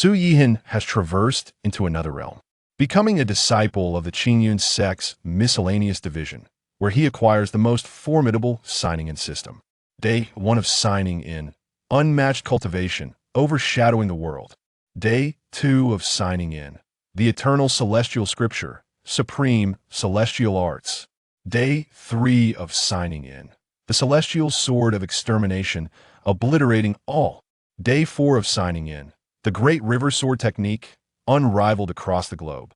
Su Yihan has traversed into another realm, becoming a disciple of the Qingyun Sect's miscellaneous division, where he acquires the most formidable signing-in system. Day 1 of signing in, unmatched cultivation, overshadowing the world. Day 2 of signing in, the eternal celestial scripture, supreme celestial arts. Day 3 of signing in, the celestial sword of extermination, obliterating all. Day 4 of signing in, the great river sword technique, unrivaled across the globe.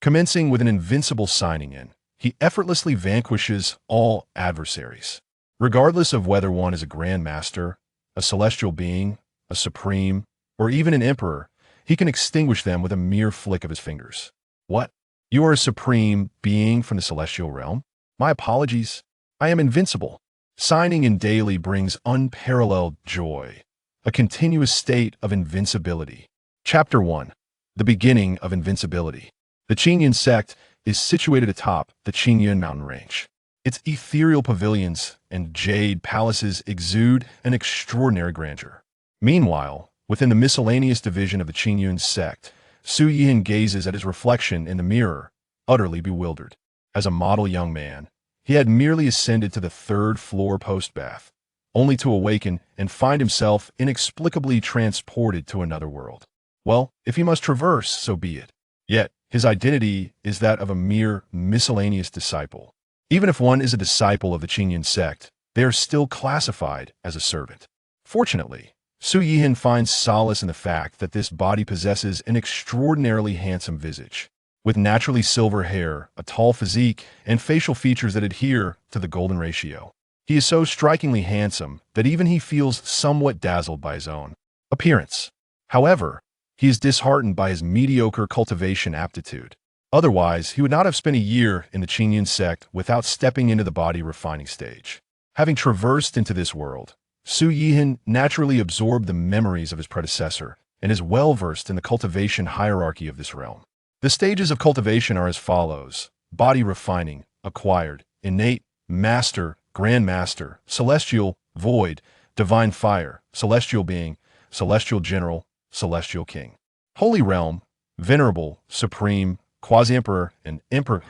Commencing with an invincible signing in, he effortlessly vanquishes all adversaries. Regardless of whether one is a Grandmaster, a celestial being, a supreme, or even an emperor, he can extinguish them with a mere flick of his fingers. What? You are a supreme being from the celestial realm? My apologies. I am invincible. Signing in daily brings unparalleled joy, a continuous state of invincibility. Chapter 1. The beginning of invincibility. The Qingyun Sect is situated atop the Qingyun mountain range. Its ethereal pavilions and jade palaces exude an extraordinary grandeur. Meanwhile, within the miscellaneous division of the Qingyun Sect, Su Yihan gazes at his reflection in the mirror, utterly bewildered. As a model young man, he had merely ascended to the third-floor post-bath, only to awaken and find himself inexplicably transported to another world. Well, if he must traverse, so be it. Yet, his identity is that of a mere miscellaneous disciple. Even if one is a disciple of the Qingyun Sect, they are still classified as a servant. Fortunately, Su Yihan finds solace in the fact that this body possesses an extraordinarily handsome visage, with naturally silver hair, a tall physique, and facial features that adhere to the golden ratio. He is so strikingly handsome that even he feels somewhat dazzled by his own appearance. However, he is disheartened by his mediocre cultivation aptitude. Otherwise, he would not have spent a year in the Qingyun Sect without stepping into the body refining stage. Having traversed into this world, Su Yihan naturally absorbed the memories of his predecessor and is well-versed in the cultivation hierarchy of this realm. The stages of cultivation are as follows: body refining, acquired, innate, master, grandmaster, celestial, void, divine fire, celestial being, celestial general, celestial king. Holy realm, venerable, supreme, quasi-emperor, and emperor.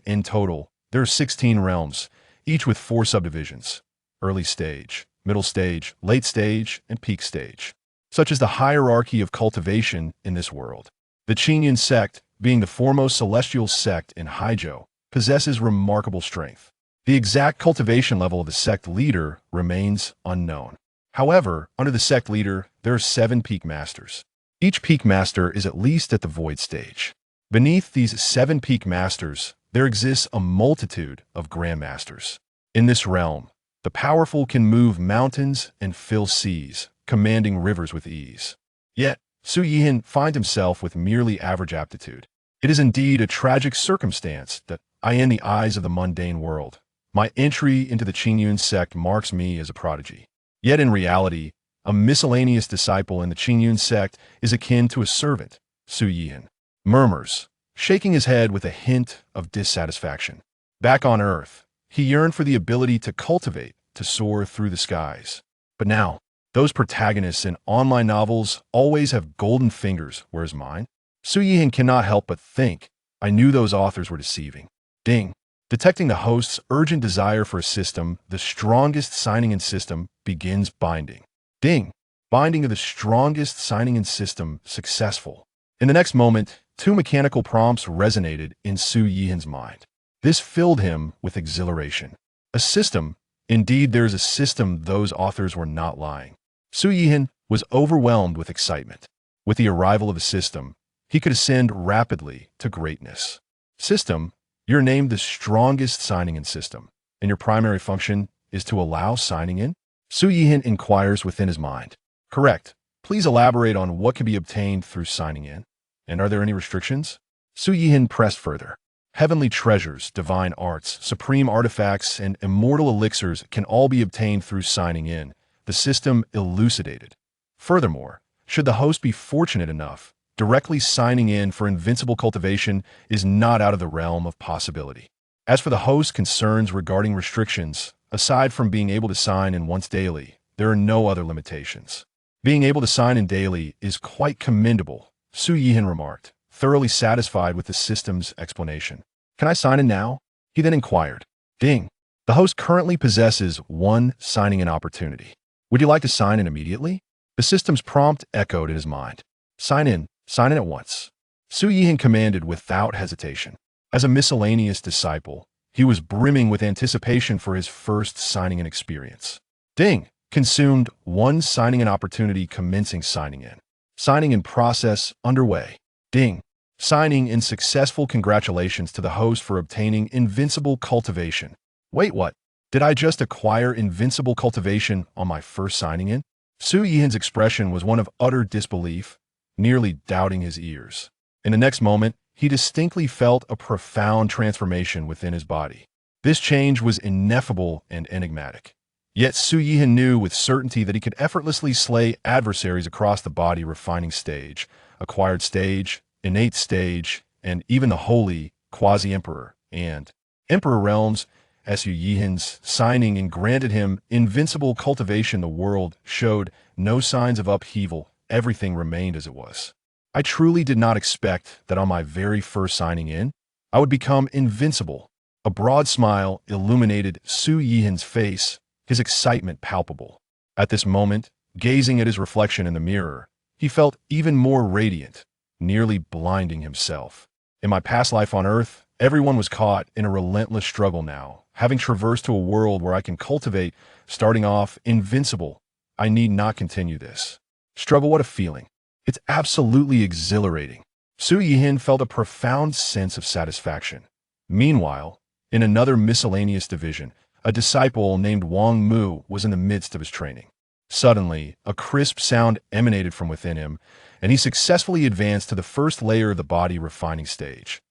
In total, there are 16 realms, each with 4 subdivisions: early stage, middle stage, late stage, and peak stage. Such is the hierarchy of cultivation in this world. The Qingyun Sect, being the foremost celestial sect in Haizhou, possesses remarkable strength. The exact cultivation level of the sect leader remains unknown. However, under the sect leader, there are 7 peak masters. Each peak master is at least at the void stage. Beneath these 7 peak masters, there exists a multitude of grandmasters. In this realm, the powerful can move mountains and fill seas, commanding rivers with ease. Yet, Su Yihan finds himself with merely average aptitude. It is indeed a tragic circumstance that in the eyes of the mundane world, my entry into the Qingyun Sect marks me as a prodigy. Yet in reality, a miscellaneous disciple in the Qingyun Sect is akin to a servant, Su Yihan murmurs, shaking his head with a hint of dissatisfaction. Back on Earth, he yearned for the ability to cultivate, to soar through the skies. But now, those protagonists in online novels always have golden fingers, whereas mine? Su Yihan cannot help but think, I knew those authors were deceiving. Ding. Detecting the host's urgent desire for a system, the strongest signing-in system begins binding. Ding. Binding of the strongest signing-in system successful. In the next moment, 2 mechanical prompts resonated in Su Yihan's mind. This filled him with exhilaration. A system. Indeed, there is a system. Those authors were not lying. Su Yihan was overwhelmed with excitement. With the arrival of a system, he could ascend rapidly to greatness. System. You're named the strongest signing-in system, and your primary function is to allow signing in? Su Yihan inquires within his mind. Correct. Please elaborate on what can be obtained through signing in. And are there any restrictions? Su Yihan pressed further. Heavenly treasures, divine arts, supreme artifacts, and immortal elixirs can all be obtained through signing in, the system elucidated. Furthermore, should the host be fortunate enough, directly signing in for invincible cultivation is not out of the realm of possibility. As for the host's concerns regarding restrictions, aside from being able to sign in once daily, there are no other limitations. Being able to sign in daily is quite commendable, Su Yihan remarked, thoroughly satisfied with the system's explanation. Can I sign in now? He then inquired. Ding. The host currently possesses one signing-in opportunity. Would you like to sign in immediately? The system's prompt echoed in his mind. Sign in at once. Su Yihan commanded without hesitation. As a miscellaneous disciple, he was brimming with anticipation for his first signing-in experience. Ding. Consumed one signing-in opportunity commencing signing in. Signing in process underway. Ding. Signing in successful. Congratulations to the host for obtaining Invincible Cultivation. Wait, what? Did I just acquire Invincible Cultivation on my first signing in? Su Yihan's expression was one of utter disbelief, nearly doubting his ears. In the next moment, he distinctly felt a profound transformation within his body. This change was ineffable and enigmatic. Yet Su Yihan knew with certainty that he could effortlessly slay adversaries across the body refining stage, acquired stage, innate stage, and even the holy quasi-emperor and emperor realms. Su Yihan's signing in granted him invincible cultivation. The world showed no signs of upheaval. Everything remained as it was. I truly did not expect that on my very first signing in, I would become invincible. A broad smile illuminated Su Yihan's face, his excitement palpable. At this moment, gazing at his reflection in the mirror, he felt even more radiant, nearly blinding himself. In my past life on Earth, everyone was caught in a relentless struggle now. Having traversed to a world where I can cultivate, starting off invincible, I need not continue this struggle. What a feeling. It's absolutely exhilarating. Su Yihan felt a profound sense of satisfaction. Meanwhile, in another miscellaneous division, a disciple named Wong Mu was in the midst of his training. Suddenly, a crisp sound emanated from within him, and he successfully advanced to the first layer of the body refining stage.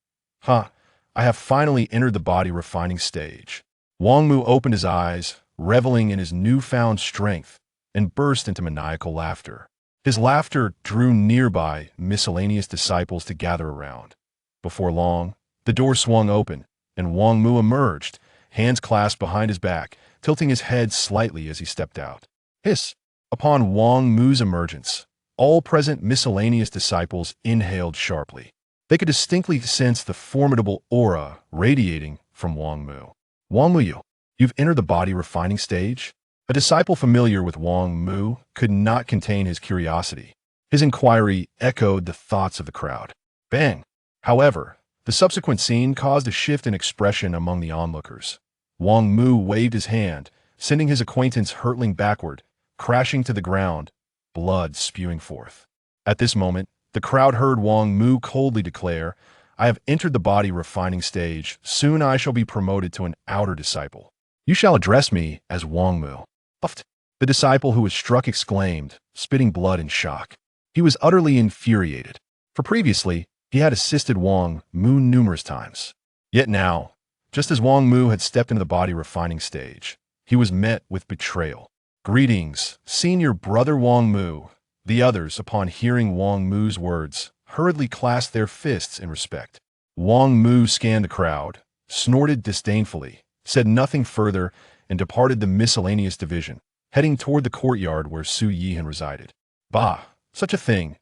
I have finally entered the body refining stage. Wong Mu opened his eyes, reveling in his newfound strength, and burst into maniacal laughter. His laughter drew nearby miscellaneous disciples to gather around. Before long, the door swung open, and Wong Mu emerged, hands clasped behind his back, tilting his head slightly as he stepped out. Hiss! Upon Wong Mu's emergence, all present miscellaneous disciples inhaled sharply. They could distinctly sense the formidable aura radiating from Wong Mu. Wong Mu, you've entered the body refining stage? A disciple familiar with Wong Mu could not contain his curiosity. His inquiry echoed the thoughts of the crowd. Bang! However, the subsequent scene caused a shift in expression among the onlookers. Wong Mu waved his hand, sending his acquaintance hurtling backward, crashing to the ground, blood spewing forth. At this moment, the crowd heard Wong Mu coldly declare, I have entered the body refining stage. Soon I shall be promoted to an outer disciple. You shall address me as Wong Mu. Puffed. The disciple who was struck exclaimed, spitting blood in shock. He was utterly infuriated, for previously he had assisted Wong Mu numerous times. Yet now, just as Wong Mu had stepped into the body refining stage, he was met with betrayal. Greetings, senior brother Wong Mu. The others, upon hearing Wong Mu's words, hurriedly clasped their fists in respect. Wong Mu scanned the crowd, snorted disdainfully, said nothing further, and departed the miscellaneous division, heading toward the courtyard where Su Yihan resided. Bah, such a thing.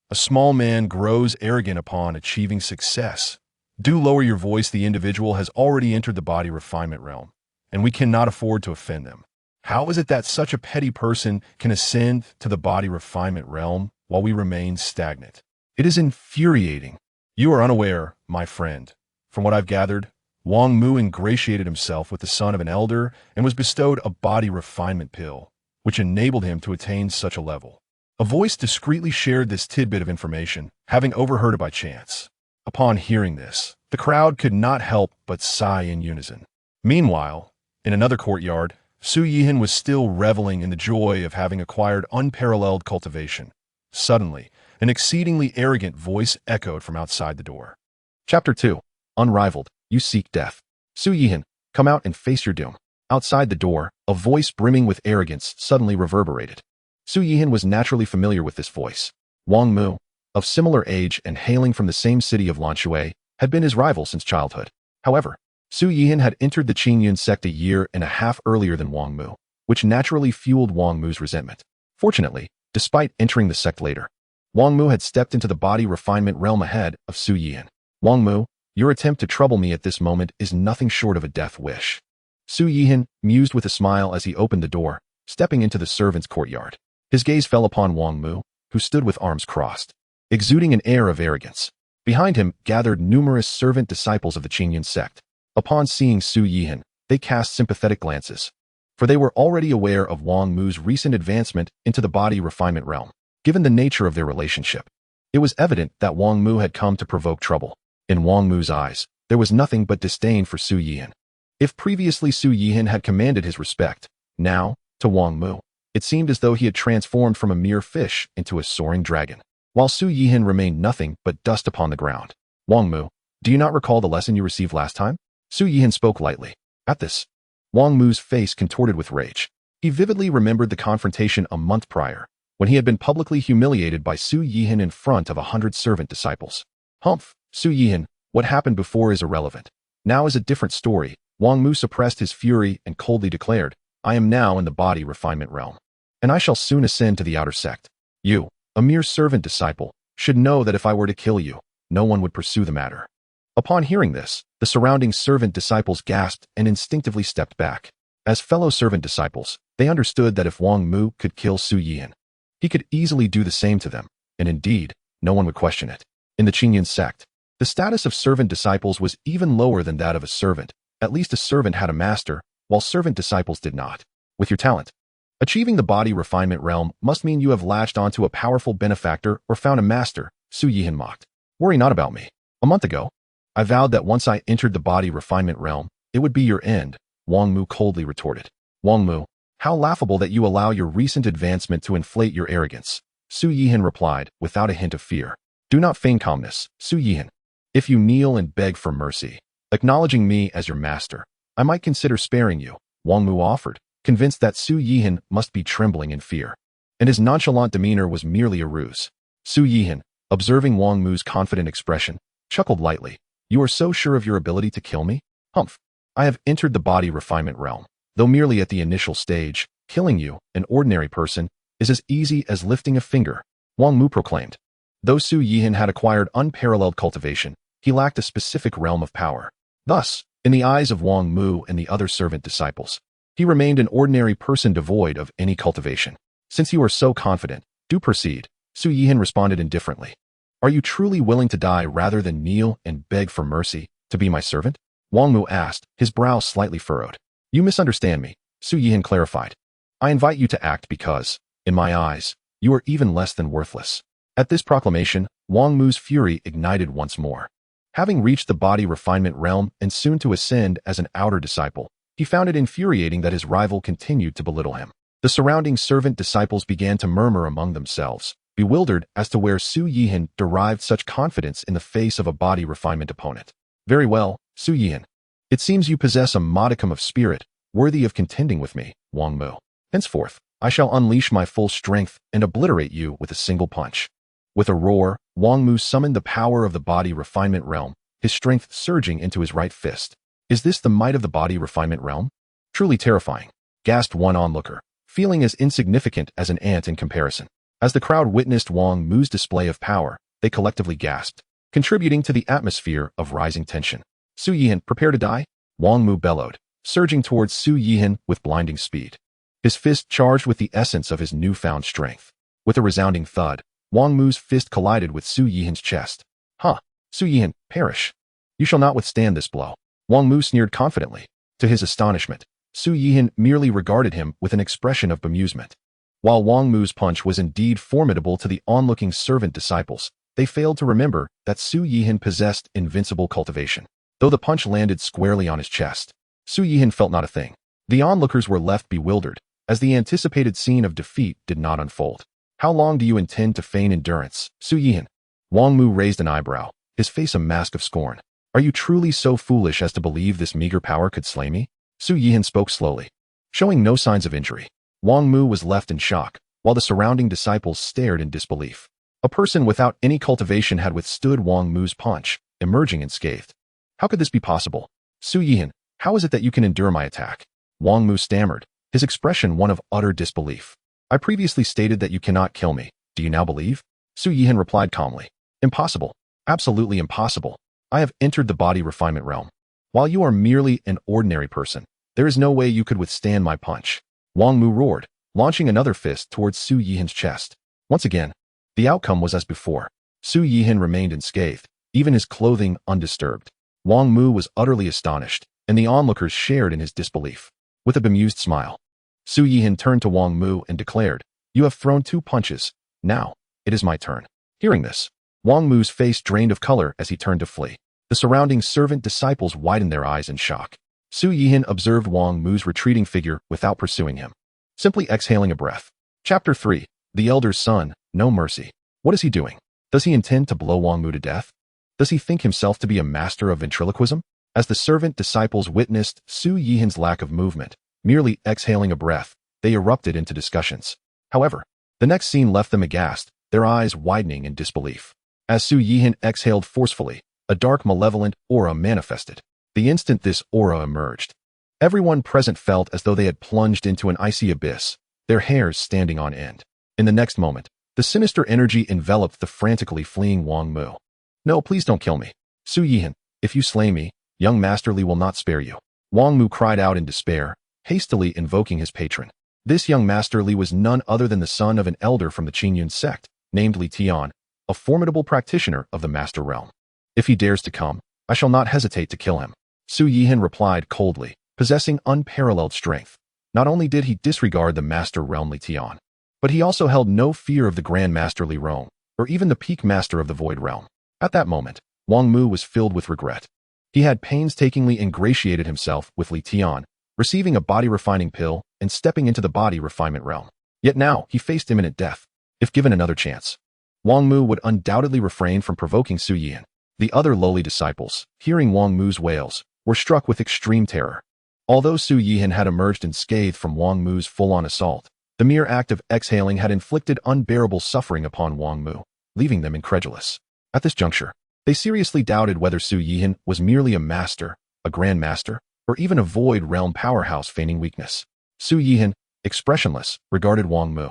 A small man grows arrogant upon achieving success. Do lower your voice. The individual has already entered the body refinement realm, and we cannot afford to offend them. How is it that such a petty person can ascend to the body refinement realm while we remain stagnant? It is infuriating. You are unaware, my friend. From what I've gathered, Wong Mu ingratiated himself with the son of an elder and was bestowed a body refinement pill, which enabled him to attain such a level. A voice discreetly shared this tidbit of information, having overheard it by chance. Upon hearing this, the crowd could not help but sigh in unison. Meanwhile, in another courtyard, Su Yihan was still reveling in the joy of having acquired unparalleled cultivation. Suddenly, an exceedingly arrogant voice echoed from outside the door. Chapter 2. Unrivaled, you seek death. Su Yihan, come out and face your doom. Outside the door, a voice brimming with arrogance suddenly reverberated. Su Yihan was naturally familiar with this voice. Wong Mu, of similar age and hailing from the same city of Lancho, had been his rival since childhood. However, Su Yihan had entered the Qingyun Sect a year and a half earlier than Wong Mu, which naturally fueled Wong Mu's resentment. Fortunately, despite entering the sect later. Wong Mu had stepped into the body refinement realm ahead of Su Yihan. Wong Mu, your attempt to trouble me at this moment is nothing short of a death wish. Su Yihan mused with a smile as he opened the door, stepping into the servants' courtyard. His gaze fell upon Wong Mu, who stood with arms crossed, exuding an air of arrogance. Behind him gathered numerous servant disciples of the Qingyun Sect. Upon seeing Su Yihan, they cast sympathetic glances, for they were already aware of Wong Mu's recent advancement into the body refinement realm. Given the nature of their relationship, it was evident that Wong Mu had come to provoke trouble. In Wong Mu's eyes, there was nothing but disdain for Su Yihan. If previously Su Yihan had commanded his respect, now, to Wong Mu, it seemed as though he had transformed from a mere fish into a soaring dragon, while Su Yihan remained nothing but dust upon the ground. Wong Mu, do you not recall the lesson you received last time? Su Yihan spoke lightly. At this, Wong Mu's face contorted with rage. He vividly remembered the confrontation a month prior, when he had been publicly humiliated by Su Yihan in front of 100 servant disciples. Humph, Su Yihan, what happened before is irrelevant. Now is a different story. Wong Mu suppressed his fury and coldly declared, I am now in the body refinement realm, and I shall soon ascend to the outer sect. You, a mere servant disciple, should know that if I were to kill you, no one would pursue the matter. Upon hearing this, the surrounding servant disciples gasped and instinctively stepped back. As fellow servant disciples, they understood that if Wong Mu could kill Su Yihan, he could easily do the same to them, and indeed, no one would question it. In the Qingyun Sect, the status of servant disciples was even lower than that of a servant. At least a servant had a master, while servant disciples did not. With your talent, achieving the body refinement realm must mean you have latched onto a powerful benefactor or found a master, Su Yihan mocked. Worry not about me. A month ago, I vowed that once I entered the body refinement realm, it would be your end, Wong Mu coldly retorted. Wong Mu, how laughable that you allow your recent advancement to inflate your arrogance, Su Yihan replied, without a hint of fear. Do not feign calmness, Su Yihan. If you kneel and beg for mercy, acknowledging me as your master, I might consider sparing you, Wong Mu offered, convinced that Su Yihan must be trembling in fear. And his nonchalant demeanor was merely a ruse. Su Yihan, observing Wong Mu's confident expression, chuckled lightly. You are so sure of your ability to kill me? Humph. I have entered the body refinement realm. Though merely at the initial stage, killing you, an ordinary person, is as easy as lifting a finger, Wong Mu proclaimed. Though Su Yihan had acquired unparalleled cultivation, he lacked a specific realm of power. Thus, in the eyes of Wong Mu and the other servant disciples, he remained an ordinary person devoid of any cultivation. Since you are so confident, do proceed, Su Yihan responded indifferently. Are you truly willing to die rather than kneel and beg for mercy, to be my servant? Wong Mu asked, his brow slightly furrowed. You misunderstand me, Su Yihan clarified. I invite you to act because, in my eyes, you are even less than worthless. At this proclamation, Wong Mu's fury ignited once more. Having reached the body refinement realm and soon to ascend as an outer disciple, he found it infuriating that his rival continued to belittle him. The surrounding servant disciples began to murmur among themselves, bewildered as to where Su Yihan derived such confidence in the face of a body refinement opponent. Very well, Su Yihan. It seems you possess a modicum of spirit, worthy of contending with me, Wong Mu. Henceforth, I shall unleash my full strength and obliterate you with a single punch. With a roar, Wong Mu summoned the power of the body refinement realm, his strength surging into his right fist. Is this the might of the body refinement realm? Truly terrifying, gasped one onlooker, feeling as insignificant as an ant in comparison. As the crowd witnessed Wong Mu's display of power, they collectively gasped, contributing to the atmosphere of rising tension. Su Yihan, prepare to die? Wong Mu bellowed, surging towards Su Yihan with blinding speed. His fist charged with the essence of his newfound strength. With a resounding thud, Wong Mu's fist collided with Su Yihan's chest. Huh, Su Yihan, perish. You shall not withstand this blow. Wong Mu sneered confidently. To his astonishment, Su Yihan merely regarded him with an expression of bemusement. While Wong Mu's punch was indeed formidable to the onlooking servant disciples, they failed to remember that Su Yihan possessed invincible cultivation. Though the punch landed squarely on his chest, Su Yihan felt not a thing. The onlookers were left bewildered, as the anticipated scene of defeat did not unfold. How long do you intend to feign endurance, Su Yihan? Wong Mu raised an eyebrow, his face a mask of scorn. Are you truly so foolish as to believe this meager power could slay me? Su Yihan spoke slowly, showing no signs of injury. Wong Mu was left in shock, while the surrounding disciples stared in disbelief. A person without any cultivation had withstood Wong Mu's punch, emerging unscathed. How could this be possible? Su Yihan, how is it that you can endure my attack? Wong Mu stammered, his expression one of utter disbelief. I previously stated that you cannot kill me. Do you now believe? Su Yihan replied calmly. Impossible. Absolutely impossible. I have entered the body refinement realm. While you are merely an ordinary person, there is no way you could withstand my punch. Wong Mu roared, launching another fist towards Su Yihan's chest. Once again, the outcome was as before. Su Yihan remained unscathed, even his clothing undisturbed. Wong Mu was utterly astonished, and the onlookers shared in his disbelief. With a bemused smile, Su Yihan turned to Wong Mu and declared, "You have thrown 2 punches. Now, it is my turn." Hearing this, Wong Mu's face drained of color as he turned to flee. The surrounding servant disciples widened their eyes in shock. Su Yihan observed Wong Mu's retreating figure without pursuing him, simply exhaling a breath. Chapter 3. The Elder's Son, No Mercy. What is he doing? Does he intend to blow Wong Mu to death? Does he think himself to be a master of ventriloquism? As the servant disciples witnessed Su Yihan's lack of movement, merely exhaling a breath, they erupted into discussions. However, the next scene left them aghast, their eyes widening in disbelief. As Su Yihan exhaled forcefully, a dark malevolent aura manifested. The instant this aura emerged, everyone present felt as though they had plunged into an icy abyss, their hairs standing on end. In the next moment, the sinister energy enveloped the frantically fleeing Wong Mu. "No, please don't kill me. Su Yihan, if you slay me, young Master Li will not spare you." Wong Mu cried out in despair, hastily invoking his patron. This young Master Li was none other than the son of an elder from the Qingyun Sect, named Li Tian, a formidable practitioner of the Master Realm. "If he dares to come, I shall not hesitate to kill him." Su Yihan replied coldly, possessing unparalleled strength. Not only did he disregard the Master Realm Li Tian, but he also held no fear of the Grandmaster Li Rong, or even the Peak Master of the Void Realm. At that moment, Wong Mu was filled with regret. He had painstakingly ingratiated himself with Li Tian, receiving a body-refining pill and stepping into the body refinement realm. Yet now, he faced imminent death. If given another chance, Wong Mu would undoubtedly refrain from provoking Su Yihan. The other lowly disciples, hearing Wong Mu's wails, were struck with extreme terror. Although Su Yihan had emerged unscathed from Wong Mu's full-on assault, the mere act of exhaling had inflicted unbearable suffering upon Wong Mu, leaving them incredulous. At this juncture, they seriously doubted whether Su Yihan was merely a master, a grandmaster, or even a void realm powerhouse feigning weakness. Su Yihan, expressionless, regarded Wong Mu,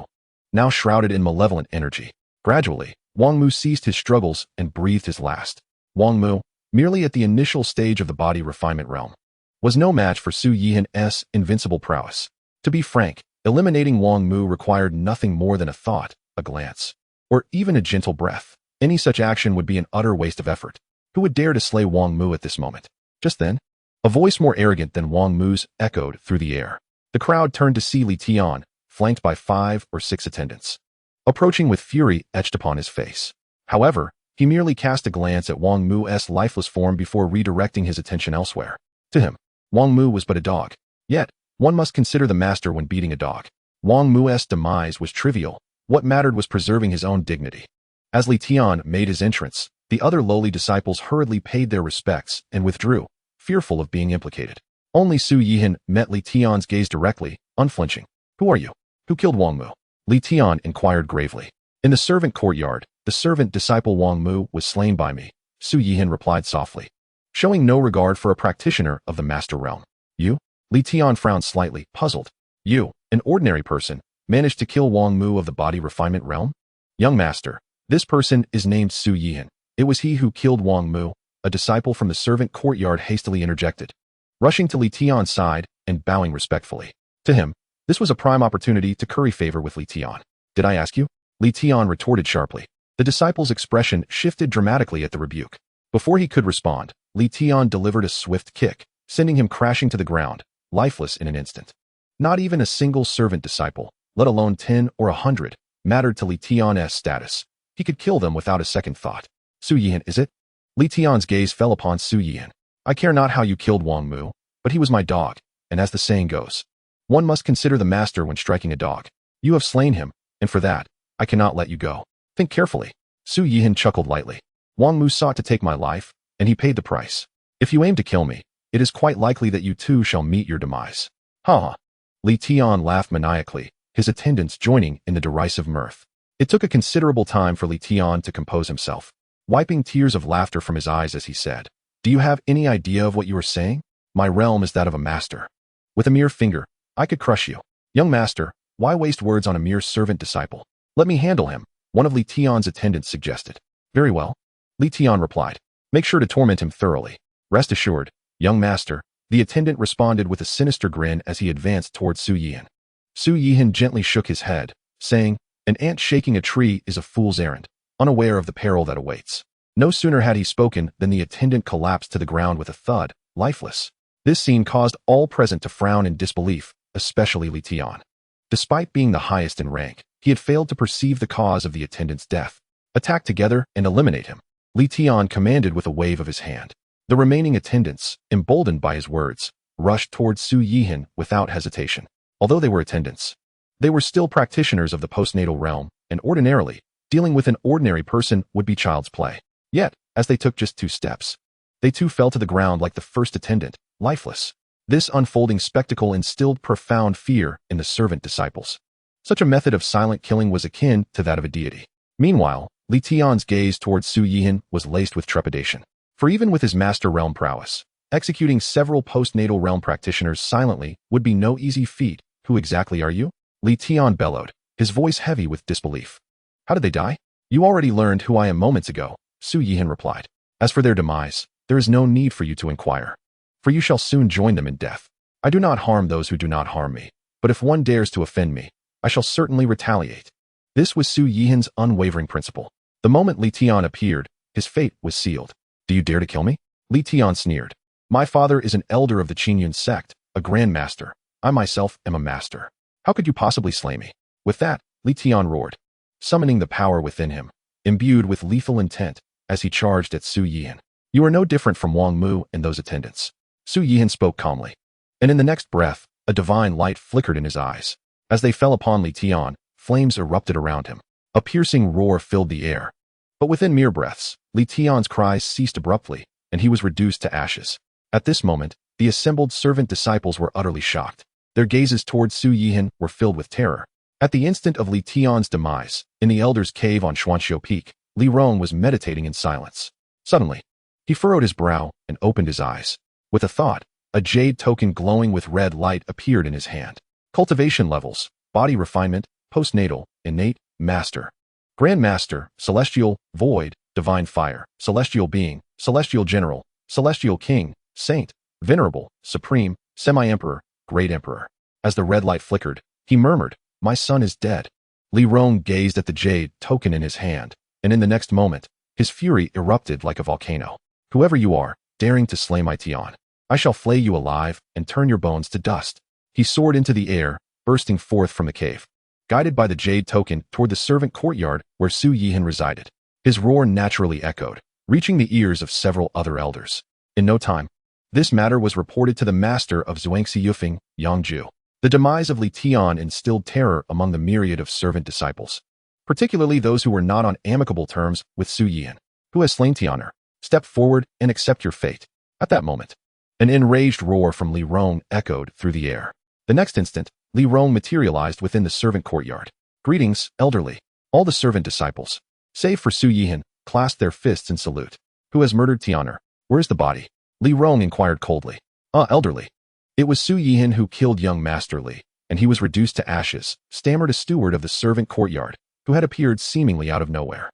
now shrouded in malevolent energy. Gradually, Wong Mu ceased his struggles and breathed his last. Wong Mu, merely at the initial stage of the body refinement realm, was no match for Su Yihan's invincible prowess. To be frank, eliminating Wong Mu required nothing more than a thought, a glance, or even a gentle breath. Any such action would be an utter waste of effort. Who would dare to slay Wong Mu at this moment? Just then, a voice more arrogant than Wong Mu's echoed through the air. The crowd turned to see Li Tian, flanked by 5 or 6 attendants, approaching with fury etched upon his face. However, he merely cast a glance at Wong Mu's lifeless form before redirecting his attention elsewhere. To him, Wong Mu was but a dog. Yet, one must consider the master when beating a dog. Wong Mu's demise was trivial. What mattered was preserving his own dignity. As Li Tian made his entrance, the other lowly disciples hurriedly paid their respects and withdrew, fearful of being implicated. Only Su Yihan met Li Tian's gaze directly, unflinching. "Who are you? Who killed Wong Mu?" Li Tian inquired gravely. "In the servant courtyard, the servant disciple Wong Mu was slain by me," Su Yihan replied softly, showing no regard for a practitioner of the Master Realm. "You?" Li Tian frowned slightly, puzzled. "You, an ordinary person, managed to kill Wong Mu of the body refinement realm?" "Young Master, this person is named Su Yihan. It was he who killed Wong Mu," a disciple from the servant courtyard hastily interjected, rushing to Li Tian's side and bowing respectfully. To him, this was a prime opportunity to curry favor with Li Tian. "Did I ask you?" Li Tian retorted sharply. The disciple's expression shifted dramatically at the rebuke. Before he could respond, Li Tian delivered a swift kick, sending him crashing to the ground, lifeless in an instant. Not even a single servant disciple, let alone 10 or 100, mattered to Li Tian's status. He could kill them without a second thought. "Su Yihan, is it?" Li Tian's gaze fell upon Su Yihan. "I care not how you killed Wong Mu, but he was my dog, and as the saying goes, one must consider the master when striking a dog. You have slain him, and for that, I cannot let you go. Think carefully." Su Yihan chuckled lightly. "Wong Mu sought to take my life, and he paid the price. If you aim to kill me, it is quite likely that you too shall meet your demise." "Ha ha." Li Tian laughed maniacally, his attendants joining in the derisive mirth. It took a considerable time for Li Tian to compose himself, wiping tears of laughter from his eyes as he said, "Do you have any idea of what you are saying? My realm is that of a master. With a mere finger, I could crush you. Young master, Why waste words on a mere servant disciple? Let me handle him, one of Li Tian's attendants suggested. Very well, Li Tian replied. Make sure to torment him thoroughly. Rest assured, young master, the attendant responded with a sinister grin as he advanced towards Su Yihan. Su Yihan gently shook his head, saying, an ant shaking a tree is a fool's errand, unaware of the peril that awaits. No sooner had he spoken than the attendant collapsed to the ground with a thud, lifeless. This scene caused all present to frown in disbelief, especially Li Tian. Despite being the highest in rank, he had failed to perceive the cause of the attendant's death. Attack together and eliminate him, Li Tian commanded with a wave of his hand. The remaining attendants, emboldened by his words, rushed towards Su Yihan without hesitation. Although they were attendants, they were still practitioners of the postnatal realm, and ordinarily, dealing with an ordinary person would be child's play. Yet, as they took just 2 steps, they too fell to the ground like the first attendant, lifeless. This unfolding spectacle instilled profound fear in the servant disciples. Such a method of silent killing was akin to that of a deity. Meanwhile, Li Tian's gaze towards Su Yihan was laced with trepidation. For even with his master realm prowess, executing several postnatal realm practitioners silently would be no easy feat. Who exactly are you? Li Tian bellowed, his voice heavy with disbelief. How did they die? You already learned who I am moments ago, Su Yihan replied. As for their demise, there is no need for you to inquire, for you shall soon join them in death. I do not harm those who do not harm me, but if one dares to offend me, I shall certainly retaliate. This was Su Yihan's unwavering principle. The moment Li Tian appeared, his fate was sealed. Do you dare to kill me? Li Tian sneered. My father is an elder of the Qingyun Sect, a Grandmaster. I myself am a master. How could you possibly slay me? With that, Li Tian roared, summoning the power within him, imbued with lethal intent, as he charged at Su Yihan. You are no different from Wong Mu and those attendants. Su Yihan spoke calmly, and in the next breath, a divine light flickered in his eyes. As they fell upon Li Tian, flames erupted around him. A piercing roar filled the air. But within mere breaths, Li Tian's cries ceased abruptly, and he was reduced to ashes. At this moment, the assembled servant disciples were utterly shocked. Their gazes towards Su Yihan were filled with terror. At the instant of Li Tian's demise, in the elder's cave on Xianxiao Peak, Li Rong was meditating in silence. Suddenly, he furrowed his brow and opened his eyes. With a thought, a jade token glowing with red light appeared in his hand. Cultivation levels, body refinement, postnatal, innate, master. Grandmaster, celestial, void, divine fire, celestial being, celestial general, celestial king, saint, venerable, supreme, semi-emperor, great emperor. As the red light flickered, he murmured, my son is dead. Li Rong gazed at the jade token in his hand, and in the next moment, his fury erupted like a volcano. Whoever you are, daring to slay my Tian, I shall flay you alive and turn your bones to dust. He soared into the air, bursting forth from the cave, guided by the jade token toward the servant courtyard where Su Yihan resided. His roar naturally echoed, reaching the ears of several other elders. In no time, this matter was reported to the master of xianxiaofeng, Yang. The demise of Li Tian instilled terror among the myriad of servant disciples, particularly those who were not on amicable terms with Su Yihan. Who has slain Tianer? Step forward and accept your fate. At that moment, an enraged roar from Li Rong echoed through the air. The next instant, Li Rong materialized within the servant courtyard. Greetings, elderly. All the servant disciples, save for Su Yihan, clasped their fists in salute. Who has murdered Tianer? Where is the body? Li Rong inquired coldly. Elderly. It was Su Yihan who killed young Master Li, and he was reduced to ashes, stammered a steward of the servant courtyard, who had appeared seemingly out of nowhere.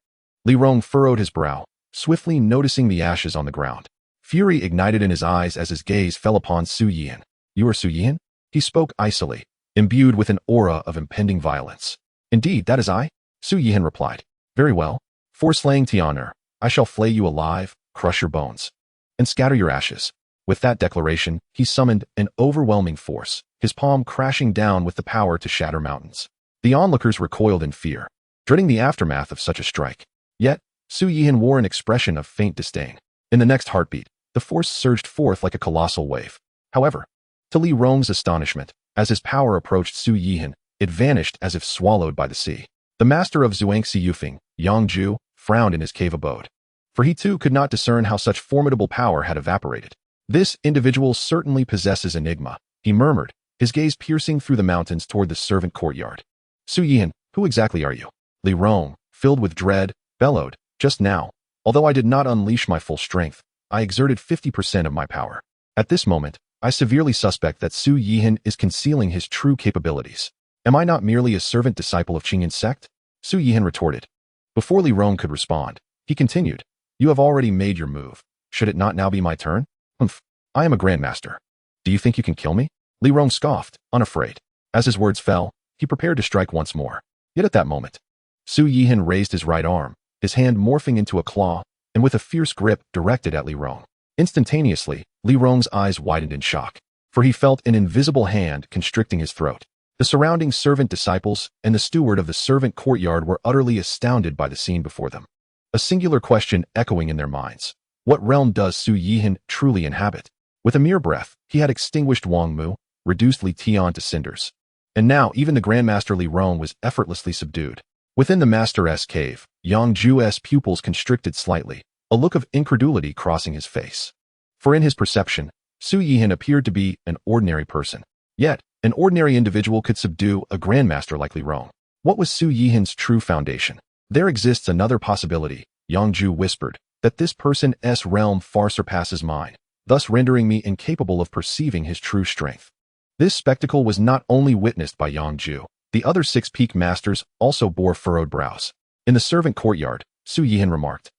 Li Rong furrowed his brow, swiftly noticing the ashes on the ground. Fury ignited in his eyes as his gaze fell upon Su Yihan. You are Su Yihan? He spoke icily, imbued with an aura of impending violence. Indeed, that is I, Su Yihan replied. Very well. For slaying Tianer, I shall flay you alive, crush your bones, and scatter your ashes. With that declaration, he summoned an overwhelming force, his palm crashing down with the power to shatter mountains. The onlookers recoiled in fear, dreading the aftermath of such a strike. Yet, Su Yihan wore an expression of faint disdain. In the next heartbeat, the force surged forth like a colossal wave. However, to Li Rong's astonishment, as his power approached Su Yihan, it vanished as if swallowed by the sea. The master of xianxiaofeng, Yang, frowned in his cave abode, for he too could not discern how such formidable power had evaporated. This individual certainly possesses enigma, he murmured, his gaze piercing through the mountains toward the servant courtyard. Su Yihan, who exactly are you? Li Rong, filled with dread, bellowed. Just now, although I did not unleash my full strength, I exerted 50% of my power. At this moment, I severely suspect that Su Yihan is concealing his true capabilities. Am I not merely a servant disciple of Qingyun Sect? Su Yihan retorted. Before Li Rong could respond, he continued, You have already made your move. Should it not now be my turn? Humph. I am a Grandmaster. Do you think you can kill me? Li Rong scoffed, unafraid. As his words fell, he prepared to strike once more. Yet at that moment, Su Yihan raised his right arm, his hand morphing into a claw, and with a fierce grip directed at Li Rong. Instantaneously, Li Rong's eyes widened in shock, for he felt an invisible hand constricting his throat. The surrounding servant disciples and the steward of the servant courtyard were utterly astounded by the scene before them. A singular question echoing in their minds. What realm does Su Yihan truly inhabit? With a mere breath, he had extinguished Wong Mu, reduced Li Tian to cinders. And now even the Grandmaster Li Rong was effortlessly subdued. Within the Master's cave, Yang Ju's pupils constricted slightly, a look of incredulity crossing his face. For in his perception, Su Yihan appeared to be an ordinary person. Yet, an ordinary individual could subdue a Grandmaster like Li Rong. What was Su Yihan's true foundation? There exists another possibility, Yang Ju whispered, that this person's realm far surpasses mine, thus rendering me incapable of perceiving his true strength. This spectacle was not only witnessed by Yang Ju. The other 6 peak masters also bore furrowed brows. In the servant courtyard, Su Yihan remarked,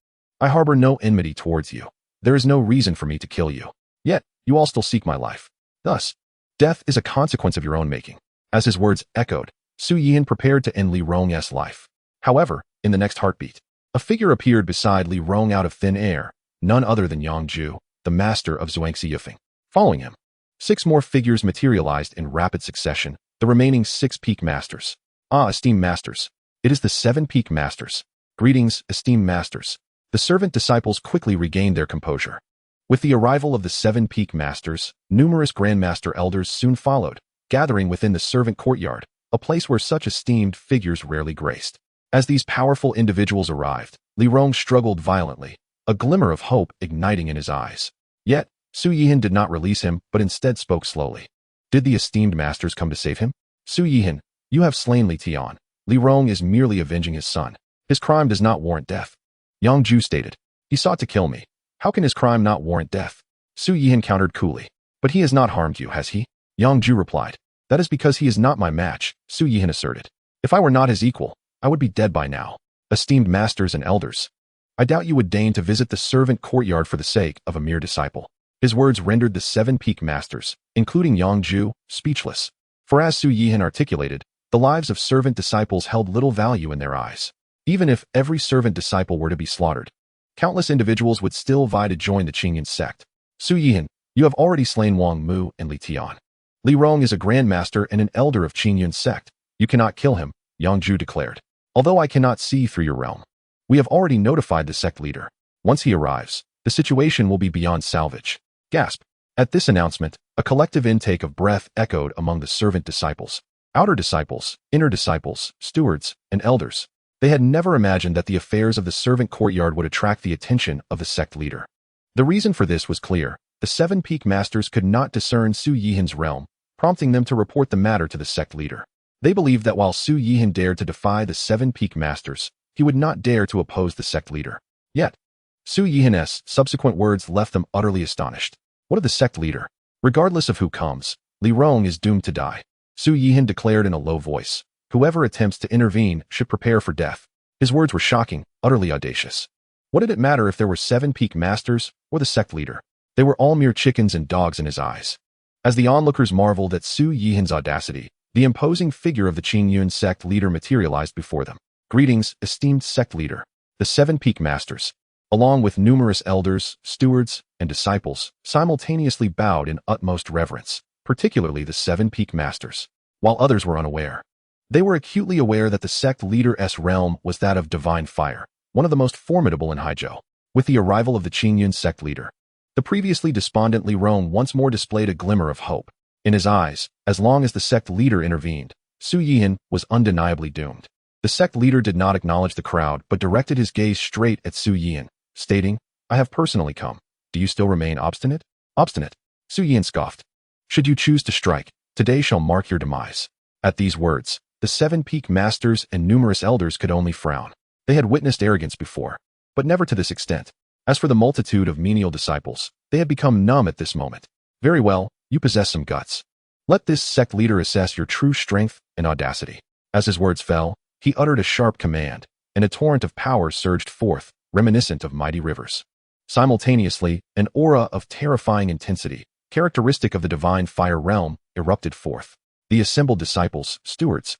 I harbor no enmity towards you. There is no reason for me to kill you. Yet, you all still seek my life. Thus, death is a consequence of your own making. As his words echoed, Su Yihan prepared to end Li Rong's life. However, in the next heartbeat, a figure appeared beside Li Rong out of thin air, none other than Yang Ju, the master of xianxiafans. Following him, 6 more figures materialized in rapid succession, the remaining 6 peak masters. Esteemed masters. It is the 7 peak masters. Greetings, esteemed masters. The servant disciples quickly regained their composure. With the arrival of the 7 peak masters, numerous Grandmaster elders soon followed, gathering within the servant courtyard, a place where such esteemed figures rarely graced. As these powerful individuals arrived, Li Rong struggled violently, a glimmer of hope igniting in his eyes. Yet, Su Yihan did not release him, but instead spoke slowly. Did the esteemed masters come to save him? Su Yihan, you have slain Li Tian. Li Rong is merely avenging his son. His crime does not warrant death. Yang Ju stated, He sought to kill me. How can his crime not warrant death? Su Yihan countered coolly. But he has not harmed you, has he? Yang Ju replied. That is because he is not my match, Su Yihan asserted. If I were not his equal, I would be dead by now. Esteemed masters and elders, I doubt you would deign to visit the servant courtyard for the sake of a mere disciple. His words rendered the 7 peak masters, including Yang Ju, speechless. For as Su Yihan articulated, the lives of servant disciples held little value in their eyes. Even if every servant disciple were to be slaughtered, countless individuals would still vie to join the Qingyun Sect. Su Yihan, you have already slain Wong Mu and Li Tian. Li Rong is a Grandmaster and an elder of Qingyun Sect. You cannot kill him, Yang Ju declared. Although I cannot see through your realm, we have already notified the sect leader. Once he arrives, the situation will be beyond salvage. Gasp. At this announcement, a collective intake of breath echoed among the servant disciples. Outer disciples, inner disciples, stewards, and elders. They had never imagined that the affairs of the servant courtyard would attract the attention of the sect leader. The reason for this was clear. The 7 peak masters could not discern Su Yihan's realm, prompting them to report the matter to the sect leader. They believed that while Su Yihan dared to defy the 7 peak masters, he would not dare to oppose the sect leader. Yet, Su Yihan's subsequent words left them utterly astonished. What of the sect leader? Regardless of who comes, Li Rong is doomed to die. Su Yihan declared in a low voice. Whoever attempts to intervene should prepare for death. His words were shocking, utterly audacious. What did it matter if there were 7 peak masters or the sect leader? They were all mere chickens and dogs in his eyes. As the onlookers marveled at Su Yihan's audacity, the imposing figure of the Qingyun Sect leader materialized before them. Greetings, esteemed sect leader. The 7 peak masters, along with numerous elders, stewards, and disciples, simultaneously bowed in utmost reverence, particularly the 7 peak masters, while others were unaware. They were acutely aware that the sect leader's realm was that of divine fire, one of the most formidable in Haizhou. With the arrival of the Qingyun Sect leader, the previously despondent Li Rong once more displayed a glimmer of hope. In his eyes, as long as the sect leader intervened, Su Yihan was undeniably doomed. The sect leader did not acknowledge the crowd but directed his gaze straight at Su Yihan, stating, I have personally come. Do you still remain obstinate? Obstinate. Su Yihan scoffed. Should you choose to strike, today shall mark your demise. At these words, the 7 peak masters and numerous elders could only frown. They had witnessed arrogance before, but never to this extent. As for the multitude of menial disciples, they had become numb at this moment. Very well, you possess some guts. Let this sect leader assess your true strength and audacity." As his words fell, he uttered a sharp command, and a torrent of power surged forth, reminiscent of mighty rivers. Simultaneously, an aura of terrifying intensity, characteristic of the divine fire realm, erupted forth. The assembled disciples, stewards,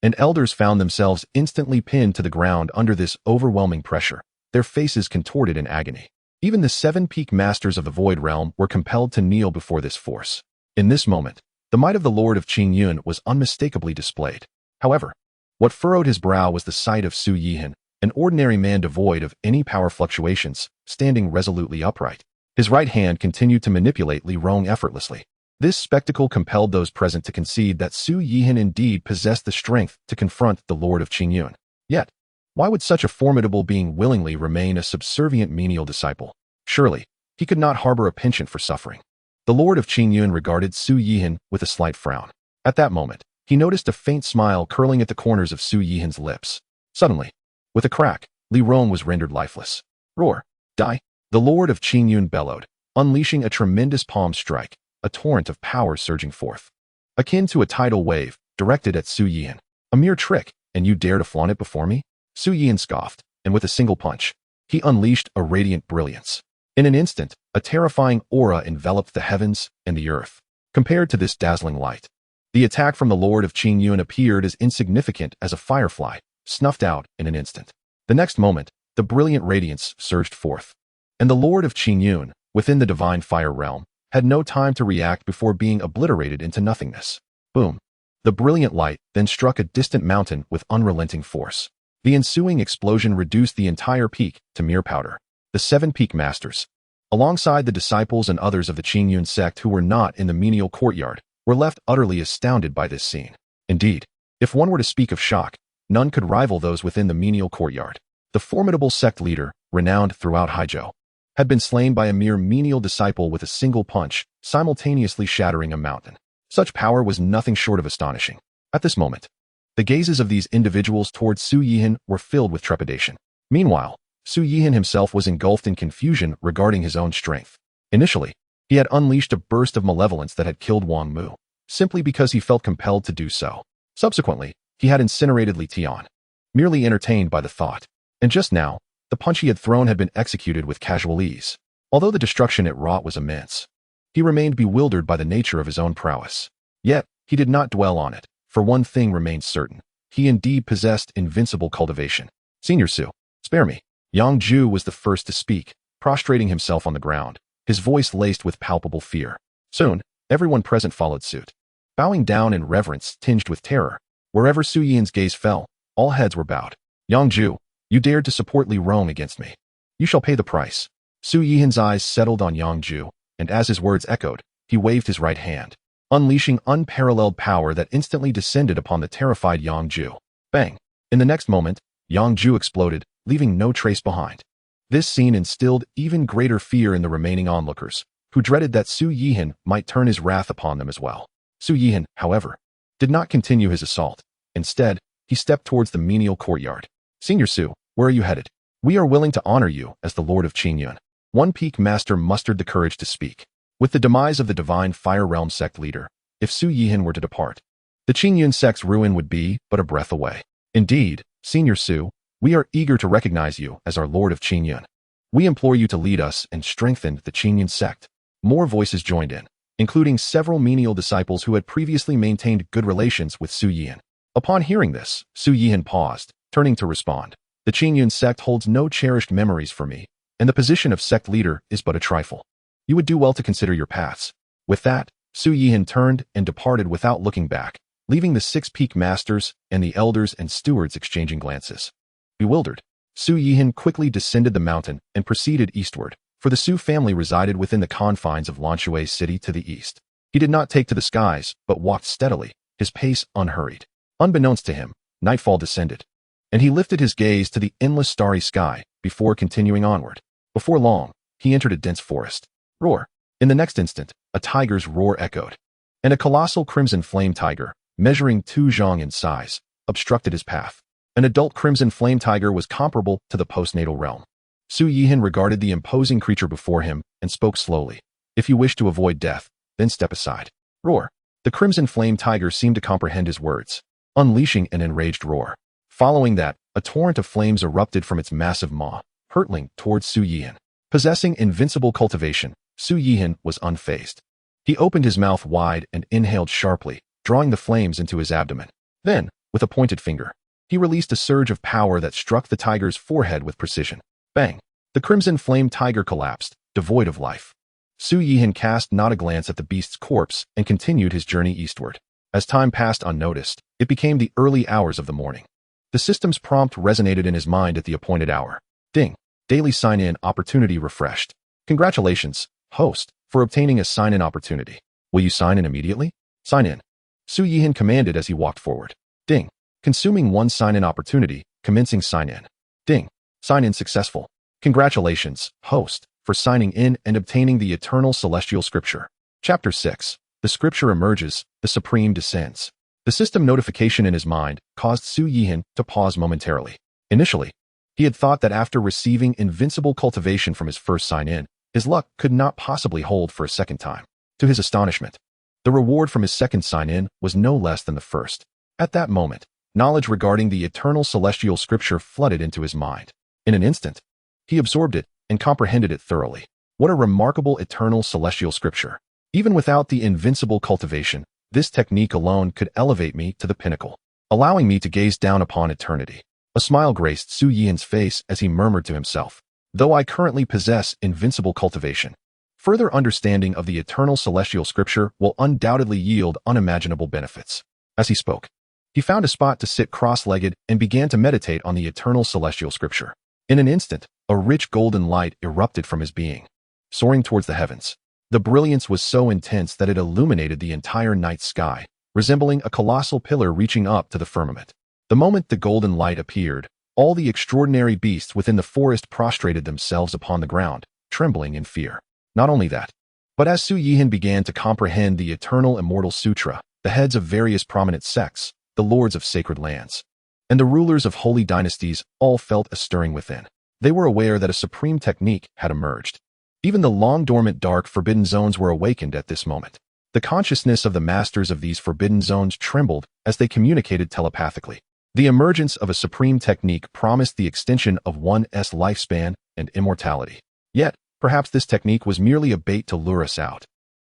and elders found themselves instantly pinned to the ground under this overwhelming pressure, their faces contorted in agony. Even the 7 peak masters of the void realm were compelled to kneel before this force. In this moment, the might of the Lord of Qingyun was unmistakably displayed. However, what furrowed his brow was the sight of Su Yihan, an ordinary man devoid of any power fluctuations, standing resolutely upright. His right hand continued to manipulate Li Rong effortlessly. This spectacle compelled those present to concede that Su Yihan indeed possessed the strength to confront the Lord of Qingyun. Yet, why would such a formidable being willingly remain a subservient menial disciple? Surely, he could not harbor a penchant for suffering. The Lord of Qingyun regarded Su Yihan with a slight frown. At that moment, he noticed a faint smile curling at the corners of Su Yihan's lips. Suddenly, with a crack, Li Rong was rendered lifeless. "Roar! Die!" The Lord of Qingyun bellowed, unleashing a tremendous palm strike, a torrent of power surging forth, akin to a tidal wave, directed at Su Yihan. "A mere trick, and you dare to flaunt it before me?" Su Yihan scoffed, and with a single punch, he unleashed a radiant brilliance. In an instant, a terrifying aura enveloped the heavens and the earth. Compared to this dazzling light, the attack from the Lord of Qingyun appeared as insignificant as a firefly, snuffed out in an instant. The next moment, the brilliant radiance surged forth, and the Lord of Qingyun, within the divine fire realm, had no time to react before being obliterated into nothingness. Boom! The brilliant light then struck a distant mountain with unrelenting force. The ensuing explosion reduced the entire peak to mere powder. The 7 peak masters, alongside the disciples and others of the Qingyun Sect who were not in the menial courtyard, were left utterly astounded by this scene. Indeed, if one were to speak of shock, none could rival those within the menial courtyard. The formidable sect leader, renowned throughout Haizhou, had been slain by a mere menial disciple with a single punch, simultaneously shattering a mountain. Such power was nothing short of astonishing. At this moment, the gazes of these individuals towards Su Yihan were filled with trepidation. Meanwhile, Su Yihan himself was engulfed in confusion regarding his own strength. Initially, he had unleashed a burst of malevolence that had killed Wong Mu, simply because he felt compelled to do so. Subsequently, he had incinerated Li Tian, merely entertained by the thought. And just now, the punch he had thrown had been executed with casual ease. Although the destruction it wrought was immense, he remained bewildered by the nature of his own prowess. Yet, he did not dwell on it, for one thing remained certain. He indeed possessed invincible cultivation. "Senior Su, spare me." Yang Zhu was the first to speak, prostrating himself on the ground, his voice laced with palpable fear. Soon, everyone present followed suit, bowing down in reverence tinged with terror. Wherever Su Yihan's gaze fell, all heads were bowed. "Yang Zhu, you dared to support Li Rong against me. You shall pay the price." Su Yihan's eyes settled on Yang Zhu, and as his words echoed, he waved his right hand, unleashing unparalleled power that instantly descended upon the terrified Yang Zhu. Bang! In the next moment, Yang Zhu exploded, leaving no trace behind. This scene instilled even greater fear in the remaining onlookers, who dreaded that Su Yihan might turn his wrath upon them as well. Su Yihan, however, did not continue his assault. Instead, he stepped towards the menial courtyard. "Senior Su, where are you headed?" "We are willing to honor you as the Lord of Qingyun." One peak master mustered the courage to speak. With the demise of the divine fire realm sect leader, if Su Yihan were to depart, the Qingyun sect's ruin would be but a breath away. "Indeed, Senior Su, we are eager to recognize you as our Lord of Qingyun. We implore you to lead us and strengthen the Qingyun sect." More voices joined in, including several menial disciples who had previously maintained good relations with Su Yihan. Upon hearing this, Su Yihan paused, turning to respond. "The Qingyun sect holds no cherished memories for me, and the position of sect leader is but a trifle. You would do well to consider your paths." With that, Su Yihan turned and departed without looking back, leaving the 6 peak masters and the elders and stewards exchanging glances. Bewildered, Su Yihan quickly descended the mountain and proceeded eastward, for the Su family resided within the confines of Lancho city to the east. He did not take to the skies, but walked steadily, his pace unhurried. Unbeknownst to him, nightfall descended, and he lifted his gaze to the endless starry sky before continuing onward. Before long, he entered a dense forest. Roar! In the next instant, a tiger's roar echoed, and a colossal crimson flame tiger, measuring 2 zhang in size, obstructed his path. An adult crimson flame tiger was comparable to the postnatal realm. Su Yihan regarded the imposing creature before him and spoke slowly. "If you wish to avoid death, then step aside." Roar! The crimson flame tiger seemed to comprehend his words, unleashing an enraged roar. Following that, a torrent of flames erupted from its massive maw, hurtling towards Su Yihan. Possessing invincible cultivation, Su Yihan was unfazed. He opened his mouth wide and inhaled sharply, drawing the flames into his abdomen. Then, with a pointed finger, he released a surge of power that struck the tiger's forehead with precision. Bang! The crimson flame tiger collapsed, devoid of life. Su Yihan cast not a glance at the beast's corpse and continued his journey eastward. As time passed unnoticed, it became the early hours of the morning. The system's prompt resonated in his mind at the appointed hour. Ding! Daily sign-in opportunity refreshed. Congratulations, host, for obtaining a sign-in opportunity. Will you sign in immediately? Sign in. Su Yihan commanded as he walked forward. Ding! Consuming one sign-in opportunity, commencing sign-in. Ding! Sign-in successful. Congratulations, host, for signing in and obtaining the eternal celestial scripture. Chapter 6. The scripture emerges, the supreme descends. The system notification in his mind caused Su Yihan to pause momentarily. Initially, he had thought that after receiving invincible cultivation from his first sign-in, his luck could not possibly hold for a second time. To his astonishment, the reward from his second sign-in was no less than the first. At that moment, knowledge regarding the eternal celestial scripture flooded into his mind. In an instant, he absorbed it and comprehended it thoroughly. What a remarkable eternal celestial scripture. Even without the invincible cultivation, this technique alone could elevate me to the pinnacle, allowing me to gaze down upon eternity. A smile graced Su Yihan's face as he murmured to himself, though I currently possess invincible cultivation, further understanding of the eternal celestial scripture will undoubtedly yield unimaginable benefits. As he spoke, he found a spot to sit cross-legged and began to meditate on the eternal celestial scripture. In an instant, a rich golden light erupted from his being, soaring towards the heavens. The brilliance was so intense that it illuminated the entire night sky, resembling a colossal pillar reaching up to the firmament. The moment the golden light appeared, all the extraordinary beasts within the forest prostrated themselves upon the ground, trembling in fear. Not only that, but as Su Yihan began to comprehend the eternal immortal sutra, the heads of various prominent sects, the lords of sacred lands, and the rulers of holy dynasties all felt a stirring within. They were aware that a supreme technique had emerged. Even the long-dormant dark forbidden zones were awakened at this moment. The consciousness of the masters of these forbidden zones trembled as they communicated telepathically. The emergence of a supreme technique promised the extension of one's lifespan and immortality. Yet, perhaps this technique was merely a bait to lure us out.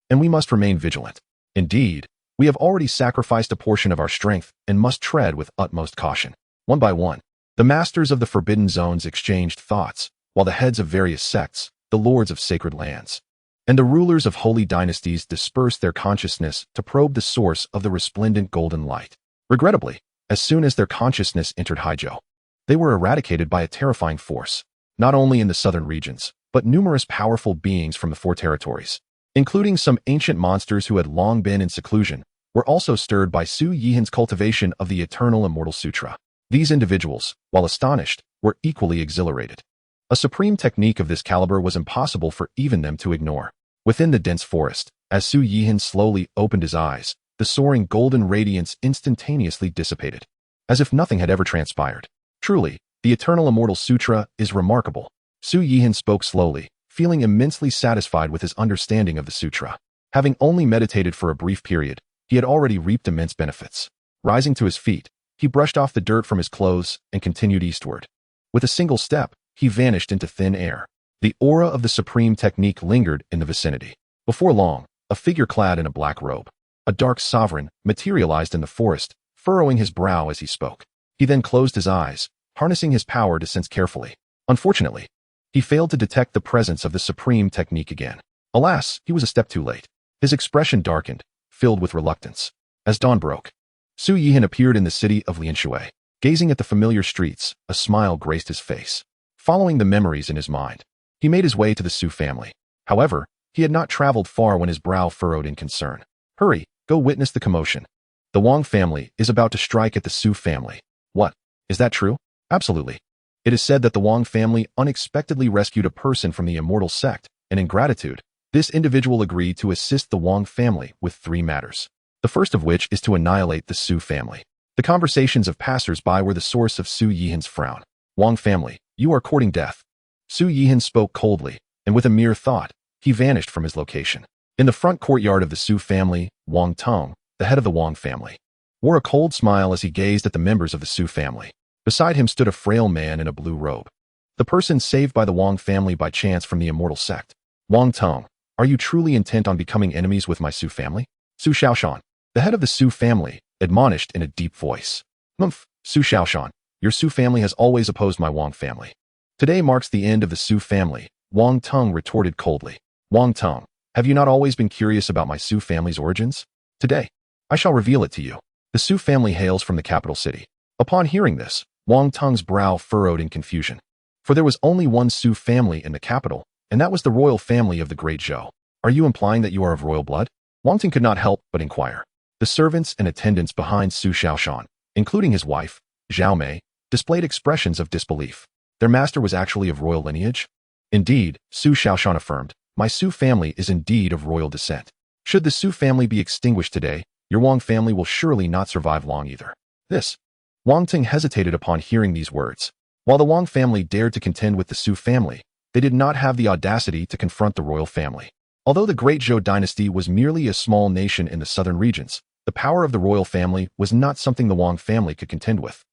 And we must remain vigilant. Indeed, we have already sacrificed a portion of our strength and must tread with utmost caution. One by one, the masters of the forbidden zones exchanged thoughts, while the heads of various sects, the lords of sacred lands, and the rulers of holy dynasties dispersed their consciousness to probe the source of the resplendent golden light. Regrettably, as soon as their consciousness entered Haizhou, they were eradicated by a terrifying force, not only in the southern regions, but numerous powerful beings from the four territories, including some ancient monsters who had long been in seclusion, were also stirred by Su Yihan's cultivation of the eternal immortal sutra. These individuals, while astonished, were equally exhilarated. A supreme technique of this caliber was impossible for even them to ignore. Within the dense forest, as Su Yihan slowly opened his eyes, the soaring golden radiance instantaneously dissipated, as if nothing had ever transpired. Truly, the eternal immortal sutra is remarkable. Su Yihan spoke slowly, feeling immensely satisfied with his understanding of the sutra. Having only meditated for a brief period, he had already reaped immense benefits. Rising to his feet, he brushed off the dirt from his clothes and continued eastward. With a single step, he vanished into thin air. The aura of the supreme technique lingered in the vicinity. Before long, a figure clad in a black robe, a dark sovereign, materialized in the forest, furrowing his brow as he spoke. He then closed his eyes, harnessing his power to sense carefully. Unfortunately, he failed to detect the presence of the supreme technique again. Alas, he was a step too late. His expression darkened, filled with reluctance. As dawn broke, Su Yihan appeared in the city of Lianshui. Gazing at the familiar streets, a smile graced his face. Following the memories in his mind, he made his way to the Su family. However, he had not traveled far when his brow furrowed in concern. Hurry, go witness the commotion. The Wong family is about to strike at the Su family. What? Is that true? Absolutely. It is said that the Wong family unexpectedly rescued a person from the Immortal-Sect, and in gratitude, this individual agreed to assist the Wong family with 3 matters. The first of which is to annihilate the Su family. The conversations of passers-by were the source of Su Yihan's frown. Wong family, you are courting death. Su Yihan spoke coldly, and with a mere thought, he vanished from his location. In the front courtyard of the Su family, Wong Tong, the head of the Wong family, wore a cold smile as he gazed at the members of the Su family. Beside him stood a frail man in a blue robe. The person saved by the Wong family by chance from the Immortal Sect. Wang Tong, are you truly intent on becoming enemies with my Su family? Su Xiaoshan, the head of the Su family, admonished in a deep voice. Humph, Su Xiaoshan, your Su family has always opposed my Wong family. Today marks the end of the Su family, Wang Tong retorted coldly. Wang Tong, have you not always been curious about my Su family's origins? Today, I shall reveal it to you. The Su family hails from the capital city. Upon hearing this, Wang Tong's brow furrowed in confusion. For there was only one Su family in the capital, and that was the royal family of the Great Zhou. Are you implying that you are of royal blood? Wang Ting could not help but inquire. The servants and attendants behind Su Xiaoshan, including his wife, Zhao Mei, displayed expressions of disbelief. Their master was actually of royal lineage? Indeed, Su Xiaoshan affirmed, my Su family is indeed of royal descent. Should the Su family be extinguished today, your Wang family will surely not survive long either. Wang Ting hesitated upon hearing these words. While the Wang family dared to contend with the Su family, they did not have the audacity to confront the royal family. Although the Great Zhou dynasty was merely a small nation in the southern regions, the power of the royal family was not something the Wang family could contend with.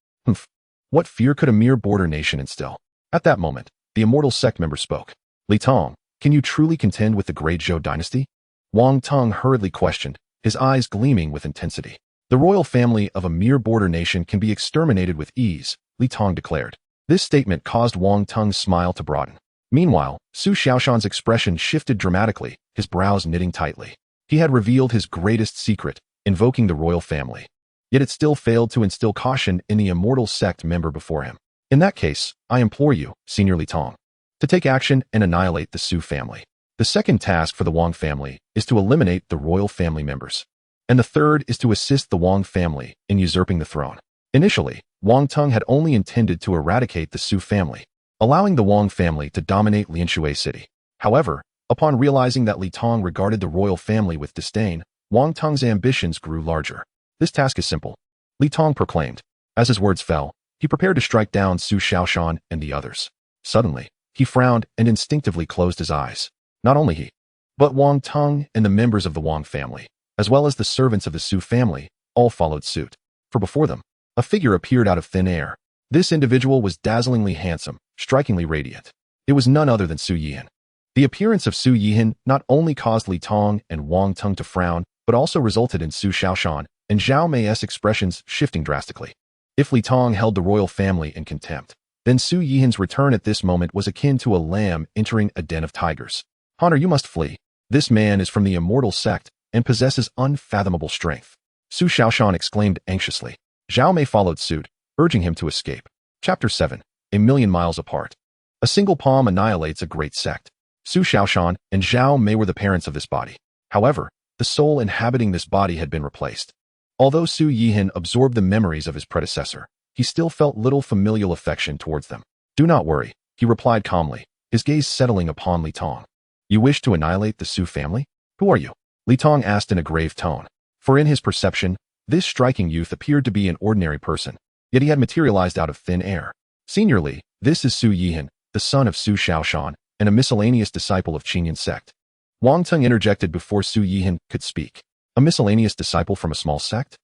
What fear could a mere border nation instill? At that moment, the Immortal Sect member spoke. Li Tong, can you truly contend with the Great Zhou dynasty? Wang Tong hurriedly questioned, his eyes gleaming with intensity. The royal family of a mere border nation can be exterminated with ease, Li Tong declared. This statement caused Wang Tong's smile to broaden. Meanwhile, Su Xiaoshan's expression shifted dramatically, his brows knitting tightly. He had revealed his greatest secret, invoking the royal family. Yet it still failed to instill caution in the Immortal Sect member before him. In that case, I implore you, Senior Li Tong, to take action and annihilate the Su family. The second task for the Wang family is to eliminate the royal family members. And the third is to assist the Wang family in usurping the throne. Initially, Wang Tong had only intended to eradicate the Su family, allowing the Wang family to dominate Lianshui City. However, upon realizing that Li Tong regarded the royal family with disdain, Wang Tong's ambitions grew larger. This task is simple, Li Tong proclaimed. As his words fell, he prepared to strike down Su Xiaoshan and the others. Suddenly, he frowned and instinctively closed his eyes. Not only he, but Wang Tong and the members of the Wang family, as well as the servants of the Su family, all followed suit. For before them, a figure appeared out of thin air. This individual was dazzlingly handsome, strikingly radiant. It was none other than Su Yihan. The appearance of Su Yihan not only caused Li Tong and Wang Tong to frown, but also resulted in Su Xiaoshan and Zhao Mei's expressions shifting drastically. If Li Tong held the royal family in contempt, then Su Yihan's return at this moment was akin to a lamb entering a den of tigers. Honor, you must flee. This man is from the Immortal Sect and possesses unfathomable strength. Su Xiaoshan exclaimed anxiously. Zhao Mei followed suit, urging him to escape. Chapter 7. A Million Miles Apart. A single palm annihilates a great sect. Su Xiaoshan and Zhao Mei were the parents of this body. However, the soul inhabiting this body had been replaced. Although Su Yihan absorbed the memories of his predecessor, he still felt little familial affection towards them. Do not worry, he replied calmly, his gaze settling upon Li Tong. You wish to annihilate the Su family? Who are you? Li Tong asked in a grave tone. For in his perception, this striking youth appeared to be an ordinary person, yet he had materialized out of thin air. Senior Li, this is Su Yihan, the son of Su Xiaoshan, and a miscellaneous disciple of Qingyun Sect. Wang Tong interjected before Su Yihan could speak. A miscellaneous disciple from a small sect?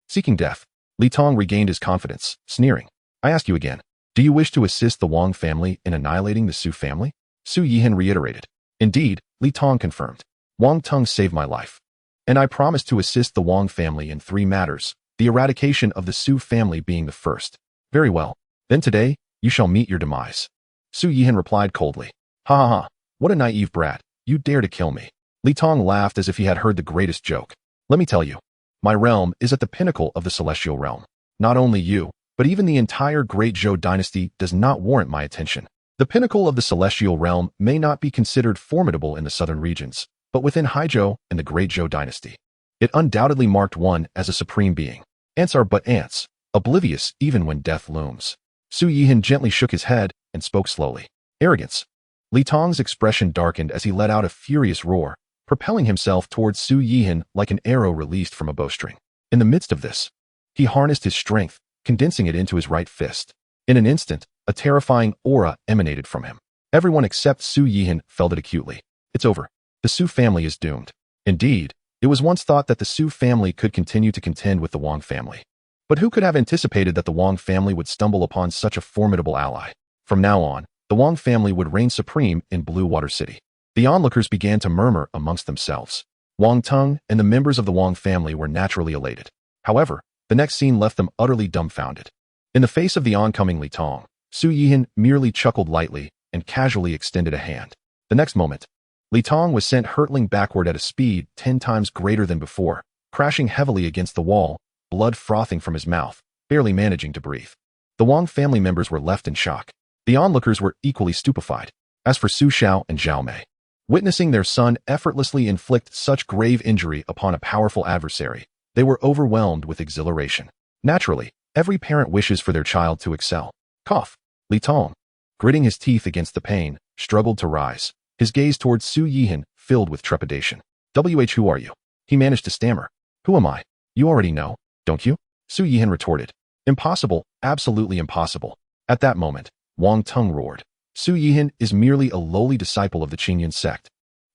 Seeking death. Li Tong regained his confidence, sneering. I ask you again, do you wish to assist the Wang family in annihilating the Su family? Su Yihan reiterated. Indeed, Li Tong confirmed. Wang Tong saved my life. And I promise to assist the Wang family in 3 matters, the eradication of the Su family being the first. Very well. Then today, you shall meet your demise. Su Yihan replied coldly. Ha, what a naive brat, you dare to kill me. Li Tong laughed as if he had heard the greatest joke. Let me tell you, my realm is at the pinnacle of the celestial realm. Not only you, but even the entire Great Zhou dynasty does not warrant my attention. The pinnacle of the celestial realm may not be considered formidable in the southern regions, but within Haizhou and the Great Zhou dynasty, it undoubtedly marked one as a supreme being. Ants are but ants, oblivious even when death looms. Su Yihan gently shook his head and spoke slowly. Arrogance. Li Tong's expression darkened as he let out a furious roar, propelling himself towards Su Yihan like an arrow released from a bowstring. In the midst of this, he harnessed his strength, condensing it into his right fist. In an instant, a terrifying aura emanated from him. Everyone except Su Yihan felt it acutely. It's over. The Su family is doomed. Indeed, It was once thought that the Su family could continue to contend with the Wong family. But who could have anticipated that the Wong family would stumble upon such a formidable ally? From now on, the Wong family would reign supreme in Blue Water City. The onlookers began to murmur amongst themselves. Wong Tung and the members of the Wong family were naturally elated. However, the next scene left them utterly dumbfounded. In the face of the oncoming Li Tong, Su Yihan merely chuckled lightly and casually extended a hand. The next moment, Li Tong was sent hurtling backward at a speed 10 times greater than before, crashing heavily against the wall, blood frothing from his mouth, barely managing to breathe. The Wong family members were left in shock. The onlookers were equally stupefied. As for Su Xiao and Zhao Mei, witnessing their son effortlessly inflict such grave injury upon a powerful adversary, they were overwhelmed with exhilaration. Naturally, every parent wishes for their child to excel. Cough. Li Tong, gritting his teeth against the pain, struggled to rise, his gaze towards Su Yihan filled with trepidation. Who are you? He managed to stammer. Who am I? You already know, don't you? Su Yihan retorted. Impossible, absolutely impossible. At that moment, Wong Tung roared. Su Yihan is merely a lowly disciple of the Qingyun Sect.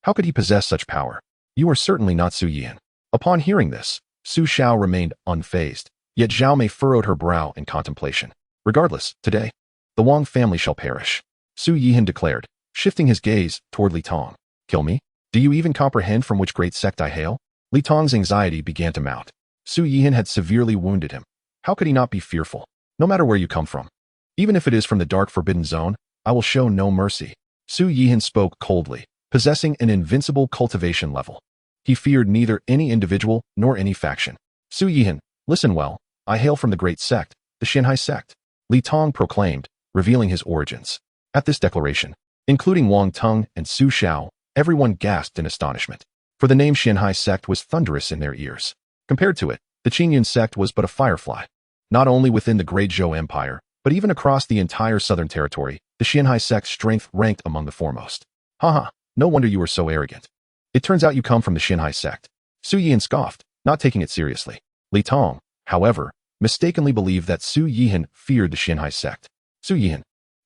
How could he possess such power? You are certainly not Su Yihan. Upon hearing this, Su Xiao remained unfazed, yet Zhao Mei furrowed her brow in contemplation. Regardless, today, the Wong family shall perish, Su Yihan declared, shifting his gaze toward Li Tong. Kill me? Do you even comprehend from which great sect I hail? Li Tong's anxiety began to mount. Su Yihan had severely wounded him. How could he not be fearful? No matter where you come from. Even if it is from the dark forbidden zone, I will show no mercy. Su Yihan spoke coldly, possessing an invincible cultivation level. He feared neither any individual nor any faction. Su Yihan, listen well, I hail from the great sect, the Xianxia sect, Li Tong proclaimed, revealing his origins. At this declaration, including Wong Tung and Su Xiao, everyone gasped in astonishment. For the name Xianxia sect was thunderous in their ears. Compared to it, the Qingyun sect was but a firefly. Not only within the great Zhou Empire, but even across the entire southern territory, the Xianxia sect's strength ranked among the foremost. Haha, no wonder you were so arrogant. It turns out you come from the Xianxia sect. Su Yihan scoffed, not taking it seriously. Li Tong, however, mistakenly believed that Su Yihan feared the Xianxia sect. Su Yihan,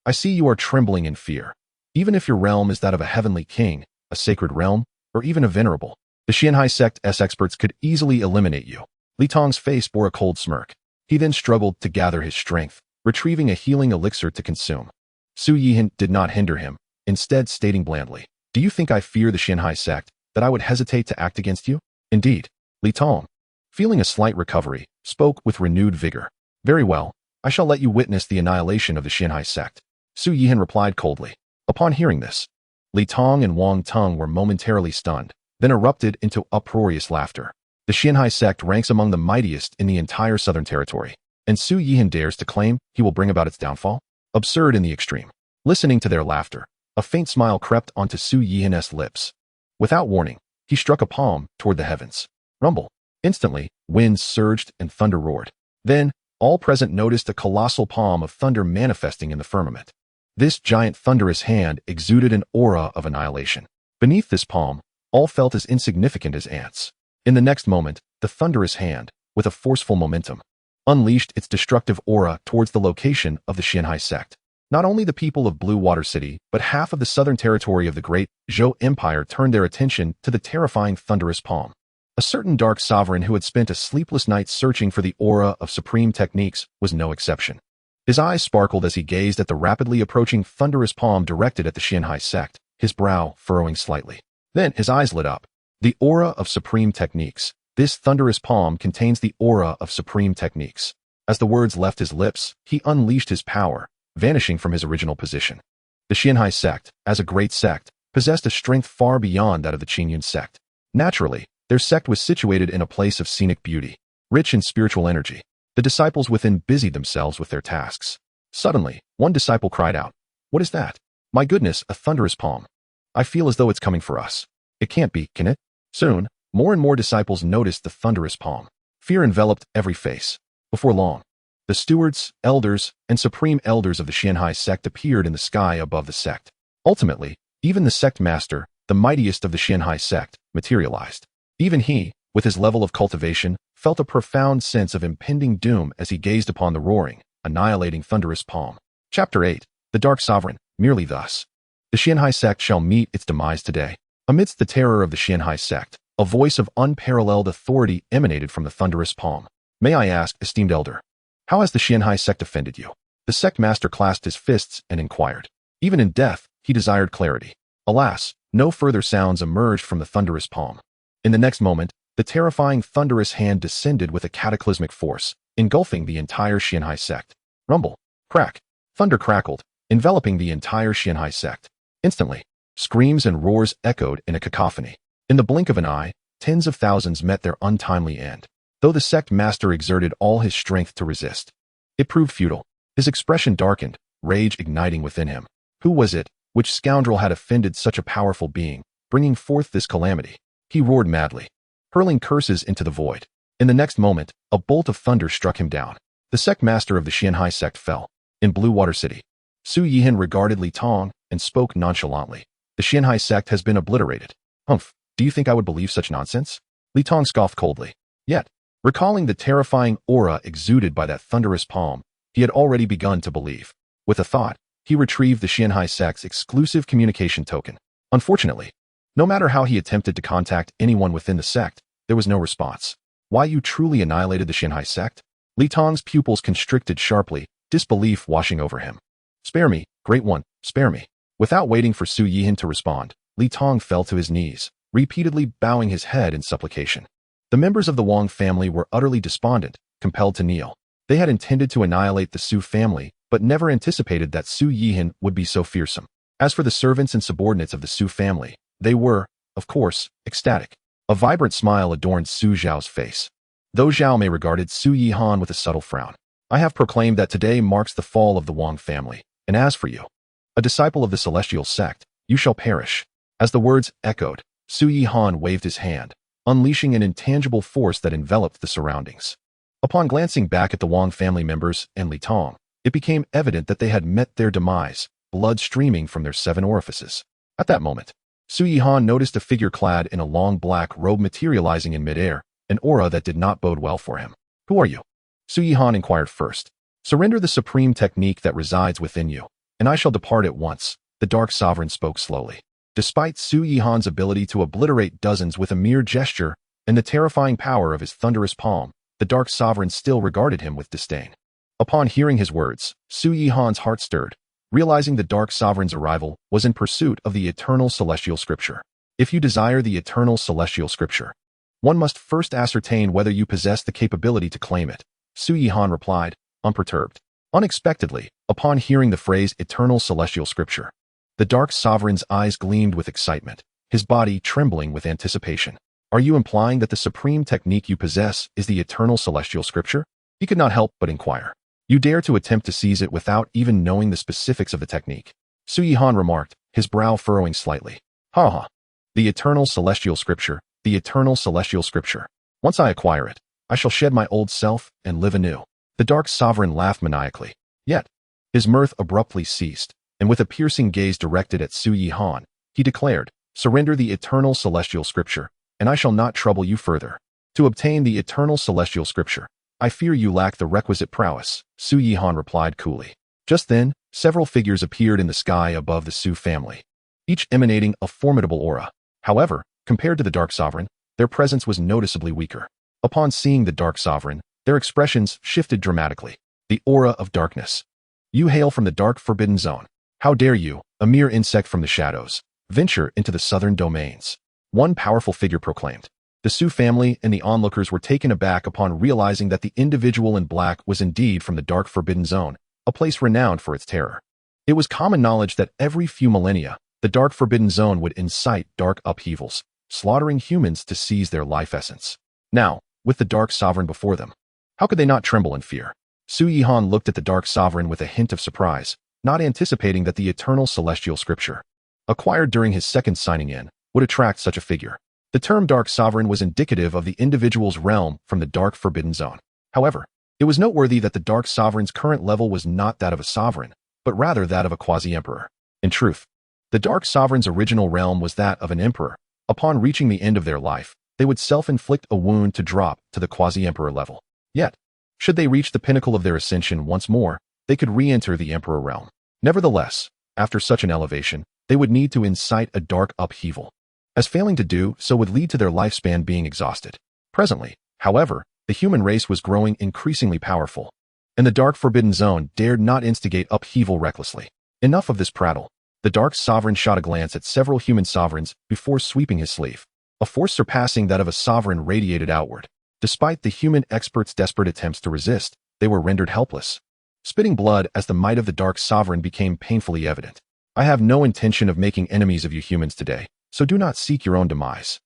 I see you are trembling in fear. Even if your realm is that of a heavenly king, a sacred realm, or even a venerable, the Xianxia sect's experts could easily eliminate you. Li Tong's face bore a cold smirk. He then struggled to gather his strength, retrieving a healing elixir to consume. Su Yihan did not hinder him, instead stating blandly, do you think I fear the Xianxia sect, that I would hesitate to act against you? Indeed. Li Tong, feeling a slight recovery, spoke with renewed vigor. Very well, I shall let you witness the annihilation of the Xianxia sect. Su Yihan replied coldly. Upon hearing this, Li Tong and Wong Tung were momentarily stunned, then erupted into uproarious laughter. The Xianxia sect ranks among the mightiest in the entire southern territory, and Su Yihan dares to claim he will bring about its downfall? Absurd in the extreme. Listening to their laughter, a faint smile crept onto Su Yihan's lips. Without warning, he struck a palm toward the heavens. Rumble. Instantly, winds surged and thunder roared. Then, all present noticed a colossal palm of thunder manifesting in the firmament. This giant thunderous hand exuded an aura of annihilation. Beneath this palm, all felt as insignificant as ants. In the next moment, the thunderous hand, with a forceful momentum, unleashed its destructive aura towards the location of the Xianxia sect. Not only the people of Blue Water City, but half of the southern territory of the great Zhou Empire turned their attention to the terrifying thunderous palm. A certain dark sovereign who had spent a sleepless night searching for the aura of supreme techniques was no exception. His eyes sparkled as he gazed at the rapidly approaching thunderous palm directed at the Xianxia sect, his brow furrowing slightly. Then his eyes lit up. The aura of supreme techniques. This thunderous palm contains the aura of supreme techniques. As the words left his lips, he unleashed his power, vanishing from his original position. The Xianxia sect, as a great sect, possessed a strength far beyond that of the Qingyun sect. Naturally, their sect was situated in a place of scenic beauty, rich in spiritual energy. The disciples within busied themselves with their tasks. Suddenly, one disciple cried out, "What is that? My goodness, a thunderous palm. I feel as though it's coming for us. It can't be, can it?" Soon, more and more disciples noticed the thunderous palm. Fear enveloped every face. Before long, the stewards, elders, and supreme elders of the Xianxia sect appeared in the sky above the sect. Ultimately, even the sect master, the mightiest of the Xianxia sect, materialized. Even he, with his level of cultivation, felt a profound sense of impending doom as he gazed upon the roaring, annihilating thunderous palm. Chapter 8. The Dark Sovereign. Merely thus. The Xianxia sect shall meet its demise today. Amidst the terror of the Xianxia sect, A voice of unparalleled authority emanated from the thunderous palm. "May I ask, esteemed elder, how has the Xianxia sect offended you?" The sect master clasped his fists and inquired. Even in death, he desired clarity. Alas, no further sounds emerged from the thunderous palm. In the next moment, the terrifying thunderous hand descended with a cataclysmic force, engulfing the entire Xianxia sect. Rumble, crack, thunder crackled, enveloping the entire Xianxia sect. Instantly, screams and roars echoed in a cacophony. In the blink of an eye, tens of thousands met their untimely end. Though the sect master exerted all his strength to resist, it proved futile. His expression darkened, rage igniting within him. Who was it? Which scoundrel had offended such a powerful being, bringing forth this calamity? He roared madly, hurling curses into the void. In the next moment, a bolt of thunder struck him down. The sect master of the Xianxia sect fell. In Blue Water City, Su Yihan regarded Li Tong and spoke nonchalantly. "The Xianxia sect has been obliterated." "Humph, do you think I would believe such nonsense?" Li Tong scoffed coldly. Yet, recalling the terrifying aura exuded by that thunderous palm, he had already begun to believe. With a thought, he retrieved the Xianxia sect's exclusive communication token. Unfortunately, no matter how he attempted to contact anyone within the sect, there was no response. "Why, you truly annihilated the Xianxia sect?" Li Tong's pupils constricted sharply, disbelief washing over him. "Spare me, Great One, spare me." Without waiting for Su Yihan to respond, Li Tong fell to his knees, repeatedly bowing his head in supplication. The members of the Wong family were utterly despondent, compelled to kneel. They had intended to annihilate the Su family, but never anticipated that Su Yihan would be so fearsome. As for the servants and subordinates of the Su family, they were, of course, ecstatic. A vibrant smile adorned Su Zhao's face. Though Zhao Mei regarded Su Yihan with a subtle frown. "I have proclaimed that today marks the fall of the Wong family, and as for you, a disciple of the celestial sect, you shall perish." As the words echoed, Su Yihan waved his hand, unleashing an intangible force that enveloped the surroundings. Upon glancing back at the Wong family members and Li Tong, it became evident that they had met their demise, blood streaming from their 7 orifices. At that moment, Su Yihan noticed a figure clad in a long black robe materializing in midair, an aura that did not bode well for him. "Who are you?" Su Yihan inquired first. "Surrender the supreme technique that resides within you, and I shall depart at once," the Dark Sovereign spoke slowly. Despite Su Yihan's ability to obliterate dozens with a mere gesture and the terrifying power of his thunderous palm, the Dark Sovereign still regarded him with disdain. Upon hearing his words, Su Yihan's heart stirred, realizing the Dark Sovereign's arrival was in pursuit of the eternal celestial scripture. If you desire the eternal celestial scripture, one must first ascertain whether you possess the capability to claim it, Su Yihan replied, unperturbed. Unexpectedly, upon hearing the phrase eternal celestial scripture, the Dark Sovereign's eyes gleamed with excitement, his body trembling with anticipation. "Are you implying that the supreme technique you possess is the eternal celestial scripture?" He could not help but inquire. "You dare to attempt to seize it without even knowing the specifics of the technique?" Su Yihan remarked, his brow furrowing slightly. "Ha ha. The eternal celestial scripture, the eternal celestial scripture. Once I acquire it, I shall shed my old self and live anew." The Dark Sovereign laughed maniacally. Yet, his mirth abruptly ceased, and with a piercing gaze directed at Su Yihan, he declared, "Surrender the eternal celestial scripture, and I shall not trouble you further. To obtain the eternal celestial scripture, I fear you lack the requisite prowess," Su Yihan replied coolly. Just then, several figures appeared in the sky above the Su family, each emanating a formidable aura. However, compared to the Dark Sovereign, their presence was noticeably weaker. Upon seeing the Dark Sovereign, their expressions shifted dramatically. The aura of darkness. "You hail from the dark forbidden zone. How dare you, a mere insect from the shadows, venture into the southern domains?" One powerful figure proclaimed. The Su family and the onlookers were taken aback upon realizing that the individual in black was indeed from the dark forbidden zone, a place renowned for its terror. It was common knowledge that every few millennia, the dark forbidden zone would incite dark upheavals, slaughtering humans to seize their life essence. Now, with the Dark Sovereign before them, how could they not tremble in fear? Su Yihan looked at the Dark Sovereign with a hint of surprise, not anticipating that the eternal celestial scripture, acquired during his second signing in, would attract such a figure. The term Dark Sovereign was indicative of the individual's realm from the dark forbidden zone. However, it was noteworthy that the Dark Sovereign's current level was not that of a sovereign, but rather that of a quasi-emperor. In truth, the Dark Sovereign's original realm was that of an emperor. Upon reaching the end of their life, they would self-inflict a wound to drop to the quasi-emperor level. Yet, should they reach the pinnacle of their ascension once more, they could re-enter the emperor realm. Nevertheless, after such an elevation, they would need to incite a dark upheaval. as failing to do so would lead to their lifespan being exhausted. Presently, however, the human race was growing increasingly powerful, and the Dark Forbidden Zone dared not instigate upheaval recklessly. Enough of this prattle. The Dark Sovereign shot a glance at several human sovereigns before sweeping his sleeve. A force surpassing that of a sovereign radiated outward. Despite the human experts' desperate attempts to resist, they were rendered helpless, spitting blood as the might of the Dark Sovereign became painfully evident. I have no intention of making enemies of you humans today, so do not seek your own demise.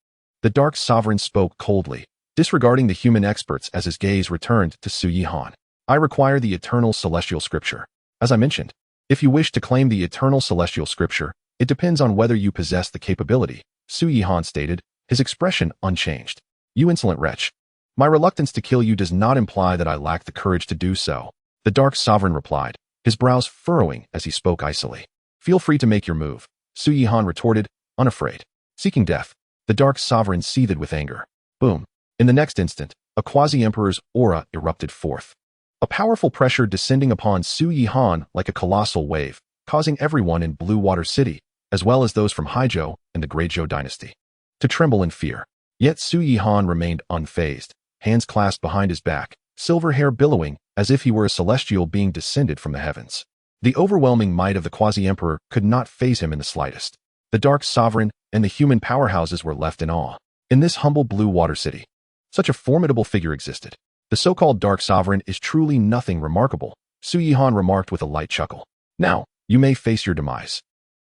The Dark Sovereign spoke coldly, disregarding the human experts as his gaze returned to Su Yihan. I require the eternal celestial scripture. As I mentioned, if you wish to claim the eternal celestial scripture, it depends on whether you possess the capability, Su Yihan stated, his expression unchanged. You insolent wretch. My reluctance to kill you does not imply that I lack the courage to do so, the Dark Sovereign replied, his brows furrowing as he spoke icily. Feel free to make your move, Su Yihan retorted, unafraid. Seeking death, the Dark Sovereign seethed with anger. Boom. In the next instant, a quasi-emperor's aura erupted forth. A powerful pressure descending upon Su Yihan like a colossal wave, causing everyone in Blue Water City, as well as those from Haizhou and the Greizhou dynasty, to tremble in fear. Yet Su Yihan remained unfazed, hands clasped behind his back, silver hair billowing as if he were a celestial being descended from the heavens. The overwhelming might of the quasi-emperor could not faze him in the slightest. The Dark Sovereign and the human powerhouses were left in awe. In this humble Blue Water City, such a formidable figure existed. The so-called Dark Sovereign is truly nothing remarkable, Su Yihan remarked with a light chuckle. Now, you may face your demise.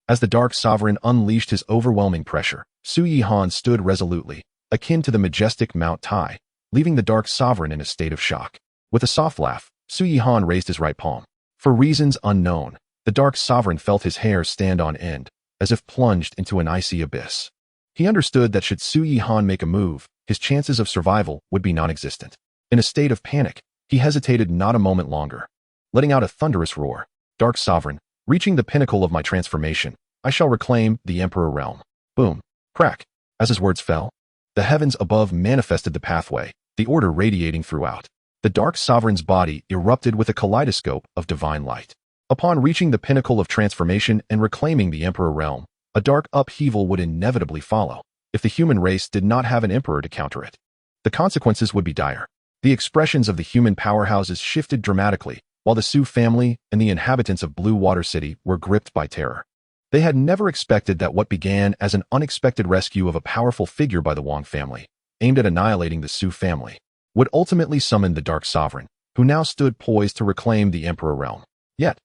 As the Dark Sovereign unleashed his overwhelming pressure, Su Yihan stood resolutely, akin to the majestic Mount Tai, leaving the Dark Sovereign in a state of shock. With a soft laugh, Su Yihan raised his right palm. For reasons unknown, the Dark Sovereign felt his hair stand on end, as if plunged into an icy abyss. He understood that should Su Yihan make a move, his chances of survival would be non-existent. In a state of panic, he hesitated not a moment longer. Letting out a thunderous roar, Dark Sovereign, reaching the pinnacle of my transformation, I shall reclaim the Emperor realm. Boom. Crack. As his words fell, the heavens above manifested the pathway, the order radiating throughout. The Dark Sovereign's body erupted with a kaleidoscope of divine light. Upon reaching the pinnacle of transformation and reclaiming the Emperor realm, a dark upheaval would inevitably follow, if the human race did not have an emperor to counter it. The consequences would be dire. The expressions of the human powerhouses shifted dramatically, while the Su family and the inhabitants of Blue Water City were gripped by terror. They had never expected that what began as an unexpected rescue of a powerful figure by the Wong family, aimed at annihilating the Su family, would ultimately summon the Dark Sovereign, who now stood poised to reclaim the Emperor realm. Yet,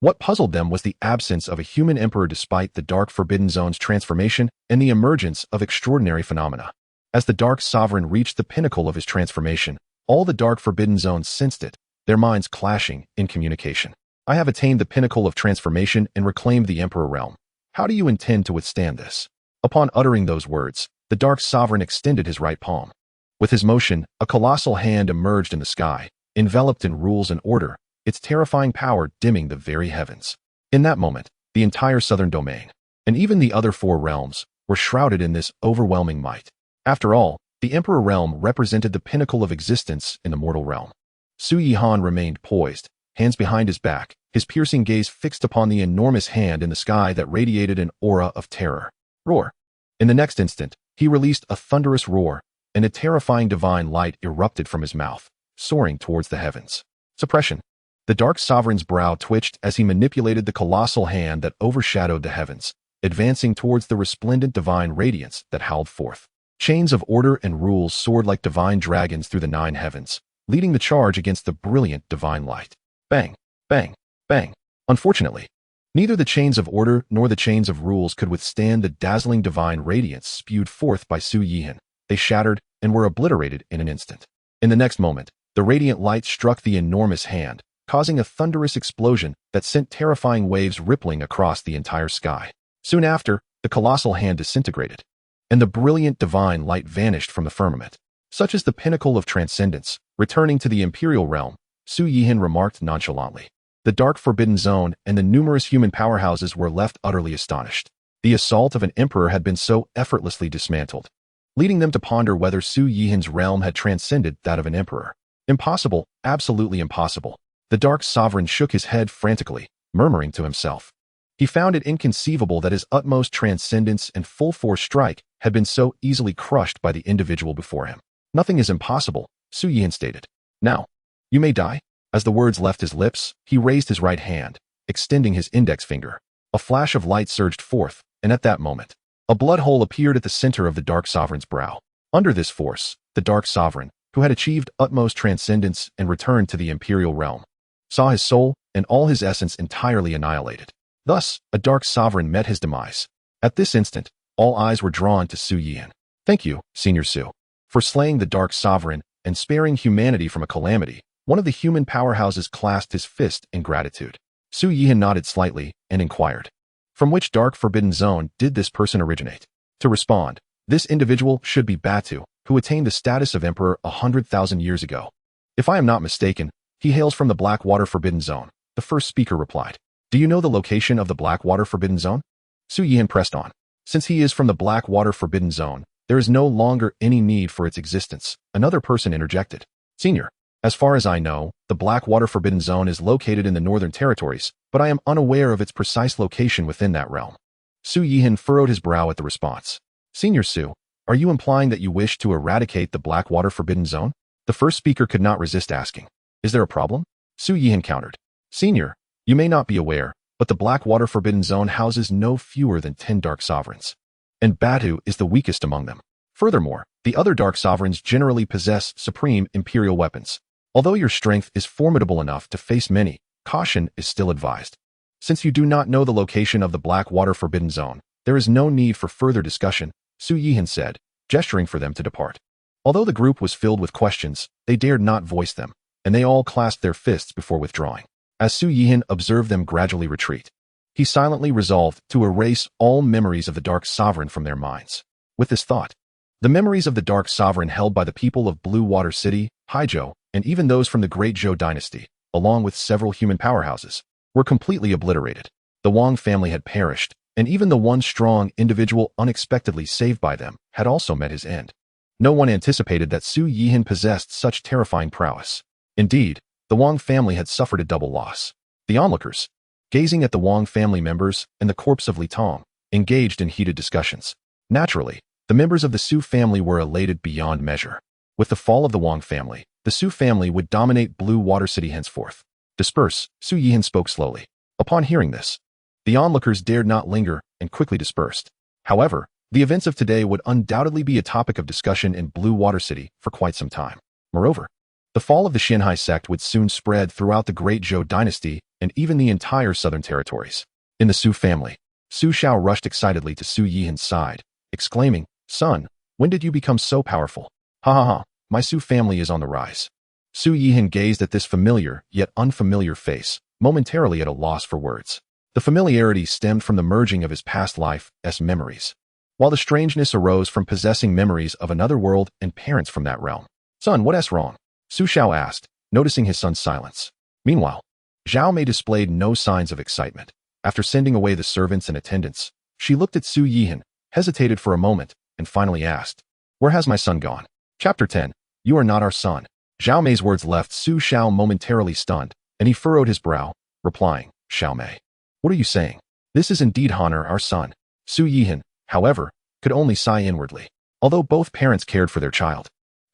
what puzzled them was the absence of a human emperor despite the Dark Forbidden Zone's transformation and the emergence of extraordinary phenomena. As the Dark Sovereign reached the pinnacle of his transformation, all the Dark Forbidden Zones sensed it, their minds clashing in communication. I have attained the pinnacle of transformation and reclaimed the Emperor realm. How do you intend to withstand this? Upon uttering those words, the Dark Sovereign extended his right palm. With his motion, a colossal hand emerged in the sky, enveloped in rules and order, its terrifying power dimming the very heavens. In that moment, the entire southern domain, and even the other 4 realms, were shrouded in this overwhelming might. After all, the Emperor realm represented the pinnacle of existence in the mortal realm. Su Yihan remained poised, hands behind his back, his piercing gaze fixed upon the enormous hand in the sky that radiated an aura of terror. Roar. In the next instant, he released a thunderous roar, and a terrifying divine light erupted from his mouth, soaring towards the heavens. Suppression. The Dark Sovereign's brow twitched as he manipulated the colossal hand that overshadowed the heavens, advancing towards the resplendent divine radiance that howled forth. Chains of order and rules soared like divine dragons through the 9 heavens, leading the charge against the brilliant divine light. Bang, bang, bang. Unfortunately, neither the chains of order nor the chains of rules could withstand the dazzling divine radiance spewed forth by Su Yihan. They shattered and were obliterated in an instant. In the next moment, the radiant light struck the enormous hand, causing a thunderous explosion that sent terrifying waves rippling across the entire sky. Soon after, the colossal hand disintegrated, and the brilliant divine light vanished from the firmament. Such is the pinnacle of transcendence. Returning to the imperial realm, Su Yihan remarked nonchalantly. The Dark Forbidden Zone and the numerous human powerhouses were left utterly astonished. The assault of an emperor had been so effortlessly dismantled, leading them to ponder whether Su Yihan's realm had transcended that of an emperor. Impossible, absolutely impossible. The Dark Sovereign shook his head frantically, murmuring to himself. He found it inconceivable that his utmost transcendence and full-force strike had been so easily crushed by the individual before him. Nothing is impossible, Su Yihan stated. Now, you may die. As the words left his lips, he raised his right hand, extending his index finger. A flash of light surged forth, and at that moment, a blood hole appeared at the center of the Dark Sovereign's brow. Under this force, the Dark Sovereign, who had achieved utmost transcendence and returned to the Imperial realm, saw his soul and all his essence entirely annihilated. Thus, a Dark Sovereign met his demise. At this instant, all eyes were drawn to Su Yihan. Thank you, Senior Su, for slaying the Dark Sovereign and sparing humanity from a calamity. One of the human powerhouses clasped his fist in gratitude. Su Yihan nodded slightly and inquired, from which dark forbidden zone did this person originate? To respond, this individual should be Batu, who attained the status of emperor 100,000 years ago. If I am not mistaken, he hails from the Blackwater Forbidden Zone, the first speaker replied. Do you know the location of the Blackwater Forbidden Zone? Su Yihan pressed on. Since he is from the Blackwater Forbidden Zone, there is no longer any need for its existence, another person interjected. Senior, as far as I know, the Blackwater Forbidden Zone is located in the Northern Territories, but I am unaware of its precise location within that realm. Su Yihan furrowed his brow at the response. Senior Su, are you implying that you wish to eradicate the Blackwater Forbidden Zone? The first speaker could not resist asking. Is there a problem? Su Yihan countered. Senior, you may not be aware, but the Blackwater Forbidden Zone houses no fewer than 10 Dark Sovereigns, and Batu is the weakest among them. Furthermore, the other Dark Sovereigns generally possess supreme imperial weapons. Although your strength is formidable enough to face many, caution is still advised. Since you do not know the location of the Blackwater Forbidden Zone, there is no need for further discussion, Su Yihan said, gesturing for them to depart. Although the group was filled with questions, they dared not voice them, and they all clasped their fists before withdrawing. As Su Yihan observed them gradually retreat, he silently resolved to erase all memories of the Dark Sovereign from their minds. With this thought, the memories of the Dark Sovereign held by the people of Blue Water City, Haizhou, and even those from the Great Zhou dynasty, along with several human powerhouses, were completely obliterated. The Wong family had perished, and even the one strong individual unexpectedly saved by them had also met his end. No one anticipated that Su Yihan possessed such terrifying prowess. Indeed, the Wong family had suffered a double loss. The onlookers, gazing at the Wong family members and the corpse of Li Tong, engaged in heated discussions. Naturally, the members of the Su family were elated beyond measure. With the fall of the Wong family, the Su family would dominate Blue Water City henceforth. Disperse, Su Yihan spoke slowly. Upon hearing this, the onlookers dared not linger and quickly dispersed. However, the events of today would undoubtedly be a topic of discussion in Blue Water City for quite some time. Moreover, the fall of the Qingyun Sect would soon spread throughout the Great Zhou dynasty and even the entire southern territories. In the Su family, Su Shao rushed excitedly to Su Yihan's side, exclaiming, Son, when did you become so powerful? Ha ha ha, my Su family is on the rise. Su Yihan gazed at this familiar yet unfamiliar face, momentarily at a loss for words. The familiarity stemmed from the merging of his past life's memories, while the strangeness arose from possessing memories of another world and parents from that realm. Son, what's wrong? Su Shao asked, noticing his son's silence. Meanwhile, Zhao Mei displayed no signs of excitement. After sending away the servants and attendants, she looked at Su Yihan, hesitated for a moment, and finally asked, Where has my son gone? Chapter 10. You are not our son. Zhao Mei's words left Su Shao momentarily stunned, and he furrowed his brow, replying, Xiao Mei. What are you saying? This is indeed Honor, our son. Su Yihan, however, could only sigh inwardly. Although both parents cared for their child,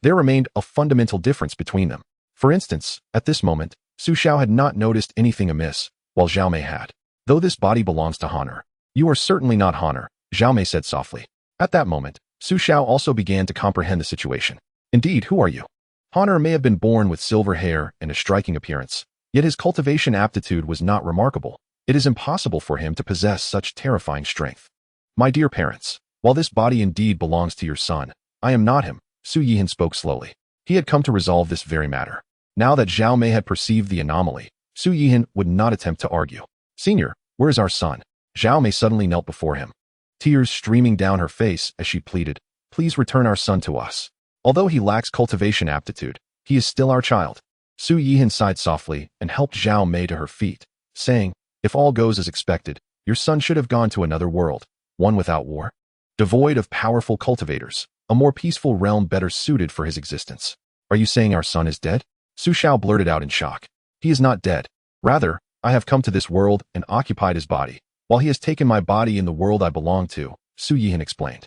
there remained a fundamental difference between them. For instance, at this moment, Su Shao had not noticed anything amiss, while Xiao Mei had. Though this body belongs to Honor, you are certainly not Honor, Xiao Mei said softly. At that moment, Su Shao also began to comprehend the situation. Indeed, who are you? Honor may have been born with silver hair and a striking appearance, yet his cultivation aptitude was not remarkable. It is impossible for him to possess such terrifying strength. My dear parents, while this body indeed belongs to your son, I am not him, Su Yihan spoke slowly. He had come to resolve this very matter. Now that Xiao Mei had perceived the anomaly, Su Yihan would not attempt to argue. Senior, where is our son? Xiao Mei suddenly knelt before him, tears streaming down her face as she pleaded, Please return our son to us. Although he lacks cultivation aptitude, he is still our child. Su Yihan sighed softly and helped Xiao Mei to her feet, saying, If all goes as expected, your son should have gone to another world, one without war, devoid of powerful cultivators, a more peaceful realm better suited for his existence. Are you saying our son is dead? Su Shao blurted out in shock. He is not dead. Rather, I have come to this world and occupied his body, while he has taken my body in the world I belong to, Su Yihan explained.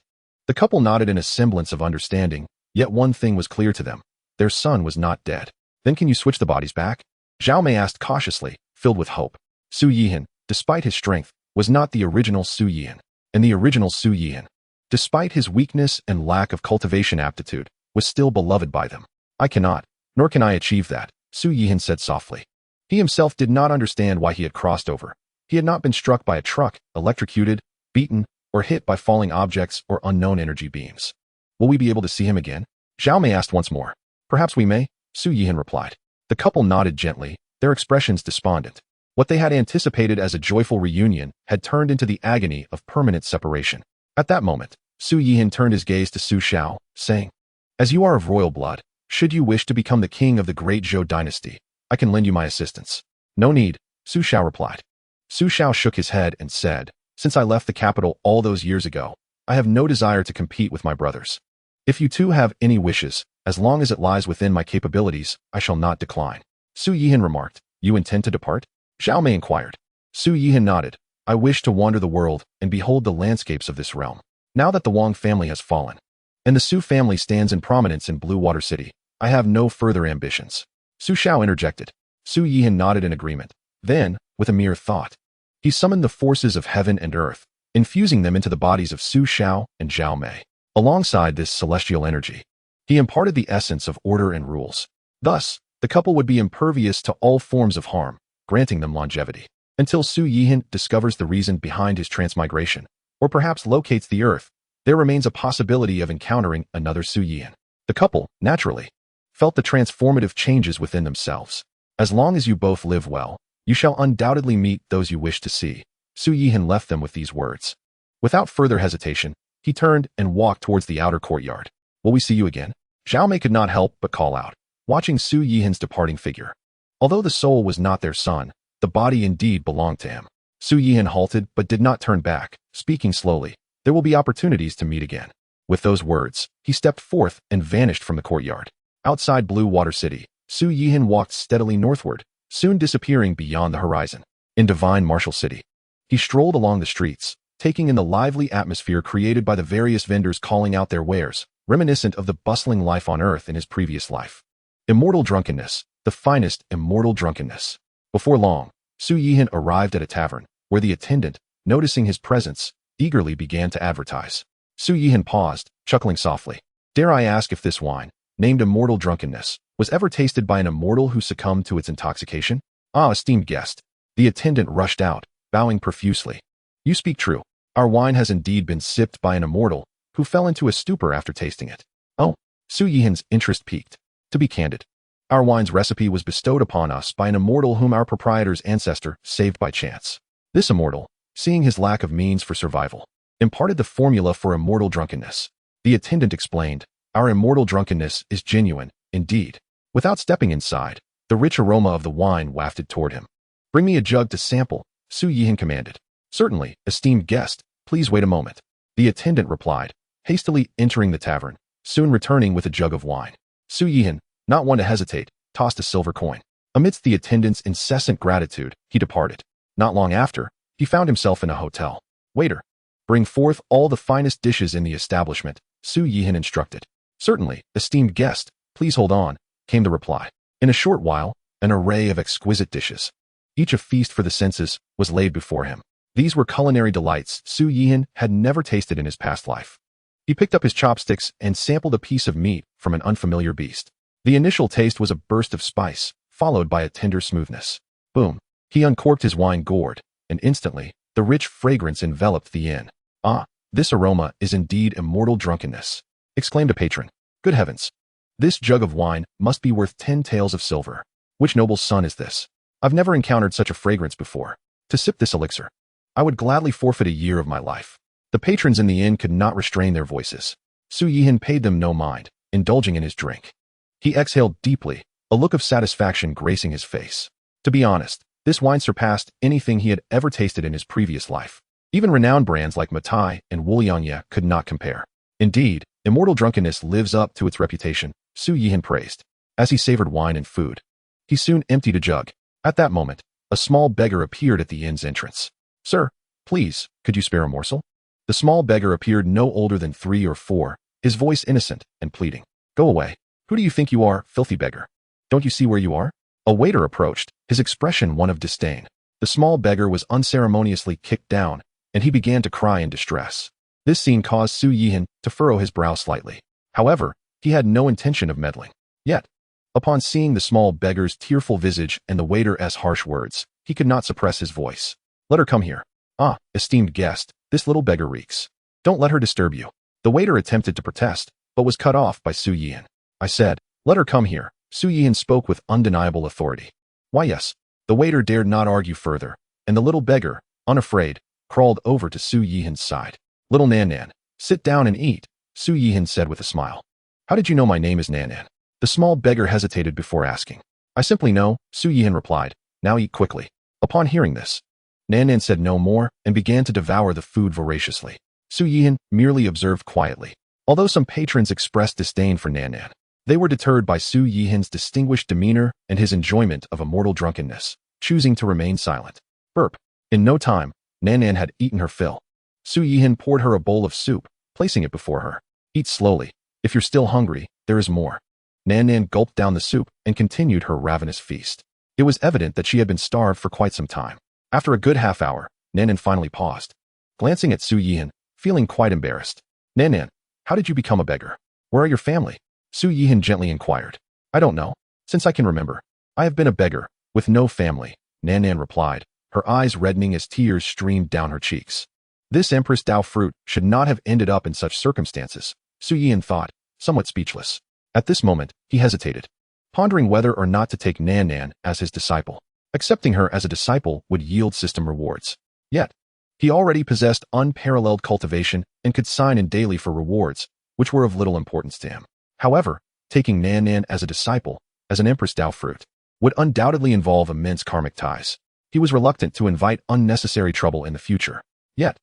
The couple nodded in a semblance of understanding, yet one thing was clear to them. Their son was not dead. Then can you switch the bodies back? Zhao Mei asked cautiously, filled with hope. Su Yihan, despite his strength, was not the original Su Yihan. And the original Su Yihan, despite his weakness and lack of cultivation aptitude, was still beloved by them. I cannot, nor can I achieve that, Su Yihan said softly. He himself did not understand why he had crossed over. He had not been struck by a truck, electrocuted, beaten, or hit by falling objects or unknown energy beams. Will we be able to see him again? Zhao Mei asked once more. Perhaps we may, Su Yihan replied. The couple nodded gently, their expressions despondent. What they had anticipated as a joyful reunion had turned into the agony of permanent separation. At that moment, Su Yihan turned his gaze to Su Xiao, saying, As you are of royal blood, should you wish to become the king of the great Zhou dynasty, I can lend you my assistance. No need, Su Xiao replied. Su Xiao shook his head and said, Since I left the capital all those years ago, I have no desire to compete with my brothers. If you two have any wishes, as long as it lies within my capabilities, I shall not decline. Su Yihan remarked, You intend to depart? Zhao Mei inquired. Su Yihan nodded. I wish to wander the world and behold the landscapes of this realm. Now that the Wong family has fallen, and the Su family stands in prominence in Blue Water City, I have no further ambitions. Su Xiao interjected. Su Yihan nodded in agreement. Then, with a mere thought, he summoned the forces of heaven and earth, infusing them into the bodies of Su Xiao and Zhao Mei. Alongside this celestial energy, he imparted the essence of order and rules. Thus, the couple would be impervious to all forms of harm, granting them longevity. Until Su Yihan discovers the reason behind his transmigration, or perhaps locates the earth, there remains a possibility of encountering another Su Yihan. The couple, naturally, felt the transformative changes within themselves. As long as you both live well, you shall undoubtedly meet those you wish to see. Su Yihan left them with these words. Without further hesitation, he turned and walked towards the outer courtyard. Will we see you again? Zhao Mei could not help but call out, watching Su Yihan's departing figure. Although the soul was not their son, the body indeed belonged to him. Su Yihan halted but did not turn back, speaking slowly. There will be opportunities to meet again. With those words, he stepped forth and vanished from the courtyard. Outside Blue Water City, Su Yihan walked steadily northward, soon disappearing beyond the horizon. In Divine Martial City, he strolled along the streets, taking in the lively atmosphere created by the various vendors calling out their wares, reminiscent of the bustling life on Earth in his previous life. Immortal drunkenness, the finest immortal drunkenness. Before long, Su Yihan arrived at a tavern, where the attendant, noticing his presence, eagerly began to advertise. Su Yihan paused, chuckling softly. Dare I ask if this wine, named Immortal Drunkenness, was ever tasted by an immortal who succumbed to its intoxication? Ah, esteemed guest. The attendant rushed out, bowing profusely. You speak true. Our wine has indeed been sipped by an immortal, who fell into a stupor after tasting it. Oh, Su Yihan's interest piqued. To be candid, our wine's recipe was bestowed upon us by an immortal whom our proprietor's ancestor saved by chance. This immortal, seeing his lack of means for survival, imparted the formula for immortal drunkenness. The attendant explained, Our immortal drunkenness is genuine, indeed. Without stepping inside, the rich aroma of the wine wafted toward him. Bring me a jug to sample, Su Yihan commanded. Certainly, esteemed guest, please wait a moment. The attendant replied, hastily entering the tavern, soon returning with a jug of wine. Su Yihan, not one to hesitate, tossed a silver coin. Amidst the attendant's incessant gratitude, he departed. Not long after, he found himself in a hotel. Waiter, bring forth all the finest dishes in the establishment, Su Yihan instructed. Certainly, esteemed guest, please hold on, came the reply. In a short while, an array of exquisite dishes, each a feast for the senses, was laid before him. These were culinary delights Su Yihan had never tasted in his past life. He picked up his chopsticks and sampled a piece of meat from an unfamiliar beast. The initial taste was a burst of spice, followed by a tender smoothness. Boom. He uncorked his wine gourd, and instantly, the rich fragrance enveloped the inn. Ah, this aroma is indeed immortal drunkenness, exclaimed a patron. Good heavens. This jug of wine must be worth 10 taels of silver. Which noble's son is this? I've never encountered such a fragrance before. To sip this elixir, I would gladly forfeit a year of my life. The patrons in the inn could not restrain their voices. Su Yihan paid them no mind, indulging in his drink. He exhaled deeply, a look of satisfaction gracing his face. To be honest, this wine surpassed anything he had ever tasted in his previous life. Even renowned brands like Matai and Xianxia could not compare. Indeed, immortal drunkenness lives up to its reputation, Su Yihan praised. As he savored wine and food, he soon emptied a jug. At that moment, a small beggar appeared at the inn's entrance. Sir, please, could you spare a morsel? The small beggar appeared no older than 3 or 4, his voice innocent and pleading. Go away. Who do you think you are, filthy beggar? Don't you see where you are? A waiter approached, his expression one of disdain. The small beggar was unceremoniously kicked down, and he began to cry in distress. This scene caused Su Yihan to furrow his brow slightly. However, he had no intention of meddling. Yet, upon seeing the small beggar's tearful visage and the waiter's harsh words, he could not suppress his voice. Let her come here. Ah, esteemed guest, this little beggar reeks. Don't let her disturb you. The waiter attempted to protest, but was cut off by Su Yihan. I said, let her come here. Su Yihan spoke with undeniable authority. Why yes. The waiter dared not argue further, and the little beggar, unafraid, crawled over to Su Yihan's side. Little Nan, sit down and eat, Su Yihan said with a smile. How did you know my name is Nan? The small beggar hesitated before asking. I simply know, Su Yihan replied. Now eat quickly. Upon hearing this, Nan said no more and began to devour the food voraciously. Su Yihan merely observed quietly. Although some patrons expressed disdain for Nan, they were deterred by Su Yihan's distinguished demeanor and his enjoyment of immortal drunkenness, choosing to remain silent. Burp. In no time, Nan had eaten her fill. Su Yihan poured her a bowl of soup, placing it before her. Eat slowly. If you're still hungry, there is more. Nan gulped down the soup and continued her ravenous feast. It was evident that she had been starved for quite some time. After a good half hour, Nan finally paused. Glancing at Su Yihan, feeling quite embarrassed. Nan, how did you become a beggar? Where are your family? Su Yihan gently inquired. I don't know. Since I can remember, I have been a beggar, with no family, Nan replied, her eyes reddening as tears streamed down her cheeks. This Empress Dao fruit should not have ended up in such circumstances, Su Yihan thought, somewhat speechless. At this moment, he hesitated, pondering whether or not to take Nan as his disciple. Accepting her as a disciple would yield system rewards. Yet, he already possessed unparalleled cultivation and could sign in daily for rewards, which were of little importance to him. However, taking Nan as a disciple, as an Empress Dao fruit, would undoubtedly involve immense karmic ties. He was reluctant to invite unnecessary trouble in the future. Yet,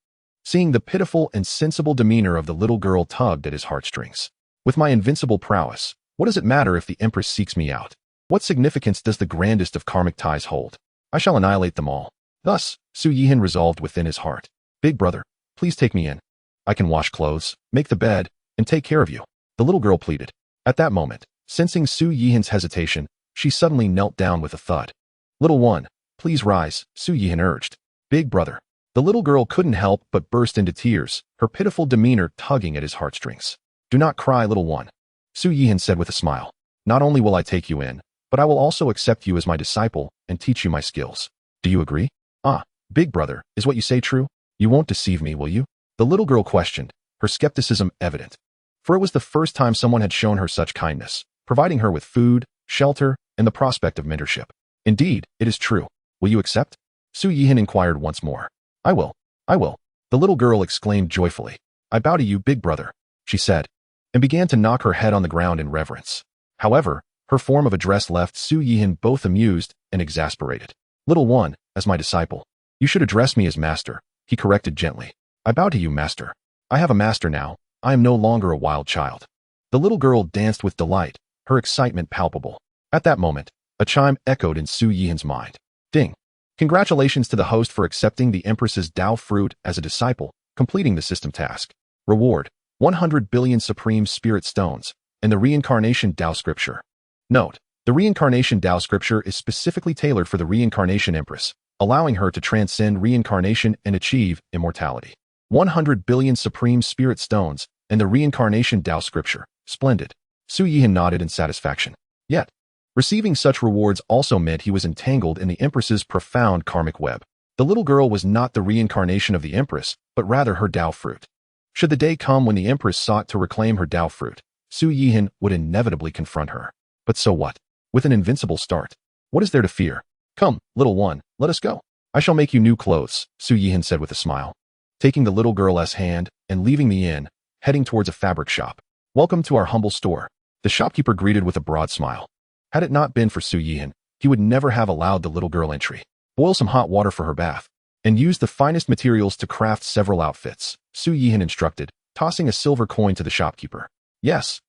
seeing the pitiful and sensible demeanor of the little girl tugged at his heartstrings. With my invincible prowess, what does it matter if the Empress seeks me out? What significance does the grandest of karmic ties hold? I shall annihilate them all. Thus, Su Yihan resolved within his heart. Big brother, please take me in. I can wash clothes, make the bed, and take care of you. The little girl pleaded. At that moment, sensing Su Yihan's hesitation, she suddenly knelt down with a thud. Little one, please rise, Su Yihan urged. Big brother. The little girl couldn't help but burst into tears, her pitiful demeanor tugging at his heartstrings. Do not cry, little one, Su Yihan said with a smile. Not only will I take you in, but I will also accept you as my disciple and teach you my skills. Do you agree? Ah, big brother, is what you say true? You won't deceive me, will you? The little girl questioned, her skepticism evident. For it was the first time someone had shown her such kindness, providing her with food, shelter, and the prospect of mentorship. Indeed, it is true. Will you accept? Su Yihan inquired once more. I will. The little girl exclaimed joyfully. I bow to you, big brother, she said, and began to knock her head on the ground in reverence. However, her form of address left Su Yihan both amused and exasperated. Little one, as my disciple, you should address me as master, he corrected gently. I bow to you, master. I have a master now. I am no longer a wild child. The little girl danced with delight, her excitement palpable. At that moment, a chime echoed in Su Yihan's mind. Ding. Congratulations to the host for accepting the Empress's Dao fruit as a disciple, completing the system task. Reward, 100 billion supreme spirit stones, and the reincarnation Dao scripture. Note, the reincarnation Dao scripture is specifically tailored for the reincarnation Empress, allowing her to transcend reincarnation and achieve immortality. 100 billion supreme spirit stones, and the reincarnation Dao scripture. Splendid. Su Yihan nodded in satisfaction. Yet, receiving such rewards also meant he was entangled in the Empress's profound karmic web. The little girl was not the reincarnation of the Empress, but rather her Dao fruit. Should the day come when the Empress sought to reclaim her Dao fruit, Su Yihan would inevitably confront her. But so what? With an invincible start, what is there to fear? Come, little one, let us go. I shall make you new clothes, Su Yihan said with a smile. Taking the little girl's hand and leaving the inn, heading towards a fabric shop. Welcome to our humble store, the shopkeeper greeted with a broad smile. Had it not been for Su Yihan, he would never have allowed the little girl entry. Boil some hot water for her bath, and use the finest materials to craft several outfits, Su Yihan instructed, tossing a silver coin to the shopkeeper. Yes,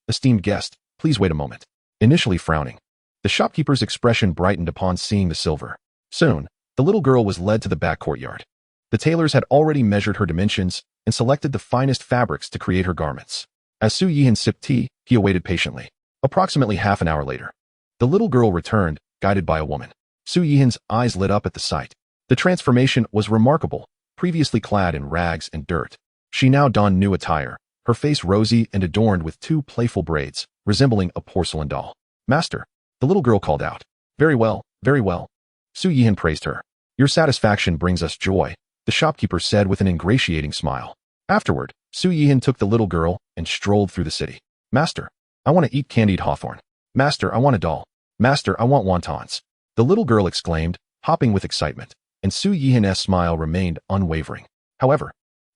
esteemed guest, please wait a moment. Initially frowning, the shopkeeper's expression brightened upon seeing the silver. Soon, the little girl was led to the back courtyard. The tailors had already measured her dimensions, and selected the finest fabrics to create her garments. As Su Yihan sipped tea, he awaited patiently. Approximately half an hour later, the little girl returned, guided by a woman. Su Yihan's eyes lit up at the sight. The transformation was remarkable. Previously clad in rags and dirt, she now donned new attire, her face rosy and adorned with two playful braids, resembling a porcelain doll. "Master," the little girl called out. Very well, very well." Su Yihan praised her. "Your satisfaction brings us joy," the shopkeeper said with an ingratiating smile. Afterward, Su Yihan took the little girl and strolled through the city. "Master, I want to eat candied hawthorn. Master, I want a doll. Master, I want wontons," the little girl exclaimed, hopping with excitement, and Su Yihan's smile remained unwavering. However,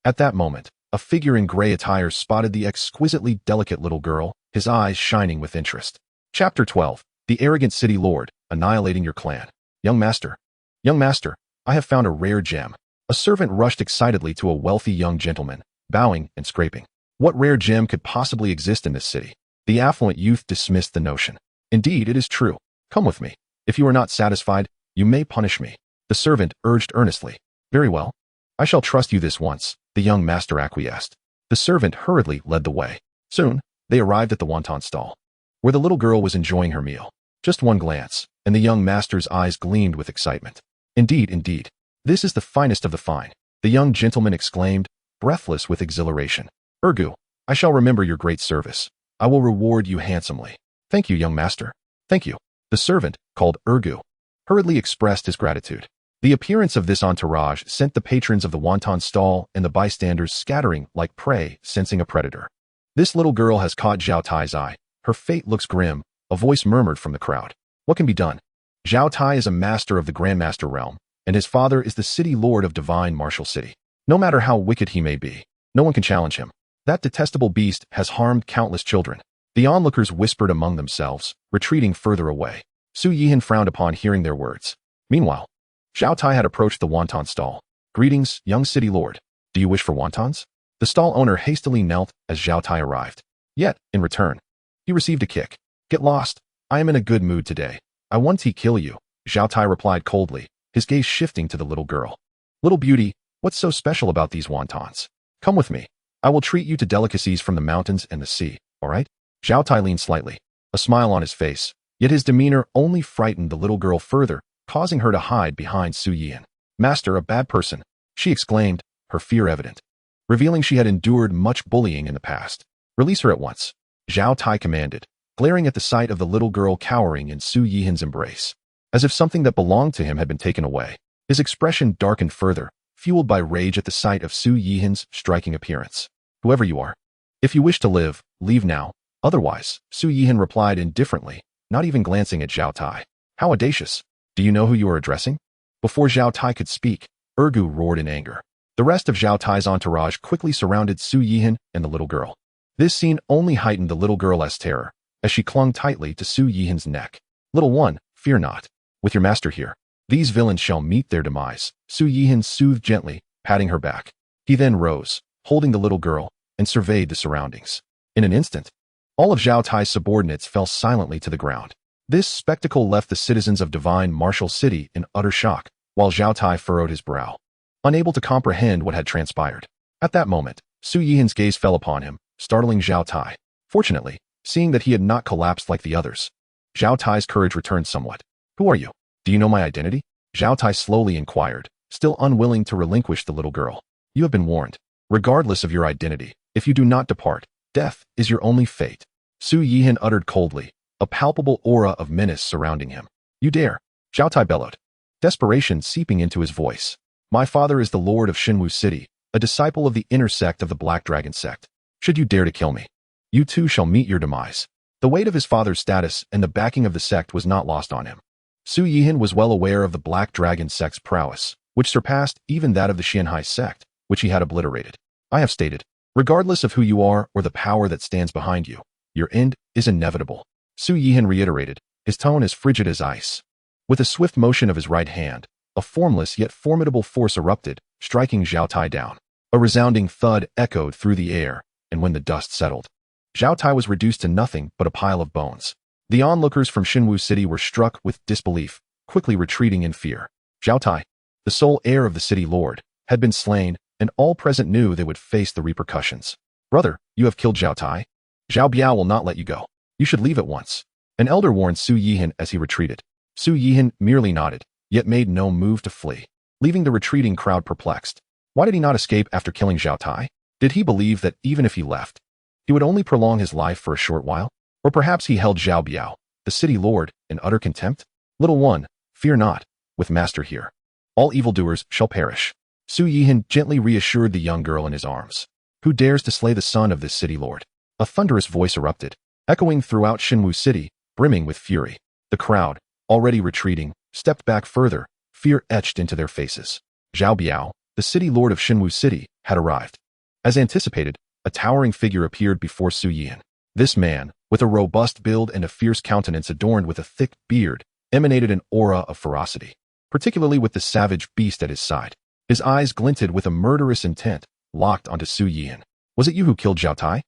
at that moment, a figure in gray attire spotted the exquisitely delicate little girl, his eyes shining with interest. Chapter 12. The Arrogant City Lord, Annihilating Your Clan. Young master, I have found a rare gem." A servant rushed excitedly to a wealthy young gentleman, bowing and scraping. What rare gem could possibly exist in this city? The affluent youth dismissed the notion. "Indeed, it is true. Come with me. If you are not satisfied, you may punish me," the servant urged earnestly. "Very well. I shall trust you this once," the young master acquiesced. The servant hurriedly led the way. Soon, they arrived at the wonton stall, where the little girl was enjoying her meal. Just one glance, and the young master's eyes gleamed with excitement. Indeed, this is the finest of the fine," the young gentleman exclaimed, breathless with exhilaration. "Ergu, I shall remember your great service. I will reward you handsomely." "Thank you, young master. Thank you." The servant, called Ergu, hurriedly expressed his gratitude. The appearance of this entourage sent the patrons of the wonton stall and the bystanders scattering like prey, sensing a predator. "This little girl has caught Zhao Tai's eye. Her fate looks grim," a voice murmured from the crowd. "What can be done? Zhao Tai is a master of the Grandmaster realm, and his father is the city lord of divine martial city. No matter how wicked he may be, no one can challenge him. That detestable beast has harmed countless children." The onlookers whispered among themselves, retreating further away. Su Yihan frowned upon hearing their words. Meanwhile, Zhao Tai had approached the wonton stall. "Greetings, young city lord. Do you wish for wontons?" The stall owner hastily knelt as Zhao Tai arrived. Yet, in return, he received a kick. "Get lost. I am in a good mood today. I want to kill you," Zhao Tai replied coldly, his gaze shifting to the little girl. "Little beauty, what's so special about these wontons? Come with me. I will treat you to delicacies from the mountains and the sea, all right?" Zhao Tai leaned slightly, a smile on his face, yet his demeanor only frightened the little girl further, causing her to hide behind Su Yihan. "Master, a bad person," she exclaimed, her fear evident, revealing she had endured much bullying in the past. "Release her at once," Zhao Tai commanded, glaring at the sight of the little girl cowering in Su Yihan's embrace, as if something that belonged to him had been taken away. His expression darkened further, fueled by rage at the sight of Su Yihan's striking appearance. "Whoever you are, if you wish to live, leave now. Otherwise," Su Yihan replied indifferently, not even glancing at Zhao Tai. "How audacious. Do you know who you are addressing?" Before Zhao Tai could speak, Ergu roared in anger. The rest of Zhao Tai's entourage quickly surrounded Su Yihan and the little girl. This scene only heightened the little girl's terror, as she clung tightly to Su Yihan's neck. "Little one, fear not. With your master here, these villains shall meet their demise," Su Yihan soothed gently, patting her back. He then rose, holding the little girl, and surveyed the surroundings. In an instant, all of Zhao Tai's subordinates fell silently to the ground. This spectacle left the citizens of Divine Martial City in utter shock, while Zhao Tai furrowed his brow, unable to comprehend what had transpired. At that moment, Su Yihan's gaze fell upon him, startling Zhao Tai. Fortunately, seeing that he had not collapsed like the others, Zhao Tai's courage returned somewhat. "Who are you? Do you know my identity?" Zhao Tai slowly inquired, still unwilling to relinquish the little girl. "You have been warned. Regardless of your identity, if you do not depart, death is your only fate," Su Yihan uttered coldly, a palpable aura of menace surrounding him. "You dare?" Zhao Tai bellowed, desperation seeping into his voice. "My father is the lord of Qingyun City, a disciple of the inner sect of the Black Dragon Sect. Should you dare to kill me, you too shall meet your demise." The weight of his father's status and the backing of the sect was not lost on him. Su Yihan was well aware of the Black Dragon Sect's prowess, which surpassed even that of the Xianxia Sect, which he had obliterated. "I have stated, regardless of who you are or the power that stands behind you, your end is inevitable," Su Yihan reiterated, his tone as frigid as ice. With a swift motion of his right hand, a formless yet formidable force erupted, striking Zhao Tai down. A resounding thud echoed through the air, and when the dust settled, Zhao Tai was reduced to nothing but a pile of bones. The onlookers from Qingyun City were struck with disbelief, quickly retreating in fear. Zhao Tai, the sole heir of the city lord, had been slain, and all present knew they would face the repercussions. "Brother, you have killed Zhao Tai. Zhao Biao will not let you go. You should leave at once." An elder warned Su Yihan as he retreated. Su Yihan merely nodded, yet made no move to flee, leaving the retreating crowd perplexed. Why did he not escape after killing Zhao Tai? Did he believe that even if he left, he would only prolong his life for a short while? Or perhaps he held Zhao Biao, the city lord, in utter contempt? "Little one, fear not, with master here. All evildoers shall perish." Su Yihan gently reassured the young girl in his arms. "Who dares to slay the son of this city lord?" A thunderous voice erupted, echoing throughout Xinwu City, brimming with fury. The crowd, already retreating, stepped back further, fear etched into their faces. Zhao Biao, the city lord of Xinwu City, had arrived. As anticipated, a towering figure appeared before Su Yihan. This man, with a robust build and a fierce countenance adorned with a thick beard, emanated an aura of ferocity, particularly with the savage beast at his side. His eyes glinted with a murderous intent, locked onto Su Yihan. "Was it you who killed Zhao Tai?"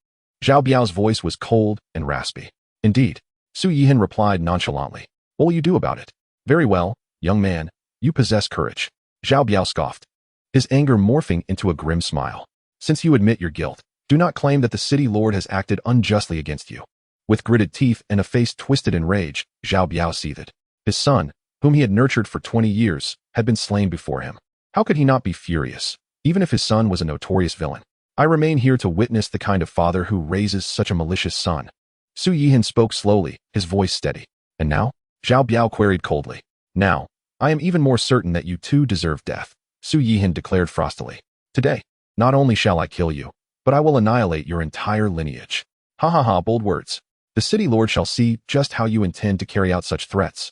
Zhao Biao's voice was cold and raspy. "Indeed." Su Yihan replied nonchalantly. "What will you do about it?" "Very well, young man, you possess courage." Zhao Biao scoffed, his anger morphing into a grim smile. "Since you admit your guilt, do not claim that the city lord has acted unjustly against you." With gritted teeth and a face twisted in rage, Zhao Biao seethed. His son, whom he had nurtured for 20 years, had been slain before him. How could he not be furious, even if his son was a notorious villain? "I remain here to witness the kind of father who raises such a malicious son." Su Yihan spoke slowly, his voice steady. "And now?" Zhao Biao queried coldly. "Now, I am even more certain that you too deserve death," Su Yihan declared frostily. "Today, not only shall I kill you, but I will annihilate your entire lineage." "Ha ha ha, bold words. The city lord shall see just how you intend to carry out such threats."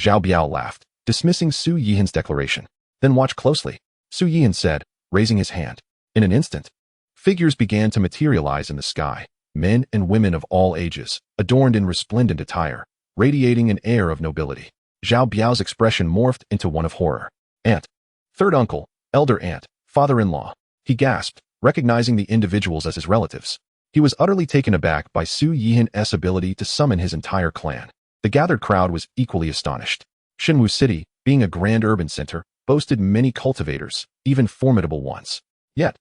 Zhao Biao laughed, dismissing Su Yihan's declaration. "Then watch closely," Su Yihan said, raising his hand. In an instant, figures began to materialize in the sky, men and women of all ages, adorned in resplendent attire, radiating an air of nobility. Zhao Biao's expression morphed into one of horror. "Aunt, third uncle, elder aunt, father-in-law," he gasped, recognizing the individuals as his relatives. He was utterly taken aback by Su Yihan's ability to summon his entire clan. The gathered crowd was equally astonished. Xinwu City, being a grand urban center, boasted many cultivators, even formidable ones. Yet,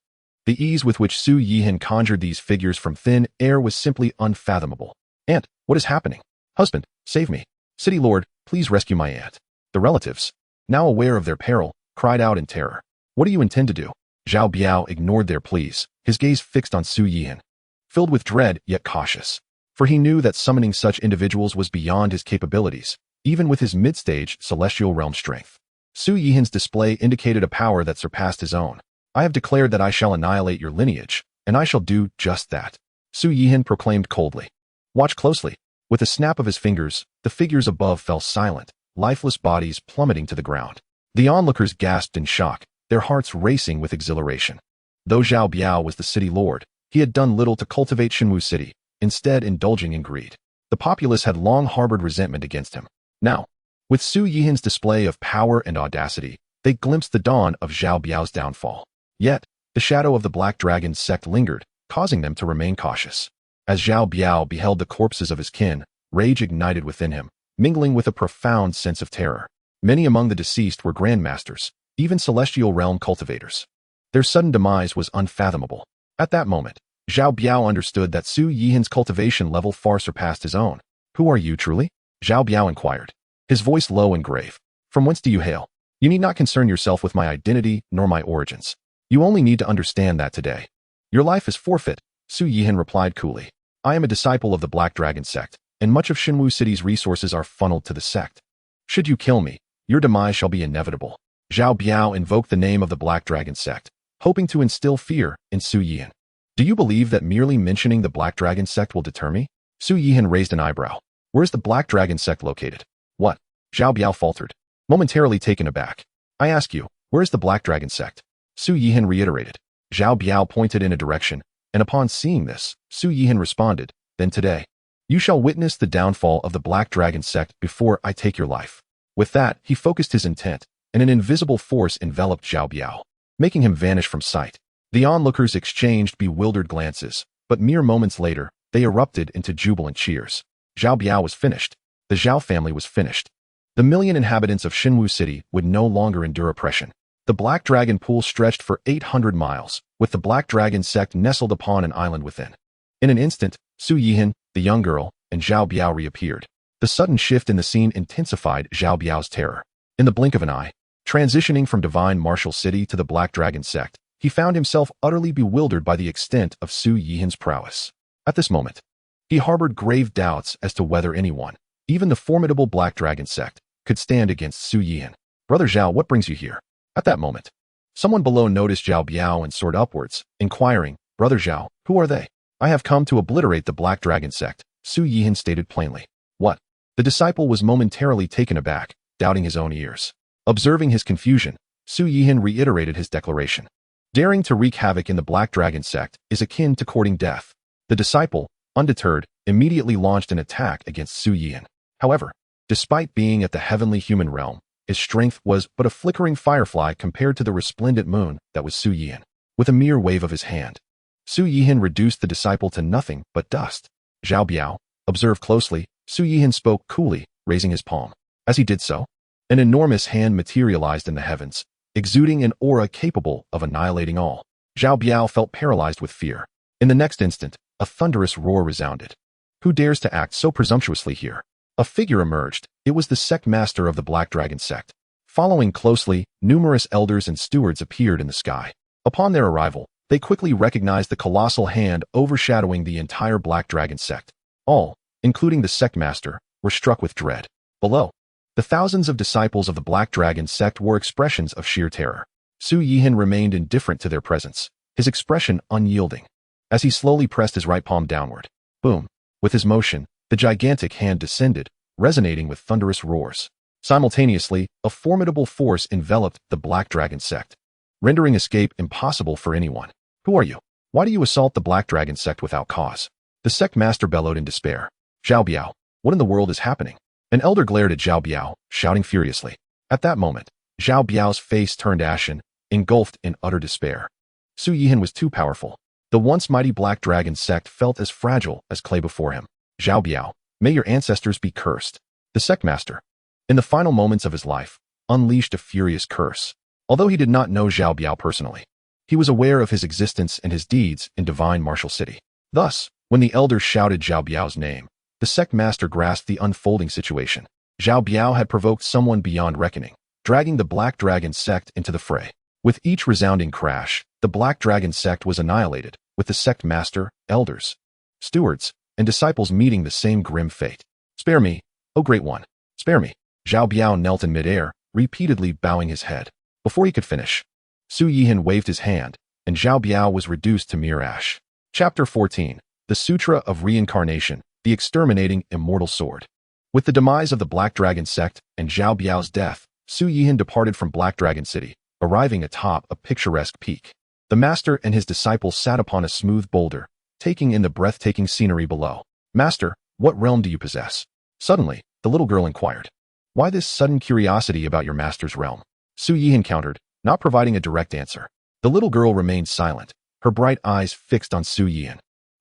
the ease with which Su Yihan conjured these figures from thin air was simply unfathomable. "Aunt, what is happening? Husband, save me. City lord, please rescue my aunt." The relatives, now aware of their peril, cried out in terror. "What do you intend to do?" Zhao Biao ignored their pleas, his gaze fixed on Su Yihan, filled with dread yet cautious. For he knew that summoning such individuals was beyond his capabilities, even with his mid-stage celestial realm strength. Su Yihan's display indicated a power that surpassed his own. "I have declared that I shall annihilate your lineage, and I shall do just that," Su Yihan proclaimed coldly. "Watch closely." With a snap of his fingers, the figures above fell silent, lifeless bodies plummeting to the ground. The onlookers gasped in shock, their hearts racing with exhilaration. Though Zhao Biao was the city lord, he had done little to cultivate Xinwu City, instead indulging in greed. The populace had long harbored resentment against him. Now, with Su Yihan's display of power and audacity, they glimpsed the dawn of Zhao Biao's downfall. Yet, the shadow of the Black Dragon Sect lingered, causing them to remain cautious. As Zhao Biao beheld the corpses of his kin, rage ignited within him, mingling with a profound sense of terror. Many among the deceased were Grandmasters, even celestial realm cultivators. Their sudden demise was unfathomable. At that moment, Zhao Biao understood that Su Yihan's cultivation level far surpassed his own. "Who are you truly?" Zhao Biao inquired, his voice low and grave. "From whence do you hail? You need not concern yourself with my identity nor my origins. You only need to understand that today your life is forfeit," Su Yihan replied coolly. "I am a disciple of the Black Dragon Sect, and much of Xinwu City's resources are funneled to the sect. Should you kill me, your demise shall be inevitable." Zhao Biao invoked the name of the Black Dragon Sect, hoping to instill fear in Su Yihan. "Do you believe that merely mentioning the Black Dragon Sect will deter me?" Su Yihan raised an eyebrow. "Where is the Black Dragon Sect located?" "What?" Zhao Biao faltered, momentarily taken aback. "I ask you, where is the Black Dragon Sect?" Su Yihan reiterated. Zhao Biao pointed in a direction, and upon seeing this, Su Yihan responded, "Then today, you shall witness the downfall of the Black Dragon Sect before I take your life." With that, he focused his intent, and an invisible force enveloped Zhao Biao, making him vanish from sight. The onlookers exchanged bewildered glances, but mere moments later, they erupted into jubilant cheers. Zhao Biao was finished. The Zhao family was finished. The million inhabitants of Xinwu City would no longer endure oppression. The Black Dragon Pool stretched for 800 miles, with the Black Dragon Sect nestled upon an island within. In an instant, Su Yihan, the young girl, and Zhao Biao reappeared. The sudden shift in the scene intensified Zhao Biao's terror. In the blink of an eye, transitioning from divine martial city to the Black Dragon Sect, he found himself utterly bewildered by the extent of Su Yihan's prowess. At this moment, he harbored grave doubts as to whether anyone, even the formidable Black Dragon Sect, could stand against Su Yihan. "Brother Zhao, what brings you here?" At that moment, someone below noticed Zhao Biao and soared upwards, inquiring, "Brother Zhao, who are they?" "I have come to obliterate the Black Dragon Sect," Su Yihan stated plainly. "What?" The disciple was momentarily taken aback, doubting his own ears. Observing his confusion, Su Yihan reiterated his declaration. Daring to wreak havoc in the Black Dragon Sect is akin to courting death. The disciple, undeterred, immediately launched an attack against Su Yihan. However, despite being at the heavenly human realm, his strength was but a flickering firefly compared to the resplendent moon that was Su Yihan. With a mere wave of his hand, Su Yihan reduced the disciple to nothing but dust. "Zhao Biao, observe closely," Su Yihan spoke coolly, raising his palm. As he did so, an enormous hand materialized in the heavens, exuding an aura capable of annihilating all. Zhao Biao felt paralyzed with fear. In the next instant, a thunderous roar resounded. "Who dares to act so presumptuously here?" A figure emerged. It was the sect master of the Black Dragon Sect. Following closely, numerous elders and stewards appeared in the sky. Upon their arrival, they quickly recognized the colossal hand overshadowing the entire Black Dragon Sect. All, including the sect master, were struck with dread. Below, the thousands of disciples of the Black Dragon Sect wore expressions of sheer terror. Su Yihan remained indifferent to their presence, his expression unyielding. As he slowly pressed his right palm downward, boom, with his motion, the gigantic hand descended, resonating with thunderous roars. Simultaneously, a formidable force enveloped the Black Dragon Sect, rendering escape impossible for anyone. "Who are you? Why do you assault the Black Dragon Sect without cause?" The sect master bellowed in despair. "Zhao Biao, what in the world is happening?" An elder glared at Zhao Biao, shouting furiously. At that moment, Zhao Biao's face turned ashen, engulfed in utter despair. Su Yihan was too powerful. The once mighty Black Dragon Sect felt as fragile as clay before him. "Zhao Biao, may your ancestors be cursed." The sect master, in the final moments of his life, unleashed a furious curse. Although he did not know Zhao Biao personally, he was aware of his existence and his deeds in divine martial city. Thus, when the elders shouted Zhao Biao's name, the sect master grasped the unfolding situation. Zhao Biao had provoked someone beyond reckoning, dragging the Black Dragon Sect into the fray. With each resounding crash, the Black Dragon Sect was annihilated, with the sect master, elders, stewards, and disciples meeting the same grim fate. "Spare me, O Great One, spare me." Zhao Biao knelt in midair, repeatedly bowing his head. Before he could finish, Su Yihan waved his hand, and Zhao Biao was reduced to mere ash. Chapter 14. The Sutra of Reincarnation, the Exterminating Immortal Sword. With the demise of the Black Dragon Sect and Zhao Biao's death, Su Yihan departed from Black Dragon City, arriving atop a picturesque peak. The master and his disciples sat upon a smooth boulder, taking in the breathtaking scenery below. "Master, what realm do you possess?" Suddenly, the little girl inquired. "Why this sudden curiosity about your master's realm?" Su Yihan countered, not providing a direct answer. The little girl remained silent, her bright eyes fixed on Su Yihan.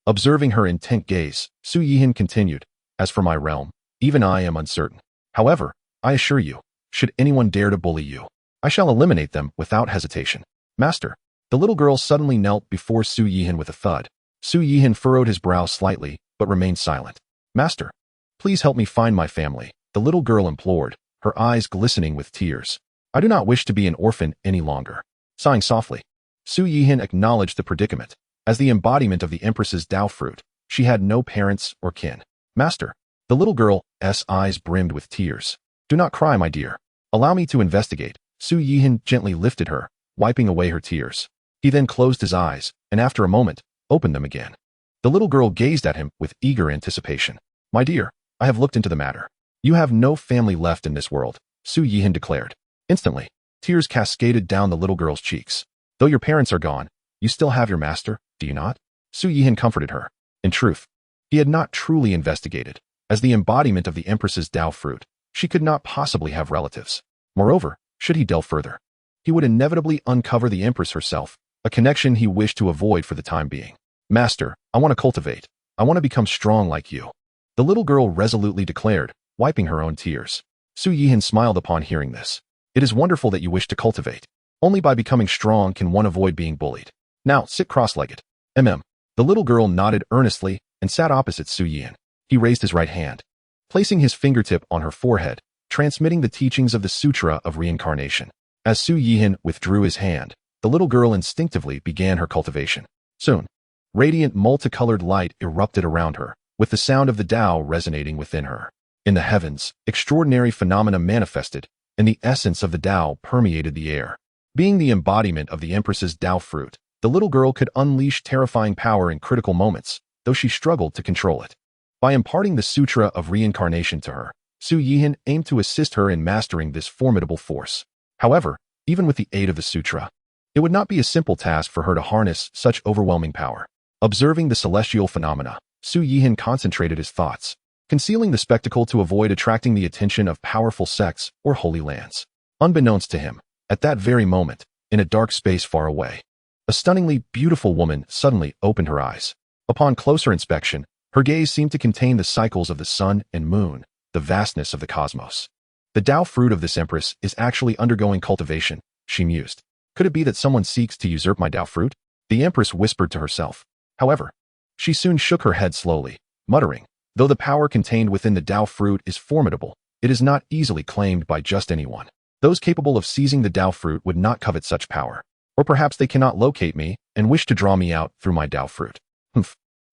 Observing her intent gaze, Su Yihan continued, "As for my realm, even I am uncertain. However, I assure you, should anyone dare to bully you, I shall eliminate them without hesitation." "Master." The little girl suddenly knelt before Su Yihan with a thud. Su Yihan furrowed his brow slightly, but remained silent. "Master, please help me find my family," the little girl implored, her eyes glistening with tears. "I do not wish to be an orphan any longer." Sighing softly, Su Yihan acknowledged the predicament. As the embodiment of the Empress's Dao fruit, she had no parents or kin. "Master." The little girl's eyes brimmed with tears. "Do not cry, my dear. Allow me to investigate." Su Yihan gently lifted her, wiping away her tears. He then closed his eyes, and after a moment, opened them again. The little girl gazed at him with eager anticipation. "My dear, I have looked into the matter. You have no family left in this world," Su Yihan declared. Instantly, tears cascaded down the little girl's cheeks. "Though your parents are gone, you still have your master, do you not?" Su Yihan comforted her. In truth, he had not truly investigated. As the embodiment of the Empress's Dao fruit, she could not possibly have relatives. Moreover, should he delve further, he would inevitably uncover the Empress herself, a connection he wished to avoid for the time being. "Master, I want to cultivate. I want to become strong like you," the little girl resolutely declared, wiping her own tears. Su Yihan smiled upon hearing this. "It is wonderful that you wish to cultivate. Only by becoming strong can one avoid being bullied. Now, sit cross-legged. The little girl nodded earnestly and sat opposite Su Yihan. He raised his right hand, placing his fingertip on her forehead, transmitting the teachings of the Sutra of Reincarnation. As Su Yihan withdrew his hand, the little girl instinctively began her cultivation. Soon, radiant multicolored light erupted around her, with the sound of the Tao resonating within her. In the heavens, extraordinary phenomena manifested, and the essence of the Tao permeated the air. Being the embodiment of the Empress's Tao fruit, the little girl could unleash terrifying power in critical moments, though she struggled to control it. By imparting the Sutra of Reincarnation to her, Su Yihan aimed to assist her in mastering this formidable force. However, even with the aid of the Sutra, it would not be a simple task for her to harness such overwhelming power. Observing the celestial phenomena, Su Yihan concentrated his thoughts, concealing the spectacle to avoid attracting the attention of powerful sects or holy lands. Unbeknownst to him, at that very moment, in a dark space far away, a stunningly beautiful woman suddenly opened her eyes. Upon closer inspection, her gaze seemed to contain the cycles of the sun and moon, the vastness of the cosmos. The Tao fruit of this empress is actually undergoing cultivation, she mused. Could it be that someone seeks to usurp my Tao fruit? The empress whispered to herself. However, she soon shook her head slowly, muttering, though the power contained within the Tao fruit is formidable, it is not easily claimed by just anyone. Those capable of seizing the Tao fruit would not covet such power. Or perhaps they cannot locate me and wish to draw me out through my Tao fruit.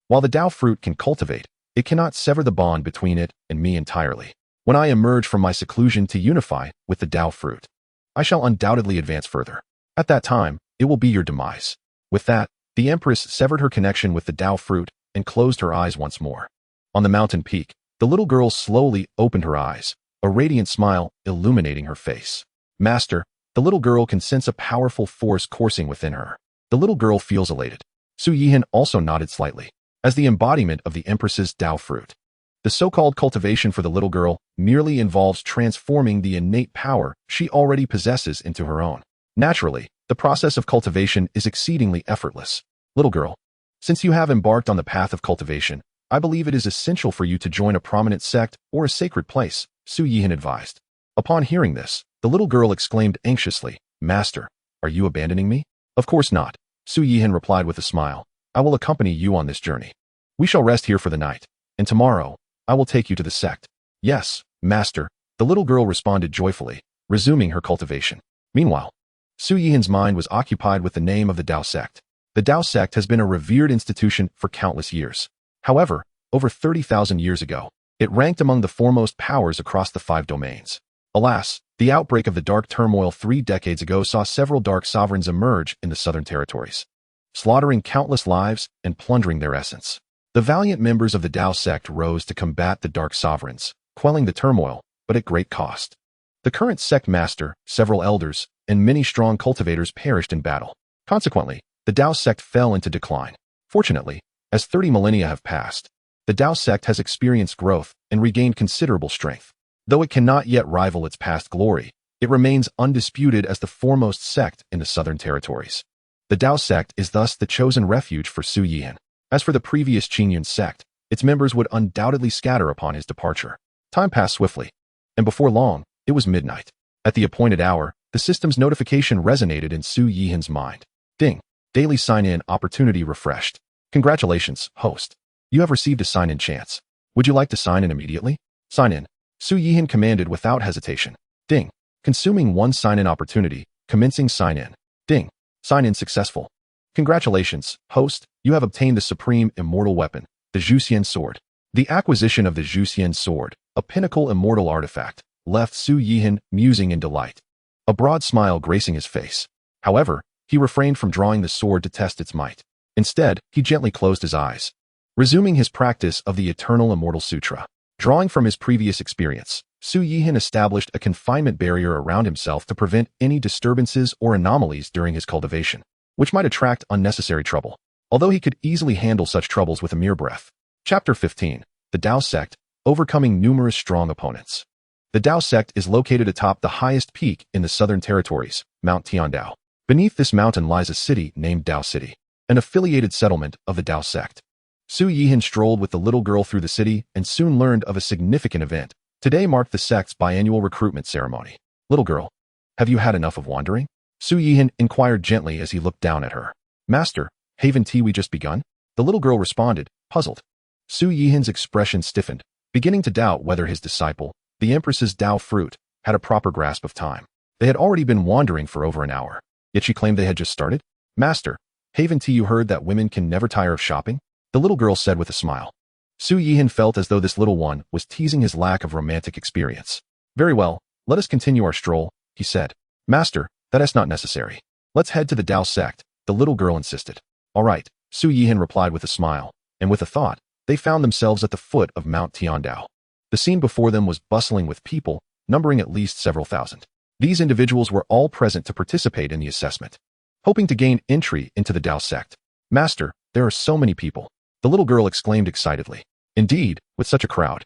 While the Tao fruit can cultivate, it cannot sever the bond between it and me entirely. When I emerge from my seclusion to unify with the Tao fruit, I shall undoubtedly advance further. At that time, it will be your demise. With that, the Empress severed her connection with the Tao fruit and closed her eyes once more. On the mountain peak, the little girl slowly opened her eyes, a radiant smile illuminating her face. Master, the little girl can sense a powerful force coursing within her. The little girl feels elated. Su Yihan also nodded slightly. As the embodiment of the Empress's Tao fruit, the so-called cultivation for the little girl merely involves transforming the innate power she already possesses into her own. Naturally, the process of cultivation is exceedingly effortless. Little girl, since you have embarked on the path of cultivation, I believe it is essential for you to join a prominent sect or a sacred place, Su Yihan advised. Upon hearing this, the little girl exclaimed anxiously, Master, are you abandoning me? Of course not, Su Yihan replied with a smile. I will accompany you on this journey. We shall rest here for the night, and tomorrow, I will take you to the sect. Yes, Master, the little girl responded joyfully, resuming her cultivation. Meanwhile, Su Yihan's mind was occupied with the name of the Dao Sect. The Dao Sect has been a revered institution for countless years. However, over 30,000 years ago, it ranked among the foremost powers across the 5 domains. Alas, the outbreak of the dark turmoil 3 decades ago saw several dark sovereigns emerge in the southern territories, slaughtering countless lives and plundering their essence. The valiant members of the Dao Sect rose to combat the dark sovereigns, quelling the turmoil, but at great cost. The current sect master, several elders, and many strong cultivators perished in battle. Consequently, the Dao Sect fell into decline. Fortunately, as 30 millennia have passed, the Dao Sect has experienced growth and regained considerable strength. Though it cannot yet rival its past glory, it remains undisputed as the foremost sect in the southern territories. The Dao Sect is thus the chosen refuge for Su Yihan. As for the previous Qingyun Sect, its members would undoubtedly scatter upon his departure. Time passed swiftly, and before long, it was midnight. At the appointed hour, the system's notification resonated in Su Yihan's mind. Ding! Daily sign-in opportunity refreshed. Congratulations, host. You have received a sign-in chance. Would you like to sign in immediately? Sign in. Su Yihan commanded without hesitation. Ding! Consuming one sign-in opportunity, commencing sign-in. Ding! Sign-in successful. Congratulations, host, you have obtained the supreme immortal weapon, the Qingyun Sword. The acquisition of the Qingyun Sword, a pinnacle immortal artifact, left Su Yihan musing in delight, a broad smile gracing his face. However, he refrained from drawing the sword to test its might. Instead, he gently closed his eyes, resuming his practice of the Eternal Immortal Sutra. Drawing from his previous experience, Su Yihan established a confinement barrier around himself to prevent any disturbances or anomalies during his cultivation, which might attract unnecessary trouble, although he could easily handle such troubles with a mere breath. Chapter 15. The Dao Sect, Overcoming Numerous Strong Opponents. The Dao Sect is located atop the highest peak in the southern territories, Mount Tiandao. Beneath this mountain lies a city named Dao City, an affiliated settlement of the Dao Sect. Su Yihan strolled with the little girl through the city and soon learned of a significant event. Today marked the sect's biannual recruitment ceremony. Little girl, have you had enough of wandering? Su Yihan inquired gently as he looked down at her. Master, haven't we just begun? The little girl responded, puzzled. Su Yihan's expression stiffened, beginning to doubt whether his disciple, the Empress's Dao fruit, had a proper grasp of time. They had already been wandering for over an hour, yet she claimed they had just started. Master, haven't you heard that women can never tire of shopping? The little girl said with a smile. Su Yihan felt as though this little one was teasing his lack of romantic experience. Very well, let us continue our stroll, he said. Master, that is not necessary. Let's head to the Dao Sect, the little girl insisted. All right, Su Yihan replied with a smile, and with a thought, they found themselves at the foot of Mount Tiandao. The scene before them was bustling with people, numbering at least several thousand. These individuals were all present to participate in the assessment, hoping to gain entry into the Dao Sect. Master, there are so many people, the little girl exclaimed excitedly. Indeed, with such a crowd.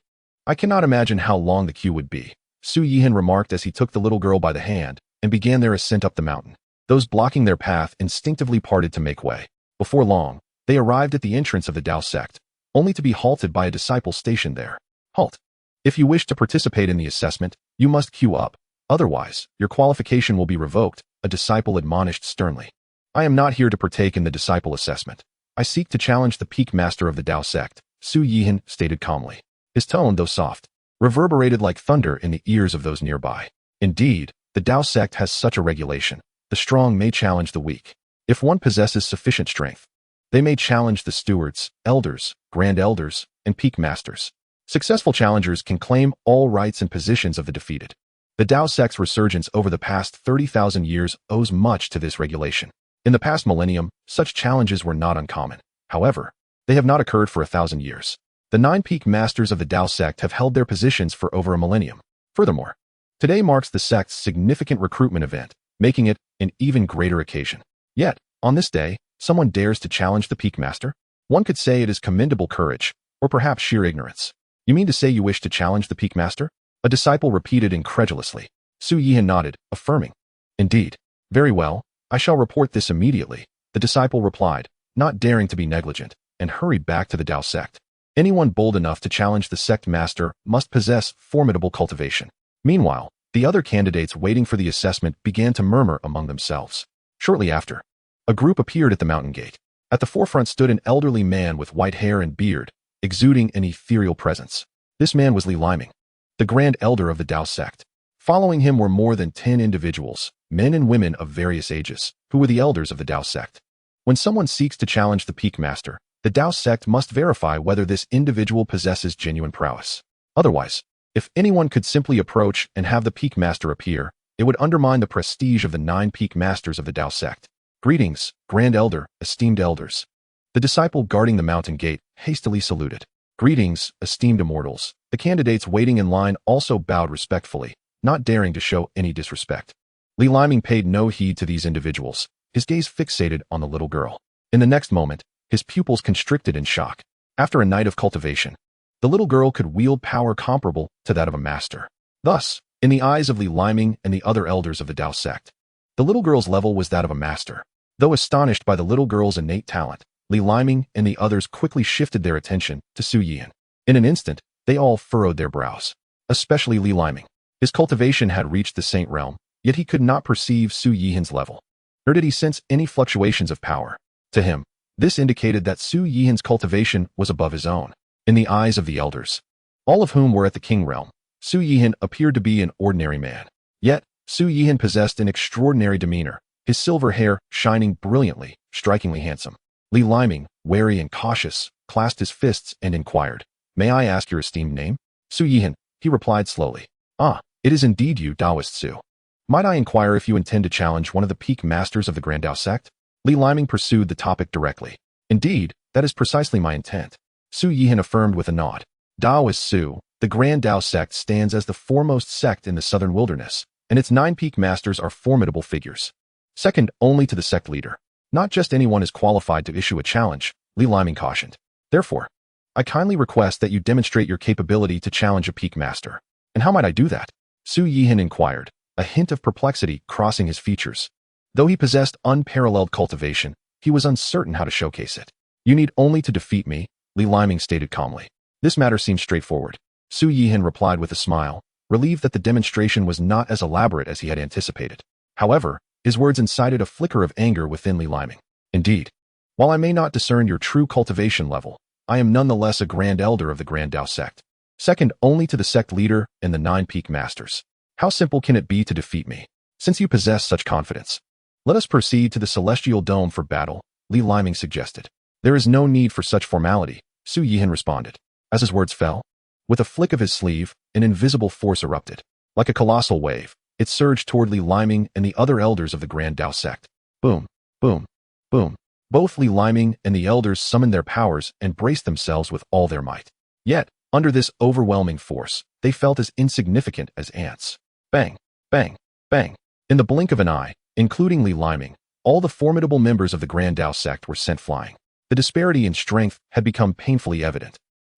I cannot imagine how long the queue would be, Su Yihan remarked as he took the little girl by the hand and began their ascent up the mountain. Those blocking their path instinctively parted to make way. Before long, they arrived at the entrance of the Dao Sect, only to be halted by a disciple stationed there. Halt. If you wish to participate in the assessment, you must queue up. Otherwise, your qualification will be revoked, a disciple admonished sternly. I am not here to partake in the disciple assessment. I seek to challenge the peak master of the Dao Sect, Su Yihan stated calmly. His tone, though soft, reverberated like thunder in the ears of those nearby. Indeed, the Dao Sect has such a regulation. The strong may challenge the weak. If one possesses sufficient strength, they may challenge the stewards, elders, grand elders, and peak masters. Successful challengers can claim all rights and positions of the defeated. The Dao Sect's resurgence over the past 30,000 years owes much to this regulation. In the past millennium, such challenges were not uncommon. However, they have not occurred for 1,000 years. The 9 peak masters of the Dao Sect have held their positions for over a millennium. Furthermore, today marks the sect's significant recruitment event, making it an even greater occasion. Yet, on this day, someone dares to challenge the peak master? One could say it is commendable courage, or perhaps sheer ignorance. You mean to say you wish to challenge the peak master? A disciple repeated incredulously. Su Yihan nodded, affirming. Indeed. Very well, I shall report this immediately, the disciple replied, not daring to be negligent, and hurried back to the Dao Sect. Anyone bold enough to challenge the sect master must possess formidable cultivation. Meanwhile, the other candidates waiting for the assessment began to murmur among themselves. Shortly after, a group appeared at the mountain gate. At the forefront stood an elderly man with white hair and beard, exuding an ethereal presence. This man was Li Liming, the grand elder of the Dao Sect. Following him were more than 10 individuals, men and women of various ages, who were the elders of the Dao Sect. When someone seeks to challenge the peak master, the Dao Sect must verify whether this individual possesses genuine prowess. Otherwise, if anyone could simply approach and have the peak master appear, it would undermine the prestige of the 9 peak masters of the Dao Sect. Greetings, Grand Elder, esteemed elders. The disciple guarding the mountain gate hastily saluted. Greetings, esteemed immortals. The candidates waiting in line also bowed respectfully, not daring to show any disrespect. Li Liming paid no heed to these individuals, his gaze fixated on the little girl. In the next moment, his pupils constricted in shock. After a night of cultivation, the little girl could wield power comparable to that of a master. Thus, in the eyes of Li Liming and the other elders of the Dao Sect, the little girl's level was that of a master. Though astonished by the little girl's innate talent, Li Liming and the others quickly shifted their attention to Su Yihan. In an instant, they all furrowed their brows. Especially Li Liming. His cultivation had reached the Saint Realm, yet he could not perceive Su Yihan's level. Nor did he sense any fluctuations of power. To him, this indicated that Su Yihan's cultivation was above his own. In the eyes of the elders, all of whom were at the King Realm, Su Yihan appeared to be an ordinary man. Yet, Su Yihan possessed an extraordinary demeanor, his silver hair shining brilliantly, strikingly handsome. Li Liming, wary and cautious, clasped his fists and inquired, "May I ask your esteemed name?" Su Yihan, he replied slowly. "Ah, it is indeed you, Taoist Su. Might I inquire if you intend to challenge one of the peak masters of the Grand Dao Sect?" Li Liming pursued the topic directly. "Indeed, that is precisely my intent," Su Yihan affirmed with a nod. Taoist Su, the Grand Dao Sect stands as the foremost sect in the southern wilderness, and its 9 peak masters are formidable figures. Second only to the sect leader. Not just anyone is qualified to issue a challenge, Li Liming cautioned. Therefore, I kindly request that you demonstrate your capability to challenge a peak master. And how might I do that? Su Yihan inquired, a hint of perplexity crossing his features. Though he possessed unparalleled cultivation, he was uncertain how to showcase it. You need only to defeat me, Li Liming stated calmly. This matter seems straightforward. Su Yihan replied with a smile, relieved that the demonstration was not as elaborate as he had anticipated. However, His words incited a flicker of anger within Li Liming. Indeed, while I may not discern your true cultivation level, I am nonetheless a Grand Elder of the Grand Dao Sect, second only to the sect leader and the 9 Peak Masters. How simple can it be to defeat me? Since you possess such confidence, let us proceed to the Celestial Dome for battle, Li Liming suggested. There is no need for such formality, Su Yihan responded. As his words fell, with a flick of his sleeve, an invisible force erupted. Like a colossal wave, it surged toward Li Liming and the other elders of the Grand Dao Sect. Boom, boom, boom. Both Li Liming and the elders summoned their powers and braced themselves with all their might. Yet, under this overwhelming force, they felt as insignificant as ants. Bang, bang, bang. In the blink of an eye, including Li Liming, all the formidable members of the Grand Dao Sect were sent flying. The disparity in strength had become painfully evident.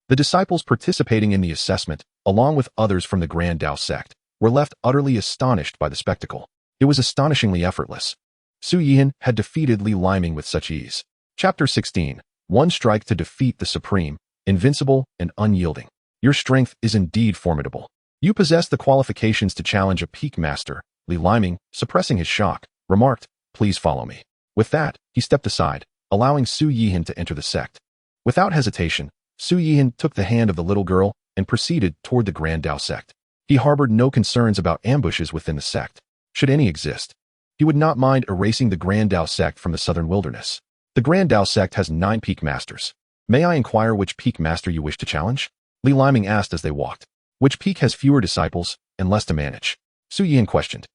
The disciples participating in the assessment, along with others from the Grand Dao Sect, were left utterly astonished by the spectacle. It was astonishingly effortless. Su Yihan had defeated Li Liming with such ease. Chapter 16. One strike to defeat the supreme, invincible, and unyielding. Your strength is indeed formidable. You possess the qualifications to challenge a peak master, Li Liming, suppressing his shock, remarked, "Please follow me." With that, he stepped aside, allowing Su Yihan to enter the sect. Without hesitation, Su Yihan took the hand of the little girl and proceeded toward the Grand Dao Sect. He harbored no concerns about ambushes within the sect. Should any exist, he would not mind erasing the Grand Dao Sect from the southern wilderness. The Grand Dao Sect has 9 peak masters. May I inquire which peak master you wish to challenge? Li Liming asked as they walked. Which peak has fewer disciples and less to manage? Su Yihan questioned.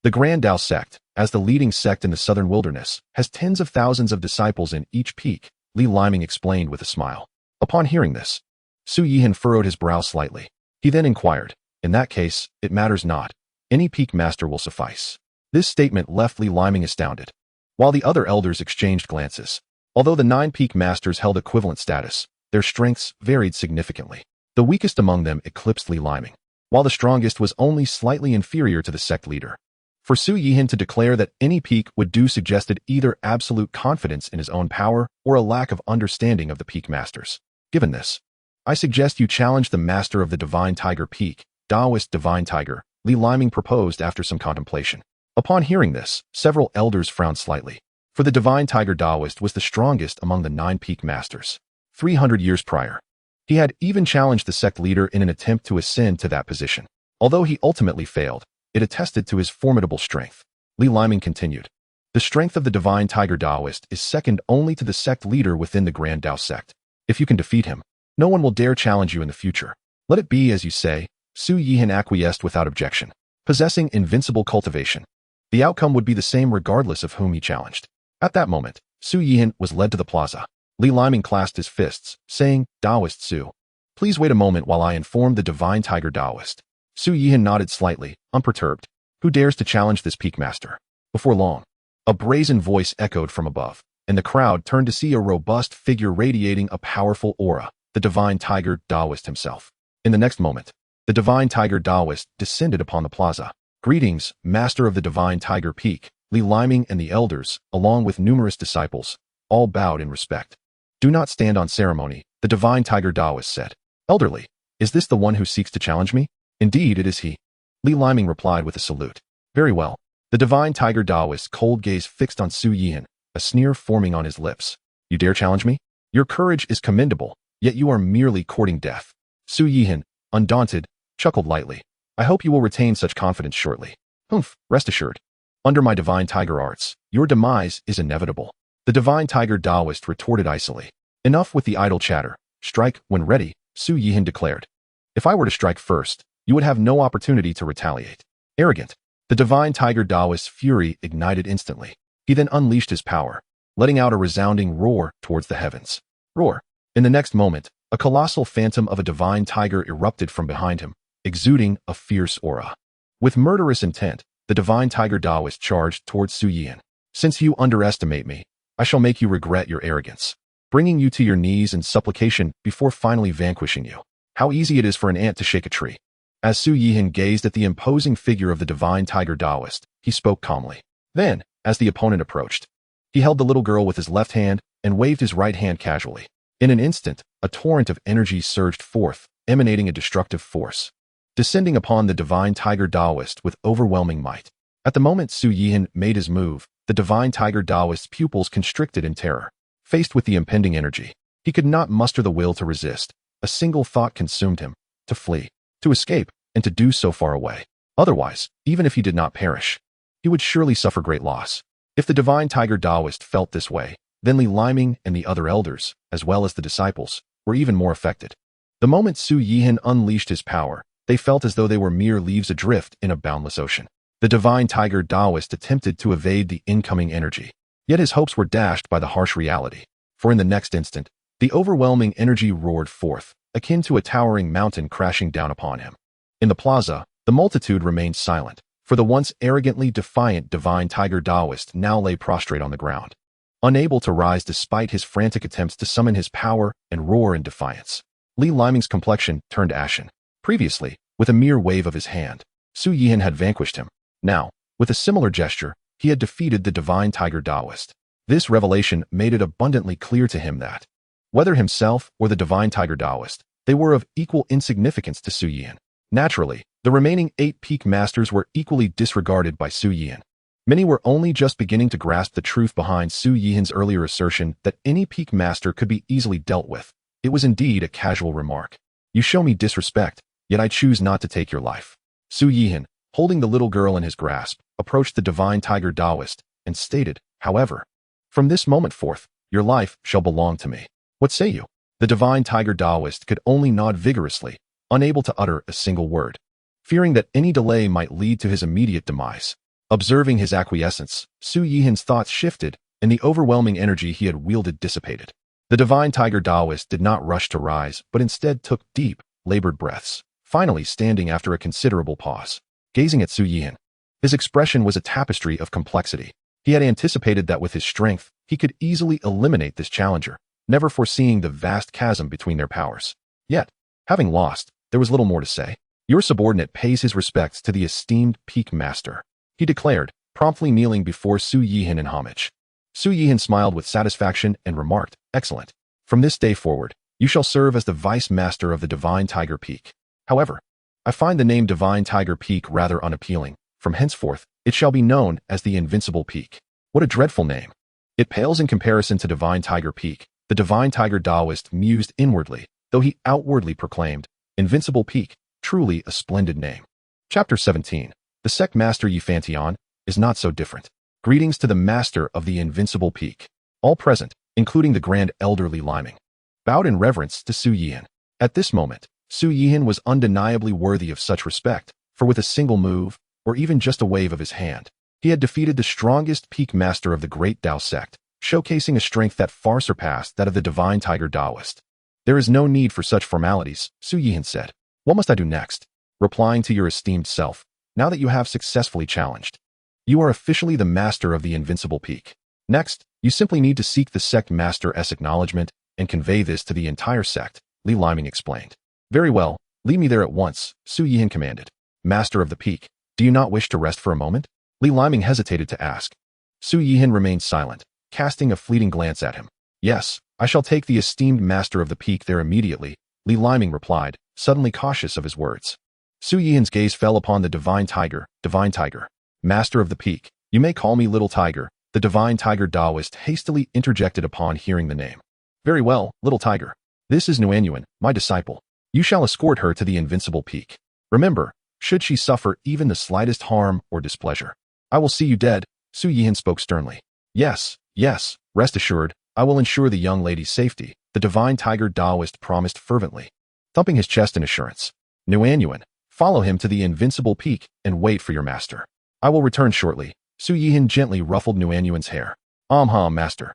The Grand Dao Sect, as the leading sect in the southern wilderness, has tens of thousands of disciples in each peak, Li Liming explained with a smile. Upon hearing this, Su Yihan furrowed his brow slightly. He then inquired, "In that case, it matters not. Any peak master will suffice." This statement left Li Liming astounded, while the other elders exchanged glances. Although the 9 peak masters held equivalent status, their strengths varied significantly. The weakest among them eclipsed Li Liming, while the strongest was only slightly inferior to the sect leader. For Su Yihan to declare that any peak would do suggested either absolute confidence in his own power or a lack of understanding of the peak masters. Given this, I suggest you challenge the master of the Divine Tiger Peak, Taoist Divine Tiger, Li Liming proposed after some contemplation. Upon hearing this, several elders frowned slightly, for the Divine Tiger Taoist was the strongest among the 9 peak masters. 300 years prior, he had even challenged the sect leader in an attempt to ascend to that position. Although he ultimately failed, it attested to his formidable strength. Li Liming continued. The strength of the Divine Tiger Taoist is second only to the sect leader within the Grand Dao Sect. If you can defeat him, no one will dare challenge you in the future. Let it be as you say. Su Yihan acquiesced without objection. Possessing invincible cultivation, the outcome would be the same regardless of whom he challenged. At that moment, Su Yihan was led to the plaza. Li Liming clasped his fists, saying, "Taoist Su, please wait a moment while I inform the Divine Tiger Taoist." Su Yihan nodded slightly, unperturbed. Who dares to challenge this peak master? Before long, a brazen voice echoed from above, and the crowd turned to see a robust figure radiating a powerful aura, the Divine Tiger Taoist himself. In the next moment, the Divine Tiger Taoist descended upon the plaza. "Greetings, Master of the Divine Tiger Peak." Li Liming and the elders, along with numerous disciples, all bowed in respect. "Do not stand on ceremony," the Divine Tiger Taoist said. "Elderly, is this the one who seeks to challenge me?" "Indeed, it is he," Li Liming replied with a salute. "Very well." The Divine Tiger Taoist's cold gaze fixed on Su Yihan, a sneer forming on his lips. "You dare challenge me? Your courage is commendable, yet you are merely courting death." Su Yihan, undaunted, chuckled lightly. "I hope you will retain such confidence shortly. Humph, rest assured. Under my Divine Tiger arts, your demise is inevitable." The Divine Tiger Taoist retorted icily. "Enough with the idle chatter. Strike when ready," Su Yihan declared. "If I were to strike first, you would have no opportunity to retaliate." Arrogant. The Divine Tiger Taoist's fury ignited instantly. He then unleashed his power, letting out a resounding roar towards the heavens. Roar. In the next moment, a colossal phantom of a divine tiger erupted from behind him, exuding a fierce aura. With murderous intent, the Divine Tiger Taoist charged towards Su Yihan. "Since you underestimate me, I shall make you regret your arrogance, bringing you to your knees in supplication before finally vanquishing you." How easy it is for an ant to shake a tree. As Su Yihan gazed at the imposing figure of the Divine Tiger Taoist, he spoke calmly. Then, as the opponent approached, he held the little girl with his left hand and waved his right hand casually. In an instant, a torrent of energy surged forth, emanating a destructive force, descending upon the Divine Tiger Taoist with overwhelming might. At the moment Su Yihan made his move, the Divine Tiger Taoist's pupils constricted in terror. Faced with the impending energy, he could not muster the will to resist. A single thought consumed him: to flee, to escape, and to do so far away. Otherwise, even if he did not perish, he would surely suffer great loss. If the Divine Tiger Taoist felt this way, then Li Liming and the other elders, as well as the disciples, were even more affected. The moment Su Yihan unleashed his power, they felt as though they were mere leaves adrift in a boundless ocean. The Divine Tiger Taoist attempted to evade the incoming energy, yet his hopes were dashed by the harsh reality. For in the next instant, the overwhelming energy roared forth, akin to a towering mountain crashing down upon him. In the plaza, the multitude remained silent, for the once arrogantly defiant Divine Tiger Taoist now lay prostrate on the ground, unable to rise despite his frantic attempts to summon his power and roar in defiance. Li Liming's complexion turned ashen. Previously, with a mere wave of his hand, Su Yihan had vanquished him. Now, with a similar gesture, he had defeated the Divine Tiger Taoist. This revelation made it abundantly clear to him that, whether himself or the Divine Tiger Taoist, they were of equal insignificance to Su Yihan. Naturally, the remaining 8 peak masters were equally disregarded by Su Yihan. Many were only just beginning to grasp the truth behind Su Yihan's earlier assertion that any peak master could be easily dealt with. It was indeed a casual remark. You show me disrespect, yet I choose not to take your life. Su Yihan, holding the little girl in his grasp, approached the Divine Tiger Taoist and stated, however, from this moment forth, your life shall belong to me. What say you? The Divine Tiger Taoist could only nod vigorously, unable to utter a single word, fearing that any delay might lead to his immediate demise. Observing his acquiescence, Su Yihan's thoughts shifted, and the overwhelming energy he had wielded dissipated. The Divine Tiger Taoist did not rush to rise, but instead took deep, labored breaths, finally standing after a considerable pause, gazing at Su Yihan. His expression was a tapestry of complexity. He had anticipated that with his strength, he could easily eliminate this challenger, never foreseeing the vast chasm between their powers. Yet, having lost, there was little more to say. Your subordinate pays his respects to the esteemed peak master, he declared, promptly kneeling before Su Yihan in homage. Su Yihan smiled with satisfaction and remarked, excellent. From this day forward, you shall serve as the vice master of the Divine Tiger Peak. However, I find the name Divine Tiger Peak rather unappealing. From henceforth, it shall be known as the Invincible Peak. What a dreadful name. It pales in comparison to Divine Tiger Peak. The Divine Tiger Taoist mused inwardly, though he outwardly proclaimed, Invincible Peak, truly a splendid name. Chapter 17. The Sect Master Yifantian is not so different. Greetings to the Master of the Invincible Peak. All present, including the Grand Elder Li Liming, bowed in reverence to Su Yihan. At this moment, Su Yihan was undeniably worthy of such respect, for with a single move, or even just a wave of his hand, he had defeated the strongest peak master of the great Dao Sect, showcasing a strength that far surpassed that of the Divine Tiger Taoist. There is no need for such formalities, Su Yihan said. What must I do next? Replying to your esteemed self, now that you have successfully challenged, you are officially the master of the Invincible Peak. Next, you simply need to seek the sect master's acknowledgement and convey this to the entire sect, Li Liming explained. Very well, lead me there at once, Su Yihan commanded. Master of the Peak, do you not wish to rest for a moment? Li Liming hesitated to ask. Su Yihan remained silent, casting a fleeting glance at him. Yes, I shall take the esteemed master of the Peak there immediately, Li Liming replied, suddenly cautious of his words. Su Yihan's gaze fell upon the Divine Tiger, Master of the Peak. You may call me Little Tiger, the Divine Tiger Taoist hastily interjected upon hearing the name. Very well, Little Tiger. This is Nuanyuan, my disciple. You shall escort her to the Invincible Peak. Remember, should she suffer even the slightest harm or displeasure, I will see you dead, Su Yihan spoke sternly. Yes, rest assured, I will ensure the young lady's safety, the Divine Tiger Taoist promised fervently, thumping his chest in assurance. Nuanyuan, follow him to the Invincible Peak and wait for your master. I will return shortly. Su Yihan gently ruffled Nuanyuan's hair. Master.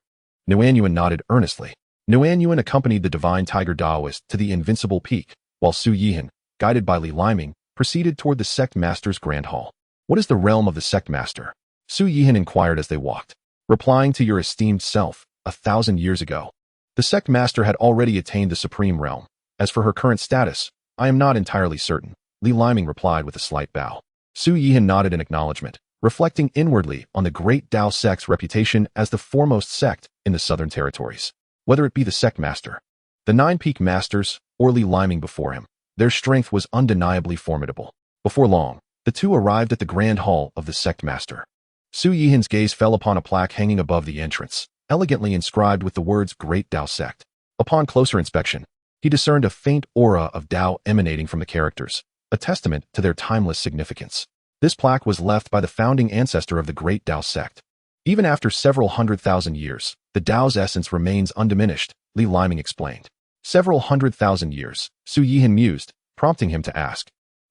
Nuanyuan nodded earnestly. Nuanyuan accompanied the Divine Tiger Taoist to the Invincible Peak, while Su Yihan, guided by Li Liming, proceeded toward the Sect Master's Grand Hall. What is the realm of the Sect Master? Su Yihan inquired as they walked. Replying to your esteemed self, 1,000 years ago. The Sect Master had already attained the Supreme Realm. As for her current status, I am not entirely certain, Li Liming replied with a slight bow. Su Yihan nodded in acknowledgement, reflecting inwardly on the great Dao Sect's reputation as the foremost sect in the Southern Territories. Whether it be the Sect Master, the 9 Peak Masters, or Li Liming before him, their strength was undeniably formidable. Before long, The two arrived at the grand hall of the sect master. Su Yihan's gaze fell upon a plaque hanging above the entrance, elegantly inscribed with the words Great Dao Sect. Upon closer inspection, he discerned a faint aura of Dao emanating from the characters, a testament to their timeless significance. This plaque was left by the founding ancestor of the Great Dao Sect. Even after several 100,000 years, the Dao's essence remains undiminished, Li Liming explained. Several 100,000 years, Su Yihan mused, prompting him to ask.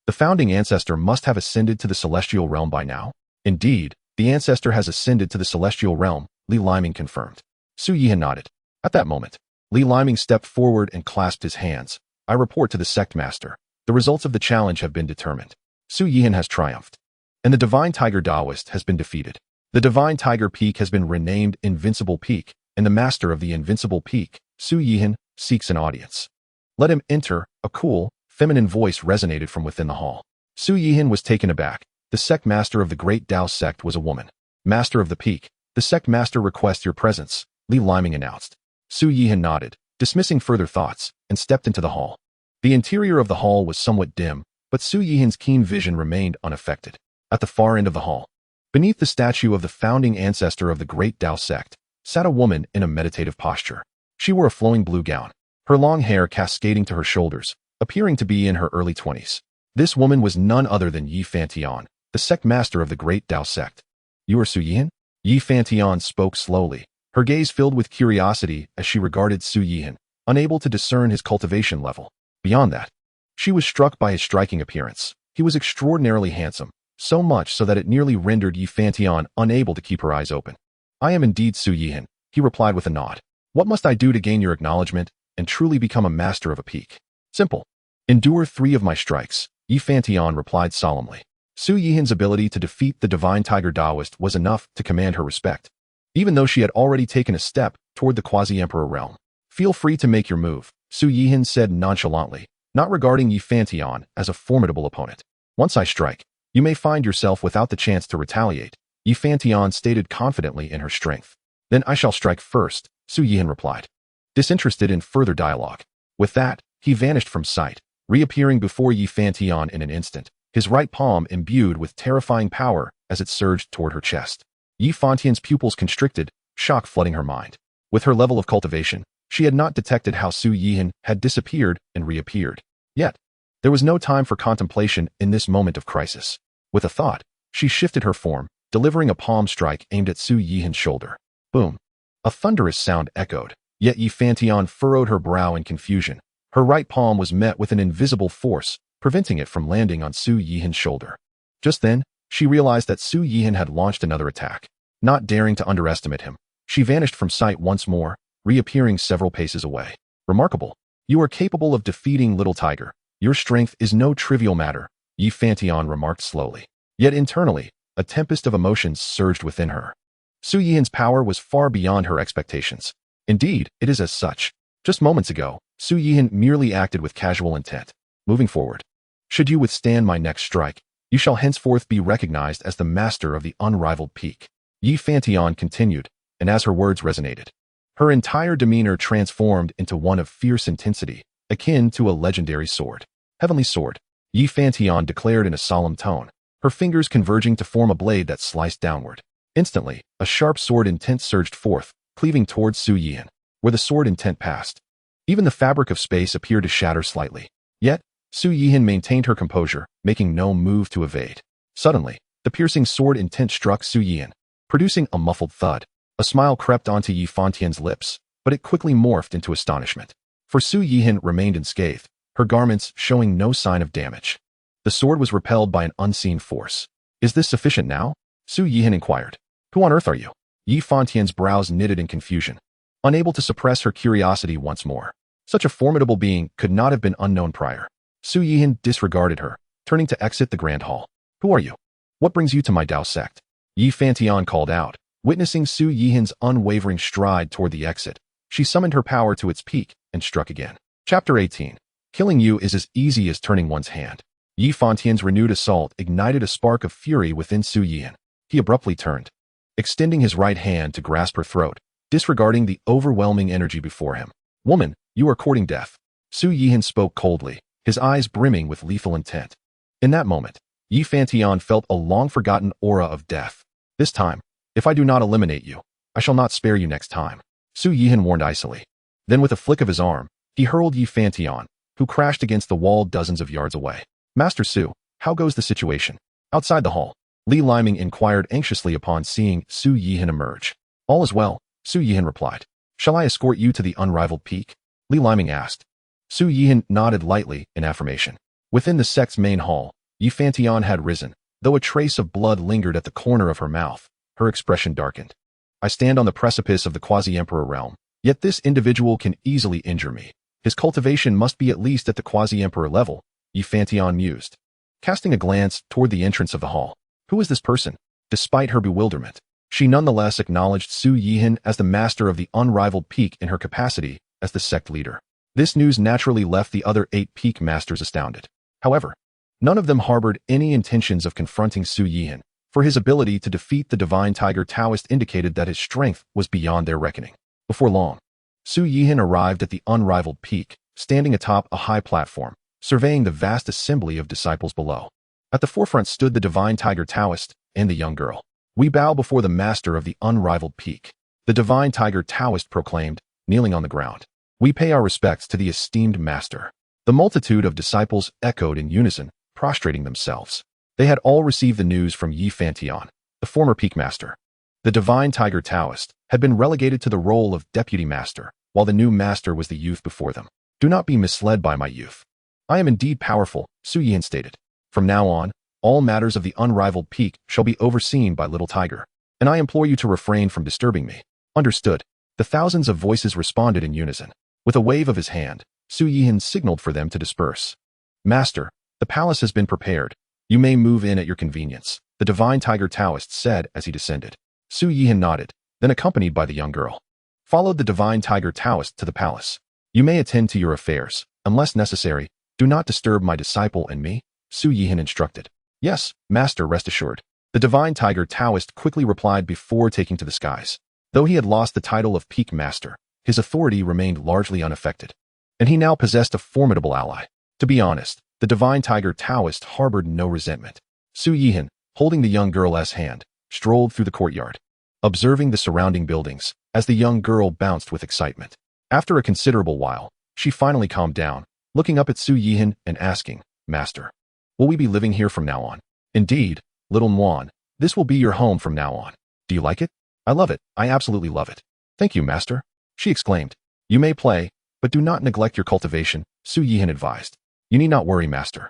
The founding ancestor must have ascended to the celestial realm by now. Indeed, the ancestor has ascended to the celestial realm, Li Liming confirmed. Su Yihan nodded. At that moment, Li Liming stepped forward and clasped his hands. I report to the sect master. The results of the challenge have been determined. Su Yihan has triumphed. And the Divine Tiger Daoist has been defeated. The Divine Tiger Peak has been renamed Invincible Peak, and the master of the Invincible Peak, Su Yihan, seeks an audience. Let him enter, a cool, feminine voice resonated from within the hall. Su Yihan was taken aback. The sect master of the Great Dao Sect was a woman. Master of the Peak, the sect master requests your presence, Li Liming announced. Su Yihan nodded, dismissing further thoughts, and stepped into the hall. The interior of the hall was somewhat dim, but Su Yihan's keen vision remained unaffected. At the far end of the hall, beneath the statue of the founding ancestor of the Great Dao Sect, sat a woman in a meditative posture. She wore a flowing blue gown, her long hair cascading to her shoulders, appearing to be in her early 20s. This woman was none other than Yi Fantian, the sect master of the Great Dao Sect. You are Su Yihan? Yi Fantian spoke slowly, her gaze filled with curiosity as she regarded Su Yihan, unable to discern his cultivation level. Beyond that, she was struck by his striking appearance. He was extraordinarily handsome, so much so that it nearly rendered Yi Fantian unable to keep her eyes open. I am indeed Su Yihan, he replied with a nod. What must I do to gain your acknowledgement and truly become a master of a peak? Simple. Endure 3 of my strikes, Yi Fantian replied solemnly. Su Yihan's ability to defeat the Divine Tiger Daoist was enough to command her respect, even though she had already taken a step toward the Quasi-Emperor realm. Feel free to make your move, Su Yihan said nonchalantly, not regarding Yi Fantian as a formidable opponent. Once I strike, you may find yourself without the chance to retaliate, Yi Fantian stated confidently in her strength. Then I shall strike first, Su Yihan replied, disinterested in further dialogue. With that, he vanished from sight, reappearing before Yi Fantian in an instant, his right palm imbued with terrifying power as it surged toward her chest. Yi Fantian's pupils constricted, shock flooding her mind. With her level of cultivation, she had not detected how Su Yihan had disappeared and reappeared. Yet, there was no time for contemplation in this moment of crisis. With a thought, she shifted her form, delivering a palm strike aimed at Su Yihan's shoulder. Boom. A thunderous sound echoed, yet Yi Fantian furrowed her brow in confusion. Her right palm was met with an invisible force, preventing it from landing on Su Yihan's shoulder. Just then, she realized that Su Yihan had launched another attack. Not daring to underestimate him, she vanished from sight once more, reappearing several paces away. Remarkable. You are capable of defeating Little Tiger. Your strength is no trivial matter, Yi Fantian remarked slowly. Yet internally, a tempest of emotions surged within her. Su Yihan's power was far beyond her expectations. Indeed, it is as such. Just moments ago, Su Yihan merely acted with casual intent. Moving forward, should you withstand my next strike, you shall henceforth be recognized as the master of the Unrivaled Peak. Yi Fantian continued, and as her words resonated, her entire demeanor transformed into one of fierce intensity, akin to a legendary sword. Heavenly sword, Yi Fantian declared in a solemn tone, her fingers converging to form a blade that sliced downward. Instantly, a sharp sword intent surged forth, cleaving towards Su Yihan. Where the sword intent passed, even the fabric of space appeared to shatter slightly. Yet, Su Yihan maintained her composure, making no move to evade. Suddenly, the piercing sword intent struck Su Yihan, producing a muffled thud. A smile crept onto Yi Fantian's lips, but it quickly morphed into astonishment. For Su Yihan remained unscathed, her garments showing no sign of damage. The sword was repelled by an unseen force. Is this sufficient now? Su Yihan inquired. Who on earth are you? Yi Fantian's brows knitted in confusion, unable to suppress her curiosity once more. Such a formidable being could not have been unknown prior. Su Yihan disregarded her, turning to exit the grand hall. Who are you? What brings you to my Dao Sect? Yi Fantian called out. Witnessing Su Yihan's unwavering stride toward the exit, she summoned her power to its peak and struck again. Chapter 18. Killing you is as easy as turning one's hand. Yi Fantian's renewed assault ignited a spark of fury within Su Yihan. He abruptly turned, extending his right hand to grasp her throat, disregarding the overwhelming energy before him. Woman, you are courting death. Su Yihan spoke coldly, his eyes brimming with lethal intent. In that moment, Xianxiafans felt a long-forgotten aura of death. This time, if I do not eliminate you, I shall not spare you next time, Su Yihan warned icily. Then with a flick of his arm, he hurled Xianxiafans, who crashed against the wall dozens of yards away. Master Su, how goes the situation? Outside the hall, Li Liming inquired anxiously upon seeing Su Yihan emerge. All is well, Su Yihan replied. Shall I escort you to the Unrivaled Peak? Li Liming asked. Su Yihan nodded lightly in affirmation. Within the sect's main hall, Xianxiafans had risen, though a trace of blood lingered at the corner of her mouth. Her expression darkened. I stand on the precipice of the quasi-emperor realm, yet this individual can easily injure me. His cultivation must be at least at the quasi-emperor level, Xianxiafans mused, casting a glance toward the entrance of the hall. Who is this person? Despite her bewilderment, she nonetheless acknowledged Su Yihan as the master of the Unrivaled Peak in her capacity as the sect leader. This news naturally left the other 8 peak masters astounded. However, none of them harbored any intentions of confronting Su Yihan, for his ability to defeat the Divine Tiger Taoist indicated that his strength was beyond their reckoning. Before long, Su Yihan arrived at the Unrivaled Peak, standing atop a high platform, surveying the vast assembly of disciples below. At the forefront stood the Divine Tiger Taoist and the young girl. We bow before the master of the Unrivaled Peak, the Divine Tiger Taoist proclaimed, kneeling on the ground. We pay our respects to the esteemed master. The multitude of disciples echoed in unison, prostrating themselves. They had all received the news from Xianxiafans, the former peak master. The Divine Tiger Taoist had been relegated to the role of deputy master, while the new master was the youth before them. Do not be misled by my youth. I am indeed powerful, Su Yihan stated. From now on, all matters of the Unrivaled Peak shall be overseen by Little Tiger, and I implore you to refrain from disturbing me. Understood. The thousands of voices responded in unison. With a wave of his hand, Su Yihan signaled for them to disperse. Master, the palace has been prepared. You may move in at your convenience, the Divine Tiger Taoist said as he descended. Su Yihan nodded, then accompanied by the young girl, followed the Divine Tiger Taoist to the palace. You may attend to your affairs. Unless necessary, do not disturb my disciple and me, Su Yihan instructed. Yes, master, rest assured. The Divine Tiger Taoist quickly replied before taking to the skies. Though he had lost the title of Peak Master, his authority remained largely unaffected, and he now possessed a formidable ally. To be honest, the Divine Tiger Taoist harbored no resentment. Su Yihan, holding the young girl's hand, strolled through the courtyard, observing the surrounding buildings as the young girl bounced with excitement. After a considerable while, she finally calmed down, looking up at Su Yihan and asking, Master, will we be living here from now on? Indeed, little Muan, this will be your home from now on. Do you like it? I love it. I absolutely love it. Thank you, master, she exclaimed. You may play, but do not neglect your cultivation, Su Yihan advised. You need not worry, master.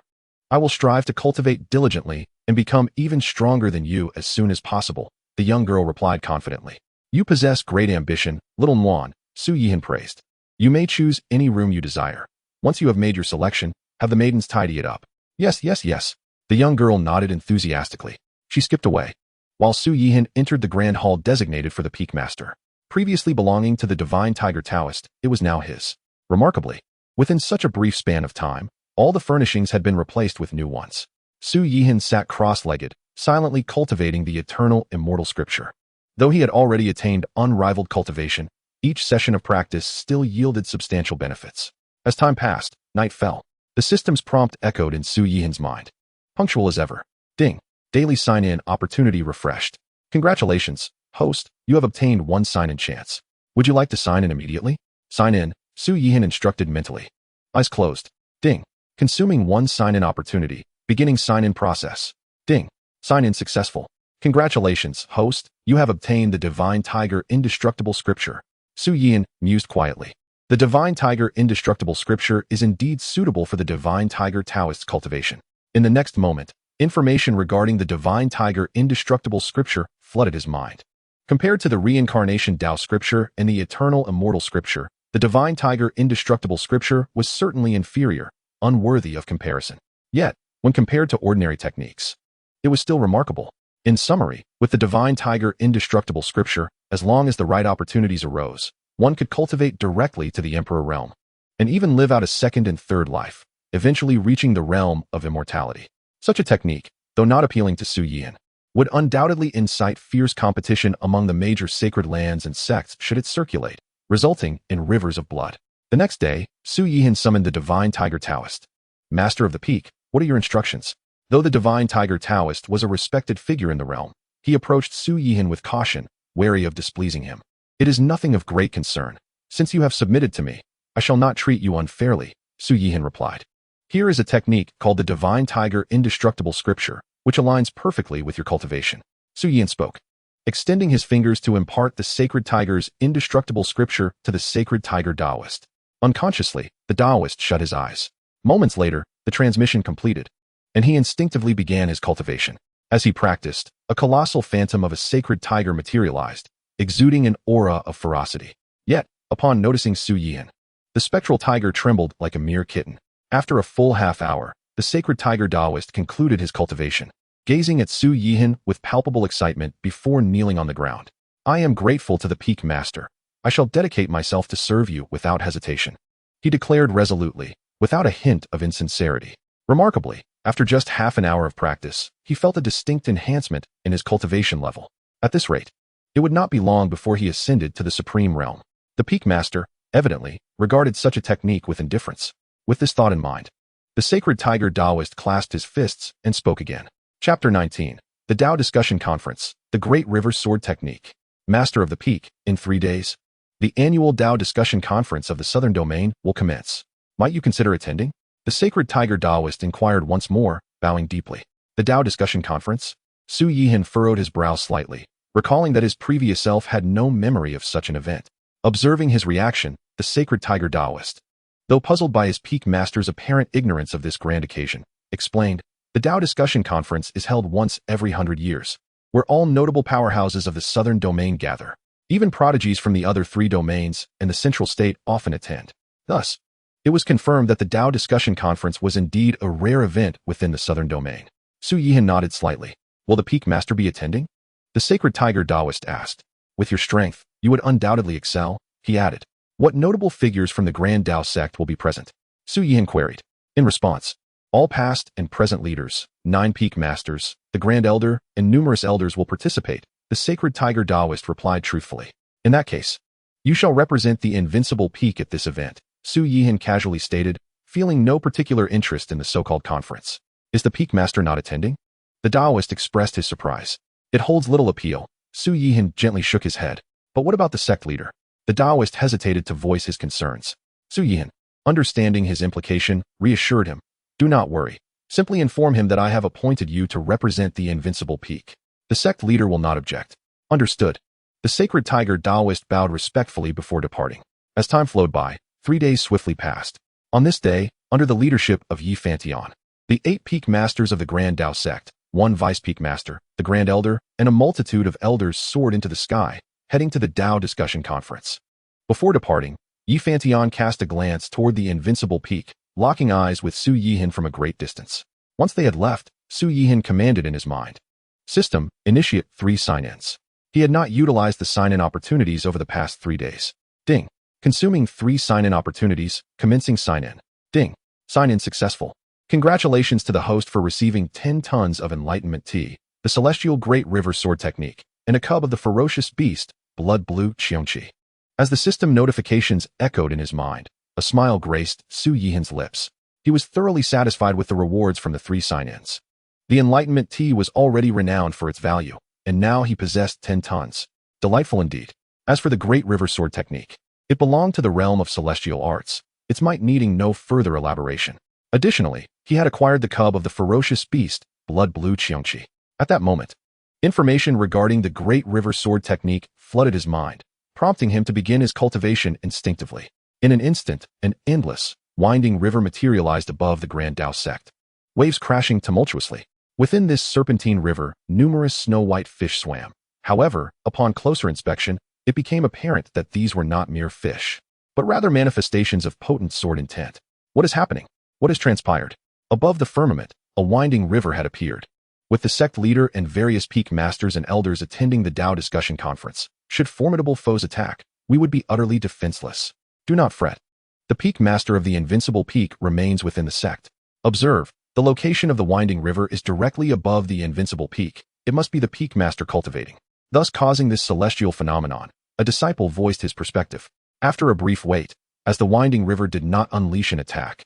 I will strive to cultivate diligently and become even stronger than you as soon as possible, the young girl replied confidently. You possess great ambition, little Muan, Su Yihan praised. You may choose any room you desire. Once you have made your selection, have the maidens tidy it up. Yes, yes, yes. The young girl nodded enthusiastically. She skipped away, while Su Yihan entered the grand hall designated for the peak master. Previously belonging to the Divine Tiger Taoist, it was now his. Remarkably, within such a brief span of time, all the furnishings had been replaced with new ones. Su Yihan sat cross-legged, silently cultivating the eternal immortal scripture. Though he had already attained unrivaled cultivation, each session of practice still yielded substantial benefits. As time passed, night fell. The system's prompt echoed in Su Yihan's mind. Punctual as ever. Ding. Daily sign-in opportunity refreshed. Congratulations, host, you have obtained 1 sign-in chance. Would you like to sign in immediately? Sign in, Su Yihan instructed mentally. Eyes closed. Ding. Consuming 1 sign-in opportunity. Beginning sign-in process. Ding. Sign-in successful. Congratulations, host, you have obtained the Divine Tiger Indestructible Scripture. Su Yihan mused quietly. The Divine Tiger Indestructible Scripture is indeed suitable for the Divine Tiger Taoist's cultivation. In the next moment, information regarding the Divine Tiger Indestructible Scripture flooded his mind. Compared to the Reincarnation Dao Scripture and the Eternal Immortal Scripture, the Divine Tiger Indestructible Scripture was certainly inferior, unworthy of comparison. Yet, when compared to ordinary techniques, it was still remarkable. In summary, with the Divine Tiger Indestructible Scripture, as long as the right opportunities arose, one could cultivate directly to the Emperor realm, and even live out a second and third life, eventually reaching the realm of immortality. Such a technique, though not appealing to Su Yihan, would undoubtedly incite fierce competition among the major sacred lands and sects should it circulate, resulting in rivers of blood. The next day, Su Yihan summoned the Divine Tiger Taoist. Master of the Peak, what are your instructions? Though the divine tiger Taoist was a respected figure in the realm, he approached Su Yihan with caution, wary of displeasing him. "It is nothing of great concern. Since you have submitted to me, I shall not treat you unfairly," Su Yihan replied. "Here is a technique called the Divine Tiger Indestructible Scripture, which aligns perfectly with your cultivation." Su Yihan spoke, extending his fingers to impart the sacred tiger's indestructible scripture to the sacred tiger Taoist. Unconsciously, the Taoist shut his eyes. Moments later, the transmission completed, and he instinctively began his cultivation. As he practiced, a colossal phantom of a sacred tiger materialized, exuding an aura of ferocity. Yet, upon noticing Su Yihan, the spectral tiger trembled like a mere kitten. After a full half-hour, the sacred tiger Taoist concluded his cultivation, gazing at Su Yihan with palpable excitement before kneeling on the ground. "I am grateful to the Peak Master. I shall dedicate myself to serve you without hesitation," he declared resolutely, without a hint of insincerity. Remarkably, after just half an hour of practice, he felt a distinct enhancement in his cultivation level. At this rate, it would not be long before he ascended to the supreme realm. The Peak Master, evidently, regarded such a technique with indifference. With this thought in mind, the sacred tiger Taoist clasped his fists and spoke again. Chapter 19. The Dao Discussion Conference, the Great River Sword Technique. Master of the Peak, in 3 days, the annual Dao Discussion Conference of the Southern Domain will commence. Might you consider attending? The sacred tiger Taoist inquired once more, bowing deeply. The Dao Discussion Conference? Su Yihan furrowed his brow slightly, recalling that his previous self had no memory of such an event. Observing his reaction, the sacred tiger Taoist, though puzzled by his Peak Master's apparent ignorance of this grand occasion, explained, "The Dao Discussion Conference is held once every 100 years, where all notable powerhouses of the Southern Domain gather. Even prodigies from the other 3 domains and the Central State often attend. Thus, it was confirmed that the Dao Discussion Conference was indeed a rare event within the Southern Domain." Su Yihan nodded slightly. "Will the Peak Master be attending?" The sacred tiger Taoist asked. "With your strength, you would undoubtedly excel," he added. "What notable figures from the Grand Dao Sect will be present?" Su Yihan queried. In response, "All past and present leaders, 9 Peak Masters, the Grand Elder, and numerous elders will participate," the sacred tiger Taoist replied truthfully. "In that case, you shall represent the Invincible Peak at this event," Su Yihan casually stated, feeling no particular interest in the so-called conference. "Is the Peak Master not attending?" The Taoist expressed his surprise. "It holds little appeal." Su Yihan gently shook his head. "But what about the sect leader?" The Taoist hesitated to voice his concerns. Su Yihan, understanding his implication, reassured him. "Do not worry. Simply inform him that I have appointed you to represent the Invincible Peak. The sect leader will not object." "Understood." The sacred tiger Taoist bowed respectfully before departing. As time flowed by, 3 days swiftly passed. On this day, under the leadership of Yi Fantian, the 8 Peak Masters of the Grand Dao Sect, 1 Vice Peak Master, the Grand Elder, and a multitude of elders soared into the sky, heading to the Dao Discussion Conference. Before departing, Yi Fantian cast a glance toward the Invincible Peak, locking eyes with Su Yihan from a great distance. Once they had left, Su Yihan commanded in his mind. System, initiate 3 sign-ins. He had not utilized the sign-in opportunities over the past 3 days. Ding. Consuming 3 sign-in opportunities, commencing sign-in. Ding. Sign-in successful. Congratulations to the host for receiving 10 tons of Enlightenment Tea, the Celestial Great River Sword Technique, and a cub of the ferocious beast, Blood Blue Xianxia. As the system notifications echoed in his mind, a smile graced Su Yihan's lips. He was thoroughly satisfied with the rewards from the 3 sign-ins. The Enlightenment Tea was already renowned for its value, and now he possessed 10 tons. Delightful indeed. As for the Great River Sword Technique, it belonged to the realm of celestial arts, its might needing no further elaboration. Additionally, he had acquired the cub of the ferocious beast, Blood Blue Xianxia. At that moment, information regarding the Great River Sword Technique flooded his mind, prompting him to begin his cultivation instinctively. In an instant, an endless, winding river materialized above the Grand Dao Sect, waves crashing tumultuously. Within this serpentine river, numerous snow-white fish swam. However, upon closer inspection, it became apparent that these were not mere fish, but rather manifestations of potent sword intent. What is happening? What has transpired? Above the firmament, a winding river had appeared. With the sect leader and various Peak Masters and elders attending the Dao Discussion Conference, should formidable foes attack, we would be utterly defenseless. Do not fret. The Peak Master of the Invincible Peak remains within the sect. Observe, the location of the winding river is directly above the Invincible Peak. It must be the Peak Master cultivating, thus causing this celestial phenomenon. A disciple voiced his perspective. After a brief wait, as the winding river did not unleash an attack,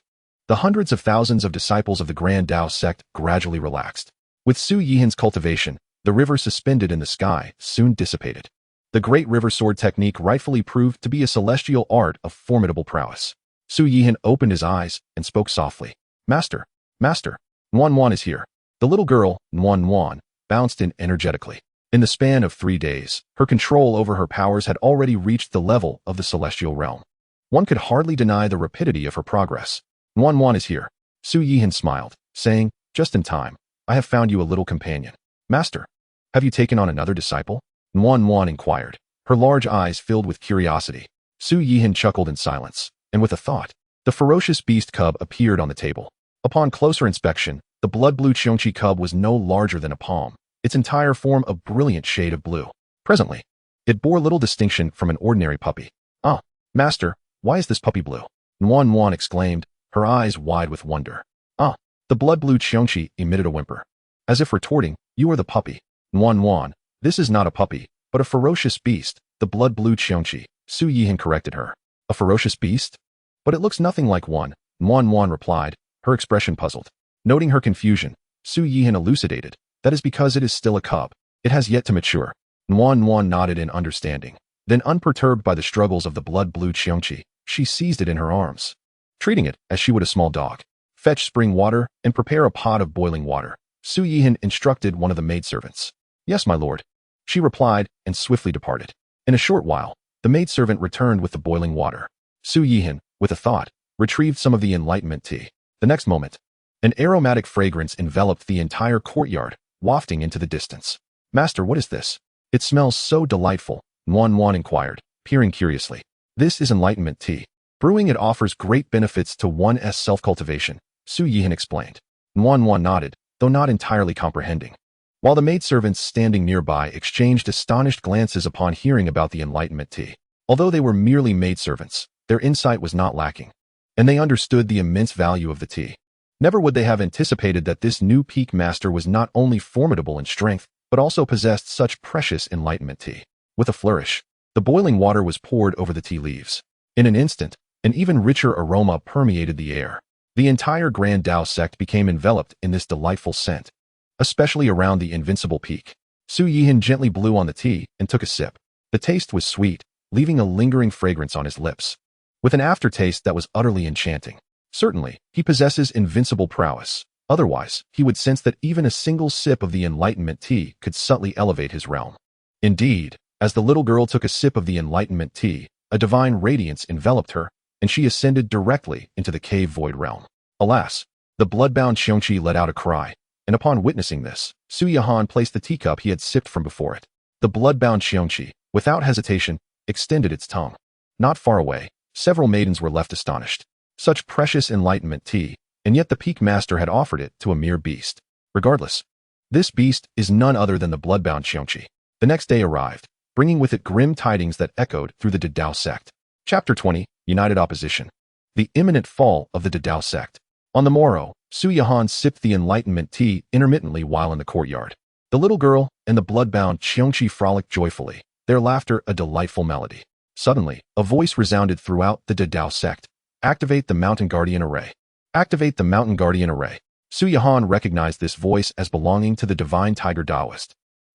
The hundreds of thousands of disciples of the Grand Dao Sect gradually relaxed. With Su Yihan's cultivation, the river suspended in the sky soon dissipated. The Great River Sword technique rightfully proved to be a celestial art of formidable prowess. Su Yihan opened his eyes and spoke softly. Master, Master, Nuan is here. The little girl, Nuan, bounced in energetically. In the span of 3 days, her control over her powers had already reached the level of the celestial realm. One could hardly deny the rapidity of her progress. Nuan is here. Su Yihan smiled, saying, just in time, I have found you a little companion. Master, have you taken on another disciple? Nuan inquired, her large eyes filled with curiosity. Su Yihan chuckled in silence, and with a thought, the ferocious beast cub appeared on the table. Upon closer inspection, the blood-blue xianxia cub was no larger than a palm, its entire form a brilliant shade of blue. Presently, it bore little distinction from an ordinary puppy. Ah, Master, why is this puppy blue? Nuan exclaimed, her eyes wide with wonder. Ah, the blood-blue xianxia emitted a whimper. As if retorting, you are the puppy. Nuan, this is not a puppy, but a ferocious beast, the blood-blue xianxia. Su Yihan corrected her. A ferocious beast? But it looks nothing like one, Nuan replied, her expression puzzled. Noting her confusion, Su Yihan elucidated, that is because it is still a cub. It has yet to mature. Nuan nodded in understanding. Then, unperturbed by the struggles of the blood-blue xianxia, she seized it in her arms, treating it as she would a small dog. Fetch spring water and prepare a pot of boiling water. Su Yihan instructed one of the maidservants. Yes, my lord, she replied and swiftly departed. In a short while, the maidservant returned with the boiling water. Su Yihan, with a thought, retrieved some of the enlightenment tea. The next moment, an aromatic fragrance enveloped the entire courtyard, wafting into the distance. Master, what is this? It smells so delightful, Nuan inquired, peering curiously. This is enlightenment tea. Brewing it offers great benefits to one's self-cultivation, Su Yihan explained. Nuan nodded, though not entirely comprehending. While the maidservants standing nearby exchanged astonished glances upon hearing about the enlightenment tea. Although they were merely maidservants, their insight was not lacking, and they understood the immense value of the tea. Never would they have anticipated that this new peak master was not only formidable in strength, but also possessed such precious enlightenment tea. With a flourish, the boiling water was poured over the tea leaves. In an instant, an even richer aroma permeated the air. The entire Grand Dao Sect became enveloped in this delightful scent, especially around the Invincible Peak. Su Yihan gently blew on the tea and took a sip. The taste was sweet, leaving a lingering fragrance on his lips, with an aftertaste that was utterly enchanting. Certainly, he possesses invincible prowess. Otherwise, he would sense that even a single sip of the enlightenment tea could subtly elevate his realm. Indeed, as the little girl took a sip of the enlightenment tea, a divine radiance enveloped her, and she ascended directly into the cave void realm. Alas, the bloodbound xianxia let out a cry, and upon witnessing this, Su Yihan placed the teacup he had sipped from before it. The bloodbound xianxia, without hesitation, extended its tongue. Not far away, several maidens were left astonished. Such precious enlightenment tea, and yet the peak master had offered it to a mere beast. Regardless, this beast is none other than the bloodbound xianxia. The next day arrived, bringing with it grim tidings that echoed through the Dao Sect. Chapter 20, United Opposition. The imminent fall of the Dao Sect. On the morrow, Su Yihan sipped the enlightenment tea intermittently while in the courtyard. The little girl and the bloodbound xianxia frolicked joyfully, their laughter a delightful melody. Suddenly, a voice resounded throughout the Dao Sect. Activate the Mountain Guardian Array. Activate the Mountain Guardian Array. Su Yihan recognized this voice as belonging to the Divine Tiger Taoist.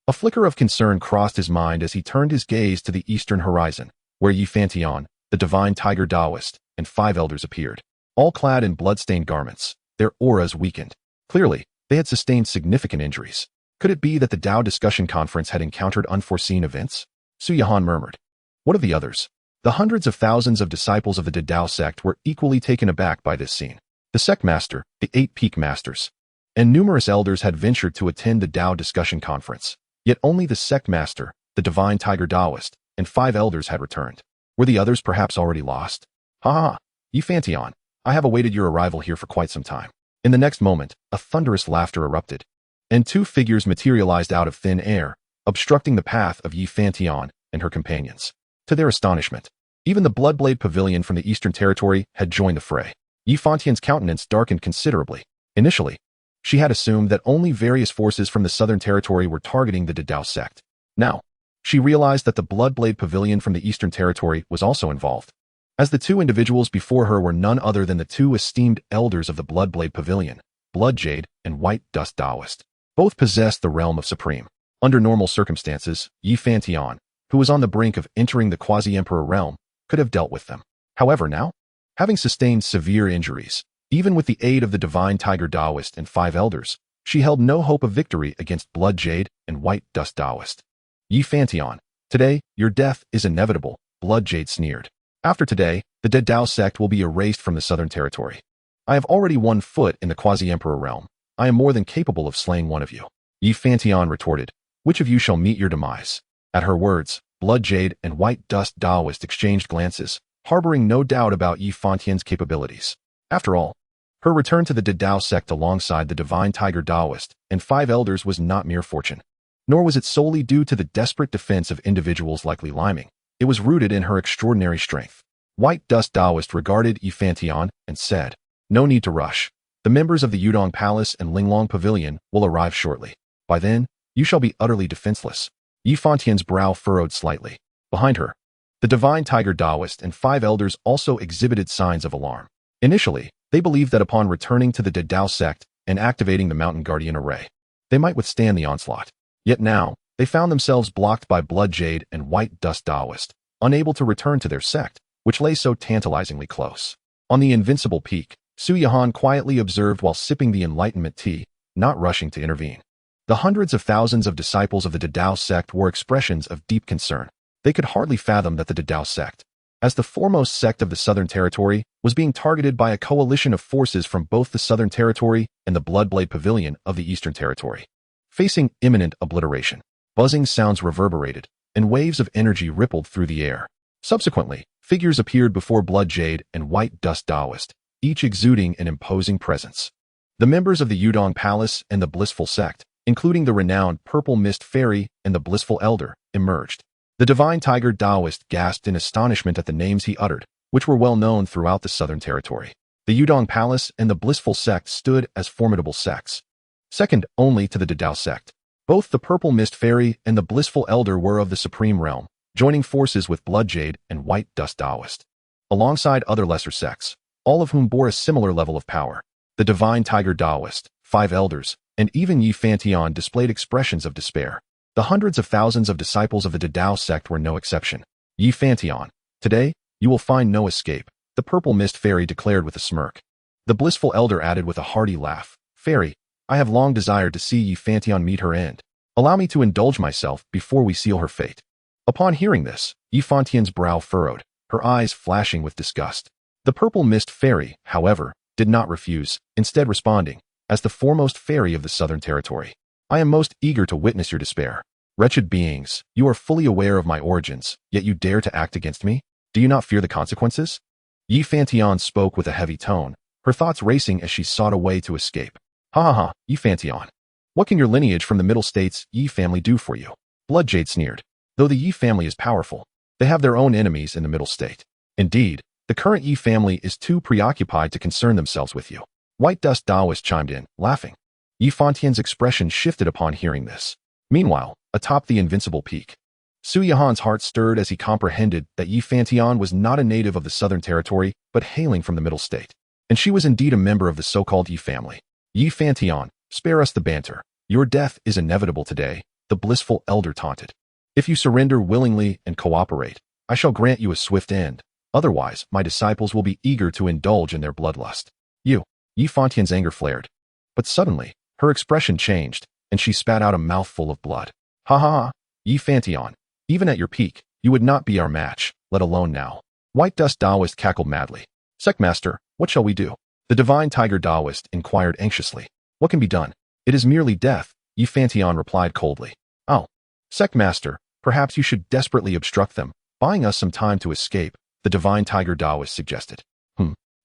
A flicker of concern crossed his mind as he turned his gaze to the eastern horizon, where Yifantian, the Divine Tiger Taoist, and 5 elders appeared, all clad in blood-stained garments, their auras weakened. Clearly, they had sustained significant injuries. Could it be that the Dao Discussion Conference had encountered unforeseen events? Su Yihan murmured. What of the others? The hundreds of thousands of disciples of the Dao Sect were equally taken aback by this scene. The Sect Master, the 8 Peak Masters, and numerous elders had ventured to attend the Dao Discussion Conference. Yet only the Sect Master, the Divine Tiger Taoist, and 5 elders had returned. Were the others perhaps already lost? Ha ha, Yifantian, I have awaited your arrival here for quite some time. In the next moment, a thunderous laughter erupted, and 2 figures materialized out of thin air, obstructing the path of Yifantian and her companions. To their astonishment, even the Bloodblade Pavilion from the Eastern Territory had joined the fray. Yifantian's countenance darkened considerably. Initially, she had assumed that only various forces from the Southern Territory were targeting the Dao Sect. Now, she realized that the Bloodblade Pavilion from the Eastern Territory was also involved. as the two individuals before her were none other than the two esteemed elders of the Bloodblade Pavilion, Bloodjade and White Dust Daoist. Both possessed the realm of Supreme. Under normal circumstances, Yi Fantian, who was on the brink of entering the Quasi-Emperor realm, could have dealt with them. However now, having sustained severe injuries, even with the aid of the Divine Tiger Daoist and 5 elders, she held no hope of victory against Bloodjade and White Dust Daoist. Yi Fantian, today, your death is inevitable, Bloodjade sneered. After today, the dead Dao Sect will be erased from the Southern Territory. I have already 1 foot in the Quasi-Emperor realm. I am more than capable of slaying one of you. Yi Fantian retorted, which of you shall meet your demise? At her words, Bloodjade and White Dust Daoist exchanged glances, harboring no doubt about Yi Fantian's capabilities. After all, her return to the Dao Sect alongside the Divine Tiger Daoist and 5 elders was not mere fortune. Nor was it solely due to the desperate defense of individuals like Li Liming. It was rooted in her extraordinary strength. White Dust Daoist regarded Yi Fantian and said, no need to rush. The members of the Yudong Palace and Linglong Pavilion will arrive shortly. By then, you shall be utterly defenseless. Yi Fantian's brow furrowed slightly. Behind her, the Divine Tiger Daoist and 5 elders also exhibited signs of alarm. Initially, they believed that upon returning to the Dao Sect and activating the Mountain Guardian Array, they might withstand the onslaught. Yet now, they found themselves blocked by Bloodjade and White Dust Daoist, unable to return to their sect, which lay so tantalizingly close. On the Invincible Peak, Su Yahan quietly observed while sipping the Enlightenment tea, not rushing to intervene. The hundreds of thousands of disciples of the Dao Sect were expressions of deep concern. They could hardly fathom that the Dao Sect, as the foremost sect of the Southern Territory, was being targeted by a coalition of forces from both the Southern Territory and the Bloodblade Pavilion of the Eastern Territory. Facing imminent obliteration, buzzing sounds reverberated, and waves of energy rippled through the air. Subsequently, figures appeared before Bloodjade and White Dust Daoist, each exuding an imposing presence. The members of the Yudong Palace and the Blissful Sect, including the renowned Purple Mist Fairy and the Blissful Elder, emerged. The Divine Tiger Daoist gasped in astonishment at the names he uttered, which were well known throughout the Southern Territory. The Yudong Palace and the Blissful Sect stood as formidable sects, second only to the Dao Sect. Both the Purple Mist Fairy and the Blissful Elder were of the Supreme Realm, joining forces with Bloodjade and White Dust Daoist, alongside other lesser sects, all of whom bore a similar level of power. The Divine Tiger Daoist, 5 elders, and even Yi Fantian displayed expressions of despair. The hundreds of thousands of disciples of the Dao Sect were no exception. Yi Fantian, today, you will find no escape, the Purple Mist Fairy declared with a smirk. The Blissful Elder added with a hearty laugh, Fairy, I have long desired to see Yi Fantian meet her end. Allow me to indulge myself before we seal her fate. Upon hearing this, Yi Fantian's brow furrowed, her eyes flashing with disgust. The Purple Mist Fairy, however, did not refuse, instead responding, as the foremost fairy of the Southern Territory, I am most eager to witness your despair. Wretched beings, you are fully aware of my origins, yet you dare to act against me? Do you not fear the consequences? Yi Fantian spoke with a heavy tone, her thoughts racing as she sought a way to escape. Ha ha ha, Yi Fantian. What can your lineage from the Middle States Yi family do for you? Bloodjade sneered. Though the Yi family is powerful, they have their own enemies in the Middle State. Indeed, the current Yi family is too preoccupied to concern themselves with you. White Dust Daoist chimed in, laughing. Yi Fantian's expression shifted upon hearing this. Meanwhile, atop the Invincible Peak, Su Yahan's heart stirred as he comprehended that Yi Fantian was not a native of the Southern Territory, but hailing from the Middle State. And she was indeed a member of the so-called Yi family. Yi Fantian, spare us the banter. Your death is inevitable today, the Blissful Elder taunted. If you surrender willingly and cooperate, I shall grant you a swift end. Otherwise, my disciples will be eager to indulge in their bloodlust. Yi Fantian's anger flared. But suddenly, her expression changed, and she spat out a mouthful of blood. Ha ha ha, Yi Fantian, even at your peak, you would not be our match, let alone now. White Dust Daoist cackled madly. Sectmaster, what shall we do? The Divine Tiger Daoist inquired anxiously. What can be done? It is merely death, Yi Fantian replied coldly. Oh, Sectmaster, perhaps you should desperately obstruct them, buying us some time to escape, the Divine Tiger Daoist suggested.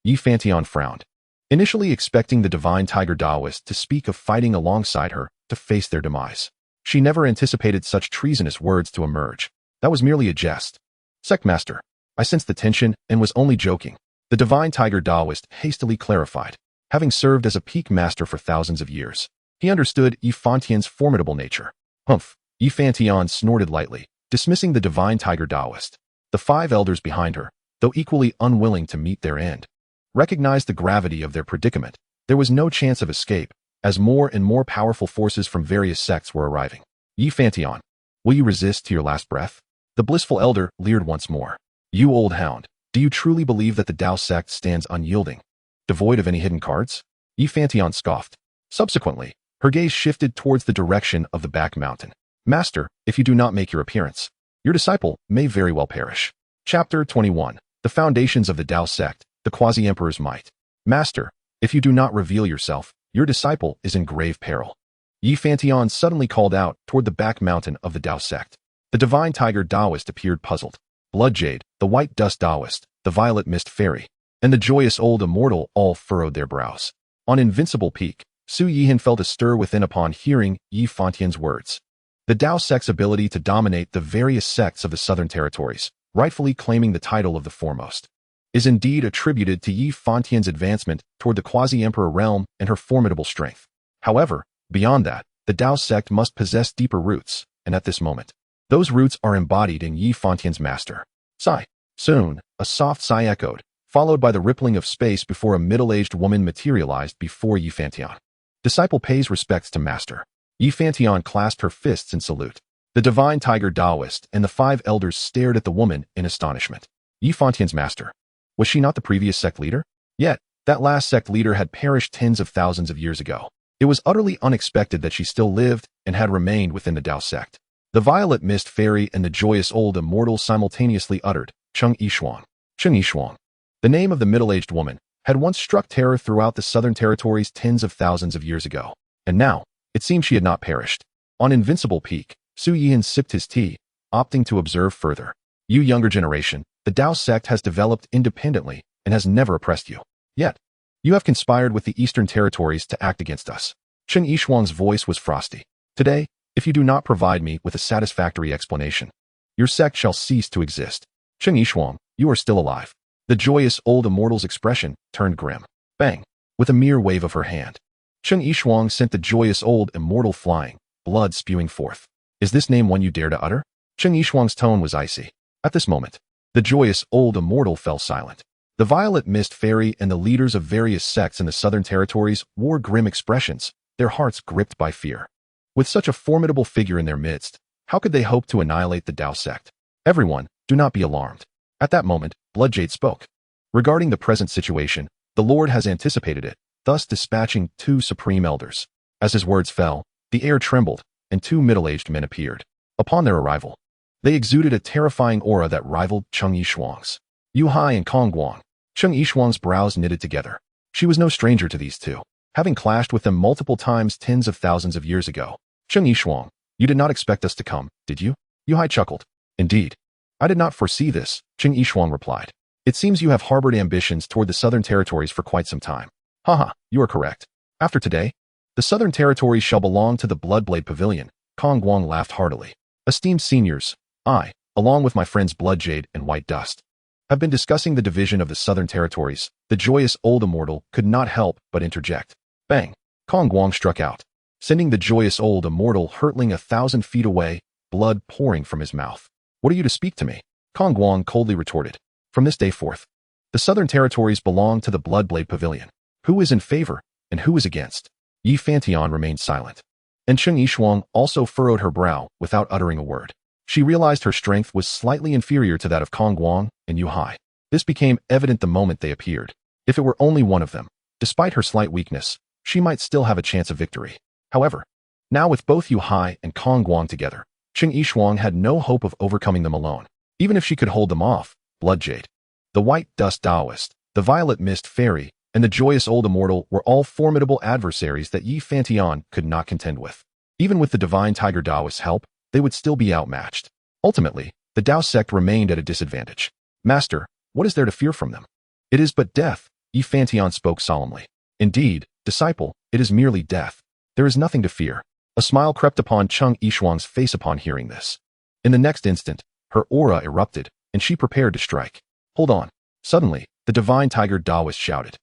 Yi Fantian frowned. Initially expecting the Divine Tiger Daoist to speak of fighting alongside her to face their demise, she never anticipated such treasonous words to emerge. That was merely a jest. Sectmaster, I sensed the tension and was only joking, the Divine Tiger Daoist hastily clarified. Having served as a peak master for thousands of years, he understood Yi Fantian's formidable nature. Humph, Yi Fantian snorted lightly, dismissing the Divine Tiger Daoist. The 5 elders behind her, though equally unwilling to meet their end, recognized the gravity of their predicament. There was no chance of escape, as more and more powerful forces from various sects were arriving. Xianxian, will you resist to your last breath? The blissful elder leered once more. You old hound, do you truly believe that the Dao Sect stands unyielding, devoid of any hidden cards? Xianxian scoffed. Subsequently, her gaze shifted towards the direction of the back mountain. Master, if you do not make your appearance, your disciple may very well perish. Chapter 21. The Foundations of the Dao Sect, the Quasi-Emperor's Might. Master, if you do not reveal yourself, your disciple is in grave peril. Xianxian suddenly called out toward the back mountain of the Dao Sect. The Divine Tiger Taoist appeared puzzled. Bloodjade, the White Dust Taoist, the Violet Mist Fairy, and the Joyous Old Immortal all furrowed their brows. On Invincible Peak, Su Yihan felt a stir within upon hearing Xianxian's words. The Dao Sect's ability to dominate the various sects of the Southern Territories, rightfully claiming the title of the foremost, is indeed attributed to Xianxian's advancement toward the Quasi-Emperor realm and her formidable strength. However, beyond that, the Dao Sect must possess deeper roots, and at this moment, those roots are embodied in Xianxian's master. Sigh. Soon, a soft sigh echoed, followed by the rippling of space before a middle-aged woman materialized before Xianxian. Disciple pays respects to master. Xianxian clasped her fists in salute. The Divine Tiger Taoist and the 5 elders stared at the woman in astonishment. Xianxian's master. Was she not the previous sect leader? Yet, that last sect leader had perished tens of thousands of years ago. It was utterly unexpected that she still lived and had remained within the Dao Sect. The Violet Mist Fairy and the Joyous Old Immortal simultaneously uttered, Qingyun. Qingyun. The name of the middle-aged woman had once struck terror throughout the Southern Territories tens of thousands of years ago. And now, it seemed she had not perished. On Invincible Peak, Su Yihan sipped his tea, opting to observe further. You younger generation, the Dao Sect has developed independently and has never oppressed you. Yet, you have conspired with the Eastern Territories to act against us. Qingyun's voice was frosty. Today, if you do not provide me with a satisfactory explanation, your sect shall cease to exist. Qingyun, you are still alive. The Joyous Old Immortal's expression turned grim. Bang! With a mere wave of her hand, Qingyun sent the Joyous Old Immortal flying, blood spewing forth. Is this name one you dare to utter? Qingyun's tone was icy. At this moment, the Joyous Old Immortal fell silent. The Violet Mist Fairy and the leaders of various sects in the Southern Territories wore grim expressions, their hearts gripped by fear. With such a formidable figure in their midst, how could they hope to annihilate the Dao Sect? Everyone, do not be alarmed. At that moment, Bloodjade spoke. Regarding the present situation, the Lord has anticipated it, thus dispatching 2 supreme elders. As his words fell, the air trembled, and 2 middle-aged men appeared. Upon their arrival, they exuded a terrifying aura that rivaled Qingyun's. Yu Hai and Kongguang. Qingyun's brows knitted together. She was no stranger to these 2, having clashed with them multiple times tens of thousands of years ago. Qingyun, you did not expect us to come, did you? Yu Hai chuckled. Indeed. I did not foresee this, Qingyun replied. It seems you have harbored ambitions toward the Southern Territories for quite some time. Haha, you are correct. After today, the Southern Territories shall belong to the Bloodblade Pavilion. Kongguang laughed heartily. Esteemed seniors, I, along with my friends Bloodjade and White Dust, have been discussing the division of the Southern Territories. The Joyous Old Immortal could not help but interject. Bang! Kongguang struck out, sending the Joyous Old Immortal hurtling 1,000 feet away, blood pouring from his mouth. What are you to speak to me? Kongguang coldly retorted. From this day forth, the Southern Territories belong to the Bloodblade Pavilion. Who is in favor, and who is against? Xianxian remained silent. And Qingyun also furrowed her brow without uttering a word. She realized her strength was slightly inferior to that of Kongguang and Yu Hai. This became evident the moment they appeared. If it were only one of them, despite her slight weakness, she might still have a chance of victory. However, now with both Yu Hai and Kongguang together, Qingyun had no hope of overcoming them alone. Even if she could hold them off, Bloodjade, the White Dust Taoist, the Violet Mist Fairy, and the Joyous Old Immortal were all formidable adversaries that Xianxian could not contend with. Even with the Divine Tiger Taoist's help, they would still be outmatched. Ultimately, the Dao Sect remained at a disadvantage. Master, what is there to fear from them? It is but death, Xianxian spoke solemnly. Indeed, disciple, it is merely death. There is nothing to fear. A smile crept upon Qingyun's face upon hearing this. In the next instant, her aura erupted, and she prepared to strike. Hold on. Suddenly, the Divine Tiger Taoist shouted.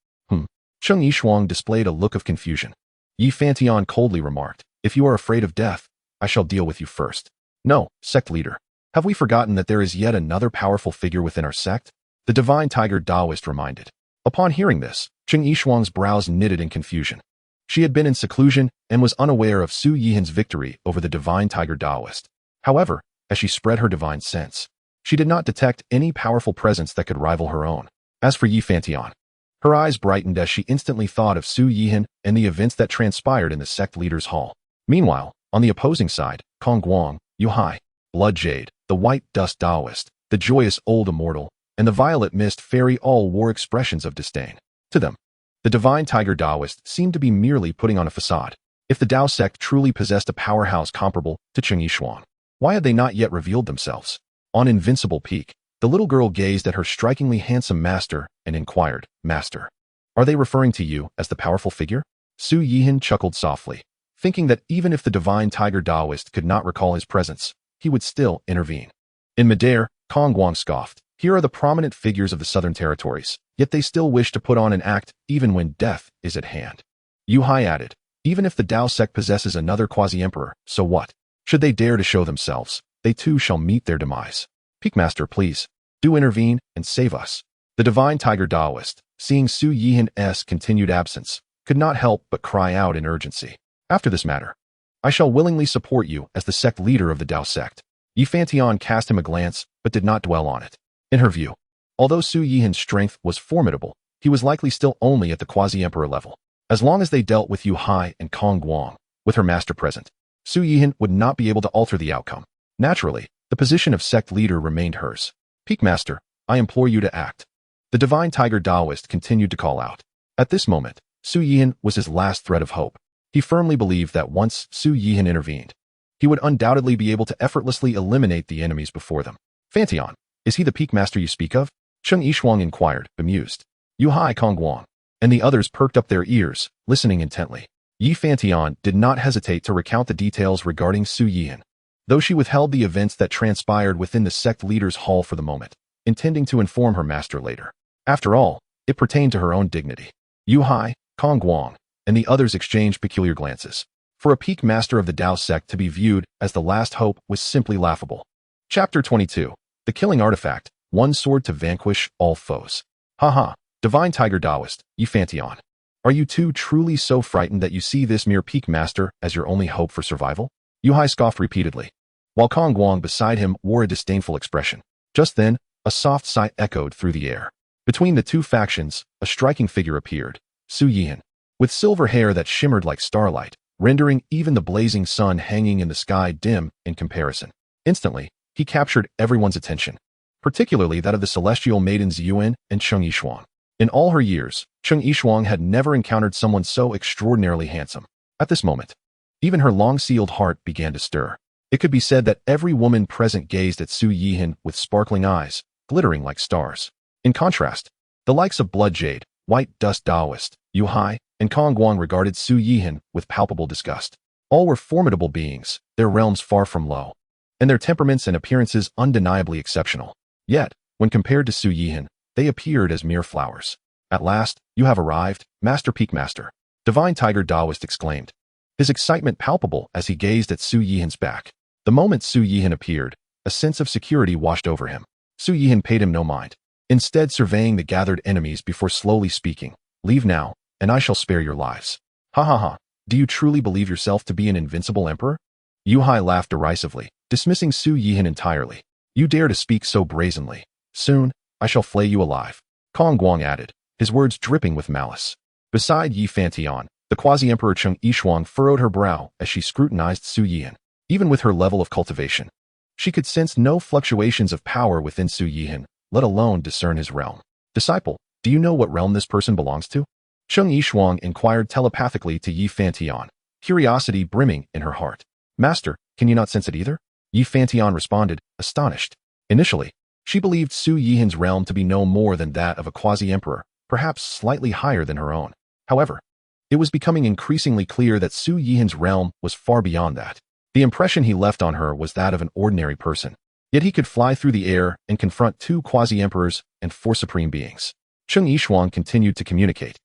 Qingyun displayed a look of confusion. Xianxian coldly remarked, if you are afraid of death, I shall deal with you first. No, sect leader. Have we forgotten that there is yet another powerful figure within our sect? the divine tiger Taoist reminded. Upon hearing this, Cheng Yishuang's brows knitted in confusion. She had been in seclusion and was unaware of Su Yihan's victory over the divine tiger Taoist. However, as she spread her divine sense, she did not detect any powerful presence that could rival her own. As for Yi Fantian, her eyes brightened as she instantly thought of Su Yihan and the events that transpired in the sect leaders' hall. Meanwhile, on the opposing side, Kong Guang, Yu Hai, Blood Jade, the White Dust Taoist, the joyous old immortal, and the Violet Mist Fairy all wore expressions of disdain. To them, the divine tiger Taoist seemed to be merely putting on a facade. If the Dao Sect truly possessed a powerhouse comparable to Cheng Yishuang, why had they not yet revealed themselves? On Invincible Peak, the little girl gazed at her strikingly handsome master and inquired, "Master, are they referring to you as the powerful figure?" Su Yihan chuckled softly, thinking that even if the divine tiger Taoist could not recall his presence, he would still intervene. In midair, Kong Guang scoffed. Here are the prominent figures of the southern territories, yet they still wish to put on an act even when death is at hand. Yu Hai added, even if the Dao Sect possesses another quasi-emperor, so what? Should they dare to show themselves, they too shall meet their demise. Peakmaster, please, do intervene and save us. The divine tiger Taoist, seeing Su Yihan's continued absence, could not help but cry out in urgency. After this matter, I shall willingly support you as the sect leader of the Dao Sect. Yi Fantian cast him a glance, but did not dwell on it. In her view, although Su Yihan's strength was formidable, he was likely still only at the quasi-emperor level. As long as they dealt with Yu Hai and Kong Guang, with her master present, Su Yihan would not be able to alter the outcome. Naturally, the position of sect leader remained hers. Peakmaster, I implore you to act. The divine tiger Taoist continued to call out. At this moment, Su Yihan was his last thread of hope. He firmly believed that once Su Yihan intervened, he would undoubtedly be able to effortlessly eliminate the enemies before them. Fantian, is he the Peakmaster you speak of? Cheng Yishuang inquired, bemused. Yu Hai, Kong Guang, and the others perked up their ears, listening intently. Yi Fantian did not hesitate to recount the details regarding Su Yihan, though she withheld the events that transpired within the sect leader's hall for the moment, intending to inform her master later. After all, it pertained to her own dignity. Yu Hai, Kong Guang, and the others exchanged peculiar glances. For a peak master of the Dao Sect to be viewed as the last hope was simply laughable. Chapter 22. The Killing Artifact, One Sword to Vanquish All Foes. Haha, Divine Tiger Taoist, Yi Fantian. Are you two truly so frightened that you see this mere peak master as your only hope for survival? Yu Hai scoffed repeatedly, while Kong Guang beside him wore a disdainful expression. Just then, a soft sigh echoed through the air. Between the two factions, a striking figure appeared, Su Yihan, with silver hair that shimmered like starlight, rendering even the blazing sun hanging in the sky dim in comparison. Instantly, he captured everyone's attention, particularly that of the celestial maidens Yuan and Cheng Yishuang. In all her years, Cheng Yishuang had never encountered someone so extraordinarily handsome. At this moment, even her long-sealed heart began to stir. It could be said that every woman present gazed at Su Yihan with sparkling eyes, glittering like stars. In contrast, the likes of Blood Jade, White Dust Taoist, Yu Hai, and Kong Guang regarded Su Yihan with palpable disgust. All were formidable beings, their realms far from low, and their temperaments and appearances undeniably exceptional. Yet, when compared to Su Yihan, they appeared as mere flowers. At last, you have arrived, Master Peakmaster, Divine Tiger Taoist exclaimed, his excitement palpable as he gazed at Su Yihan's back. The moment Su Yihan appeared, a sense of security washed over him. Su Yihan paid him no mind, instead surveying the gathered enemies before slowly speaking, leave now, and I shall spare your lives. Ha ha ha, do you truly believe yourself to be an invincible emperor? Yu Hai laughed derisively, dismissing Su Yihan entirely. You dare to speak so brazenly. Soon, I shall flay you alive. Kong Guang added, his words dripping with malice. Beside Yi Fantian, the quasi-emperor Cheng Yishuang furrowed her brow as she scrutinized Su Yihan. Even with her level of cultivation, she could sense no fluctuations of power within Su Yihan, let alone discern his realm. Disciple, do you know what realm this person belongs to? Cheng Yishuang inquired telepathically to Yi Fantian, curiosity brimming in her heart. Master, can you not sense it either? Yi Fantian responded, astonished. Initially, she believed Su Yihan's realm to be no more than that of a quasi-emperor, perhaps slightly higher than her own. However, it was becoming increasingly clear that Su Yihan's realm was far beyond that. The impression he left on her was that of an ordinary person. Yet he could fly through the air and confront two quasi-emperors and four supreme beings. Cheng Yishuang continued to communicate.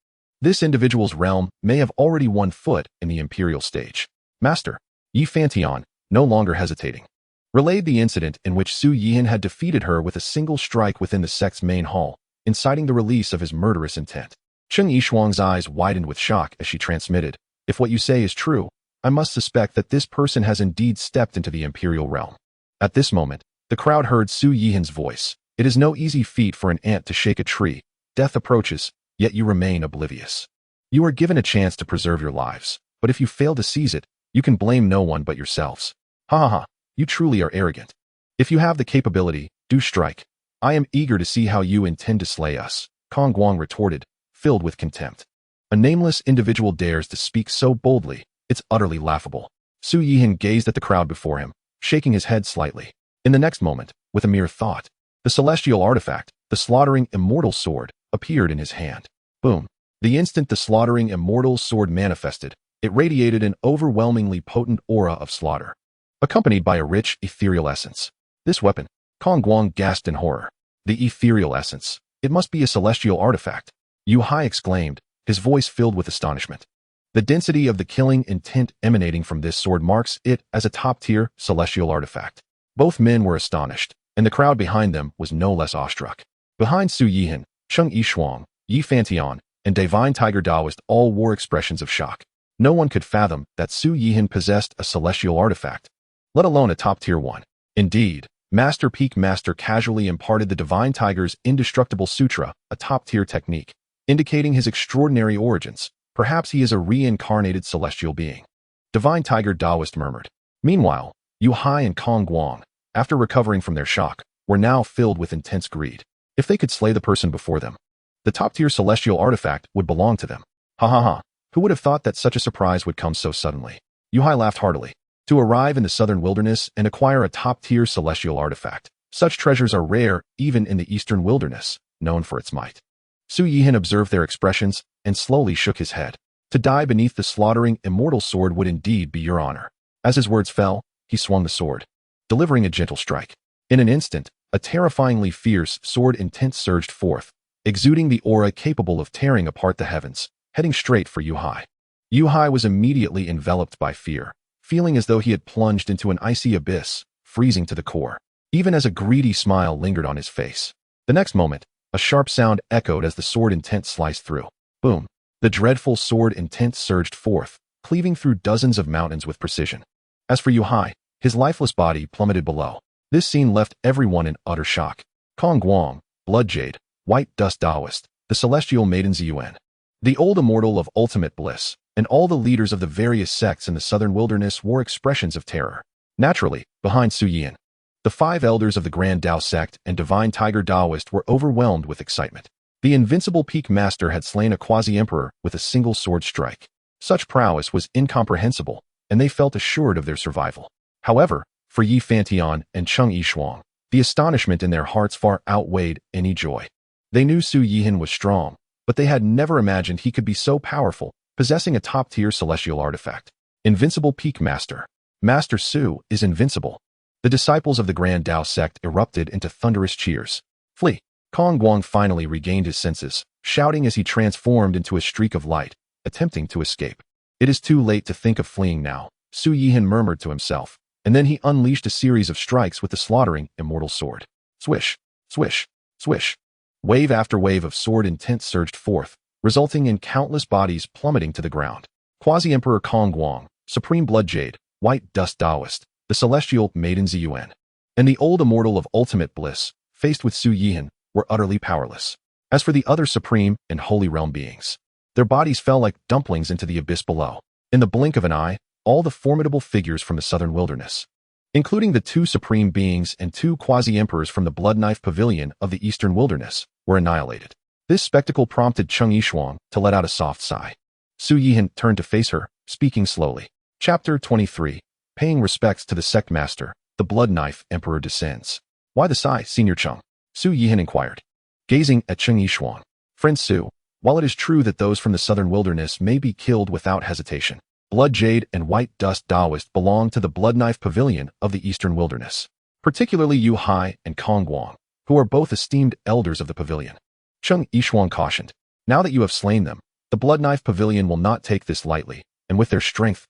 This individual's realm may have already won foot in the imperial stage. Master, Yi Fantian, no longer hesitating, relayed the incident in which Su Yihan had defeated her with a single strike within the sect's main hall, inciting the release of his murderous intent. Cheng Yishuang's eyes widened with shock as she transmitted, "If what you say is true, I must suspect that this person has indeed stepped into the imperial realm." At this moment, the crowd heard Su Yihan's voice. "It is no easy feat for an ant to shake a tree. Death approaches, yet you remain oblivious. You are given a chance to preserve your lives, but if you fail to seize it, you can blame no one but yourselves. Ha ha ha, you truly are arrogant. If you have the capability, do strike. I am eager to see how you intend to slay us," Kong Guang retorted, filled with contempt. A nameless individual dares to speak so boldly, it's utterly laughable. Su Yihan gazed at the crowd before him, shaking his head slightly. In the next moment, with a mere thought, the celestial artifact, the slaughtering immortal sword, appeared in his hand. Boom. The instant the slaughtering immortal sword manifested, it radiated an overwhelmingly potent aura of slaughter, accompanied by a rich, ethereal essence. This weapon, Kong Guang gasped in horror. The ethereal essence. It must be a celestial artifact. Yu Hai exclaimed, his voice filled with astonishment. The density of the killing intent emanating from this sword marks it as a top-tier celestial artifact. Both men were astonished, and the crowd behind them was no less awestruck. Behind Su Yihan, Cheng Yishuang, Yi Fantian, and Divine Tiger Daoist all wore expressions of shock. No one could fathom that Su Yihan possessed a celestial artifact, let alone a top-tier one. Indeed, Master Peak Master casually imparted the Divine Tiger's Indestructible Sutra, a top-tier technique, indicating his extraordinary origins. Perhaps he is a reincarnated celestial being. Divine Tiger Daoist murmured. Meanwhile, Yu Hai and Kong Guang, after recovering from their shock, were now filled with intense greed. If they could slay the person before them, the top-tier celestial artifact would belong to them. Ha ha ha, who would have thought that such a surprise would come so suddenly? Yu Hai laughed heartily. To arrive in the southern wilderness and acquire a top-tier celestial artifact. Such treasures are rare even in the eastern wilderness, known for its might. Su Yihan observed their expressions and slowly shook his head. To die beneath the slaughtering immortal sword would indeed be your honor. As his words fell, he swung the sword, delivering a gentle strike. In an instant, a terrifyingly fierce sword intent surged forth, exuding the aura capable of tearing apart the heavens, heading straight for Yu Hai. Yu Hai was immediately enveloped by fear, feeling as though he had plunged into an icy abyss, freezing to the core, even as a greedy smile lingered on his face. The next moment, a sharp sound echoed as the sword intent sliced through. Boom. The dreadful sword intent surged forth, cleaving through dozens of mountains with precision. As for Yu Hai, his lifeless body plummeted below. This scene left everyone in utter shock. Kong Guang, Blood Jade, White Dust Daoist, the Celestial Maiden Ziyuan, the old immortal of ultimate bliss, and all the leaders of the various sects in the southern wilderness wore expressions of terror. Naturally, behind Su Yihan, the 5 elders of the Grand Dao Sect and Divine Tiger Daoist were overwhelmed with excitement. The Invincible Peak Master had slain a quasi-emperor with a single sword strike. Such prowess was incomprehensible, and they felt assured of their survival. However, for Yi Fantian and Cheng Yishuang, the astonishment in their hearts far outweighed any joy. They knew Su Yihan was strong, but they had never imagined he could be so powerful, possessing a top-tier celestial artifact. Invincible Peak Master. Master Su is invincible. The disciples of the Grand Dao Sect erupted into thunderous cheers. Flee! Kong Guang finally regained his senses, shouting as he transformed into a streak of light, attempting to escape. It is too late to think of fleeing now, Su Yihan murmured to himself, and then he unleashed a series of strikes with the slaughtering immortal sword. Swish! Swish! Swish! Wave after wave of sword intent surged forth, resulting in countless bodies plummeting to the ground. Quasi-Emperor Kong Guang, Supreme Blood Jade, White Dust Daoist, the Celestial Maiden Ziyuan, and the old immortal of ultimate bliss, faced with Su Yihan, were utterly powerless. As for the other supreme and holy realm beings, their bodies fell like dumplings into the abyss below. In the blink of an eye, all the formidable figures from the southern wilderness, including the 2 supreme beings and 2 quasi-emperors from the Blood Knife Pavilion of the eastern wilderness, were annihilated. This spectacle prompted Cheng Yishuang to let out a soft sigh. Su Yihan turned to face her, speaking slowly. Chapter 23. Paying respects to the sect master, the Blood Knife Emperor descends. Why the sigh, Senior Cheng? Su Yihan inquired, gazing at Cheng Yishuang. Friend Su, while it is true that those from the southern wilderness may be killed without hesitation, Blood Jade and White Dust Daoist belong to the Blood Knife Pavilion of the eastern wilderness, particularly Yu Hai and Kong Guang, who are both esteemed elders of the pavilion. Cheng Yishuang cautioned, now that you have slain them, the Blood Knife Pavilion will not take this lightly, and with their strength,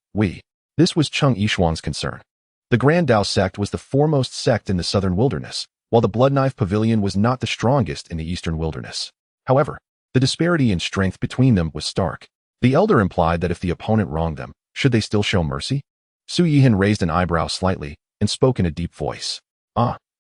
This was Cheng Yishuang's concern. The Grand Dao Sect was the foremost sect in the southern wilderness, while the Blood Knife Pavilion was not the strongest in the eastern wilderness. However, the disparity in strength between them was stark. The elder implied that if the opponent wronged them, should they still show mercy? Su Yihan raised an eyebrow slightly and spoke in a deep voice.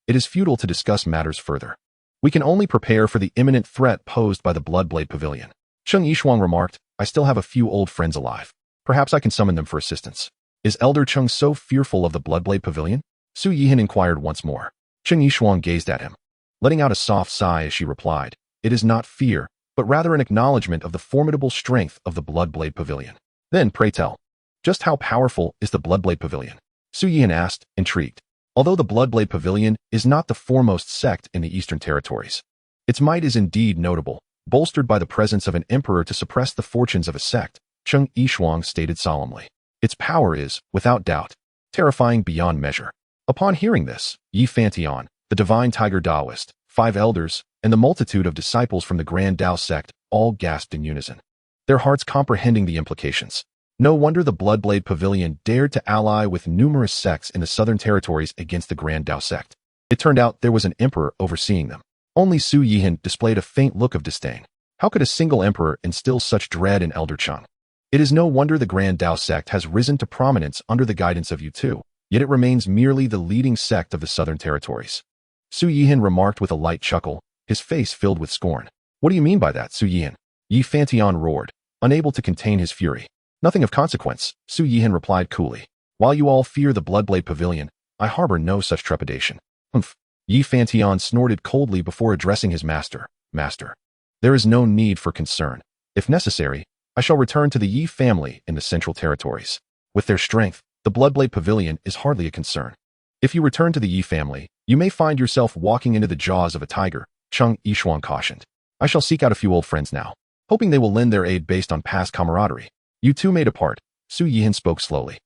It is futile to discuss matters further. We can only prepare for the imminent threat posed by the Bloodblade Pavilion. Cheng Yishuang remarked, I still have a few old friends alive. Perhaps I can summon them for assistance. Is Elder Cheng so fearful of the Bloodblade Pavilion? Su Yihan inquired once more. Cheng Yishuang gazed at him, letting out a soft sigh as she replied, It is not fear, but rather an acknowledgement of the formidable strength of the Bloodblade Pavilion. Then, pray tell, just how powerful is the Bloodblade Pavilion? Su Yihan asked, intrigued. Although the Bloodblade Pavilion is not the foremost sect in the Eastern Territories, its might is indeed notable, bolstered by the presence of an emperor to suppress the fortunes of a sect, Cheng Yishuang stated solemnly. Its power is, without doubt, terrifying beyond measure. Upon hearing this, Yi Fantian, the divine tiger Taoist, 5 elders, and the multitude of disciples from the Grand Dao Sect all gasped in unison, their hearts comprehending the implications. No wonder the Bloodblade Pavilion dared to ally with numerous sects in the southern territories against the Grand Dao Sect. It turned out there was an emperor overseeing them. Only Su Yihan displayed a faint look of disdain. How could a single emperor instill such dread in Elder Cheng? It is no wonder the Grand Dao Sect has risen to prominence under the guidance of you two, yet it remains merely the leading sect of the southern territories. Su Yihan remarked with a light chuckle, his face filled with scorn. What do you mean by that, Su Yihan? Yi Fantian roared, unable to contain his fury. Nothing of consequence, Su Yihan replied coolly. While you all fear the Bloodblade Pavilion, I harbor no such trepidation. Humph. Yi Fantian snorted coldly before addressing his master. Master, there is no need for concern. If necessary, I shall return to the Yi family in the Central Territories. With their strength, the Bloodblade Pavilion is hardly a concern. If you return to the Yi family, you may find yourself walking into the jaws of a tiger, Cheng Yishuang cautioned. I shall seek out a few old friends now, hoping they will lend their aid based on past camaraderie. You two may depart, Su Yihan spoke slowly.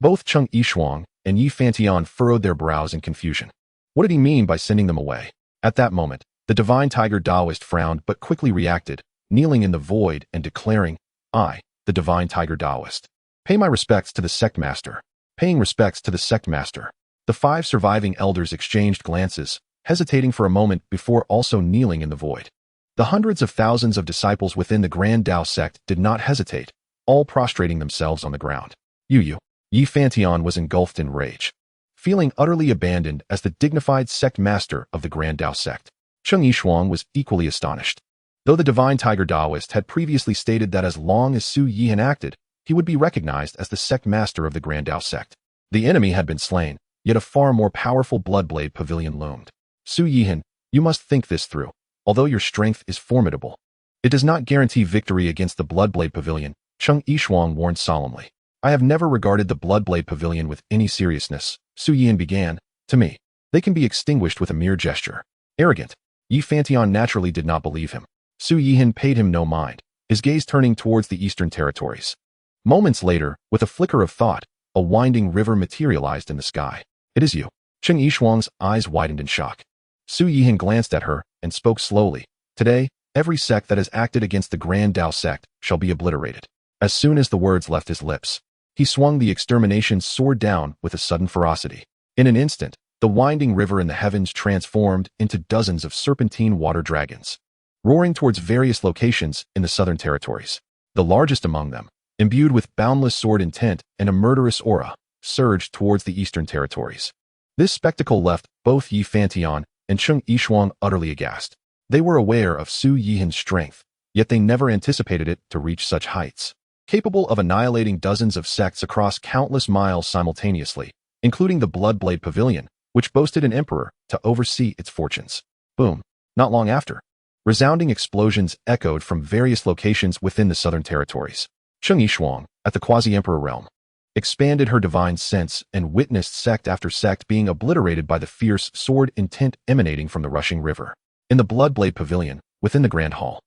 Both Cheng Yishuang and Yi Fantian furrowed their brows in confusion. What did he mean by sending them away? At that moment, the divine tiger Taoist frowned but quickly reacted, kneeling in the void and declaring, I, the divine tiger Taoist, pay my respects to the sect master. Paying respects to the sect master. The 5 surviving elders exchanged glances, hesitating for a moment before also kneeling in the void. The hundreds of thousands of disciples within the Grand Dao Sect did not hesitate, all prostrating themselves on the ground. Yi Fantian was engulfed in rage, feeling utterly abandoned as the dignified sect master of the Grand Dao Sect. Cheng Yishuang was equally astonished. Though the divine tiger Taoist had previously stated that as long as Su Yihan acted, he would be recognized as the sect master of the Grand Dao Sect. The enemy had been slain, yet a far more powerful Bloodblade Pavilion loomed. Su Yihan, you must think this through. Although your strength is formidable, it does not guarantee victory against the Bloodblade Pavilion, Cheng Yishuang warned solemnly. I have never regarded the Bloodblade Pavilion with any seriousness, Su Yihan began. To me, they can be extinguished with a mere gesture. Arrogant. Yi Fantian naturally did not believe him. Su Yihan paid him no mind, his gaze turning towards the eastern territories. Moments later, with a flicker of thought, a winding river materialized in the sky. It is you. Cheng Yishuang's eyes widened in shock. Su Yihan glanced at her and spoke slowly. Today, every sect that has acted against the Grand Dao Sect shall be obliterated. As soon as the words left his lips, he swung the extermination sword down with a sudden ferocity. In an instant, the winding river in the heavens transformed into dozens of serpentine water dragons, roaring towards various locations in the southern territories. The largest among them, imbued with boundless sword intent and a murderous aura, surged towards the eastern territories. This spectacle left both Yi Fantian and Cheng Yishuang utterly aghast. They were aware of Su Yihan's strength, yet they never anticipated it to reach such heights. Capable of annihilating dozens of sects across countless miles simultaneously, including the Bloodblade Pavilion, which boasted an emperor to oversee its fortunes. Boom. Not long after, resounding explosions echoed from various locations within the southern territories. Cheng Yishuang, at the quasi-emperor realm, expanded her divine sense and witnessed sect after sect being obliterated by the fierce sword intent emanating from the rushing river. In the Bloodblade Pavilion, within the Grand Hall,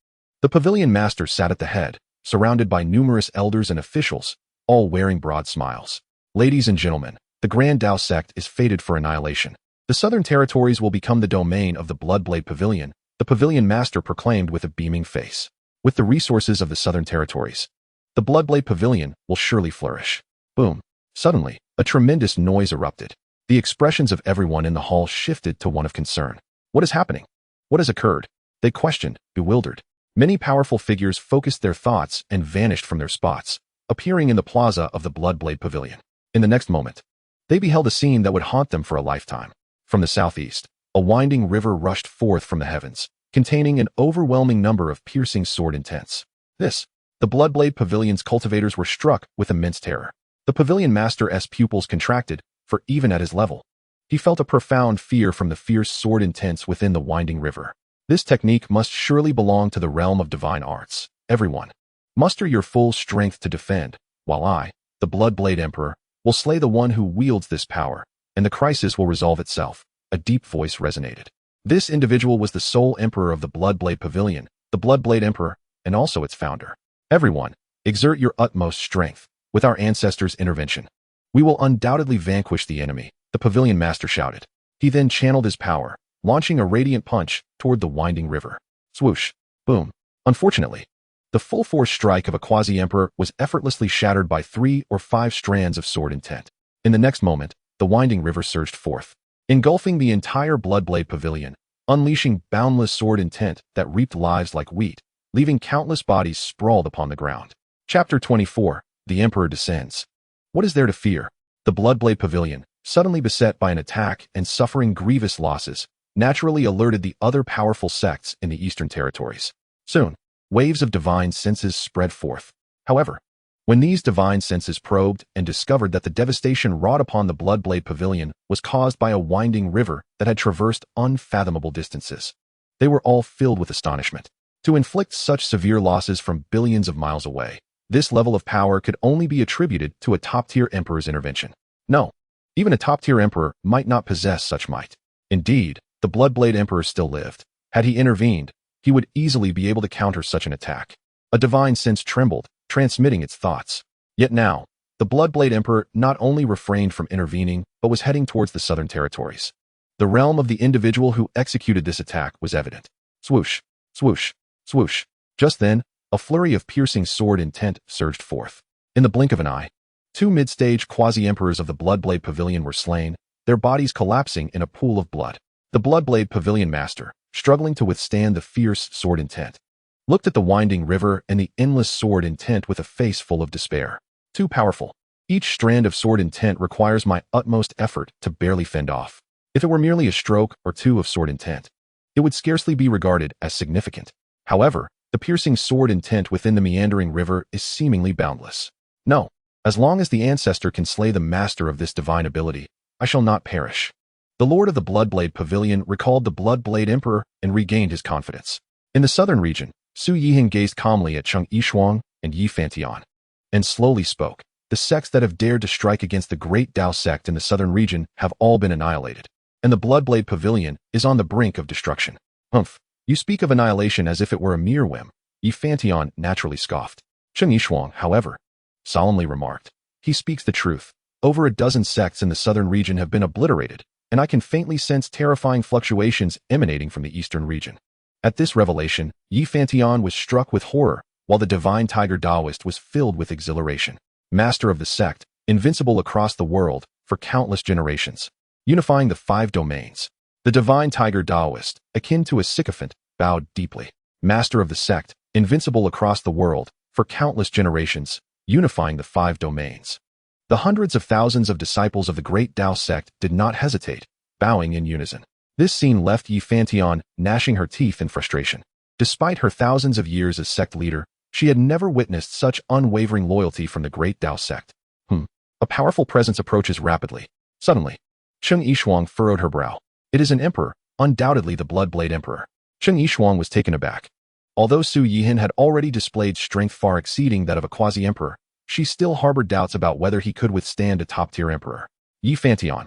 the pavilion master sat at the head, surrounded by numerous elders and officials, all wearing broad smiles. Ladies and gentlemen, the Grand Dao Sect is fated for annihilation. The southern territories will become the domain of the Bloodblade Pavilion, the pavilion master proclaimed with a beaming face. With the resources of the southern territories, the Bloodblade Pavilion will surely flourish. Boom. Suddenly, A tremendous noise erupted. The expressions of everyone in the hall shifted to one of concern. What is happening? What has occurred? They questioned, bewildered. Many powerful figures focused their thoughts and vanished from their spots, appearing in the plaza of the Bloodblade Pavilion. In the next moment, they beheld a scene that would haunt them for a lifetime. From the southeast, a winding river rushed forth from the heavens, containing an overwhelming number of piercing sword intents. The Bloodblade Pavilion's cultivators were struck with immense terror. The Pavilion Master's pupils contracted, for even at his level, he felt a profound fear from the fierce sword intents within the winding river. This technique must surely belong to the realm of divine arts. Everyone, muster your full strength to defend, while I, the Bloodblade Emperor, will slay the one who wields this power, and the crisis will resolve itself. A deep voice resonated. This individual was the sole emperor of the Bloodblade Pavilion, the Bloodblade Emperor, and also its founder. Everyone, exert your utmost strength. With our ancestors' intervention, we will undoubtedly vanquish the enemy, the Pavilion Master shouted. He then channeled his power, launching a radiant punch toward the winding river. Swoosh. Boom. Unfortunately, the full-force strike of a quasi-emperor was effortlessly shattered by 3 or 5 strands of sword intent. In the next moment, the winding river surged forth, engulfing the entire Bloodblade Pavilion, unleashing boundless sword intent that reaped lives like wheat, leaving countless bodies sprawled upon the ground. Chapter 24. The Emperor Descends. What is there to fear? The Bloodblade Pavilion, suddenly beset by an attack and suffering grievous losses, naturally alerted the other powerful sects in the Eastern Territories. Soon, waves of divine senses spread forth. However, when these divine senses probed and discovered that the devastation wrought upon the Bloodblade Pavilion was caused by a winding river that had traversed unfathomable distances, they were all filled with astonishment. To inflict such severe losses from billions of miles away, this level of power could only be attributed to a top-tier emperor's intervention. No, even a top-tier emperor might not possess such might. Indeed, the Bloodblade Emperor still lived. Had he intervened, he would easily be able to counter such an attack. A divine sense trembled, transmitting its thoughts. Yet now, the Bloodblade Emperor not only refrained from intervening, but was heading towards the southern territories. The realm of the individual who executed this attack was evident. Swoosh, swoosh, swoosh. Just then, a flurry of piercing sword intent surged forth. In the blink of an eye, 2 mid-stage quasi-emperors of the Bloodblade Pavilion were slain, their bodies collapsing in a pool of blood. The Bloodblade Pavilion Master, struggling to withstand the fierce sword intent, looked at the winding river and the endless sword intent with a face full of despair. Too powerful. Each strand of sword intent requires my utmost effort to barely fend off. If it were merely a stroke or 2 of sword intent, it would scarcely be regarded as significant. However, the piercing sword intent within the meandering river is seemingly boundless. No, as long as the ancestor can slay the master of this divine ability, I shall not perish. The Lord of the Bloodblade Pavilion recalled the Bloodblade Emperor and regained his confidence. In the southern region, Su Yihan gazed calmly at Cheng Yishuang and Yi Fantian, and slowly spoke. The sects that have dared to strike against the great Dao Sect in the southern region have all been annihilated, and the Bloodblade Pavilion is on the brink of destruction. Humph. You speak of annihilation as if it were a mere whim. Yi Fantian naturally scoffed. Cheng Yishuang, however, solemnly remarked. He speaks the truth. Over a dozen sects in the southern region have been obliterated, and I can faintly sense terrifying fluctuations emanating from the eastern region. At this revelation, Yi Fantian was struck with horror, while the divine tiger Daoist was filled with exhilaration. Master of the sect, invincible across the world for countless generations, unifying the 5 domains. The divine tiger Daoist, akin to a sycophant, bowed deeply. Master of the sect, invincible across the world for countless generations, unifying the 5 domains. The hundreds of thousands of disciples of the great Dao Sect did not hesitate, bowing in unison. This scene left Yi Fantian gnashing her teeth in frustration. Despite her thousands of years as sect leader, she had never witnessed such unwavering loyalty from the great Dao Sect. A powerful presence approaches rapidly. Suddenly, Cheng Yishuang furrowed her brow. It is an emperor, undoubtedly the Bloodblade Emperor. Cheng Yishuang was taken aback. Although Su Yihan had already displayed strength far exceeding that of a quasi-emperor, she still harbored doubts about whether he could withstand a top-tier emperor. Yi Fantian,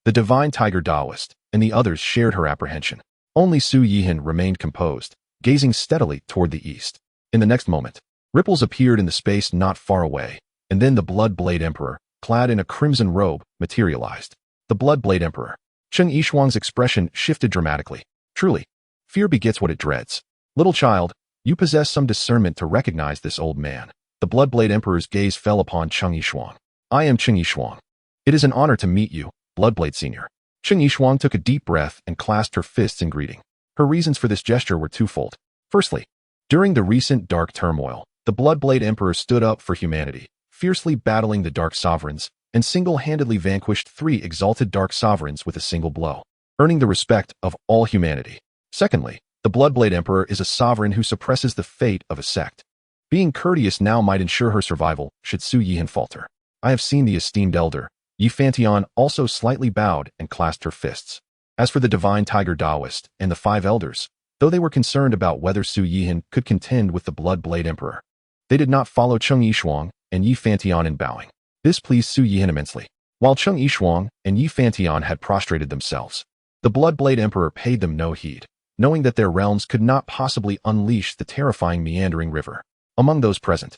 the divine tiger Daoist, and the others shared her apprehension. Only Su Yihan remained composed, gazing steadily toward the east. In the next moment, ripples appeared in the space not far away, and then the Bloodblade Emperor, clad in a crimson robe, materialized. The Bloodblade Emperor. Cheng Yishuang's expression shifted dramatically. Truly, fear begets what it dreads. Little child, you possess some discernment to recognize this old man. The Bloodblade Emperor's gaze fell upon Cheng Yishuang. I am Cheng Yishuang. It is an honor to meet you, Bloodblade Senior. Cheng Yishuang took a deep breath and clasped her fists in greeting. Her reasons for this gesture were twofold. Firstly, during the recent dark turmoil, the Bloodblade Emperor stood up for humanity, fiercely battling the Dark Sovereigns, and single-handedly vanquished 3 exalted Dark Sovereigns with a single blow, earning the respect of all humanity. Secondly, the Bloodblade Emperor is a sovereign who suppresses the fate of a sect. Being courteous now might ensure her survival should Su Yihan falter. I have seen the esteemed elder. Yifantian also slightly bowed and clasped her fists. As for the divine tiger Taoist and the 5 elders, though they were concerned about whether Su Yihan could contend with the Bloodblade Emperor, they did not follow Cheng Yishuang and Yifantian in bowing. This pleased Su Yihan immensely. While Cheng Yishuang and Yifantian had prostrated themselves, the Bloodblade Emperor paid them no heed, knowing that their realms could not possibly unleash the terrifying meandering river. Among those present,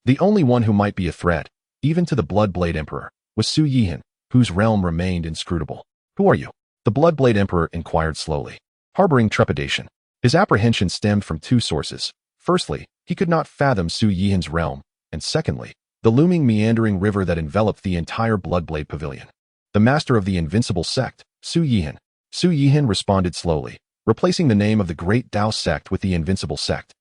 the only one who might be a threat, even to the Bloodblade Emperor, was Su Yihan, whose realm remained inscrutable. Who are you? The Bloodblade Emperor inquired slowly, harboring trepidation. His apprehension stemmed from 2 sources. Firstly, he could not fathom Su Yihan's realm, and secondly, the looming meandering river that enveloped the entire Bloodblade Pavilion. The master of the Invincible Sect, Su Yihan. Su Yihan responded slowly, replacing the name of the great Dao Sect with the Invincible Sect.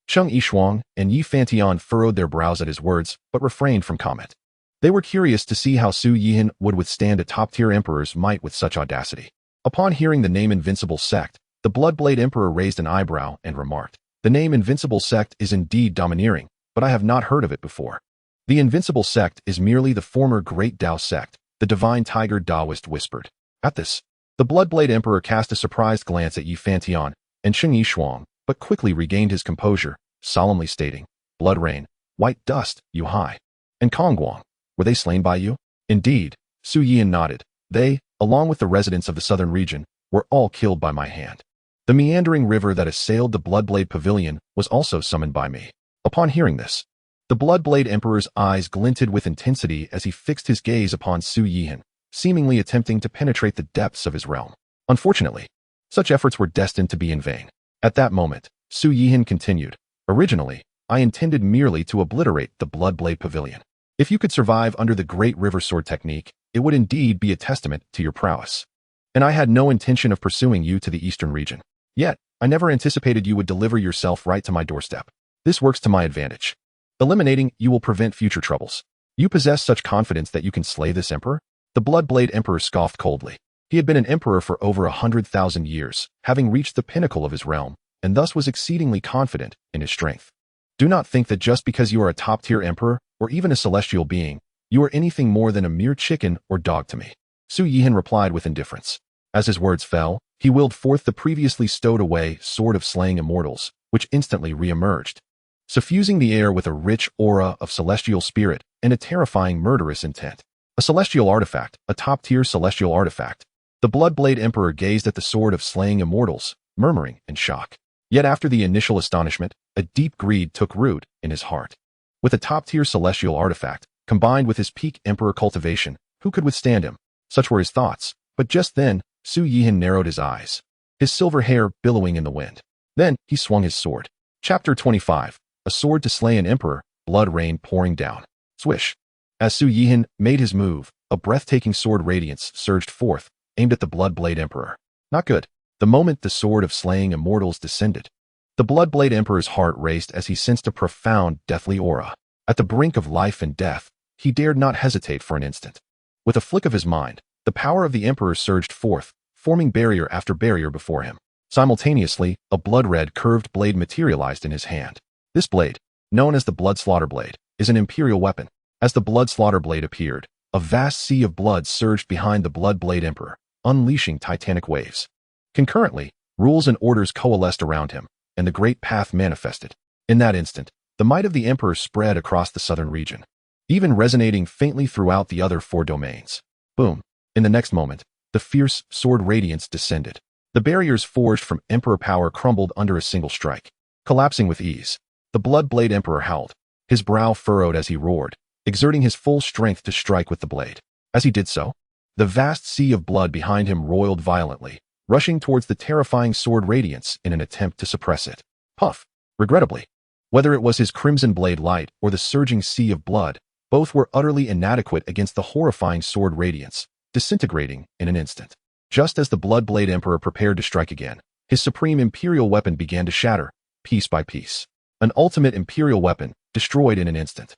Cheng Yishuang and Yifantian furrowed their brows at his words, but refrained from comment. They were curious to see how Su Yihan would withstand a top-tier emperor's might with such audacity. Upon hearing the name Invincible Sect, the Bloodblade Emperor raised an eyebrow and remarked, "The name Invincible Sect is indeed domineering, but I have not heard of it before." The Invincible Sect is merely the former Great Dao Sect, the Divine Tiger Taoist whispered. At this, the Bloodblade Emperor cast a surprised glance at Yifantian and Cheng Yishuang, but quickly regained his composure, solemnly stating, "Blood rain, white dust, Yu Hai, and Kongguang, were they slain by you?" "Indeed," Su Yihan nodded. "They, along with the residents of the southern region, were all killed by my hand. The meandering river that assailed the Bloodblade Pavilion was also summoned by me." Upon hearing this, the Bloodblade Emperor's eyes glinted with intensity as he fixed his gaze upon Su Yihan, seemingly attempting to penetrate the depths of his realm. Unfortunately, such efforts were destined to be in vain. At that moment, Su Yihan continued, "Originally, I intended merely to obliterate the Bloodblade Pavilion. If you could survive under the Great River Sword technique, it would indeed be a testament to your prowess. And I had no intention of pursuing you to the eastern region. Yet, I never anticipated you would deliver yourself right to my doorstep. This works to my advantage. Eliminating you will prevent future troubles. You possess such confidence that you can slay this emperor?" The Bloodblade Emperor scoffed coldly. He had been an emperor for over 100,000 years, having reached the pinnacle of his realm, and thus was exceedingly confident in his strength. "Do not think that just because you are a top-tier emperor, or even a celestial being, you are anything more than a mere chicken or dog to me." Su Yihan replied with indifference. As his words fell, he willed forth the previously stowed away Sword of Slaying Immortals, which instantly re-emerged, suffusing the air with a rich aura of celestial spirit and a terrifying murderous intent. A celestial artifact, a top-tier celestial artifact. The Bloodblade Emperor gazed at the Sword of Slaying Immortals, murmuring in shock. Yet after the initial astonishment, a deep greed took root in his heart. With a top-tier celestial artifact, combined with his peak emperor cultivation, who could withstand him? Such were his thoughts, but just then, Su Yihan narrowed his eyes, his silver hair billowing in the wind. Then, he swung his sword. Chapter 25. A sword to slay an emperor, blood rain pouring down. Swish. As Su Yihan made his move, a breathtaking sword radiance surged forth, aimed at the Bloodblade Emperor. Not good. The moment the Sword of Slaying Immortals descended, the Bloodblade Emperor's heart raced as he sensed a profound, deathly aura. At the brink of life and death, he dared not hesitate for an instant. With a flick of his mind, the power of the Emperor surged forth, forming barrier after barrier before him. Simultaneously, a blood-red curved blade materialized in his hand. This blade, known as the Blood Slaughter Blade, is an imperial weapon. As the Blood Slaughter Blade appeared, a vast sea of blood surged behind the Bloodblade Emperor, unleashing titanic waves. Concurrently, rules and orders coalesced around him, and the Great Path manifested. In that instant, the might of the Emperor spread across the southern region, even resonating faintly throughout the other 4 domains. Boom! In the next moment, the fierce sword radiance descended. The barriers forged from Emperor power crumbled under a single strike. Collapsing with ease, the Bloodblade Emperor howled, his brow furrowed as he roared, exerting his full strength to strike with the blade. As he did so, the vast sea of blood behind him roiled violently, rushing towards the terrifying sword radiance in an attempt to suppress it. Puff! Regrettably, whether it was his crimson blade light or the surging sea of blood, Both were utterly inadequate against the horrifying sword radiance, disintegrating in an instant. Just as the Bloodblade Emperor prepared to strike again, his supreme imperial weapon began to shatter, piece by piece. An ultimate imperial weapon, destroyed in an instant.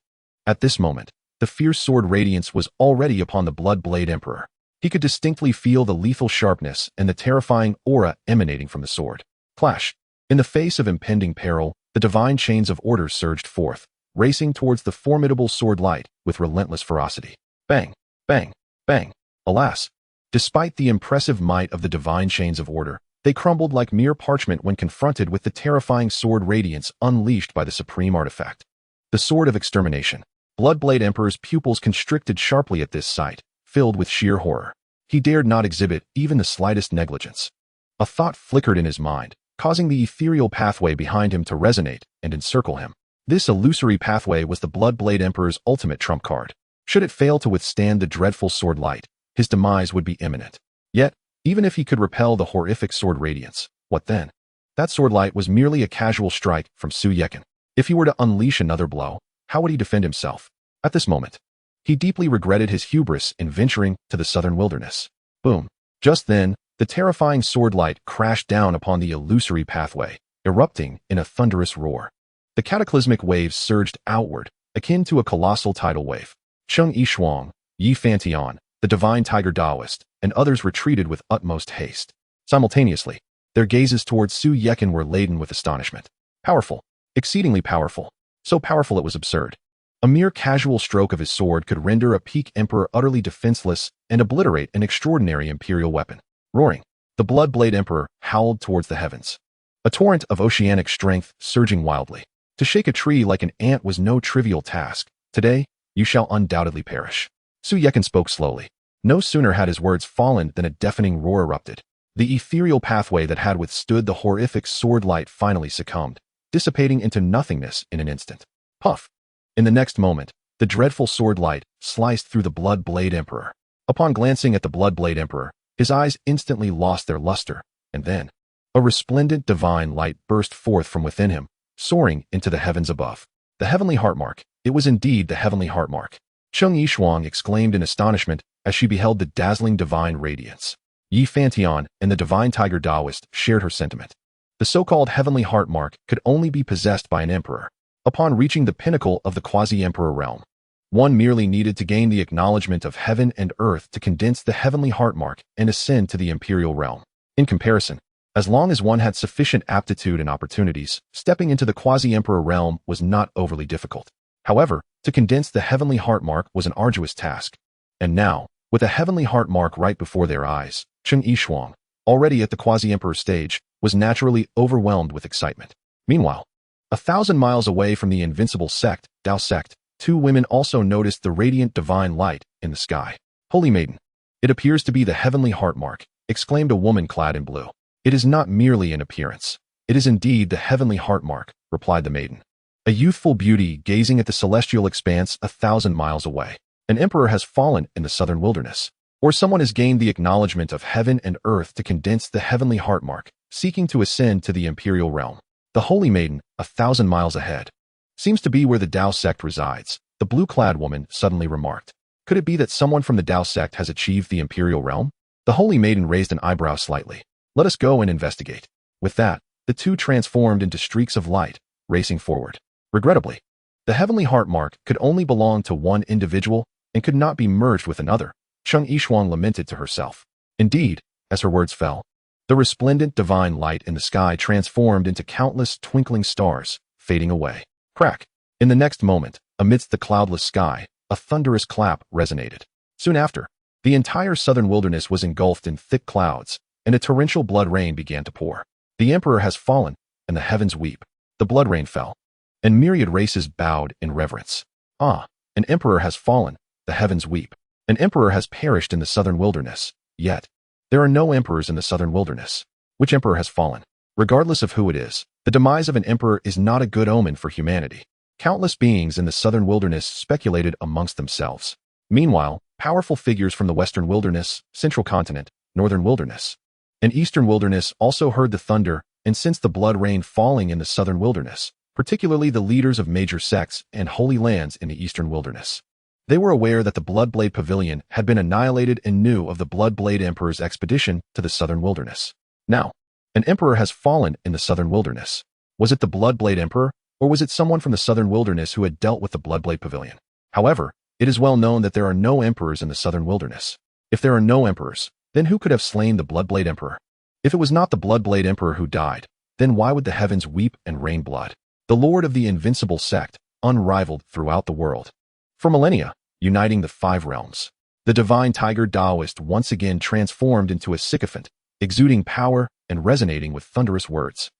At this moment, the fierce sword radiance was already upon the Bloodblade Emperor. He could distinctly feel the lethal sharpness and the terrifying aura emanating from the sword. Clash! In the face of impending peril, the divine chains of order surged forth, racing towards the formidable sword light with relentless ferocity. Bang! Bang! Bang! Alas! Despite the impressive might of the divine chains of order, they crumbled like mere parchment when confronted with the terrifying sword radiance unleashed by the supreme artifact. The Sword of Extermination. Bloodblade Emperor's pupils constricted sharply at this sight, filled with sheer horror. He dared not exhibit even the slightest negligence. A thought flickered in his mind, causing the ethereal pathway behind him to resonate and encircle him. This illusory pathway was the Bloodblade Emperor's ultimate trump card. Should it fail to withstand the dreadful sword light, his demise would be imminent. Yet, even if he could repel the horrific sword radiance, what then? That sword light was merely a casual strike from Su Yekin. If he were to unleash another blow, how would he defend himself? At this moment, he deeply regretted his hubris in venturing to the southern wilderness. Boom. Just then, the terrifying sword light crashed down upon the illusory pathway, erupting in a thunderous roar. The cataclysmic waves surged outward, akin to a colossal tidal wave. Cheng Yishuang, Yi Fantian, the divine tiger Taoist, and others retreated with utmost haste. Simultaneously, their gazes towards Su Yekin were laden with astonishment. Powerful. Exceedingly powerful. So powerful it was absurd. A mere casual stroke of his sword could render a Peak Emperor utterly defenseless and obliterate an extraordinary imperial weapon. Roaring, the Bloodblade Emperor howled towards the heavens. A torrent of oceanic strength surging wildly. To shake a tree like an ant was no trivial task. Today, you shall undoubtedly perish. Su Yekin spoke slowly. No sooner had his words fallen than a deafening roar erupted. The ethereal pathway that had withstood the horrific sword light finally succumbed, dissipating into nothingness in an instant. Puff! In the next moment, the dreadful sword light sliced through the Bloodblade Emperor. Upon glancing at the Bloodblade Emperor, his eyes instantly lost their luster, and then, a resplendent divine light burst forth from within him, soaring into the heavens above. The heavenly heartmark. It was indeed the heavenly heartmark. Cheng Yishuang exclaimed in astonishment as she beheld the dazzling divine radiance. Yi Fantian and the divine tiger Taoist shared her sentiment. The so-called heavenly heartmark could only be possessed by an emperor. Upon reaching the pinnacle of the quasi-emperor realm, one merely needed to gain the acknowledgement of heaven and earth to condense the heavenly heartmark and ascend to the imperial realm. In comparison, as long as one had sufficient aptitude and opportunities, stepping into the quasi-emperor realm was not overly difficult. However, to condense the heavenly heartmark was an arduous task. And now, with a heavenly heartmark right before their eyes, Cheng Yishuang, already at the quasi-emperor stage, was naturally overwhelmed with excitement. Meanwhile, 1,000 miles away from the Invincible Sect, Dao Sect, two women also noticed the radiant divine light in the sky. Holy Maiden, it appears to be the heavenly heartmark, exclaimed a woman clad in blue. It is not merely an appearance. It is indeed the heavenly heartmark, replied the maiden. A youthful beauty gazing at the celestial expanse 1,000 miles away. An emperor has fallen in the southern wilderness. Or someone has gained the acknowledgement of heaven and earth to condense the heavenly heartmark, seeking to ascend to the imperial realm. The Holy Maiden, 1,000 miles ahead. Seems to be where the Dao Sect resides, the blue-clad woman suddenly remarked. Could it be that someone from the Dao Sect has achieved the imperial realm? The Holy Maiden raised an eyebrow slightly. Let us go and investigate. With that, the two transformed into streaks of light, racing forward. Regrettably, the heavenly heartmark could only belong to one individual and could not be merged with another. Cheng Yishuang lamented to herself. Indeed, as her words fell, the resplendent divine light in the sky transformed into countless twinkling stars, fading away. Crack! In the next moment, amidst the cloudless sky, a thunderous clap resonated. Soon after, the entire southern wilderness was engulfed in thick clouds, and a torrential blood rain began to pour. The emperor has fallen, and the heavens weep. The blood rain fell, and myriad races bowed in reverence. Ah, an emperor has fallen, the heavens weep. An emperor has perished in the southern wilderness, yet there are no emperors in the southern wilderness. Which emperor has fallen? Regardless of who it is, the demise of an emperor is not a good omen for humanity. Countless beings in the southern wilderness speculated amongst themselves. Meanwhile, powerful figures from the western wilderness, central continent, northern wilderness, and eastern wilderness also heard the thunder and sensed the blood rain falling in the southern wilderness, particularly the leaders of major sects and holy lands in the eastern wilderness. They were aware that the Bloodblade Pavilion had been annihilated and knew of the Bloodblade Emperor's expedition to the southern wilderness. Now, an emperor has fallen in the southern wilderness. Was it the Bloodblade Emperor, or was it someone from the southern wilderness who had dealt with the Bloodblade Pavilion? However, it is well known that there are no emperors in the southern wilderness. If there are no emperors, then who could have slain the Bloodblade Emperor? If it was not the Bloodblade Emperor who died, then why would the heavens weep and rain blood? The Lord of the Invincible Sect, unrivaled throughout the world. For millennia, uniting the 5 realms. The divine tiger Taoist once again transformed into a sycophant, exuding power and resonating with thunderous words.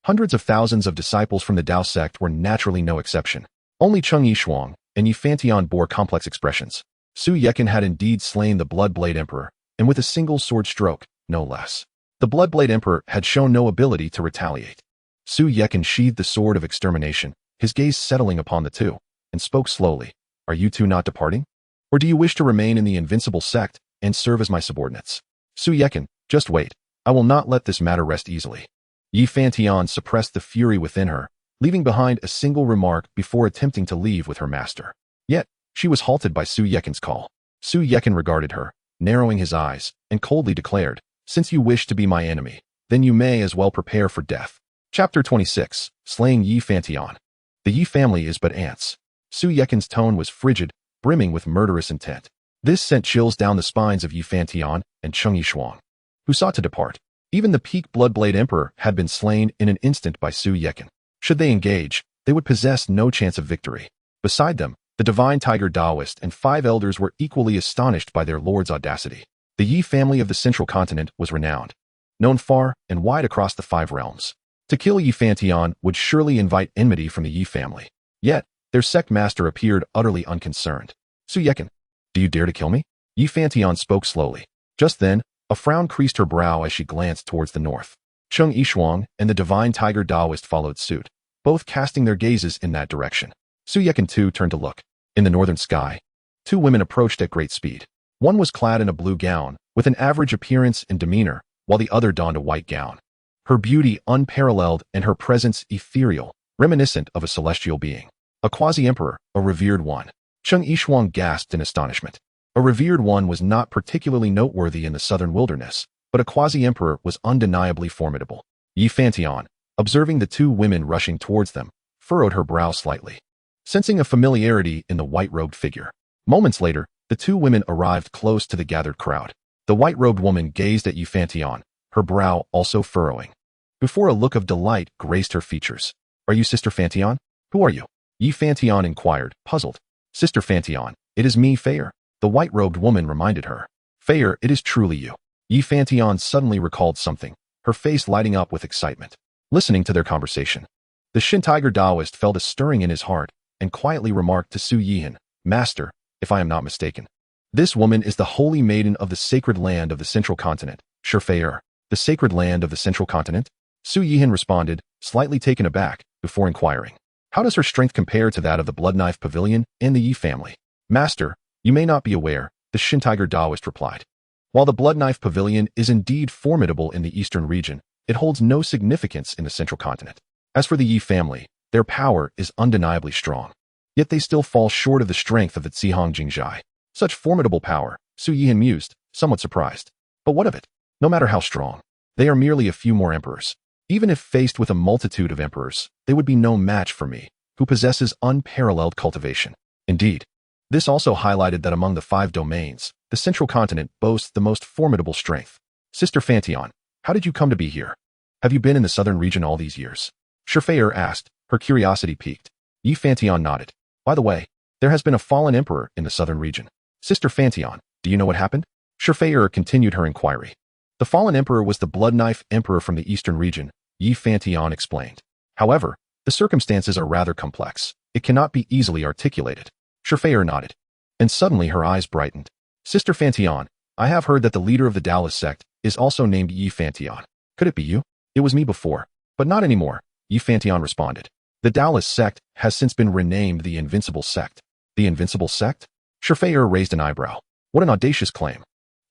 Hundreds of thousands of disciples from the Dao Sect were naturally no exception. Only Cheng Yishuang and Yifantian bore complex expressions. Su Yekin had indeed slain the Bloodblade Emperor, and with a single sword stroke, no less. The Bloodblade Emperor had shown no ability to retaliate. Su Yekin sheathed the sword of extermination, his gaze settling upon the two, and spoke slowly. Are you two not departing? Or do you wish to remain in the Invincible Sect and serve as my subordinates? Su Yekin, just wait. I will not let this matter rest easily. Yifantian suppressed the fury within her, leaving behind a single remark before attempting to leave with her master. Yet, she was halted by Su Yekin's call. Su Yekin regarded her, narrowing his eyes, and coldly declared, since you wish to be my enemy, then you may as well prepare for death. Chapter 26, Slaying Yifantian. The Yi family is but ants. Su Yekin's tone was frigid, brimming with murderous intent. This sent chills down the spines of Yifantian and Cheng Yishuang, who sought to depart. Even the peak Bloodblade Emperor had been slain in an instant by Su Yekin. Should they engage, they would possess no chance of victory. Beside them, the divine tiger Taoist and 5 elders were equally astonished by their lord's audacity. The Yi family of the central continent was renowned, known far and wide across the 5 realms. To kill Yifantian would surely invite enmity from the Yi family. Yet, their sect master appeared utterly unconcerned. Su Yekin, do you dare to kill me? Yifantian spoke slowly. Just then, a frown creased her brow as she glanced towards the north. Cheng Yishuang and the divine tiger Taoist followed suit, both casting their gazes in that direction. Su Yekin too turned to look. In the northern sky, 2 women approached at great speed. One was clad in a blue gown, with an average appearance and demeanor, while the other donned a white gown. Her beauty unparalleled and her presence ethereal, reminiscent of a celestial being. A quasi-emperor, a revered one. Cheng Yishuang gasped in astonishment. A revered one was not particularly noteworthy in the southern wilderness, but a quasi-emperor was undeniably formidable. Yifantian, observing the 2 women rushing towards them, furrowed her brow slightly, sensing a familiarity in the white-robed figure. Moments later, the 2 women arrived close to the gathered crowd. The white-robed woman gazed at Yifantian, her brow also furrowing, before a look of delight graced her features. Are you Sister Fantian? Who are you? Yifantian inquired, puzzled. Sister Fantian, it is me, Fayer. The white-robed woman reminded her. Fayer, it is truly you. Yifantian suddenly recalled something, her face lighting up with excitement. Listening to their conversation, the Shin Tiger Taoist felt a stirring in his heart and quietly remarked to Su Yihan, Master, if I am not mistaken, this woman is the holy maiden of the sacred land of the central continent, Fayer. The sacred land of the central continent? Su Yihan responded, slightly taken aback, before inquiring. How does her strength compare to that of the Bloodknife Pavilion and the Yi family? Master, you may not be aware, the Shin Tiger Taoist replied. While the Bloodknife Pavilion is indeed formidable in the eastern region, it holds no significance in the central continent. As for the Yi family, their power is undeniably strong. Yet they still fall short of the strength of the Zihong Jingjai. Such formidable power, Su Yihan mused, somewhat surprised. But what of it? No matter how strong, they are merely a few more emperors. Even if faced with a multitude of emperors, they would be no match for me, who possesses unparalleled cultivation. Indeed, this also highlighted that among the 5 domains, the central continent boasts the most formidable strength. Sister Fantian, how did you come to be here? Have you been in the southern region all these years? Fayer asked, her curiosity piqued. Yifantian nodded. By the way, there has been a fallen emperor in the southern region. Sister Fantian, do you know what happened? Fayer continued her inquiry. The fallen emperor was the Bloodknife Emperor from the eastern region, Yifantian explained. However, the circumstances are rather complex. It cannot be easily articulated. Fayer nodded. And suddenly her eyes brightened. Sister Fantian, I have heard that the leader of the Dao Sect is also named Yifantian. Could it be you? It was me before, but not anymore, Yifantian responded. The Dao Sect has since been renamed the Invincible Sect. The Invincible Sect? Fayer raised an eyebrow. What an audacious claim.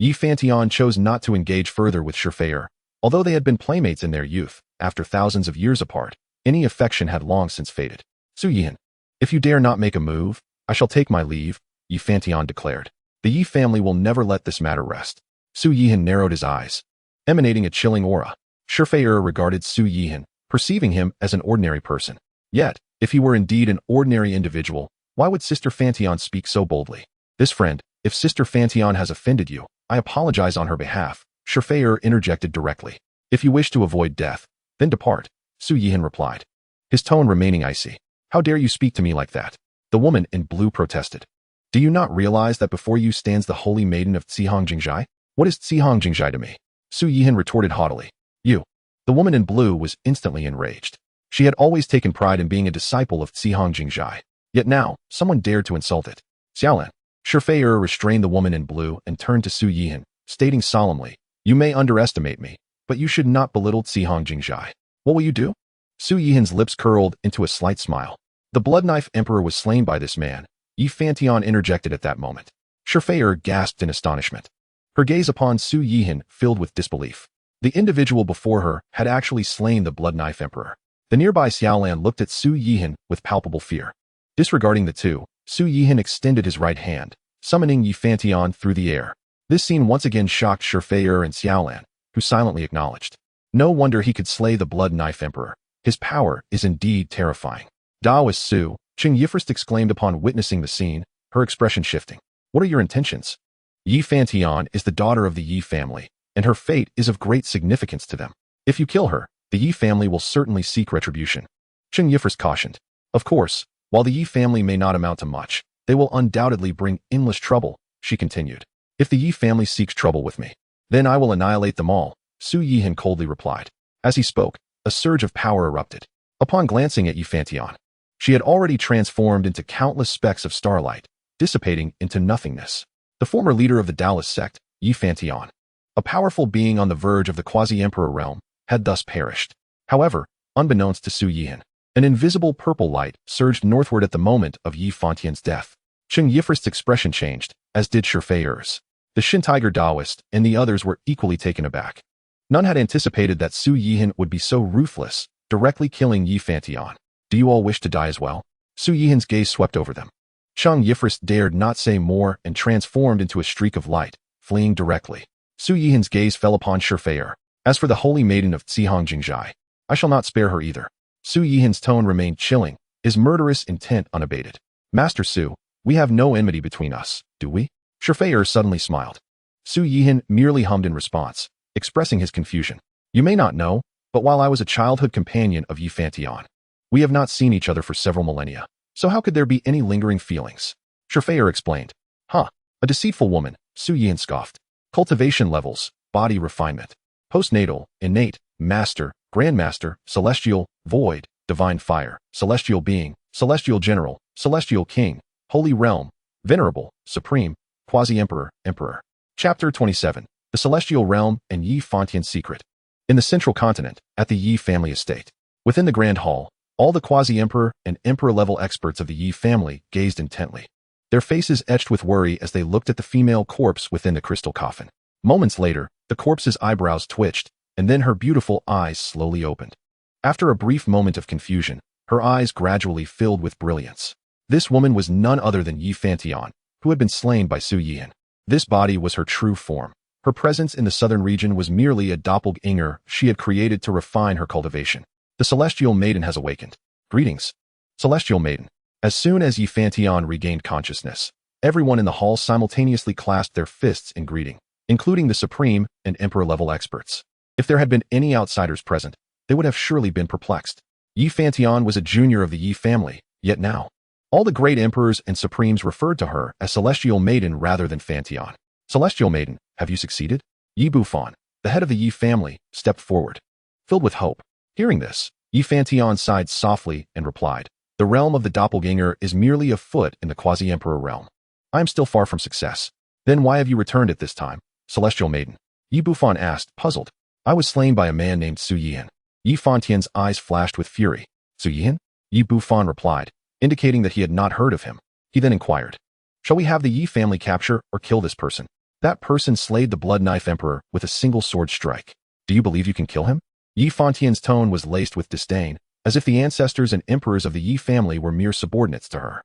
Yifantian chose not to engage further with Fayer. Although they had been playmates in their youth, after thousands of years apart, any affection had long since faded. Su Yihan, if you dare not make a move, I shall take my leave, Fantian declared. The Yi family will never let this matter rest. Su Yihan narrowed his eyes, emanating a chilling aura. Shifei regarded Su Yihan, perceiving him as an ordinary person. Yet, if he were indeed an ordinary individual, why would Sister Fantian speak so boldly? This friend, if Sister Fantian has offended you, I apologize on her behalf, Shifei interjected directly. If you wish to avoid death, then depart, Su Yihan replied, his tone remaining icy. How dare you speak to me like that? The woman in blue protested. Do you not realize that before you stands the holy maiden of Xianxiaaudiobooks? What is Xianxiaaudiobooks to me? Su Yihan retorted haughtily. You. The woman in blue was instantly enraged. She had always taken pride in being a disciple of Xianxiaaudiobooks. Yet now, someone dared to insult it. Xiaolan. Shifei restrained the woman in blue and turned to Su Yihan, stating solemnly, you may underestimate me, but you should not belittle Xianxiaaudiobooks. What will you do? Su Yihan's lips curled into a slight smile. The Blood Knife Emperor was slain by this man. Yi Fantian interjected at that moment. Shifei gasped in astonishment. Her gaze upon Su Yihan filled with disbelief. The individual before her had actually slain the Blood Knife Emperor. The nearby Xiaolan looked at Su Yihan with palpable fear. Disregarding the two, Su Yihan extended his right hand, summoning Yi Fantian through the air. This scene once again shocked Shifei and Xiaolan, who silently acknowledged. No wonder he could slay the Blood Knife Emperor. His power is indeed terrifying. Daoist Su, Qingyun exclaimed upon witnessing the scene, her expression shifting. What are your intentions? Yi Fantian is the daughter of the Yi family, and her fate is of great significance to them. If you kill her, the Yi family will certainly seek retribution. Qingyun cautioned. Of course, while the Yi family may not amount to much, they will undoubtedly bring endless trouble, she continued. If the Yi family seeks trouble with me, then I will annihilate them all, Su Yihan coldly replied. As he spoke, a surge of power erupted. Upon glancing at Yi Fantian, she had already transformed into countless specks of starlight, dissipating into nothingness. The former leader of the Dao Sect, Yi Fantian, a powerful being on the verge of the quasi-emperor realm, had thus perished. However, unbeknownst to Su Yihan, an invisible purple light surged northward at the moment of Yi Fantian's death. Qingyun's expression changed, as did Shifei's. The Shin Tiger Daoist and the others were equally taken aback. None had anticipated that Su Yihan would be so ruthless, directly killing Yi Fantian. Do you all wish to die as well? Su Yihan's gaze swept over them. Qingyun dared not say more and transformed into a streak of light, fleeing directly. Su Yihan's gaze fell upon Shifei. As for the holy maiden of Xianxiaaudiobooks, I shall not spare her either. Su Yihan's tone remained chilling, his murderous intent unabated. Master Su, we have no enmity between us, do we? Shifei suddenly smiled. Su Yihan merely hummed in response, expressing his confusion. You may not know, but while I was a childhood companion of Yi Fantian, we have not seen each other for several millennia, so how could there be any lingering feelings? Shifei explained. Huh, a deceitful woman, Su Yihan scoffed. Cultivation levels, body refinement. Postnatal, innate, master, grandmaster, celestial, void, divine fire, celestial being, celestial general, celestial king, holy realm, venerable, supreme, quasi-emperor, emperor. Chapter 27, The Celestial Realm and Yi Fantian's Secret. In the central continent, at the Yi family estate. Within the grand hall, all the quasi-emperor and emperor-level experts of the Yi family gazed intently, their faces etched with worry as they looked at the female corpse within the crystal coffin. Moments later, the corpse's eyebrows twitched, and then her beautiful eyes slowly opened. After a brief moment of confusion, her eyes gradually filled with brilliance. This woman was none other than Yi Fantian, who had been slain by Su Yihan. This body was her true form. Her presence in the southern region was merely a doppelganger she had created to refine her cultivation. The Celestial Maiden has awakened. Greetings, Celestial Maiden. As soon as Yi Fantian regained consciousness, everyone in the hall simultaneously clasped their fists in greeting, including the supreme and emperor-level experts. If there had been any outsiders present, they would have surely been perplexed. Yi Fantian was a junior of the Yi family, yet now, all the great emperors and supremes referred to her as Celestial Maiden rather than Fantian. Celestial Maiden, have you succeeded? Yi Bufan, the head of the Yi family, stepped forward, filled with hope. Hearing this, Yi Fantian sighed softly and replied, the realm of the doppelganger is merely a foot in the quasi-emperor realm. I am still far from success. Then why have you returned at this time, Celestial Maiden? Yi Bufan asked, puzzled. I was slain by a man named Su Yihan. Yi Fantian's eyes flashed with fury. Su Yihan? Yi Bufan replied, indicating that he had not heard of him. He then inquired, shall we have the Yi family capture or kill this person? That person slayed the Blood Knife Emperor with a single sword strike. Do you believe you can kill him? Yi Fantian's tone was laced with disdain, as if the ancestors and emperors of the Yi family were mere subordinates to her.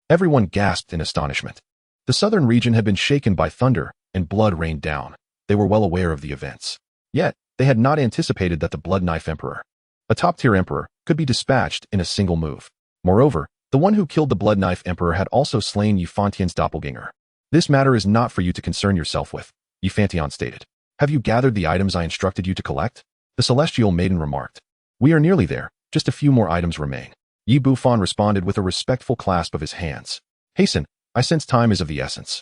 Everyone gasped in astonishment. The southern region had been shaken by thunder, and blood rained down. They were well aware of the events. Yet, they had not anticipated that the Blood Knife Emperor, a top-tier emperor, could be dispatched in a single move. Moreover, the one who killed the Blood Knife Emperor had also slain Yifantian's doppelganger. This matter is not for you to concern yourself with, Yifantian stated. Have you gathered the items I instructed you to collect? The Celestial Maiden remarked. We are nearly there, just a few more items remain. Yi Bufan responded with a respectful clasp of his hands. Hasten, I sense time is of the essence.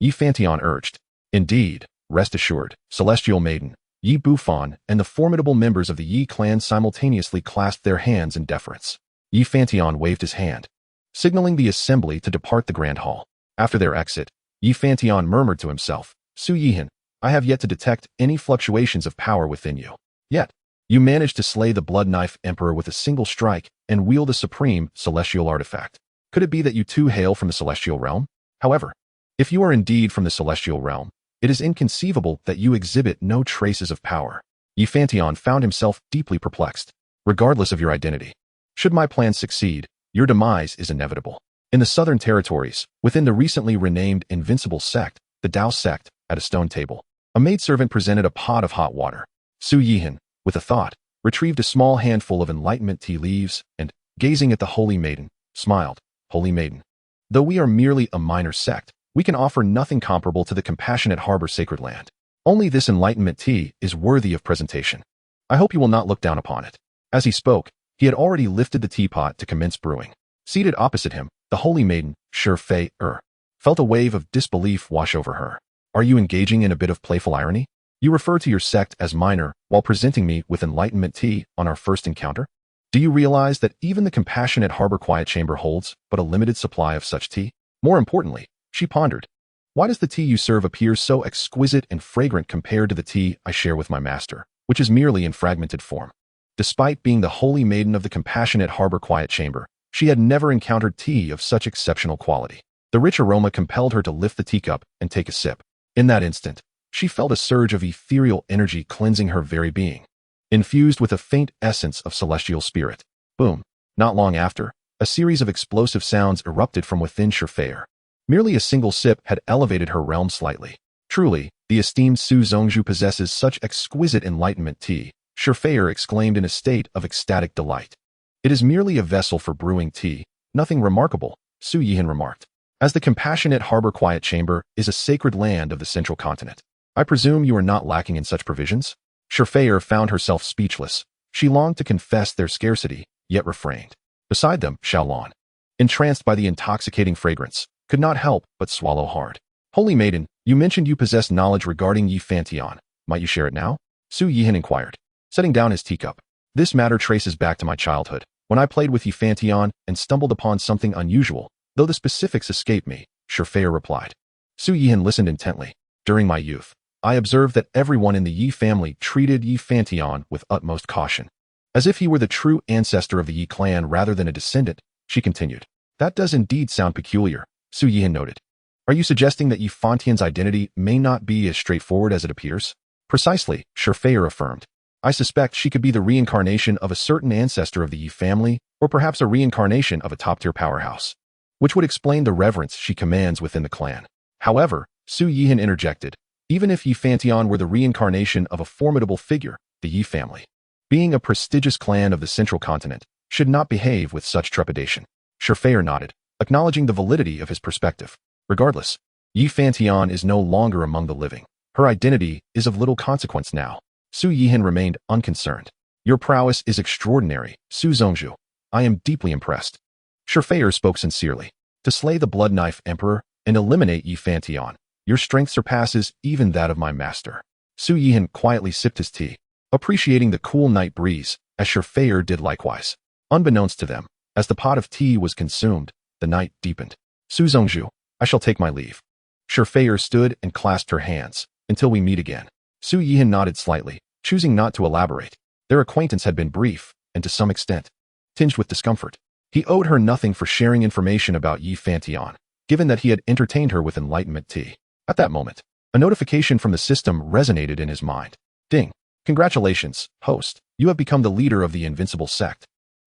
Yifantian urged. Indeed, rest assured, Celestial Maiden, Yi Bufan and the formidable members of the Yi clan simultaneously clasped their hands in deference. Yifantian waved his hand, signaling the assembly to depart the Grand Hall. After their exit, Yifantian murmured to himself, Su Yihan, I have yet to detect any fluctuations of power within you. Yet, you managed to slay the Blood Knife Emperor with a single strike and wield a supreme celestial artifact. Could it be that you too hail from the celestial realm? However, if you are indeed from the celestial realm, it is inconceivable that you exhibit no traces of power. Yifantian found himself deeply perplexed. Regardless of your identity, should my plan succeed, your demise is inevitable. In the southern territories, within the recently renamed Invincible Sect, the Dao Sect, at a stone table, a maidservant presented a pot of hot water. Su Yihan, with a thought, retrieved a small handful of enlightenment tea leaves and, gazing at the Holy Maiden, smiled. Holy Maiden, though we are merely a minor sect, we can offer nothing comparable to the compassionate harbor sacred land. Only this enlightenment tea is worthy of presentation. I hope you will not look down upon it. As he spoke, he had already lifted the teapot to commence brewing. Seated opposite him, the Holy Maiden, Fei felt a wave of disbelief wash over her. Are you engaging in a bit of playful irony? You refer to your sect as minor while presenting me with enlightenment tea on our first encounter? Do you realize that even the compassionate harbor quiet chamber holds but a limited supply of such tea? More importantly, she pondered, why does the tea you serve appear so exquisite and fragrant compared to the tea I share with my master, which is merely in fragmented form? Despite being the Holy Maiden of the compassionate harbor quiet chamber, she had never encountered tea of such exceptional quality. The rich aroma compelled her to lift the teacup and take a sip. In that instant, she felt a surge of ethereal energy cleansing her very being, infused with a faint essence of celestial spirit. Boom. Not long after, a series of explosive sounds erupted from within Fei. Merely a single sip had elevated her realm slightly. Truly, the esteemed Su Zongzhu possesses such exquisite enlightenment tea, Fei exclaimed in a state of ecstatic delight. It is merely a vessel for brewing tea, nothing remarkable, Su Yihan remarked. As the compassionate harbor quiet chamber is a sacred land of the central continent, I presume you are not lacking in such provisions? Fei found herself speechless. She longed to confess their scarcity, yet refrained. Beside them, Xiaolon, entranced by the intoxicating fragrance, could not help but swallow hard. Holy Maiden, you mentioned you possess knowledge regarding Yifantian. Might you share it now? Su Yihan inquired, setting down his teacup. This matter traces back to my childhood, when I played with Yifantian and stumbled upon something unusual, though the specifics escape me, Fei replied. Su Yihan listened intently. During my youth, I observed that everyone in the Yi family treated Yifantian with utmost caution, as if he were the true ancestor of the Yi clan rather than a descendant, she continued. That does indeed sound peculiar, Su Yihan noted. Are you suggesting that Yifantian's identity may not be as straightforward as it appears? Precisely, Fei affirmed. I suspect she could be the reincarnation of a certain ancestor of the Yi family, or perhaps a reincarnation of a top-tier powerhouse, which would explain the reverence she commands within the clan. However, Su Yihan interjected, even if Yifantian were the reincarnation of a formidable figure, the Yi family, being a prestigious clan of the central continent, should not behave with such trepidation. Fei nodded, acknowledging the validity of his perspective. Regardless, Yifantian is no longer among the living. Her identity is of little consequence now. Su Yihan remained unconcerned. Your prowess is extraordinary, Su Zongzhu. I am deeply impressed. Fei spoke sincerely. To slay the Blood Knife Emperor and eliminate Yifantian, your strength surpasses even that of my master. Su Yihan quietly sipped his tea, appreciating the cool night breeze, as Fei did likewise. Unbeknownst to them, as the pot of tea was consumed, the night deepened. Su Zongzhu, I shall take my leave. Fei stood and clasped her hands. Until we meet again. Su Yihan nodded slightly, choosing not to elaborate. Their acquaintance had been brief, and to some extent, tinged with discomfort. He owed her nothing for sharing information about Yifantian, given that he had entertained her with enlightenment tea. At that moment, a notification from the system resonated in his mind. Ding. Congratulations, host. You have become the leader of the Invincible Sect.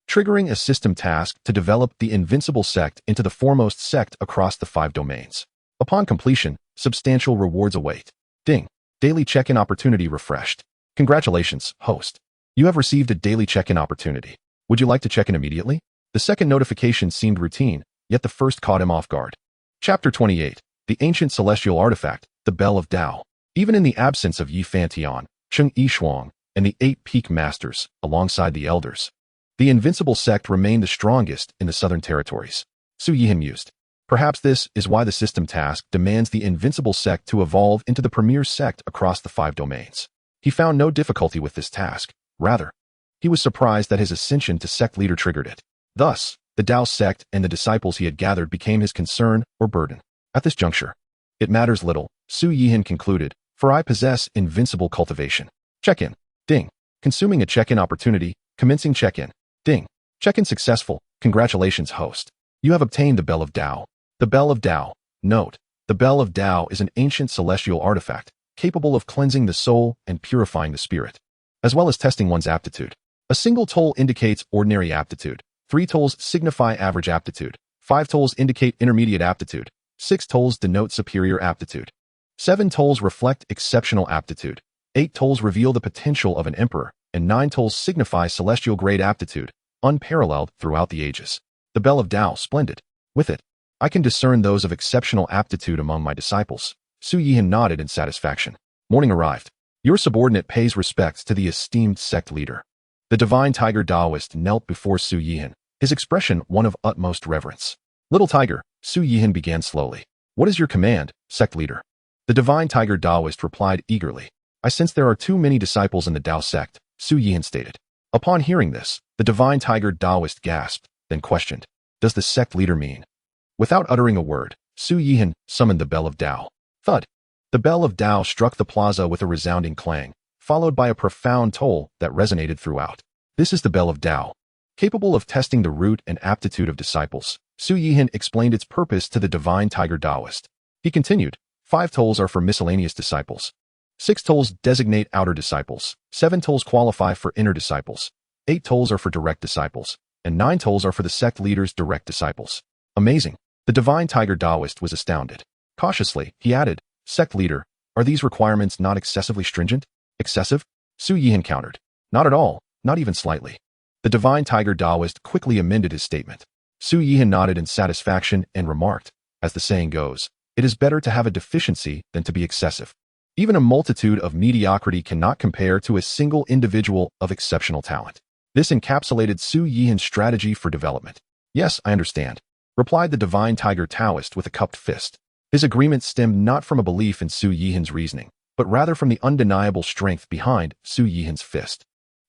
triggering a system task to develop the Invincible Sect into the foremost sect across the 5 domains. Upon completion, substantial rewards await. Ding. Daily check-in opportunity refreshed. Congratulations, host. You have received a daily check-in opportunity. Would you like to check in immediately? The second notification seemed routine, yet the first caught him off guard. Chapter 28. The Ancient Celestial Artifact, the Bell of Dao. Even in the absence of Yi Fantian, Cheng Yishuang, and the 8 Peak Masters, alongside the Elders, the Invincible Sect remained the strongest in the Southern Territories. Su Yihan mused. Perhaps this is why the system task demands the Invincible Sect to evolve into the premier sect across the 5 domains. He found no difficulty with this task. Rather, he was surprised that his ascension to sect leader triggered it. Thus, the Dao Sect and the disciples he had gathered became his concern or burden. At this juncture, it matters little, Su Yihan concluded, for I possess invincible cultivation. Check-in. Ding. Consuming a check-in opportunity, commencing check-in. Ding. Check-in successful. Congratulations, host. You have obtained the Bell of Dao. The Bell of Dao. Note, the Bell of Dao is an ancient celestial artifact, capable of cleansing the soul and purifying the spirit, as well as testing one's aptitude. A single toll indicates ordinary aptitude. 3 tolls signify average aptitude. 5 tolls indicate intermediate aptitude. 6 tolls denote superior aptitude. 7 tolls reflect exceptional aptitude. 8 tolls reveal the potential of an emperor, and 9 tolls signify celestial grade aptitude, unparalleled throughout the ages. The Bell of Dao, splendid. With it, I can discern those of exceptional aptitude among my disciples. Su Yihan nodded in satisfaction. Morning arrived. Your subordinate pays respects to the esteemed sect leader. The divine tiger Daoist knelt before Su Yihan, his expression one of utmost reverence. Little tiger, Su Yihan began slowly. What is your command, sect leader? The divine tiger Daoist replied eagerly. I sense there are too many disciples in the Dao Sect, Su Yihan stated. Upon hearing this, the divine tiger Daoist gasped, then questioned. Does the sect leader mean? Without uttering a word, Su Yihan summoned the Bell of Dao. Thud. The Bell of Dao struck the plaza with a resounding clang, followed by a profound toll that resonated throughout. This is the Bell of Dao. Capable of testing the root and aptitude of disciples, Su Yihan explained its purpose to the divine tiger Daoist. He continued, 5 tolls are for miscellaneous disciples. 6 tolls designate outer disciples. 7 tolls qualify for inner disciples. 8 tolls are for direct disciples. And 9 tolls are for the sect leader's direct disciples. Amazing. The divine tiger Daoist was astounded. Cautiously, he added, Sect leader, are these requirements not excessively stringent? Excessive? Su Yihan countered. Not at all, not even slightly. The divine tiger Daoist quickly amended his statement. Su Yihan nodded in satisfaction and remarked, as the saying goes, it is better to have a deficiency than to be excessive. Even a multitude of mediocrity cannot compare to a single individual of exceptional talent. This encapsulated Su Yihan's strategy for development. Yes, I understand, replied the divine tiger Taoist with a cupped fist. His agreement stemmed not from a belief in Su Yihan's reasoning, but rather from the undeniable strength behind Su Yihan's fist.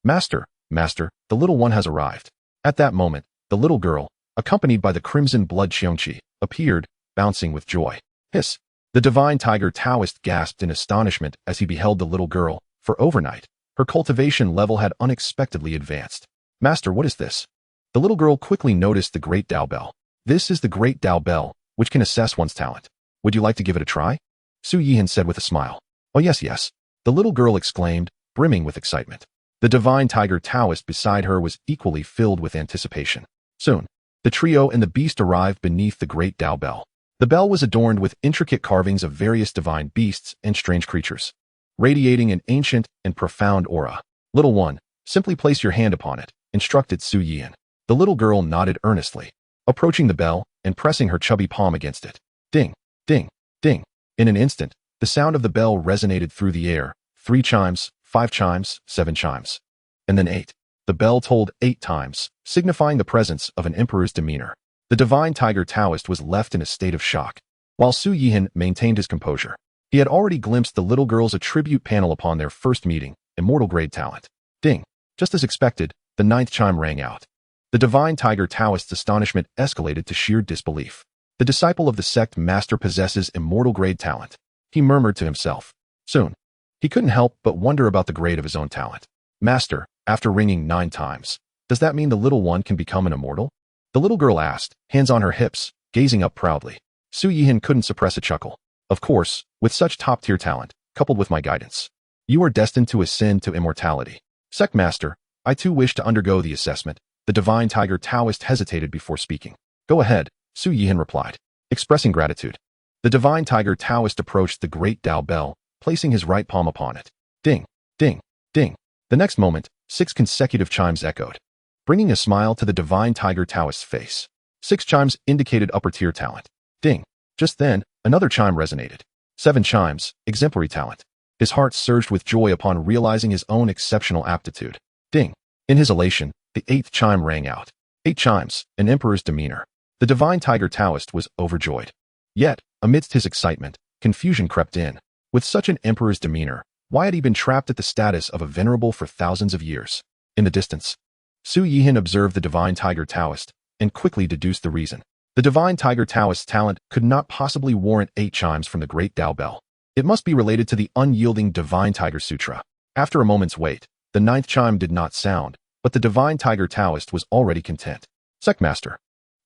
Master, the little one has arrived. At that moment, the little girl, accompanied by the crimson blood xianxia, appeared, bouncing with joy. Hiss. The divine tiger Taoist gasped in astonishment as he beheld the little girl, for overnight, her cultivation level had unexpectedly advanced. Master, what is this? The little girl quickly noticed the Great Dao Bell. This is the Great Dao Bell, which can assess one's talent. Would you like to give it a try? Su Yihan said with a smile. Oh yes. The little girl exclaimed, brimming with excitement. The divine tiger Taoist beside her was equally filled with anticipation. Soon, the trio and the beast arrived beneath the Great Dao Bell. The bell was adorned with intricate carvings of various divine beasts and strange creatures, radiating an ancient and profound aura. Little one, simply place your hand upon it, instructed Su Yihan. The little girl nodded earnestly, approaching the bell and pressing her chubby palm against it. Ding, ding, ding. In an instant, the sound of the bell resonated through the air. 3 chimes, 5 chimes, 7 chimes. And then 8. The bell tolled 8 times, signifying the presence of an emperor's demeanor. The divine tiger Taoist was left in a state of shock, while Su Yihan maintained his composure. He had already glimpsed the little girl's attribute panel upon their first meeting, immortal grade talent. Ding. Just as expected, the 9th chime rang out. The divine tiger Taoist's astonishment escalated to sheer disbelief. The disciple of the sect master possesses immortal grade talent. He murmured to himself. Soon, he couldn't help but wonder about the grade of his own talent. Master, after ringing 9 times, does that mean the little one can become an immortal? The little girl asked, hands on her hips, gazing up proudly. Su Yihan couldn't suppress a chuckle. Of course, with such top-tier talent, coupled with my guidance, you are destined to ascend to immortality. Sect master, I too wish to undergo the assessment. The Divine Tiger Taoist hesitated before speaking. Go ahead, Su Yihan replied, expressing gratitude. The Divine Tiger Taoist approached the great Dao bell, placing his right palm upon it. Ding, ding, ding. The next moment, 6 consecutive chimes echoed, bringing a smile to the Divine Tiger Taoist's face. 6 chimes indicated upper-tier talent. Ding. Just then, another chime resonated. 7 chimes, exemplary talent. His heart surged with joy upon realizing his own exceptional aptitude. Ding. In his elation, the 8th chime rang out. 8 chimes, an emperor's demeanor. The Divine Tiger Taoist was overjoyed. Yet, amidst his excitement, confusion crept in. With such an emperor's demeanor, why had he been trapped at the status of a venerable for thousands of years? In the distance, Su Yihan observed the Divine Tiger Taoist and quickly deduced the reason. The Divine Tiger Taoist's talent could not possibly warrant 8 chimes from the Great Dao Bell. It must be related to the unyielding Divine Tiger Sutra. After a moment's wait, the 9th chime did not sound, but the Divine Tiger Taoist was already content. Sectmaster,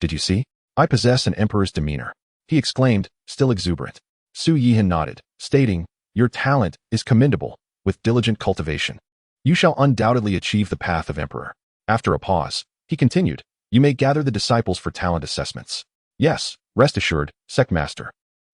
did you see? I possess an emperor's demeanor, he exclaimed, still exuberant. Su Yihan nodded, stating, your talent is commendable. With diligent cultivation, you shall undoubtedly achieve the path of emperor. After a pause, he continued, you may gather the disciples for talent assessments. Yes, rest assured, Sectmaster.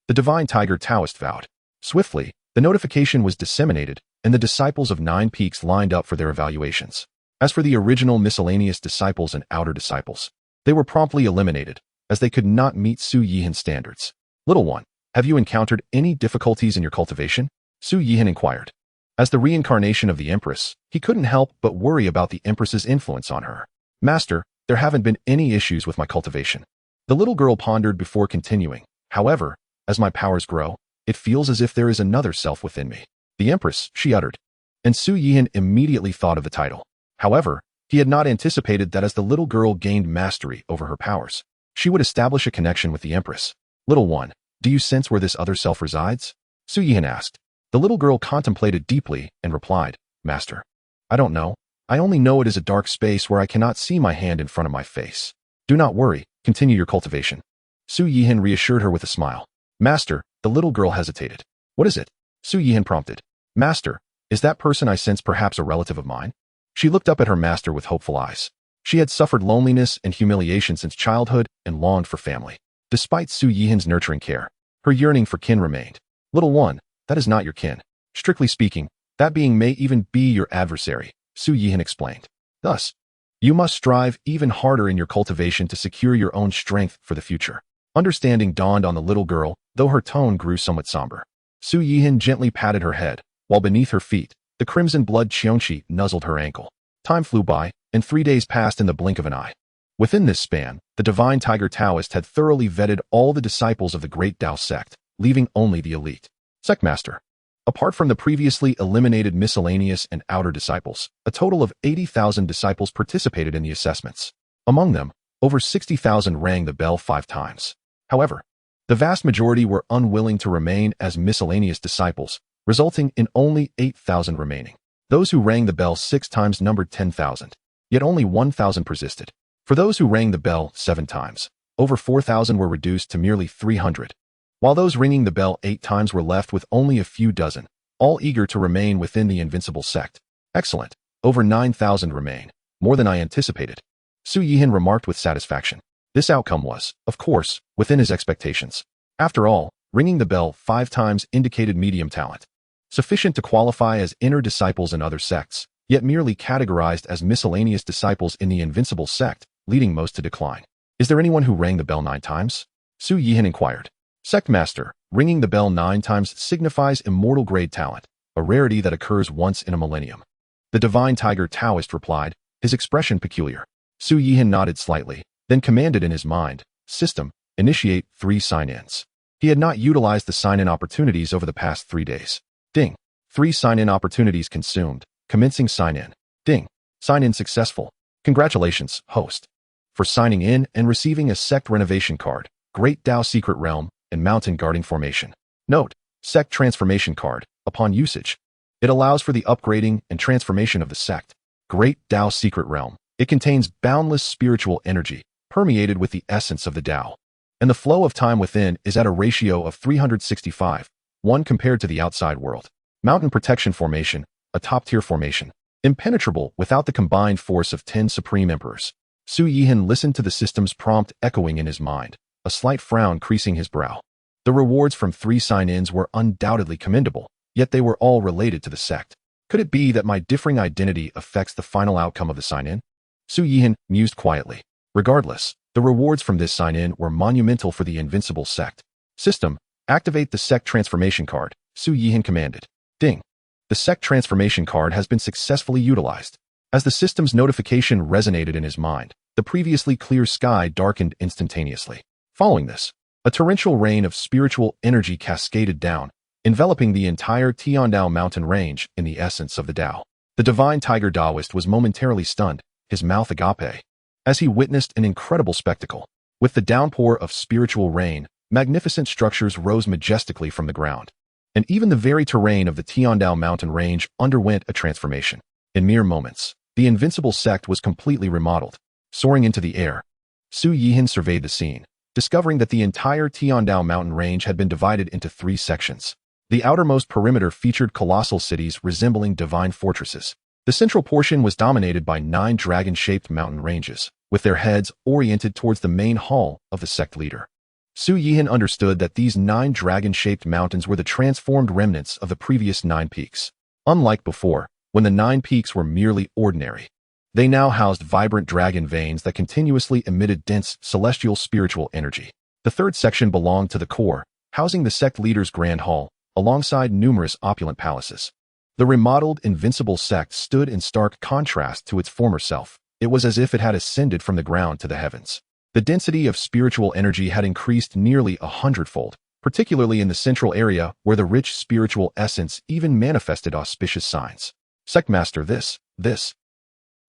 The Divine Tiger Taoist vowed. Swiftly, the notification was disseminated, and the disciples of 9 peaks lined up for their evaluations. As for the original miscellaneous disciples and outer disciples, they were promptly eliminated, as they could not meet Su Yihan's standards. Little one, have you encountered any difficulties in your cultivation? Su Yihan inquired. As the reincarnation of the Empress, he couldn't help but worry about the Empress's influence on her. Master, there haven't been any issues with my cultivation. The little girl pondered before continuing. However, as my powers grow, it feels as if there is another self within me. The Empress, she uttered. And Su Yihan immediately thought of the title. However, he had not anticipated that as the little girl gained mastery over her powers, she would establish a connection with the Empress. Little one, do you sense where this other self resides? Su Yihan asked. The little girl contemplated deeply and replied, Master, I don't know. I only know it is a dark space where I cannot see my hand in front of my face. Do not worry, continue your cultivation. Su Yihan reassured her with a smile. Master, the little girl hesitated. What is it? Su Yihan prompted. Master, is that person I sense perhaps a relative of mine? She looked up at her master with hopeful eyes. She had suffered loneliness and humiliation since childhood and longed for family. Despite Su Yihan's nurturing care, her yearning for kin remained. Little one, that is not your kin. Strictly speaking, that being may even be your adversary, Su Yihan explained. Thus, you must strive even harder in your cultivation to secure your own strength for the future. Understanding dawned on the little girl, though her tone grew somewhat somber. Su Yihan gently patted her head, while beneath her feet, the crimson blood xianxia nuzzled her ankle. Time flew by, and 3 days passed in the blink of an eye. Within this span, the Divine Tiger Taoist had thoroughly vetted all the disciples of the Great Dao Sect, leaving only the elite. Sectmaster. Apart from the previously eliminated miscellaneous and outer disciples, a total of 80,000 disciples participated in the assessments. Among them, over 60,000 rang the bell 5 times. However, the vast majority were unwilling to remain as miscellaneous disciples, resulting in only 8,000 remaining. Those who rang the bell 6 times numbered 10,000, yet only 1,000 persisted. For those who rang the bell 7 times, over 4,000 were reduced to merely 300. While those ringing the bell 8 times were left with only a few dozen, all eager to remain within the Invincible Sect. Excellent. Over 9,000 remain, more than I anticipated. Su Yihan remarked with satisfaction. This outcome was, of course, within his expectations. After all, ringing the bell 5 times indicated medium talent, sufficient to qualify as inner disciples in other sects, yet merely categorized as miscellaneous disciples in the Invincible Sect, leading most to decline. Is there anyone who rang the bell 9 times? Su Yihan inquired. Sectmaster, ringing the bell 9 times signifies immortal grade talent, a rarity that occurs once in a millennium. The Divine Tiger Taoist replied, his expression peculiar. Su Yihan nodded slightly, then commanded in his mind, System, initiate 3 sign-ins. He had not utilized the sign-in opportunities over the past 3 days. Ding. 3 sign-in opportunities consumed. Commencing sign-in. Ding. Sign-in successful. Congratulations, host, for signing in and receiving a sect renovation card, Great Dao Secret Realm, and Mountain Guarding Formation. Note, Sect Transformation Card, upon usage, it allows for the upgrading and transformation of the sect. Great Dao Secret Realm. It contains boundless spiritual energy, permeated with the essence of the Dao. And the flow of time within is at a ratio of 365, 1 compared to the outside world. Mountain Protection Formation, a top-tier formation, impenetrable without the combined force of 10 Supreme Emperors. Su Yihan listened to the system's prompt echoing in his mind, a slight frown creasing his brow. The rewards from 3 sign-ins were undoubtedly commendable, yet they were all related to the sect. Could it be that my differing identity affects the final outcome of the sign-in? Su Yihan mused quietly. Regardless, the rewards from this sign-in were monumental for the Invincible Sect. System, activate the sect transformation card, Su Yihan commanded. Ding. The sect transformation card has been successfully utilized. As the system's notification resonated in his mind, the previously clear sky darkened instantaneously. Following this, a torrential rain of spiritual energy cascaded down, enveloping the entire Tiandao mountain range in the essence of the Dao. The divine tiger Daoist was momentarily stunned, his mouth agape, as he witnessed an incredible spectacle. With the downpour of spiritual rain, magnificent structures rose majestically from the ground, and even the very terrain of the Tiandao mountain range underwent a transformation. In mere moments, the Invincible Sect was completely remodeled. Soaring into the air, Su Yihan surveyed the scene, discovering that the entire Tiandao mountain range had been divided into 3 sections. The outermost perimeter featured colossal cities resembling divine fortresses. The central portion was dominated by 9 dragon-shaped mountain ranges, with their heads oriented towards the main hall of the sect leader. Su Yihan understood that these 9 dragon-shaped mountains were the transformed remnants of the previous 9 peaks. Unlike before, when the 9 peaks were merely ordinary, they now housed vibrant dragon veins that continuously emitted dense, celestial spiritual energy. The 3rd section belonged to the core, housing the sect leader's grand hall, alongside numerous opulent palaces. The remodeled Invincible Sect stood in stark contrast to its former self. It was as if it had ascended from the ground to the heavens. The density of spiritual energy had increased nearly 100-fold, particularly in the central area where the rich spiritual essence even manifested auspicious signs. Sectmaster, this.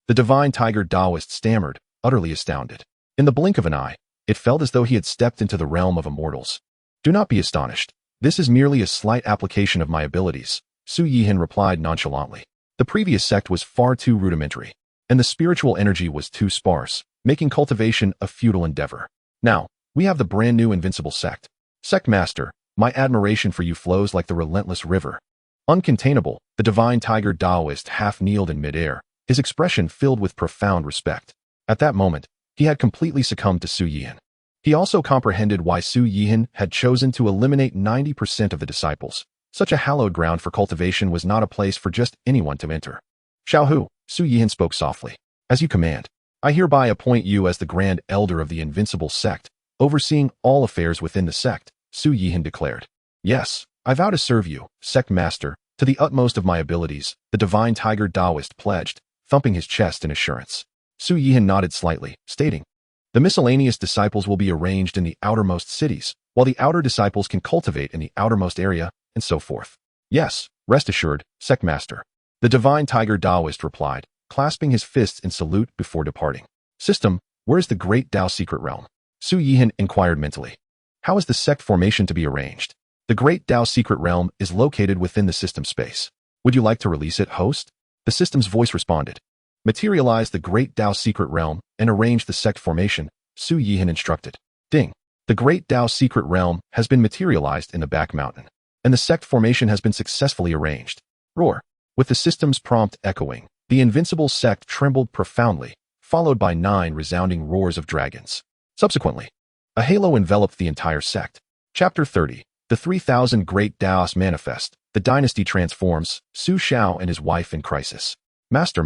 The divine tiger Daoist stammered, utterly astounded. In the blink of an eye, it felt as though he had stepped into the realm of immortals. Do not be astonished. This is merely a slight application of my abilities, Su Yihan replied nonchalantly. The previous sect was far too rudimentary, and the spiritual energy was too sparse, making cultivation a futile endeavor. Now, we have the brand new Invincible Sect. Sectmaster, my admiration for you flows like the relentless river. Uncontainable, the divine tiger Daoist half-kneeled in midair, his expression filled with profound respect. At that moment, he had completely succumbed to Su Yihan. He also comprehended why Su Yihan had chosen to eliminate 90% of the disciples. Such a hallowed ground for cultivation was not a place for just anyone to enter. Xiaohu, Su Yihan spoke softly. As you command, I hereby appoint you as the Grand Elder of the Invincible Sect, overseeing all affairs within the sect, Su Yihan declared. Yes, I vow to serve you, Sect Master, to the utmost of my abilities, the divine tiger Daoist pledged, thumping his chest in assurance. Su Yihan nodded slightly, stating, the miscellaneous disciples will be arranged in the outermost cities, while the outer disciples can cultivate in the outermost area, and so forth. Yes, rest assured, Sect Master. The divine tiger Daoist replied, clasping his fists in salute before departing. System, where is the great Dao secret realm? Su Yihan inquired mentally. How is the sect formation to be arranged? The great Dao secret realm is located within the system space. Would you like to release it, host? The system's voice responded. Materialize the great Dao secret realm and arrange the sect formation, Su Yihan instructed. Ding. The great Dao secret realm has been materialized in the back mountain, and the sect formation has been successfully arranged. Roar. With the system's prompt echoing, the Invincible Sect trembled profoundly, followed by 9 resounding roars of dragons. Subsequently, a halo enveloped the entire sect. Chapter 30. The 3,000 Great Daos Manifest. The dynasty transforms. Su Xiao and his wife in crisis. Master.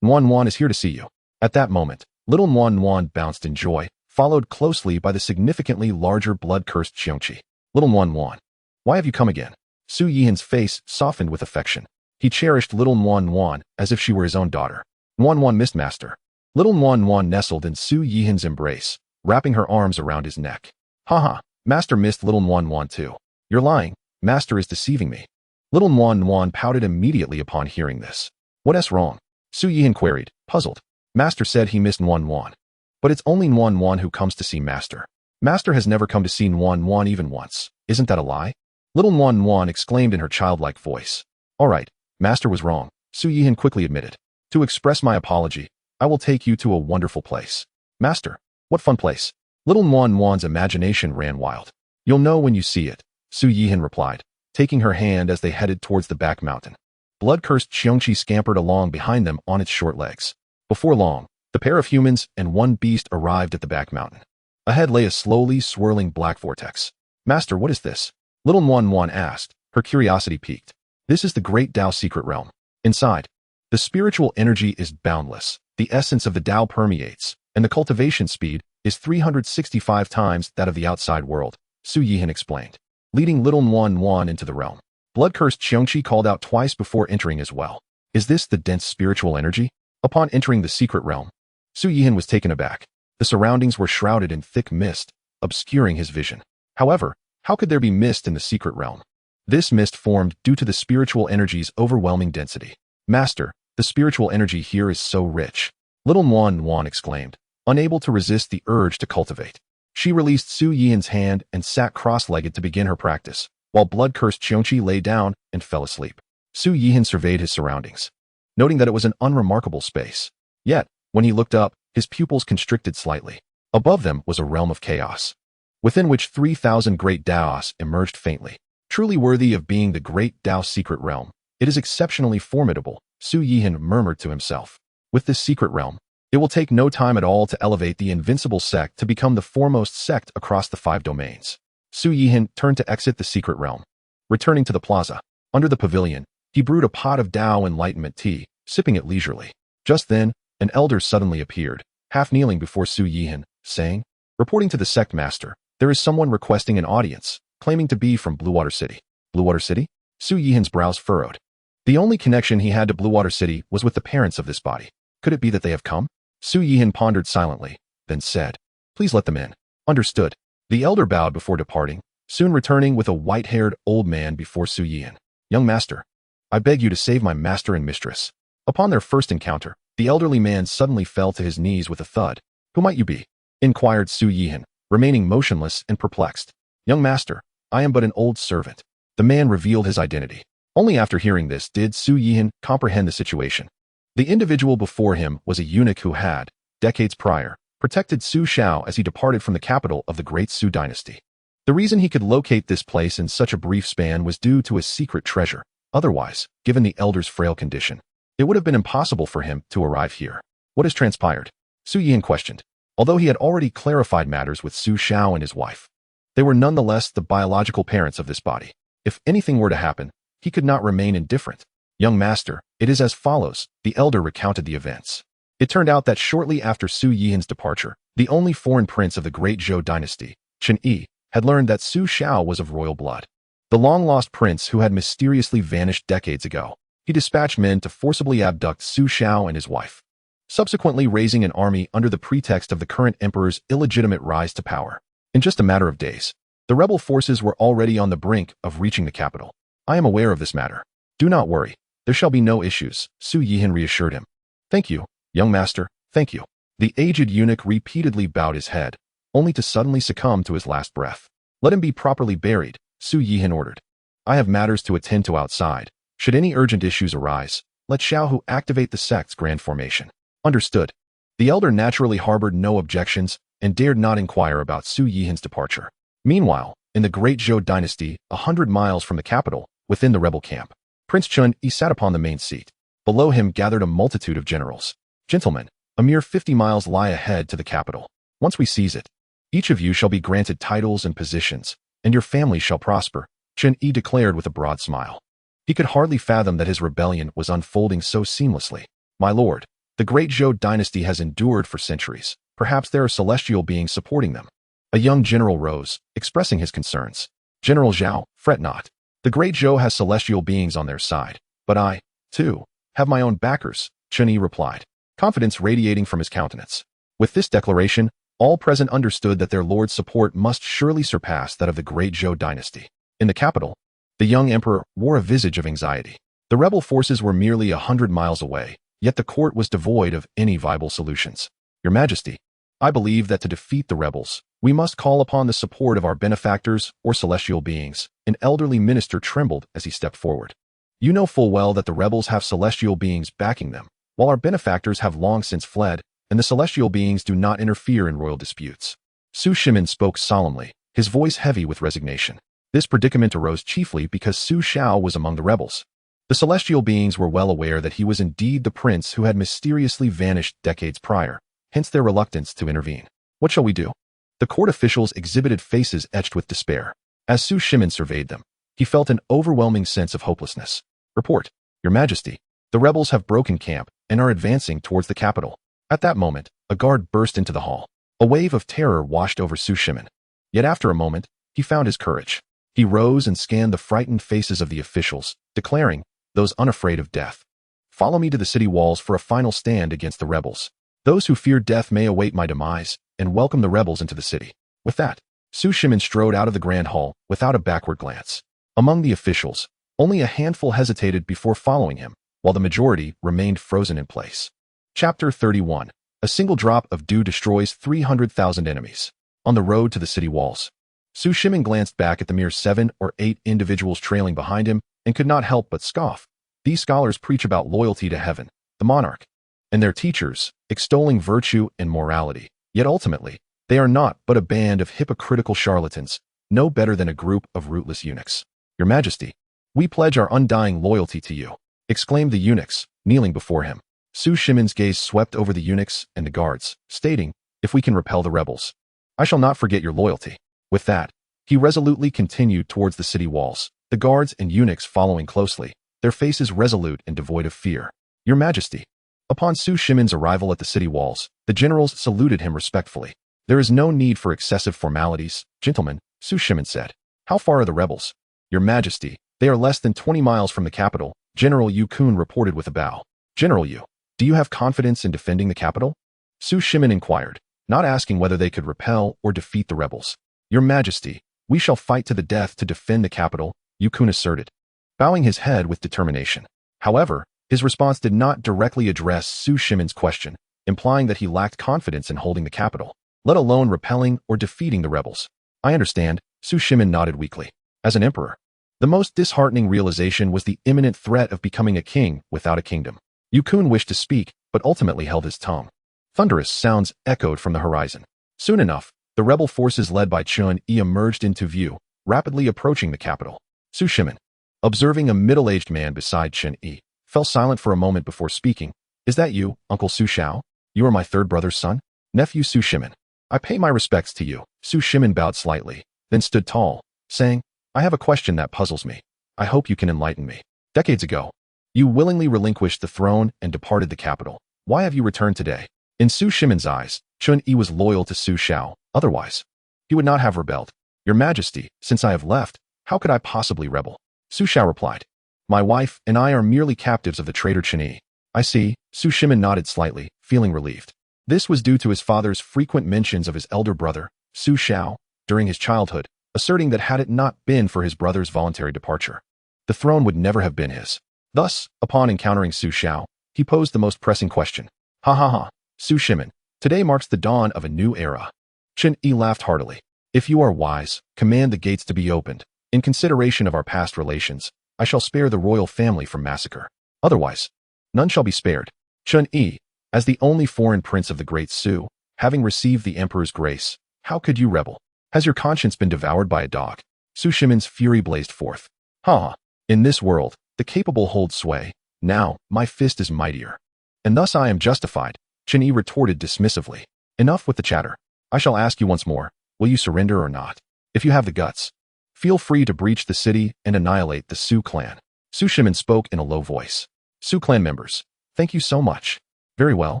Nuan is here to see you. At that moment, little Nuan bounced in joy, followed closely by the significantly larger blood-cursed Xianxia. Little Nuan, why have you come again? Su Yihan's face softened with affection. He cherished little Nuan as if she were his own daughter. Nuan missed Master. Little Nuan nestled in Su Yihan's embrace, wrapping her arms around his neck. Haha, Master missed little Nuan too. You're lying. Master is deceiving me. Little Nuan pouted immediately upon hearing this. What's wrong? Su Yihan queried, puzzled. Master said he missed Nuan. But it's only Nuan who comes to see Master. Master has never come to see Nuan even once. Isn't that a lie? Little Nuan exclaimed in her childlike voice. All right, Master was wrong, Su Yihan quickly admitted. To express my apology, I will take you to a wonderful place. Master, what fun place? Little Nuan's imagination ran wild. You'll know when you see it, Su Yihan replied, taking her hand as they headed towards the back mountain. Blood-cursed Xianxia scampered along behind them on its short legs. Before long, The pair of humans and one beast arrived at the back mountain. Ahead lay a slowly swirling black vortex. "Master, what is this?" Little Nuan asked, her curiosity piqued. "This is the great Dao secret realm. Inside, the spiritual energy is boundless, the essence of the Dao permeates, and the cultivation speed is 365 times that of the outside world," Su Yihan explained, leading little Nuan into the realm. Blood-cursed Xianxia called out twice before entering as well. "Is this the dense spiritual energy?" Upon entering the secret realm, Su Yihan was taken aback. The surroundings were shrouded in thick mist, obscuring his vision. However, how could there be mist in the secret realm? This mist formed due to the spiritual energy's overwhelming density. "Master, the spiritual energy here is so rich," little Nuan exclaimed, unable to resist the urge to cultivate. She released Su Yihan's hand and sat cross-legged to begin her practice, while blood-cursed Xianxia lay down and fell asleep. Su Yihan surveyed his surroundings, noting that it was an unremarkable space. Yet, when he looked up, his pupils constricted slightly. Above them was a realm of chaos, within which 3,000 great Daos emerged faintly. "Truly worthy of being the great Dao secret realm, it is exceptionally formidable," Su Yihan murmured to himself. "With this secret realm, it will take no time at all to elevate the Invincible Sect to become the foremost sect across the 5 domains." Su Yihan turned to exit the secret realm. Returning to the plaza, under the pavilion, he brewed a pot of Dao enlightenment tea, sipping it leisurely. Just then, an elder suddenly appeared, half kneeling before Su Yihan, saying, "Reporting to the sect master, there is someone requesting an audience, claiming to be from Bluewater City." Bluewater City? Su Yihan's brows furrowed. The only connection he had to Bluewater City was with the parents of this body. Could it be that they have come? Su Yihan pondered silently, then said, "Please let them in." "Understood." The elder bowed before departing, soon returning with a white-haired old man before Su Yihan. "Young master, I beg you to save my master and mistress." Upon their first encounter, the elderly man suddenly fell to his knees with a thud. "Who might you be?" inquired Su Yihan, remaining motionless and perplexed. "Young master, I am but an old servant." The man revealed his identity. Only after hearing this did Su Yihan comprehend the situation. The individual before him was a eunuch who had, decades prior, protected Su Shao as he departed from the capital of the Great Su dynasty. The reason he could locate this place in such a brief span was due to a secret treasure. Otherwise, given the elder's frail condition, it would have been impossible for him to arrive here. "What has transpired?" Su Yihan questioned. Although he had already clarified matters with Su Shao and his wife, they were nonetheless the biological parents of this body. If anything were to happen, he could not remain indifferent. "Young master, it is as follows," the elder recounted the events. It turned out that shortly after Su Yihan's departure, the only foreign prince of the Great Zhou dynasty, Chen Yi, had learned that Su Shao was of royal blood. The long-lost prince who had mysteriously vanished decades ago. He dispatched men to forcibly abduct Su Shao and his wife, subsequently raising an army under the pretext of the current emperor's illegitimate rise to power. In just a matter of days, the rebel forces were already on the brink of reaching the capital. "I am aware of this matter. Do not worry. There shall be no issues," Su Yihan reassured him. "Thank you, young master, thank you." The aged eunuch repeatedly bowed his head, only to suddenly succumb to his last breath. "Let him be properly buried," Su Yihan ordered. "I have matters to attend to outside. Should any urgent issues arise, let Xiaohu activate the sect's grand formation." "Understood." The elder naturally harbored no objections and dared not inquire about Su Yihan's departure. Meanwhile, in the Great Zhou dynasty, 100 miles from the capital, within the rebel camp, Prince Chen Yi sat upon the main seat. Below him gathered a multitude of generals. "Gentlemen, a mere 50 miles lie ahead to the capital. Once we seize it, each of you shall be granted titles and positions, and your family shall prosper," Chen Yi declared with a broad smile. He could hardly fathom that his rebellion was unfolding so seamlessly. "My lord, the Great Zhou dynasty has endured for centuries. Perhaps there are celestial beings supporting them." A young general rose, expressing his concerns. "General Zhao, fret not. The Great Zhou has celestial beings on their side, but I, too, have my own backers," Chen Yi replied, confidence radiating from his countenance. With this declaration, all present understood that their lord's support must surely surpass that of the Great Zhou dynasty. In the capital, the young emperor wore a visage of anxiety. The rebel forces were merely 100 miles away, yet the court was devoid of any viable solutions. "Your Majesty, I believe that to defeat the rebels, we must call upon the support of our benefactors or celestial beings." An elderly minister trembled as he stepped forward. "You know full well that the rebels have celestial beings backing them, while our benefactors have long since fled, and the celestial beings do not interfere in royal disputes." Su Shimin spoke solemnly, his voice heavy with resignation. This predicament arose chiefly because Su Shao was among the rebels. The celestial beings were well aware that he was indeed the prince who had mysteriously vanished decades prior, hence their reluctance to intervene. What shall we do? The court officials exhibited faces etched with despair. As Su Shimin surveyed them, he felt an overwhelming sense of hopelessness. Report, Your Majesty. The rebels have broken camp and are advancing towards the capital. At that moment, a guard burst into the hall. A wave of terror washed over Su Shimin. Yet after a moment, he found his courage. He rose and scanned the frightened faces of the officials, declaring, those unafraid of death, follow me to the city walls for a final stand against the rebels. Those who fear death may await my demise, and welcome the rebels into the city. With that, Su Shimin strode out of the grand hall without a backward glance. Among the officials, only a handful hesitated before following him, while the majority remained frozen in place. Chapter 31. A single drop of dew destroys 300,000 enemies. On the road to the city walls, Su Shimin glanced back at the mere 7 or 8 individuals trailing behind him and could not help but scoff. These scholars preach about loyalty to heaven, the monarch, and their teachers, extolling virtue and morality. Yet ultimately, they are not but a band of hypocritical charlatans, no better than a group of rootless eunuchs. Your Majesty, we pledge our undying loyalty to you, exclaimed the eunuchs, kneeling before him. Su Shimin's gaze swept over the eunuchs and the guards, stating, if we can repel the rebels, I shall not forget your loyalty. With that, he resolutely continued towards the city walls, the guards and eunuchs following closely, their faces resolute and devoid of fear. Your Majesty. Upon Su Shimin's arrival at the city walls, the generals saluted him respectfully. There is no need for excessive formalities, gentlemen, Su Shimin said. How far are the rebels? Your Majesty, they are less than 20 miles from the capital, General Yu Kun reported with a bow. General Yu, do you have confidence in defending the capital? Su Shimin inquired, not asking whether they could repel or defeat the rebels. Your Majesty, we shall fight to the death to defend the capital, Yu Kun asserted, bowing his head with determination. However, his response did not directly address Su Shimin's question, implying that he lacked confidence in holding the capital, let alone repelling or defeating the rebels. I understand, Su Shimin nodded weakly. As an emperor, the most disheartening realization was the imminent threat of becoming a king without a kingdom. Yu Kun wished to speak, but ultimately held his tongue. Thunderous sounds echoed from the horizon. Soon enough, the rebel forces led by Chun Yi emerged into view, rapidly approaching the capital. Su Shimin, observing a middle-aged man beside Chun Yi, fell silent for a moment before speaking. Is that you, Uncle Su Xiao? You are my third brother's son? Nephew Su Shimin. I pay my respects to you. Su Shimin bowed slightly, then stood tall, saying, I have a question that puzzles me. I hope you can enlighten me. Decades ago, you willingly relinquished the throne and departed the capital. Why have you returned today? In Su Shimin's eyes, Chun Yi was loyal to Su Xiao, otherwise, he would not have rebelled. Your Majesty, since I have left, how could I possibly rebel? Su Xiao replied, my wife and I are merely captives of the traitor Chun Yi. I see, Su Shimin nodded slightly, feeling relieved. This was due to his father's frequent mentions of his elder brother, Su Xiao, during his childhood, asserting that had it not been for his brother's voluntary departure, the throne would never have been his. Thus, upon encountering Su Xiao, he posed the most pressing question. Ha ha ha, Su Shimin, today marks the dawn of a new era. Chun Yi laughed heartily. If you are wise, command the gates to be opened. In consideration of our past relations, I shall spare the royal family from massacre. Otherwise, none shall be spared. Chun Yi, as the only foreign prince of the great Su, having received the emperor's grace, how could you rebel? Has your conscience been devoured by a dog? Su Shimin's fury blazed forth. Ha! In this world, the capable hold sway. Now, my fist is mightier. And thus I am justified, Chun Yi retorted dismissively. Enough with the chatter. I shall ask you once more, will you surrender or not? If you have the guts, feel free to breach the city and annihilate the Su clan. Su Shimin spoke in a low voice. Su clan members, thank you so much. Very well.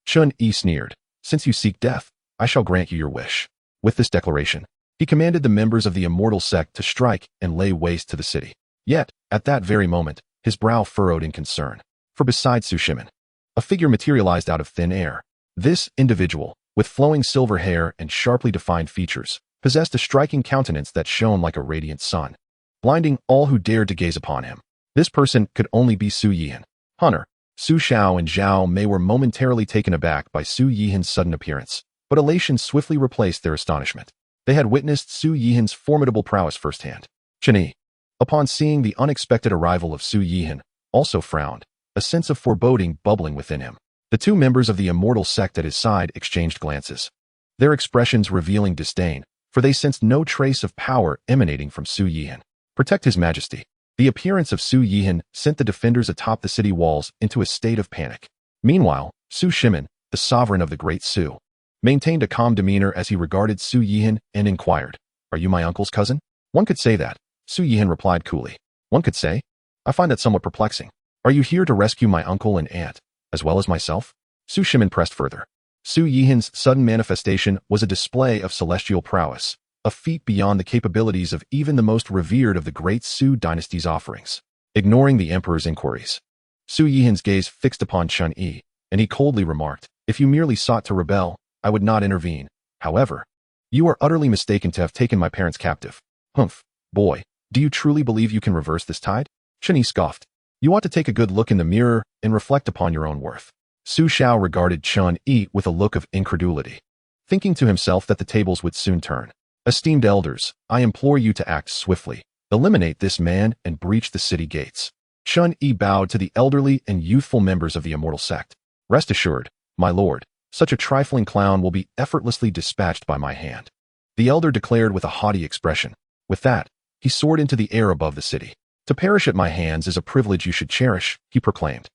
Chun Yi sneered. Since you seek death, I shall grant you your wish. With this declaration, he commanded the members of the Immortal-Sect to strike and lay waste to the city. Yet, at that very moment, his brow furrowed in concern. For beside Su Shimin, a figure materialized out of thin air. This individual, with flowing silver hair and sharply defined features, possessed a striking countenance that shone like a radiant sun, blinding all who dared to gaze upon him. This person could only be Su Yihan. Hunter, Su Xiao and Zhao Mei were momentarily taken aback by Su Yihan's sudden appearance, but elation swiftly replaced their astonishment. They had witnessed Su Yihan's formidable prowess firsthand. Chun Yi, upon seeing the unexpected arrival of Su Yihan, also frowned, a sense of foreboding bubbling within him. The two members of the Immortal-Sect at his side exchanged glances, their expressions revealing disdain, for they sensed no trace of power emanating from Su Yihan. Protect His Majesty. The appearance of Su Yihan sent the defenders atop the city walls into a state of panic. Meanwhile, Su Shimin, the sovereign of the Great Su, maintained a calm demeanor as he regarded Su Yihan and inquired, "Are you my uncle's cousin?" "One could say that," Su Yihan replied coolly. "One could say? I find that somewhat perplexing. Are you here to rescue my uncle and aunt, as well as myself?" Su Shimin pressed further. Su Yihan's sudden manifestation was a display of celestial prowess, a feat beyond the capabilities of even the most revered of the Great Su dynasty's offerings. Ignoring the emperor's inquiries, Su Yihan's gaze fixed upon Chun Yi, and he coldly remarked, "If you merely sought to rebel, I would not intervene. However, you are utterly mistaken to have taken my parents captive." "Humph, boy, do you truly believe you can reverse this tide?" Chun Yi scoffed. "You ought to take a good look in the mirror and reflect upon your own worth." Su Shao regarded Chun Yi with a look of incredulity, thinking to himself that the tables would soon turn. "Esteemed elders, I implore you to act swiftly. Eliminate this man and breach the city gates." Chun Yi bowed to the elderly and youthful members of the Immortal Sect. "Rest assured, my lord, such a trifling clown will be effortlessly dispatched by my hand," the elder declared with a haughty expression. With that, he soared into the air above the city. "To perish at my hands is a privilege you should cherish," he proclaimed.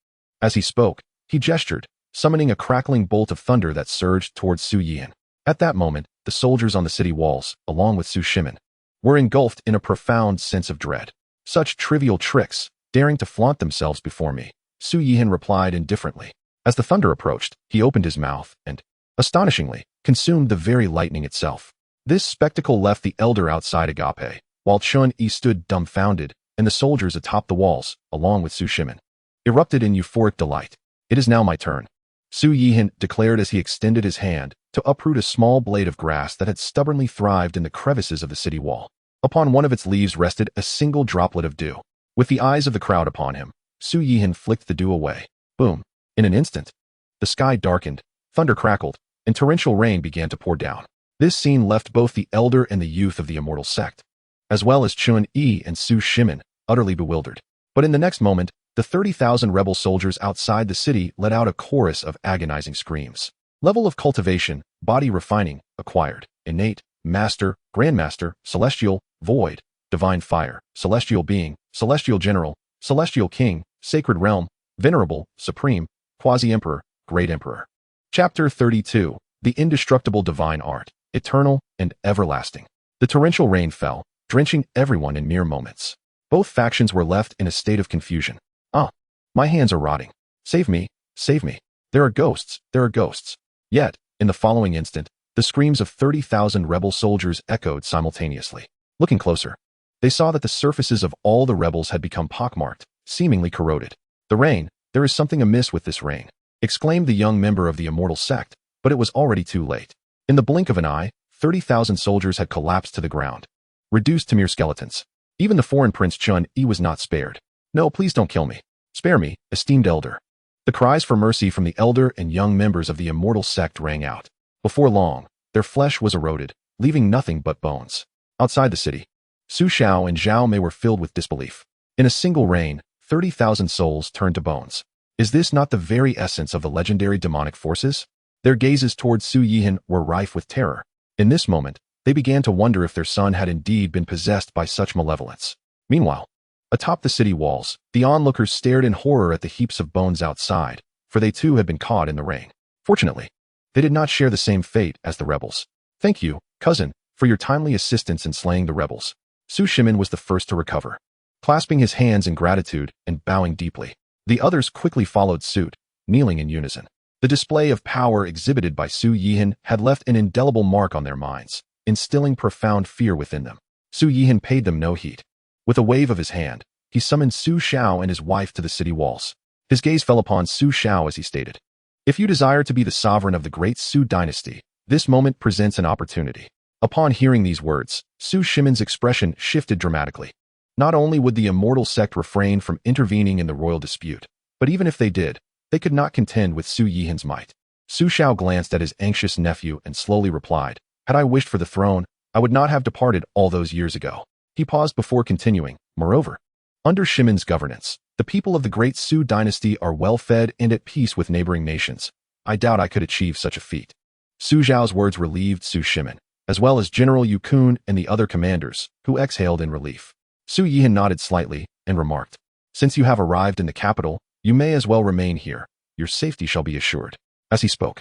As he spoke, he gestured, summoning a crackling bolt of thunder that surged towards Su Yihan. At that moment, the soldiers on the city walls, along with Su Shimin, were engulfed in a profound sense of dread. "Such trivial tricks, daring to flaunt themselves before me," Su Yihan replied indifferently. As the thunder approached, he opened his mouth and, astonishingly, consumed the very lightning itself. This spectacle left the elder outside agape, while Chun Yi stood dumbfounded, and the soldiers atop the walls, along with Su Shimin, erupted in euphoric delight. "It is now my turn," Su Yihan declared as he extended his hand to uproot a small blade of grass that had stubbornly thrived in the crevices of the city wall. Upon one of its leaves rested a single droplet of dew. With the eyes of the crowd upon him, Su Yihan flicked the dew away. Boom! In an instant, the sky darkened, thunder crackled, and torrential rain began to pour down. This scene left both the elder and the youth of the Immortal Sect, as well as Chun Yi and Su Shimin, utterly bewildered. But in the next moment, the 30,000 rebel soldiers outside the city let out a chorus of agonizing screams. Level of cultivation, body refining, acquired, innate, master, grandmaster, celestial, void, divine fire, celestial being, celestial general, celestial king, sacred realm, venerable, supreme, quasi-emperor, great emperor. Chapter 32, The Indestructible Divine Art, Eternal and Everlasting. The torrential rain fell, drenching everyone in mere moments. Both factions were left in a state of confusion. "Ah, my hands are rotting. Save me, save me. There are ghosts, there are ghosts." Yet, in the following instant, the screams of 30,000 rebel soldiers echoed simultaneously. Looking closer, they saw that the surfaces of all the rebels had become pockmarked, seemingly corroded. "The rain, there is something amiss with this rain," exclaimed the young member of the Immortal Sect, but it was already too late. In the blink of an eye, 30,000 soldiers had collapsed to the ground, reduced to mere skeletons. Even the foreign Prince Chun Yi was not spared. "No, please don't kill me. Spare me, esteemed elder." The cries for mercy from the elder and young members of the Immortal Sect rang out. Before long, their flesh was eroded, leaving nothing but bones. Outside the city, Su Shao and Zhao Mei were filled with disbelief. In a single reign, 30,000 souls turned to bones. Is this not the very essence of the legendary demonic forces? Their gazes towards Su Yihan were rife with terror. In this moment, they began to wonder if their son had indeed been possessed by such malevolence. Meanwhile, atop the city walls, the onlookers stared in horror at the heaps of bones outside, for they too had been caught in the rain. Fortunately, they did not share the same fate as the rebels. "Thank you, cousin, for your timely assistance in slaying the rebels." Su Shimin was the first to recover, clasping his hands in gratitude and bowing deeply. The others quickly followed suit, kneeling in unison. The display of power exhibited by Su Yihan had left an indelible mark on their minds, instilling profound fear within them. Su Yihan paid them no heed. With a wave of his hand, he summoned Su Shao and his wife to the city walls. His gaze fell upon Su Shao as he stated, "If you desire to be the sovereign of the great Su dynasty, this moment presents an opportunity." Upon hearing these words, Su Shimin's expression shifted dramatically. Not only would the Immortal Sect refrain from intervening in the royal dispute, but even if they did, they could not contend with Su Yihan's might. Su Shao glanced at his anxious nephew and slowly replied, "Had I wished for the throne, I would not have departed all those years ago." He paused before continuing, "Moreover, under Shimin's governance, the people of the great Su dynasty are well-fed and at peace with neighboring nations. I doubt I could achieve such a feat." Su Zhao's words relieved Su Shimin, as well as General Yu Kun and the other commanders, who exhaled in relief. Su Yihan nodded slightly and remarked, "Since you have arrived in the capital, you may as well remain here. Your safety shall be assured." As he spoke,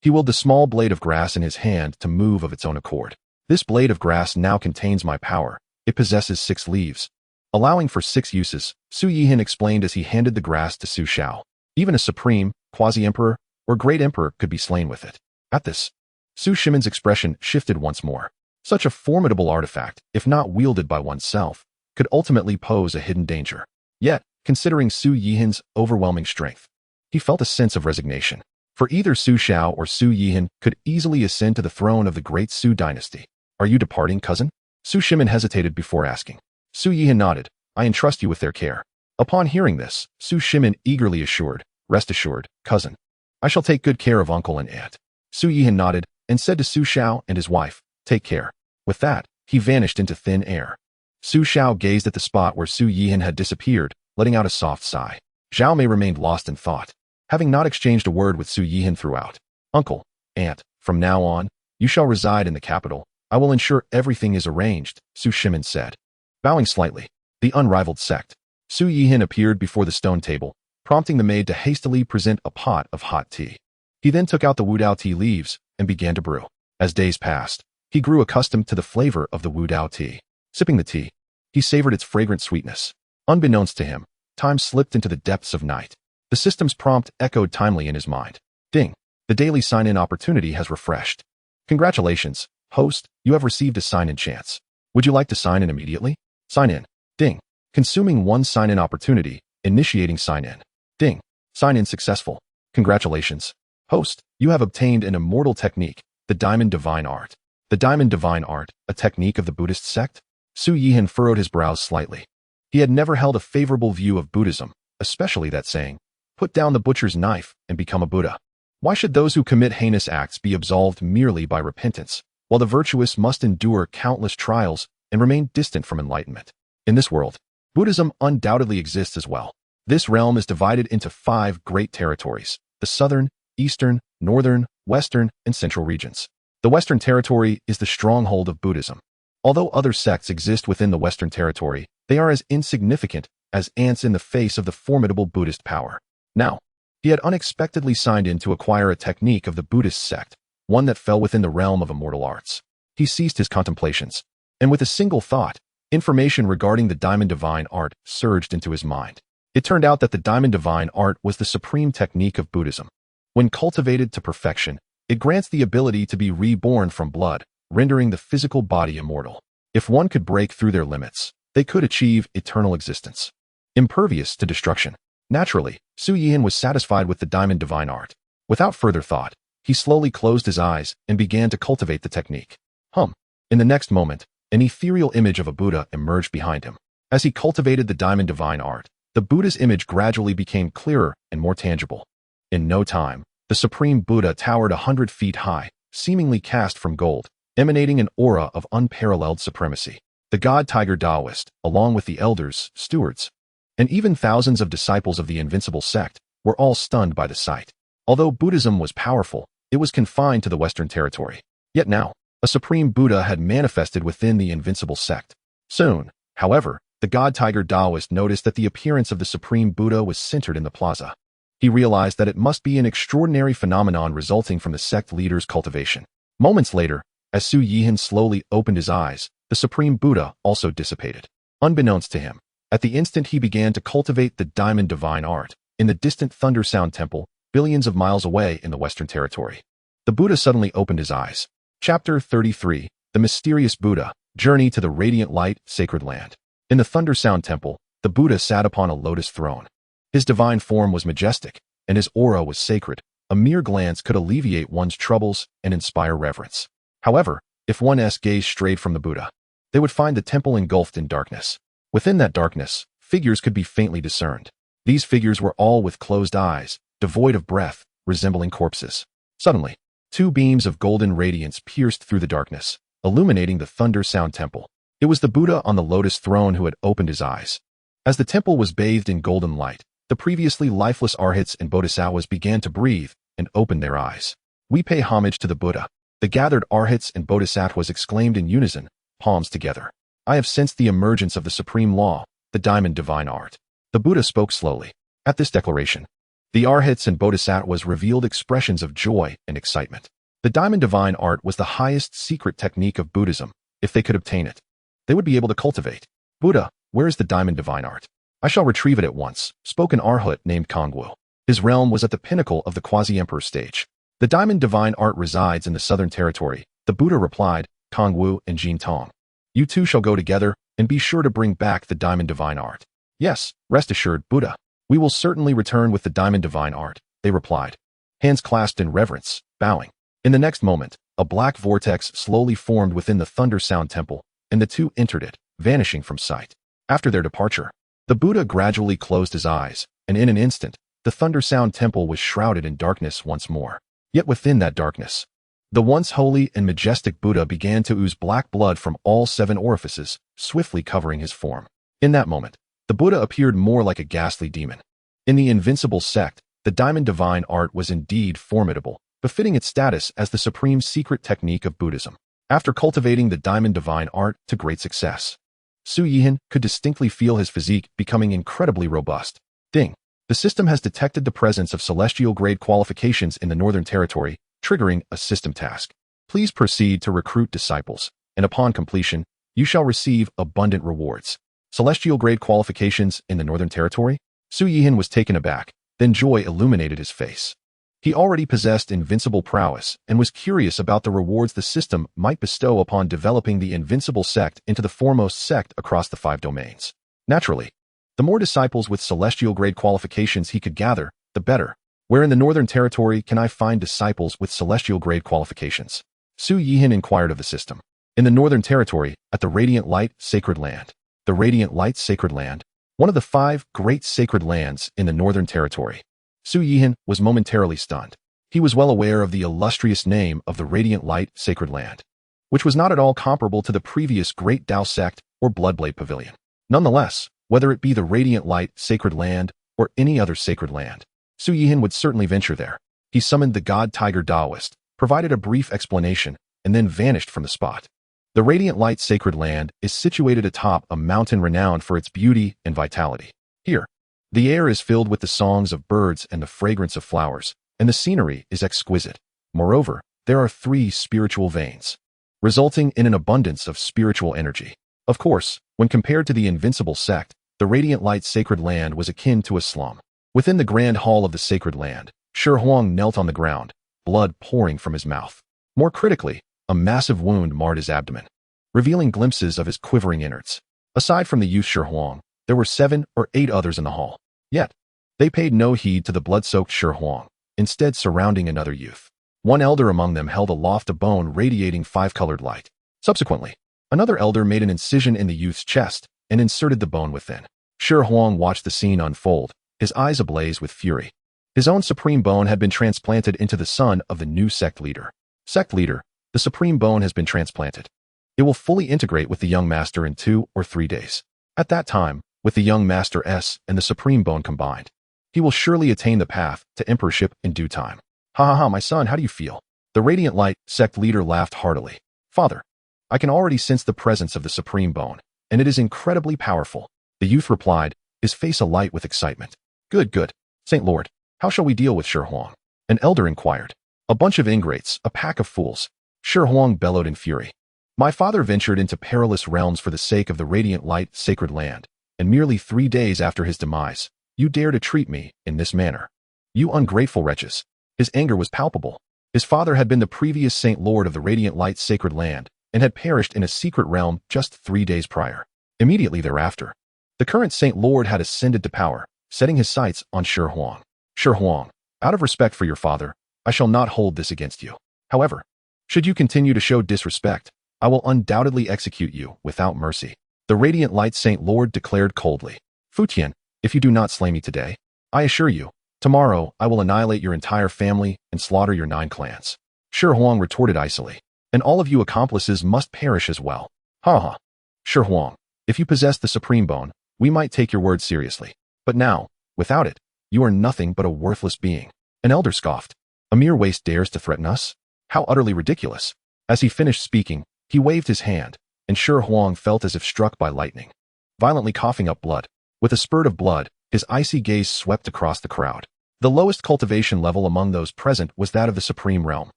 He willed the small blade of grass in his hand to move of its own accord. This blade of grass now contains my power. It possesses 6 leaves, allowing for 6 uses, Su Yihan explained as he handed the grass to Su Xiao. Even a supreme, quasi-emperor, or great emperor could be slain with it. At this, Su Shimon's expression shifted once more. Such a formidable artifact, if not wielded by oneself, could ultimately pose a hidden danger. Yet, considering Su Yihan's overwhelming strength, he felt a sense of resignation. For either Su Xiao or Su Yihan could easily ascend to the throne of the great Su dynasty. Are you departing, cousin? Su Shimon hesitated before asking. Su Yihan nodded. I entrust you with their care. Upon hearing this, Su Shimon eagerly assured, rest assured, cousin. I shall take good care of uncle and aunt. Su Yihan nodded and said to Su Xiao and his wife, take care. With that, he vanished into thin air. Su Xiao gazed at the spot where Su Yihan had disappeared, letting out a soft sigh. Zhao Mei remained lost in thought, having not exchanged a word with Su Yihan throughout. Uncle, aunt, from now on, you shall reside in the capital. I will ensure everything is arranged, Su Shimon said. Bowing slightly, the Unrivaled Sect. Su Yihan appeared before the stone table, prompting the maid to hastily present a pot of hot tea. He then took out the Wudao tea leaves and began to brew. As days passed, he grew accustomed to the flavor of the Wudao tea. Sipping the tea, he savored its fragrant sweetness. Unbeknownst to him, time slipped into the depths of night. The system's prompt echoed timely in his mind. Ding! The daily sign-in opportunity has refreshed. Congratulations, host, you have received a sign-in chance. Would you like to sign in immediately? Sign in. Ding. Consuming one sign-in opportunity, initiating sign-in. Ding. Sign-in successful. Congratulations. Host, you have obtained an immortal technique, the Diamond Divine Art. The Diamond Divine Art, a technique of the Buddhist sect? Su Yihan furrowed his brows slightly. He had never held a favorable view of Buddhism, especially that saying, put down the butcher's knife and become a Buddha. Why should those who commit heinous acts be absolved merely by repentance, while the virtuous must endure countless trials and remain distant from enlightenment? In this world, Buddhism undoubtedly exists as well. This realm is divided into 5 great territories, the southern, eastern, northern, western, and central regions. The Western Territory is the stronghold of Buddhism. Although other sects exist within the Western Territory, they are as insignificant as ants in the face of the formidable Buddhist power. Now, he had unexpectedly signed in to acquire a technique of the Buddhist sect, one that fell within the realm of immortal arts. He ceased his contemplations, and with a single thought, information regarding the Diamond Divine Art surged into his mind. It turned out that the Diamond Divine Art was the supreme technique of Buddhism. When cultivated to perfection, it grants the ability to be reborn from blood, rendering the physical body immortal. If one could break through their limits, they could achieve eternal existence, impervious to destruction. Naturally, Su Yihan was satisfied with the Diamond Divine Art. Without further thought, he slowly closed his eyes and began to cultivate the technique. In the next moment, an ethereal image of a Buddha emerged behind him. As he cultivated the Diamond Divine Art, the Buddha's image gradually became clearer and more tangible. In no time, the Supreme Buddha towered 100 feet high, seemingly cast from gold, emanating an aura of unparalleled supremacy. The God Tiger Taoist, along with the elders, stewards, and even thousands of disciples of the Invincible Sect, were all stunned by the sight. Although Buddhism was powerful, it was confined to the Western Territory. Yet now, a Supreme Buddha had manifested within the Invincible Sect. Soon, however, the God Tiger Taoist noticed that the appearance of the Supreme Buddha was centered in the plaza. He realized that it must be an extraordinary phenomenon resulting from the sect leader's cultivation. Moments later, as Su Yihan slowly opened his eyes, the Supreme Buddha also dissipated. Unbeknownst to him, at the instant he began to cultivate the Diamond Divine Art, in the distant Thunder Sound Temple, billions of miles away in the Western Territory. The Buddha suddenly opened his eyes. Chapter 33, The Mysterious Buddha, Journey to the Radiant Light, Sacred Land. In the Thunder Sound Temple, the Buddha sat upon a lotus throne. His divine form was majestic, and his aura was sacred. A mere glance could alleviate one's troubles and inspire reverence. However, if one's gaze strayed from the Buddha, they would find the temple engulfed in darkness. Within that darkness, figures could be faintly discerned. These figures were all with closed eyes, devoid of breath, resembling corpses. Suddenly, 2 beams of golden radiance pierced through the darkness, illuminating the Thunder Sound Temple. It was the Buddha on the lotus throne who had opened his eyes. As the temple was bathed in golden light, the previously lifeless arhats and bodhisattvas began to breathe and open their eyes. We pay homage to the Buddha. The gathered arhats and bodhisattvas exclaimed in unison, palms together. I have sensed the emergence of the supreme law, the Diamond Divine Art. The Buddha spoke slowly. At this declaration, The arhats and bodhisattvas revealed expressions of joy and excitement. The Diamond Divine Art was the highest secret technique of Buddhism. If they could obtain it, they would be able to cultivate. Buddha, where is the Diamond Divine Art? I shall retrieve it at once, spoke an arhat named Kongwu. His realm was at the pinnacle of the quasi-emperor stage. The Diamond Divine Art resides in the Southern Territory, the Buddha replied, Kongwu and Jin Tong. You two shall go together, and be sure to bring back the Diamond Divine Art. Yes, rest assured, Buddha. We will certainly return with the Diamond Divine Art, they replied. Hands clasped in reverence, bowing. In the next moment, a black vortex slowly formed within the Thunder Sound Temple, and the two entered it, vanishing from sight. After their departure, the Buddha gradually closed his eyes, and in an instant, the Thunder Sound Temple was shrouded in darkness once more. Yet within that darkness, the once holy and majestic Buddha began to ooze black blood from all 7 orifices, swiftly covering his form. In that moment, the Buddha appeared more like a ghastly demon. In the Invincible Sect, the Diamond Divine Art was indeed formidable, befitting its status as the supreme secret technique of Buddhism. After cultivating the Diamond Divine Art to great success, Su Yihan could distinctly feel his physique becoming incredibly robust. Ding. The system has detected the presence of celestial-grade qualifications in the Northern Territory, triggering a system task. Please proceed to recruit disciples, and upon completion, you shall receive abundant rewards. Celestial-grade qualifications in the Northern Territory? Su Yihan was taken aback, then joy illuminated his face. He already possessed invincible prowess and was curious about the rewards the system might bestow upon developing the Invincible Sect into the foremost sect across the 5 domains. Naturally, the more disciples with celestial-grade qualifications he could gather, the better. Where in the Northern Territory can I find disciples with celestial-grade qualifications? Su Yihan inquired of the system. In the Northern Territory, at the Radiant Light Sacred Land. The Radiant Light Sacred Land? One of the 5 great sacred lands in the Northern Territory. Su Yihan was momentarily stunned. He was well aware of the illustrious name of the Radiant Light Sacred Land, which was not at all comparable to the previous great Dao Sect or Bloodblade Pavilion. Nonetheless, whether it be the Radiant Light Sacred Land or any other sacred land, Su Yihan would certainly venture there. He summoned the God Tiger Daoist, provided a brief explanation, and then vanished from the spot. The Radiant Light Sacred Land is situated atop a mountain renowned for its beauty and vitality. Here, the air is filled with the songs of birds and the fragrance of flowers, and the scenery is exquisite. Moreover, there are 3 spiritual veins, resulting in an abundance of spiritual energy. Of course, when compared to the Invincible Sect, the Radiant Light Sacred Land was akin to a slum. Within the Grand Hall of the Sacred Land, Shi Huang knelt on the ground, blood pouring from his mouth. More critically, a massive wound marred his abdomen, revealing glimpses of his quivering innards. Aside from the youth Shi Huang, there were 7 or 8 others in the hall. Yet, they paid no heed to the blood-soaked Shi Huang, instead surrounding another youth. One elder among them held aloft a bone radiating 5-colored light. Subsequently, another elder made an incision in the youth's chest and inserted the bone within. Shi Huang watched the scene unfold, his eyes ablaze with fury. His own supreme bone had been transplanted into the son of the new sect leader. Sect leader, the supreme bone has been transplanted. It will fully integrate with the young master in 2 or 3 days. At that time, with the young master S and the supreme bone combined, he will surely attain the path to emperorship in due time. Ha ha ha, my son, how do you feel? The Radiant Light sect leader laughed heartily. Father, I can already sense the presence of the supreme bone, and it is incredibly powerful. The youth replied, his face alight with excitement. Good, good. Saint Lord, how shall we deal with Shi Huang? An elder inquired. A bunch of ingrates, a pack of fools. Shi Huang bellowed in fury. My father ventured into perilous realms for the sake of the Radiant Light Sacred Land, and merely 3 days after his demise, you dare to treat me in this manner. You ungrateful wretches. His anger was palpable. His father had been the previous Saint Lord of the Radiant Light Sacred Land, and had perished in a secret realm just 3 days prior. Immediately thereafter, the current Saint Lord had ascended to power, setting his sights on Shi Huang. Shi Huang, out of respect for your father, I shall not hold this against you. However, should you continue to show disrespect, I will undoubtedly execute you without mercy. The Radiant Light Saint Lord declared coldly. Futian, if you do not slay me today, I assure you, tomorrow I will annihilate your entire family and slaughter your 9 clans. Shi Huang retorted icily. And all of you accomplices must perish as well. Ha ha. Shi Huang, if you possess the supreme bone, we might take your word seriously. But now, without it, you are nothing but a worthless being. An elder scoffed. A mere waste dares to threaten us? How utterly ridiculous. As he finished speaking, he waved his hand, and Shi Huang felt as if struck by lightning, violently coughing up blood. With a spurt of blood, his icy gaze swept across the crowd. The lowest cultivation level among those present was that of the Supreme Realm,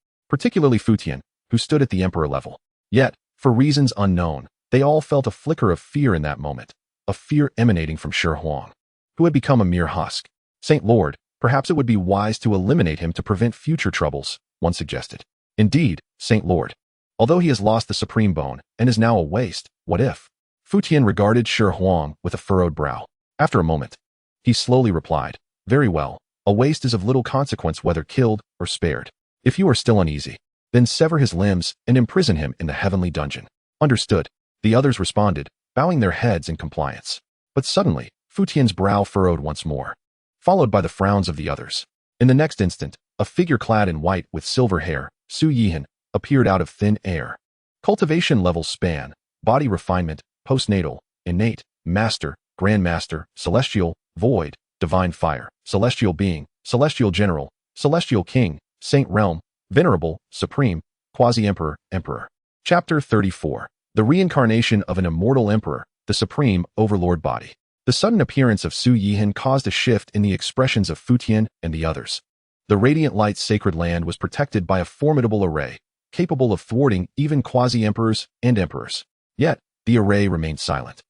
particularly Fu Tian, who stood at the Emperor level. Yet, for reasons unknown, they all felt a flicker of fear in that moment, a fear emanating from Shi Huang, who had become a mere husk. Saint Lord, perhaps it would be wise to eliminate him to prevent future troubles, one suggested. Indeed, Saint Lord. Although he has lost the Supreme Bone and is now a waste, what if? Fu Tian regarded Shi Huang with a furrowed brow. After a moment, he slowly replied, very well, a waste is of little consequence whether killed or spared. If you are still uneasy, then sever his limbs and imprison him in the heavenly dungeon. Understood, the others responded, bowing their heads in compliance. But suddenly, Fu Tian's brow furrowed once more, followed by the frowns of the others. In the next instant, a figure clad in white with silver hair, Su Yihan, appeared out of thin air. Cultivation level span, body refinement, postnatal, innate, master, grandmaster, celestial, void, divine fire, celestial being, celestial general, celestial king, saint realm, venerable, supreme, quasi-emperor, emperor. Chapter 34. The reincarnation of an immortal emperor, the supreme overlord body. The sudden appearance of Su Yihan caused a shift in the expressions of Fu Tian and the others. The radiant light's sacred land was protected by a formidable array, capable of thwarting even quasi-emperors and emperors. Yet, the array remained silent.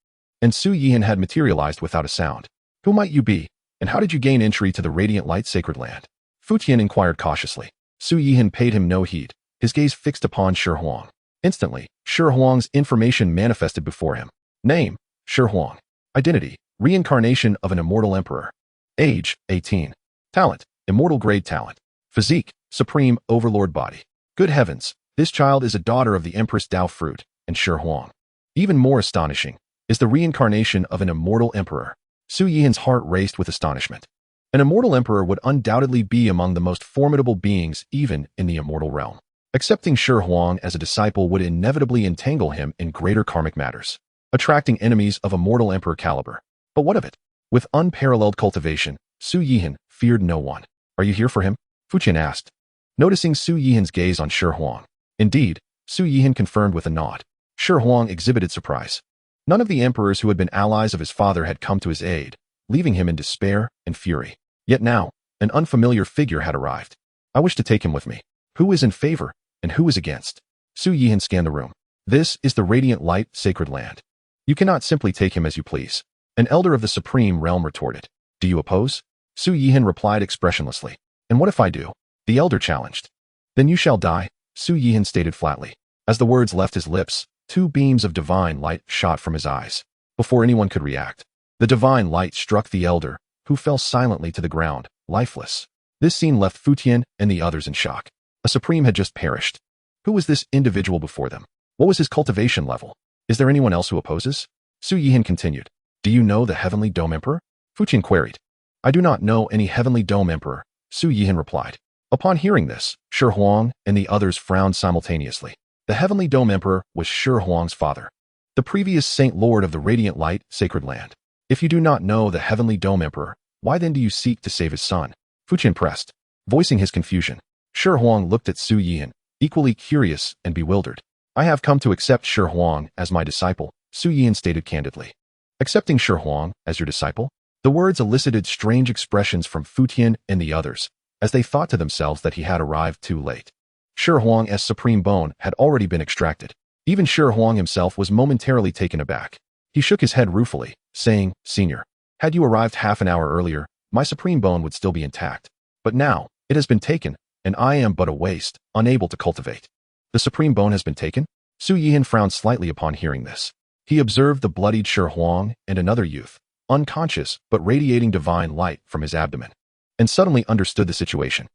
And Su Yihan had materialized without a sound. Who might you be, and how did you gain entry to the radiant light's sacred land? Fu Tian inquired cautiously. Su Yihan paid him no heed, his gaze fixed upon Shi Huang. Instantly, Shi Huang's information manifested before him. Name, Shi Huang. Identity, reincarnation of an immortal emperor. Age, 18. Talent, immortal grade talent. Physique, supreme overlord body. Good heavens, this child is a daughter of the Empress Dao Fruit, and Shi Huang. Even more astonishing is the reincarnation of an immortal emperor. Su Yihan's heart raced with astonishment. An immortal emperor would undoubtedly be among the most formidable beings even in the immortal realm. Accepting Shi Huang as a disciple would inevitably entangle him in greater karmic matters, attracting enemies of a mortal emperor caliber. But what of it? With unparalleled cultivation, Su Yihan feared no one. Are you here for him? Fu Tian asked, noticing Su Yihan's gaze on Shi Huang. Indeed, Su Yihan confirmed with a nod. Shi Huang exhibited surprise. None of the emperors who had been allies of his father had come to his aid, leaving him in despair and fury. Yet now, an unfamiliar figure had arrived. I wish to take him with me. Who is in favor, and who is against? Su Yihan scanned the room. This is the radiant light sacred land. You cannot simply take him as you please. An elder of the supreme realm retorted. Do you oppose? Su Yihan replied expressionlessly. And what if I do? The elder challenged. Then you shall die, Su Yihan stated flatly. As the words left his lips, two beams of divine light shot from his eyes. Before anyone could react, the divine light struck the elder, who fell silently to the ground, lifeless. This scene left Fu Tian and the others in shock. A supreme had just perished. Who was this individual before them? What was his cultivation level? Is there anyone else who opposes? Su Yihan continued. Do you know the Heavenly Dome Emperor? Fu Tian queried. I do not know any Heavenly Dome Emperor, Su Yihan replied. Upon hearing this, Shi Huang and the others frowned simultaneously. The Heavenly Dome Emperor was Shi Huang's father, the previous Saint Lord of the Radiant Light Sacred Land. If you do not know the Heavenly Dome Emperor, why then do you seek to save his son? Fu Tian pressed, voicing his confusion. Shi Huang looked at Su Yihan, equally curious and bewildered. I have come to accept Shi Huang as my disciple, Su Yihan stated candidly. Accepting Shi Huang as your disciple? The words elicited strange expressions from Fu Tian and the others, as they thought to themselves that he had arrived too late. Shi Huang's supreme bone had already been extracted. Even Shi Huang himself was momentarily taken aback. He shook his head ruefully, saying, Senior, had you arrived half an hour earlier, my supreme bone would still be intact. But now, it has been taken, and I am but a waste, unable to cultivate. The supreme bone has been taken? Su Yihan frowned slightly upon hearing this. He observed the bloodied Shi Huang and another youth, unconscious but radiating divine light from his abdomen, and suddenly understood the situation.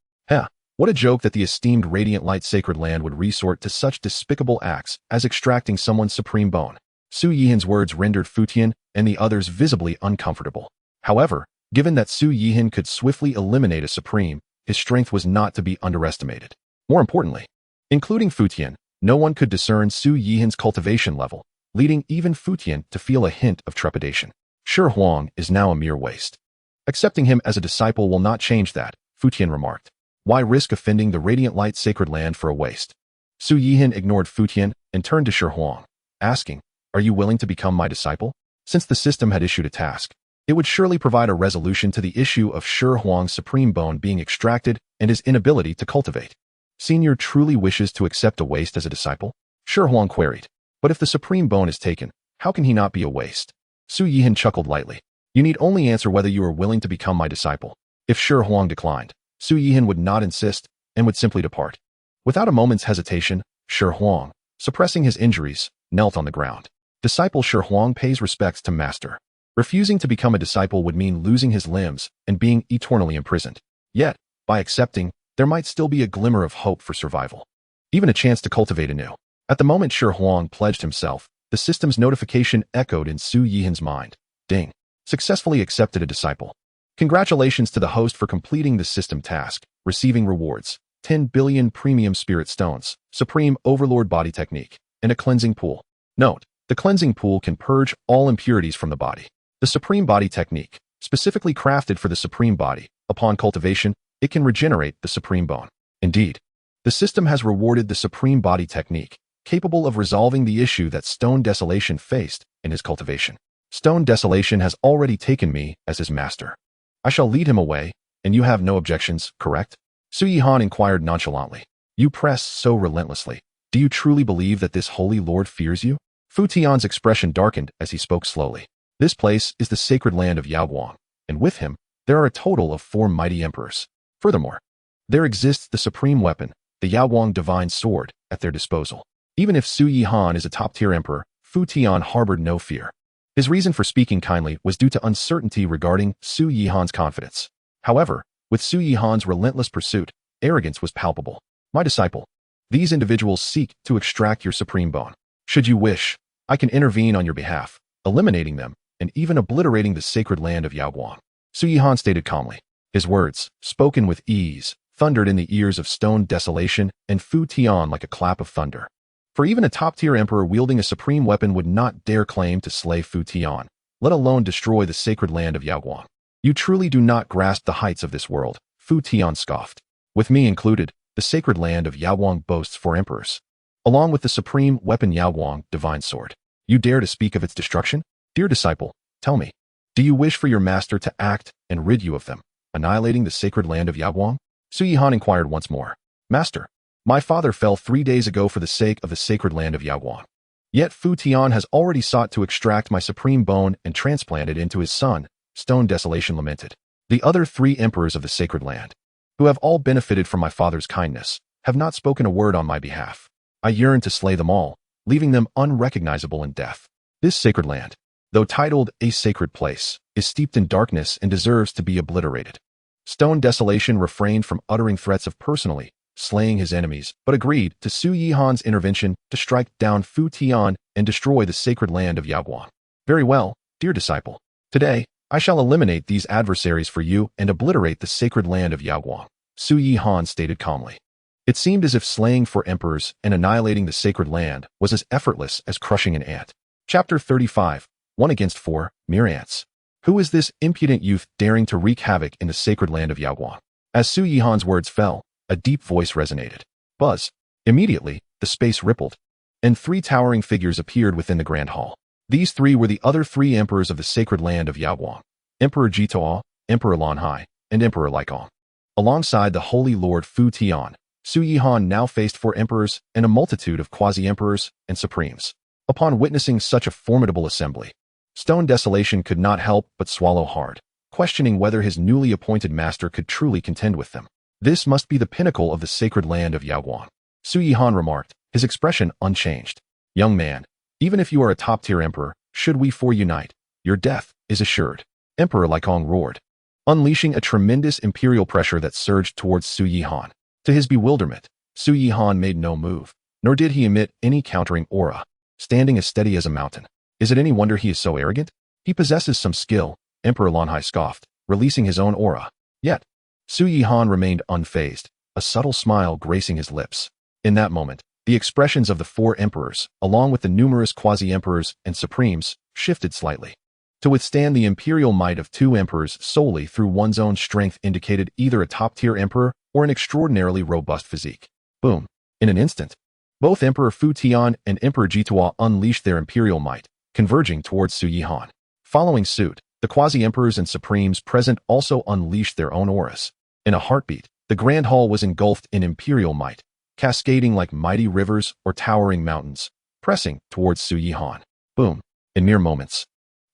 What a joke that the esteemed radiant light sacred land would resort to such despicable acts as extracting someone's supreme bone. Su Yihan's words rendered Fu Tian and the others visibly uncomfortable. However, given that Su Yihan could swiftly eliminate a supreme, his strength was not to be underestimated. More importantly, including Fu Tian, no one could discern Su Yihan's cultivation level, leading even Fu Tian to feel a hint of trepidation. Shi Huang is now a mere waste. Accepting him as a disciple will not change that, Fu Tian remarked. Why risk offending the radiant light sacred land for a waste? Su Yihan ignored Fu Tian and turned to Shi Huang, asking, Are you willing to become my disciple? Since the system had issued a task, It would surely provide a resolution to the issue of Shi Huang's supreme bone being extracted and his inability to cultivate. Senior truly wishes to accept a waste as a disciple? Shi Huang queried. But if the supreme bone is taken, how can he not be a waste? Su Yihan chuckled lightly. You need only answer whether you are willing to become my disciple. If Shi Huang declined, Su Yihan would not insist and would simply depart. Without a moment's hesitation, Shi Huang, suppressing his injuries, knelt on the ground. Disciple Shi Huang pays respects to master. Refusing to become a disciple would mean losing his limbs and being eternally imprisoned. Yet, by accepting, there might still be a glimmer of hope for survival. Even a chance to cultivate anew. At the moment Shi Huang pledged himself, the system's notification echoed in Su Yihan's mind. Ding. Successfully accepted a disciple. Congratulations to the host for completing the system task, receiving rewards, 10 billion premium spirit stones, supreme overlord body technique, and a cleansing pool. Note, the cleansing pool can purge all impurities from the body. The supreme body technique, specifically crafted for the supreme body, upon cultivation, it can regenerate the supreme bone. Indeed, the system has rewarded the supreme body technique, capable of resolving the issue that Stone Desolation faced in his cultivation. Stone Desolation has already taken me as his master. I shall lead him away, and you have no objections, correct? Su Yihan inquired nonchalantly. You press so relentlessly. Do you truly believe that this holy lord fears you? Fu Tian's expression darkened as he spoke slowly. This place is the sacred land of Yaoguang, and with him, there are a total of 4 mighty emperors. Furthermore, there exists the supreme weapon, the Yaoguang divine sword, at their disposal. Even if Su Yihan is a top-tier emperor, Fu Tian harbored no fear. His reason for speaking kindly was due to uncertainty regarding Su Yihan's confidence. However, with Su Yihan's relentless pursuit, arrogance was palpable. My disciple, these individuals seek to extract your supreme bone. Should you wish, I can intervene on your behalf, eliminating them, and even obliterating the sacred land of Yaoguang. Su Yihan stated calmly. His words, spoken with ease, thundered in the ears of Stone Desolation and Fu Tian like a clap of thunder. For even a top-tier emperor wielding a supreme weapon would not dare claim to slay Fu Tian, let alone destroy the sacred land of Yaoguang. You truly do not grasp the heights of this world, Fu Tian scoffed. With me included, the sacred land of Yaoguang boasts 4 emperors, along with the supreme weapon Yaoguang divine sword. You dare to speak of its destruction? Dear disciple, tell me, do you wish for your master to act and rid you of them, annihilating the sacred land of Yaoguang? Su Yihan inquired once more. Master, my father fell 3 days ago for the sake of the sacred land of Yaoguang. Yet Fu Tian has already sought to extract my supreme bone and transplant it into his son, Stone Desolation lamented. The other 3 emperors of the sacred land, who have all benefited from my father's kindness, have not spoken a word on my behalf. I yearn to slay them all, leaving them unrecognizable in death. This sacred land, though titled a sacred place, is steeped in darkness and deserves to be obliterated. Stone Desolation refrained from uttering threats of personally slaying his enemies, but agreed to Su Yihan's intervention to strike down Fu Tian and destroy the sacred land of Yaoguang. Very well, dear disciple. Today, I shall eliminate these adversaries for you and obliterate the sacred land of Yaoguang, Su Yihan stated calmly. It seemed as if slaying 4 emperors and annihilating the sacred land was as effortless as crushing an ant. Chapter 35, 1 against 4, mere ants. Who is this impudent youth daring to wreak havoc in the sacred land of Yaoguang? As Su Yihan's words fell, a deep voice resonated. Buzz. Immediately, the space rippled, and 3 towering figures appeared within the grand hall. These 3 were the other 3 emperors of the sacred land of Yaoguang, Emperor Jitoa, Emperor Lanhai, and Emperor Laikong. Alongside the holy lord Fu Tian, Su Yihan now faced 4 emperors and a multitude of quasi-emperors and supremes. Upon witnessing such a formidable assembly, Stone Desolation could not help but swallow hard, questioning whether his newly appointed master could truly contend with them. This must be the pinnacle of the sacred land of Yaoguang, Su Yihan remarked, his expression unchanged. Young man, even if you are a top-tier emperor, should we 4 unite, your death is assured. Emperor Laikong roared, unleashing a tremendous imperial pressure that surged towards Su Yihan. To his bewilderment, Su Yihan made no move, nor did he emit any countering aura, standing as steady as a mountain. Is it any wonder he is so arrogant? He possesses some skill, Emperor Lanhai scoffed, releasing his own aura. Yet, Su Yihan remained unfazed, a subtle smile gracing his lips. In that moment, the expressions of the 4 emperors, along with the numerous quasi-emperors and supremes, shifted slightly. To withstand the imperial might of 2 emperors solely through one's own strength indicated either a top-tier emperor or an extraordinarily robust physique. Boom. In an instant, both Emperor Fu Tian and Emperor Jitoa unleashed their imperial might, converging towards Su Yihan. Following suit, The quasi-emperors and supremes present also unleashed their own auras. In a heartbeat, the Grand Hall was engulfed in imperial might, cascading like mighty rivers or towering mountains, pressing towards Su Yihan. Boom. In mere moments,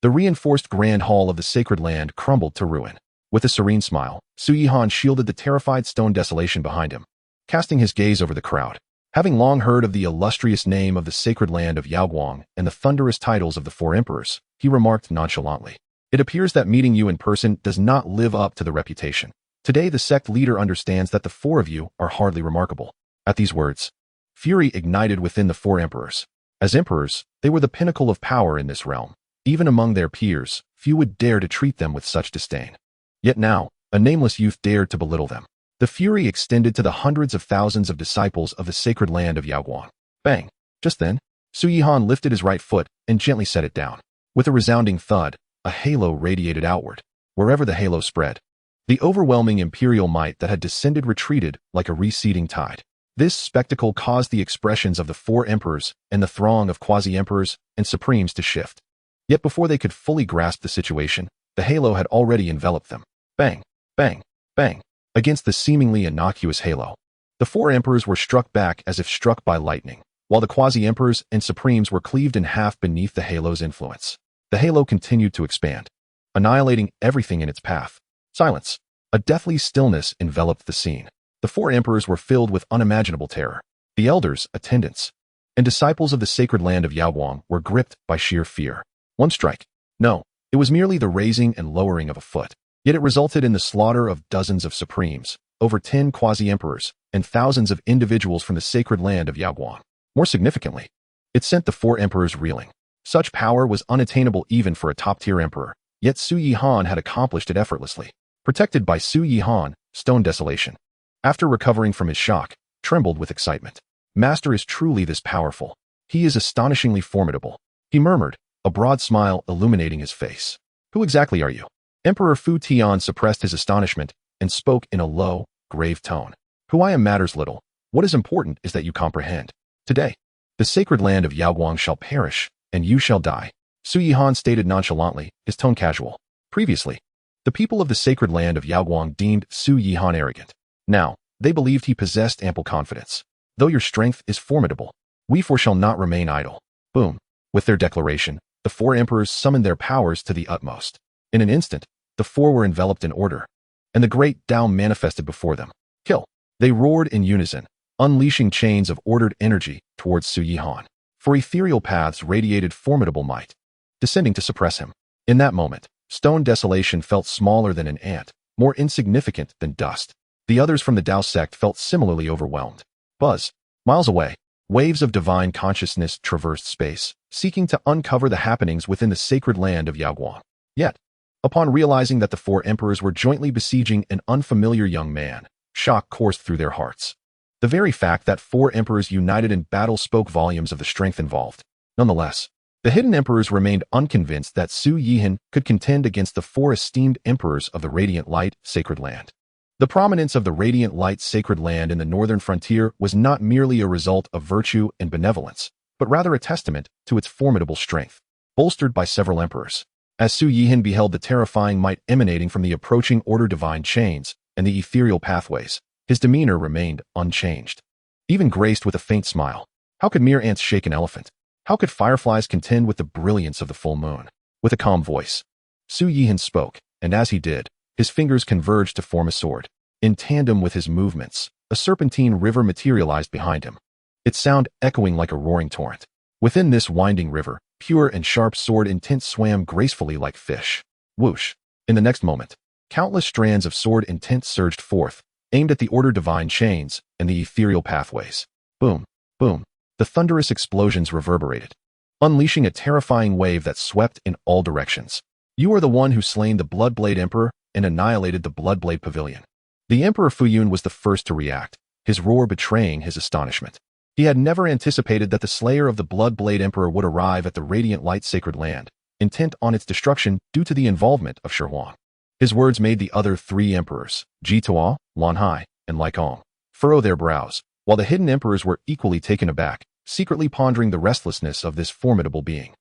the reinforced Grand Hall of the Sacred Land crumbled to ruin. With a serene smile, Su Yihan shielded the terrified stone desolation behind him, casting his gaze over the crowd. Having long heard of the illustrious name of the Sacred Land of Yaoguang and the thunderous titles of the four emperors, he remarked nonchalantly, "It appears that meeting you in person does not live up to the reputation. Today the sect leader understands that the four of you are hardly remarkable." At these words, fury ignited within the four emperors. As emperors, they were the pinnacle of power in this realm. Even among their peers, few would dare to treat them with such disdain. Yet now, a nameless youth dared to belittle them. The fury extended to the hundreds of thousands of disciples of the Sacred Land of Yaoguang. Bang! Just then, Su Yihan lifted his right foot and gently set it down. With a resounding thud, a halo radiated outward. Wherever the halo spread, the overwhelming imperial might that had descended retreated like a receding tide. This spectacle caused the expressions of the four emperors and the throng of quasi-emperors and supremes to shift. Yet before they could fully grasp the situation, the halo had already enveloped them. Bang! Bang! Bang! Against the seemingly innocuous halo, the four emperors were struck back as if struck by lightning, while the quasi-emperors and supremes were cleaved in half beneath the halo's influence. The halo continued to expand, annihilating everything in its path. Silence. A deathly stillness enveloped the scene. The four emperors were filled with unimaginable terror. The elders, attendants, and disciples of the Sacred Land of Yaoguang were gripped by sheer fear. One strike. No, it was merely the raising and lowering of a foot. Yet it resulted in the slaughter of dozens of supremes, over 10 quasi-emperors, and thousands of individuals from the Sacred Land of Yaoguang. More significantly, it sent the four emperors reeling. Such power was unattainable even for a top-tier emperor, yet Su Yihan had accomplished it effortlessly. Protected by Su Yihan, stone desolation, after recovering from his shock, trembled with excitement. Master is truly this powerful. He is astonishingly formidable, he murmured, a broad smile illuminating his face. Who exactly are you? Emperor Fu Tian suppressed his astonishment and spoke in a low, grave tone. Who I am matters little. What is important is that you comprehend. Today, the Sacred Land of Yaoguang shall perish, and you shall die. Su Yihan stated nonchalantly, his tone casual. Previously, the people of the Sacred Land of Yaoguang deemed Su Yihan arrogant. Now, they believed he possessed ample confidence. Though your strength is formidable, we four shall not remain idle. Boom. With their declaration, the four emperors summoned their powers to the utmost. In an instant, the four were enveloped in order, and the great Dao manifested before them. Kill. They roared in unison, unleashing chains of ordered energy towards Su Yihan. For ethereal paths radiated formidable might, descending to suppress him. In that moment, stone desolation felt smaller than an ant, more insignificant than dust. The others from the Dao Sect felt similarly overwhelmed. Buzz. Miles away, waves of divine consciousness traversed space, seeking to uncover the happenings within the Sacred Land of Yaoguang. Yet, upon realizing that the four emperors were jointly besieging an unfamiliar young man, shock coursed through their hearts. The very fact that four emperors united in battle spoke volumes of the strength involved. Nonetheless, the hidden emperors remained unconvinced that Su Yihan could contend against the four esteemed emperors of the Radiant Light Sacred Land. The prominence of the Radiant Light Sacred Land in the northern frontier was not merely a result of virtue and benevolence, but rather a testament to its formidable strength, bolstered by several emperors. As Su Yihan beheld the terrifying might emanating from the approaching order divine chains and the ethereal pathways, his demeanor remained unchanged, even graced with a faint smile. How could mere ants shake an elephant? How could fireflies contend with the brilliance of the full moon? With a calm voice, Su Yihan spoke, and as he did, his fingers converged to form a sword. In tandem with his movements, a serpentine river materialized behind him, its sound echoing like a roaring torrent. Within this winding river, pure and sharp sword intent swam gracefully like fish. Whoosh! In the next moment, countless strands of sword intent surged forth, aimed at the order divine chains and the ethereal pathways. Boom! Boom! The thunderous explosions reverberated, unleashing a terrifying wave that swept in all directions. You are the one who slain the Bloodblade Emperor and annihilated the Bloodblade Pavilion. The Emperor Fuyun was the first to react, his roar betraying his astonishment. He had never anticipated that the slayer of the Bloodblade Emperor would arrive at the Radiant Light Sacred Land, intent on its destruction due to the involvement of Shi Huang. His words made the other three emperors, Ji Tuo, Lan Hai, and Lai Kong, furrow their brows, while the hidden emperors were equally taken aback, secretly pondering the restlessness of this formidable being.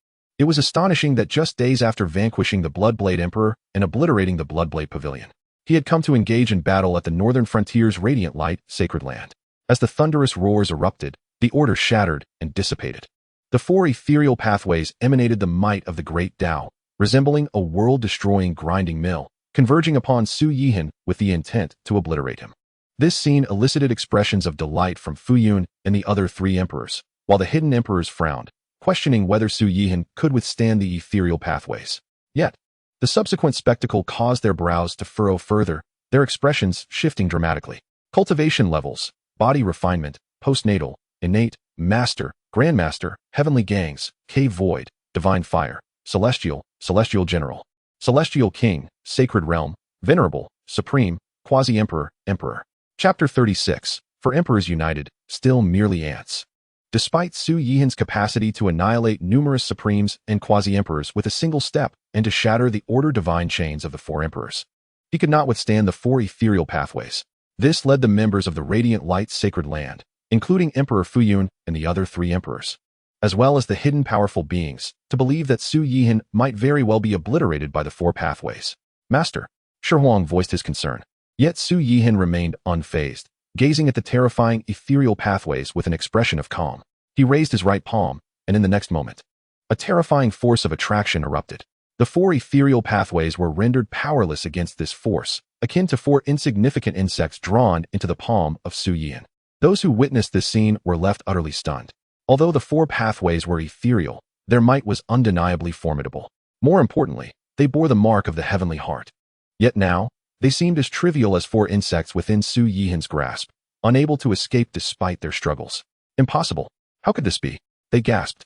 It was astonishing that just days after vanquishing the Bloodblade Emperor and obliterating the Bloodblade Pavilion, he had come to engage in battle at the northern frontier's radiant light, sacred land. As the thunderous roars erupted, the order shattered and dissipated. The four ethereal pathways emanated the might of the great Dao, resembling a world-destroying grinding mill, converging upon Su Yihan with the intent to obliterate him. This scene elicited expressions of delight from Fu Yun and the other three emperors, while the hidden emperors frowned, questioning whether Su Yihan could withstand the ethereal pathways. Yet, the subsequent spectacle caused their brows to furrow further, their expressions shifting dramatically. Cultivation levels, body refinement, postnatal, innate, master, grandmaster, heavenly gangs, cave void, divine fire, celestial, celestial general, celestial king, sacred realm, venerable, supreme, quasi-emperor, emperor. Chapter 36. For emperors united, still merely ants. Despite Su Yihan's capacity to annihilate numerous supremes and quasi-emperors with a single step and to shatter the order divine chains of the four emperors, he could not withstand the four ethereal pathways. This led the members of the Radiant Light's sacred land, including Emperor Fu Yun and the other three emperors, as well as the hidden powerful beings, to believe that Su Yihan might very well be obliterated by the four pathways. Master, Shi Huang voiced his concern. Yet Su Yihan remained unfazed, gazing at the terrifying ethereal pathways with an expression of calm. He raised his right palm, and in the next moment, a terrifying force of attraction erupted. The four ethereal pathways were rendered powerless against this force, akin to four insignificant insects drawn into the palm of Su Yihan. Those who witnessed this scene were left utterly stunned. Although the four pathways were ethereal, their might was undeniably formidable. More importantly, they bore the mark of the heavenly heart. Yet now, they seemed as trivial as four insects within Su Yihan's grasp, unable to escape despite their struggles. Impossible. How could this be? They gasped.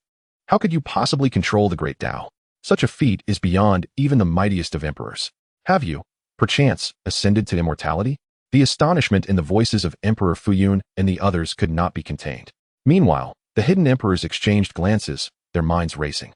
How could you possibly control the great Dao? Such a feat is beyond even the mightiest of emperors. Have you, perchance, ascended to immortality? The astonishment in the voices of Emperor Fu Yun and the others could not be contained. Meanwhile, the hidden emperors exchanged glances, their minds racing.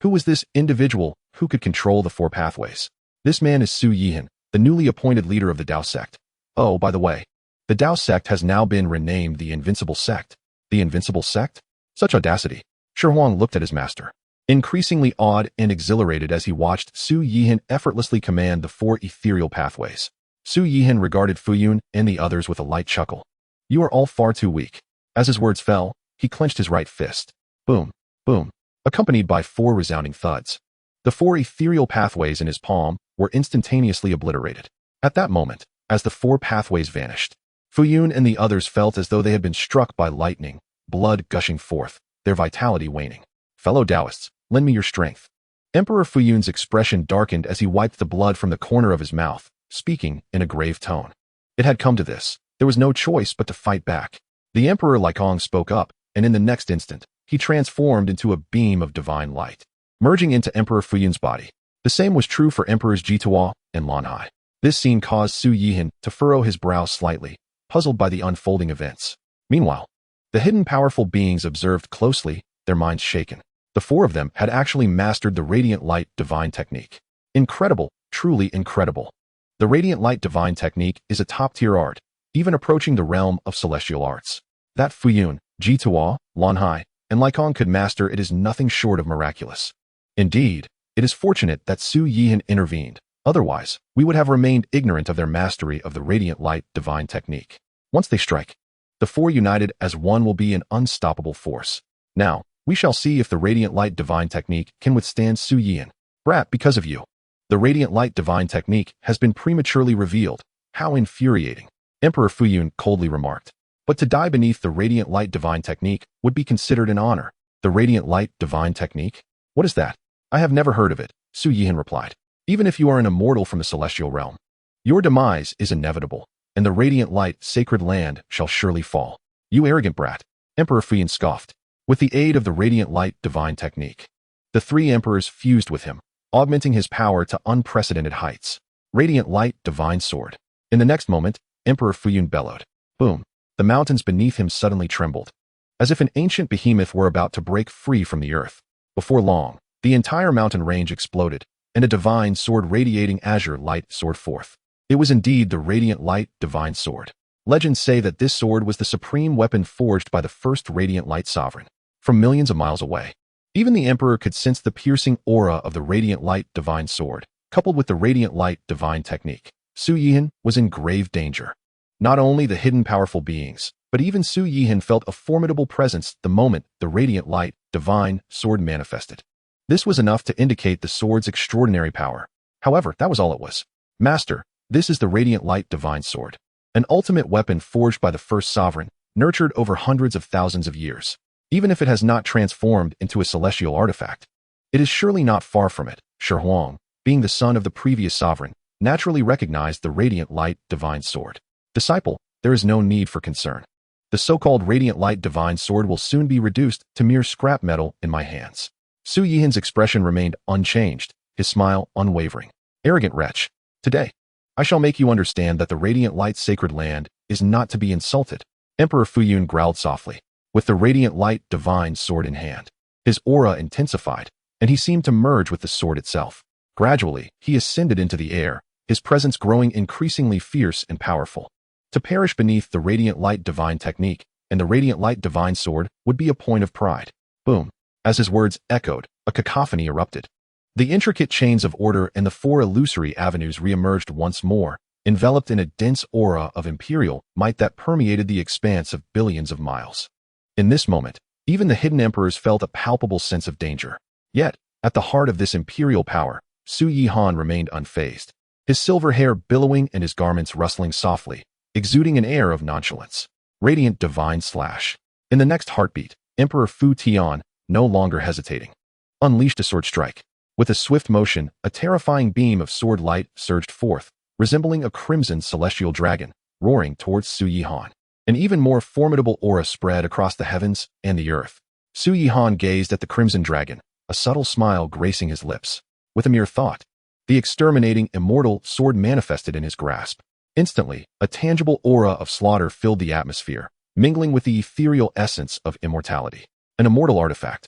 Who was this individual who could control the four pathways? This man is Su Yihan, the newly appointed leader of the Dao Sect. Oh, by the way, the Dao Sect has now been renamed the Invincible Sect. The Invincible Sect? Such audacity. Shi Huang looked at his master, increasingly awed and exhilarated as he watched Su Yihan effortlessly command the four ethereal pathways. Su Yihan regarded Fu Yun and the others with a light chuckle. You are all far too weak. As his words fell, he clenched his right fist. Boom, boom, accompanied by four resounding thuds. The four ethereal pathways in his palm were instantaneously obliterated. At that moment, as the four pathways vanished, Fu Yun and the others felt as though they had been struck by lightning, blood gushing forth, their vitality waning. Fellow Taoists, lend me your strength. Emperor Fu Yun's expression darkened as he wiped the blood from the corner of his mouth, speaking in a grave tone. It had come to this. There was no choice but to fight back. The Emperor Laikong spoke up, and in the next instant, he transformed into a beam of divine light, merging into Emperor Fu Yun's body. The same was true for Emperors Jituo and Lanhai. This scene caused Su Yihan to furrow his brow slightly, puzzled by the unfolding events. Meanwhile, the hidden powerful beings observed closely, their minds shaken. The four of them had actually mastered the Radiant Light Divine Technique. Incredible, truly incredible. The Radiant Light Divine Technique is a top-tier art, even approaching the realm of celestial arts. That Fu Yun, Jituo, Lanhai, and Laikong could master it is nothing short of miraculous. Indeed, it is fortunate that Su Yihan intervened. Otherwise, we would have remained ignorant of their mastery of the Radiant Light Divine Technique. Once they strike, the four united as one will be an unstoppable force. Now, we shall see if the Radiant Light Divine Technique can withstand Su Yihan. Brat, because of you. The Radiant Light Divine Technique has been prematurely revealed. How infuriating. Emperor Fu Yun coldly remarked. But to die beneath the Radiant Light Divine Technique would be considered an honor. The Radiant Light Divine Technique? What is that? I have never heard of it, Su Yihan replied. Even if you are an immortal from the celestial realm, your demise is inevitable, and the Radiant Light Sacred Land shall surely fall. You arrogant brat, Emperor Fu Yun scoffed. With the aid of the Radiant Light Divine Technique, the three emperors fused with him, augmenting his power to unprecedented heights. Radiant Light Divine Sword. In the next moment, Emperor Fu Yun bellowed. Boom. The mountains beneath him suddenly trembled, as if an ancient behemoth were about to break free from the earth. Before long, the entire mountain range exploded, and a divine sword radiating azure light soared forth. It was indeed the Radiant Light Divine Sword. Legends say that this sword was the supreme weapon forged by the first Radiant Light Sovereign. From millions of miles away, Even the Emperor could sense the piercing aura of the Radiant Light Divine Sword, coupled with the Radiant Light Divine Technique. Su Yihan was in grave danger. Not only the hidden powerful beings, but even Su Yihan felt a formidable presence the moment the Radiant Light Divine Sword manifested. This was enough to indicate the sword's extraordinary power. However, that was all it was. Master, this is the Radiant Light Divine Sword, an ultimate weapon forged by the first sovereign, nurtured over hundreds of thousands of years. Even if it has not transformed into a celestial artifact, it is surely not far from it. Shi Huang, being the son of the previous sovereign, naturally recognized the Radiant Light Divine Sword. Disciple, there is no need for concern. The so-called Radiant Light Divine Sword will soon be reduced to mere scrap metal in my hands. Su Yihan's expression remained unchanged, his smile unwavering. Arrogant wretch, today, I shall make you understand that the Radiant Light's sacred land is not to be insulted. Emperor Fuyun growled softly, with the Radiant Light Divine Sword in hand. His aura intensified, and he seemed to merge with the sword itself. Gradually, he ascended into the air, his presence growing increasingly fierce and powerful. To perish beneath the Radiant Light Divine Technique and the Radiant Light Divine Sword would be a point of pride. Boom. As his words echoed, a cacophony erupted. The intricate chains of order and the four illusory avenues re-emerged once more, enveloped in a dense aura of imperial might that permeated the expanse of billions of miles. In this moment, even the hidden emperors felt a palpable sense of danger. Yet, at the heart of this imperial power, Su Yihan remained unfazed, his silver hair billowing and his garments rustling softly, exuding an air of nonchalance. Radiant Divine Slash. In the next heartbeat, Emperor Fu Tian, no longer hesitating, unleashed a sword strike. With a swift motion, a terrifying beam of sword light surged forth, resembling a crimson celestial dragon, roaring towards Su Yihan. An even more formidable aura spread across the heavens and the earth. Su Yihan gazed at the crimson dragon, a subtle smile gracing his lips. With a mere thought, the exterminating immortal sword manifested in his grasp. Instantly, a tangible aura of slaughter filled the atmosphere, mingling with the ethereal essence of immortality. An immortal artifact.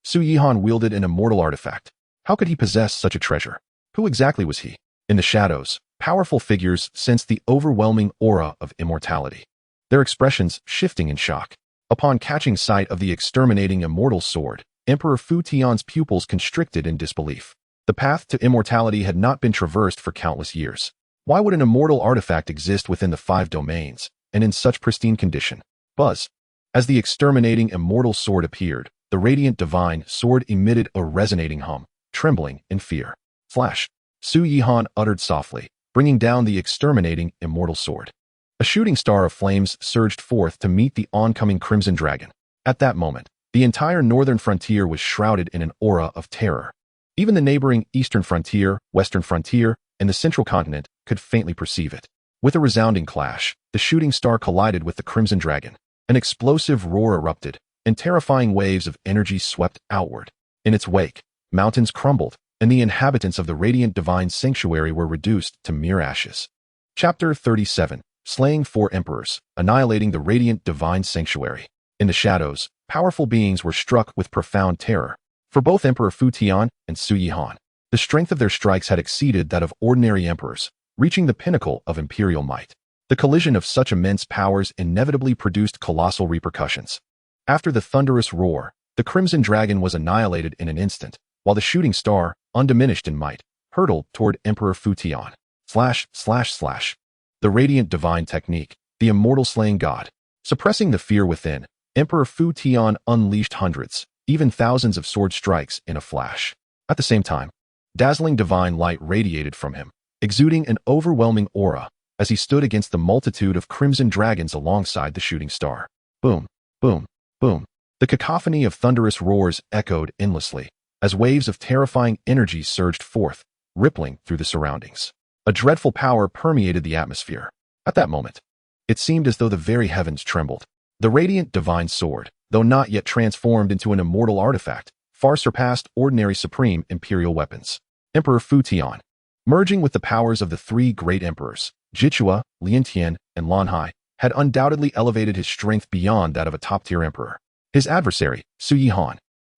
Su Yihan wielded an immortal artifact. How could he possess such a treasure? Who exactly was he? In the shadows, powerful figures sensed the overwhelming aura of immortality, their expressions shifting in shock. Upon catching sight of the exterminating immortal sword, Emperor Fu Tian's pupils constricted in disbelief. The path to immortality had not been traversed for countless years. Why would an immortal artifact exist within the 5 domains, and in such pristine condition? Buzz. As the exterminating immortal sword appeared, the Radiant Divine Sword emitted a resonating hum, trembling in fear. Flash. Su Yihan uttered softly, bringing down the exterminating immortal sword. A shooting star of flames surged forth to meet the oncoming crimson dragon. At that moment, the entire northern frontier was shrouded in an aura of terror. Even the neighboring eastern frontier, western frontier, and the central continent could faintly perceive it. With a resounding clash, the shooting star collided with the crimson dragon. An explosive roar erupted, and terrifying waves of energy swept outward. In its wake, mountains crumbled, and the inhabitants of the Radiant Divine Sanctuary were reduced to mere ashes. Chapter 37. Slaying 4 Emperors, Annihilating the Radiant Divine Sanctuary. In the shadows, powerful beings were struck with profound terror. For both Emperor Fu Tian and Su Yihan, the strength of their strikes had exceeded that of ordinary emperors, reaching the pinnacle of imperial might. The collision of such immense powers inevitably produced colossal repercussions. After the thunderous roar, the Crimson Dragon was annihilated in an instant, while the shooting star, undiminished in might, hurtled toward Emperor Fu Tian. Slash, slash, slash. The Radiant Divine Technique, the Immortal-Slaying God. Suppressing the fear within, Emperor Fu Tian unleashed hundreds, even thousands of sword strikes in a flash. At the same time, dazzling divine light radiated from him, exuding an overwhelming aura, as he stood against the multitude of crimson dragons alongside the shooting star. Boom, boom, boom. The cacophony of thunderous roars echoed endlessly, as waves of terrifying energy surged forth, rippling through the surroundings. A dreadful power permeated the atmosphere. At that moment, it seemed as though the very heavens trembled. The Radiant Divine Sword, though not yet transformed into an immortal artifact, far surpassed ordinary supreme imperial weapons. Emperor Fu Tian, merging with the powers of the 3 great emperors, Jichua, Liantian, and Lanhai, had undoubtedly elevated his strength beyond that of a top-tier emperor. His adversary, Su Yihan,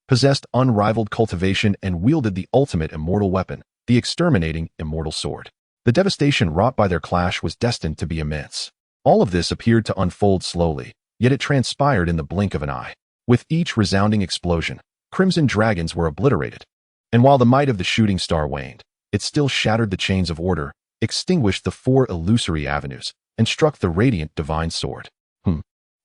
possessed unrivaled cultivation and wielded the ultimate immortal weapon, the exterminating immortal sword. The devastation wrought by their clash was destined to be immense. All of this appeared to unfold slowly, yet it transpired in the blink of an eye. With each resounding explosion, crimson dragons were obliterated. And while the might of the shooting star waned, it still shattered the chains of order, extinguished the 4 illusory avenues, and struck the radiant divine sword.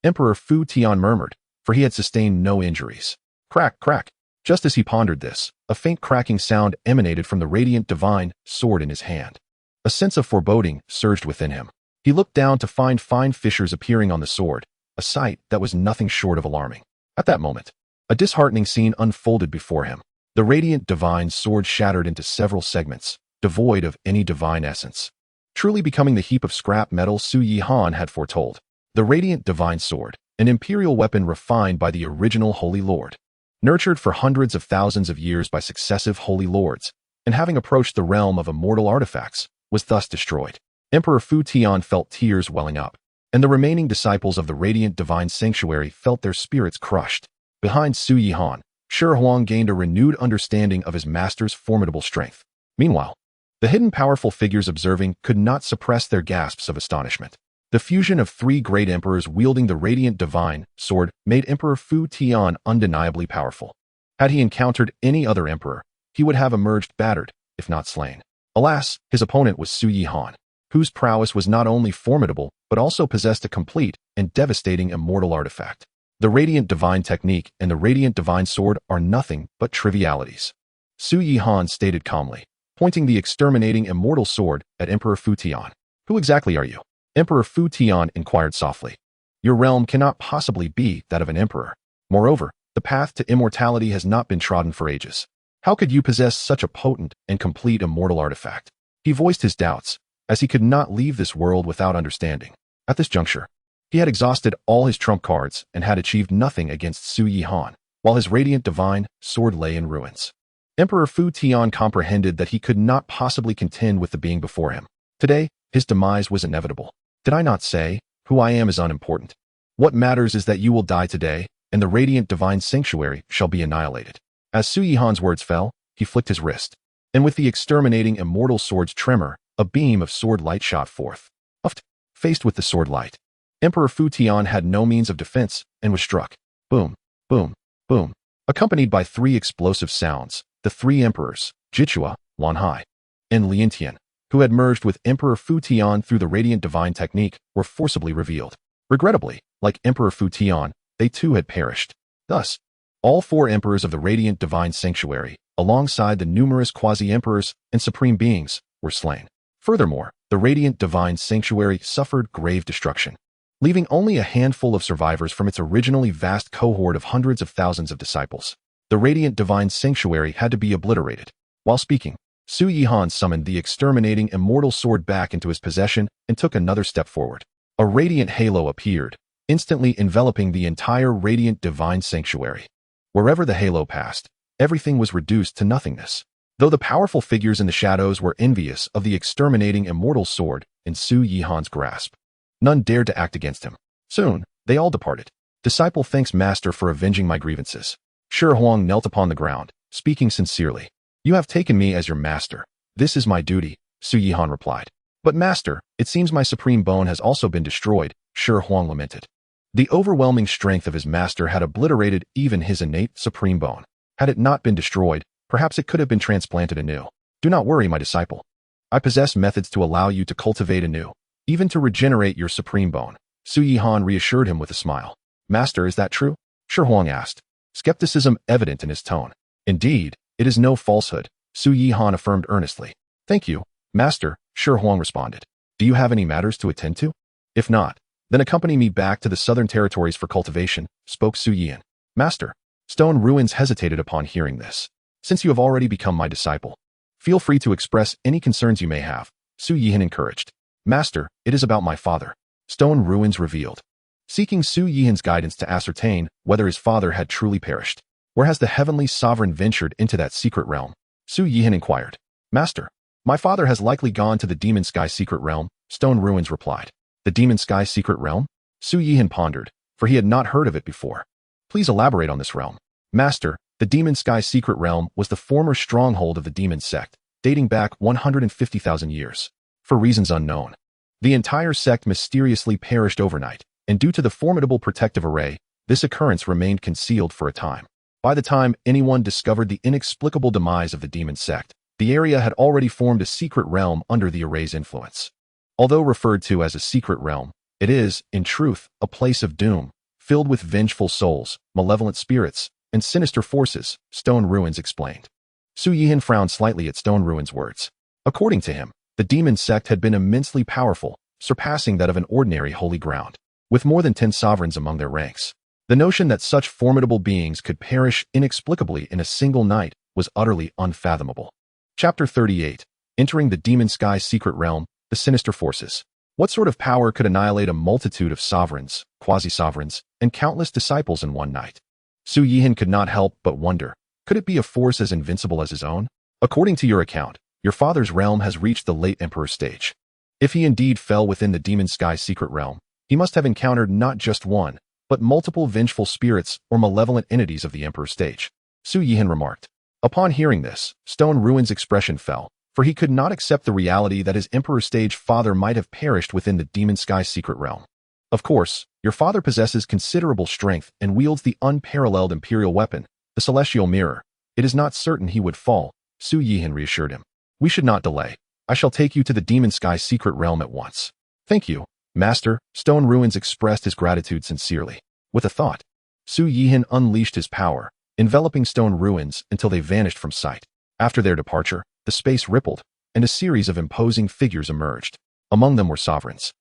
Emperor Fu Tian murmured, for he had sustained no injuries. Crack, crack. Just as he pondered this, a faint cracking sound emanated from the radiant divine sword in his hand. A sense of foreboding surged within him. He looked down to find fine fissures appearing on the sword, a sight that was nothing short of alarming. At that moment, a disheartening scene unfolded before him. The radiant divine sword shattered into several segments, devoid of any divine essence, truly becoming the heap of scrap metal Su Yihan had foretold. The radiant divine sword, an imperial weapon refined by the original Holy Lord, nurtured for hundreds of thousands of years by successive Holy Lords, and having approached the realm of immortal artifacts, was thus destroyed. Emperor Fu Tian felt tears welling up, and the remaining disciples of the radiant divine sanctuary felt their spirits crushed. Behind Su Yihan, Shi Huang gained a renewed understanding of his master's formidable strength. Meanwhile, the hidden powerful figures observing could not suppress their gasps of astonishment. The fusion of 3 great emperors wielding the radiant divine sword made Emperor Fu Tian undeniably powerful. Had he encountered any other emperor, he would have emerged battered, if not slain. Alas, his opponent was Su Yihan, whose prowess was not only formidable, but also possessed a complete and devastating immortal artifact. The radiant divine technique and the radiant divine sword are nothing but trivialities. Su Yihan stated calmly, pointing the exterminating immortal sword at Emperor Fu Tian. Who exactly are you? Emperor Fu Tian inquired softly. Your realm cannot possibly be that of an emperor. Moreover, the path to immortality has not been trodden for ages. How could you possess such a potent and complete immortal artifact? He voiced his doubts, as he could not leave this world without understanding. At this juncture, he had exhausted all his trump cards and had achieved nothing against Su Yihan, while his radiant divine sword lay in ruins. Emperor Fu Tian comprehended that he could not possibly contend with the being before him. Today, his demise was inevitable. Did I not say, who I am is unimportant? What matters is that you will die today, and the radiant divine sanctuary shall be annihilated. As Su Yihan's words fell, he flicked his wrist, and with the exterminating immortal sword's tremor, a beam of sword light shot forth. Faced with the sword light, Emperor Fu Tian had no means of defense and was struck. Boom, boom, boom. Accompanied by 3 explosive sounds, the 3 emperors, Jichua, Wanhai, and Liantian, who had merged with Emperor Fu Tian through the radiant divine technique, were forcibly revealed. Regrettably, like Emperor Fu Tian, they too had perished. Thus, all 4 emperors of the radiant divine sanctuary, alongside the numerous quasi-emperors and supreme beings, were slain. Furthermore, the radiant divine sanctuary suffered grave destruction, leaving only a handful of survivors from its originally vast cohort of hundreds of thousands of disciples. The radiant divine sanctuary had to be obliterated. While speaking, Su Yihan summoned the exterminating immortal sword back into his possession and took another step forward. A radiant halo appeared, instantly enveloping the entire radiant divine sanctuary. Wherever the halo passed, everything was reduced to nothingness. Though the powerful figures in the shadows were envious of the exterminating immortal sword in Su Yihan's grasp, none dared to act against him. Soon, they all departed. Disciple thanks Master for avenging my grievances. Shi Huang knelt upon the ground, speaking sincerely. You have taken me as your master. This is my duty, Su Yihan replied. But Master, it seems my supreme bone has also been destroyed, Shi Huang lamented. The overwhelming strength of his master had obliterated even his innate supreme bone. Had it not been destroyed, perhaps it could have been transplanted anew. Do not worry, my disciple. I possess methods to allow you to cultivate anew, even to regenerate your supreme bone. Su Yihan reassured him with a smile. Master, is that true? Shi Huang asked, skepticism evident in his tone. Indeed, it is no falsehood, Su Yihan affirmed earnestly. Thank you, Master, Shi Huang responded. Do you have any matters to attend to? If not, then accompany me back to the southern territories for cultivation, spoke Su Yihan. Master, Stone Ruins hesitated upon hearing this. Since you have already become my disciple, feel free to express any concerns you may have, Su Yihan encouraged. Master, it is about my father, Stone Ruins revealed, seeking Su Yihan's guidance to ascertain whether his father had truly perished. Where has the heavenly sovereign ventured into that secret realm? Su Yihan inquired. Master, my father has likely gone to the Demon Sky secret realm, Stone Ruins replied. The Demon Sky secret realm? Su Yihan pondered, for he had not heard of it before. Please elaborate on this realm. Master, the Demon Sky secret realm was the former stronghold of the Demon Sect, dating back 150,000 years. For reasons unknown, the entire sect mysteriously perished overnight, and due to the formidable protective array, this occurrence remained concealed for a time. By the time anyone discovered the inexplicable demise of the Demon Sect, the area had already formed a secret realm under the array's influence. Although referred to as a secret realm, it is, in truth, a place of doom, filled with vengeful souls, malevolent spirits, and sinister forces, Stone Ruins explained. Su Yihan frowned slightly at Stone Ruins' words. According to him, the Demon Sect had been immensely powerful, surpassing that of an ordinary holy ground, with more than 10 sovereigns among their ranks. The notion that such formidable beings could perish inexplicably in a single night was utterly unfathomable. Chapter 38. Entering the Demon Sky's secret realm, the sinister forces. What sort of power could annihilate a multitude of sovereigns, quasi-sovereigns, and countless disciples in one night? Su Yihan could not help but wonder, could it be a force as invincible as his own? According to your account, your father's realm has reached the late Emperor stage. If he indeed fell within the Demon Sky's secret realm, he must have encountered not just one, but multiple vengeful spirits or malevolent entities of the Emperor stage, Su Yihan remarked. Upon hearing this, Stone Ruins' expression fell, for he could not accept the reality that his Emperor stage father might have perished within the Demon Sky's secret realm. Of course, your father possesses considerable strength and wields the unparalleled imperial weapon, the Celestial Mirror. It is not certain he would fall, Su Yihan reassured him. We should not delay. I shall take you to the Demon Sky's secret realm at once. Thank you, Master. Stone Ruins expressed his gratitude sincerely. With a thought, Su Yihan unleashed his power, enveloping Stone Ruins until they vanished from sight. After their departure, the space rippled, and a series of imposing figures emerged. Among them were sovereigns,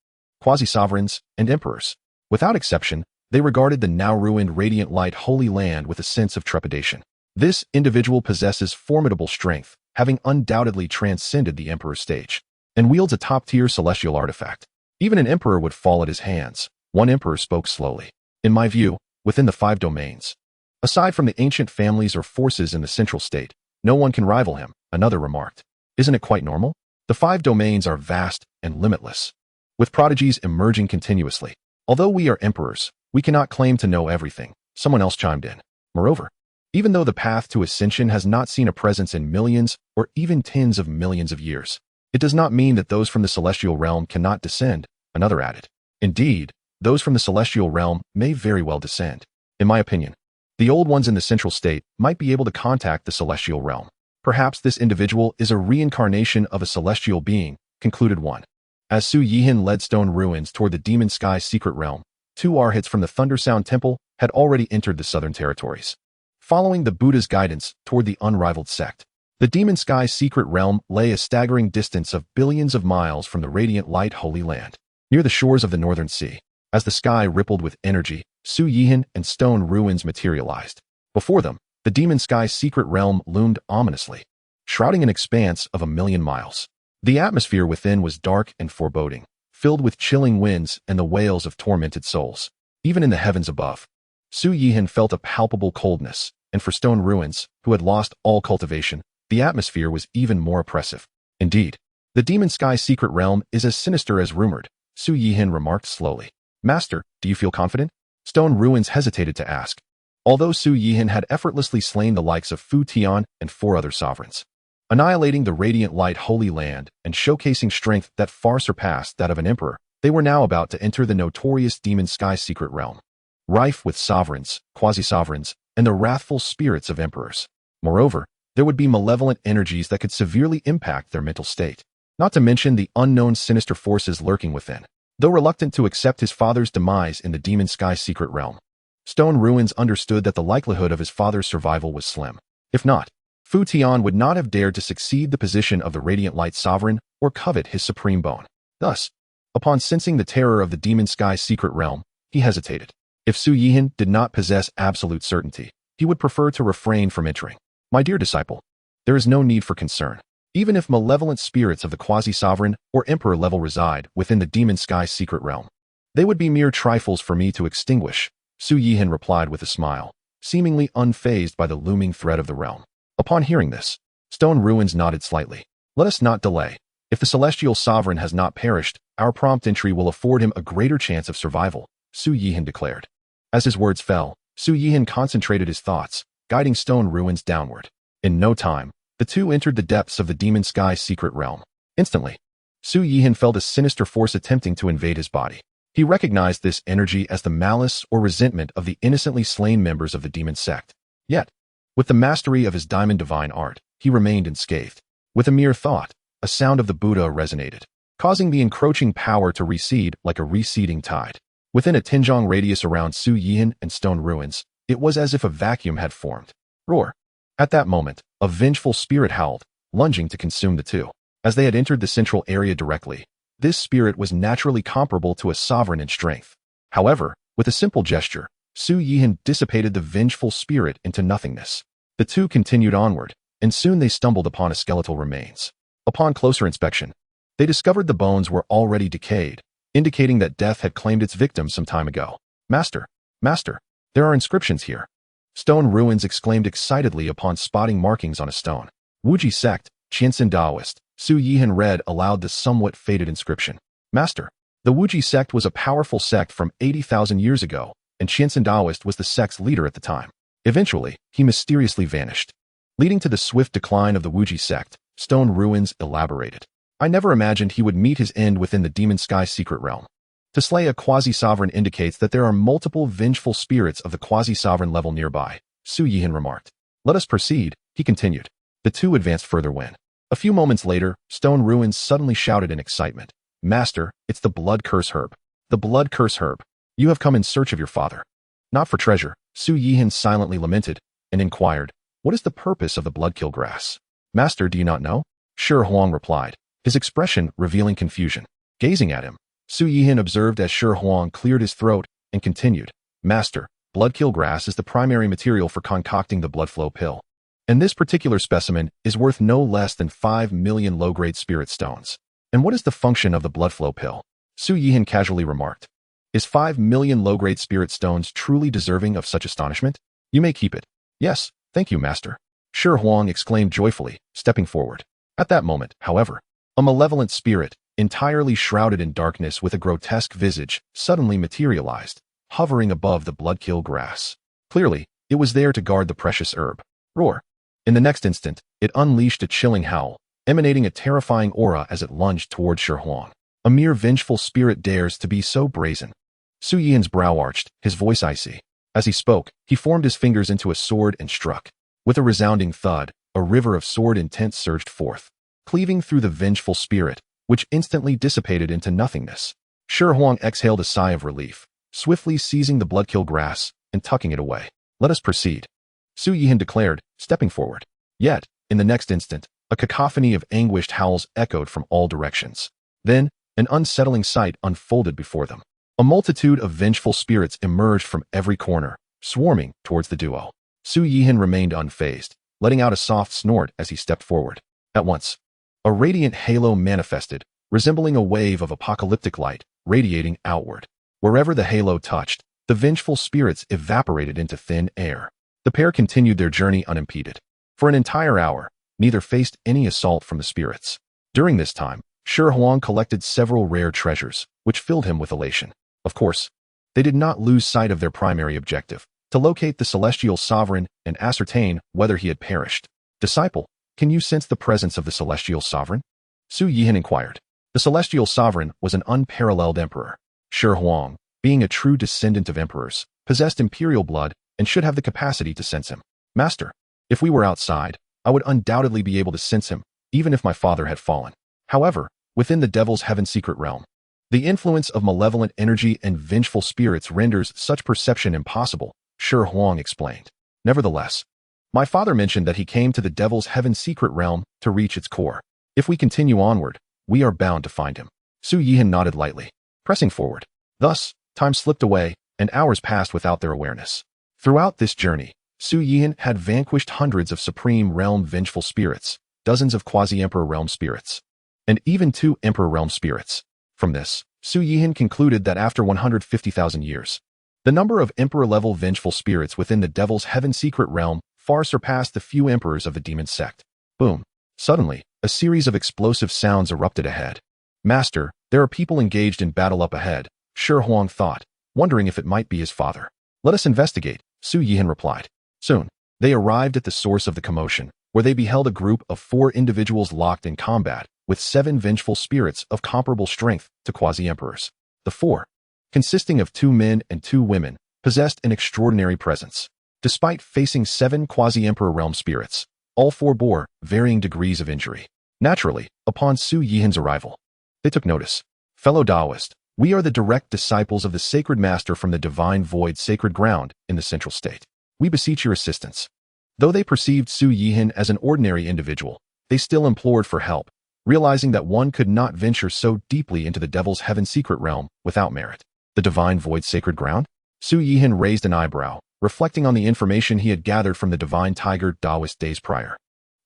quasi-sovereigns, and emperors. Without exception, they regarded the now-ruined Radiant Light Holy Land with a sense of trepidation. This individual possesses formidable strength, having undoubtedly transcended the Emperor stage, and wields a top-tier celestial artifact. Even an emperor would fall at his hands. One emperor spoke slowly. In my view, within the 5 domains, aside from the ancient families or forces in the central state, no one can rival him, another remarked. Isn't it quite normal? The 5 domains are vast and limitless, with prodigies emerging continuously. Although we are emperors, we cannot claim to know everything, someone else chimed in. Moreover, even though the path to ascension has not seen a presence in millions or even tens of millions of years, it does not mean that those from the celestial realm cannot descend, another added. Indeed, those from the celestial realm may very well descend. In my opinion, the old ones in the central state might be able to contact the celestial realm. Perhaps this individual is a reincarnation of a celestial being, concluded one. As Su Yihan led Stone Ruins toward the Demon Sky's secret realm, 2 arhats from the Thundersound Temple had already entered the southern territories. Following the Buddha's guidance toward the Unrivaled sect, the Demon Sky's secret realm lay a staggering distance of billions of miles from the Radiant Light Holy Land, near the shores of the Northern Sea. As the sky rippled with energy, Su Yihan and Stone Ruins materialized. Before them, the Demon Sky's secret realm loomed ominously, shrouding an expanse of 1,000,000 miles. The atmosphere within was dark and foreboding, filled with chilling winds and the wails of tormented souls. Even in the heavens above, Su Yihan felt a palpable coldness, and for Stone Ruins, who had lost all cultivation, the atmosphere was even more oppressive. Indeed, the Demon Sky's secret realm is as sinister as rumored, Su Yihan remarked slowly. Master, do you feel confident? Stone Ruins hesitated to ask. Although Su Yihan had effortlessly slain the likes of Fu Tian and 4 other sovereigns, annihilating the Radiant Light Holy Land and showcasing strength that far surpassed that of an emperor, they were now about to enter the notorious Demon Sky secret realm, rife with sovereigns, quasi-sovereigns, and the wrathful spirits of emperors. Moreover, there would be malevolent energies that could severely impact their mental state, not to mention the unknown sinister forces lurking within. Though reluctant to accept his father's demise in the Demon Sky secret realm, Stone Ruins understood that the likelihood of his father's survival was slim. If not, Fu Tian would not have dared to succeed the position of the Radiant Light Sovereign or covet his supreme bone. Thus, upon sensing the terror of the Demon Sky secret realm, he hesitated. If Su Yihan did not possess absolute certainty, he would prefer to refrain from entering. My dear disciple, there is no need for concern. Even if malevolent spirits of the quasi-sovereign or emperor level reside within the Demon Sky secret realm, they would be mere trifles for me to extinguish, Su Yihan replied with a smile, seemingly unfazed by the looming threat of the realm. Upon hearing this, Stone Ruins nodded slightly. Let us not delay. If the celestial sovereign has not perished, our prompt entry will afford him a greater chance of survival, Su Yihan declared. As his words fell, Su Yihan concentrated his thoughts, guiding Stone Ruins downward. In no time, the two entered the depths of the Demon Sky secret realm. Instantly, Su Yihan felt a sinister force attempting to invade his body. He recognized this energy as the malice or resentment of the innocently slain members of the Demon Sect. Yet, with the mastery of his diamond divine art, he remained unscathed. With a mere thought, a sound of the Buddha resonated, causing the encroaching power to recede like a receding tide. Within a Tinjiang radius around Su Yihan and stone ruins, it was as if a vacuum had formed. Roar! At that moment, a vengeful spirit howled, lunging to consume the two. As they had entered the central area directly, this spirit was naturally comparable to a sovereign in strength. However, with a simple gesture, Su Yihan dissipated the vengeful spirit into nothingness. The two continued onward, and soon they stumbled upon a skeletal remains. Upon closer inspection, they discovered the bones were already decayed, indicating that death had claimed its victim some time ago. Master, Master, there are inscriptions here. Stone ruins exclaimed excitedly upon spotting markings on a stone. Wuji Sect, Qianxin Daoist. Su Yihan read aloud the somewhat faded inscription. Master, the Wuji Sect was a powerful sect from 80,000 years ago, and Qianxin Daoist was the sect's leader at the time. Eventually, he mysteriously vanished. Leading to the swift decline of the Wuji Sect, Stone Ruins elaborated. I never imagined he would meet his end within the Demon Sky secret realm. To slay a quasi-sovereign indicates that there are multiple vengeful spirits of the quasi-sovereign level nearby, Su Yihan remarked. Let us proceed, he continued. The two advanced further when. A few moments later, Stone Ruins suddenly shouted in excitement. Master, it's the Blood Curse Herb. The Blood Curse Herb. You have come in search of your father. Not for treasure, Su Yihan silently lamented, and inquired, what is the purpose of the Bloodkill Grass? Master, do you not know? Shi Huang replied, his expression revealing confusion. Gazing at him, Su Yihan observed as Shi Huang cleared his throat and continued, Master, Bloodkill Grass is the primary material for concocting the blood flow pill. And this particular specimen is worth no less than 5 million low-grade spirit stones. And what is the function of the blood flow pill? Su Yihan casually remarked. Is 5 million low-grade spirit stones truly deserving of such astonishment? You may keep it. Yes, thank you, Master. Shi Huang exclaimed joyfully, stepping forward. At that moment, however, a malevolent spirit, entirely shrouded in darkness with a grotesque visage, suddenly materialized, hovering above the bloodkill grass. Clearly, it was there to guard the precious herb. Roar! In the next instant, it unleashed a chilling howl, emanating a terrifying aura as it lunged toward Shi Huang. A mere vengeful spirit dares to be so brazen. Su Yihan's brow arched, his voice icy. As he spoke, he formed his fingers into a sword and struck. With a resounding thud, a river of sword intent surged forth, cleaving through the vengeful spirit, which instantly dissipated into nothingness. Shi Huang exhaled a sigh of relief, swiftly seizing the bloodkill grass and tucking it away. Let us proceed, Su Yihan declared, stepping forward. Yet, in the next instant, a cacophony of anguished howls echoed from all directions. Then, an unsettling sight unfolded before them. A multitude of vengeful spirits emerged from every corner, swarming towards the duo. Su Yihan remained unfazed, letting out a soft snort as he stepped forward. At once, a radiant halo manifested, resembling a wave of apocalyptic light, radiating outward. Wherever the halo touched, the vengeful spirits evaporated into thin air. The pair continued their journey unimpeded. For an entire hour, neither faced any assault from the spirits. During this time, Shi Huang collected several rare treasures, which filled him with elation. Of course, they did not lose sight of their primary objective, to locate the celestial sovereign and ascertain whether he had perished. Disciple, can you sense the presence of the celestial sovereign? Su Yihan inquired. The celestial sovereign was an unparalleled emperor. Shi Huang, being a true descendant of emperors, possessed imperial blood and should have the capacity to sense him. Master, if we were outside, I would undoubtedly be able to sense him, even if my father had fallen. However, within the Devil's Heaven secret realm, the influence of malevolent energy and vengeful spirits renders such perception impossible, Shi Huang explained. Nevertheless, my father mentioned that he came to the Devil's Heaven secret realm to reach its core. If we continue onward, we are bound to find him. Su Yihan nodded lightly, pressing forward. Thus, time slipped away, and hours passed without their awareness. Throughout this journey, Su Yihan had vanquished hundreds of Supreme Realm vengeful spirits, dozens of Quasi-Emperor Realm spirits, and even 2 Emperor Realm spirits. From this, Su Yihan concluded that after 150,000 years, the number of Emperor-level vengeful spirits within the Devil's Heaven secret realm far surpassed the few emperors of the Demon Sect. Boom. Suddenly, a series of explosive sounds erupted ahead. Master, there are people engaged in battle up ahead, Shi Huang thought, wondering if it might be his father. Let us investigate, Su Yihan replied. Soon, they arrived at the source of the commotion, where they beheld a group of 4 individuals locked in combat, with 7 vengeful spirits of comparable strength to quasi-emperors. The 4, consisting of 2 men and 2 women, possessed an extraordinary presence. Despite facing 7 quasi-emperor realm spirits, all 4 bore varying degrees of injury. Naturally, upon Su Yihan's arrival, they took notice. Fellow Taoist, we are the direct disciples of the Sacred Master from the Divine Void Sacred Ground in the Central State. We beseech your assistance. Though they perceived Su Yihan as an ordinary individual, they still implored for help, realizing that one could not venture so deeply into the Devil's Heaven secret realm without merit. The Divine Void Sacred Ground? Su Yihan raised an eyebrow, reflecting on the information he had gathered from the Divine Tiger Taoist days prior,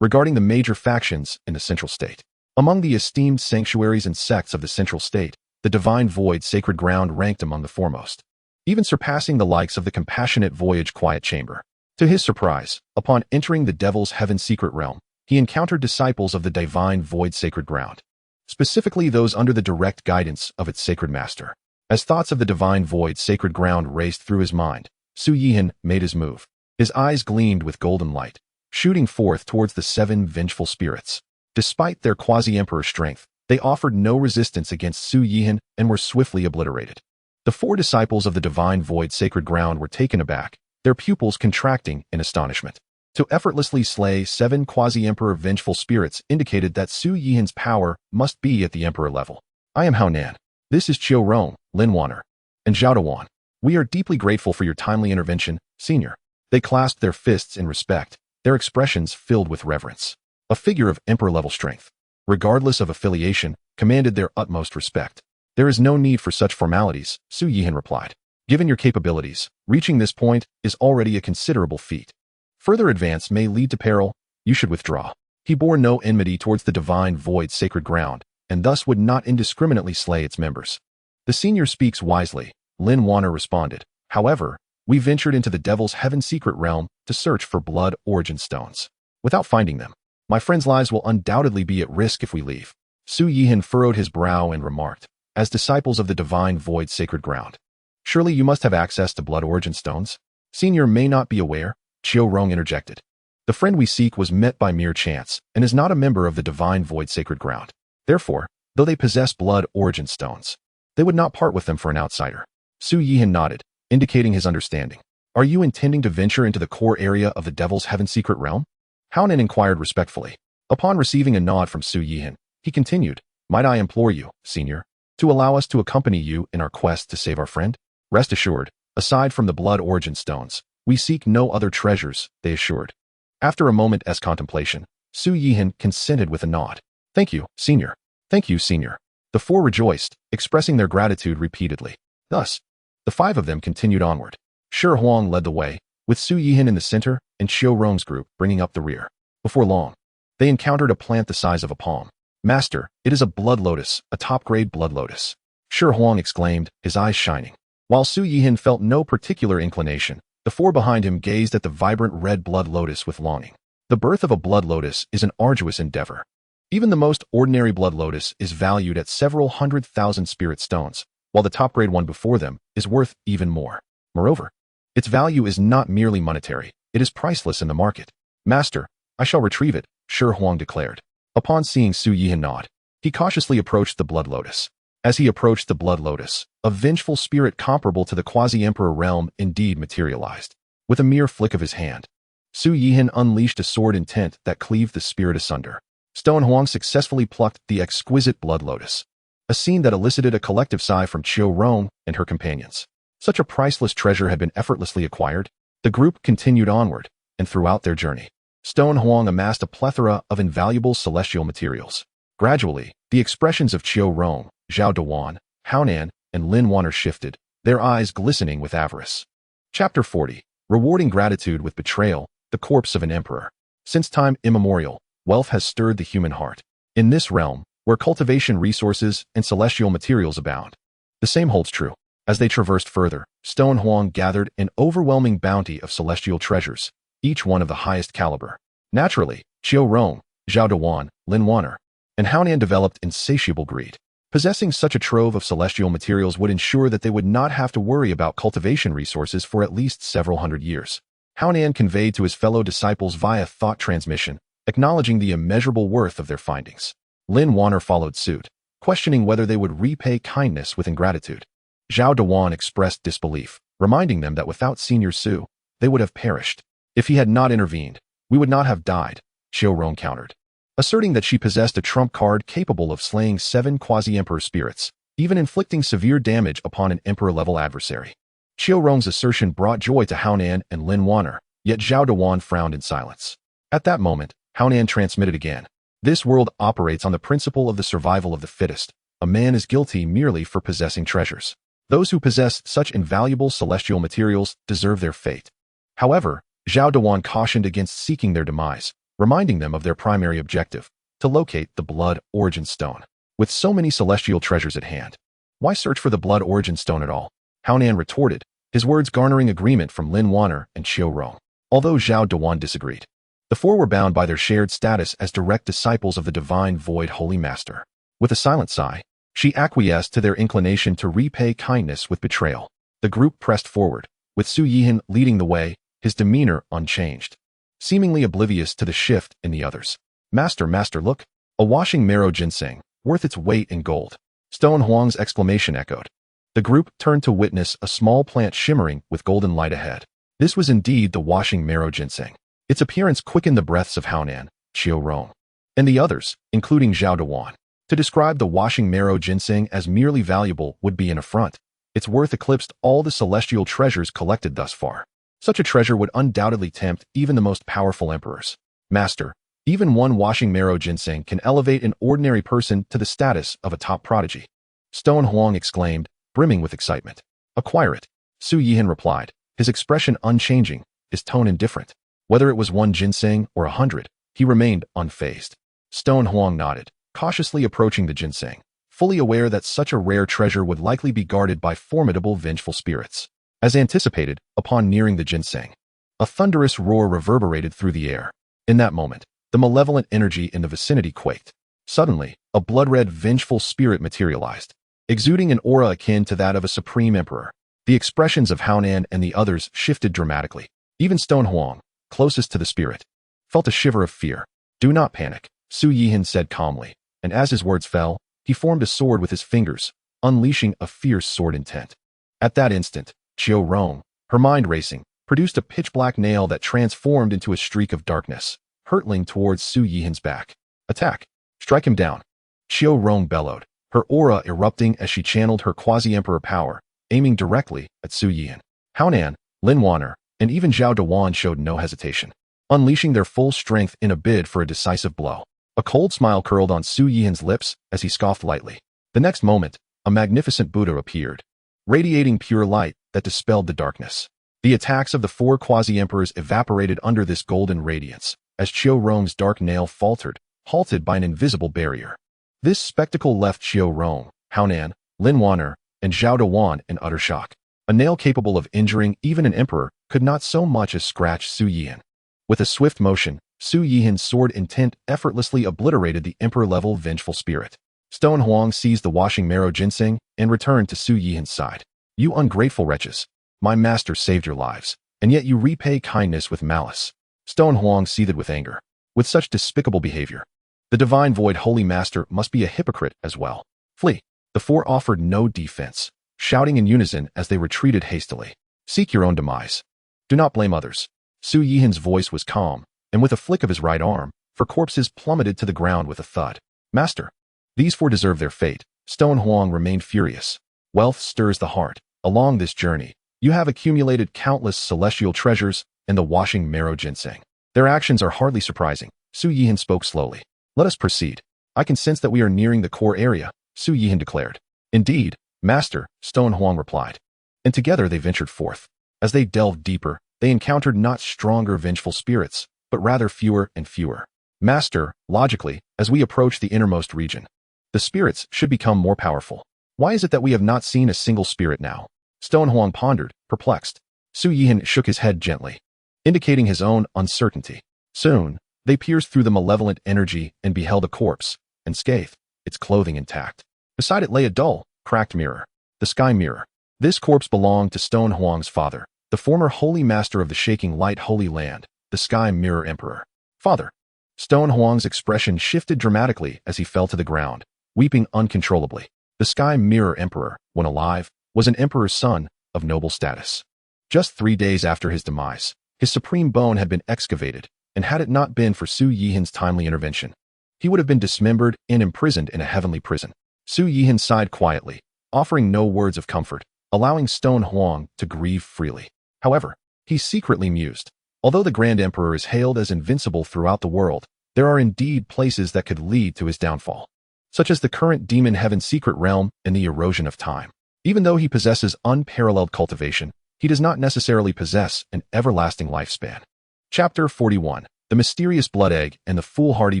regarding the major factions in the Central State. Among the esteemed sanctuaries and sects of the Central State, the Divine Void Sacred Ground ranked among the foremost, even surpassing the likes of the Compassionate Voyage Quiet Chamber. To his surprise, upon entering the Devil's Heaven secret realm, he encountered disciples of the Divine Void Sacred Ground, specifically those under the direct guidance of its Sacred Master. As thoughts of the Divine Void Sacred Ground raced through his mind, Su Yihan made his move. His eyes gleamed with golden light, shooting forth towards the 7 vengeful spirits. Despite their quasi-emperor strength, they offered no resistance against Su Yihan and were swiftly obliterated. The 4 disciples of the Divine Void Sacred Ground were taken aback, their pupils contracting in astonishment. To effortlessly slay 7 quasi-emperor vengeful spirits indicated that Su Yihan's power must be at the emperor level. I am Hao Nan. This is Qiu Rong, Lin Waner, and Zhao Dawan. We are deeply grateful for your timely intervention, Senior. They clasped their fists in respect, their expressions filled with reverence. A figure of emperor-level strength, regardless of affiliation, commanded their utmost respect. There is no need for such formalities, Su Yihan replied. Given your capabilities, reaching this point is already a considerable feat. Further advance may lead to peril. You should withdraw. He bore no enmity towards the Divine Void Sacred Ground, and thus would not indiscriminately slay its members. The senior speaks wisely, Lin Waner responded. However, we ventured into the Devil's Heaven secret realm to search for blood origin stones. Without finding them, my friends' lives will undoubtedly be at risk if we leave. Su Yihan furrowed his brow and remarked, as disciples of the Divine Void Sacred Ground, surely you must have access to blood origin stones? Senior may not be aware, Qiu Rong interjected. The friend we seek was met by mere chance and is not a member of the Divine Void Sacred Ground. Therefore, though they possess blood origin stones, they would not part with them for an outsider. Su Yihan nodded, indicating his understanding. Are you intending to venture into the core area of the Devil's Heaven secret realm? Hao Nan inquired respectfully. Upon receiving a nod from Su Yihan, he continued, might I implore you, Senior, to allow us to accompany you in our quest to save our friend? Rest assured, aside from the blood origin stones, we seek no other treasures, they assured. After a moment's contemplation, Su Yihan consented with a nod. Thank you, Senior. Thank you, Senior. The 4 rejoiced, expressing their gratitude repeatedly. Thus, the 5 of them continued onward. Shi Huang led the way, with Su Yihan in the center and Qiu Rong's group bringing up the rear. Before long, they encountered a plant the size of a palm. Master, it is a blood lotus, a top-grade blood lotus. Shi Huang exclaimed, his eyes shining. While Su Yihan felt no particular inclination, the 4 behind him gazed at the vibrant red blood lotus with longing. The birth of a blood lotus is an arduous endeavor. Even the most ordinary blood lotus is valued at several 100,000 spirit stones, while the top-grade one before them is worth even more. Moreover, its value is not merely monetary, it is priceless in the market. Master, I shall retrieve it, Shi Huang declared. Upon seeing Su Yihan nod, he cautiously approached the blood lotus. As he approached the blood lotus, a vengeful spirit comparable to the quasi-emperor realm indeed materialized. With a mere flick of his hand, Su Yihan unleashed a sword intent that cleaved the spirit asunder. Stone Huang successfully plucked the exquisite blood lotus, a scene that elicited a collective sigh from Qiu Rong and her companions. Such a priceless treasure had been effortlessly acquired. The group continued onward, and throughout their journey, Stone Huang amassed a plethora of invaluable celestial materials. Gradually, the expressions of Qiu Rong, Zhao Dawan, Hao Nan, and Lin Waner shifted, their eyes glistening with avarice. Chapter 40. Rewarding Gratitude with Betrayal, the Corpse of an Emperor. Since time immemorial, wealth has stirred the human heart. In this realm, where cultivation resources and celestial materials abound, the same holds true. As they traversed further, Stone Huang gathered an overwhelming bounty of celestial treasures, each one of the highest caliber. Naturally, Qiu Rong, Zhao Dawan, Lin Waner, and Hao Nan developed insatiable greed. Possessing such a trove of celestial materials would ensure that they would not have to worry about cultivation resources for at least several hundred years. Hao Nan conveyed to his fellow disciples via thought transmission, acknowledging the immeasurable worth of their findings. Lin Waner followed suit, questioning whether they would repay kindness with ingratitude. Zhao Dawan expressed disbelief, reminding them that without Senior Su, they would have perished. If he had not intervened, we would not have died, Xiao Rong countered, asserting that she possessed a trump card capable of slaying 7 quasi-emperor spirits, even inflicting severe damage upon an emperor-level adversary. Xiao Rong's assertion brought joy to Haonan and Lin Wanner, yet Zhao Duan frowned in silence. At that moment, Haonan transmitted again. This world operates on the principle of the survival of the fittest. A man is guilty merely for possessing treasures. Those who possess such invaluable celestial materials deserve their fate. However, Zhao Duan cautioned against seeking their demise, reminding them of their primary objective, to locate the Blood Origin Stone. With so many celestial treasures at hand, why search for the Blood Origin Stone at all? Haonan retorted, his words garnering agreement from Lin Wanner and Xiao Rong, although Zhao Duan disagreed. The four were bound by their shared status as direct disciples of the Divine Void Holy Master. With a silent sigh, she acquiesced to their inclination to repay kindness with betrayal. The group pressed forward, with Su Yihan leading the way, his demeanor unchanged, seemingly oblivious to the shift in the others. Master, look! A washing marrow ginseng, worth its weight in gold. Stone Huang's exclamation echoed. The group turned to witness a small plant shimmering with golden light ahead. This was indeed the washing marrow ginseng. Its appearance quickened the breaths of Haonan, Xiao Rong, and the others, including Zhao Duan. To describe the washing marrow ginseng as merely valuable would be an affront. Its worth eclipsed all the celestial treasures collected thus far. Such a treasure would undoubtedly tempt even the most powerful emperors. Master, even one washing marrow ginseng can elevate an ordinary person to the status of a top prodigy. Stone Huang exclaimed, brimming with excitement. Acquire it. Su Yihan replied, his expression unchanging, his tone indifferent. Whether it was 1 ginseng or 100, he remained unfazed. Stone Huang nodded, cautiously approaching the ginseng, fully aware that such a rare treasure would likely be guarded by formidable vengeful spirits. As anticipated, upon nearing the ginseng, a thunderous roar reverberated through the air. In that moment, the malevolent energy in the vicinity quaked. Suddenly, a blood-red vengeful spirit materialized, exuding an aura akin to that of a supreme emperor. The expressions of Haonan and the others shifted dramatically. Even Stone Huang, closest to the spirit, felt a shiver of fear. Do not panic, Su Yihan said calmly, and as his words fell, he formed a sword with his fingers, unleashing a fierce sword intent. At that instant, Xiao Rong, her mind racing, produced a pitch-black nail that transformed into a streak of darkness, hurtling towards Su Yihan's back. Attack! Strike him down! Xiao Rong bellowed, her aura erupting as she channeled her quasi-emperor power, aiming directly at Su Yihan. Haonan, Lin Wanner, and even Zhao Duan showed no hesitation, unleashing their full strength in a bid for a decisive blow. A cold smile curled on Su Yihan's lips as he scoffed lightly. The next moment, a magnificent Buddha appeared, radiating pure light that dispelled the darkness. The attacks of the 4 quasi-emperors evaporated under this golden radiance, as Xiao Rong's dark nail faltered, halted by an invisible barrier. This spectacle left Xiao Rong, Haonan, Lin Wanner, and Zhao Duan in utter shock. A nail capable of injuring even an emperor could not so much as scratch Su Yihan. With a swift motion, Su Yihan's sword intent effortlessly obliterated the emperor-level vengeful spirit. Stone Huang seized the washing marrow ginseng and returned to Su Yihan's side. You ungrateful wretches! My master saved your lives, and yet you repay kindness with malice. Stone Huang seethed with anger. With such despicable behavior, the Divine Void Holy Master must be a hypocrite as well. Flee! The 4 offered no defense, shouting in unison as they retreated hastily. Seek your own demise. Do not blame others. Su Yihan's voice was calm, and with a flick of his right arm, 4 corpses plummeted to the ground with a thud. Master! These 4 deserve their fate. Stone Huang remained furious. Wealth stirs the heart. Along this journey, you have accumulated countless celestial treasures and the washing marrow ginseng. Their actions are hardly surprising. Su Yihan spoke slowly. Let us proceed. I can sense that we are nearing the core area, Su Yihan declared. Indeed, Master, Stone Huang replied. And together they ventured forth. As they delved deeper, they encountered not stronger vengeful spirits, but rather fewer and fewer. Master, logically, as we approach the innermost region, the spirits should become more powerful. Why is it that we have not seen a single spirit now? Stone Huang pondered, perplexed. Su Yihan shook his head gently, indicating his own uncertainty. Soon, they pierced through the malevolent energy and beheld a corpse, unscathed, its clothing intact. Beside it lay a dull, cracked mirror, the sky mirror. This corpse belonged to Stone Huang's father, the former holy master of the shaking light holy land, the sky mirror emperor. Father! Stone Huang's expression shifted dramatically as he fell to the ground, weeping uncontrollably. The sky mirror emperor, when alive, was an emperor's son of noble status. Just 3 days after his demise, his supreme bone had been excavated, and had it not been for Su Yihan's timely intervention, he would have been dismembered and imprisoned in a heavenly prison. Su Yihan sighed quietly, offering no words of comfort, allowing Stone Huang to grieve freely. However, he secretly mused. Although the Grand Emperor is hailed as invincible throughout the world, there are indeed places that could lead to his downfall, such as the current Demon Heaven secret realm and the erosion of time. Even though he possesses unparalleled cultivation, he does not necessarily possess an everlasting lifespan. Chapter 41. The Mysterious Blood Egg and the Foolhardy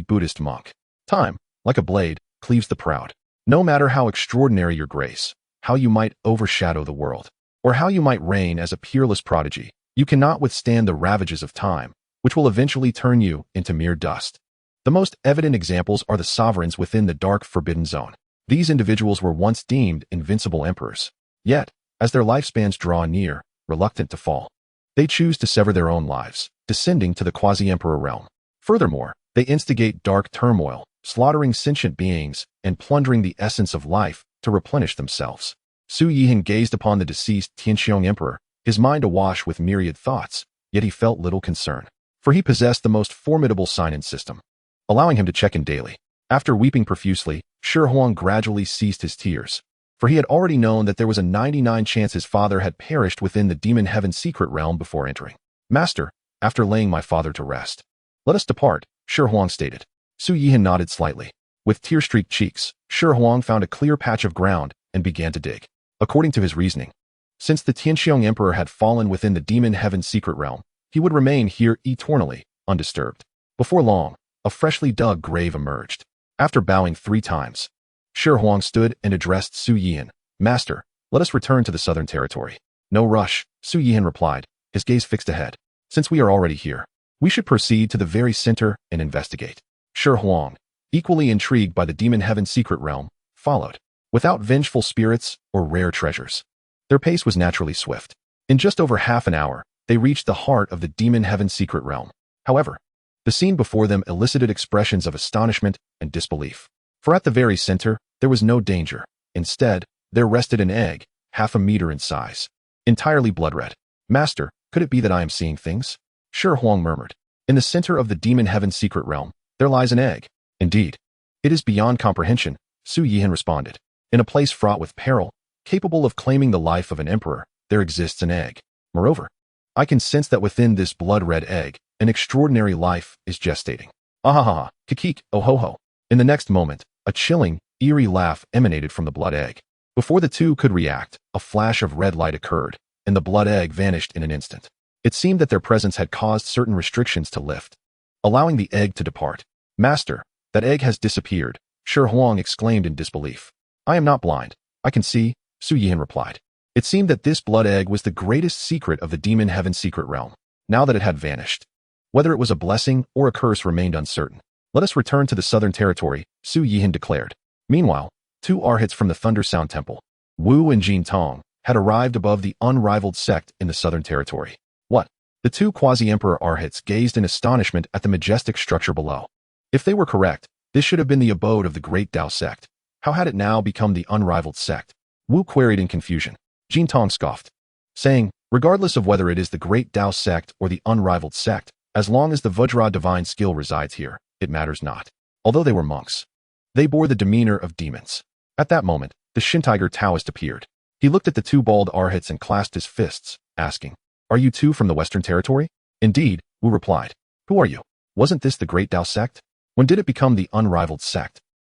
Buddhist Monk. Time, like a blade, cleaves the proud. No matter how extraordinary your grace, how you might overshadow the world, or how you might reign as a peerless prodigy, you cannot withstand the ravages of time, which will eventually turn you into mere dust. The most evident examples are the sovereigns within the dark forbidden zone. These individuals were once deemed invincible emperors. Yet, as their lifespans draw near, reluctant to fall, they choose to sever their own lives, descending to the quasi-emperor realm. Furthermore, they instigate dark turmoil, slaughtering sentient beings and plundering the essence of life to replenish themselves. Su Yihan gazed upon the deceased Tianxiong emperor, his mind awash with myriad thoughts, yet he felt little concern, for he possessed the most formidable sign-in system, allowing him to check in daily. After weeping profusely, Shi Huang gradually ceased his tears, for he had already known that there was a 99 chance his father had perished within the Demon Heaven secret realm before entering. Master, after laying my father to rest, let us depart, Shi Huang stated. Su Yihan nodded slightly. With tear-streaked cheeks, Shi Huang found a clear patch of ground and began to dig. According to his reasoning, since the Tianxiong Emperor had fallen within the Demon Heaven secret realm, he would remain here eternally, undisturbed. Before long, a freshly dug grave emerged. After bowing 3 times, Shi Huang stood and addressed Su Yihan. Master, let us return to the southern territory. No rush, Su Yihan replied, his gaze fixed ahead. Since we are already here, we should proceed to the very center and investigate. Shi Huang, equally intrigued by the Demon Heaven secret realm, followed. Without vengeful spirits or rare treasures, their pace was naturally swift. In just over half an hour, they reached the heart of the Demon Heaven secret realm. However, the scene before them elicited expressions of astonishment and disbelief. For at the very center, there was no danger. Instead, there rested an egg, half a meter in size, entirely blood-red. Master, could it be that I am seeing things? Shi Huang murmured. In the center of the Demon Heaven secret realm, there lies an egg. Indeed, it is beyond comprehension, Su Yihan responded. In a place fraught with peril, capable of claiming the life of an emperor, there exists an egg. Moreover, I can sense that within this blood-red egg, an extraordinary life is gestating. Ahaha, kikik, oh ho ho. In the next moment, a chilling, eerie laugh emanated from the blood egg. Before the two could react, a flash of red light occurred, and the blood egg vanished in an instant. It seemed that their presence had caused certain restrictions to lift, allowing the egg to depart. Master, that egg has disappeared, Shi Huang exclaimed in disbelief. I am not blind. I can see, Su Yihan replied. It seemed that this blood egg was the greatest secret of the Demon Heaven secret realm. Now that it had vanished, whether it was a blessing or a curse remained uncertain. Let us return to the southern territory, Su Yihan declared. Meanwhile, 2 arhats from the Thunder Sound Temple, Wu and Jin Tong, had arrived above the Unrivaled sect in the southern territory. What? The 2 quasi-emperor arhats gazed in astonishment at the majestic structure below. If they were correct, this should have been the abode of the great Dao Sect. How had it now become the Unrivaled sect? Wu queried in confusion. Jin Tong scoffed, saying, regardless of whether it is the great Dao Sect or the Unrivaled sect, as long as the Vajra divine skill resides here, it matters not. Although they were monks, they bore the demeanor of demons. At that moment, the Shintiger Taoist appeared. He looked at the 2 bald arhats and clasped his fists, asking, Are you 2 from the Western Territory? Indeed, Wu replied. Who are you? Wasn't this the great Dao Sect? When did it become the Unrivaled sect?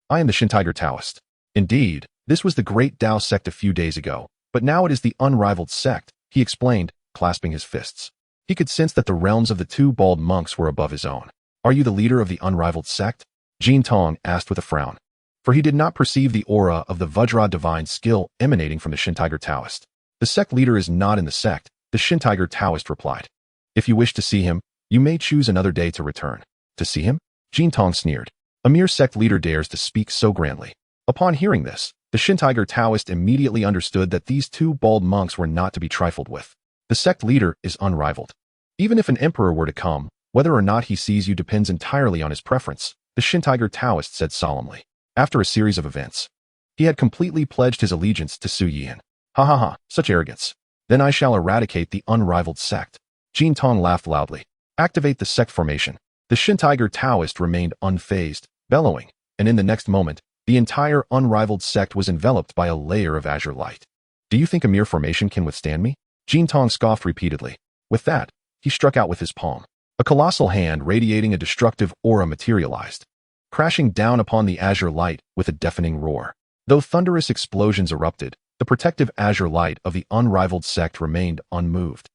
I am the Shintiger Taoist. Indeed, this was the great Dao Sect a few days ago, but now it is the Unrivaled sect, he explained, clasping his fists. He could sense that the realms of the 2 bald monks were above his own. Are you the leader of the Unrivaled sect? Jin Tong asked with a frown, for he did not perceive the aura of the Vajra divine skill emanating from the Shintiger Taoist. The sect leader is not in the sect, the Shintiger Taoist replied. If you wish to see him, you may choose another day to return. To see him? Jin Tong sneered. A mere sect leader dares to speak so grandly. Upon hearing this, the Shintiger Taoist immediately understood that these 2 bald monks were not to be trifled with. The sect leader is unrivaled. Even if an emperor were to come, whether or not he sees you depends entirely on his preference, the Shintiger Taoist said solemnly. After a series of events, he had completely pledged his allegiance to Su Yihan. Ha ha ha, such arrogance. Then I shall eradicate the Unrivaled Sect. Jin Tong laughed loudly. Activate the sect formation. The Shin Tiger Taoist remained unfazed, bellowing, and in the next moment, the entire Unrivaled Sect was enveloped by a layer of azure light. Do you think a mere formation can withstand me? Jin Tong scoffed repeatedly. With that, he struck out with his palm. A colossal hand radiating a destructive aura materialized, crashing down upon the azure light with a deafening roar. Though thunderous explosions erupted, the protective azure light of the Unrivaled Sect remained unmoved.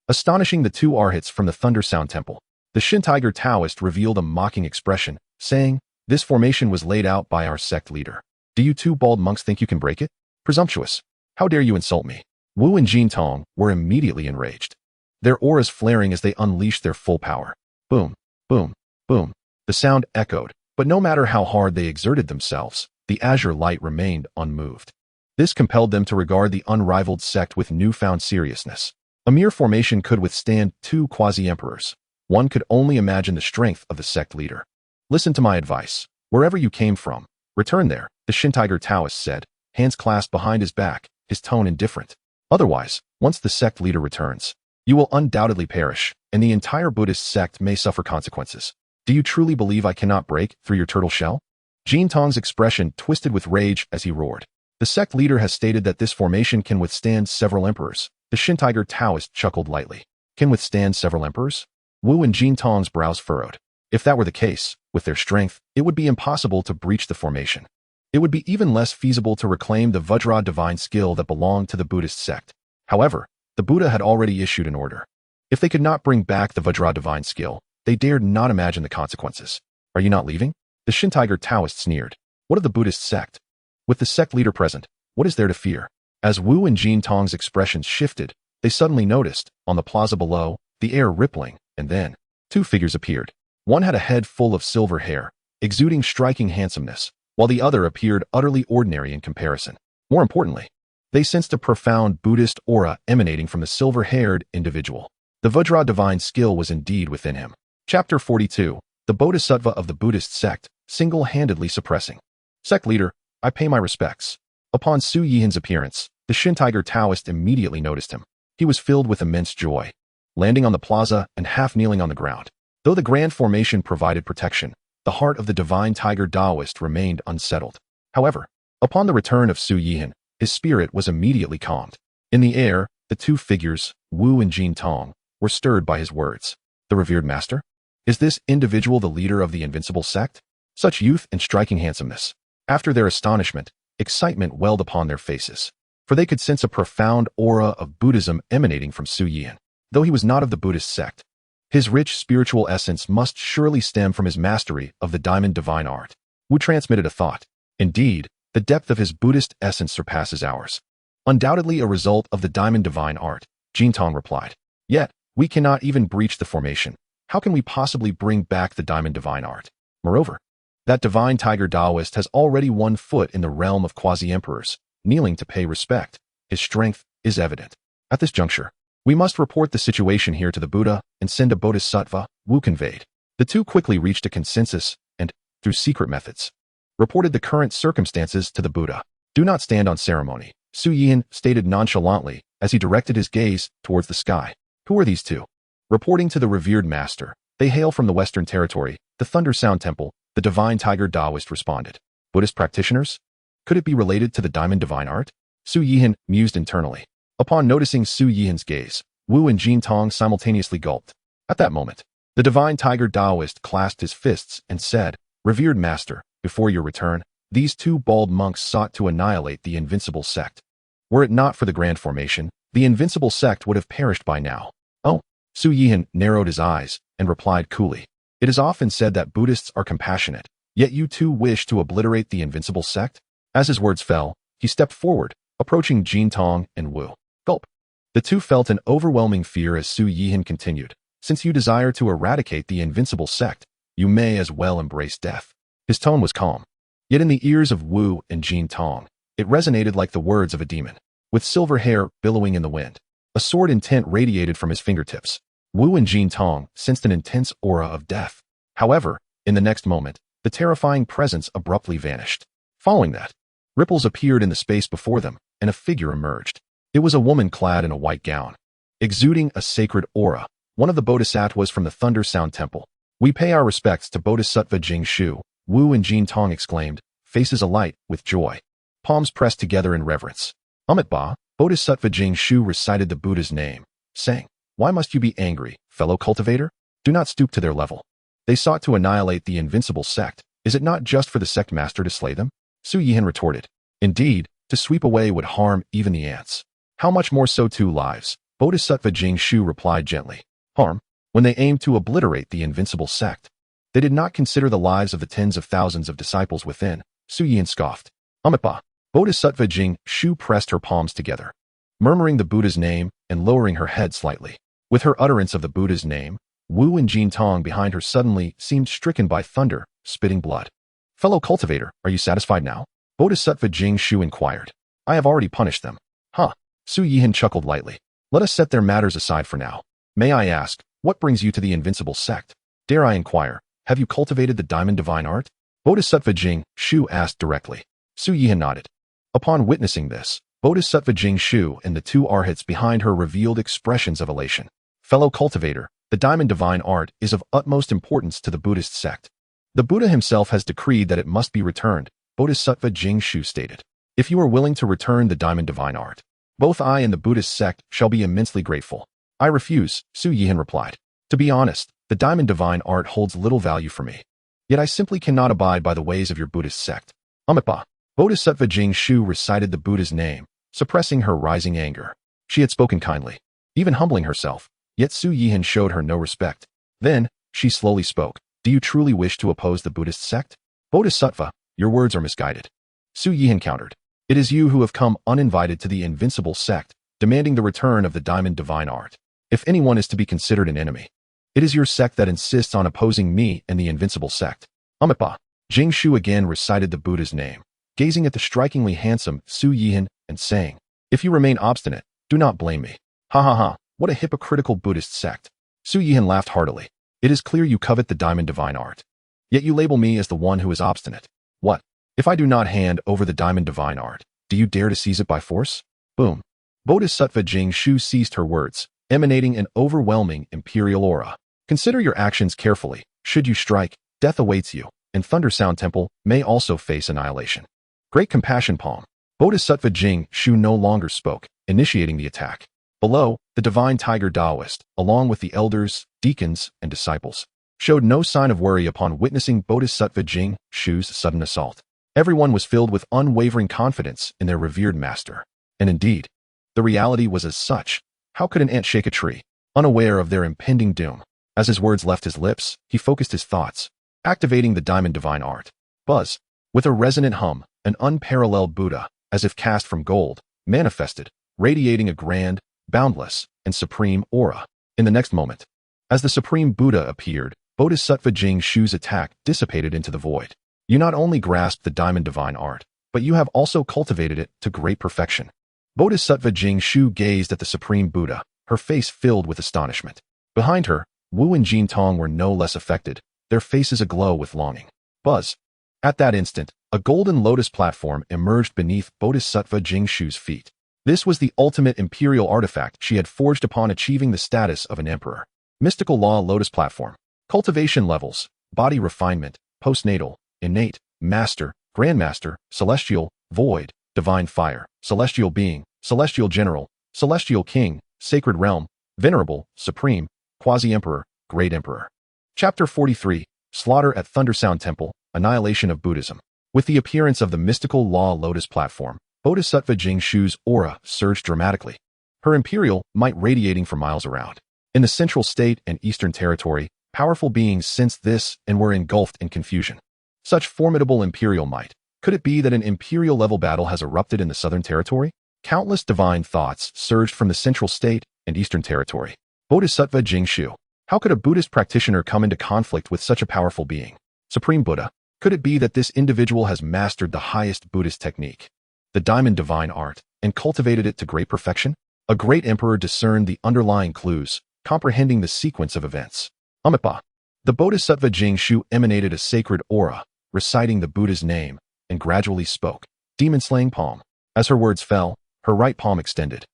Astonishing the two arhats from the Thunder Sound Temple, the Shin Tiger Taoist revealed a mocking expression, saying, "This formation was laid out by our sect leader. Do you two bald monks think you can break it? Presumptuous! How dare you insult me?" Wu and Jin Tong were immediately enraged, their auras flaring as they unleashed their full power. Boom, boom, boom. The sound echoed, but no matter how hard they exerted themselves, the azure light remained unmoved. This compelled them to regard the Unrivaled Sect with newfound seriousness. A mere formation could withstand two quasi-emperors. One could only imagine the strength of the sect leader. Listen to my advice. Wherever you came from, return there, the Shin Tiger Taoist said, hands clasped behind his back, his tone indifferent. Otherwise, once the sect leader returns, you will undoubtedly perish, and the entire Buddhist sect may suffer consequences. Do you truly believe I cannot break through your turtle shell? Jin Tong's expression twisted with rage as he roared. The sect leader has stated that this formation can withstand several emperors. The Shin Tiger Taoist chuckled lightly. Can withstand several emperors? Wu and Jin Tong's brows furrowed. If that were the case, with their strength, it would be impossible to breach the formation. It would be even less feasible to reclaim the Vajra divine skill that belonged to the Buddhist sect. However, the Buddha had already issued an order. If they could not bring back the Vajra divine skill, they dared not imagine the consequences. Are you not leaving? The Shin Tiger Taoist sneered. What of the Buddhist sect? With the sect leader present, what is there to fear? As Wu and Jin Tong's expressions shifted, they suddenly noticed, on the plaza below, the air rippling, and then, two figures appeared. One had a head full of silver hair, exuding striking handsomeness, while the other appeared utterly ordinary in comparison. More importantly, they sensed a profound Buddhist aura emanating from the silver-haired individual. The Vajra divine skill was indeed within him. Chapter 42. The Bodhisattva of the Buddhist sect, single-handedly suppressing. Sect leader, I pay my respects. Upon Su Yihan's appearance, the Shin Tiger Taoist immediately noticed him. He was filled with immense joy, landing on the plaza and half kneeling on the ground. Though the grand formation provided protection, the heart of the divine tiger Taoist remained unsettled. However, upon the return of Su Yihan, his spirit was immediately calmed. In the air, the two figures, Wu and Jin Tong, were stirred by his words. The revered master? Is this individual the leader of the Invincible Sect? Such youth and striking handsomeness. After their astonishment, excitement welled upon their faces, for they could sense a profound aura of Buddhism emanating from Su Yihan. Though he was not of the Buddhist sect, his rich spiritual essence must surely stem from his mastery of the diamond divine art. Wu transmitted a thought. Indeed, the depth of his Buddhist essence surpasses ours. Undoubtedly a result of the diamond divine art, Jin Tong replied. Yet, we cannot even breach the formation. How can we possibly bring back the diamond divine art? Moreover, that divine tiger Taoist has already 1 foot in the realm of quasi-emperors, kneeling to pay respect. His strength is evident. At this juncture, we must report the situation here to the Buddha and send a bodhisattva, Wu conveyed. The two quickly reached a consensus and, through secret methods, reported the current circumstances to the Buddha. Do not stand on ceremony, Su Yihan stated nonchalantly as he directed his gaze towards the sky. Who are these two? Reporting to the revered master, they hail from the Western Territory, the Thunder Sound Temple, the divine tiger Taoist responded. Buddhist practitioners? Could it be related to the diamond divine art? Su Yihan mused internally. Upon noticing Su Yihan's gaze, Wu and Jin Tong simultaneously gulped. At that moment, the divine tiger Taoist clasped his fists and said, Revered master, before your return, these two bald monks sought to annihilate the Invincible Sect. Were it not for the grand formation, the Invincible Sect would have perished by now. Oh, Su Yihan narrowed his eyes and replied coolly. It is often said that Buddhists are compassionate, yet you two wish to obliterate the Invincible Sect? As his words fell, he stepped forward, approaching Jin Tong and Wu. Gulp. The two felt an overwhelming fear as Su Yihan continued. Since you desire to eradicate the Invincible Sect, you may as well embrace death. His tone was calm. Yet in the ears of Wu and Jin Tong, it resonated like the words of a demon. With silver hair billowing in the wind, a sword intent radiated from his fingertips. Wu and Jin Tong sensed an intense aura of death. However, in the next moment, the terrifying presence abruptly vanished. Following that, ripples appeared in the space before them, and a figure emerged. It was a woman clad in a white gown, exuding a sacred aura, one of the bodhisattvas from the Thunder Sound Temple. "We pay our respects to Bodhisattva Jing Shu," Wu and Jin Tong exclaimed, faces alight with joy. Palms pressed together in reverence. "Amitabha," Bodhisattva Jing Shu recited the Buddha's name, saying, "Why must you be angry, fellow cultivator? Do not stoop to their level. They sought to annihilate the Invincible Sect. Is it not just for the sect master to slay them?" Su Yihan retorted. "Indeed, to sweep away would harm even the ants. How much more so two lives?" Bodhisattva Jing Shu replied gently. "Harm? When they aimed to obliterate the Invincible Sect. They did not consider the lives of the tens of thousands of disciples within," Su Yihan scoffed. "Amitabha." Bodhisattva Jing Shu pressed her palms together, murmuring the Buddha's name and lowering her head slightly. With her utterance of the Buddha's name, Wu and Jin Tong behind her suddenly seemed stricken by thunder, spitting blood. "Fellow cultivator, are you satisfied now?" Bodhisattva Jing Shu inquired. "I have already punished them." "Huh." Su Yihan chuckled lightly. "Let us set their matters aside for now. May I ask, what brings you to the Invincible Sect? Dare I inquire, have you cultivated the Diamond Divine Art?" Bodhisattva Jing Shu asked directly. Su Yihan nodded. Upon witnessing this, Bodhisattva Jing Shu and the two arhats behind her revealed expressions of elation. "Fellow cultivator, the Diamond Divine Art is of utmost importance to the Buddhist sect. The Buddha himself has decreed that it must be returned," Bodhisattva Jing Shu stated. "If you are willing to return the Diamond Divine Art, both I and the Buddhist sect shall be immensely grateful." "I refuse," Su Yihan replied. "To be honest, the Diamond Divine Art holds little value for me. Yet I simply cannot abide by the ways of your Buddhist sect." "Amitabha." Bodhisattva Jing Shu recited the Buddha's name, suppressing her rising anger. She had spoken kindly, even humbling herself, yet Su Yihan showed her no respect. Then, she slowly spoke. "Do you truly wish to oppose the Buddhist sect?" "Bodhisattva, your words are misguided." Su Yihan countered. "It is you who have come uninvited to the Invincible Sect, demanding the return of the Diamond Divine Art. If anyone is to be considered an enemy, it is your sect that insists on opposing me and the Invincible Sect." "Amitabha." Jing Shu again recited the Buddha's name, gazing at the strikingly handsome Su Yihan and saying, "If you remain obstinate, do not blame me." "Ha ha ha, what a hypocritical Buddhist sect." Su Yihan laughed heartily. "It is clear you covet the Diamond Divine Art. Yet you label me as the one who is obstinate. What? If I do not hand over the Diamond Divine Art, do you dare to seize it by force?" Boom. Bodhisattva Jing Shu seized her words, emanating an overwhelming imperial aura. "Consider your actions carefully. Should you strike, death awaits you, and Thunder Sound Temple may also face annihilation." Great compassion palm. Bodhisattva Jing Shu no longer spoke, initiating the attack. Below, the divine tiger Taoist, along with the elders, deacons, and disciples, showed no sign of worry upon witnessing Bodhisattva Jing Shu's sudden assault. Everyone was filled with unwavering confidence in their revered master. And indeed, the reality was as such. How could an ant shake a tree, unaware of their impending doom? As his words left his lips, he focused his thoughts, activating the Diamond Divine Art. Buzz. With a resonant hum, an unparalleled Buddha, as if cast from gold, manifested, radiating a grand, boundless, and supreme aura. In the next moment, as the supreme Buddha appeared, Bodhisattva Jing Shu's attack dissipated into the void. "You not only grasped the Diamond Divine Art, but you have also cultivated it to great perfection." Bodhisattva Jing Shu gazed at the supreme Buddha, her face filled with astonishment. Behind her, Wu and Jin Tong were no less affected, their faces aglow with longing. Buzz. At that instant, a golden lotus platform emerged beneath Bodhisattva Jing Shu's feet. This was the ultimate imperial artifact she had forged upon achieving the status of an emperor. Mystical Law Lotus Platform. Cultivation levels: body refinement, postnatal, innate, master, grandmaster, celestial, void, divine fire, celestial being, celestial general, celestial king, sacred realm, venerable, supreme, quasi-emperor, great emperor. Chapter 43, Slaughter at Thunder Sound Temple, Annihilation of Buddhism. With the appearance of the Mystical Law Lotus Platform, Bodhisattva Jing Shu's aura surged dramatically, her imperial might radiating for miles around. In the Central State and Eastern Territory, powerful beings sensed this and were engulfed in confusion. Such formidable imperial might. Could it be that an imperial-level battle has erupted in the Southern Territory? Countless divine thoughts surged from the Central State and Eastern Territory. Bodhisattva Jing Shu. How could a Buddhist practitioner come into conflict with such a powerful being? Supreme Buddha. Could it be that this individual has mastered the highest Buddhist technique, the Diamond Divine Art, and cultivated it to great perfection? A great emperor discerned the underlying clues, comprehending the sequence of events. Amitabha. The Bodhisattva Jing Shu emanated a sacred aura, reciting the Buddha's name, and gradually spoke. Demon slaying palm. As her words fell, her right palm extended,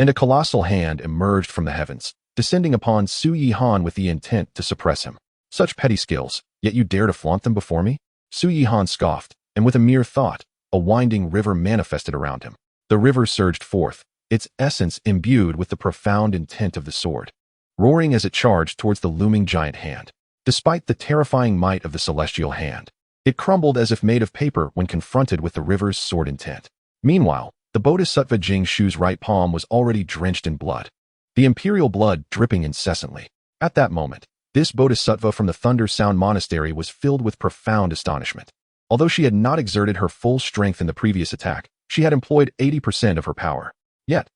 and a colossal hand emerged from the heavens, descending upon Su Yihan with the intent to suppress him. Such petty skills, yet you dare to flaunt them before me? Su Yihan scoffed, and with a mere thought, a winding river manifested around him. The river surged forth, its essence imbued with the profound intent of the sword, roaring as it charged towards the looming giant hand. Despite the terrifying might of the celestial hand, it crumbled as if made of paper when confronted with the river's sword intent. Meanwhile, the Bodhisattva Jing Shu's right palm was already drenched in blood, the imperial blood dripping incessantly. At that moment, this Bodhisattva from the Thunder Sound Monastery was filled with profound astonishment. Although she had not exerted her full strength in the previous attack, she had employed 80% of her power. Yet,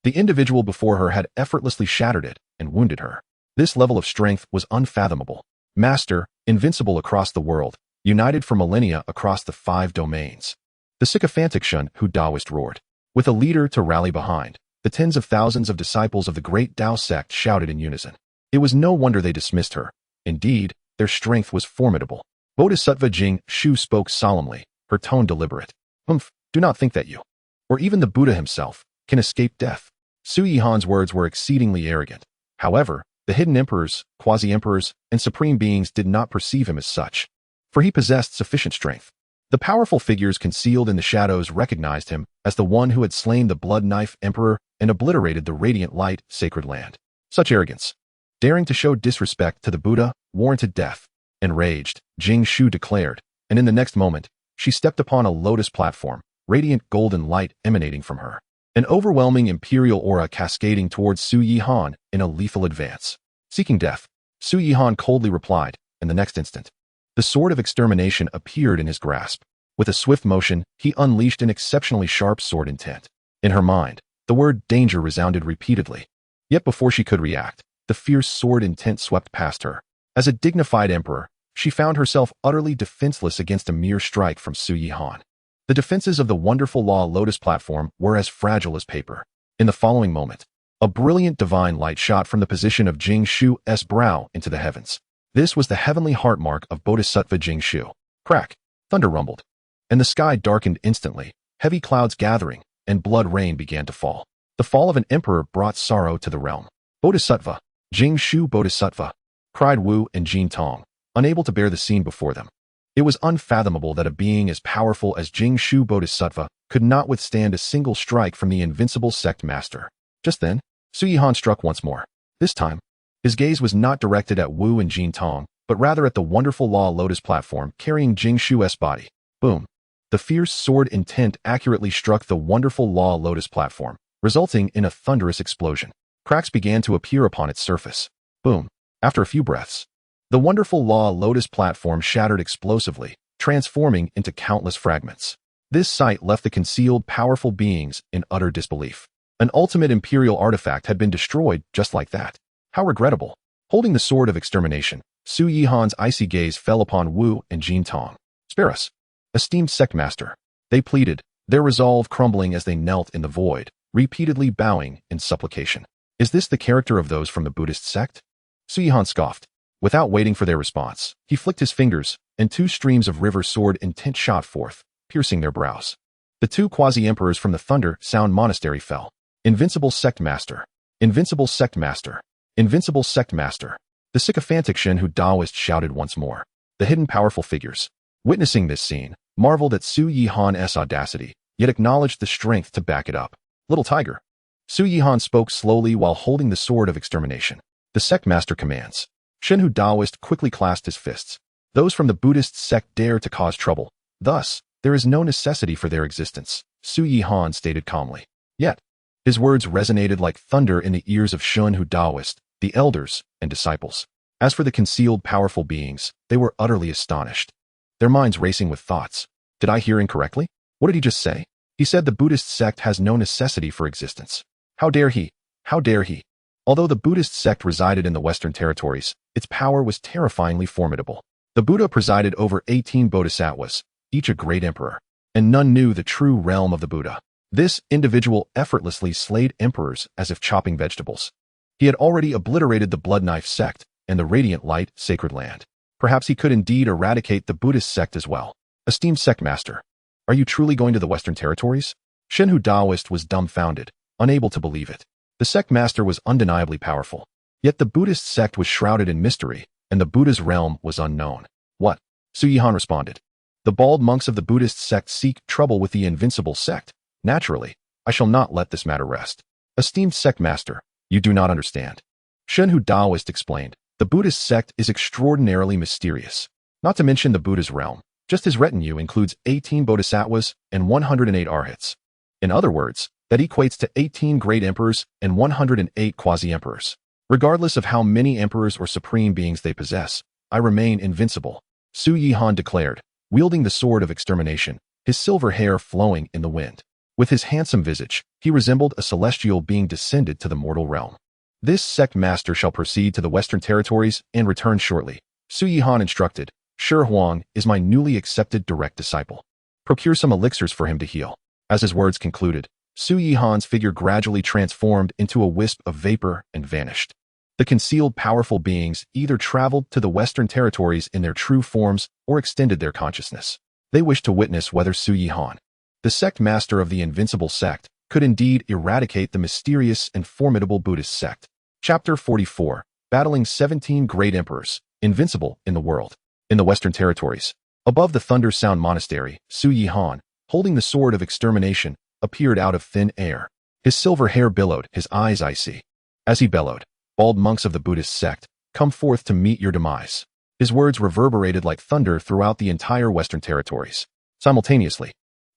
the individual before her had effortlessly shattered it and wounded her. This level of strength was unfathomable. Master, invincible across the world, united for millennia across the 5 domains. The sycophantic Xianxiaaudiobooks Daoist roared. With a leader to rally behind, the tens of thousands of disciples of the great Dao Sect shouted in unison. It was no wonder they dismissed her. Indeed, their strength was formidable. Bodhisattva Jing Shu spoke solemnly, her tone deliberate. Do not think that you, or even the Buddha himself, can escape death. Su Yihan's words were exceedingly arrogant. However, the hidden emperors, quasi-emperors, and supreme beings did not perceive him as such, for he possessed sufficient strength. The powerful figures concealed in the shadows recognized him as the one who had slain the Blood Knife Emperor and obliterated the Radiant Light Sacred Land. Such arrogance, daring to show disrespect to the Buddha, warranted death. Enraged, Jing Shu declared, and in the next moment, she stepped upon a lotus platform, radiant golden light emanating from her. An overwhelming imperial aura cascading towards Su Yihan in a lethal advance. Seeking death, Su Yihan coldly replied, and the next instant, the sword of extermination appeared in his grasp. With a swift motion, he unleashed an exceptionally sharp sword intent. In her mind, the word danger resounded repeatedly. Yet before she could react, the fierce sword intent swept past her. As a dignified emperor, she found herself utterly defenseless against a mere strike from Su Yihan. The defenses of the wonderful law lotus platform were as fragile as paper. In the following moment, a brilliant divine light shot from the position of Jing Shu's brow into the heavens. This was the heavenly heartmark of Bodhisattva Jing Shu. Crack! Thunder rumbled, and the sky darkened instantly, heavy clouds gathering, and blood rain began to fall. The fall of an emperor brought sorrow to the realm. Bodhisattva, Jing Shu Bodhisattva, cried Wu and Jin Tong, unable to bear the scene before them. It was unfathomable that a being as powerful as Jing Shu Bodhisattva could not withstand a single strike from the Invincible Sect master. Just then, Su Yihan struck once more. This time, his gaze was not directed at Wu and Jin Tong, but rather at the wonderful law lotus platform carrying Jing Shu's body. Boom! The fierce sword intent accurately struck the wonderful law lotus platform, resulting in a thunderous explosion. Cracks began to appear upon its surface. Boom! After a few breaths, the wonderful law lotus platform shattered explosively, transforming into countless fragments. This sight left the concealed powerful beings in utter disbelief. An ultimate imperial artifact had been destroyed just like that. How regrettable. Holding the sword of extermination, Su Yihan's icy gaze fell upon Wu and Jin Tong. Spare us, esteemed sect master, they pleaded, their resolve crumbling as they knelt in the void, repeatedly bowing in supplication. Is this the character of those from the Buddhist sect? Su Yihan scoffed. Without waiting for their response, he flicked his fingers, and 2 streams of river sword intent shot forth, piercing their brows. The 2 quasi-emperors from the Thunder Sound Monastery fell. Invincible Sect Master. Invincible Sect Master. Invincible Sect Master. The sycophantic Xianxiaaudiobooks Daoist shouted once more. The hidden powerful figures, witnessing this scene, marveled at Su Yihan's audacity, yet acknowledged the strength to back it up. Little tiger. Su Yihan spoke slowly while holding the sword of extermination. The sect master commands. Xianxiaaudiobooks Daoist quickly clasped his fists. Those from the Buddhist sect dare to cause trouble. Thus, there is no necessity for their existence, Su Yihan stated calmly. Yet, his words resonated like thunder in the ears of Xianxiaaudiobooks Daoist, the elders, and disciples. As for the concealed powerful beings, they were utterly astonished, their minds racing with thoughts. Did I hear incorrectly? What did he just say? He said the Buddhist sect has no necessity for existence. How dare he? How dare he? Although the Buddhist sect resided in the Western territories, its power was terrifyingly formidable. The Buddha presided over 18 bodhisattvas, each a great emperor, and none knew the true realm of the Buddha. This individual effortlessly slayed emperors as if chopping vegetables. He had already obliterated the Blood Knife Sect and the Radiant Light Sacred Land. Perhaps he could indeed eradicate the Buddhist sect as well. Esteemed sect master, are you truly going to the Western territories? Xianxiaaudiobooks Daoist was dumbfounded, unable to believe it. The sect master was undeniably powerful. Yet the Buddhist sect was shrouded in mystery, and the Buddha's realm was unknown. What? Su Yihan responded. The bald monks of the Buddhist sect seek trouble with the Invincible Sect. Naturally, I shall not let this matter rest. Esteemed sect master, you do not understand. Shenhu Daoist explained, the Buddhist sect is extraordinarily mysterious. Not to mention the Buddha's realm. Just his retinue includes 18 bodhisattvas and 108 arhats. In other words, that equates to 18 great emperors and 108 quasi-emperors. Regardless of how many emperors or supreme beings they possess, I remain invincible, Su Yihan declared, wielding the sword of extermination, his silver hair flowing in the wind. With his handsome visage, he resembled a celestial being descended to the mortal realm. This sect master shall proceed to the Western Territories and return shortly, Su Yihan instructed. Shi Huang is my newly accepted direct disciple. Procure some elixirs for him to heal. As his words concluded, Su Yihan's figure gradually transformed into a wisp of vapor and vanished. The concealed powerful beings either traveled to the Western Territories in their true forms or extended their consciousness. They wished to witness whether Su Yihan, the sect master of the Invincible Sect, could indeed eradicate the mysterious and formidable Buddhist sect. Chapter 44. Battling 17 Great Emperors, Invincible in the World. In the Western Territories, above the Thunder Sound Monastery, Su Yihan, holding the sword of extermination, appeared out of thin air. His silver hair billowed, his eyes icy. As he bellowed, bald monks of the Buddhist sect, come forth to meet your demise. His words reverberated like thunder throughout the entire Western Territories. Simultaneously,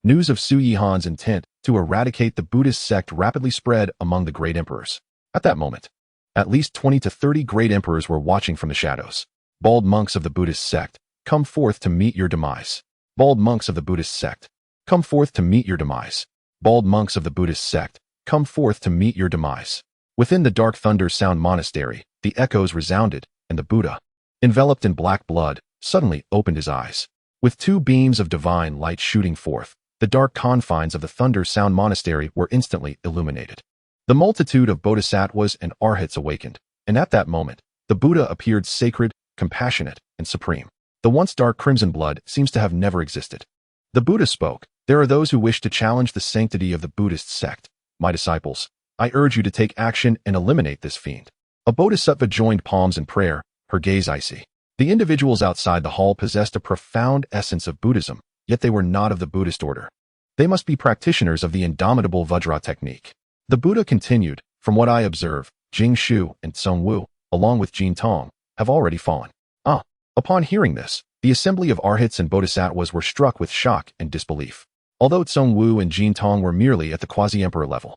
news of Su Yihan's intent to eradicate the Buddhist sect rapidly spread among the great emperors. At that moment, at least 20 to 30 great emperors were watching from the shadows. Bald monks of the Buddhist sect, come forth to meet your demise. Bald monks of the Buddhist sect, come forth to meet your demise. Bald monks of the Buddhist sect, come forth to meet your demise. Within the dark Thunder Sound Monastery, the echoes resounded, and the Buddha, enveloped in black blood, suddenly opened his eyes. With two beams of divine light shooting forth, the dark confines of the Thunder Sound Monastery were instantly illuminated. The multitude of bodhisattvas and arhats awakened, and at that moment, the Buddha appeared sacred, compassionate, and supreme. The once dark crimson blood seems to have never existed. The Buddha spoke, there are those who wish to challenge the sanctity of the Buddhist sect. My disciples, I urge you to take action and eliminate this fiend. A bodhisattva joined palms in prayer, her gaze icy. The individuals outside the hall possessed a profound essence of Buddhism, yet they were not of the Buddhist order. They must be practitioners of the indomitable Vajra technique. The Buddha continued, from what I observe, Jing Shu and Tsung Wu, along with Jin Tong, have already fallen. Upon hearing this, the assembly of arhats and bodhisattvas were struck with shock and disbelief. Although Tsung Wu and Jin Tong were merely at the quasi-emperor level,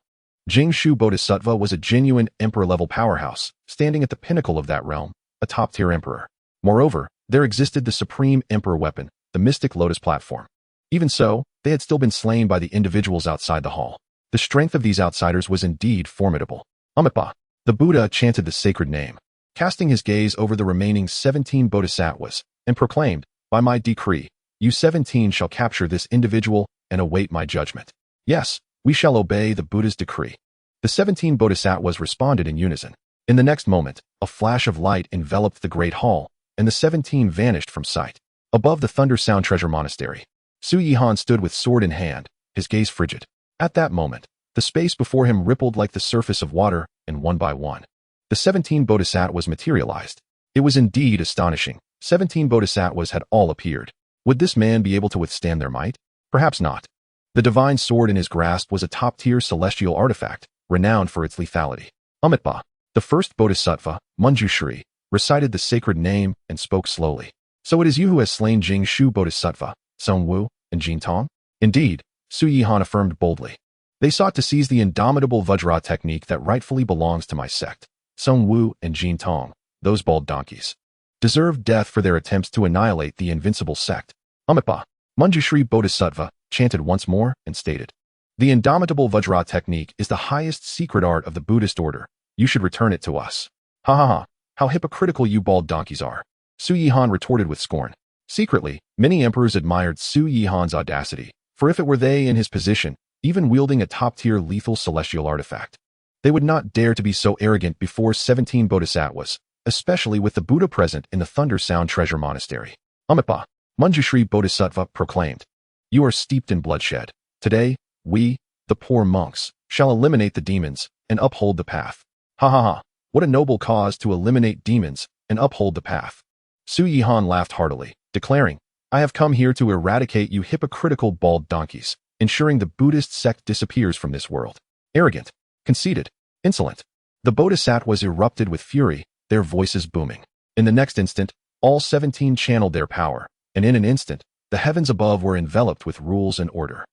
Jing Shu Bodhisattva was a genuine emperor-level powerhouse, standing at the pinnacle of that realm, a top-tier emperor. Moreover, there existed the supreme emperor weapon, the mystic lotus platform. Even so, they had still been slain by the individuals outside the hall. The strength of these outsiders was indeed formidable. Amipa. The Buddha chanted the sacred name, casting his gaze over the remaining 17 bodhisattvas, and proclaimed, by my decree, you 17 shall capture this individual and await my judgment. Yes, we shall obey the Buddha's decree. The 17 bodhisattvas responded in unison. In the next moment, a flash of light enveloped the great hall, and the 17 vanished from sight. Above the Thunder Sound Treasure Monastery, Su Yihan stood with sword in hand, his gaze frigid. At that moment, the space before him rippled like the surface of water, and one by one, the 17 bodhisattvas materialized. It was indeed astonishing. 17 bodhisattvas had all appeared. Would this man be able to withstand their might? Perhaps not. The divine sword in his grasp was a top-tier celestial artifact, renowned for its lethality. Amitabha, the first bodhisattva, Manjushri, recited the sacred name and spoke slowly. So it is you who has slain Jing Shu Bodhisattva, Tsung Wu, and Jin Tong? Indeed, Su Yihan affirmed boldly. They sought to seize the indomitable Vajra technique that rightfully belongs to my sect. Tsung Wu and Jin Tong, those bald donkeys, deserved death for their attempts to annihilate the Invincible Sect. Amitabha, Manjushri Bodhisattva, chanted once more and stated, the indomitable Vajra technique is the highest secret art of the Buddhist order. You should return it to us. Ha ha ha, how hypocritical you bald donkeys are. Su Yihan retorted with scorn. Secretly, many emperors admired Su Yihan's audacity, for if it were they in his position, even wielding a top-tier lethal celestial artifact, they would not dare to be so arrogant before 17 bodhisattvas, especially with the Buddha present in the Thunder Sound Treasure Monastery. Amitabha, Manjushri Bodhisattva proclaimed, you are steeped in bloodshed. Today, we, the poor monks, shall eliminate the demons and uphold the path. Ha ha ha, what a noble cause to eliminate demons and uphold the path. Su Yihan laughed heartily, declaring, I have come here to eradicate you hypocritical bald donkeys, ensuring the Buddhist sect disappears from this world. Arrogant, conceited, insolent. The bodhisattvas erupted with fury, their voices booming. In the next instant, all 17 channeled their power, and in an instant, the heavens above were enveloped with rules and order.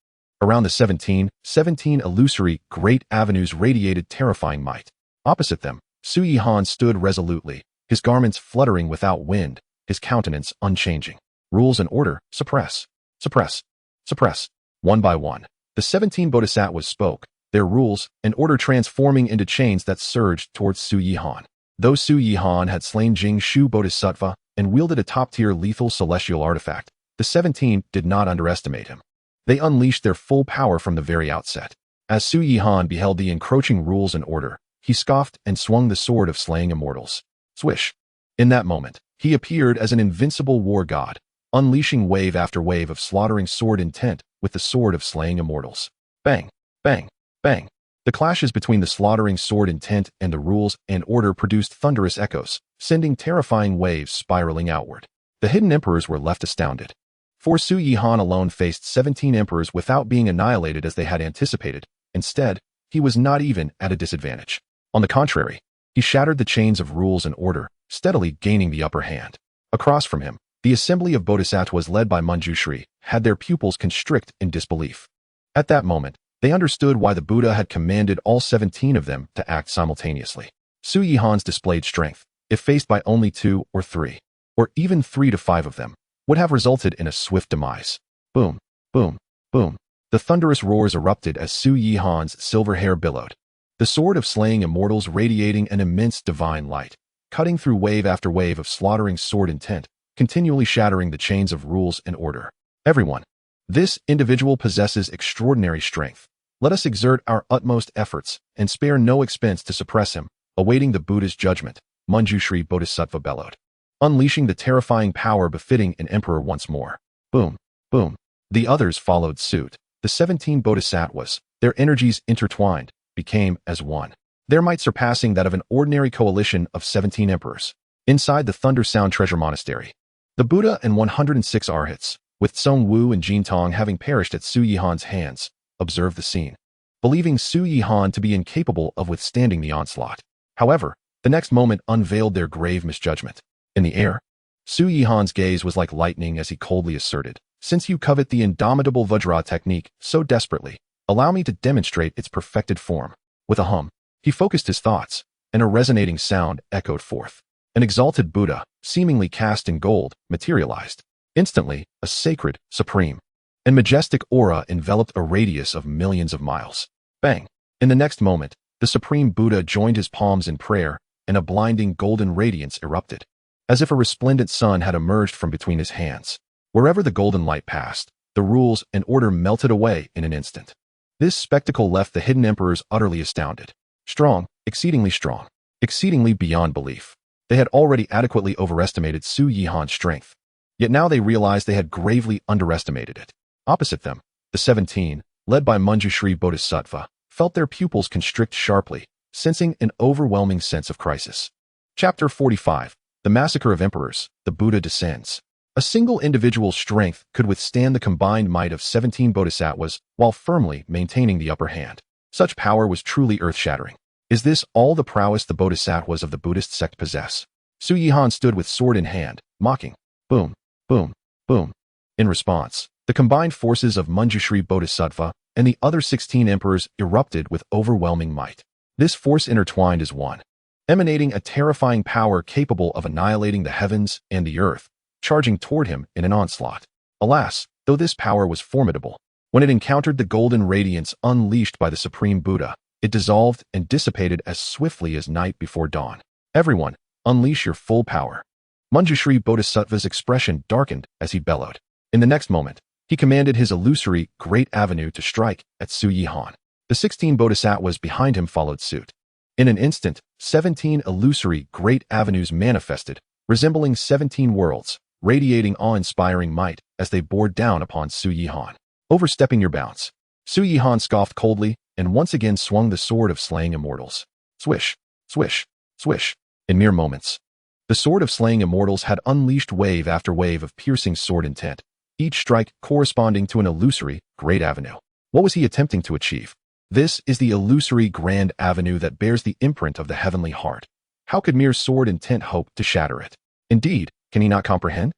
Around the 17 illusory great avenues radiated terrifying might. Opposite them, Su Yihan stood resolutely, his garments fluttering without wind, his countenance unchanging. Rules and order, suppress, suppress, suppress. One by one, the 17 bodhisattvas spoke, their rules and order transforming into chains that surged towards Su Yihan. Though Su Yihan had slain Jing Shu Bodhisattva and wielded a top-tier lethal celestial artifact, the 17 did not underestimate him. They unleashed their full power from the very outset. As Su Yihan beheld the encroaching rules and order, he scoffed and swung the sword of slaying immortals. Swish! In that moment, he appeared as an invincible war god, unleashing wave after wave of slaughtering sword intent with the sword of slaying immortals. Bang! Bang! Bang! The clashes between the slaughtering sword intent and the rules and order produced thunderous echoes, sending terrifying waves spiraling outward. The hidden emperors were left astounded. For Su Yihan alone faced 17 emperors without being annihilated as they had anticipated. Instead, he was not even at a disadvantage. On the contrary, he shattered the chains of rules and order, steadily gaining the upper hand. Across from him, the assembly of bodhisattvas led by Manjushri had their pupils constrict in disbelief. At that moment, they understood why the Buddha had commanded all 17 of them to act simultaneously. Su Yihan's displayed strength, if faced by only 2 or 3, or even 3 to 5 of them, would have resulted in a swift demise. Boom, boom, boom. The thunderous roars erupted as Su Yihan's silver hair billowed. The sword of slaying immortals radiating an immense divine light, cutting through wave after wave of slaughtering sword intent, continually shattering the chains of rules and order. Everyone, this individual possesses extraordinary strength. Let us exert our utmost efforts and spare no expense to suppress him, awaiting the Buddha's judgment, Manjushri Bodhisattva bellowed, unleashing the terrifying power befitting an emperor once more. Boom, boom. The others followed suit. The 17 bodhisattvas, their energies intertwined, became as one, their might surpassing that of an ordinary coalition of 17 emperors. Inside the Thunder Sound Treasure Monastery, the Buddha and 106 arhats, with Song Wu and Jin Tong having perished at Su Yihan's hands, observed the scene, believing Su Yihan to be incapable of withstanding the onslaught. However, the next moment unveiled their grave misjudgment. In the air, Su Yihan's gaze was like lightning as he coldly asserted, since you covet the indomitable Vajra technique so desperately, allow me to demonstrate its perfected form. With a hum, he focused his thoughts, and a resonating sound echoed forth. An exalted Buddha, seemingly cast in gold, materialized. Instantly, a sacred, supreme, and majestic aura enveloped a radius of millions of miles. Bang! In the next moment, the supreme Buddha joined his palms in prayer, and a blinding golden radiance erupted, as if a resplendent sun had emerged from between his hands. Wherever the golden light passed, the rules and order melted away in an instant. This spectacle left the hidden emperors utterly astounded. Strong, exceedingly beyond belief. They had already adequately overestimated Su Yihan's strength. Yet now they realized they had gravely underestimated it. Opposite them, the 17, led by Manjushri Bodhisattva, felt their pupils constrict sharply, sensing an overwhelming sense of crisis. Chapter 45. The Massacre of Emperors, the Buddha Descends. A single individual's strength could withstand the combined might of 17 bodhisattvas while firmly maintaining the upper hand. Such power was truly earth-shattering. Is this all the prowess the bodhisattvas of the Buddhist sect possess? Su Yihan stood with sword in hand, mocking. Boom, boom, boom. In response, the combined forces of Manjushri Bodhisattva and the other 16 emperors erupted with overwhelming might. This force intertwined as one, emanating a terrifying power capable of annihilating the heavens and the earth, charging toward him in an onslaught. Alas, though this power was formidable, when it encountered the golden radiance unleashed by the Supreme Buddha, it dissolved and dissipated as swiftly as night before dawn. Everyone, unleash your full power. Manjushri Bodhisattva's expression darkened as he bellowed. In the next moment, he commanded his illusory Great Avenue to strike at Su Yihan. The 16 bodhisattvas behind him followed suit. In an instant, 17 illusory Great Avenues manifested, resembling 17 worlds, radiating awe-inspiring might as they bore down upon Su Yihan. Overstepping your bounds. Su Yihan scoffed coldly and once again swung the sword of slaying immortals. Swish, swish, swish. In mere moments, the sword of slaying immortals had unleashed wave after wave of piercing sword intent, each strike corresponding to an illusory, great avenue. What was he attempting to achieve? This is the illusory grand avenue that bears the imprint of the heavenly heart. How could mere sword intent hope to shatter it? Indeed, can he not comprehend?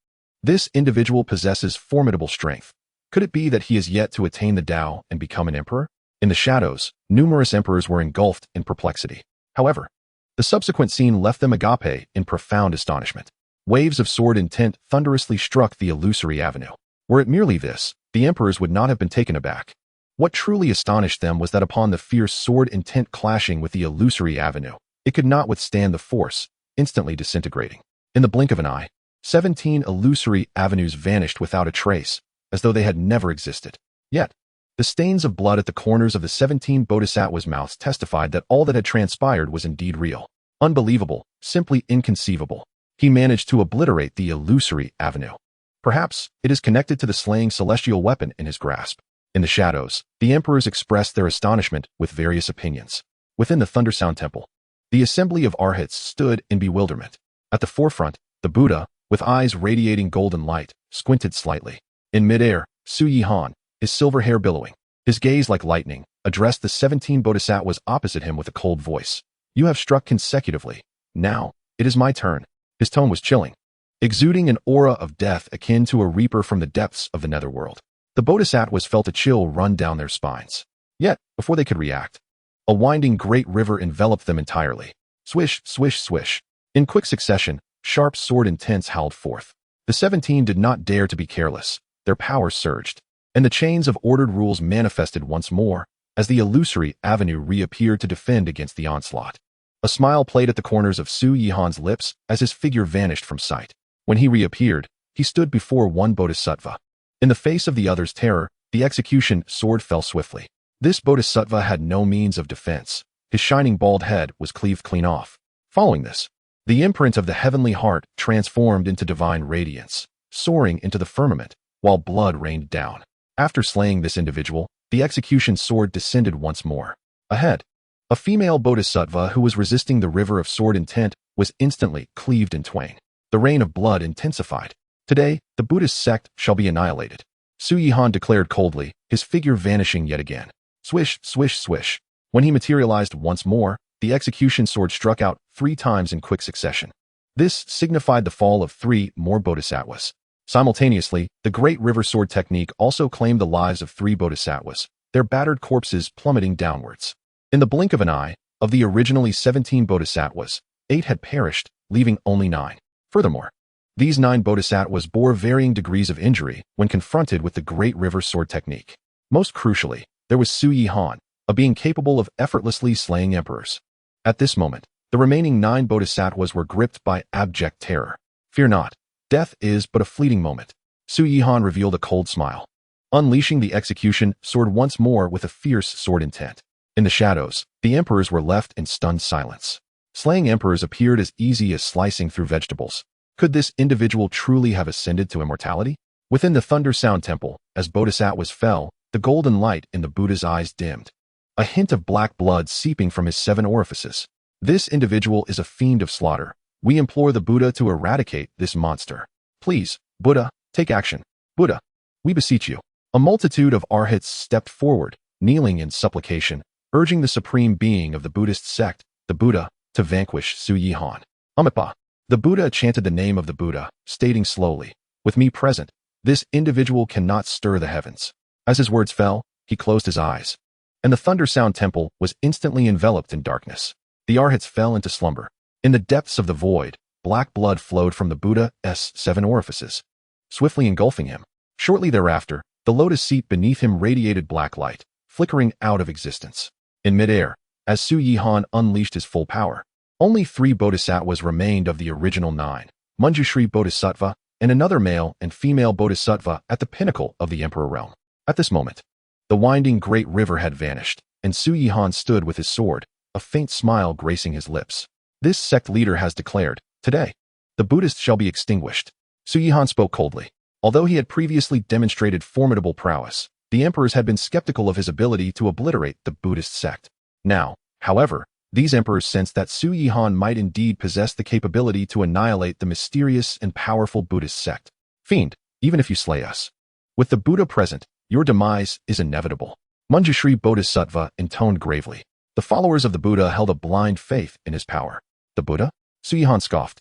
This individual possesses formidable strength. Could it be that he is yet to attain the Dao and become an emperor? In the shadows, numerous emperors were engulfed in perplexity. However, the subsequent scene left them agape in profound astonishment. Waves of sword intent thunderously struck the illusory avenue. Were it merely this, the emperors would not have been taken aback. What truly astonished them was that upon the fierce sword intent clashing with the illusory avenue, it could not withstand the force, instantly disintegrating. In the blink of an eye, 17 illusory avenues vanished without a trace, as though they had never existed. Yet, the stains of blood at the corners of the 17 bodhisattvas' mouths testified that all that had transpired was indeed real. Unbelievable, simply inconceivable. He managed to obliterate the illusory avenue. Perhaps it is connected to the slaying celestial weapon in his grasp. In the shadows, the emperors expressed their astonishment with various opinions. Within the Thundersound Temple, the assembly of arhats stood in bewilderment. At the forefront, the Buddha, with eyes radiating golden light, squinted slightly. In midair, Su Yihan, his silver hair billowing, his gaze like lightning, addressed the 17 bodhisattvas opposite him with a cold voice. You have struck consecutively. Now, it is my turn. His tone was chilling, exuding an aura of death akin to a reaper from the depths of the netherworld. The bodhisattvas felt a chill run down their spines. Yet, before they could react, a winding great river enveloped them entirely. Swish, swish, swish. In quick succession, sharp sword intents howled forth. The 17 did not dare to be careless. Their power surged, and the chains of ordered rules manifested once more as the illusory avenue reappeared to defend against the onslaught. A smile played at the corners of Su Yihan's lips as his figure vanished from sight. When he reappeared, he stood before one bodhisattva. In the face of the other's terror, the execution sword fell swiftly. This bodhisattva had no means of defense. His shining bald head was cleaved clean off. Following this, the imprint of the heavenly heart transformed into divine radiance, soaring into the firmament, while blood rained down. After slaying this individual, the execution sword descended once more. Ahead, a female bodhisattva who was resisting the river of sword intent was instantly cleaved in twain. The rain of blood intensified. Today, the Buddhist sect shall be annihilated. Su Yihan declared coldly, his figure vanishing yet again. Swish, swish, swish. When he materialized once more, the execution sword struck out 3 times in quick succession. This signified the fall of 3 more bodhisattvas. Simultaneously, the great river sword technique also claimed the lives of 3 bodhisattvas, their battered corpses plummeting downwards. In the blink of an eye, of the originally 17 bodhisattvas, 8 had perished, leaving only 9. Furthermore, these 9 bodhisattvas bore varying degrees of injury when confronted with the great river sword technique. Most crucially, there was Su Yihan, a being capable of effortlessly slaying emperors. At this moment, the remaining 9 bodhisattvas were gripped by abject terror. Fear not. Death is but a fleeting moment. Su Yihan revealed a cold smile, unleashing the execution sword once more with a fierce sword intent. In the shadows, the emperors were left in stunned silence. Slaying emperors appeared as easy as slicing through vegetables. Could this individual truly have ascended to immortality? Within the Thundersound Temple, as bodhisattvas fell, the golden light in the Buddha's eyes dimmed, a hint of black blood seeping from his 7 orifices. This individual is a fiend of slaughter. We implore the Buddha to eradicate this monster. Please, Buddha, take action. Buddha, we beseech you. A multitude of arhats stepped forward, kneeling in supplication, urging the supreme being of the Buddhist sect, the Buddha, to vanquish Su Yihan. Amipa. The Buddha chanted the name of the Buddha, stating slowly, with me present, this individual cannot stir the heavens. As his words fell, he closed his eyes, and the Thundersound Temple was instantly enveloped in darkness. The arhats fell into slumber. In the depths of the void, black blood flowed from the Buddha's 7 orifices, swiftly engulfing him. Shortly thereafter, the lotus seat beneath him radiated black light, flickering out of existence. In midair, as Su Yihan unleashed his full power, only 3 bodhisattvas remained of the original 9, Manjushri Bodhisattva, and another male and female bodhisattva at the pinnacle of the emperor realm. At this moment, the winding great river had vanished, and Su Yihan stood with his sword, a faint smile gracing his lips. This sect leader has declared, today, the Buddhists shall be extinguished. Su Yihan spoke coldly. Although he had previously demonstrated formidable prowess, The emperors had been skeptical of his ability to obliterate the Buddhist sect. Now, however, these emperors sensed that Su Yihan might indeed possess the capability to annihilate the mysterious and powerful Buddhist sect. Fiend, even if you slay us. With the Buddha present, your demise is inevitable. Manjushri Bodhisattva intoned gravely. The followers of the Buddha held a blind faith in his power. The Buddha? Su Yihan scoffed.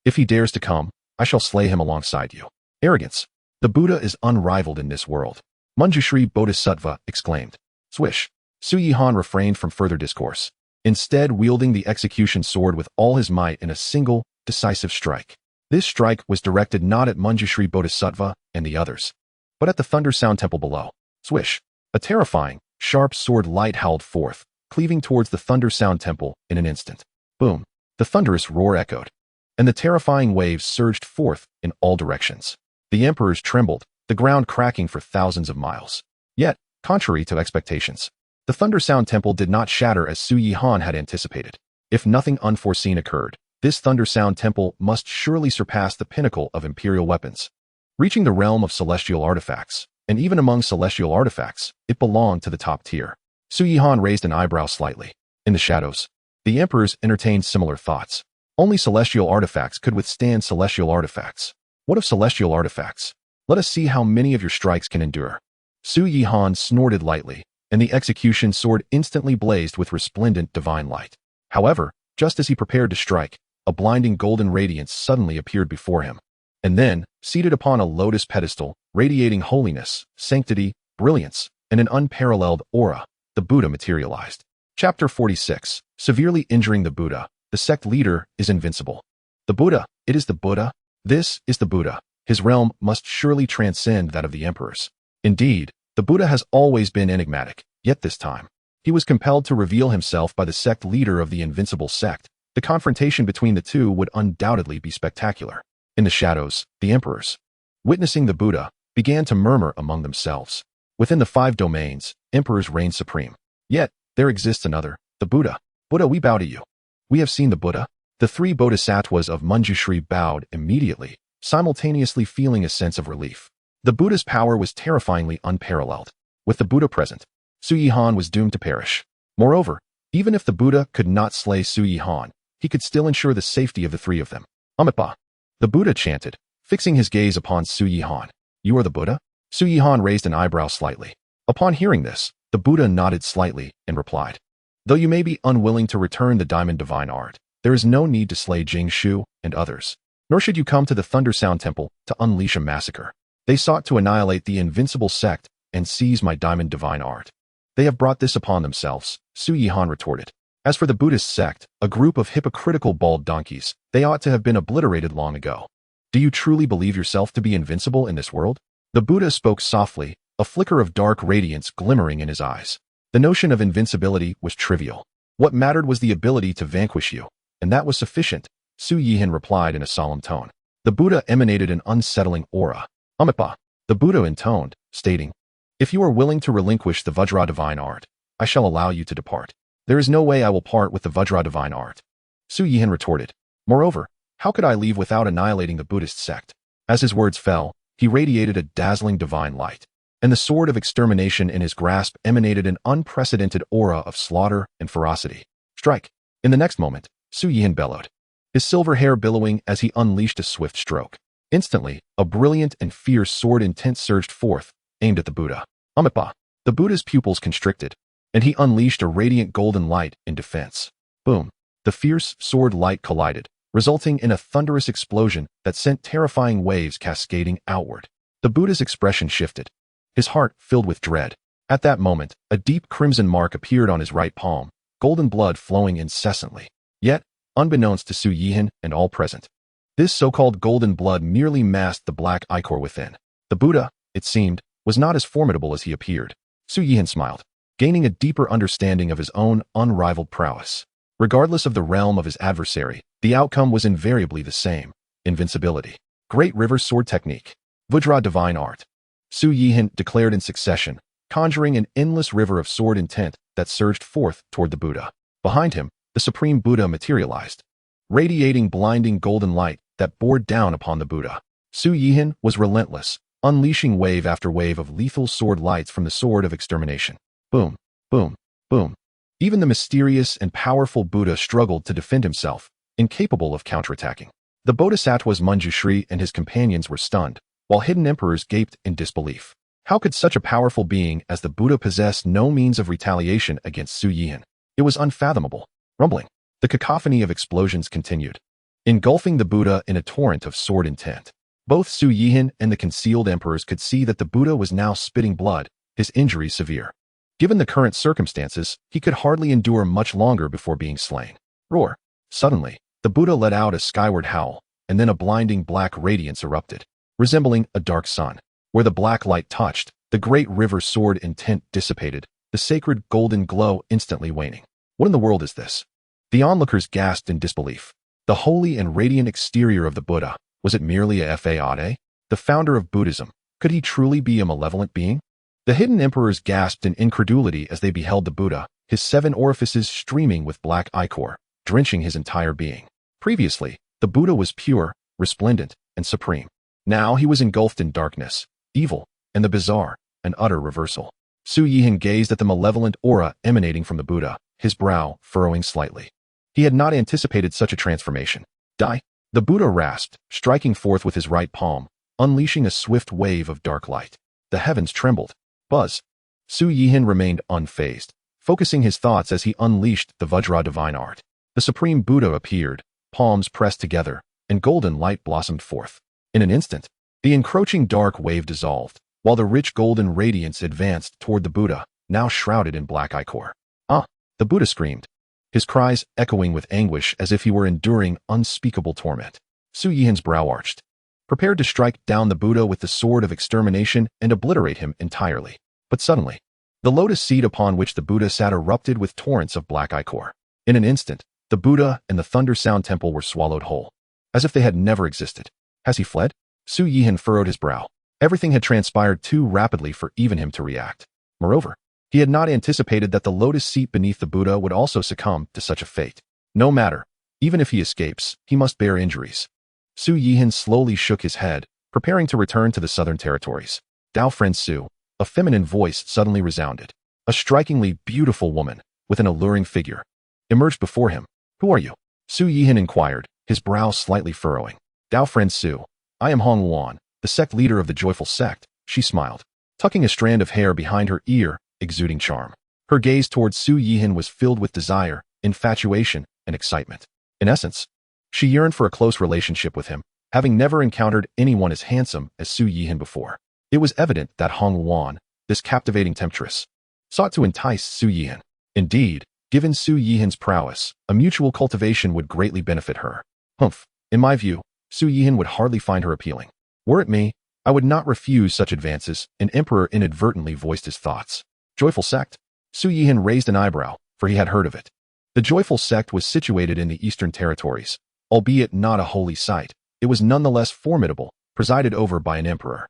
If he dares to come, I shall slay him alongside you. Arrogance. The Buddha is unrivaled in this world. Manjushri Bodhisattva exclaimed. Swish. Su Yihan refrained from further discourse, instead wielding the execution sword with all his might in a single, decisive strike. This strike was directed not at Manjushri Bodhisattva and the others, but at the Thunder Sound Temple below. Swish. A terrifying, sharp sword light howled forth, cleaving towards the Thunder Sound Temple in an instant. Boom. The thunderous roar echoed, and the terrifying waves surged forth in all directions. The emperors trembled, the ground cracking for thousands of miles. Yet, contrary to expectations, the Thunder Sound Temple did not shatter as Su Yihan had anticipated. If nothing unforeseen occurred, this Thunder Sound Temple must surely surpass the pinnacle of imperial weapons. Reaching the realm of celestial artifacts, and even among celestial artifacts, it belonged to the top tier. Su Yihan raised an eyebrow slightly. In the shadows, the emperors entertained similar thoughts. Only celestial artifacts could withstand celestial artifacts. What of celestial artifacts? Let us see how many of your strikes can endure. Su Yihan snorted lightly, and the execution sword instantly blazed with resplendent divine light. However, just as he prepared to strike, a blinding golden radiance suddenly appeared before him. And then, seated upon a lotus pedestal, radiating holiness, sanctity, brilliance, and an unparalleled aura, the Buddha materialized. Chapter 46. Severely injuring the Buddha. The sect leader is invincible. The Buddha, it is the Buddha. This is the Buddha. His realm must surely transcend that of the emperors. Indeed, the Buddha has always been enigmatic, yet this time, he was compelled to reveal himself by the sect leader of the Invincible Sect. The confrontation between the two would undoubtedly be spectacular. In the shadows, the emperors, witnessing the Buddha, began to murmur among themselves. Within the 5 domains, emperors reign supreme. Yet, there exists another, the Buddha. Buddha, we bow to you. We have seen the Buddha. The 3 bodhisattvas of Manjushri bowed immediately, simultaneously feeling a sense of relief. The Buddha's power was terrifyingly unparalleled. With the Buddha present, Su Yihan was doomed to perish. Moreover, even if the Buddha could not slay Su Yihan, he could still ensure the safety of the 3 of them. Amitabha. The Buddha chanted, fixing his gaze upon Su Yihan. You are the Buddha? Su Yihan raised an eyebrow slightly. Upon hearing this, the Buddha nodded slightly and replied, though you may be unwilling to return the Diamond Divine Art, there is no need to slay Jing Shu and others. Nor should you come to the Thunder Sound Temple to unleash a massacre. They sought to annihilate the Invincible Sect and seize my Diamond Divine Art. They have brought this upon themselves, Su Yihan retorted. As for the Buddhist sect, a group of hypocritical bald donkeys, they ought to have been obliterated long ago. Do you truly believe yourself to be invincible in this world? The Buddha spoke softly, a flicker of dark radiance glimmering in his eyes. The notion of invincibility was trivial. What mattered was the ability to vanquish you, and that was sufficient, Su Yihan replied in a solemn tone. The Buddha emanated an unsettling aura. Amitabha. The Buddha intoned, stating, if you are willing to relinquish the Vajra Divine Art, I shall allow you to depart. There is no way I will part with the Vajra Divine Art. Su Yihan retorted. Moreover, how could I leave without annihilating the Buddhist sect? As his words fell, he radiated a dazzling divine light, and the sword of extermination in his grasp emanated an unprecedented aura of slaughter and ferocity. Strike! In the next moment, Su Yihan bellowed, his silver hair billowing as he unleashed a swift stroke. Instantly, a brilliant and fierce sword intent surged forth, aimed at the Buddha. Amitabha. The Buddha's pupils constricted, and he unleashed a radiant golden light in defense. Boom! The fierce sword light collided, resulting in a thunderous explosion that sent terrifying waves cascading outward. The Buddha's expression shifted, his heart filled with dread. At that moment, a deep crimson mark appeared on his right palm, golden blood flowing incessantly. Yet, unbeknownst to Su Yihan and all present, this so-called golden blood merely masked the black ichor within. The Buddha, it seemed, was not as formidable as he appeared. Su Yihan smiled, gaining a deeper understanding of his own unrivaled prowess. Regardless of the realm of his adversary, the outcome was invariably the same: invincibility. Great River Sword Technique. Vajra Divine Art. Su Yihan declared in succession, conjuring an endless river of sword intent that surged forth toward the Buddha. Behind him, the Supreme Buddha materialized, radiating blinding golden light that bore down upon the Buddha. Su Yihan was relentless, unleashing wave after wave of lethal sword lights from the sword of extermination. Boom, boom, boom. Even the mysterious and powerful Buddha struggled to defend himself, incapable of counterattacking. The Bodhisattva's Manjushri and his companions were stunned, while hidden emperors gaped in disbelief. How could such a powerful being as the Buddha possess no means of retaliation against Su Yihan? It was unfathomable. Rumbling. The cacophony of explosions continued, engulfing the Buddha in a torrent of sword intent. Both Su Yihan and the concealed emperors could see that the Buddha was now spitting blood, his injuries severe. Given the current circumstances, he could hardly endure much longer before being slain. Roar. Suddenly, the Buddha let out a skyward howl, and then a blinding black radiance erupted, resembling a dark sun. Where the black light touched, the great river sword intent dissipated, the sacred golden glow instantly waning. What in the world is this? The onlookers gasped in disbelief. The holy and radiant exterior of the Buddha, was it merely a fade? The founder of Buddhism, could he truly be a malevolent being? The hidden emperors gasped in incredulity as they beheld the Buddha, his 7 orifices streaming with black ichor, drenching his entire being. Previously, the Buddha was pure, resplendent, and supreme. Now he was engulfed in darkness, evil, and the bizarre, an utter reversal. Su Yihan gazed at the malevolent aura emanating from the Buddha, his brow furrowing slightly. He had not anticipated such a transformation. Die! The Buddha rasped, striking forth with his right palm, unleashing a swift wave of dark light. The heavens trembled. Buzz. Su Yihan remained unfazed, focusing his thoughts as he unleashed the Vajra divine art. The supreme Buddha appeared, palms pressed together, and golden light blossomed forth. In an instant, the encroaching dark wave dissolved, while the rich golden radiance advanced toward the Buddha, now shrouded in black ichor. Ah! The Buddha screamed, his cries echoing with anguish as if he were enduring unspeakable torment. Su Yihan's brow arched, prepared to strike down the Buddha with the sword of extermination and obliterate him entirely. But suddenly, the lotus seat upon which the Buddha sat erupted with torrents of black ichor. In an instant, the Buddha and the Thunder Sound Temple were swallowed whole, as if they had never existed. Has he fled? Su Yihan furrowed his brow. Everything had transpired too rapidly for even him to react. Moreover, he had not anticipated that the lotus seat beneath the Buddha would also succumb to such a fate. No matter, even if he escapes, he must bear injuries. Su Yihan slowly shook his head, preparing to return to the southern territories. Dao friend Su, a feminine voice suddenly resounded. A strikingly beautiful woman, with an alluring figure, emerged before him. Who are you? Su Yihan inquired, his brow slightly furrowing. Dao friend Su, I am Hong Wan, the sect leader of the Joyful Sect, she smiled, tucking a strand of hair behind her ear, exuding charm. Her gaze towards Su Yihan was filled with desire, infatuation, and excitement. In essence, she yearned for a close relationship with him, having never encountered anyone as handsome as Su Yihan before. It was evident that Hong Wan, this captivating temptress, sought to entice Su Yihan. Indeed, given Su Yihan's prowess, a mutual cultivation would greatly benefit her. Humph, in my view, Su Yihan would hardly find her appealing. Were it me, I would not refuse such advances. An emperor inadvertently voiced his thoughts. Joyful Sect? Su Yihan raised an eyebrow, for he had heard of it. The Joyful Sect was situated in the Eastern Territories. Albeit not a holy site, it was nonetheless formidable, presided over by an emperor.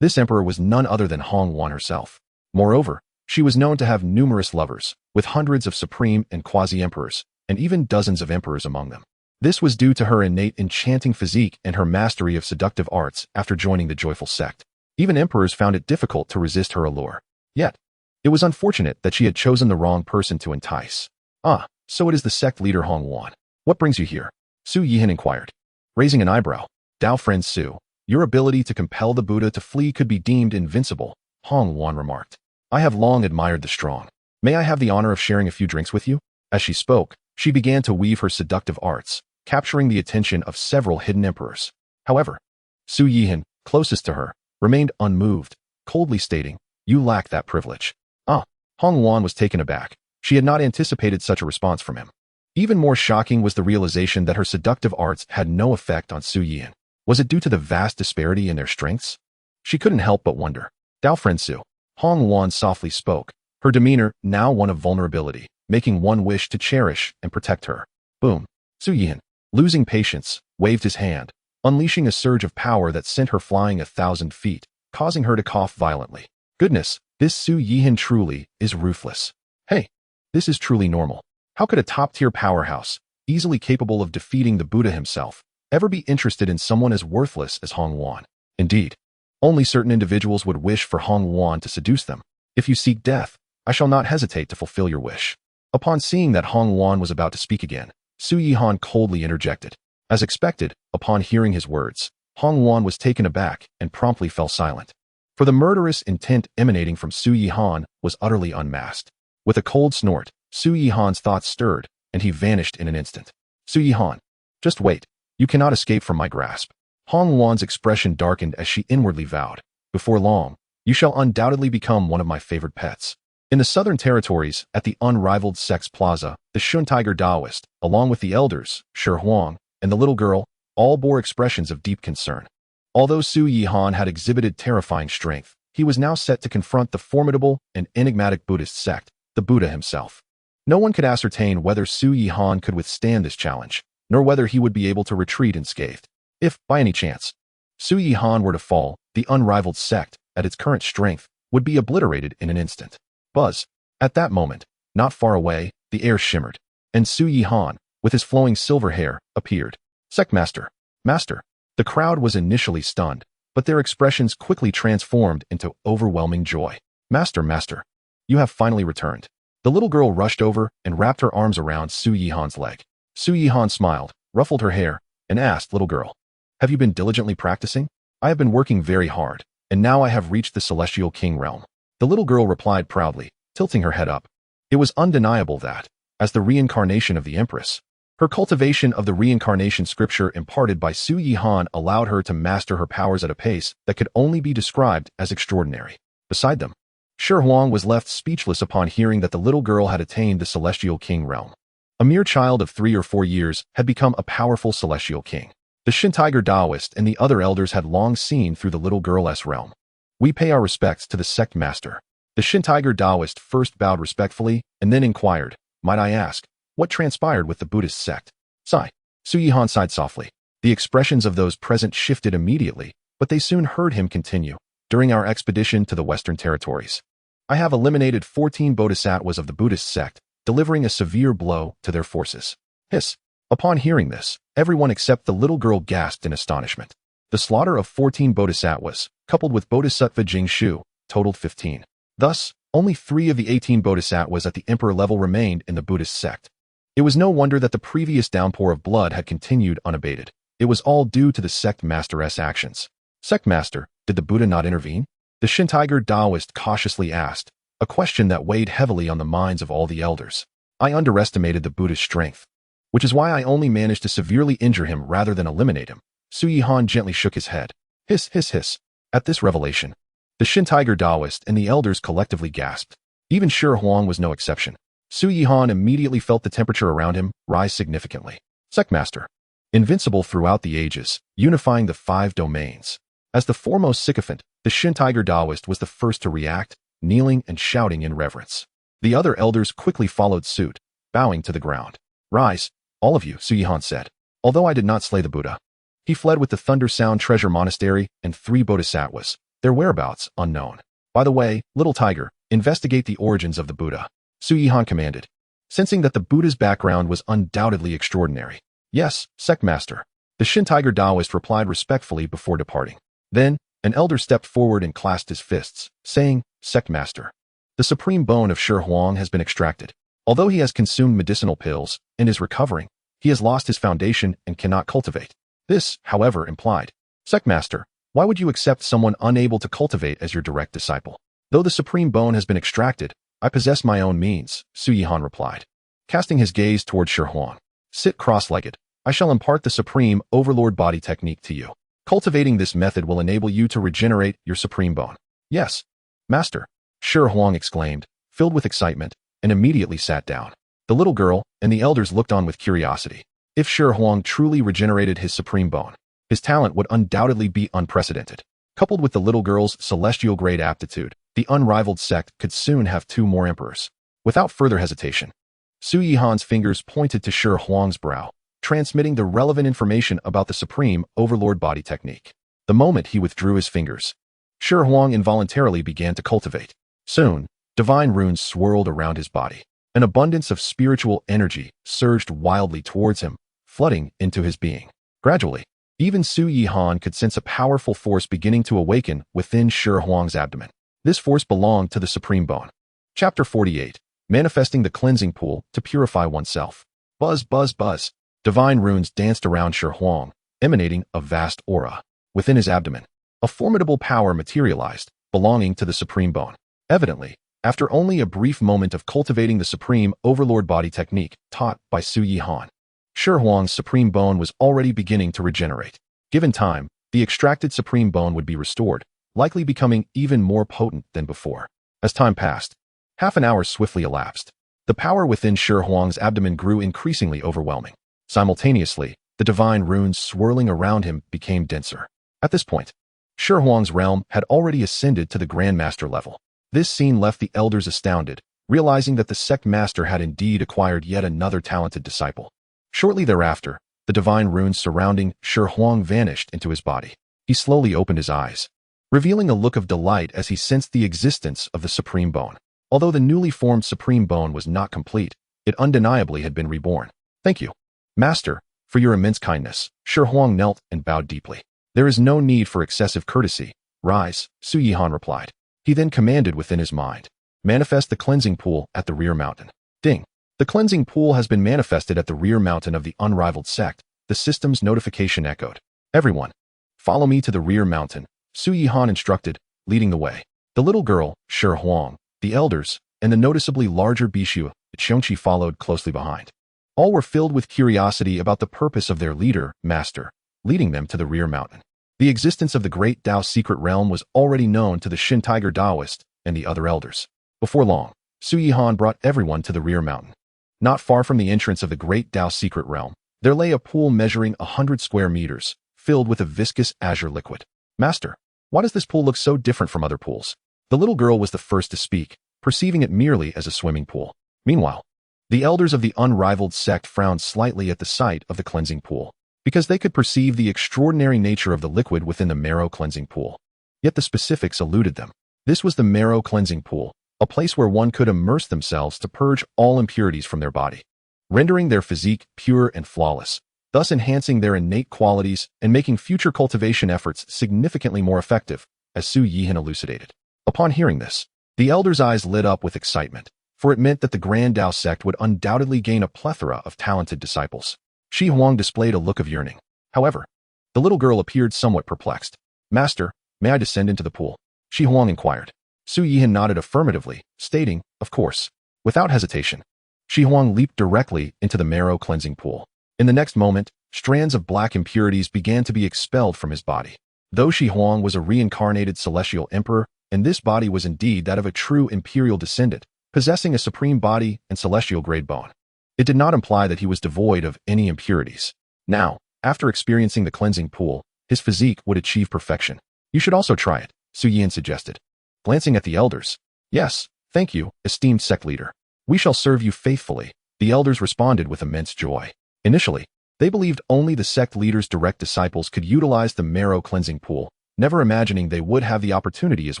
This emperor was none other than Hong Wan herself. Moreover, she was known to have numerous lovers, with hundreds of supreme and quasi-emperors, and even dozens of emperors among them. This was due to her innate enchanting physique and her mastery of seductive arts after joining the Joyful Sect. Even emperors found it difficult to resist her allure. Yet, it was unfortunate that she had chosen the wrong person to entice. Ah, so it is the sect leader Hong Wan. What brings you here? Su Yihan inquired, raising an eyebrow. Dao friend Su, your ability to compel the Buddha to flee could be deemed invincible, Hong Wan remarked. I have long admired the strong. May I have the honor of sharing a few drinks with you? As she spoke, she began to weave her seductive arts, capturing the attention of several hidden emperors. However, Su Yihan, closest to her, remained unmoved, coldly stating, you lack that privilege. Ah, Hong Wan was taken aback. She had not anticipated such a response from him. Even more shocking was the realization that her seductive arts had no effect on Su Yihan. Was it due to the vast disparity in their strengths? She couldn't help but wonder. Dao friend Su, Hong Wan softly spoke, her demeanor now one of vulnerability, making one wish to cherish and protect her. Boom. Su Yihan, losing patience, waved his hand, unleashing a surge of power that sent her flying 1,000 feet, causing her to cough violently. Goodness, this Su Yihan truly is ruthless. Hey, this is truly normal. How could a top-tier powerhouse, easily capable of defeating the Buddha himself, ever be interested in someone as worthless as Hong Wan? Indeed, Only certain individuals would wish for Hong Wan to seduce them. If you seek death, I shall not hesitate to fulfill your wish. Upon seeing that Hong Wan was about to speak again, Su Yihan coldly interjected. As expected, upon hearing his words, Hong Wan was taken aback and promptly fell silent. For the murderous intent emanating from Su Yihan was utterly unmasked. With a cold snort, Su Yihan's thoughts stirred, and he vanished in an instant. Su Yihan, just wait. You cannot escape from my grasp. Hong Wan's expression darkened as she inwardly vowed. Before long, you shall undoubtedly become one of my favored pets. In the southern territories, at the Unrivaled Sect's plaza, the Shun Tiger Taoist, along with the elders, Shi Huang, and the little girl, all bore expressions of deep concern. Although Su Yihan had exhibited terrifying strength, he was now set to confront the formidable and enigmatic Buddhist sect, the Buddha himself. No one could ascertain whether Su Yihan could withstand this challenge, nor whether he would be able to retreat unscathed. If, by any chance, Su Yihan were to fall, the Unrivaled Sect, at its current strength, would be obliterated in an instant. Buzz. At that moment, not far away, the air shimmered, and Su Yihan, with his flowing silver hair, appeared. Sectmaster. Master. The crowd was initially stunned, but their expressions quickly transformed into overwhelming joy. Master. You have finally returned. The little girl rushed over and wrapped her arms around Su Yihan's leg. Su Yihan smiled, ruffled her hair, and asked, Little girl, have you been diligently practicing? I have been working very hard, and now I have reached the Celestial King realm. The little girl replied proudly, tilting her head up. It was undeniable that, as the reincarnation of the Empress, her cultivation of the reincarnation scripture imparted by Su Yihan allowed her to master her powers at a pace that could only be described as extraordinary. Beside them, Shi Huang was left speechless upon hearing that the little girl had attained the Celestial King realm. A mere child of 3 or 4 years had become a powerful Celestial King. The Shin Tiger Taoist and the other elders had long seen through the little girl's realm. We pay our respects to the sect master. The Shin Tiger Taoist first bowed respectfully and then inquired, Might I ask, what transpired with the Buddhist sect? Sigh. Su Yihan sighed softly. The expressions of those present shifted immediately, but they soon heard him continue. During our expedition to the Western Territories, I have eliminated 14 bodhisattvas of the Buddhist sect, delivering a severe blow to their forces. Hiss. Upon hearing this, everyone except the little girl gasped in astonishment. The slaughter of 14 bodhisattvas, coupled with Bodhisattva Jingshu, totaled 15. Thus, only 3 of the 18 bodhisattvas at the emperor level remained in the Buddhist sect. It was no wonder that the previous downpour of blood had continued unabated. It was all due to the sect master's actions. Sect master, did the Buddha not intervene? The Shin Tiger Taoist cautiously asked, a question that weighed heavily on the minds of all the elders. I underestimated the Buddha's strength, which is why I only managed to severely injure him rather than eliminate him. Su Yihan gently shook his head. Hiss, hiss, hiss. At this revelation, the Shin Tiger Taoist and the elders collectively gasped. Even Shi Huang was no exception. Su Yihan immediately felt the temperature around him rise significantly. Sectmaster. Invincible throughout the ages, unifying the 5 domains. As the foremost sycophant, the Shin Tiger Taoist was the first to react, kneeling and shouting in reverence. The other elders quickly followed suit, bowing to the ground. Rise, all of you, Su Yihan said. Although I did not slay the Buddha, he fled with the Thunder Sound Treasure Monastery and 3 bodhisattvas, their whereabouts unknown. By the way, little tiger, investigate the origins of the Buddha, Su Yihan commanded, sensing that the Buddha's background was undoubtedly extraordinary. Yes, Sectmaster. The Shin Tiger Taoist replied respectfully before departing. Then, an elder stepped forward and clasped his fists, saying, Sectmaster. The supreme bone of Shi Huang has been extracted. Although he has consumed medicinal pills and is recovering, he has lost his foundation and cannot cultivate. This, however, implied, Sectmaster, why would you accept someone unable to cultivate as your direct disciple? Though the supreme bone has been extracted, I possess my own means, Su Yihan replied, casting his gaze toward Shi Huang. Sit cross-legged. I shall impart the supreme overlord body technique to you. Cultivating this method will enable you to regenerate your supreme bone. Yes, Master, Shi Huang exclaimed, filled with excitement, and immediately sat down. The little girl and the elders looked on with curiosity. If Shi Huang truly regenerated his supreme bone, his talent would undoubtedly be unprecedented. Coupled with the little girl's celestial-grade aptitude, the Unrivaled Sect could soon have 2 more emperors. Without further hesitation, Su Yihan's fingers pointed to Shi Huang's brow, transmitting the relevant information about the supreme overlord body technique. The moment he withdrew his fingers, Shi Huang involuntarily began to cultivate. Soon, divine runes swirled around his body. An abundance of spiritual energy surged wildly towards him, flooding into his being. Gradually, Even Su Yihan could sense a powerful force beginning to awaken within Shi Huang's abdomen. This force belonged to the Supreme Bone. Chapter 48. Manifesting the Cleansing Pool to Purify Oneself. Buzz, buzz, buzz. Divine runes danced around Shi Huang, emanating a vast aura. Within his abdomen, a formidable power materialized, belonging to the Supreme Bone. Evidently, after only a brief moment of cultivating the Supreme Overlord Body technique taught by Su Yihan, Shi Huang's Supreme Bone was already beginning to regenerate. Given time, the extracted Supreme Bone would be restored, likely becoming even more potent than before. As time passed, half an hour swiftly elapsed. The power within Shi Huang's abdomen grew increasingly overwhelming. Simultaneously, the divine runes swirling around him became denser. At this point, Shi Huang's realm had already ascended to the Grandmaster level. This scene left the elders astounded, realizing that the sect master had indeed acquired yet another talented disciple. Shortly thereafter, the divine runes surrounding Shi Huang vanished into his body. He slowly opened his eyes, revealing a look of delight as he sensed the existence of the Supreme Bone. Although the newly formed Supreme Bone was not complete, it undeniably had been reborn. Thank you, Master, for your immense kindness. Shi Huang knelt and bowed deeply. There is no need for excessive courtesy. Rise, Su Yihan replied. He then commanded within his mind, manifest the cleansing pool at the rear mountain. Ding. The cleansing pool has been manifested at the rear mountain of the Unrivaled Sect. The system's notification echoed. Everyone, follow me to the rear mountain, Su Yihan instructed, leading the way. The little girl, Shi Huang, the elders, and the noticeably larger Bishu, Xianxia followed closely behind. All were filled with curiosity about the purpose of their leader, Master, leading them to the rear mountain. The existence of the great Dao secret realm was already known to the Shin Tiger Daoist and the other elders. Before long, Su Yihan brought everyone to the rear mountain. Not far from the entrance of the great Dao secret realm, there lay a pool measuring 100 square meters, filled with a viscous azure liquid. Master, why does this pool look so different from other pools? The little girl was the first to speak, perceiving it merely as a swimming pool. Meanwhile, the elders of the Unrivaled Sect frowned slightly at the sight of the cleansing pool, because they could perceive the extraordinary nature of the liquid within the marrow cleansing pool. Yet the specifics eluded them. This was the marrow cleansing pool, a place where one could immerse themselves to purge all impurities from their body, rendering their physique pure and flawless, thus enhancing their innate qualities and making future cultivation efforts significantly more effective, as Su Yihan elucidated. Upon hearing this, the elders' eyes lit up with excitement, for it meant that the Grand Dao Sect would undoubtedly gain a plethora of talented disciples. Shi Huang displayed a look of yearning. However, the little girl appeared somewhat perplexed. Master, may I descend into the pool? Shi Huang inquired. Su Yihan nodded affirmatively, stating, of course. Without hesitation, Shi Huang leaped directly into the marrow cleansing pool. In the next moment, strands of black impurities began to be expelled from his body. Though Shi Huang was a reincarnated celestial emperor, and this body was indeed that of a true imperial descendant, possessing a supreme body and celestial grade bone, it did not imply that he was devoid of any impurities. Now, after experiencing the cleansing pool, his physique would achieve perfection. You should also try it, Su Yihan suggested. Glancing at the elders, yes, thank you, esteemed sect leader. We shall serve you faithfully, the elders responded with immense joy. Initially, they believed only the sect leader's direct disciples could utilize the marrow cleansing pool, never imagining they would have the opportunity as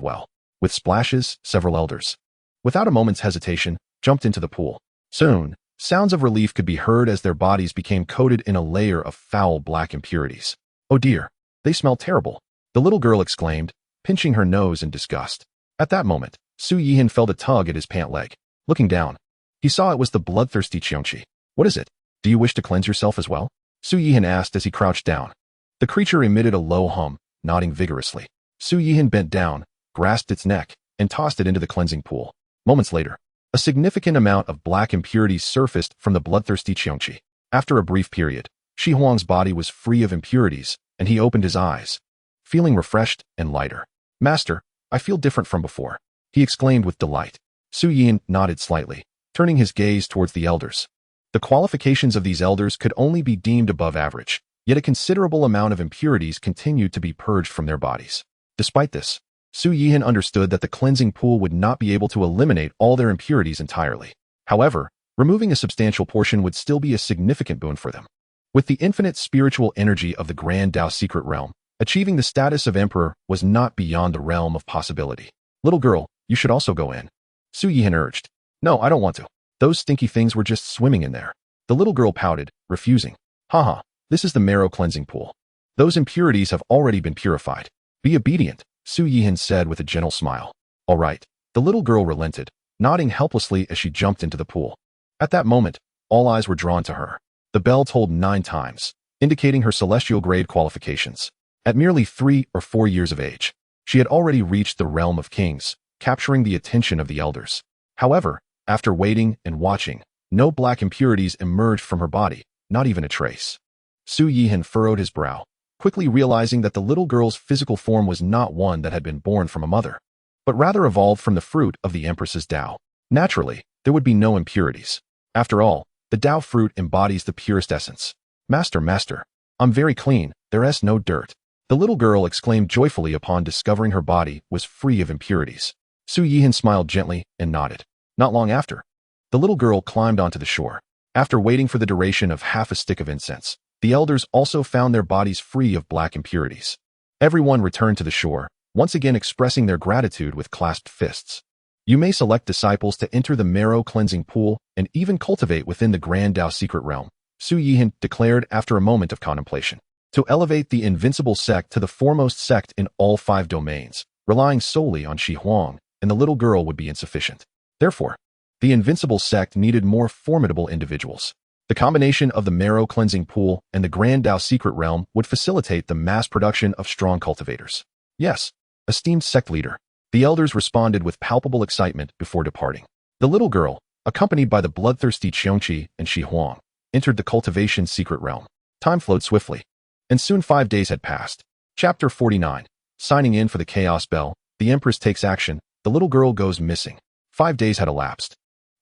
well. With splashes, several elders, without a moment's hesitation, jumped into the pool. Soon, sounds of relief could be heard as their bodies became coated in a layer of foul black impurities. Oh dear, they smell terrible, the little girl exclaimed, pinching her nose in disgust. At that moment, Su Yihan felt a tug at his pant leg. Looking down, he saw it was the bloodthirsty Xianxia. What is it? Do you wish to cleanse yourself as well? Su Yihan asked as he crouched down. The creature emitted a low hum, nodding vigorously. Su Yihan bent down, grasped its neck, and tossed it into the cleansing pool. Moments later, a significant amount of black impurities surfaced from the bloodthirsty Xianxia. After a brief period, Shi Huang's body was free of impurities, and he opened his eyes, feeling refreshed and lighter. Master, I feel different from before, he exclaimed with delight. Su Yihan nodded slightly, turning his gaze towards the elders. The qualifications of these elders could only be deemed above average, yet a considerable amount of impurities continued to be purged from their bodies. Despite this, Su Yihan understood that the cleansing pool would not be able to eliminate all their impurities entirely. However, removing a substantial portion would still be a significant boon for them. With the infinite spiritual energy of the Grand Dao secret realm, achieving the status of emperor was not beyond the realm of possibility. Little girl, you should also go in, Su Yihan urged. No, I don't want to. Those stinky things were just swimming in there. The little girl pouted, refusing. Haha, this is the marrow cleansing pool. Those impurities have already been purified. Be obedient, Su Yihan said with a gentle smile. All right. The little girl relented, nodding helplessly as she jumped into the pool. At that moment, all eyes were drawn to her. The bell tolled 9 times, indicating her celestial grade qualifications. At merely 3 or 4 years of age, she had already reached the realm of kings, capturing the attention of the elders. However, after waiting and watching, no black impurities emerged from her body, not even a trace. Su Yihan furrowed his brow, quickly realizing that the little girl's physical form was not one that had been born from a mother, but rather evolved from the fruit of the Empress's Dao. Naturally, there would be no impurities. After all, the Dao fruit embodies the purest essence. Master, I'm very clean, there's no dirt. The little girl exclaimed joyfully upon discovering her body was free of impurities. Su Yihan smiled gently and nodded. Not long after, the little girl climbed onto the shore. After waiting for the duration of half a stick of incense, the elders also found their bodies free of black impurities. Everyone returned to the shore, once again expressing their gratitude with clasped fists. You may select disciples to enter the marrow cleansing pool and even cultivate within the Grand Dao secret realm, Su Yihan declared after a moment of contemplation. To elevate the Invincible Sect to the foremost sect in all 5 domains, relying solely on Shi Huang and the little girl would be insufficient. Therefore, the Invincible Sect needed more formidable individuals. The combination of the marrow cleansing pool and the Grand Dao secret realm would facilitate the mass production of strong cultivators. Yes, esteemed sect leader. The elders responded with palpable excitement before departing. The little girl, accompanied by the bloodthirsty Xianxia and Shi Huang, entered the Cultivation secret realm. Time flowed swiftly, and soon 5 days had passed. Chapter 49. Signing in for the Chaos Bell, the Empress takes action, the little girl goes missing. 5 days had elapsed,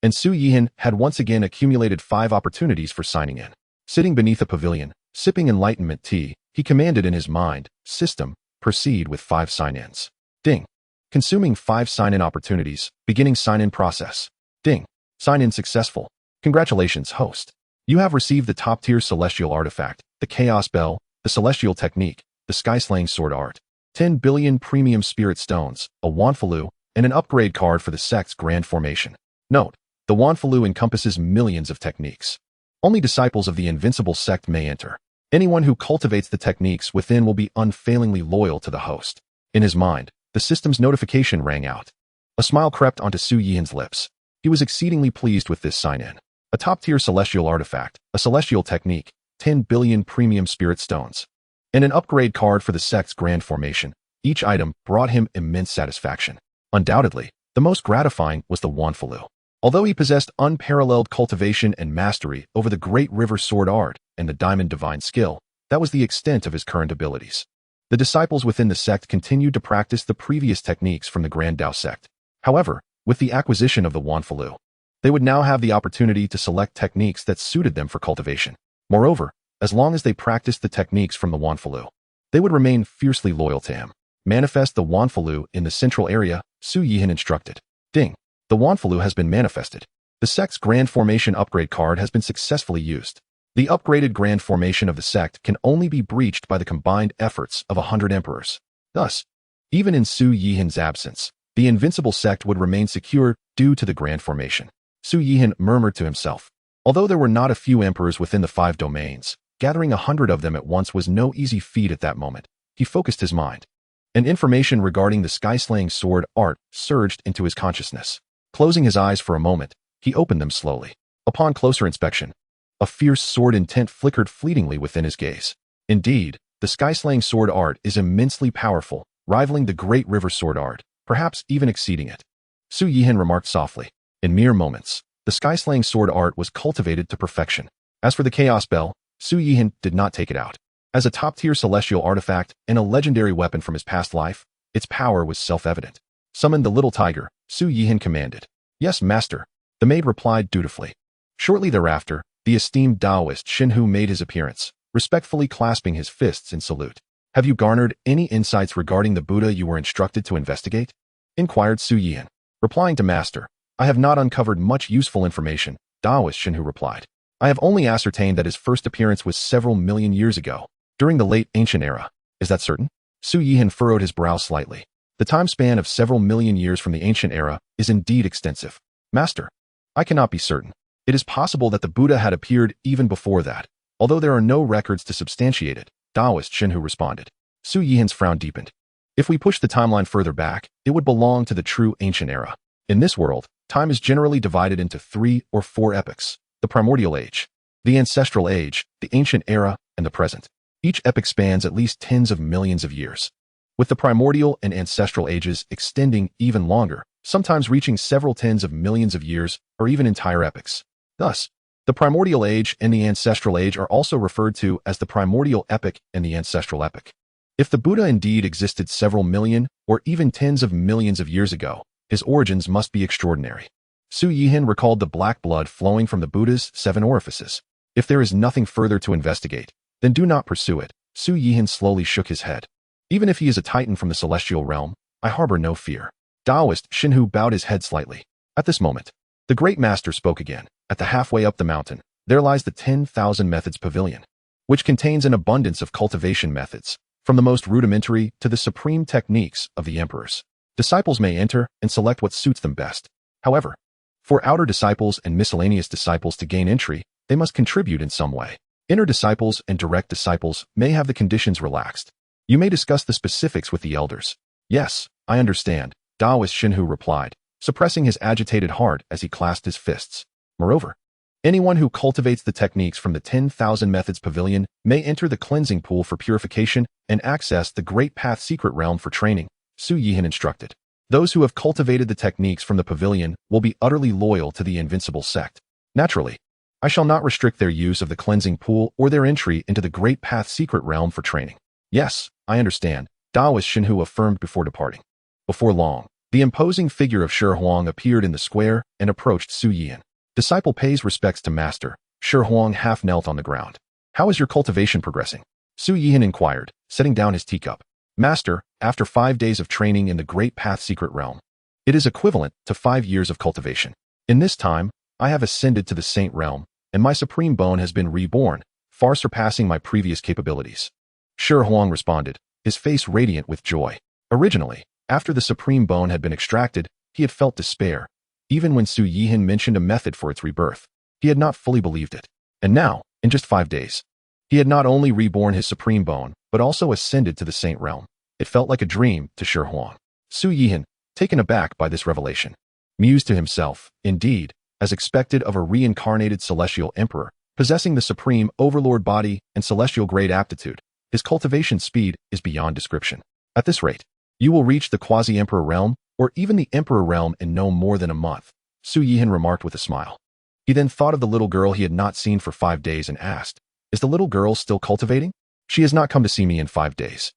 and Su Yihan had once again accumulated 5 opportunities for signing in. Sitting beneath a pavilion, sipping enlightenment tea, he commanded in his mind, system, proceed with 5 sign-ins. Ding. Consuming 5 sign-in opportunities, beginning sign-in process. Ding. Sign-in successful. Congratulations, host. You have received the top-tier celestial artifact, the Chaos Bell, the Celestial Technique, the Sky-Slaying Sword Art, 10 billion premium spirit stones, a Wanfalu, and an upgrade card for the sect's grand formation. Note, the Wanfalu encompasses millions of techniques. Only disciples of the Invincible Sect may enter. Anyone who cultivates the techniques within will be unfailingly loyal to the host. In his mind, the system's notification rang out. A smile crept onto Su Yihan's lips. He was exceedingly pleased with this sign-in. A top-tier celestial artifact, a celestial technique, 10 billion premium spirit stones, and an upgrade card for the sect's grand formation. Each item brought him immense satisfaction. Undoubtedly, the most gratifying was the Wanfalu. Although he possessed unparalleled cultivation and mastery over the Great River Sword Art and the Diamond Divine Skill, that was the extent of his current abilities. The disciples within the sect continued to practice the previous techniques from the Grand Dao Sect. However, with the acquisition of the Wanfalu, they would now have the opportunity to select techniques that suited them for cultivation. Moreover, as long as they practiced the techniques from the Wanfalu, they would remain fiercely loyal to him. Manifest the Wanfalu in the central area, Su Yihan instructed. Ding. The Wanfalu has been manifested. The sect's grand formation upgrade card has been successfully used. The upgraded grand formation of the sect can only be breached by the combined efforts of 100 emperors. Thus, even in Su Yihan's absence, the Invincible Sect would remain secure due to the grand formation. Su Yihan murmured to himself. Although there were not a few emperors within the 5 domains, gathering 100 of them at once was no easy feat at that moment. He focused his mind, and information regarding the Sky-Slaying Sword art surged into his consciousness. Closing his eyes for a moment, he opened them slowly. Upon closer inspection, a fierce sword intent flickered fleetingly within his gaze. Indeed, the Sky-Slaying Sword art is immensely powerful, rivaling the Great River Sword art, perhaps even exceeding it. Su Yihan remarked softly. In mere moments, the Sky-Slaying Sword art was cultivated to perfection. As for the Chaos Bell, Su Yihan did not take it out. As a top-tier celestial artifact and a legendary weapon from his past life, its power was self-evident. Summon the little tiger, Su Yihan commanded. Yes, master, the maid replied dutifully. Shortly thereafter, the esteemed Taoist Shenhu made his appearance, respectfully clasping his fists in salute. Have you garnered any insights regarding the Buddha you were instructed to investigate? Inquired Su Yihan. Replying to master, I have not uncovered much useful information, Taoist Shenhu replied. I have only ascertained that his first appearance was several million years ago, during the late ancient era. Is that certain? Su Yihan furrowed his brow slightly. The time span of several million years from the ancient era is indeed extensive. Master, I cannot be certain. It is possible that the Buddha had appeared even before that, although there are no records to substantiate it, Daoist Xinhu responded. Su Yihan's frown deepened. If we push the timeline further back, it would belong to the true ancient era. In this world, time is generally divided into 3 or 4 epochs: the primordial age, the ancestral age, the ancient era, and the present. Each epoch spans at least tens of millions of years, with the primordial and ancestral ages extending even longer, sometimes reaching several tens of millions of years or even entire epochs. Thus, the primordial age and the ancestral age are also referred to as the primordial epoch and the ancestral epoch. If the Buddha indeed existed several million or even tens of millions of years ago, his origins must be extraordinary. Su Yihan recalled the black blood flowing from the Buddha's 7 orifices. If there is nothing further to investigate, then do not pursue it. Su Yihan slowly shook his head. Even if he is a titan from the celestial realm, I harbor no fear. Daoist Xinhu bowed his head slightly. At this moment, the great master spoke again. At the halfway up the mountain, there lies the 10,000 Methods Pavilion, which contains an abundance of cultivation methods, from the most rudimentary to the supreme techniques of the emperors. Disciples may enter and select what suits them best. However, for outer disciples and miscellaneous disciples to gain entry, they must contribute in some way. Inner disciples and direct disciples may have the conditions relaxed. You may discuss the specifics with the elders. Yes, I understand, Daoist Xinhu replied, suppressing his agitated heart as he clasped his fists. Moreover, anyone who cultivates the techniques from the 10,000 Methods Pavilion may enter the cleansing pool for purification and access the Great Path Secret Realm for training, Su Yihan instructed. Those who have cultivated the techniques from the pavilion will be utterly loyal to the Invincible Sect. Naturally, I shall not restrict their use of the cleansing pool or their entry into the Great Path Secret Realm for training. Yes, I understand, Daoist Xinhu affirmed before departing. Before long, the imposing figure of Shi Huang appeared in the square and approached Su Yihan. Disciple pays respects to master. Shi Huang half knelt on the ground. How is your cultivation progressing? Su Yihan inquired, setting down his teacup. Master, after 5 days of training in the Great Path Secret Realm, it is equivalent to 5 years of cultivation. In this time, I have ascended to the Saint Realm, and my supreme bone has been reborn, far surpassing my previous capabilities. Shi Huang responded, his face radiant with joy. Originally, after the supreme bone had been extracted, he had felt despair. Even when Su Yihan mentioned a method for its rebirth, he had not fully believed it. And now, in just 5 days, he had not only reborn his supreme bone, but also ascended to the Saint Realm. It felt like a dream to Shi Huang. Su Yihan, taken aback by this revelation, mused to himself, indeed, as expected of a reincarnated celestial emperor, possessing the supreme overlord body and celestial grade aptitude, his cultivation speed is beyond description. At this rate, you will reach the quasi-emperor realm, or even the emperor realm in no more than a month, Su Yihan remarked with a smile. He then thought of the little girl he had not seen for 5 days and asked, is the little girl still cultivating? She has not come to see me in 5 days.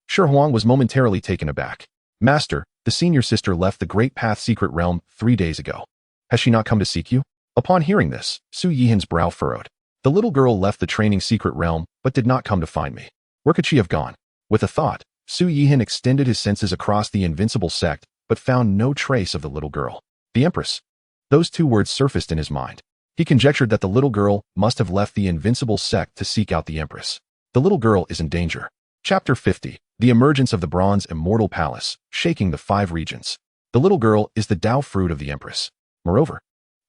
Shi Huang was momentarily taken aback. Master, the senior sister left the Great Path Secret Realm 3 days ago. Has she not come to seek you? Upon hearing this, Su Yihan's brow furrowed. The little girl left the training secret realm, but did not come to find me. Where could she have gone? With a thought, Su Yihan extended his senses across the Invincible Sect, but found no trace of the little girl. The Empress. Those 2 words surfaced in his mind. He conjectured that the little girl must have left the Invincible Sect to seek out the Empress. The little girl is in danger. Chapter 50. The emergence of the Bronze Immortal Palace, shaking the 5 regions. The little girl is the Dao fruit of the Empress. Moreover,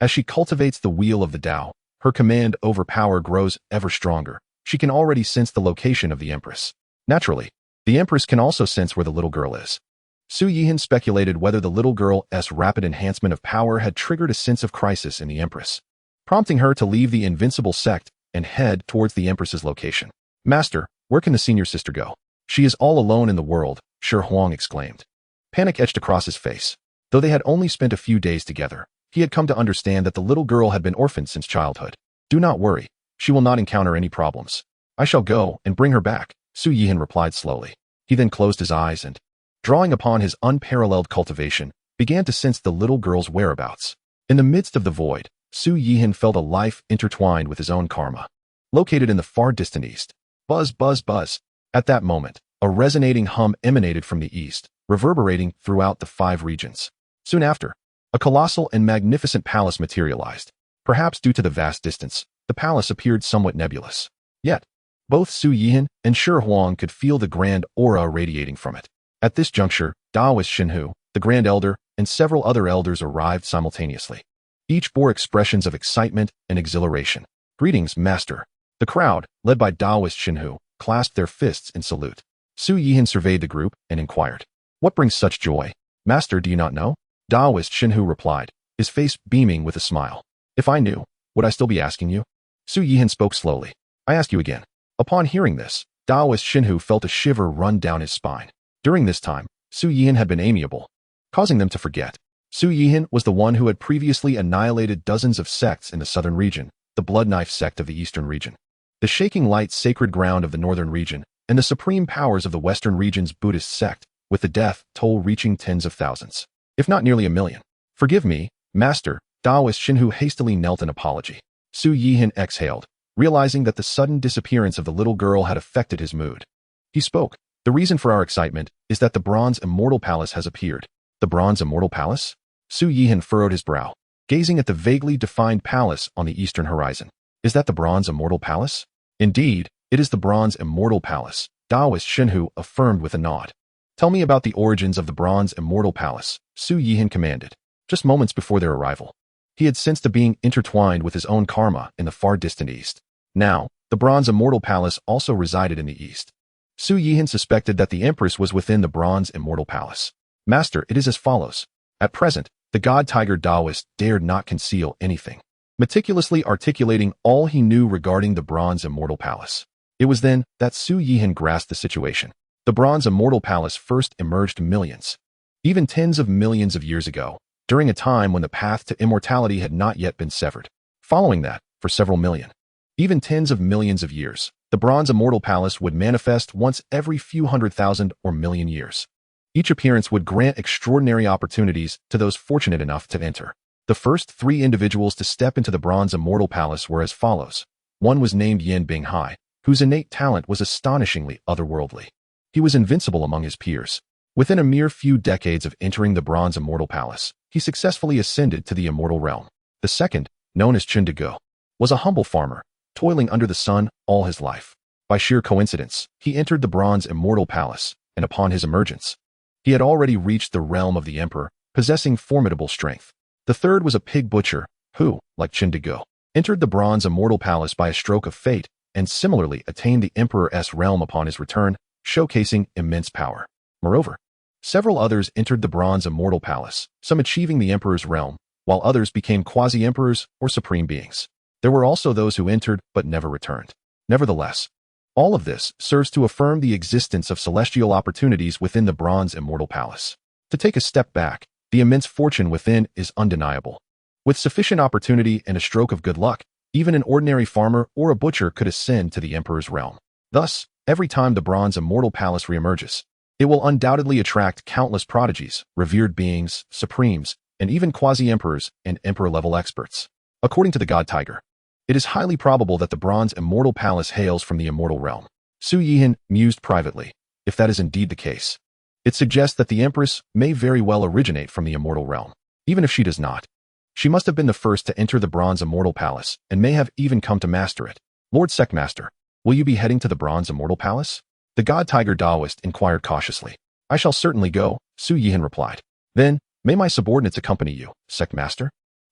as she cultivates the wheel of the Dao, her command over power grows ever stronger. She can already sense the location of the Empress. Naturally, the Empress can also sense where the little girl is. Su Yihan speculated whether the little girl's rapid enhancement of power had triggered a sense of crisis in the Empress, prompting her to leave the Invincible Sect and head towards the Empress's location. Master, where can the senior sister go? She is all alone in the world, Shi Huang exclaimed. Panic etched across his face. Though they had only spent a few days together, he had come to understand that the little girl had been orphaned since childhood. Do not worry, she will not encounter any problems. I shall go and bring her back, Su Yihan replied slowly. He then closed his eyes and, drawing upon his unparalleled cultivation, began to sense the little girl's whereabouts. In the midst of the void, Su Yihan felt a life intertwined with his own karma. Located in the far distant east. Buzz, buzz, buzz. At that moment, a resonating hum emanated from the east, reverberating throughout the 5 regions. Soon after, a colossal and magnificent palace materialized. Perhaps due to the vast distance, the palace appeared somewhat nebulous. Yet, both Su Yihan and Shi Huang could feel the grand aura radiating from it. At this juncture, Daoist Xinhu, the Grand Elder, and several other elders arrived simultaneously. Each bore expressions of excitement and exhilaration. Greetings, Master. The crowd, led by Daoist Xinhu, clasped their fists in salute. Su Yihan surveyed the group and inquired, "What brings such joy? Master, do you not know?" Daoist Xinhu replied, his face beaming with a smile. "If I knew, would I still be asking you?" Su Yihan spoke slowly. "I ask you again." Upon hearing this, Daoist Xinhu felt a shiver run down his spine. During this time, Su Yihan had been amiable, causing them to forget. Su Yihan was the one who had previously annihilated dozens of sects in the southern region, the Blood Knife sect of the eastern region, the Shaking Light sacred ground of the northern region, and the supreme powers of the western region's Buddhist sect, with the death toll reaching tens of thousands, if not nearly 1,000,000. "Forgive me, Master." Daoist Xinhu hastily knelt in apology. Su Yihan exhaled, realizing that the sudden disappearance of the little girl had affected his mood. He spoke, "The reason for our excitement is that the Bronze Immortal Palace has appeared." "The Bronze Immortal Palace?" Su Yihan furrowed his brow, gazing at the vaguely defined palace on the eastern horizon. "Is that the Bronze Immortal Palace?" "Indeed, it is the Bronze Immortal Palace," Daoist Xinhu affirmed with a nod. "Tell me about the origins of the Bronze Immortal Palace," Su Yihan commanded. Just moments before their arrival, he had sensed a being intertwined with his own karma in the far distant east. Now, the Bronze Immortal Palace also resided in the east. Su Yihan suspected that the Empress was within the Bronze Immortal Palace. "Master, it is as follows." At present, the god tiger Daoist dared not conceal anything, meticulously articulating all he knew regarding the Bronze Immortal Palace. It was then that Su Yihan grasped the situation. The Bronze Immortal Palace first emerged millions, even tens of millions of years ago, during a time when the path to immortality had not yet been severed. Following that, for several million, even tens of millions of years, the Bronze Immortal Palace would manifest once every few 100,000 or million years. Each appearance would grant extraordinary opportunities to those fortunate enough to enter. The first 3 individuals to step into the Bronze Immortal Palace were as follows. One was named Yin Binghai, whose innate talent was astonishingly otherworldly. He was invincible among his peers. Within a mere few decades of entering the Bronze Immortal Palace, he successfully ascended to the immortal realm. The second, known as Chen Dego, was a humble farmer, toiling under the sun all his life. By sheer coincidence, he entered the Bronze Immortal Palace, and upon his emergence, he had already reached the realm of the Emperor, possessing formidable strength. The third was a pig butcher, who, like Chen Dego, entered the Bronze Immortal Palace by a stroke of fate, and similarly attained the Emperor's realm upon his return, showcasing immense power. Moreover, several others entered the Bronze Immortal Palace, some achieving the Emperor's realm, while others became quasi-emperors or supreme beings. There were also those who entered but never returned. Nevertheless, all of this serves to affirm the existence of celestial opportunities within the Bronze Immortal Palace. To take a step back, the immense fortune within is undeniable. With sufficient opportunity and a stroke of good luck, even an ordinary farmer or a butcher could ascend to the Emperor's realm. Thus, every time the Bronze Immortal Palace reemerges, it will undoubtedly attract countless prodigies, revered beings, supremes, and even quasi-emperors and emperor-level experts. According to the god tiger, it is highly probable that the Bronze Immortal Palace hails from the immortal realm. Su Yihan mused privately. If that is indeed the case, it suggests that the Empress may very well originate from the immortal realm. Even if she does not, she must have been the first to enter the Bronze Immortal Palace and may have even come to master it. Lord Sectmaster, will you be heading to the Bronze Immortal Palace? The god tiger Daoist inquired cautiously. I shall certainly go, Su Yihan replied. Then, may my subordinates accompany you, Sectmaster?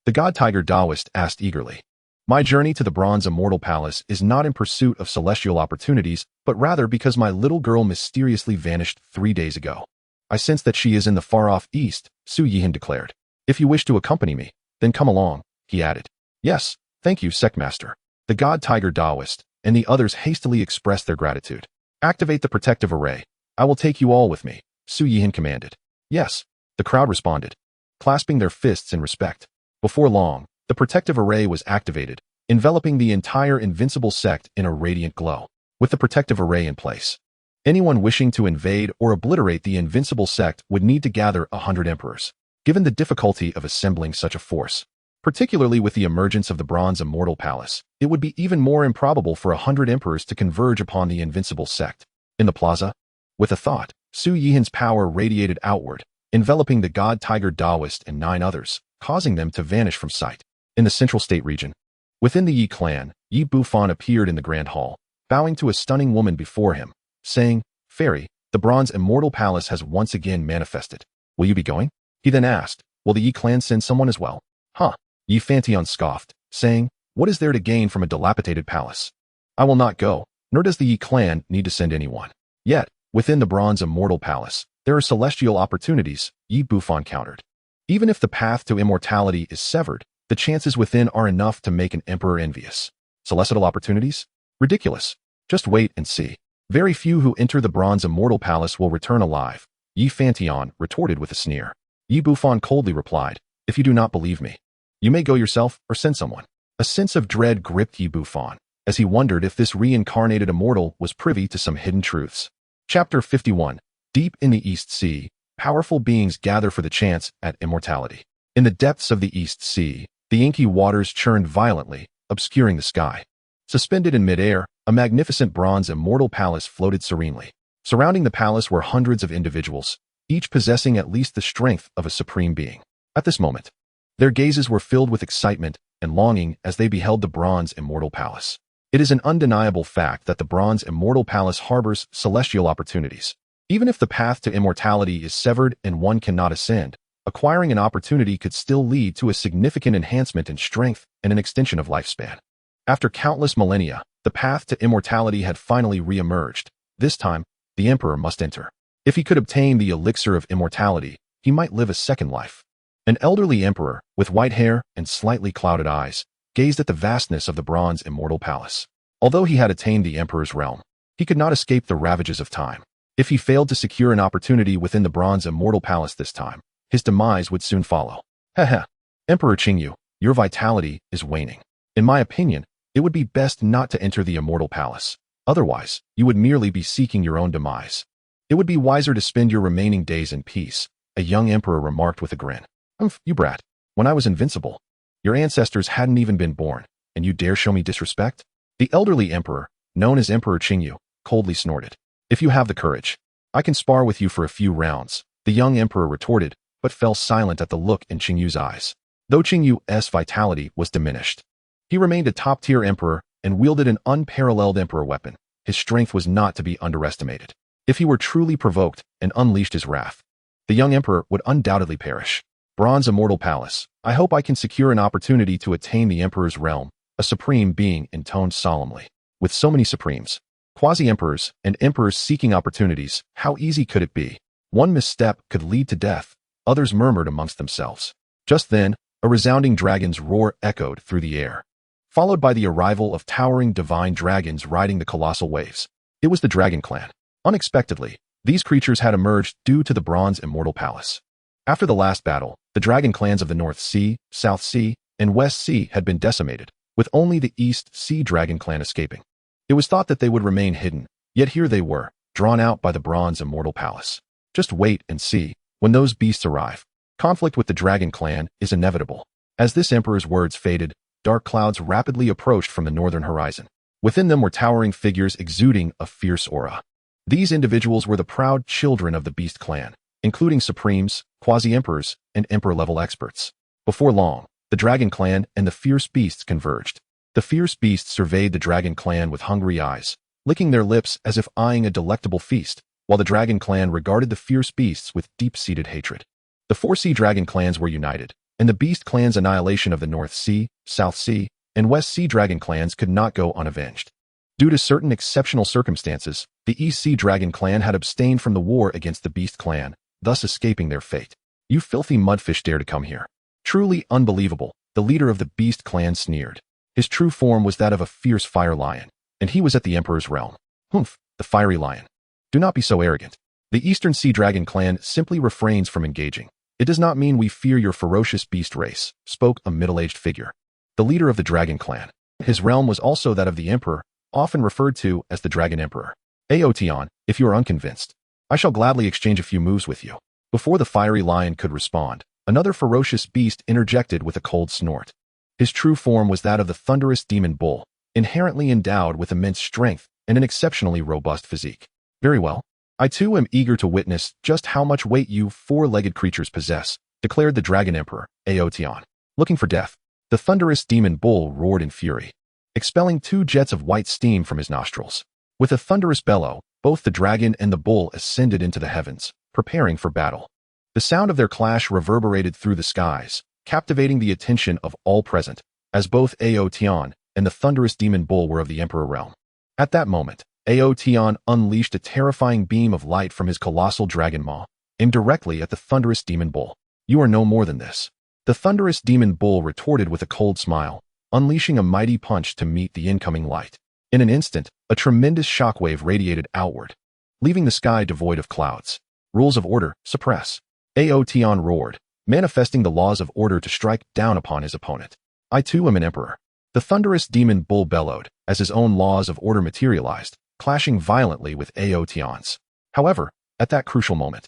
The god tiger Daoist asked eagerly. My journey to the Bronze Immortal Palace is not in pursuit of celestial opportunities, but rather because my little girl mysteriously vanished 3 days ago. I sense that she is in the far-off east, Su Yihan declared. If you wish to accompany me, then come along, he added. Yes, thank you, Sectmaster. The god tiger Daoist and the others hastily expressed their gratitude. Activate the protective array. I will take you all with me, Su Yihan commanded. Yes, the crowd responded, clasping their fists in respect. Before long, the protective array was activated, enveloping the entire Invincible Sect in a radiant glow. With the protective array in place, anyone wishing to invade or obliterate the Invincible Sect would need to gather 100 emperors. Given the difficulty of assembling such a force, particularly with the emergence of the Bronze Immortal Palace, it would be even more improbable for 100 emperors to converge upon the Invincible Sect. In the plaza, with a thought, Su Yihan's power radiated outward, enveloping the god tiger Daoist and 9 others, causing them to vanish from sight. In the Central State region, within the Yi clan, Yi Bufan appeared in the Grand Hall, bowing to a stunning woman before him, saying, Fairy, the Bronze Immortal Palace has once again manifested. Will you be going? He then asked, will the Yi clan send someone as well? Huh. Yi Fantion scoffed, saying, what is there to gain from a dilapidated palace? I will not go, nor does the Yi clan need to send anyone. Yet, within the Bronze Immortal Palace, there are celestial opportunities, Yi Bufan countered. Even if the path to immortality is severed, the chances within are enough to make an emperor envious. Celestial opportunities? Ridiculous. Just wait and see. Very few who enter the Bronze Immortal Palace will return alive, Yi Fantian retorted with a sneer. Yi Bufan coldly replied, if you do not believe me, you may go yourself or send someone. A sense of dread gripped Yi Bufan, as he wondered if this reincarnated immortal was privy to some hidden truths. Chapter 51. Deep in the East Sea, powerful beings gather for the chance at immortality. In the depths of the East Sea, the inky waters churned violently, obscuring the sky. Suspended in midair, a magnificent bronze immortal palace floated serenely. Surrounding the palace were hundreds of individuals, each possessing at least the strength of a supreme being. At this moment, their gazes were filled with excitement and longing as they beheld the Bronze Immortal Palace. It is an undeniable fact that the Bronze Immortal Palace harbors celestial opportunities. Even if the path to immortality is severed and one cannot ascend, acquiring an opportunity could still lead to a significant enhancement in strength and an extension of lifespan. After countless millennia, the path to immortality had finally re-emerged. This time, the Emperor must enter. If he could obtain the elixir of immortality, he might live a second life. An elderly emperor, with white hair and slightly clouded eyes, gazed at the vastness of the Bronze Immortal Palace. Although he had attained the Emperor's realm, he could not escape the ravages of time. If he failed to secure an opportunity within the Bronze Immortal Palace this time, his demise would soon follow. Heh. Emperor Qingyu, your vitality is waning. In my opinion, it would be best not to enter the Immortal Palace. Otherwise, you would merely be seeking your own demise. It would be wiser to spend your remaining days in peace, a young emperor remarked with a grin. You brat. When I was invincible, your ancestors hadn't even been born, and you dare show me disrespect? The elderly emperor, known as Emperor Qingyu, coldly snorted. If you have the courage, I can spar with you for a few rounds, the young emperor retorted, but fell silent at the look in Qingyu's eyes. Though Qingyu's vitality was diminished, he remained a top-tier emperor and wielded an unparalleled emperor weapon. His strength was not to be underestimated. If he were truly provoked and unleashed his wrath, the young emperor would undoubtedly perish. Bronze Immortal Palace, I hope I can secure an opportunity to attain the Emperor's realm, a supreme being intoned solemnly. With so many supremes, quasi-emperors, and emperors seeking opportunities, how easy could it be? One misstep could lead to death, others murmured amongst themselves. Just then, a resounding dragon's roar echoed through the air, followed by the arrival of towering divine dragons riding the colossal waves. It was the Dragon Clan. Unexpectedly, these creatures had emerged due to the Bronze Immortal Palace. After the last battle, the dragon clans of the North Sea, South Sea, and West Sea had been decimated, with only the East Sea Dragon Clan escaping. It was thought that they would remain hidden, yet here they were, drawn out by the Bronze Immortal Palace. Just wait and see. When those beasts arrive, conflict with the Dragon Clan is inevitable. As this emperor's words faded, dark clouds rapidly approached from the northern horizon. Within them were towering figures exuding a fierce aura. These individuals were the proud children of the Beast Clan, including supremes, quasi-emperors, and emperor-level experts. Before long, the Dragon Clan and the fierce beasts converged. The fierce beasts surveyed the Dragon Clan with hungry eyes, licking their lips as if eyeing a delectable feast, while the Dragon Clan regarded the fierce beasts with deep-seated hatred. The four Sea Dragon Clans were united, and the Beast Clan's annihilation of the North Sea, South Sea, and West Sea Dragon Clans could not go unavenged. Due to certain exceptional circumstances, the East Sea Dragon Clan had abstained from the war against the Beast Clan, thus escaping their fate. You filthy mudfish dare to come here. Truly unbelievable, the leader of the Beast Clan sneered. His true form was that of a fierce fire lion, and he was at the Emperor's realm. Humph, the fiery lion. Do not be so arrogant. The Eastern Sea Dragon Clan simply refrains from engaging. It does not mean we fear your ferocious beast race, spoke a middle-aged figure. The leader of the Dragon Clan. His realm was also that of the Emperor, often referred to as the Dragon Emperor. Aotion, if you are unconvinced, I shall gladly exchange a few moves with you. Before the fiery lion could respond, another ferocious beast interjected with a cold snort. His true form was that of the thunderous demon bull, inherently endowed with immense strength and an exceptionally robust physique. Very well. I too am eager to witness just how much weight you four-legged creatures possess, declared the Dragon Emperor, Aotion. Looking for death, the thunderous demon bull roared in fury, expelling 2 jets of white steam from his nostrils. With a thunderous bellow, both the dragon and the bull ascended into the heavens, preparing for battle. The sound of their clash reverberated through the skies, captivating the attention of all present, as both Aotion and the thunderous demon bull were of the Emperor realm. At that moment, Aotian unleashed a terrifying beam of light from his colossal dragon maw, aimed directly at the thunderous demon bull. You are no more than this. The thunderous demon bull retorted with a cold smile, unleashing a mighty punch to meet the incoming light. In an instant, a tremendous shockwave radiated outward, leaving the sky devoid of clouds. Rules of order, suppress. Aotian roared, manifesting the laws of order to strike down upon his opponent. I too am an emperor. The thunderous demon bull bellowed, as his own laws of order materialized, clashing violently with Aotian's. However, at that crucial moment,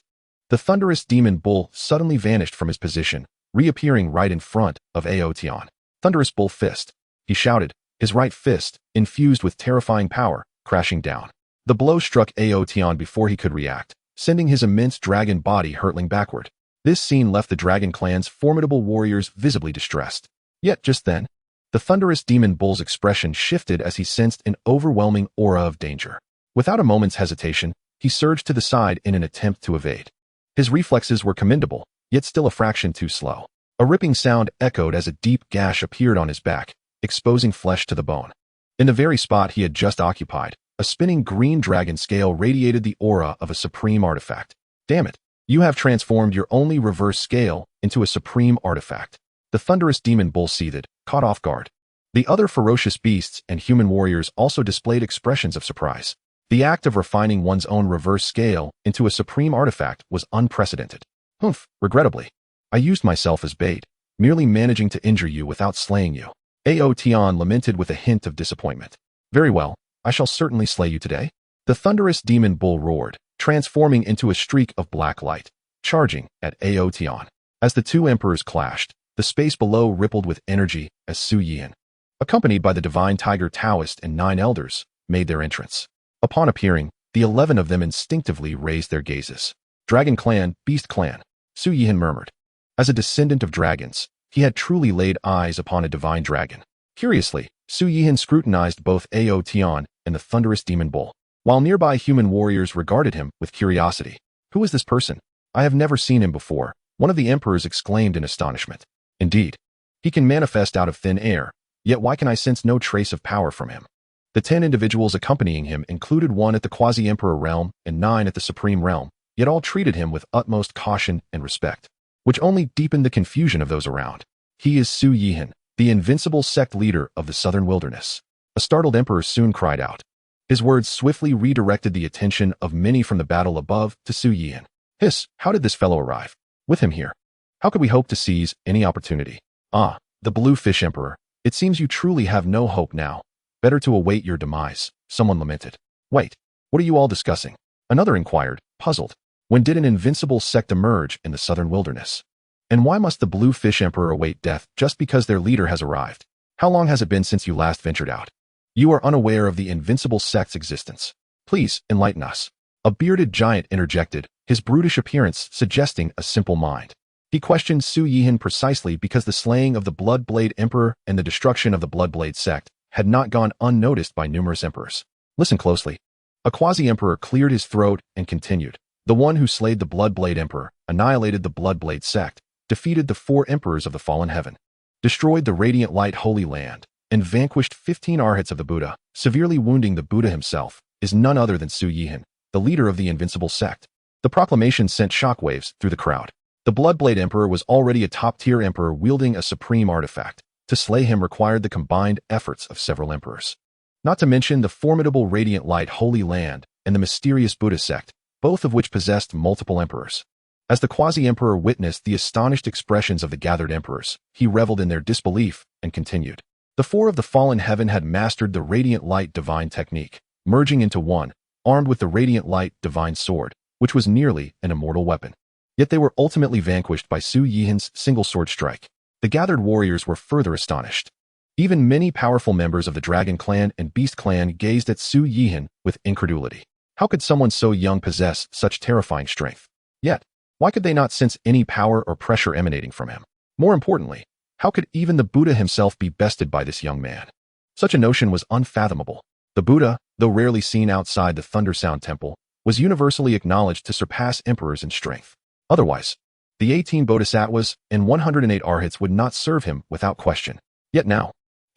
the thunderous demon bull suddenly vanished from his position, reappearing right in front of Aotian. Thunderous bull fist, he shouted, his right fist, infused with terrifying power, crashing down. The blow struck Aotian before he could react, sending his immense dragon body hurtling backward. This scene left the dragon clan's formidable warriors visibly distressed. Yet just then, the thunderous demon bull's expression shifted as he sensed an overwhelming aura of danger. Without a moment's hesitation, he surged to the side in an attempt to evade. His reflexes were commendable, yet still a fraction too slow. A ripping sound echoed as a deep gash appeared on his back, exposing flesh to the bone. In the very spot he had just occupied, a spinning green dragon scale radiated the aura of a supreme artifact. Damn it, you have transformed your only reverse scale into a supreme artifact. The thunderous demon bull seethed, caught off guard. The other ferocious beasts and human warriors also displayed expressions of surprise. The act of refining one's own reverse scale into a supreme artifact was unprecedented. Humph, regrettably. I used myself as bait, merely managing to injure you without slaying you. Aotian lamented with a hint of disappointment. Very well, I shall certainly slay you today. The thunderous demon bull roared, transforming into a streak of black light, charging at Aotian. As the two emperors clashed, the space below rippled with energy as Su Yihan, accompanied by the divine tiger Taoist and 9 elders, made their entrance. Upon appearing, the 11 of them instinctively raised their gazes. Dragon clan, beast clan, Su Yihan murmured. As a descendant of dragons, he had truly laid eyes upon a divine dragon. Curiously, Su Yihan scrutinized both Aotian and the thunderous demon bull, while nearby human warriors regarded him with curiosity. Who is this person? I have never seen him before, one of the emperors exclaimed in astonishment. Indeed, he can manifest out of thin air, yet why can I sense no trace of power from him? The 10 individuals accompanying him included 1 at the quasi-emperor realm and 9 at the supreme realm, yet all treated him with utmost caution and respect, which only deepened the confusion of those around. He is Su Yihan, the Invincible Sect leader of the southern wilderness. A startled emperor soon cried out. His words swiftly redirected the attention of many from the battle above to Su Yihan. Hiss, how did this fellow arrive? With him here, how could we hope to seize any opportunity? Ah, the Blue Fish Emperor, it seems you truly have no hope now. Better to await your demise, someone lamented. Wait, what are you all discussing? Another inquired, puzzled. When did an invincible sect emerge in the southern wilderness? And why must the Blue Fish Emperor await death just because their leader has arrived? How long has it been since you last ventured out? You are unaware of the invincible sect's existence. Please, enlighten us. A bearded giant interjected, his brutish appearance suggesting a simple mind. He questioned Su Yihan precisely because the slaying of the Bloodblade Emperor and the destruction of the Bloodblade Sect had not gone unnoticed by numerous emperors. Listen closely. A quasi-emperor cleared his throat and continued. The one who slayed the Bloodblade Emperor, annihilated the Bloodblade Sect, defeated the 4 emperors of the fallen heaven, destroyed the Radiant Light Holy Land, and vanquished 15 arhats of the Buddha, severely wounding the Buddha himself, is none other than Su Yihan, the leader of the Invincible Sect. The proclamation sent shockwaves through the crowd. The Bloodblade Emperor was already a top-tier emperor wielding a supreme artifact. To slay him required the combined efforts of several emperors. Not to mention the formidable Radiant Light Holy Land and the mysterious Buddha sect, both of which possessed multiple emperors. As the quasi-emperor witnessed the astonished expressions of the gathered emperors, he reveled in their disbelief and continued. The 4 of the fallen heaven had mastered the Radiant Light Divine technique, merging into one, armed with the Radiant Light Divine Sword, which was nearly an immortal weapon. Yet they were ultimately vanquished by Su Yihan's single sword strike. The gathered warriors were further astonished. Even many powerful members of the Dragon Clan and Beast Clan gazed at Su Yihan with incredulity. How could someone so young possess such terrifying strength? Yet, why could they not sense any power or pressure emanating from him? More importantly, how could even the Buddha himself be bested by this young man? Such a notion was unfathomable. The Buddha, though rarely seen outside the Thundersound Temple, was universally acknowledged to surpass emperors in strength. Otherwise, the 18 bodhisattvas and 108 arhats would not serve him without question. Yet now,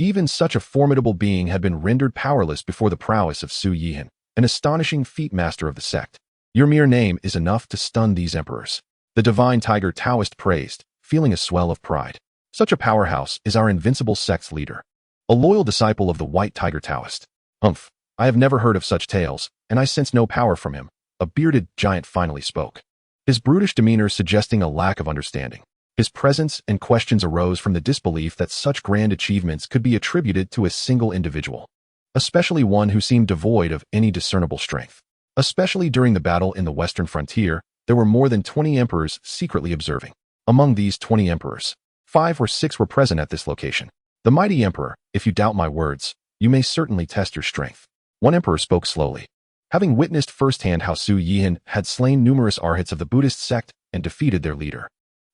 Even such a formidable being had been rendered powerless before the prowess of Su Yihan, an astonishing feat master of the sect. Your mere name is enough to stun these emperors. The divine tiger Taoist praised, feeling a swell of pride. Such a powerhouse is our Invincible Sect's leader. A loyal disciple of the White Tiger Taoist. Humph, I have never heard of such tales, and I sense no power from him. A bearded giant finally spoke, his brutish demeanor suggesting a lack of understanding. His presence and questions arose from the disbelief that such grand achievements could be attributed to a single individual, especially one who seemed devoid of any discernible strength. Especially during the battle in the western frontier, there were more than 20 emperors secretly observing. Among these 20 emperors, 5 or 6 were present at this location. The mighty emperor, if you doubt my words, you may certainly test your strength. One emperor spoke slowly. Having witnessed firsthand how Su Yihan had slain numerous arhats of the Buddhist sect and defeated their leader,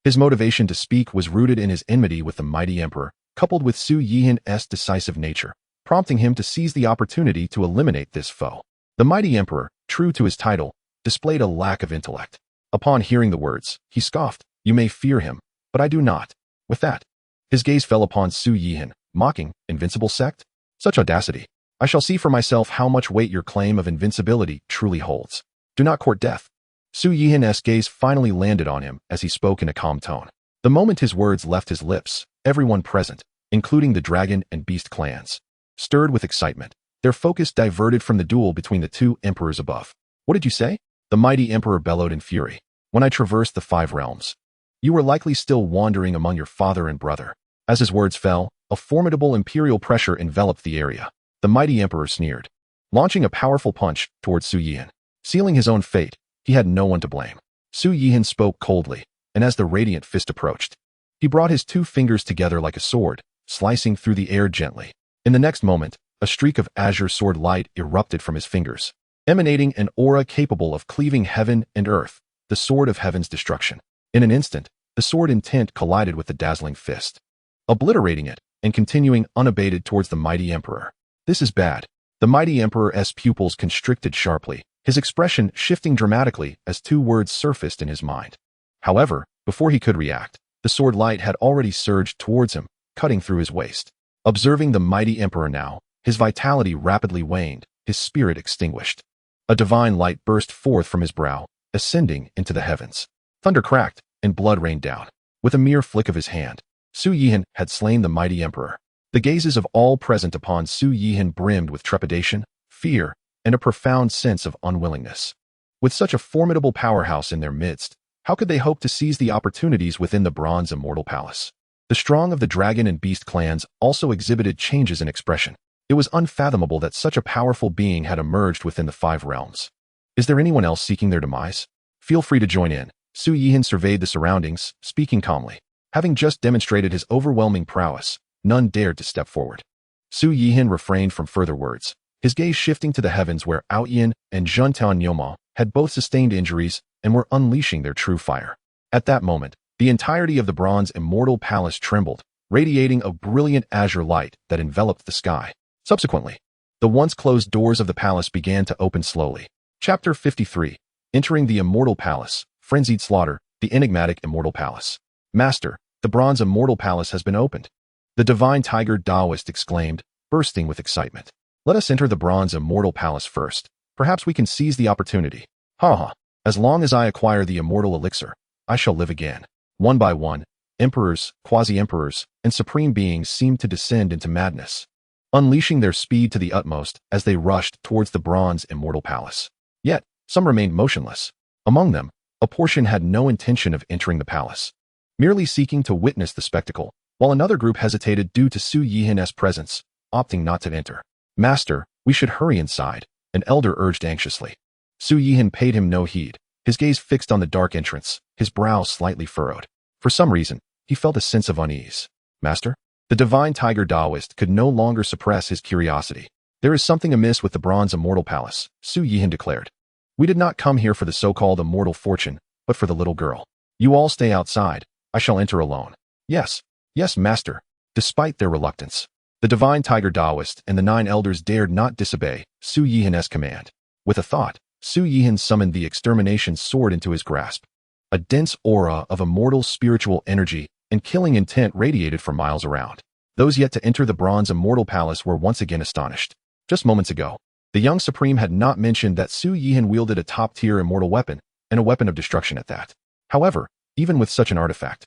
his motivation to speak was rooted in his enmity with the mighty emperor, coupled with Su Yihan's decisive nature, prompting him to seize the opportunity to eliminate this foe. The mighty emperor, true to his title, displayed a lack of intellect. Upon hearing the words, he scoffed, "You may fear him, but I do not." With that, his gaze fell upon Su Yihan, mocking, "Invincible Sect? Such audacity. I shall see for myself how much weight your claim of invincibility truly holds. Do not court death." Su Yihan's gaze finally landed on him as he spoke in a calm tone. The moment his words left his lips, everyone present, including the dragon and beast clans, stirred with excitement. Their focus diverted from the duel between the 2 emperors above. "What did you say?" The mighty emperor bellowed in fury. "When I traversed the 5 realms, you were likely still wandering among your father and brother." As his words fell, a formidable imperial pressure enveloped the area. The mighty emperor sneered, launching a powerful punch towards Su Yihan. Sealing his own fate, he had no one to blame. Su Yihan spoke coldly, and as the radiant fist approached, he brought his 2 fingers together like a sword, slicing through the air gently. In the next moment, a streak of azure sword light erupted from his fingers, emanating an aura capable of cleaving heaven and earth, the sword of heaven's destruction. In an instant, the sword intent collided with the dazzling fist, obliterating it and continuing unabated towards the mighty emperor. "This is bad." The mighty emperor's pupils constricted sharply, his expression shifting dramatically as 2 words surfaced in his mind. However, before he could react, the sword light had already surged towards him, cutting through his waist. Observing the mighty emperor now, his vitality rapidly waned, his spirit extinguished. A divine light burst forth from his brow, ascending into the heavens. Thunder cracked, and blood rained down. With a mere flick of his hand, Su Yihan had slain the mighty emperor. The gazes of all present upon Su Yihan brimmed with trepidation, fear, and a profound sense of unwillingness. With such a formidable powerhouse in their midst, how could they hope to seize the opportunities within the bronze immortal palace? The strong of the dragon and beast clans also exhibited changes in expression. It was unfathomable that such a powerful being had emerged within the 5 realms. Is there anyone else seeking their demise? Feel free to join in. Su Yihan surveyed the surroundings, speaking calmly. Having just demonstrated his overwhelming prowess, none dared to step forward. Su Yihan refrained from further words, his gaze shifting to the heavens where Aoyan and Zhentaonyoma had both sustained injuries and were unleashing their true fire. At that moment, the entirety of the bronze immortal palace trembled, radiating a brilliant azure light that enveloped the sky. Subsequently, the once closed doors of the palace began to open slowly. Chapter 53. Entering the Immortal Palace. Frenzied Slaughter. The Enigmatic Immortal Palace. "Master, the bronze immortal palace has been opened." The divine tiger Daoist exclaimed, bursting with excitement. "Let us enter the bronze immortal palace first. Perhaps we can seize the opportunity. Ha ha. As long as I acquire the immortal elixir, I shall live again." One by one, emperors, quasi-emperors, and supreme beings seemed to descend into madness, unleashing their speed to the utmost as they rushed towards the bronze immortal palace. Yet, some remained motionless. Among them, a portion had no intention of entering the palace, merely seeking to witness the spectacle, while another group hesitated due to Su Yihan's presence, opting not to enter. "Master, we should hurry inside," an elder urged anxiously. Su Yihan paid him no heed, his gaze fixed on the dark entrance, his brow slightly furrowed. For some reason, he felt a sense of unease. "Master?" The divine tiger Daoist could no longer suppress his curiosity. "There is something amiss with the bronze immortal palace," Su Yihan declared. "We did not come here for the so-called immortal fortune, but for the little girl. You all stay outside. I shall enter alone." "Yes, yes, master." Despite their reluctance, the divine tiger Daoist and the 9 elders dared not disobey Su Yihan's command. With a thought, Su Yihan summoned the extermination sword into his grasp. A dense aura of immortal spiritual energy and killing intent radiated for miles around. Those yet to enter the bronze immortal palace were once again astonished. Just moments ago, the young supreme had not mentioned that Su Yihan wielded a top-tier immortal weapon, and a weapon of destruction at that. However, even with such an artifact,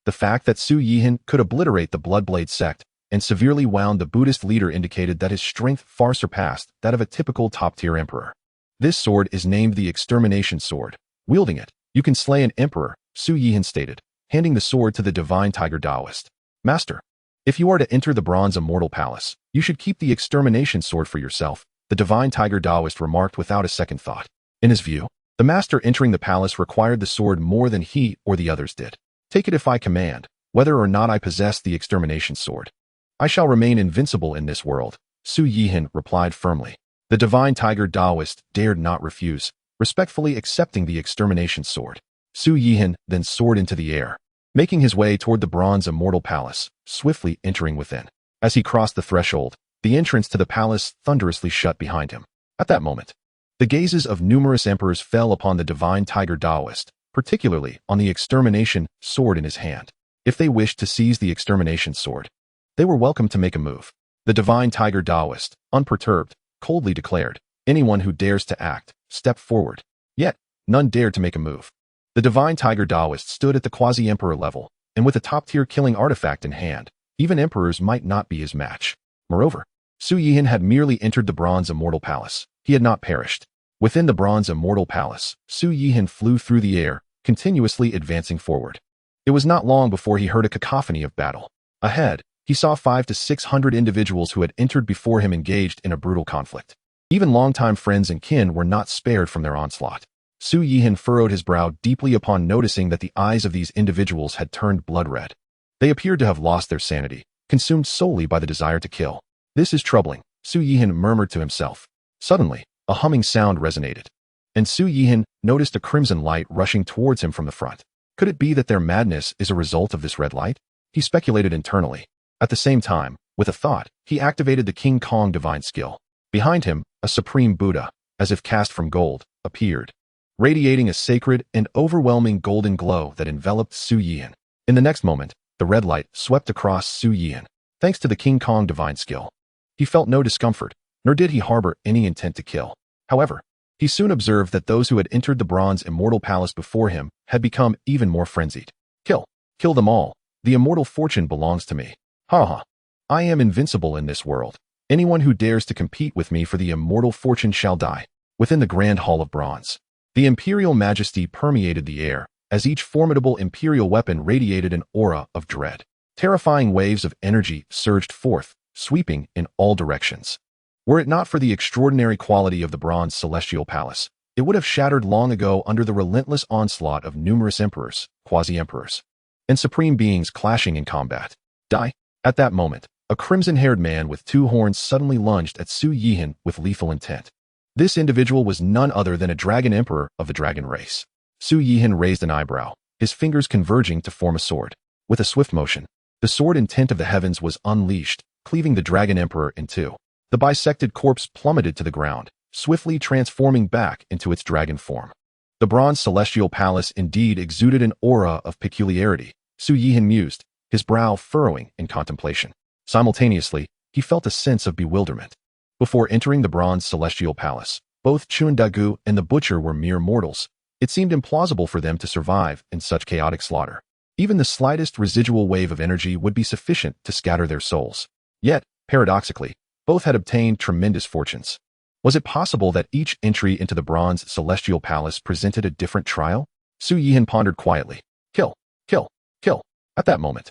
the fact that Su Yihan could obliterate the Bloodblade sect and severely wound the Buddhist leader indicated that his strength far surpassed that of a typical top-tier emperor. This sword is named the Extermination Sword. Wielding it, you can slay an emperor, Su Yihan stated, handing the sword to the divine tiger Taoist. Master, if you are to enter the bronze immortal palace, you should keep the Extermination Sword for yourself, the divine tiger Taoist remarked without a second thought. In his view, the master entering the palace required the sword more than he or the others did. Take it if I command, whether or not I possess the Extermination Sword. I shall remain invincible in this world, Su Yihan replied firmly. The divine tiger Taoist dared not refuse, respectfully accepting the Extermination Sword. Su Yihan then soared into the air, making his way toward the bronze immortal palace, swiftly entering within. As he crossed the threshold, the entrance to the palace thunderously shut behind him. At that moment, the gazes of numerous emperors fell upon the divine tiger Taoist, particularly on the Extermination Sword in his hand. If they wished to seize the Extermination Sword, they were welcome to make a move. The divine tiger Taoist, unperturbed, coldly declared, anyone who dares to act, step forward. Yet, none dared to make a move. The divine tiger Taoist stood at the quasi-emperor level, and with a top-tier killing artifact in hand, even emperors might not be his match. Moreover, Su Yihan had merely entered the bronze immortal palace. He had not perished. Within the bronze immortal palace, Su Yihan flew through the air, continuously advancing forward. It was not long before he heard a cacophony of battle. Ahead, he saw 500 to 600 individuals who had entered before him engaged in a brutal conflict. Even longtime friends and kin were not spared from their onslaught. Su Yihan furrowed his brow deeply upon noticing that the eyes of these individuals had turned blood red. They appeared to have lost their sanity, consumed solely by the desire to kill. This is troubling, Su Yihan murmured to himself. Suddenly, a humming sound resonated, and Su Yihan noticed a crimson light rushing towards him from the front. Could it be that their madness is a result of this red light? He speculated internally. At the same time, with a thought, he activated the King Kong divine skill. Behind him, a supreme Buddha, as if cast from gold, appeared, radiating a sacred and overwhelming golden glow that enveloped Su Yihan. In the next moment, the red light swept across Su Yihan. Thanks to the King Kong divine skill, he felt no discomfort, nor did he harbor any intent to kill. However, he soon observed that those who had entered the bronze immortal palace before him had become even more frenzied. Kill them all. The immortal fortune belongs to me. Ha ha. I am invincible in this world. Anyone who dares to compete with me for the immortal fortune shall die. Within the grand hall of bronze, the imperial majesty permeated the air, as each formidable imperial weapon radiated an aura of dread. Terrifying waves of energy surged forth, sweeping in all directions. Were it not for the extraordinary quality of the bronze celestial palace, it would have shattered long ago under the relentless onslaught of numerous emperors, quasi-emperors, and supreme beings clashing in combat. Die. At that moment, a crimson-haired man with 2 horns suddenly lunged at Su Yihan with lethal intent. This individual was none other than a dragon emperor of the dragon race. Su Yihan raised an eyebrow, his fingers converging to form a sword. With a swift motion, the sword intent of the heavens was unleashed, cleaving the dragon emperor in two. The bisected corpse plummeted to the ground, swiftly transforming back into its dragon form. The bronze celestial palace indeed exuded an aura of peculiarity, Su Yihan mused, his brow furrowing in contemplation. Simultaneously, he felt a sense of bewilderment. Before entering the bronze celestial palace, both Chundagu and the butcher were mere mortals. It seemed implausible for them to survive in such chaotic slaughter. Even the slightest residual wave of energy would be sufficient to scatter their souls. Yet, paradoxically, both had obtained tremendous fortunes. Was it possible that each entry into the bronze celestial palace presented a different trial? Su Yihan pondered quietly. Kill, kill, kill. At that moment,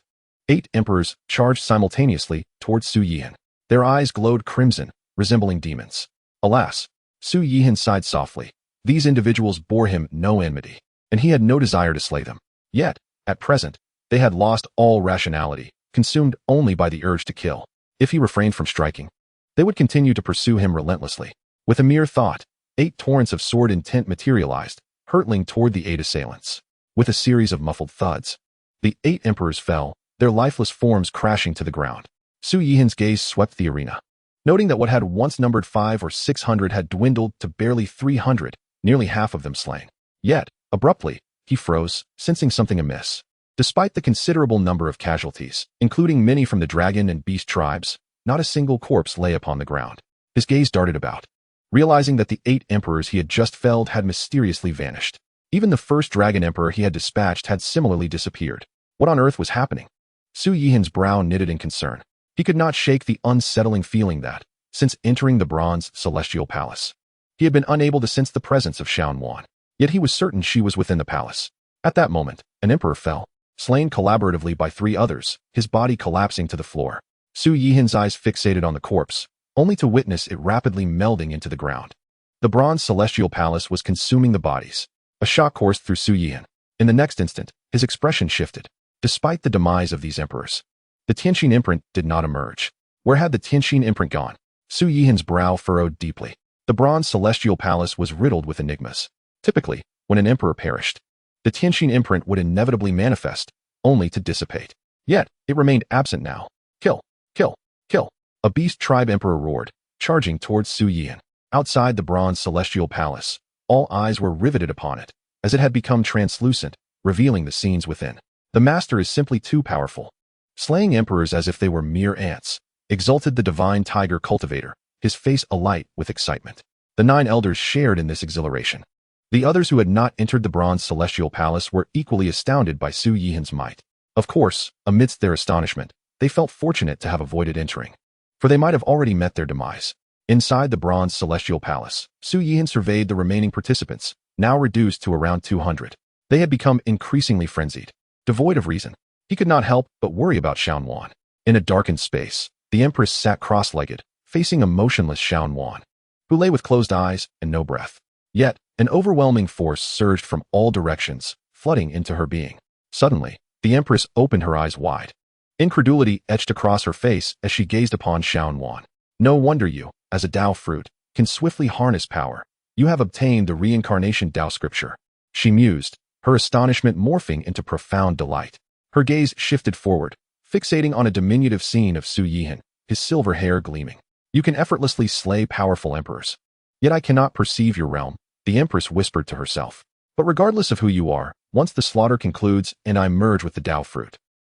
8 emperors charged simultaneously towards Su Yihan. Their eyes glowed crimson, resembling demons. Alas, Su Yihan sighed softly. These individuals bore him no enmity, and he had no desire to slay them. Yet, at present, they had lost all rationality, consumed only by the urge to kill. If he refrained from striking, they would continue to pursue him relentlessly. With a mere thought, 8 torrents of sword intent materialized, hurtling toward the 8 assailants. With a series of muffled thuds, the 8 emperors fell, their lifeless forms crashing to the ground. Su Yihan's gaze swept the arena, noting that what had once numbered 500 or 600 had dwindled to barely 300, nearly half of them slain. Yet, abruptly, he froze, sensing something amiss. Despite the considerable number of casualties, including many from the dragon and beast tribes, not a single corpse lay upon the ground. His gaze darted about, realizing that the 8 emperors he had just felled had mysteriously vanished. Even the first dragon emperor he had dispatched had similarly disappeared. What on earth was happening? Su Yihan's brow knitted in concern. He could not shake the unsettling feeling that, since entering the bronze celestial palace, he had been unable to sense the presence of Xianwan. Yet he was certain she was within the palace. At that moment, an emperor fell, slain collaboratively by 3 others, his body collapsing to the floor. Su Yihan's eyes fixated on the corpse, only to witness it rapidly melding into the ground. The bronze celestial palace was consuming the bodies. A shock coursed through Su Yihan. In the next instant, his expression shifted. Despite the demise of these emperors, the Tianqin imprint did not emerge. Where had the Tianqin imprint gone? Su Yihan's brow furrowed deeply. The bronze celestial palace was riddled with enigmas. Typically, when an emperor perished, the Tianqin imprint would inevitably manifest, only to dissipate. Yet, it remained absent now. Kill! Kill! Kill! A beast tribe emperor roared, charging towards Su Yihan. Outside the bronze celestial palace, all eyes were riveted upon it, as it had become translucent, revealing the scenes within. The master is simply too powerful. Slaying emperors as if they were mere ants, exulted the divine tiger cultivator, his face alight with excitement. The 9 elders shared in this exhilaration. The others who had not entered the bronze celestial palace were equally astounded by Su Yihan's might. Of course, amidst their astonishment, they felt fortunate to have avoided entering, for they might have already met their demise. Inside the bronze celestial palace, Su Yihan surveyed the remaining participants, now reduced to around 200. They had become increasingly frenzied. Devoid of reason, he could not help but worry about Xianwan. In a darkened space, the empress sat cross-legged, facing a motionless Xianwan, who lay with closed eyes and no breath. Yet, an overwhelming force surged from all directions, flooding into her being. Suddenly, the empress opened her eyes wide. Incredulity etched across her face as she gazed upon Xianwan. No wonder you, as a Dao fruit, can swiftly harness power. You have obtained the reincarnation Dao scripture. She mused, her astonishment morphing into profound delight. Her gaze shifted forward, fixating on a diminutive scene of Su Yihan, his silver hair gleaming. You can effortlessly slay powerful emperors. Yet I cannot perceive your realm, the empress whispered to herself. But regardless of who you are, once the slaughter concludes and I merge with the Dao fruit,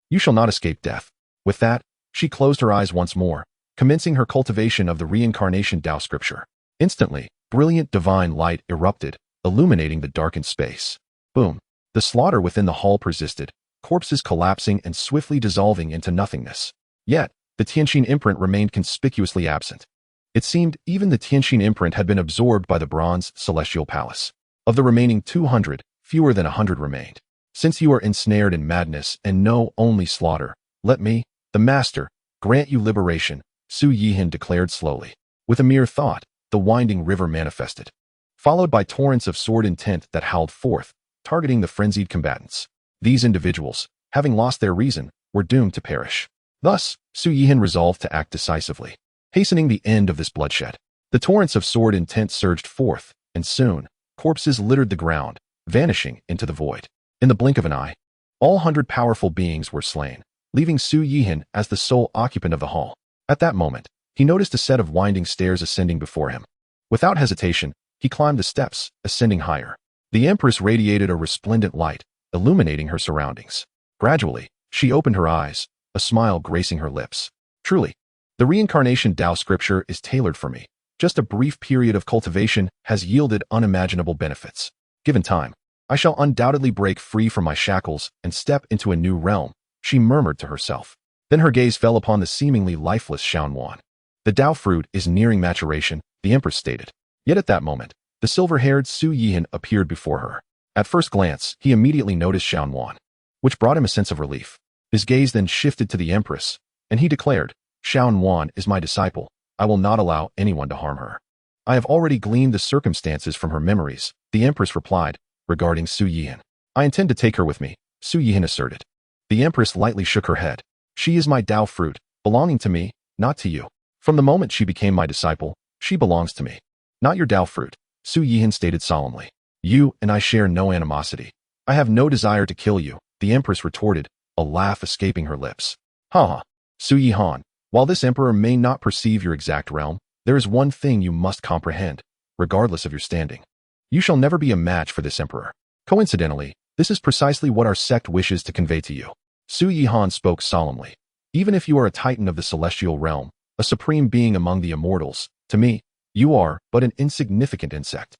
you shall not escape death. With that, she closed her eyes once more, commencing her cultivation of the reincarnation Dao scripture. Instantly, brilliant divine light erupted, illuminating the darkened space. Boom. The slaughter within the hall persisted, corpses collapsing and swiftly dissolving into nothingness. Yet, the Tianqin imprint remained conspicuously absent. It seemed even the Tianqin imprint had been absorbed by the bronze celestial palace. Of the remaining 200, fewer than 100 remained. Since you are ensnared in madness and know only slaughter, let me, the master, grant you liberation, Su Yihan declared slowly. With a mere thought, the winding river manifested, followed by torrents of sword intent that howled forth, targeting the frenzied combatants. These individuals, having lost their reason, were doomed to perish. Thus, Su Yihan resolved to act decisively, hastening the end of this bloodshed. The torrents of sword intent surged forth, and soon, corpses littered the ground, vanishing into the void. In the blink of an eye, all 100 powerful beings were slain, leaving Su Yihan as the sole occupant of the hall. At that moment, he noticed a set of winding stairs ascending before him. Without hesitation, he climbed the steps, ascending higher. The empress radiated a resplendent light, illuminating her surroundings. Gradually, she opened her eyes, a smile gracing her lips. Truly, the reincarnation Dao scripture is tailored for me. Just a brief period of cultivation has yielded unimaginable benefits. Given time, I shall undoubtedly break free from my shackles and step into a new realm, she murmured to herself. Then her gaze fell upon the seemingly lifeless Xianwan. The Dao fruit is nearing maturation, the empress stated. Yet at that moment, the silver-haired Su Yihan appeared before her. At first glance, he immediately noticed Xianwan, which brought him a sense of relief. His gaze then shifted to the empress, and he declared, Xianwan is my disciple. I will not allow anyone to harm her. I have already gleaned the circumstances from her memories, the empress replied, regarding Su Yihan. I intend to take her with me, Su Yihan asserted. The empress lightly shook her head. She is my Dao fruit, belonging to me, not to you. From the moment she became my disciple, she belongs to me. Not your Dao fruit, Su Yihan stated solemnly. You and I share no animosity. I have no desire to kill you, the empress retorted, a laugh escaping her lips. Ha ha. Su Yihan, while this emperor may not perceive your exact realm, there is one thing you must comprehend, regardless of your standing. You shall never be a match for this emperor. Coincidentally, This is precisely what our sect wishes to convey to you. Su Yihan spoke solemnly. Even if you are a titan of the celestial realm, a supreme being among the immortals, to me, you are but an insignificant insect.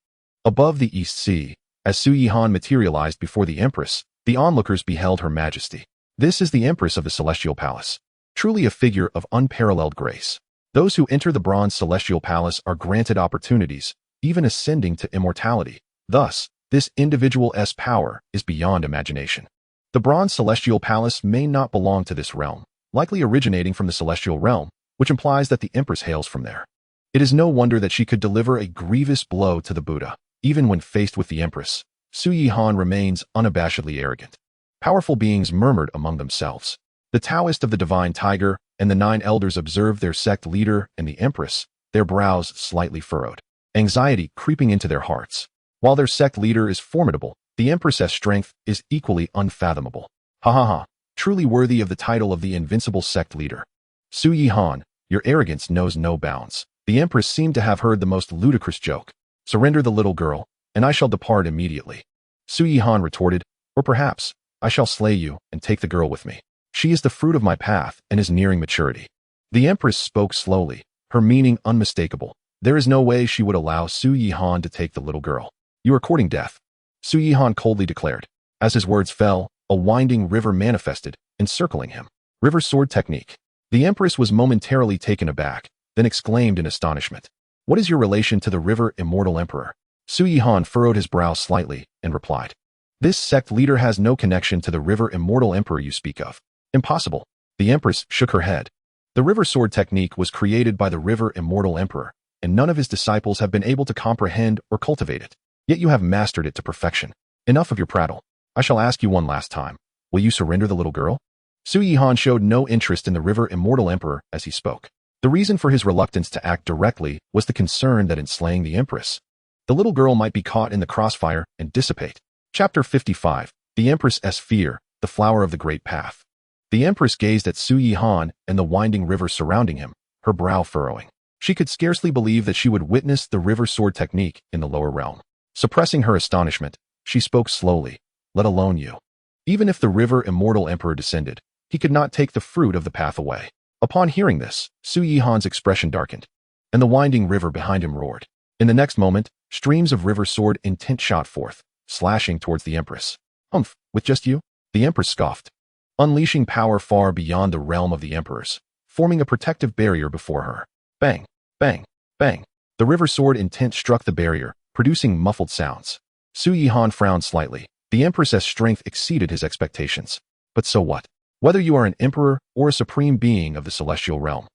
Above the East Sea, as Su Yihan materialized before the Empress, the onlookers beheld her majesty. This is the Empress of the Celestial Palace, truly a figure of unparalleled grace. Those who enter the Bronze Celestial Palace are granted opportunities, even ascending to immortality. Thus, this individual's power is beyond imagination. The Bronze Celestial Palace may not belong to this realm, likely originating from the Celestial Realm, which implies that the Empress hails from there. It is no wonder that she could deliver a grievous blow to the Buddha. Even when faced with the Empress, Su Yihan remains unabashedly arrogant. Powerful beings murmured among themselves. The Taoist of the Divine Tiger and the 9 elders observed their sect leader and the Empress, their brows slightly furrowed, anxiety creeping into their hearts. While their sect leader is formidable, the Empress's strength is equally unfathomable. Ha ha ha, truly worthy of the title of the Invincible Sect leader. Su Yihan, your arrogance knows no bounds. The Empress seemed to have heard the most ludicrous joke. Surrender the little girl, and I shall depart immediately. Su Yihan retorted, or perhaps, I shall slay you and take the girl with me. She is the fruit of my path and is nearing maturity. The Empress spoke slowly, her meaning unmistakable. There is no way she would allow Su Yihan to take the little girl. You are courting death, Su Yihan coldly declared. As his words fell, a winding river manifested, encircling him. River sword technique. The Empress was momentarily taken aback, then exclaimed in astonishment. What is your relation to the river Immortal Emperor? Su Yihan furrowed his brow slightly and replied. This sect leader has no connection to the river Immortal Emperor you speak of. Impossible. The Empress shook her head. The river sword technique was created by the river Immortal Emperor, and none of his disciples have been able to comprehend or cultivate it. Yet you have mastered it to perfection. Enough of your prattle. I shall ask you one last time. Will you surrender the little girl? Su Yihan showed no interest in the river Immortal Emperor as he spoke. The reason for his reluctance to act directly was the concern that in slaying the Empress, the little girl might be caught in the crossfire and dissipate. Chapter 55. The Empress's Fear, the Flower of the Great Path. The Empress gazed at Su Yihan and the winding river surrounding him, her brow furrowing. She could scarcely believe that she would witness the river sword technique in the lower realm. Suppressing her astonishment, she spoke slowly, let alone you. Even if the river Immortal Emperor descended, he could not take the fruit of the path away. Upon hearing this, Su Yihan's expression darkened, and the winding river behind him roared. In the next moment, streams of river sword intent shot forth, slashing towards the Empress. Humph, with just you? The Empress scoffed, unleashing power far beyond the realm of the Emperors, forming a protective barrier before her. Bang, bang, bang. The river sword intent struck the barrier, producing muffled sounds. Su Yihan frowned slightly. The Empress's strength exceeded his expectations. But so what? Whether you are an emperor or a supreme being of the celestial realm,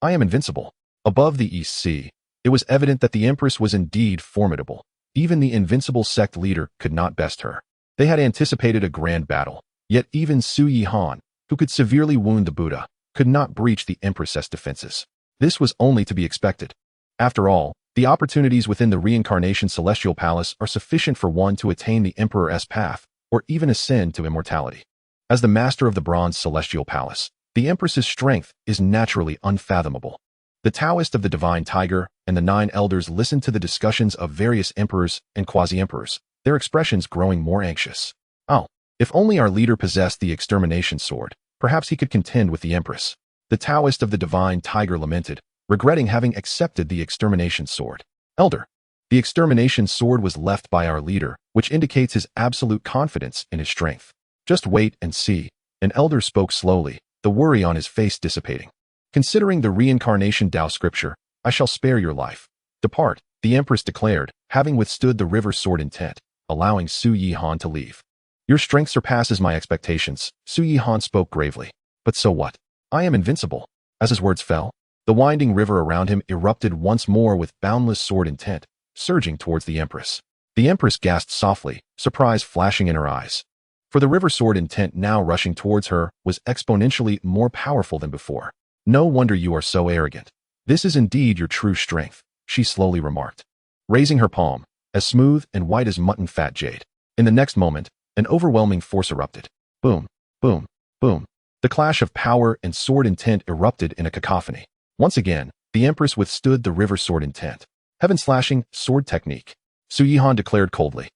I am invincible. Above the East Sea, it was evident that the Empress was indeed formidable. Even the Invincible Sect leader could not best her. They had anticipated a grand battle, yet even Su Yihan, who could severely wound the Buddha, could not breach the Empress's defenses. This was only to be expected. After all, the opportunities within the Reincarnation Celestial Palace are sufficient for one to attain the Emperor's path, or even ascend to immortality. As the master of the Bronze Celestial Palace, the Empress's strength is naturally unfathomable. The Taoist of the Divine Tiger and the 9 elders listened to the discussions of various emperors and quasi-emperors, their expressions growing more anxious. Oh, if only our leader possessed the Extermination Sword, perhaps he could contend with the Empress. The Taoist of the Divine Tiger lamented, regretting having accepted the Extermination Sword. Elder, the Extermination Sword was left by our leader, which indicates his absolute confidence in his strength. Just wait and see. An elder spoke slowly, the worry on his face dissipating. Considering the reincarnation Dao scripture, I shall spare your life. Depart, the Empress declared, having withstood the river sword intent, allowing Su Yihan to leave. Your strength surpasses my expectations, Su Yihan spoke gravely. But so what? I am invincible. As his words fell, the winding river around him erupted once more with boundless sword intent, surging towards the Empress. The Empress gasped softly, surprise flashing in her eyes. For the river sword intent now rushing towards her was exponentially more powerful than before. No wonder you are so arrogant. This is indeed your true strength, she slowly remarked, raising her palm, as smooth and white as mutton fat jade. In the next moment, an overwhelming force erupted. Boom, boom, boom. The clash of power and sword intent erupted in a cacophony. Once again, the Empress withstood the river sword intent. Heaven-slashing sword technique, Su Yihan declared coldly.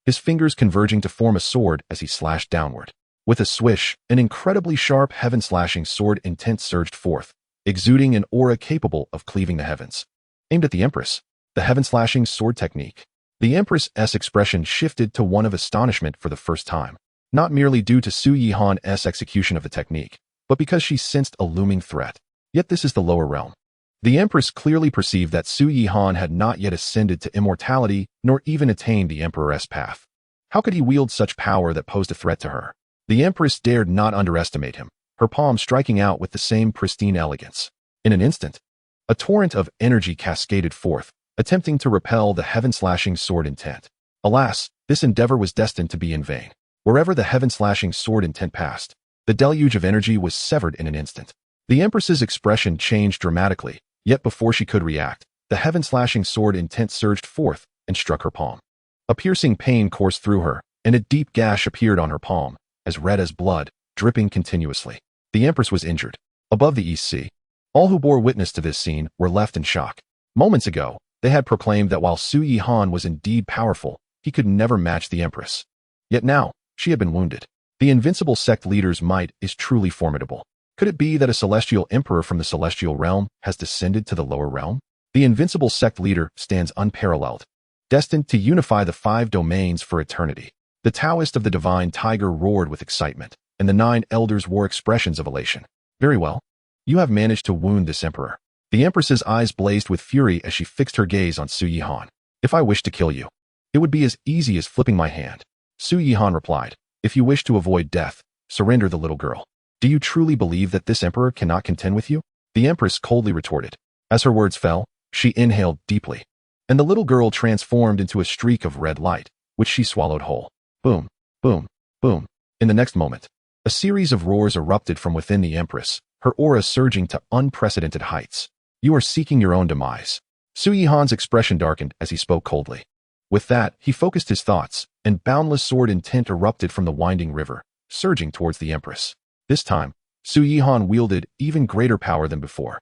his fingers converging to form a sword as he slashed downward. With a swish, an incredibly sharp heaven-slashing sword intent surged forth, exuding an aura capable of cleaving the heavens. Aimed at the Empress, the heaven-slashing sword technique. The Empress's expression shifted to one of astonishment for the first time, not merely due to Su Yihan's execution of the technique, but because she sensed a looming threat. Yet this is the lower realm. The Empress clearly perceived that Su Yihan had not yet ascended to immortality nor even attained the Emperor's path. How could he wield such power that posed a threat to her? The Empress dared not underestimate him, her palm striking out with the same pristine elegance. In an instant, a torrent of energy cascaded forth, attempting to repel the heaven-slashing sword intent. Alas, this endeavor was destined to be in vain. Wherever the heaven-slashing sword intent passed, the deluge of energy was severed in an instant. The Empress's expression changed dramatically, yet before she could react, the heaven-slashing sword intent surged forth and struck her palm. A piercing pain coursed through her, and a deep gash appeared on her palm, as red as blood, dripping continuously. The Empress was injured. Above the East Sea, all who bore witness to this scene were left in shock. Moments ago, they had proclaimed that while Su Yihan was indeed powerful, he could never match the Empress. Yet now, she had been wounded. The Invincible Sect leader's might is truly formidable. Could it be that a celestial emperor from the celestial realm has descended to the lower realm? The Invincible Sect leader stands unparalleled, destined to unify the 5 domains for eternity. The Taoist of the Divine Tiger roared with excitement, and the 9 elders wore expressions of elation. Very well. You have managed to wound this emperor. The Empress's eyes blazed with fury as she fixed her gaze on Su Yihan. If I wish to kill you, it would be as easy as flipping my hand. Su Yihan replied, if you wish to avoid death, surrender the little girl. Do you truly believe that this emperor cannot contend with you? The Empress coldly retorted. As her words fell, she inhaled deeply, and the little girl transformed into a streak of red light, which she swallowed whole. Boom, boom, boom. In the next moment, a series of roars erupted from within the Empress, her aura surging to unprecedented heights. You are seeking your own demise. Su Yihan's expression darkened as he spoke coldly. With that, he focused his thoughts, and boundless sword intent erupted from the winding river, surging towards the Empress. This time, Su Yihan wielded even greater power than before.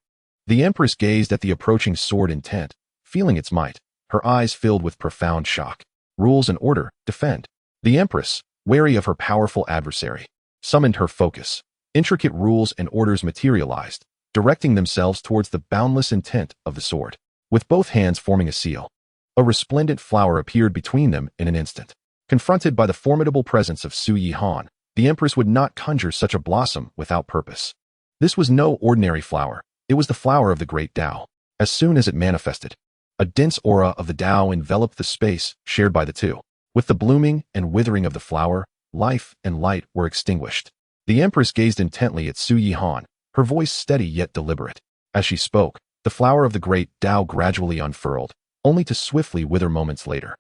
The Empress gazed at the approaching sword intent, feeling its might, her eyes filled with profound shock. Rules and order, defend. The Empress, wary of her powerful adversary, summoned her focus. Intricate rules and orders materialized, directing themselves towards the boundless intent of the sword. With both hands forming a seal, a resplendent flower appeared between them in an instant. Confronted by the formidable presence of Su Yihan, the Empress would not conjure such a blossom without purpose. This was no ordinary flower. It was the flower of the great Dao. As soon as it manifested, a dense aura of the Dao enveloped the space shared by the two. With the blooming and withering of the flower, life and light were extinguished. The Empress gazed intently at Su Yihan, her voice steady yet deliberate. As she spoke, the flower of the great Dao gradually unfurled, only to swiftly wither moments later.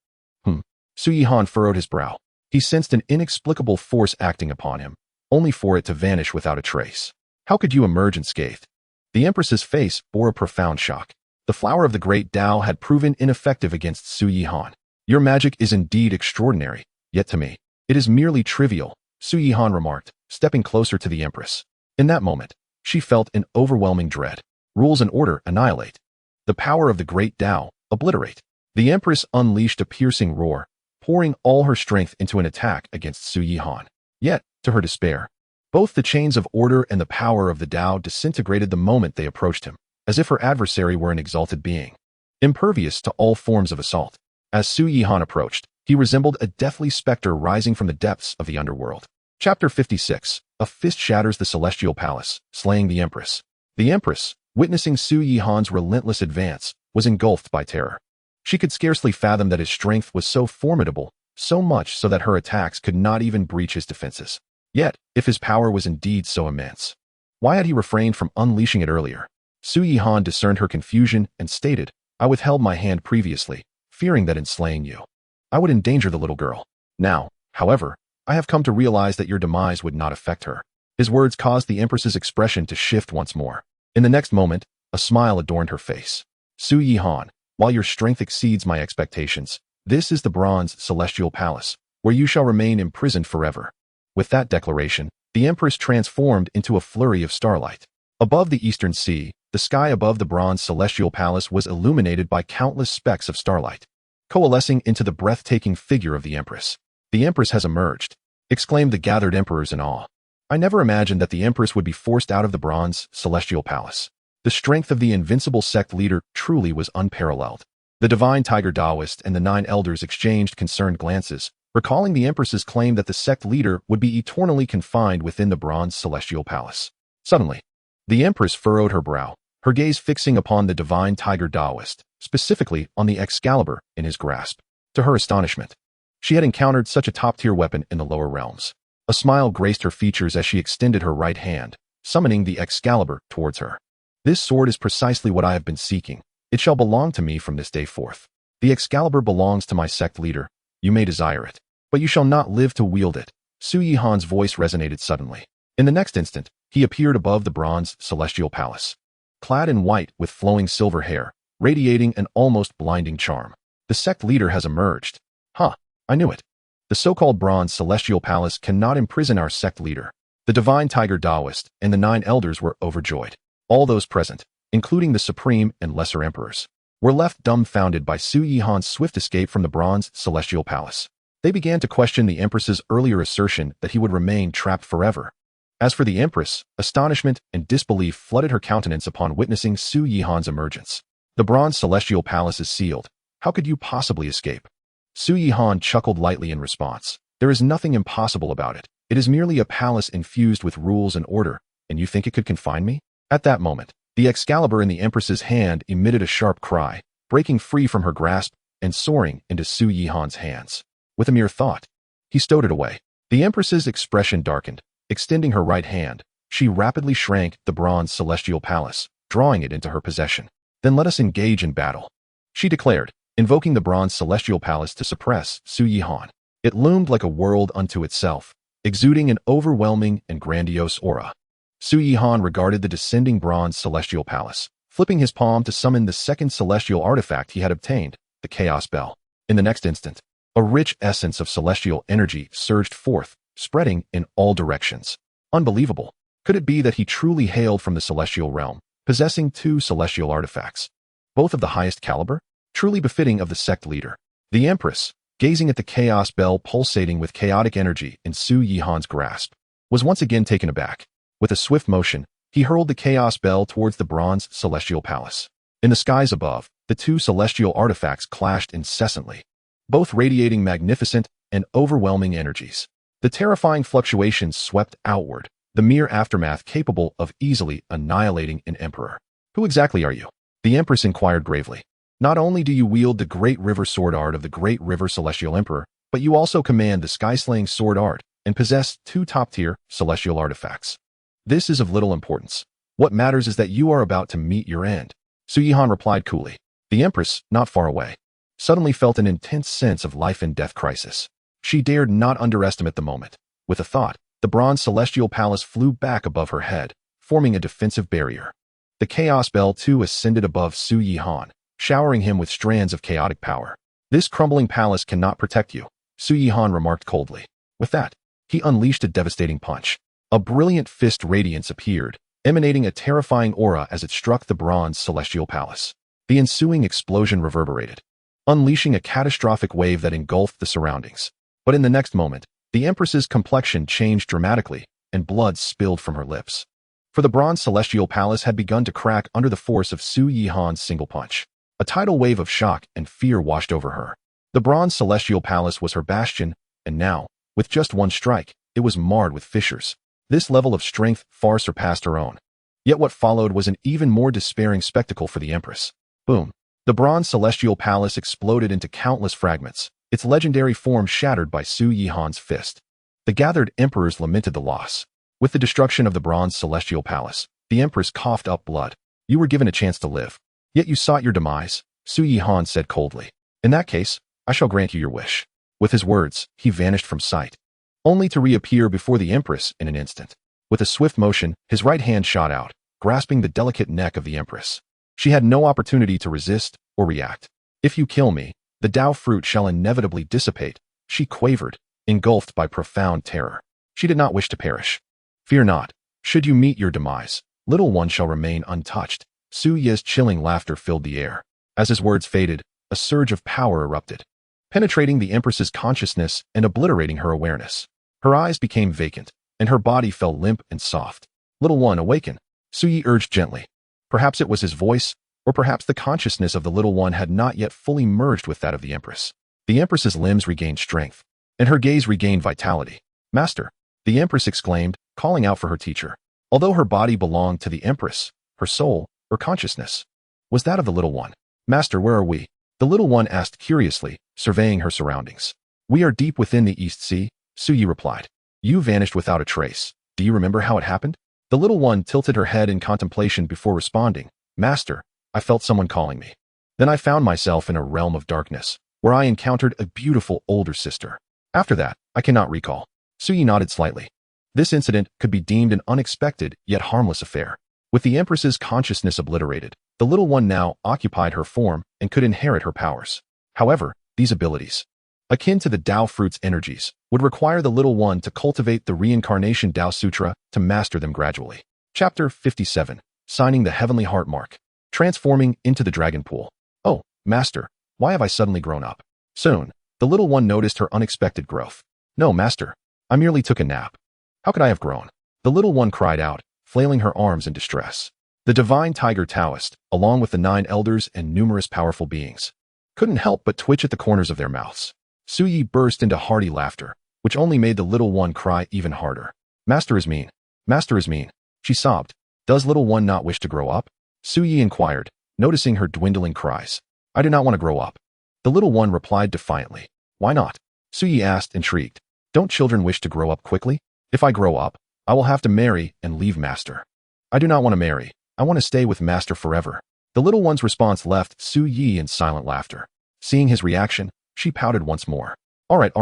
Su Yihan furrowed his brow. He sensed an inexplicable force acting upon him, only for it to vanish without a trace. How could you emerge unscathed? The Empress's face bore a profound shock. The flower of the great Dao had proven ineffective against Su Yihan. Your magic is indeed extraordinary, yet to me, it is merely trivial, Su Yihan remarked, stepping closer to the Empress. In that moment, she felt an overwhelming dread. Rules and order, annihilate. The power of the great Dao, obliterate. The Empress unleashed a piercing roar, pouring all her strength into an attack against Su Yihan. Yet, to her despair, both the chains of order and the power of the Dao disintegrated the moment they approached him, as if her adversary were an exalted being, impervious to all forms of assault. As Su Yihan approached, he resembled a deathly specter rising from the depths of the underworld. Chapter 56. A fist shatters the celestial palace, slaying the Empress. The Empress, witnessing Su Yihan's relentless advance, was engulfed by terror. She could scarcely fathom that his strength was so formidable, so much so that her attacks could not even breach his defenses. Yet, if his power was indeed so immense, why had he refrained from unleashing it earlier? Su Yihan discerned her confusion and stated, I withheld my hand previously, fearing that in slaying you, I would endanger the little girl. Now, however, I have come to realize that your demise would not affect her. His words caused the Empress's expression to shift once more. In the next moment, a smile adorned her face. Su Yihan, while your strength exceeds my expectations, this is the bronze celestial palace, where you shall remain imprisoned forever. With that declaration, the Empress transformed into a flurry of starlight. Above the eastern sea, the sky above the bronze celestial palace was illuminated by countless specks of starlight. coalescing into the breathtaking figure of the Empress. "The Empress has emerged," exclaimed the gathered emperors in awe. I never imagined that the Empress would be forced out of the bronze celestial palace. The strength of the Invincible Sect leader truly was unparalleled. The divine tiger Taoist and the 9 elders exchanged concerned glances, recalling the Empress's claim that the sect leader would be eternally confined within the bronze celestial palace. Suddenly, the Empress furrowed her brow, her gaze fixing upon the divine tiger Taoist, specifically on the Excalibur in his grasp. To her astonishment, she had encountered such a top-tier weapon in the lower realms. A smile graced her features as she extended her right hand, summoning the Excalibur towards her. "This sword is precisely what I have been seeking. It shall belong to me from this day forth. The Excalibur belongs to my sect leader. You may desire it, but you shall not live to wield it." Su Yihan's voice resonated suddenly. In the next instant, he appeared above the bronze celestial palace. Clad in white with flowing silver hair, radiating an almost blinding charm. "The sect leader has emerged." "Huh, I knew it. The so-called bronze celestial palace cannot imprison our sect leader." The divine tiger Taoist and the 9 elders were overjoyed. All those present, including the supreme and lesser emperors, were left dumbfounded by Su Yihan's swift escape from the bronze celestial palace. They began to question the Empress's earlier assertion that he would remain trapped forever. As for the Empress, astonishment and disbelief flooded her countenance upon witnessing Su Yihan's emergence. "The bronze celestial palace is sealed. How could you possibly escape?" Su Yihan chuckled lightly in response. "There is nothing impossible about it. It is merely a palace infused with rules and order, and you think it could confine me?" At that moment, the Excalibur in the Empress's hand emitted a sharp cry, breaking free from her grasp and soaring into Su Yihan's hands. With a mere thought, he stowed it away. The Empress's expression darkened. Extending her right hand, she rapidly shrank the bronze celestial palace, drawing it into her possession. "Then let us engage in battle," she declared, invoking the bronze celestial palace to suppress Su Yihan. It loomed like a world unto itself, exuding an overwhelming and grandiose aura. Su Yihan regarded the descending bronze celestial palace, flipping his palm to summon the second celestial artifact he had obtained, the Chaos Bell. In the next instant, a rich essence of celestial energy surged forth, spreading in all directions. Unbelievable. Could it be that he truly hailed from the celestial realm, possessing 2 celestial artifacts, both of the highest caliber? Truly befitting of the sect leader. The Empress, gazing at the Chaos Bell pulsating with chaotic energy in Su Yihan's grasp, was once again taken aback. With a swift motion, he hurled the Chaos Bell towards the bronze celestial palace. In the skies above, the 2 celestial artifacts clashed incessantly, both radiating magnificent and overwhelming energies. The terrifying fluctuations swept outward, the mere aftermath capable of easily annihilating an emperor. "Who exactly are you?" the Empress inquired gravely. "Not only do you wield the Great River Sword Art of the Great River Celestial Emperor, but you also command the Sky-Slaying Sword Art and possess 2 top-tier celestial artifacts. This is of little importance. What matters is that you are about to meet your end." Su Yihan replied coolly. The Empress, not far away, suddenly felt an intense sense of life and death crisis. She dared not underestimate the moment. With a thought, the bronze celestial palace flew back above her head, forming a defensive barrier. The Chaos Bell too ascended above Su Yihan, showering him with strands of chaotic power. "This crumbling palace cannot protect you," Su Yihan remarked coldly. With that, he unleashed a devastating punch. A brilliant fist radiance appeared, emanating a terrifying aura as it struck the bronze celestial palace. The ensuing explosion reverberated, unleashing a catastrophic wave that engulfed the surroundings. But in the next moment, the Empress's complexion changed dramatically, and blood spilled from her lips. For the bronze celestial palace had begun to crack under the force of Su Yihan's single punch. A tidal wave of shock and fear washed over her. The bronze celestial palace was her bastion, and now, with just one strike, it was marred with fissures. This level of strength far surpassed her own. Yet what followed was an even more despairing spectacle for the Empress. Boom. The bronze celestial palace exploded into countless fragments, its legendary form shattered by Su Yihan's fist. The gathered emperors lamented the loss. With the destruction of the bronze celestial palace, the Empress coughed up blood. "You were given a chance to live, yet you sought your demise," Su Yihan said coldly. "In that case, I shall grant you your wish." With his words, he vanished from sight, only to reappear before the Empress in an instant. With a swift motion, his right hand shot out, grasping the delicate neck of the Empress. She had no opportunity to resist or react. "If you kill me, the Dao fruit shall inevitably dissipate," she quavered, engulfed by profound terror. She did not wish to perish. "Fear not. Should you meet your demise, little one shall remain untouched." Su Ye's chilling laughter filled the air. As his words faded, a surge of power erupted, penetrating the Empress's consciousness and obliterating her awareness. Her eyes became vacant, and her body fell limp and soft. "Little one, awaken," Suyi urged gently. Perhaps it was his voice, or perhaps the consciousness of the little one had not yet fully merged with that of the Empress. The Empress's limbs regained strength, and her gaze regained vitality. "Master," the Empress exclaimed, calling out for her teacher. Although her body belonged to the Empress, her soul, or consciousness, was that of the little one. "Master, where are we?" The little one asked curiously, surveying her surroundings. "We are deep within the East Sea," Suyi replied. "You vanished without a trace. Do you remember how it happened?" The little one tilted her head in contemplation before responding. "Master, I felt someone calling me. Then I found myself in a realm of darkness, where I encountered a beautiful older sister. After that, I cannot recall." Suyi nodded slightly. This incident could be deemed an unexpected yet harmless affair. With the Empress's consciousness obliterated, the little one now occupied her form and could inherit her powers. However, these abilities, akin to the Dao fruit's energies, would require the little one to cultivate the Reincarnation Dao Sutra to master them gradually. Chapter 57. Signing the Heavenly Heart Mark. Transforming into the Dragon Pool. "Oh, Master, why have I suddenly grown up?" Soon, the little one noticed her unexpected growth. "No, Master, I merely took a nap. How could I have grown?" The little one cried out, flailing her arms in distress. The divine tiger Taoist, along with the 9 elders and numerous powerful beings, couldn't help but twitch at the corners of their mouths. Suyi burst into hearty laughter, which only made the little one cry even harder. "Master is mean. Master is mean," she sobbed. "Does little one not wish to grow up?" Suyi inquired, noticing her dwindling cries. "I do not want to grow up." The little one replied defiantly. "Why not?" Suyi asked, intrigued. "Don't children wish to grow up quickly?" "If I grow up, I will have to marry and leave Master." "I do not want to marry. I want to stay with Master forever." The little one's response left Suyi in silent laughter. Seeing his reaction, she pouted once more. All right.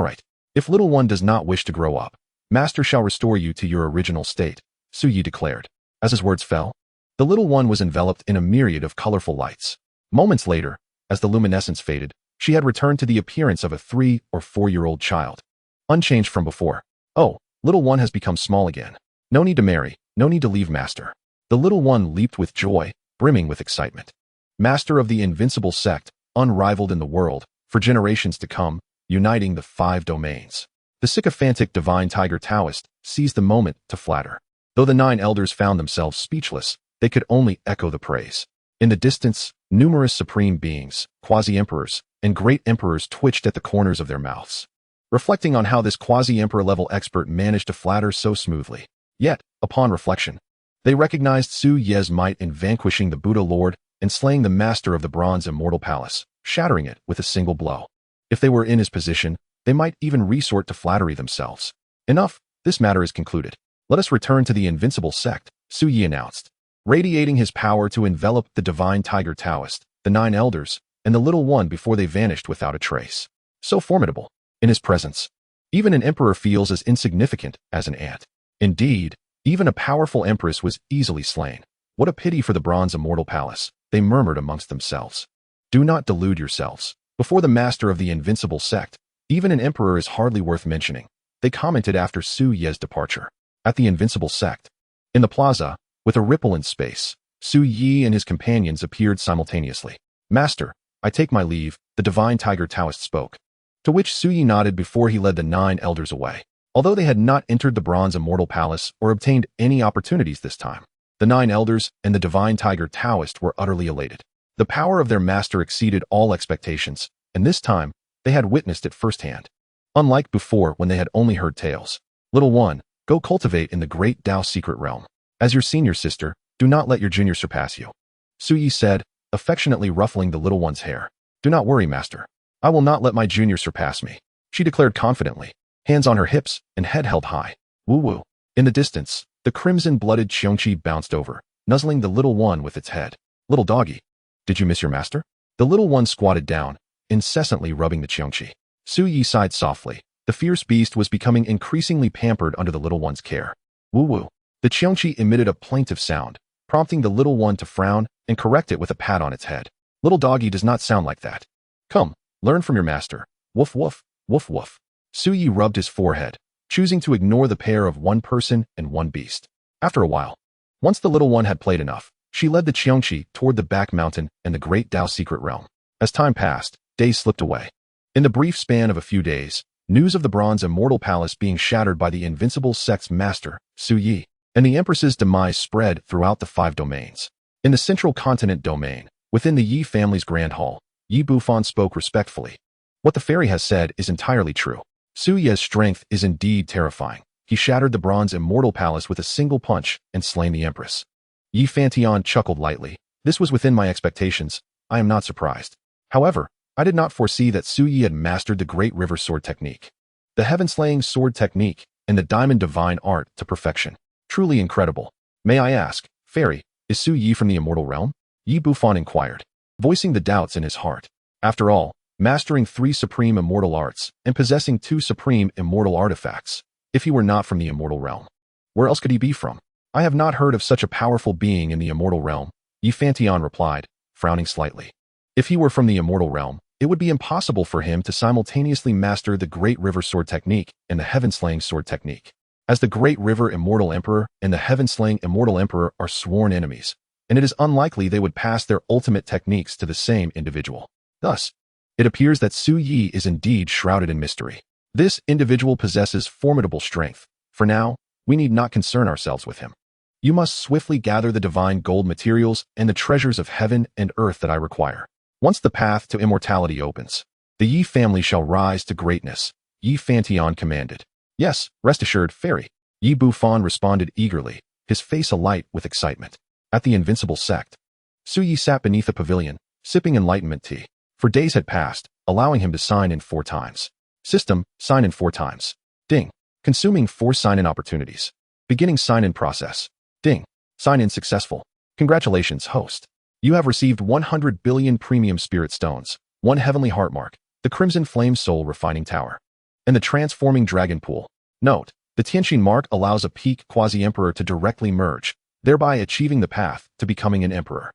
If little one does not wish to grow up, Master shall restore you to your original state," Suyi declared. As his words fell, the little one was enveloped in a myriad of colorful lights. Moments later, as the luminescence faded, she had returned to the appearance of a 3- or 4-year-old child, unchanged from before. "Oh, little one has become small again. No need to marry, no need to leave Master." The little one leaped with joy, brimming with excitement. Master of the Invincible Sect, unrivaled in the world, for generations to come, uniting the 5 domains. The sycophantic divine tiger Taoist seized the moment to flatter. Though the 9 elders found themselves speechless, they could only echo the praise. In the distance, numerous supreme beings, quasi-emperors, and great emperors twitched at the corners of their mouths, reflecting on how this quasi-emperor level expert managed to flatter so smoothly. Yet, upon reflection, they recognized Su Ye's might in vanquishing the Buddha Lord and slaying the master of the Bronze Immortal Palace, shattering it with a single blow. If they were in his position, they might even resort to flattery themselves. "Enough, this matter is concluded. Let us return to the Invincible Sect," Su Yi announced, radiating his power to envelop the divine tiger Taoist, the 9 elders, and the little one before they vanished without a trace. So formidable. In his presence, even an emperor feels as insignificant as an ant. Indeed, even a powerful empress was easily slain. "What a pity for the Bronze Immortal Palace," they murmured amongst themselves. "Do not delude yourselves. Before the master of the Invincible Sect, even an emperor is hardly worth mentioning," they commented after Su Ye's departure. At the Invincible Sect, in the plaza, with a ripple in space, Su Yi and his companions appeared simultaneously. "Master, I take my leave," the divine tiger Taoist spoke, to which Su Yi nodded before he led the 9 elders away. Although they had not entered the Bronze Immortal Palace or obtained any opportunities this time, the 9 elders and the divine tiger Taoist were utterly elated. The power of their master exceeded all expectations, and this time, they had witnessed it firsthand. Unlike before when they had only heard tales. "Little one, go cultivate in the great Dao secret realm. As your senior sister, do not let your junior surpass you," Su Yi said, affectionately ruffling the little one's hair. "Do not worry, Master. I will not let my junior surpass me," she declared confidently, hands on her hips and head held high. Woo-woo. In the distance, the crimson-blooded xianxia bounced over, nuzzling the little one with its head. "Little doggy, did you miss your master?" The little one squatted down, incessantly rubbing the xianxia. Su Yi sighed softly. The fierce beast was becoming increasingly pampered under the little one's care. Woo-woo. The xianxia emitted a plaintive sound, prompting the little one to frown and correct it with a pat on its head. "Little doggy does not sound like that. Come, learn from your master. Woof woof, woof woof." Su Yi rubbed his forehead, choosing to ignore the pair of one person and one beast. After a while, once the little one had played enough, she led the xianxia toward the back mountain and the great Dao secret realm. As time passed, days slipped away. In the brief span of a few days, news of the Bronze Immortal Palace being shattered by the Invincible Sect's master, Su Yi, and the Empress's demise spread throughout the 5 domains. In the Central Continent domain, within the Yi family's Grand Hall, Yi Bufan spoke respectfully. What the fairy has said is entirely true. Su Yi's strength is indeed terrifying. He shattered the Bronze Immortal Palace with a single punch and slain the Empress. Yi Fantian chuckled lightly. This was within my expectations. I am not surprised. However, I did not foresee that Su Yi had mastered the Great River Sword technique, the Heaven-Slaying Sword technique, and the Diamond Divine Art to perfection. Truly incredible. May I ask, fairy, is Su Yi from the Immortal Realm? Yi Bufan inquired, voicing the doubts in his heart. After all, mastering 3 supreme immortal arts and possessing 2 supreme immortal artifacts, if he were not from the Immortal Realm, where else could he be from? I have not heard of such a powerful being in the Immortal Realm, Yi Fantian replied, frowning slightly. If he were from the Immortal Realm, it would be impossible for him to simultaneously master the Great River Sword technique and the Heaven-Slaying Sword technique, as the Great River Immortal Emperor and the Heaven-Slaying Immortal Emperor are sworn enemies, and it is unlikely they would pass their ultimate techniques to the same individual. Thus, it appears that Su Yi is indeed shrouded in mystery. This individual possesses formidable strength. For now, we need not concern ourselves with him. You must swiftly gather the divine gold materials and the treasures of heaven and earth that I require. Once the path to immortality opens, the Yi family shall rise to greatness, Yi Fantian commanded. Yes, rest assured, fairy. Yi Bufan responded eagerly, his face alight with excitement. At the Invincible Sect, Su Yi sat beneath a pavilion, sipping enlightenment tea. For days had passed, allowing him to sign in 4 times. System, sign in 4 times. Ding. Consuming 4 sign-in opportunities. Beginning sign-in process. Ding. Sign-in successful. Congratulations, host. You have received 100 billion premium spirit stones, 1 heavenly heart mark, the Crimson Flame Soul Refining Tower, and the Transforming Dragon Pool. Note, the Tianqin mark allows a peak quasi-emperor to directly merge, thereby achieving the path to becoming an emperor.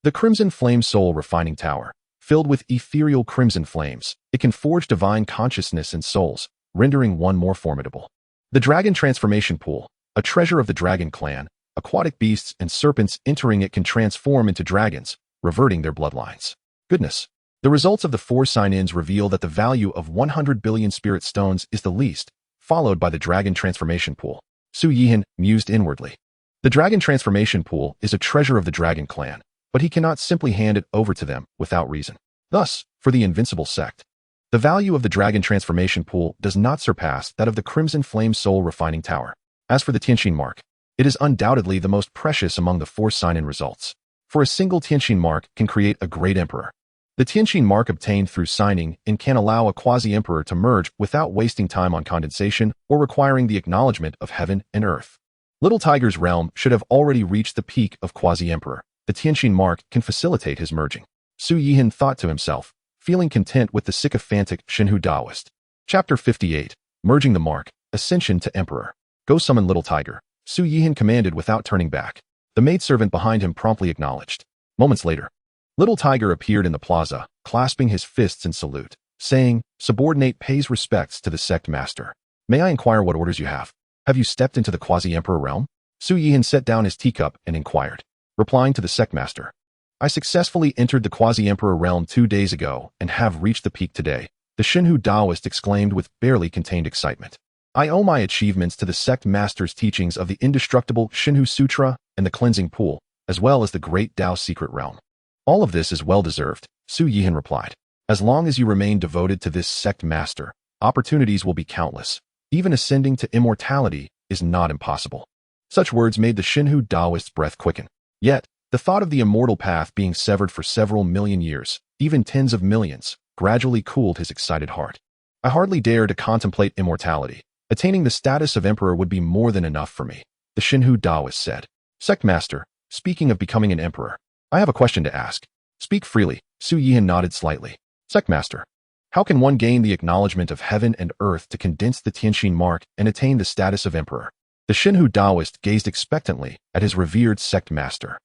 The Crimson Flame Soul Refining Tower, filled with ethereal crimson flames, it can forge divine consciousness and souls, rendering one more formidable. The Dragon Transformation Pool, a treasure of the Dragon Clan, aquatic beasts and serpents entering it can transform into dragons, reverting their bloodlines. Goodness. The results of the 4 sign-ins reveal that the value of 100 billion spirit stones is the least, followed by the Dragon Transformation Pool. Su Yihan mused inwardly. The Dragon Transformation Pool is a treasure of the Dragon Clan, but he cannot simply hand it over to them without reason. Thus, for the Invincible Sect, the value of the Dragon Transformation Pool does not surpass that of the Crimson Flame Soul Refining Tower. As for the Tianqin mark, it is undoubtedly the most precious among the 4 sign-in results. For a single Tianqin mark can create a great emperor. The Tianqin mark obtained through signing in can allow a quasi-emperor to merge without wasting time on condensation or requiring the acknowledgement of heaven and earth. Little Tiger's realm should have already reached the peak of quasi-emperor. The Tianqin mark can facilitate his merging. Su Yihan thought to himself, feeling content with the sycophantic Xinhu Daoist. Chapter 58, Merging the Mark, Ascension to Emperor. Go summon Little Tiger, Su Yihan commanded without turning back. The maidservant behind him promptly acknowledged. Moments later, Little Tiger appeared in the plaza, clasping his fists in salute, saying, Subordinate pays respects to the sect master. May I inquire what orders you have? Have you stepped into the quasi-emperor realm? Su Yihan set down his teacup and inquired, replying to the sect master. I successfully entered the quasi-emperor realm 2 days ago and have reached the peak today, the Xinhu Daoist exclaimed with barely contained excitement. I owe my achievements to the sect master's teachings of the indestructible Xinhu Sutra and the cleansing pool, as well as the great Dao secret realm. All of this is well-deserved, Su Yihan replied. As long as you remain devoted to this sect master, opportunities will be countless. Even ascending to immortality is not impossible. Such words made the Xinhu Daoist's breath quicken. Yet, the thought of the immortal path being severed for several million years, even tens of millions, gradually cooled his excited heart. I hardly dare to contemplate immortality. Attaining the status of emperor would be more than enough for me, the Xinhu Daoist said. Sect master, speaking of becoming an emperor, I have a question to ask. Speak freely, Su Yihan nodded slightly. Sect master, how can one gain the acknowledgement of heaven and earth to condense the Tianqin mark and attain the status of emperor? The Xinhu Daoist gazed expectantly at his revered sect master.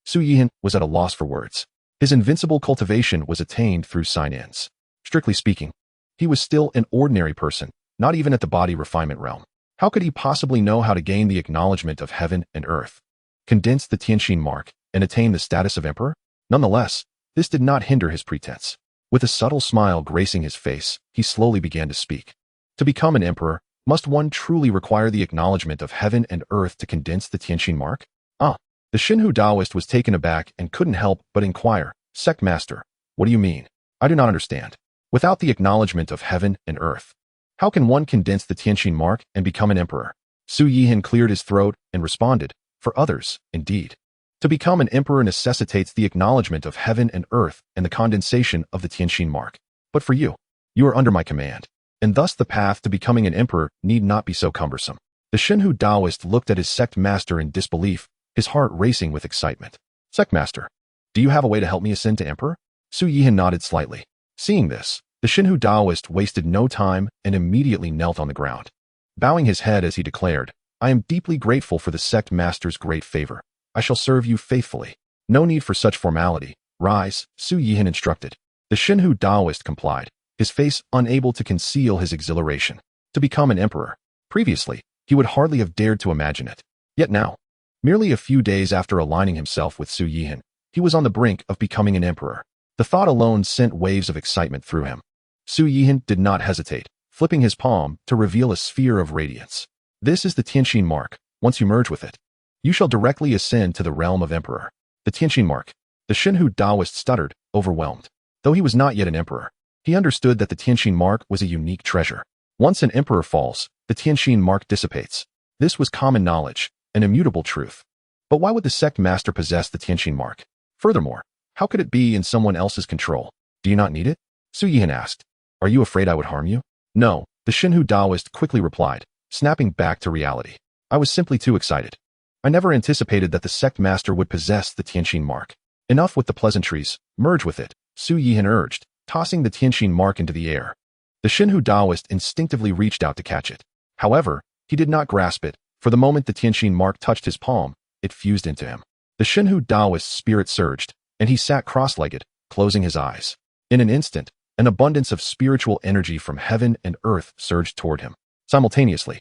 Su Yihan was at a loss for words. His invincible cultivation was attained through sign-ins. Strictly speaking, he was still an ordinary person, not even at the body refinement realm. How could he possibly know how to gain the acknowledgement of heaven and earth, condense the Tianqin mark, and attain the status of emperor? Nonetheless, This did not hinder his pretense. With a subtle smile gracing his face, he slowly began to speak. To become an emperor, must one truly require the acknowledgement of heaven and earth to condense the Tianqin mark? The Xinhu Daoist was taken aback and couldn't help but inquire, Sect Master, what do you mean? I do not understand. Without the acknowledgement of heaven and earth, how can one condense the Tianqin mark and become an emperor? Su Yihan cleared his throat and responded, for others, indeed. To become an emperor necessitates the acknowledgement of heaven and earth and the condensation of the Tianqin mark. But for you, you are under my command, and thus the path to becoming an emperor need not be so cumbersome. The Xinhu Daoist looked at his sect master in disbelief, his heart racing with excitement. Sect master, do you have a way to help me ascend to emperor? Su Yihan nodded slightly. Seeing this, the Xinhu Daoist wasted no time and immediately knelt on the ground. Bowing his head as he declared, I am deeply grateful for the sect master's great favor. I shall serve you faithfully. No need for such formality. Rise, Su Yihan instructed. The Xinhu Daoist complied, his face unable to conceal his exhilaration. To become an emperor. Previously, he would hardly have dared to imagine it. Yet now, merely a few days after aligning himself with Su Yihan, he was on the brink of becoming an emperor. The thought alone sent waves of excitement through him. Su Yihan did not hesitate, flipping his palm to reveal a sphere of radiance. This is the Tianqin mark. Once you merge with it, you shall directly ascend to the realm of emperor. The Tianqin mark. The Xinhu Daoist stuttered, overwhelmed. Though he was not yet an emperor, he understood that the Tianqin mark was a unique treasure. Once an emperor falls, the Tianqin mark dissipates. This was common knowledge, an immutable truth. But why would the sect master possess the Tianqin mark? Furthermore, how could it be in someone else's control? Do you not need it? Su Yihan asked. Are you afraid I would harm you? No, the Xinhu Daoist quickly replied, snapping back to reality. I was simply too excited. I never anticipated that the sect master would possess the Tianqin mark. Enough with the pleasantries, merge with it, Su Yihan urged, tossing the Tianqin mark into the air. The Xinhu Daoist instinctively reached out to catch it. However, he did not grasp it, for the moment the Tianqin mark touched his palm, it fused into him. The Xinhu Daoist's spirit surged, and he sat cross-legged, closing his eyes. In an instant, an abundance of spiritual energy from heaven and earth surged toward him. Simultaneously,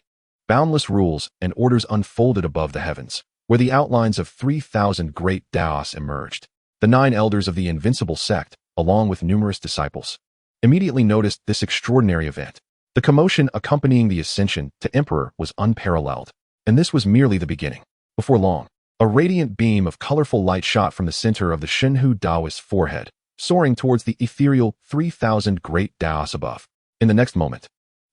boundless rules and orders unfolded above the heavens, where the outlines of 3,000 great Daos emerged. The 9 elders of the Invincible Sect, along with numerous disciples, immediately noticed this extraordinary event. The commotion accompanying the ascension to emperor was unparalleled, and this was merely the beginning. Before long, a radiant beam of colorful light shot from the center of the Xinhu Daoist's forehead, soaring towards the ethereal 3,000 great Daos above. In the next moment,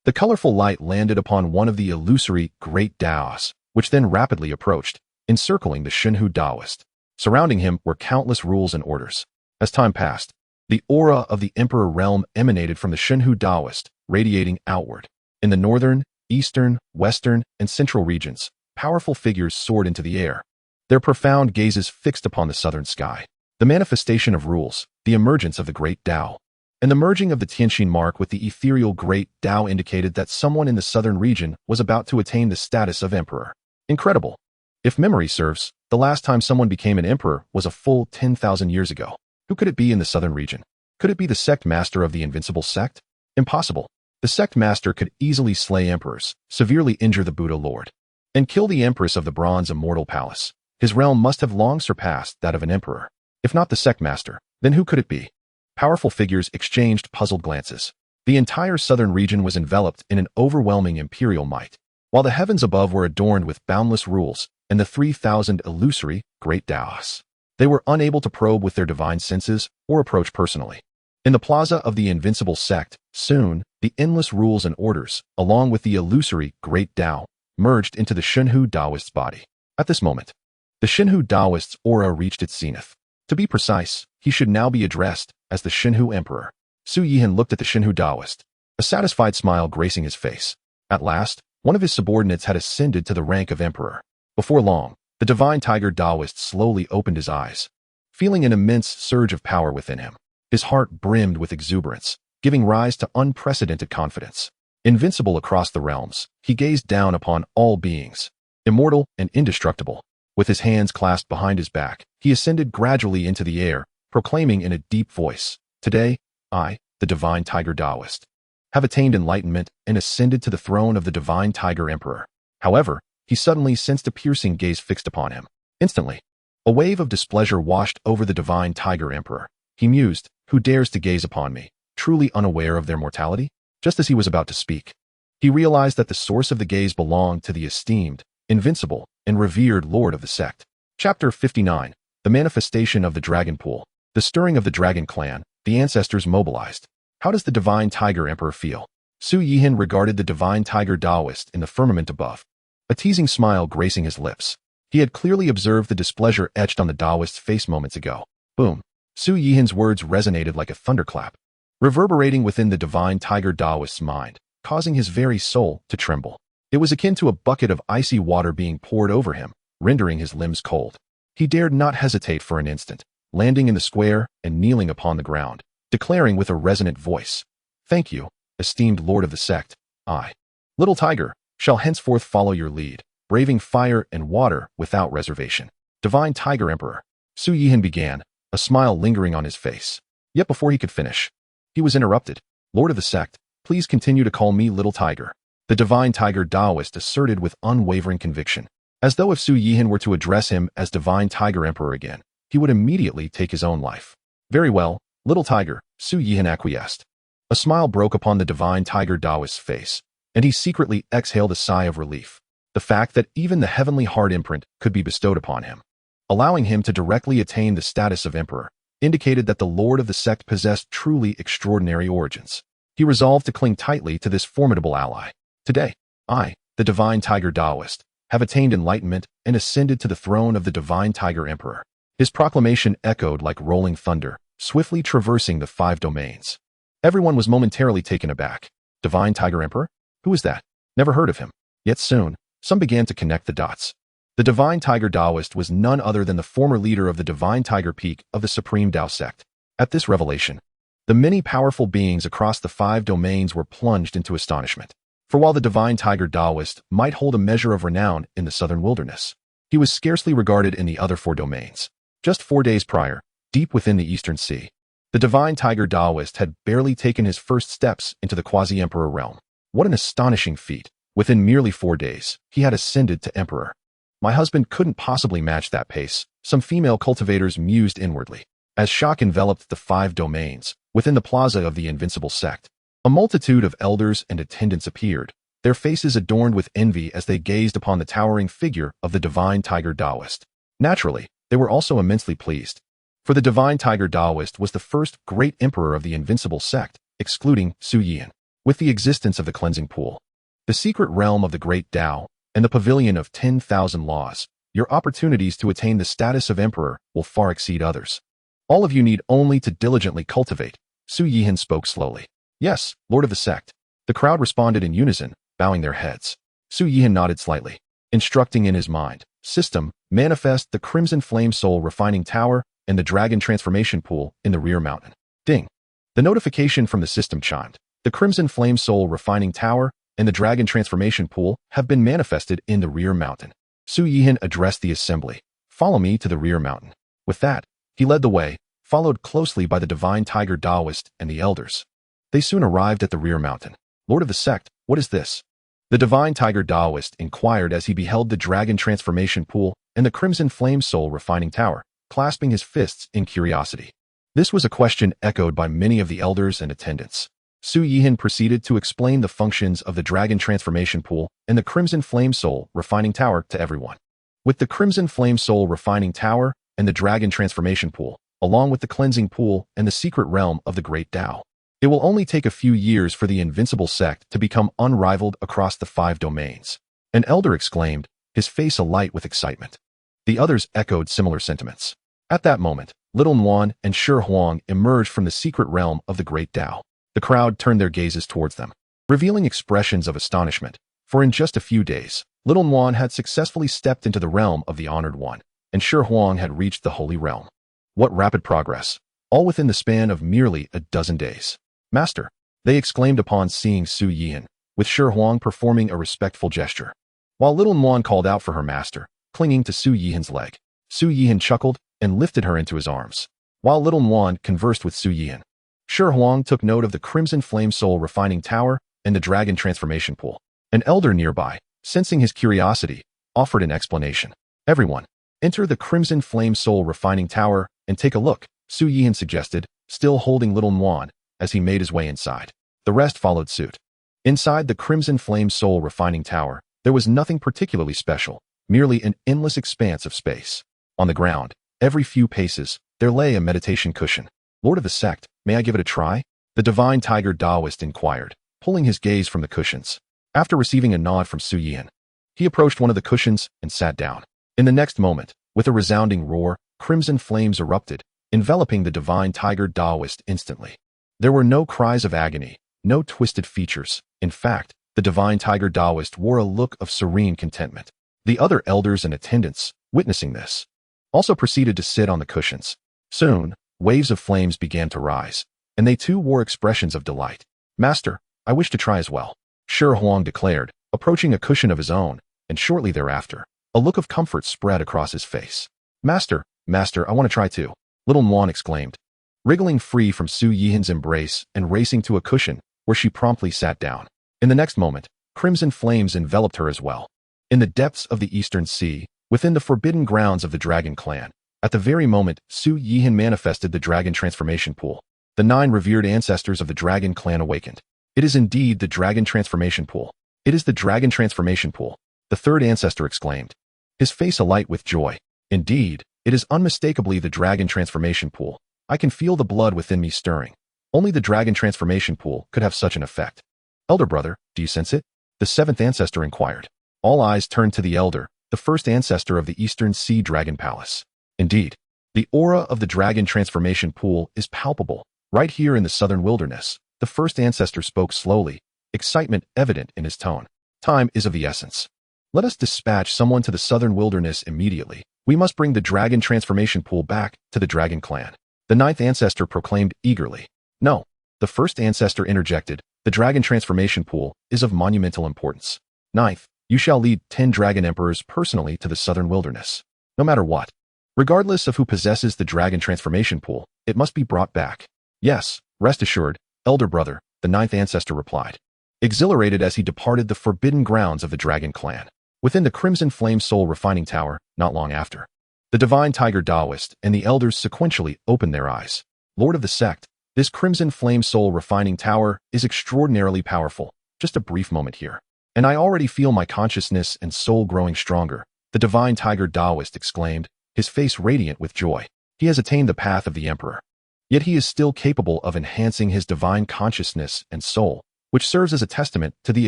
the colorful light landed upon one of the illusory great Daos, which then rapidly approached, encircling the Xinhu Daoist. Surrounding him were countless rules and orders. As time passed, the aura of the emperor realm emanated from the Xinhu Daoist, radiating outward. In the northern, eastern, western, and central regions, powerful figures soared into the air, their profound gazes fixed upon the southern sky. The manifestation of rules, the emergence of the great Dao, and the merging of the Tianqin mark with the ethereal great Dao indicated that someone in the southern region was about to attain the status of emperor. Incredible. If memory serves, the last time someone became an emperor was a full 10,000 years ago. Who could it be in the southern region? Could it be the sect master of the Invincible Sect? Impossible. The sect master could easily slay emperors, severely injure the Buddha Lord, and kill the empress of the Bronze Immortal Palace. His realm must have long surpassed that of an emperor. If not the sect master, then who could it be? Powerful figures exchanged puzzled glances. The entire southern region was enveloped in an overwhelming imperial might, while the heavens above were adorned with boundless rules and the 3,000 illusory great Daos. They were unable to probe with their divine senses or approach personally. In the plaza of the Invincible Sect, soon, the endless rules and orders, along with the illusory great Dao, merged into the Xinhu Daoist's body. At this moment, the Xinhu Daoist's aura reached its zenith. To be precise, he should now be addressed as the Xinhu Emperor. Su Yihan looked at the Xinhu Daoist, a satisfied smile gracing his face. At last, one of his subordinates had ascended to the rank of emperor. Before long, the divine tiger Daoist slowly opened his eyes, feeling an immense surge of power within him. His heart brimmed with exuberance, giving rise to unprecedented confidence. Invincible across the realms, he gazed down upon all beings, immortal and indestructible. With his hands clasped behind his back, he ascended gradually into the air, proclaiming in a deep voice, "Today, I, the divine tiger Daoist, have attained enlightenment and ascended to the throne of the divine tiger emperor." However, he suddenly sensed a piercing gaze fixed upon him. Instantly, a wave of displeasure washed over the divine tiger emperor. he mused. Who dares to gaze upon me, truly unaware of their mortality? Just as he was about to speak, he realized that the source of the gaze belonged to the esteemed, invincible, and revered Lord of the Sect. Chapter 59. The Manifestation of the Dragon Pool. The stirring of the Dragon Clan, the ancestors mobilized. How does the Divine Tiger Emperor feel? Su Yihan regarded the Divine Tiger Daoist in the firmament above, a teasing smile gracing his lips. He had clearly observed the displeasure etched on the Daoist's face moments ago. Boom. Su Yihan's words resonated like a thunderclap, reverberating within the Divine Tiger Daoist's mind, causing his very soul to tremble. It was akin to a bucket of icy water being poured over him, rendering his limbs cold. He dared not hesitate for an instant, landing in the square and kneeling upon the ground, declaring with a resonant voice, "Thank you, esteemed Lord of the Sect. I, Little Tiger, shall henceforth follow your lead, braving fire and water without reservation." Divine Tiger Emperor. Su Yihan began, a smile lingering on his face. Yet before he could finish, he was interrupted. "Lord of the Sect, please continue to call me Little Tiger," the Divine Tiger Daoist asserted with unwavering conviction. As though if Su Yihan were to address him as Divine Tiger Emperor again, he would immediately take his own life. "Very well, Little Tiger," Su Yihan acquiesced. A smile broke upon the Divine Tiger Daoist's face, and he secretly exhaled a sigh of relief. The fact that even the heavenly heart imprint could be bestowed upon him, allowing him to directly attain the status of Emperor, indicated that the Lord of the Sect possessed truly extraordinary origins. He resolved to cling tightly to this formidable ally. "Today, I, the Divine Tiger Daoist, have attained enlightenment and ascended to the throne of the Divine Tiger Emperor." His proclamation echoed like rolling thunder, swiftly traversing the 5 domains. Everyone was momentarily taken aback. Divine Tiger Emperor? Who is that? Never heard of him. Yet soon, some began to connect the dots. The Divine Tiger Daoist was none other than the former leader of the Divine Tiger Peak of the Supreme Dao Sect. At this revelation, the many powerful beings across the 5 domains were plunged into astonishment. For while the Divine Tiger Daoist might hold a measure of renown in the southern wilderness, he was scarcely regarded in the other 4 domains. Just 4 days prior, deep within the Eastern Sea, the Divine Tiger Daoist had barely taken his first steps into the Quasi-Emperor realm. What an astonishing feat! Within merely 4 days, he had ascended to Emperor. "My husband couldn't possibly match that pace," some female cultivators mused inwardly. As shock enveloped the 5 domains, within the plaza of the Invincible Sect, a multitude of elders and attendants appeared, their faces adorned with envy as they gazed upon the towering figure of the Divine Tiger Daoist. Naturally, they were also immensely pleased, for the Divine Tiger Daoist was the first great emperor of the Invincible Sect, excluding Su Yihan. With the existence of the Cleansing Pool, the secret realm of the Great Dao, and the Pavilion of 10,000 Laws, your opportunities to attain the status of Emperor will far exceed others. All of you need only to diligently cultivate. Su Yihan spoke slowly. "Yes, Lord of the Sect." The crowd responded in unison, bowing their heads. Su Yihan nodded slightly, instructing in his mind, "System, manifest the Crimson Flame Soul Refining Tower and the Dragon Transformation Pool in the rear mountain." Ding! The notification from the system chimed. The Crimson Flame Soul Refining Tower and the Dragon Transformation Pool have been manifested in the rear mountain. Su Yihan addressed the assembly. "Follow me to the rear mountain." With that, he led the way, followed closely by the Divine Tiger Daoist and the elders. They soon arrived at the rear mountain. "Lord of the Sect, what is this?" the Divine Tiger Daoist inquired as he beheld the Dragon Transformation Pool and the Crimson Flame Soul Refining Tower, clasping his fists in curiosity. This was a question echoed by many of the elders and attendants. Su Yihan proceeded to explain the functions of the Dragon Transformation Pool and the Crimson Flame Soul Refining Tower to everyone. With the Crimson Flame Soul Refining Tower and the Dragon Transformation Pool, along with the Cleansing Pool and the secret realm of the Great Dao, it will only take a few years for the Invincible Sect to become unrivaled across the 5 domains. An elder exclaimed, his face alight with excitement. The others echoed similar sentiments. At that moment, Little Nuan and Shi Huang emerged from the secret realm of the Great Dao. The crowd turned their gazes towards them, revealing expressions of astonishment, for in just a few days, Little Nuan had successfully stepped into the realm of the Honored One, and Shi Huang had reached the Holy Realm. What rapid progress, all within the span of merely a dozen days. "Master," they exclaimed upon seeing Su Yihan, with Shi Huang performing a respectful gesture, while Little Nuan called out for her master, clinging to Su Yihan's leg. Su Yihan chuckled and lifted her into his arms, while Little Nuan conversed with Su Yihan. Shi Huang took note of the Crimson Flame Soul Refining Tower and the Dragon Transformation Pool. An elder nearby, sensing his curiosity, offered an explanation. "Everyone, enter the Crimson Flame Soul Refining Tower and take a look," Su Yihan suggested, still holding little Nguyen as he made his way inside. The rest followed suit. Inside the Crimson Flame Soul Refining Tower, there was nothing particularly special, merely an endless expanse of space. On the ground, every few paces, there lay a meditation cushion. Lord of the sect, may I give it a try? The divine tiger Taoist inquired, pulling his gaze from the cushions. After receiving a nod from Su Yihan, he approached one of the cushions and sat down. In the next moment, with a resounding roar, crimson flames erupted, enveloping the divine tiger Taoist instantly. There were no cries of agony, no twisted features. In fact, the divine tiger Taoist wore a look of serene contentment. The other elders and attendants, witnessing this, also proceeded to sit on the cushions. Soon, waves of flames began to rise, and they too wore expressions of delight. Master, I wish to try as well, Shi Huang declared, approaching a cushion of his own, and shortly thereafter, a look of comfort spread across his face. Master, I want to try too, little Nguyen exclaimed, wriggling free from Su Yihan's embrace and racing to a cushion, where she promptly sat down. In the next moment, crimson flames enveloped her as well. In the depths of the Eastern Sea, within the forbidden grounds of the Dragon Clan, at the very moment Su Yihan manifested the Dragon Transformation Pool, the 9 revered ancestors of the Dragon Clan awakened. It is indeed the Dragon Transformation Pool. It is the Dragon Transformation Pool, the third ancestor exclaimed, his face alight with joy. Indeed, it is unmistakably the Dragon Transformation Pool. I can feel the blood within me stirring. Only the Dragon Transformation Pool could have such an effect. Elder brother, do you sense it? The 7th ancestor inquired. All eyes turned to the elder, the first ancestor of the Eastern Sea Dragon Palace. Indeed, the aura of the Dragon Transformation Pool is palpable, right here in the southern wilderness. The first ancestor spoke slowly, excitement evident in his tone. Time is of the essence. Let us dispatch someone to the southern wilderness immediately. We must bring the Dragon Transformation Pool back to the Dragon Clan. The 9th ancestor proclaimed eagerly. No, the first ancestor interjected. The Dragon Transformation Pool is of monumental importance. 9th, you shall lead 10 Dragon Emperors personally to the southern wilderness. No matter what. Regardless of who possesses the Dragon Transformation Pool, it must be brought back. Yes, rest assured, elder brother, the 9th ancestor replied, exhilarated as he departed the forbidden grounds of the Dragon Clan. Within the Crimson Flame Soul Refining Tower, not long after, the divine tiger Taoist and the elders sequentially opened their eyes. Lord of the sect, this Crimson Flame Soul Refining Tower is extraordinarily powerful. Just a brief moment here, and I already feel my consciousness and soul growing stronger, the divine tiger Taoist exclaimed, his face radiant with joy. He has attained the path of the emperor. Yet he is still capable of enhancing his divine consciousness and soul, which serves as a testament to the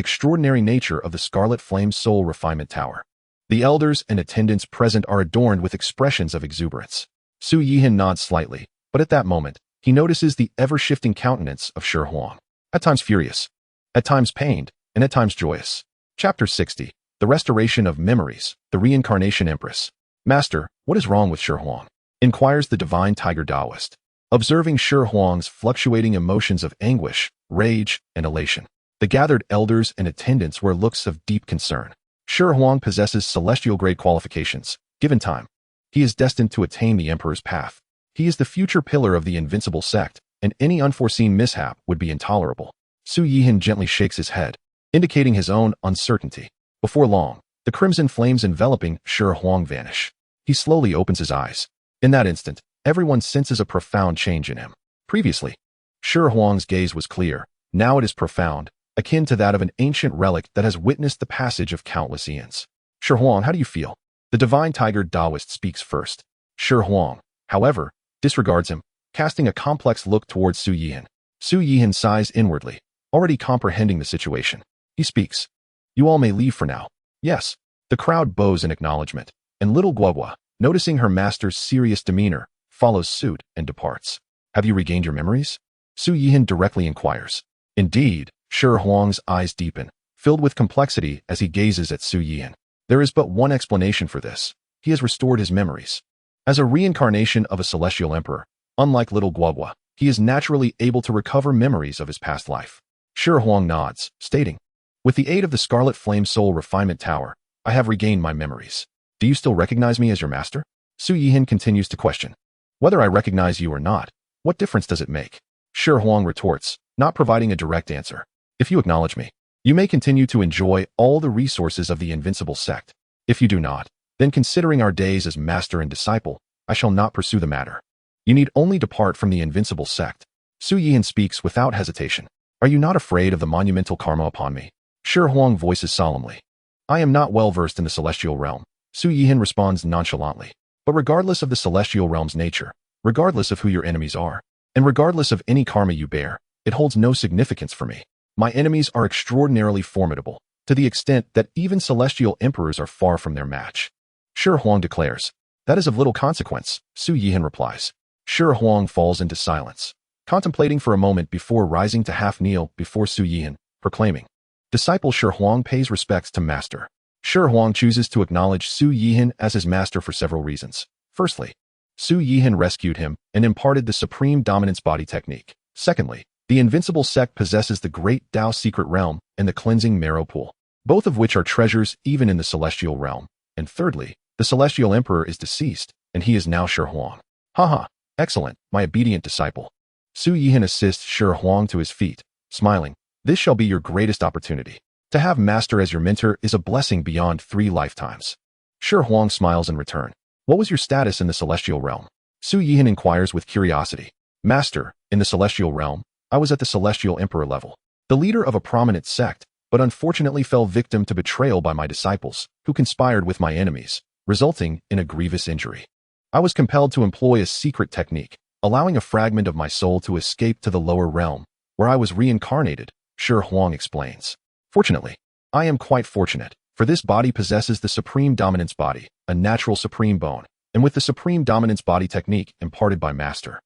extraordinary nature of the Scarlet Flame Soul Refinement Tower. The elders and attendants present are adorned with expressions of exuberance. Su Yihan nods slightly, but at that moment, he notices the ever-shifting countenance of Shi Huang, at times furious, at times pained, and at times joyous. Chapter 60, The Restoration of Memories, the Reincarnation Empress. Master, what is wrong with Shi Huang? Inquires the divine tiger Taoist, observing Shi Huang's fluctuating emotions of anguish, rage, and elation. The gathered elders and attendants wear looks of deep concern. Shi Huang possesses celestial-grade qualifications. Given time, he is destined to attain the emperor's path. He is the future pillar of the Invincible Sect, and any unforeseen mishap would be intolerable. Su Yihan gently shakes his head, indicating his own uncertainty. Before long, the crimson flames enveloping Shi Huang vanish. He slowly opens his eyes. In that instant, everyone senses a profound change in him. Previously, Shi Huang's gaze was clear. Now it is profound, akin to that of an ancient relic that has witnessed the passage of countless eons. Shi Huang, how do you feel? The divine tiger Taoist speaks first. Shi Huang, however, disregards him, casting a complex look towards Su Yihan. Su Yihan sighs inwardly, already comprehending the situation. He speaks. You all may leave for now. Yes. The crowd bows in acknowledgement, and little Guagua, noticing her master's serious demeanor, follows suit and departs. Have you regained your memories? Su Yihan directly inquires. Indeed, Shi Huang's eyes deepen, filled with complexity as he gazes at Su Yihan. There is but one explanation for this. He has restored his memories. As a reincarnation of a celestial emperor, unlike little Guagua, he is naturally able to recover memories of his past life. Shi Huang nods, stating, with the aid of the Scarlet Flame Soul Refinement Tower, I have regained my memories. Do you still recognize me as your master? Su Yihan continues to question. Whether I recognize you or not, what difference does it make? Shi Huang retorts, not providing a direct answer. If you acknowledge me, you may continue to enjoy all the resources of the Invincible Sect. If you do not, then considering our days as master and disciple, I shall not pursue the matter. You need only depart from the Invincible Sect. Su Yihan speaks without hesitation. Are you not afraid of the monumental karma upon me? Shi Huang voices solemnly. I am not well versed in the celestial realm. Su Yihan responds nonchalantly. But regardless of the celestial realm's nature, regardless of who your enemies are, and regardless of any karma you bear, it holds no significance for me. My enemies are extraordinarily formidable, to the extent that even celestial emperors are far from their match. Shi Huang declares. That is of little consequence, Su Yihan replies. Shi Huang falls into silence, contemplating for a moment before rising to half kneel before Su Yihan, proclaiming. Disciple Shi Huang pays respects to Master. Shi Huang chooses to acknowledge Su Yihan as his master for several reasons. Firstly, Su Yihan rescued him and imparted the supreme dominance body technique. Secondly, the Invincible Sect possesses the great Dao secret realm and the cleansing marrow pool, both of which are treasures even in the celestial realm. And thirdly, the celestial emperor is deceased, and he is now Shi Huang. Haha, excellent, my obedient disciple. Su Yihan assists Shi Huang to his feet, smiling. This shall be your greatest opportunity. To have Master as your mentor is a blessing beyond 3 lifetimes. Shi Huang smiles in return. What was your status in the celestial realm? Su Yihan inquires with curiosity. Master, in the celestial realm, I was at the celestial emperor level, the leader of a prominent sect, but unfortunately fell victim to betrayal by my disciples, who conspired with my enemies, resulting in a grievous injury. I was compelled to employ a secret technique, allowing a fragment of my soul to escape to the lower realm, where I was reincarnated, Shi Huang explains. Fortunately, I am quite fortunate, for this body possesses the supreme dominance body, a natural supreme bone, and with the supreme dominance body technique imparted by Master,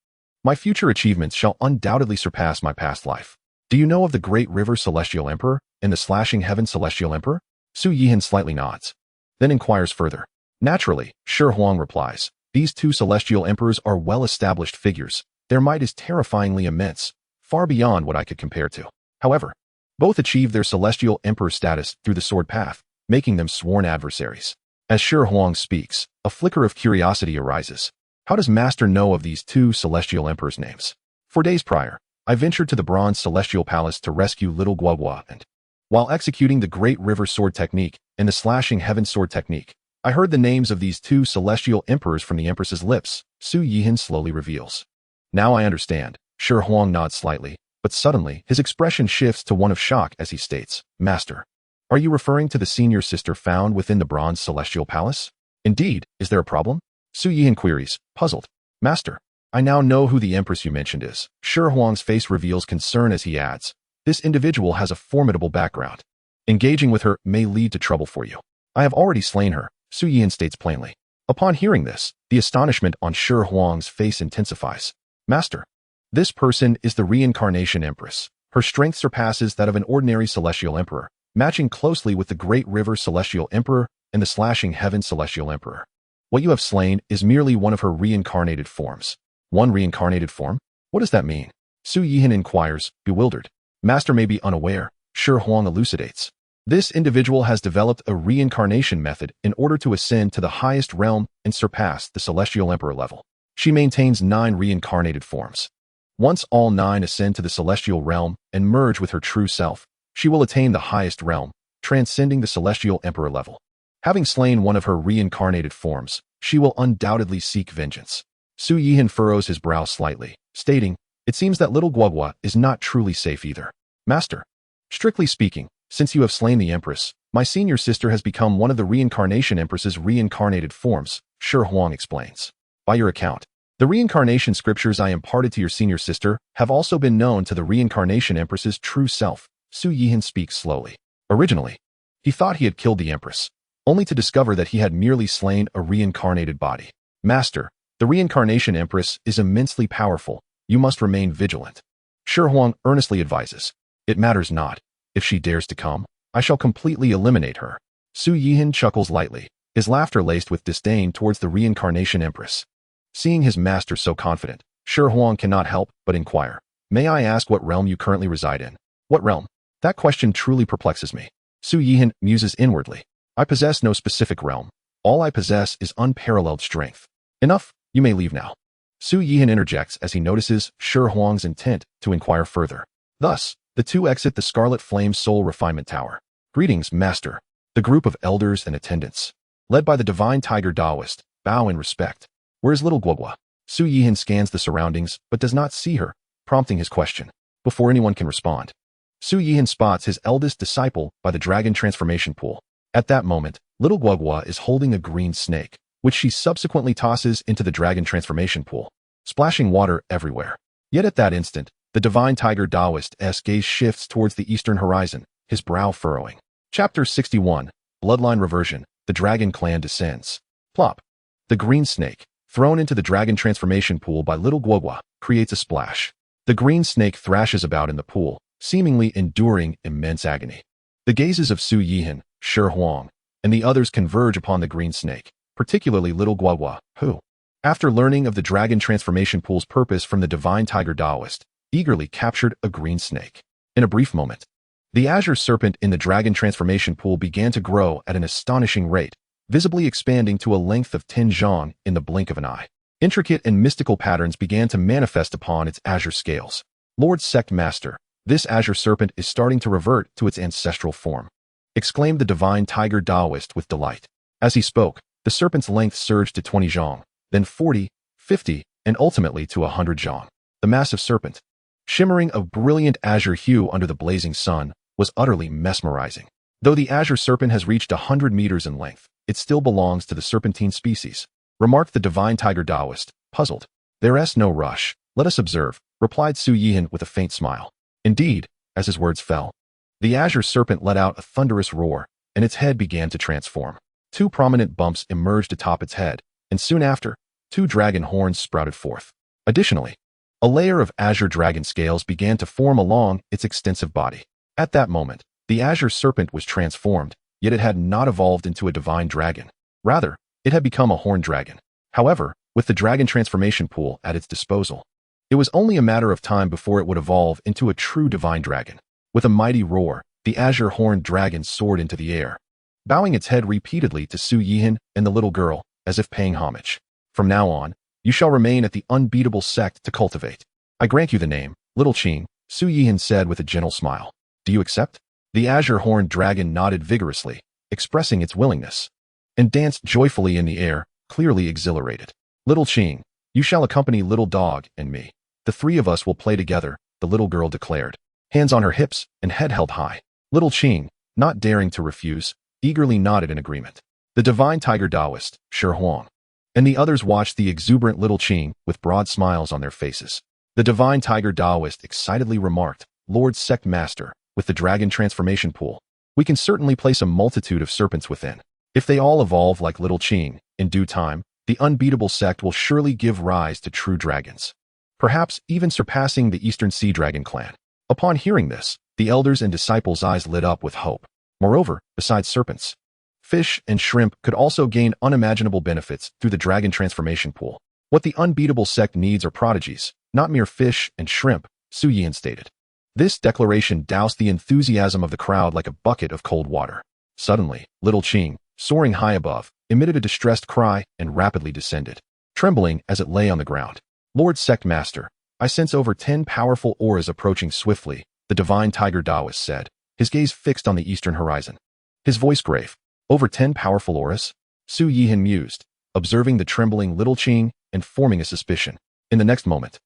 my future achievements shall undoubtedly surpass my past life. Do you know of the Great River Celestial Emperor and the Slashing Heaven Celestial Emperor? Su Yihan slightly nods, then inquires further. Naturally, Shi Huang replies. These 2 celestial emperors are well-established figures. Their might is terrifyingly immense, far beyond what I could compare to. However, both achieved their celestial emperor status through the sword path, making them sworn adversaries. As Shi Huang speaks, a flicker of curiosity arises. How does Master know of these 2 celestial emperors' names? 4 days prior, I ventured to the Bronze Celestial Palace to rescue Little Guagua and, while executing the Great River Sword technique and the Slashing Heaven Sword technique, I heard the names of these 2 celestial emperors from the Empress's lips, Su Yihan slowly reveals. Now I understand. Shi Huang nods slightly, but suddenly his expression shifts to one of shock as he states, Master, are you referring to the senior sister found within the Bronze Celestial Palace? Indeed, is there a problem? Su Yihan queries, puzzled. Master, I now know who the Empress you mentioned is. Shi Huang's face reveals concern as he adds, this individual has a formidable background. Engaging with her may lead to trouble for you. I have already slain her, Su Yihan states plainly. Upon hearing this, the astonishment on Shi Huang's face intensifies. Master, this person is the Reincarnation Empress. Her strength surpasses that of an ordinary Celestial Emperor, matching closely with the Great River Celestial Emperor and the Slashing Heaven Celestial Emperor. What you have slain is merely one of her reincarnated forms. One reincarnated form? What does that mean? Su Yihan inquires, bewildered. Master may be unaware, Shi Huang elucidates. This individual has developed a reincarnation method in order to ascend to the highest realm and surpass the Celestial Emperor level. She maintains 9 reincarnated forms. Once all 9 ascend to the Celestial realm and merge with her true self, she will attain the highest realm, transcending the Celestial Emperor level. Having slain one of her reincarnated forms, she will undoubtedly seek vengeance. Su Yihan furrows his brow slightly, stating, it seems that Little Guagua is not truly safe either. Master, strictly speaking, since you have slain the Empress, my senior sister has become one of the Reincarnation Empress's reincarnated forms, Shi Huang explains. By your account, the reincarnation scriptures I imparted to your senior sister have also been known to the Reincarnation Empress's true self, Su Yihan speaks slowly. Originally, he thought he had killed the Empress, only to discover that he had merely slain a reincarnated body. Master, the Reincarnation Empress is immensely powerful. You must remain vigilant. Shi Huang earnestly advises. It matters not. If she dares to come, I shall completely eliminate her. Su Yihan chuckles lightly, his laughter laced with disdain towards the Reincarnation Empress. Seeing his master so confident, Shi Huang cannot help but inquire. May I ask what realm you currently reside in? What realm? That question truly perplexes me. Su Yihan muses inwardly. I possess no specific realm. All I possess is unparalleled strength. Enough, you may leave now. Su Yihan interjects as he notices Shi Huang's intent to inquire further. Thus, the 2 exit the Scarlet Flame Soul Refinement Tower. Greetings, Master. The group of elders and attendants, led by the Divine Tiger Daoist, bow in respect. Where is Little Guagua? Su Yihan scans the surroundings but does not see her, prompting his question. Before anyone can respond, Su Yihan spots his eldest disciple by the dragon transformation pool. At that moment, little Guogua is holding a green snake, which she subsequently tosses into the dragon transformation pool, splashing water everywhere. Yet at that instant, the divine tiger Daoist's gaze shifts towards the eastern horizon, his brow furrowing. Chapter 61, Bloodline Reversion, the Dragon Clan Descends. Plop. The green snake, thrown into the dragon transformation pool by little Guogua, creates a splash. The green snake thrashes about in the pool, seemingly enduring immense agony. The gazes of Su Yihan, Shi Huang, and the others converge upon the green snake, particularly little Guogua, who, after learning of the dragon transformation pool's purpose from the divine tiger Daoist, eagerly captured a green snake. In a brief moment, the azure serpent in the dragon transformation pool began to grow at an astonishing rate, visibly expanding to a length of 10 zhang in the blink of an eye. Intricate and mystical patterns began to manifest upon its azure scales. Lord Sect Master, this azure serpent is starting to revert to its ancestral form, exclaimed the divine tiger Daoist with delight. As he spoke, the serpent's length surged to 20 zhang, then 40, 50, and ultimately to 100 zhang. The massive serpent, shimmering a brilliant azure hue under the blazing sun, was utterly mesmerizing. Though the azure serpent has reached 100 meters in length, it still belongs to the serpentine species, remarked the divine tiger Daoist, puzzled. There's no rush. Let us observe, replied Su Yihan with a faint smile. Indeed, as his words fell, the azure serpent let out a thunderous roar, and its head began to transform. 2 prominent bumps emerged atop its head, and soon after, 2 dragon horns sprouted forth. Additionally, a layer of azure dragon scales began to form along its extensive body. At that moment, the azure serpent was transformed, yet it had not evolved into a divine dragon. Rather, it had become a horned dragon. However, with the dragon transformation pool at its disposal, it was only a matter of time before it would evolve into a true divine dragon. With a mighty roar, the azure horned dragon soared into the air, bowing its head repeatedly to Su Yihan and the little girl, as if paying homage. From now on, you shall remain at the unbeatable sect to cultivate. I grant you the name, Little Qing, Su Yihan said with a gentle smile. Do you accept? The azure-horned dragon nodded vigorously, expressing its willingness, and danced joyfully in the air, clearly exhilarated. Little Qing, you shall accompany Little Dog and me. The 3 of us will play together, the little girl declared, hands on her hips and head held high. Little Qing, not daring to refuse, eagerly nodded in agreement. The divine tiger Daoist, Shi Huang, and the others watched the exuberant Little Qing with broad smiles on their faces. The divine tiger Daoist excitedly remarked, Lord Sect Master, with the dragon transformation pool, we can certainly place a multitude of serpents within. If they all evolve like Little Qing, in due time, the unbeatable sect will surely give rise to true dragons, perhaps even surpassing the Eastern Sea Dragon clan. Upon hearing this, the elders and disciples' eyes lit up with hope. Moreover, besides serpents, fish and shrimp could also gain unimaginable benefits through the dragon transformation pool. What the unbeatable sect needs are prodigies, not mere fish and shrimp, Su Yihan stated. This declaration doused the enthusiasm of the crowd like a bucket of cold water. Suddenly, Little Qing, soaring high above, emitted a distressed cry and rapidly descended, trembling as it lay on the ground. Lord Sect Master, I sense over 10 powerful auras approaching swiftly, the divine tiger Daoist said, his gaze fixed on the eastern horizon. His voice grave. Over 10 powerful auras? Su Yihan mused, observing the trembling Little Qing and forming a suspicion. In the next moment,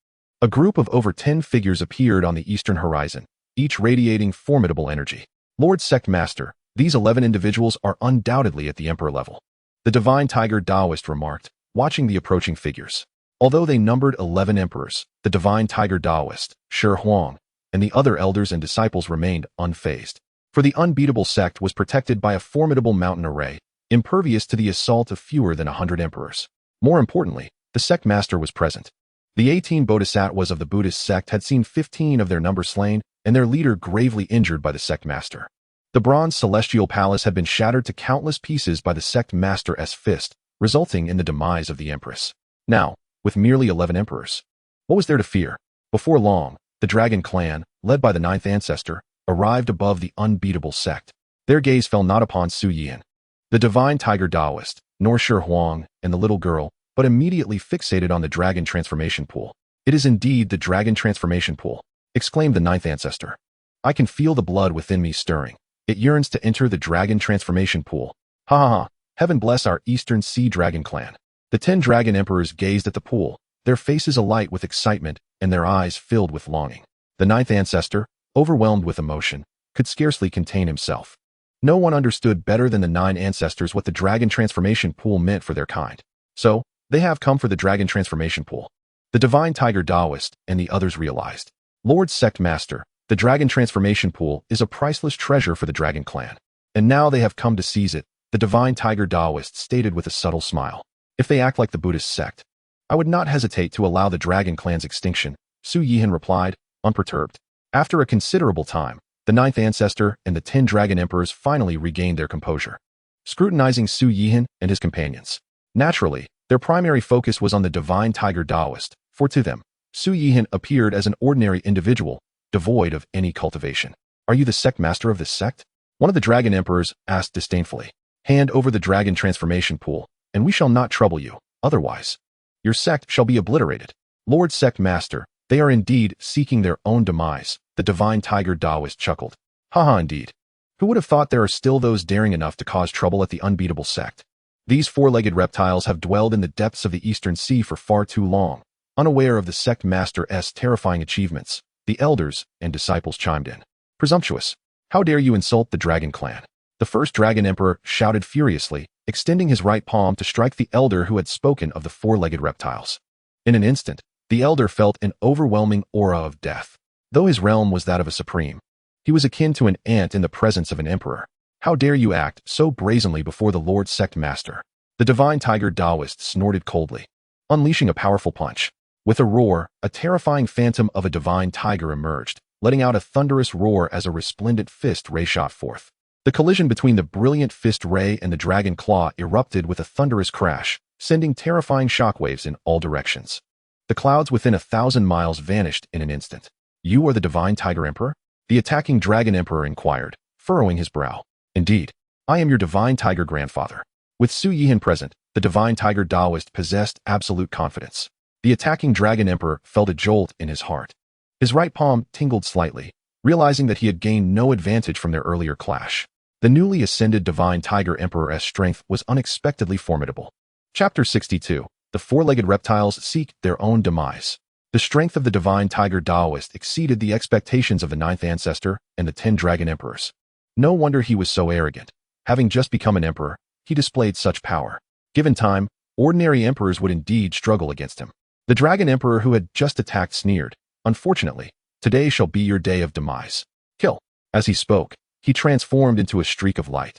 a group of over 10 figures appeared on the eastern horizon, each radiating formidable energy. Lord Sect Master, these 11 individuals are undoubtedly at the Emperor level, the divine tiger Daoist remarked, watching the approaching figures. Although they numbered 11 emperors, the divine tiger Daoist, Shi Huang, and the other elders and disciples remained unfazed. For the unbeatable sect was protected by a formidable mountain array, impervious to the assault of fewer than 100 emperors. More importantly, the sect master was present. The 18 bodhisattvas of the Buddhist sect had seen 15 of their number slain, and their leader gravely injured by the sect master. The bronze celestial palace had been shattered to countless pieces by the sect master's fist, resulting in the demise of the empress. Now, with merely 11 emperors, what was there to fear? Before long, the dragon clan, led by the 9th ancestor, arrived above the unbeatable sect. Their gaze fell not upon Su Yihan, the divine tiger Daoist, nor Shi Huang and the little girl, but immediately fixated on the dragon transformation pool. It is indeed the dragon transformation pool, exclaimed the 9th ancestor. I can feel the blood within me stirring. It yearns to enter the dragon transformation pool. Ha ha ha, heaven bless our Eastern Sea Dragon clan. The 10 dragon emperors gazed at the pool, their faces alight with excitement and their eyes filled with longing. The ninth ancestor, overwhelmed with emotion, could scarcely contain himself. No one understood better than the 9 ancestors what the dragon transformation pool meant for their kind. So, they have come for the dragon transformation pool. The divine tiger Taoist and the others realized. Lord Sect Master, the dragon transformation pool is a priceless treasure for the dragon clan. And now they have come to seize it, the divine tiger Taoist stated with a subtle smile. If they act like the Buddhist sect, I would not hesitate to allow the dragon clan's extinction, Su Yihan replied, unperturbed. After a considerable time, the 9th ancestor and the 10 dragon emperors finally regained their composure, scrutinizing Su Yihan and his companions. Naturally, their primary focus was on the divine tiger Taoist, for to them, Su Yihan appeared as an ordinary individual, devoid of any cultivation. Are you the sect master of this sect? One of the dragon emperors asked disdainfully. Hand over the dragon transformation pool, and we shall not trouble you, otherwise your sect shall be obliterated. Lord Sect Master, they are indeed seeking their own demise, the divine tiger Taoist chuckled. Haha, indeed. Who would have thought there are still those daring enough to cause trouble at the unbeatable sect? These 4-legged reptiles have dwelled in the depths of the Eastern Sea for far too long. Unaware of the sect master's terrifying achievements, the elders and disciples chimed in. Presumptuous! How dare you insult the dragon clan? The first dragon emperor shouted furiously, extending his right palm to strike the elder who had spoken of the 4-legged reptiles. In an instant, the elder felt an overwhelming aura of death. Though his realm was that of a supreme, he was akin to an ant in the presence of an emperor. How dare you act so brazenly before the Lord Sect Master? The divine tiger Taoist snorted coldly, unleashing a powerful punch. With a roar, a terrifying phantom of a divine tiger emerged, letting out a thunderous roar as a resplendent fist ray shot forth. The collision between the brilliant fist ray and the dragon claw erupted with a thunderous crash, sending terrifying shockwaves in all directions. The clouds within 1,000 miles vanished in an instant. You are the divine tiger emperor? The attacking dragon emperor inquired, furrowing his brow. Indeed, I am your divine tiger grandfather. With Su Yihan present, the divine tiger Taoist possessed absolute confidence. The attacking dragon emperor felt a jolt in his heart. His right palm tingled slightly, realizing that he had gained no advantage from their earlier clash. The newly ascended divine tiger emperor's strength was unexpectedly formidable. Chapter 62. The 4-legged reptiles seek their own demise. The strength of the divine tiger Taoist exceeded the expectations of the 9th ancestor and the 10 dragon emperors. No wonder he was so arrogant. Having just become an emperor, he displayed such power. Given time, ordinary emperors would indeed struggle against him. The dragon emperor who had just attacked sneered, Unfortunately, today shall be your day of demise. Kill. As he spoke, he transformed into a streak of light,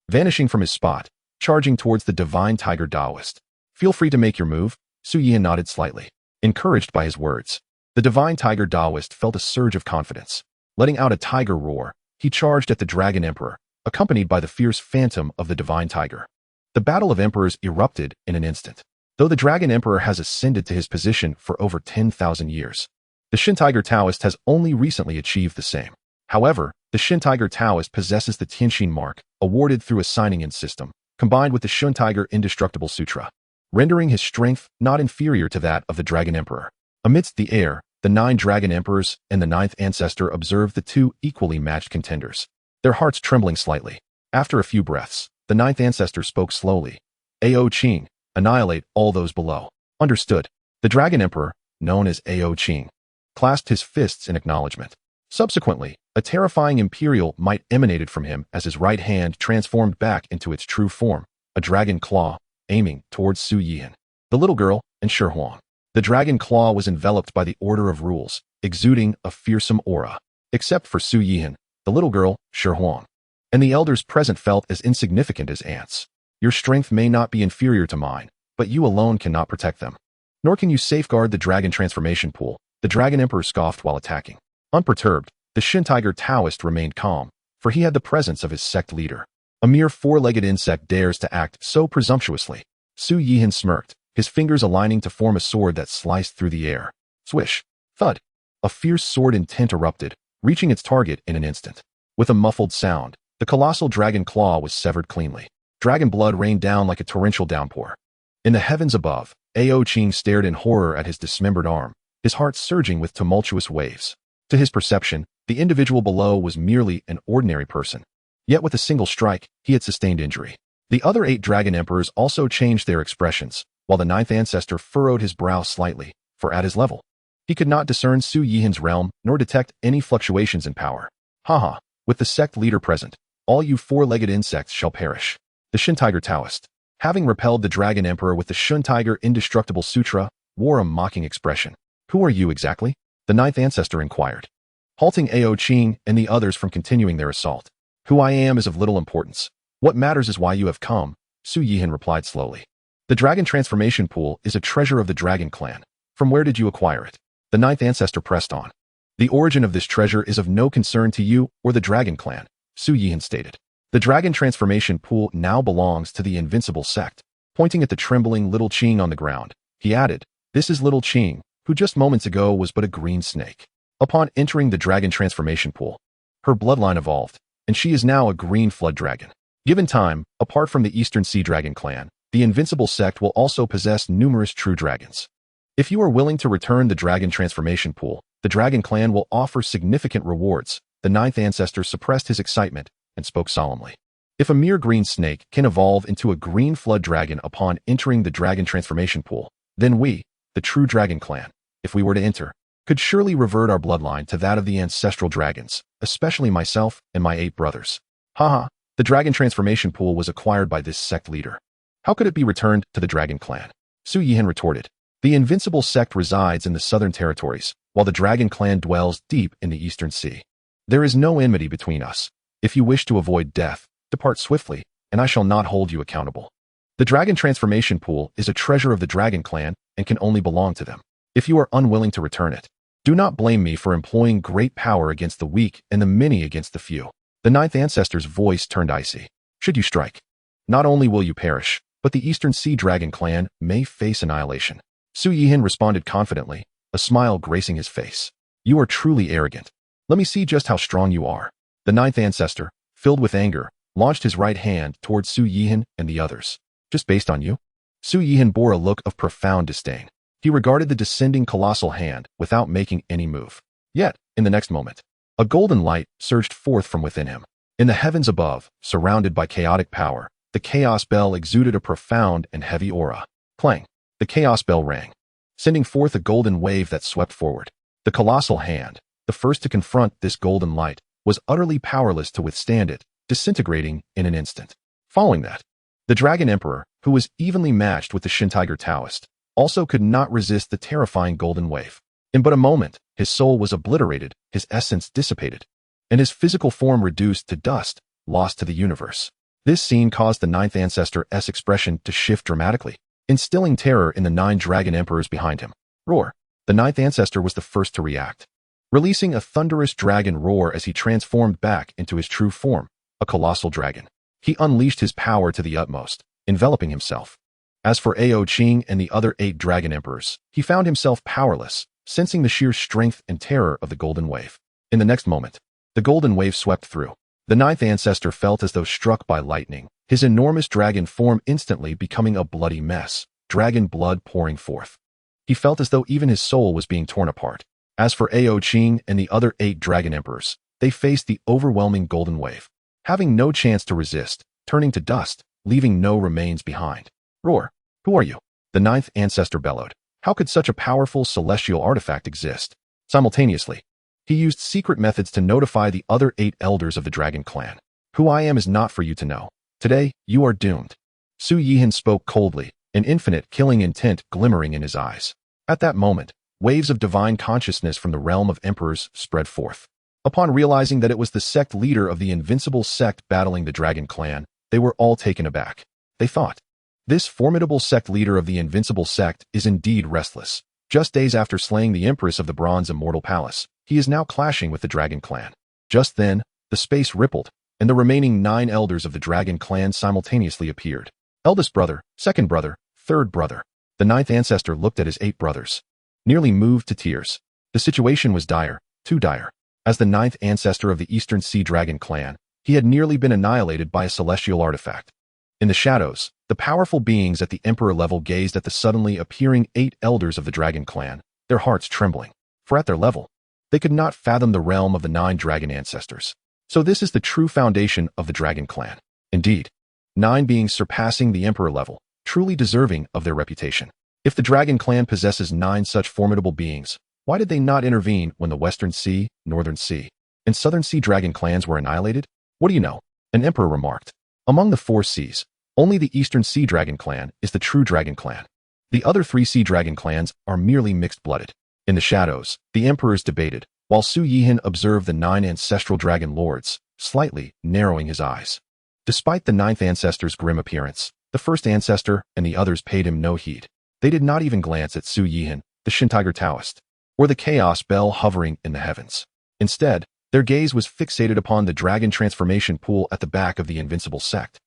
vanishing from his spot, charging towards the divine tiger Taoist. Feel free to make your move, Su Yihan nodded slightly. Encouraged by his words, the divine tiger Taoist felt a surge of confidence. Letting out a tiger roar, he charged at the dragon emperor, accompanied by the fierce phantom of the divine tiger. The battle of emperors erupted in an instant. Though the dragon emperor has ascended to his position for over 10,000 years, the Shin Tiger Taoist has only recently achieved the same. However, the Shin Tiger Taoist possesses the Tianxin mark, awarded through a signing-in system, combined with the Shin Tiger Indestructible Sutra, rendering his strength not inferior to that of the Dragon Emperor. Amidst the air, the 9 Dragon Emperors and the 9th Ancestor observed the 2 equally matched contenders, their hearts trembling slightly. After a few breaths, the 9th Ancestor spoke slowly. Ao Qing, annihilate all those below. Understood. The Dragon Emperor, known as Ao Qing, clasped his fists in acknowledgement. Subsequently, a terrifying imperial might emanated from him as his right hand transformed back into its true form, a dragon claw, aiming towards Su Yihan, the little girl, and Shi Huang. The dragon claw was enveloped by the order of rules, exuding a fearsome aura. Except for Su Yihan, the little girl, Shi Huang, and the elders present felt as insignificant as ants. Your strength may not be inferior to mine, but you alone cannot protect them. Nor can you safeguard the dragon transformation pool, the dragon emperor scoffed while attacking. Unperturbed, the Shin Tiger Taoist remained calm, for he had the presence of his sect leader. A mere 4-legged insect dares to act so presumptuously. Su Yihan smirked, his fingers aligning to form a sword that sliced through the air. Swish. Thud. A fierce sword intent erupted, reaching its target in an instant. With a muffled sound, the colossal dragon claw was severed cleanly. Dragon blood rained down like a torrential downpour. In the heavens above, Ao Qing stared in horror at his dismembered arm, his heart surging with tumultuous waves. To his perception, the individual below was merely an ordinary person. Yet with a single strike, he had sustained injury. The other 8 dragon emperors also changed their expressions, while the ninth ancestor furrowed his brow slightly, for at his level, he could not discern Su Yihan's realm nor detect any fluctuations in power. Haha, with the sect leader present, all you four-legged insects shall perish. The Shin Tiger Taoist, having repelled the Dragon Emperor with the Shun Tiger Indestructible Sutra, wore a mocking expression. Who are you exactly? The ninth ancestor inquired, halting Ao Qing and the others from continuing their assault. Who I am is of little importance. What matters is why you have come, Su Yihan replied slowly. The Dragon Transformation Pool is a treasure of the Dragon Clan. From where did you acquire it? The ninth ancestor pressed on. The origin of this treasure is of no concern to you or the Dragon Clan, Su Yihan stated. The Dragon Transformation Pool now belongs to the Invincible Sect. Pointing at the trembling little Qing on the ground, he added, this is little Qing, who just moments ago was but a green snake. Upon entering the Dragon Transformation Pool, her bloodline evolved, and she is now a green flood dragon. Given time, apart from the Eastern Sea Dragon Clan, the Invincible Sect will also possess numerous true dragons. If you are willing to return the Dragon Transformation Pool, the Dragon Clan will offer significant rewards. The ninth ancestor suppressed his excitement and spoke solemnly. If a mere green snake can evolve into a green flood dragon upon entering the Dragon Transformation Pool, then we, the true Dragon Clan, if we were to enter, could surely revert our bloodline to that of the ancestral dragons, especially myself and my 8 brothers. Haha, the Dragon Transformation Pool was acquired by this sect leader. How could it be returned to the Dragon Clan? Su Yihan retorted. The Invincible Sect resides in the southern territories, while the Dragon Clan dwells deep in the Eastern Sea. There is no enmity between us. If you wish to avoid death, depart swiftly, and I shall not hold you accountable. The Dragon Transformation Pool is a treasure of the Dragon Clan and can only belong to them. If you are unwilling to return it, do not blame me for employing great power against the weak and the many against the few. The ninth ancestor's voice turned icy. Should you strike, not only will you perish, but the Eastern Sea Dragon Clan may face annihilation. Su Yihan responded confidently, a smile gracing his face. You are truly arrogant. Let me see just how strong you are. The ninth ancestor, filled with anger, launched his right hand towards Su Yihan and the others. Just based on you? Su Yihan bore a look of profound disdain. He regarded the descending colossal hand without making any move. Yet, in the next moment, a golden light surged forth from within him. In the heavens above, surrounded by chaotic power, the Chaos Bell exuded a profound and heavy aura. Clang! The Chaos Bell rang, sending forth a golden wave that swept forward. The colossal hand, the first to confront this golden light, was utterly powerless to withstand it, disintegrating in an instant. Following that, the Dragon Emperor, who was evenly matched with the Shin Tiger Taoist, also could not resist the terrifying golden wave. In but a moment, his soul was obliterated, his essence dissipated, and his physical form reduced to dust, lost to the universe. This scene caused the ninth ancestor's expression to shift dramatically, instilling terror in the 9 Dragon Emperors behind him. Roar! The ninth ancestor was the first to react, releasing a thunderous dragon roar as he transformed back into his true form, a colossal dragon. He unleashed his power to the utmost, enveloping himself. As for Ao Qing and the other 8 Dragon Emperors, he found himself powerless, sensing the sheer strength and terror of the golden wave. In the next moment, the golden wave swept through. The ninth ancestor felt as though struck by lightning, his enormous dragon form instantly becoming a bloody mess, dragon blood pouring forth. He felt as though even his soul was being torn apart. As for Ao Qing and the other 8 Dragon Emperors, they faced the overwhelming golden wave, having no chance to resist, turning to dust, leaving no remains behind. Roar! Who are you? The ninth ancestor bellowed. How could such a powerful celestial artifact exist? Simultaneously, he used secret methods to notify the other 8 elders of the Dragon Clan. Who I am is not for you to know. Today, you are doomed. Su Yihan spoke coldly, an infinite killing intent glimmering in his eyes. At that moment, waves of divine consciousness from the realm of emperors spread forth. Upon realizing that it was the sect leader of the Invincible Sect battling the Dragon Clan, they were all taken aback. They thought, this formidable sect leader of the Invincible Sect is indeed restless. Just days after slaying the Empress of the Bronze Immortal Palace, he is now clashing with the Dragon Clan. Just then, the space rippled, and the remaining 9 elders of the Dragon Clan simultaneously appeared. Eldest brother, second brother, third brother. The ninth ancestor looked at his 8 brothers, nearly moved to tears. The situation was dire, too dire. As the 9th ancestor of the Eastern Sea Dragon Clan, he had nearly been annihilated by a celestial artifact. In the shadows, the powerful beings at the Emperor level gazed at the suddenly appearing 8 elders of the Dragon Clan, their hearts trembling. For at their level, they could not fathom the realm of the 9 Dragon Ancestors. So this is the true foundation of the Dragon Clan. Indeed, 9 beings surpassing the Emperor level, truly deserving of their reputation. If the Dragon Clan possesses 9 such formidable beings, why did they not intervene when the Western Sea, Northern Sea, and Southern Sea Dragon clans were annihilated? What do you know? An emperor remarked. Among the 4 seas, only the Eastern Sea Dragon clan is the true Dragon clan. The other 3 Sea Dragon clans are merely mixed-blooded. In the shadows, the emperors debated, while Su Yihan observed the 9 ancestral dragon lords, slightly narrowing his eyes. Despite the 9th ancestor's grim appearance, the 1st ancestor and the others paid him no heed. They did not even glance at Su Yihan, the Shintiger Taoist, or the chaos bell hovering in the heavens. Instead, their gaze was fixated upon the dragon transformation pool at the back of the Invincible Sect.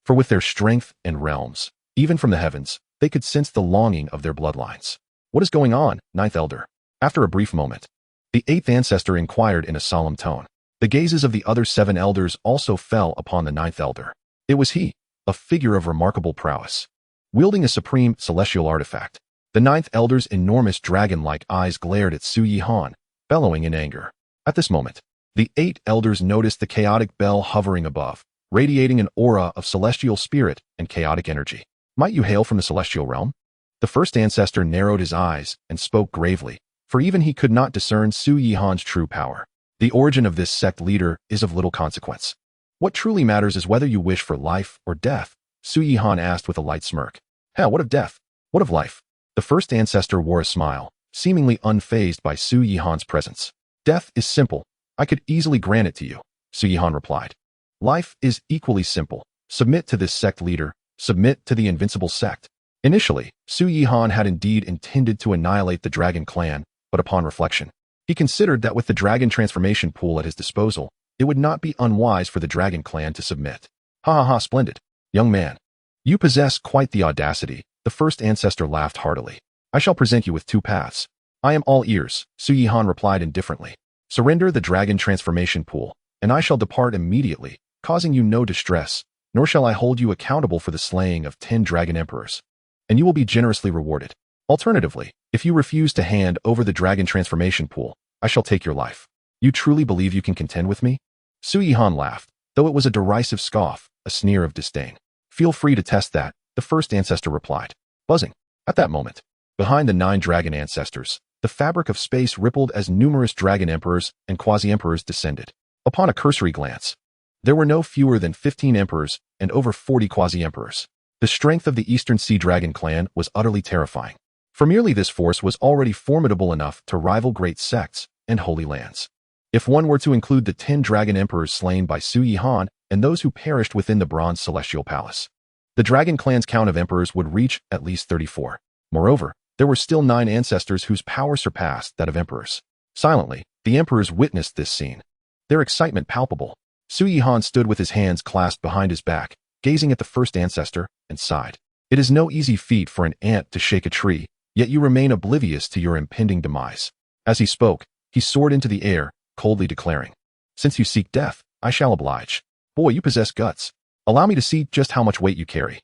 For with their strength and realms, even from the heavens, they could sense the longing of their bloodlines. What is going on, 9th Elder? After a brief moment, the 8th ancestor inquired in a solemn tone. The gazes of the other 7 elders also fell upon the 9th Elder. It was he, a figure of remarkable prowess, wielding a supreme celestial artifact. The 9th Elder's enormous dragon-like eyes glared at Su Yihan, bellowing in anger. At this moment, the 8 elders noticed the chaotic bell hovering above, radiating an aura of celestial spirit and chaotic energy. Might you hail from the celestial realm? The 1st ancestor narrowed his eyes and spoke gravely, for even he could not discern Su Yihan's true power. The origin of this sect leader is of little consequence. What truly matters is whether you wish for life or death, Su Yihan asked with a light smirk. Hell, what of death? What of life? The 1st ancestor wore a smile, seemingly unfazed by Su Yihan's presence. Death is simple. I could easily grant it to you, Su Yihan replied. Life is equally simple. Submit to this sect leader. Submit to the Invincible Sect. Initially, Su Yihan had indeed intended to annihilate the Dragon Clan, but upon reflection, he considered that with the Dragon transformation pool at his disposal, it would not be unwise for the Dragon Clan to submit. Ha ha ha, splendid. Young man, you possess quite the audacity. The 1st ancestor laughed heartily. I shall present you with 2 paths. I am all ears, Su Yihan replied indifferently. Surrender the Dragon transformation pool, and I shall depart immediately, causing you no distress, nor shall I hold you accountable for the slaying of 10 Dragon Emperors. And you will be generously rewarded. Alternatively, if you refuse to hand over the Dragon transformation pool, I shall take your life. You truly believe you can contend with me? Su Yihan laughed, though it was a derisive scoff, a sneer of disdain. Feel free to test that, the 1st ancestor replied, buzzing. At that moment, behind the 9 dragon ancestors, the fabric of space rippled as numerous dragon emperors and quasi-emperors descended. Upon a cursory glance, there were no fewer than 15 emperors and over 40 quasi-emperors. The strength of the Eastern Sea Dragon clan was utterly terrifying. For merely this force was already formidable enough to rival great sects and holy lands. If one were to include the 10 dragon emperors slain by Su Yihan and those who perished within the Bronze Celestial Palace, the Dragon clan's count of emperors would reach at least 34. Moreover, there were still 9 ancestors whose power surpassed that of emperors. Silently, the emperors witnessed this scene, their excitement palpable. Su Yihan stood with his hands clasped behind his back, gazing at the 1st ancestor, and sighed. It is no easy feat for an ant to shake a tree, yet you remain oblivious to your impending demise. As he spoke, he soared into the air, coldly declaring, Since you seek death, I shall oblige. Boy, you possess guts. Allow me to see just how much weight you carry.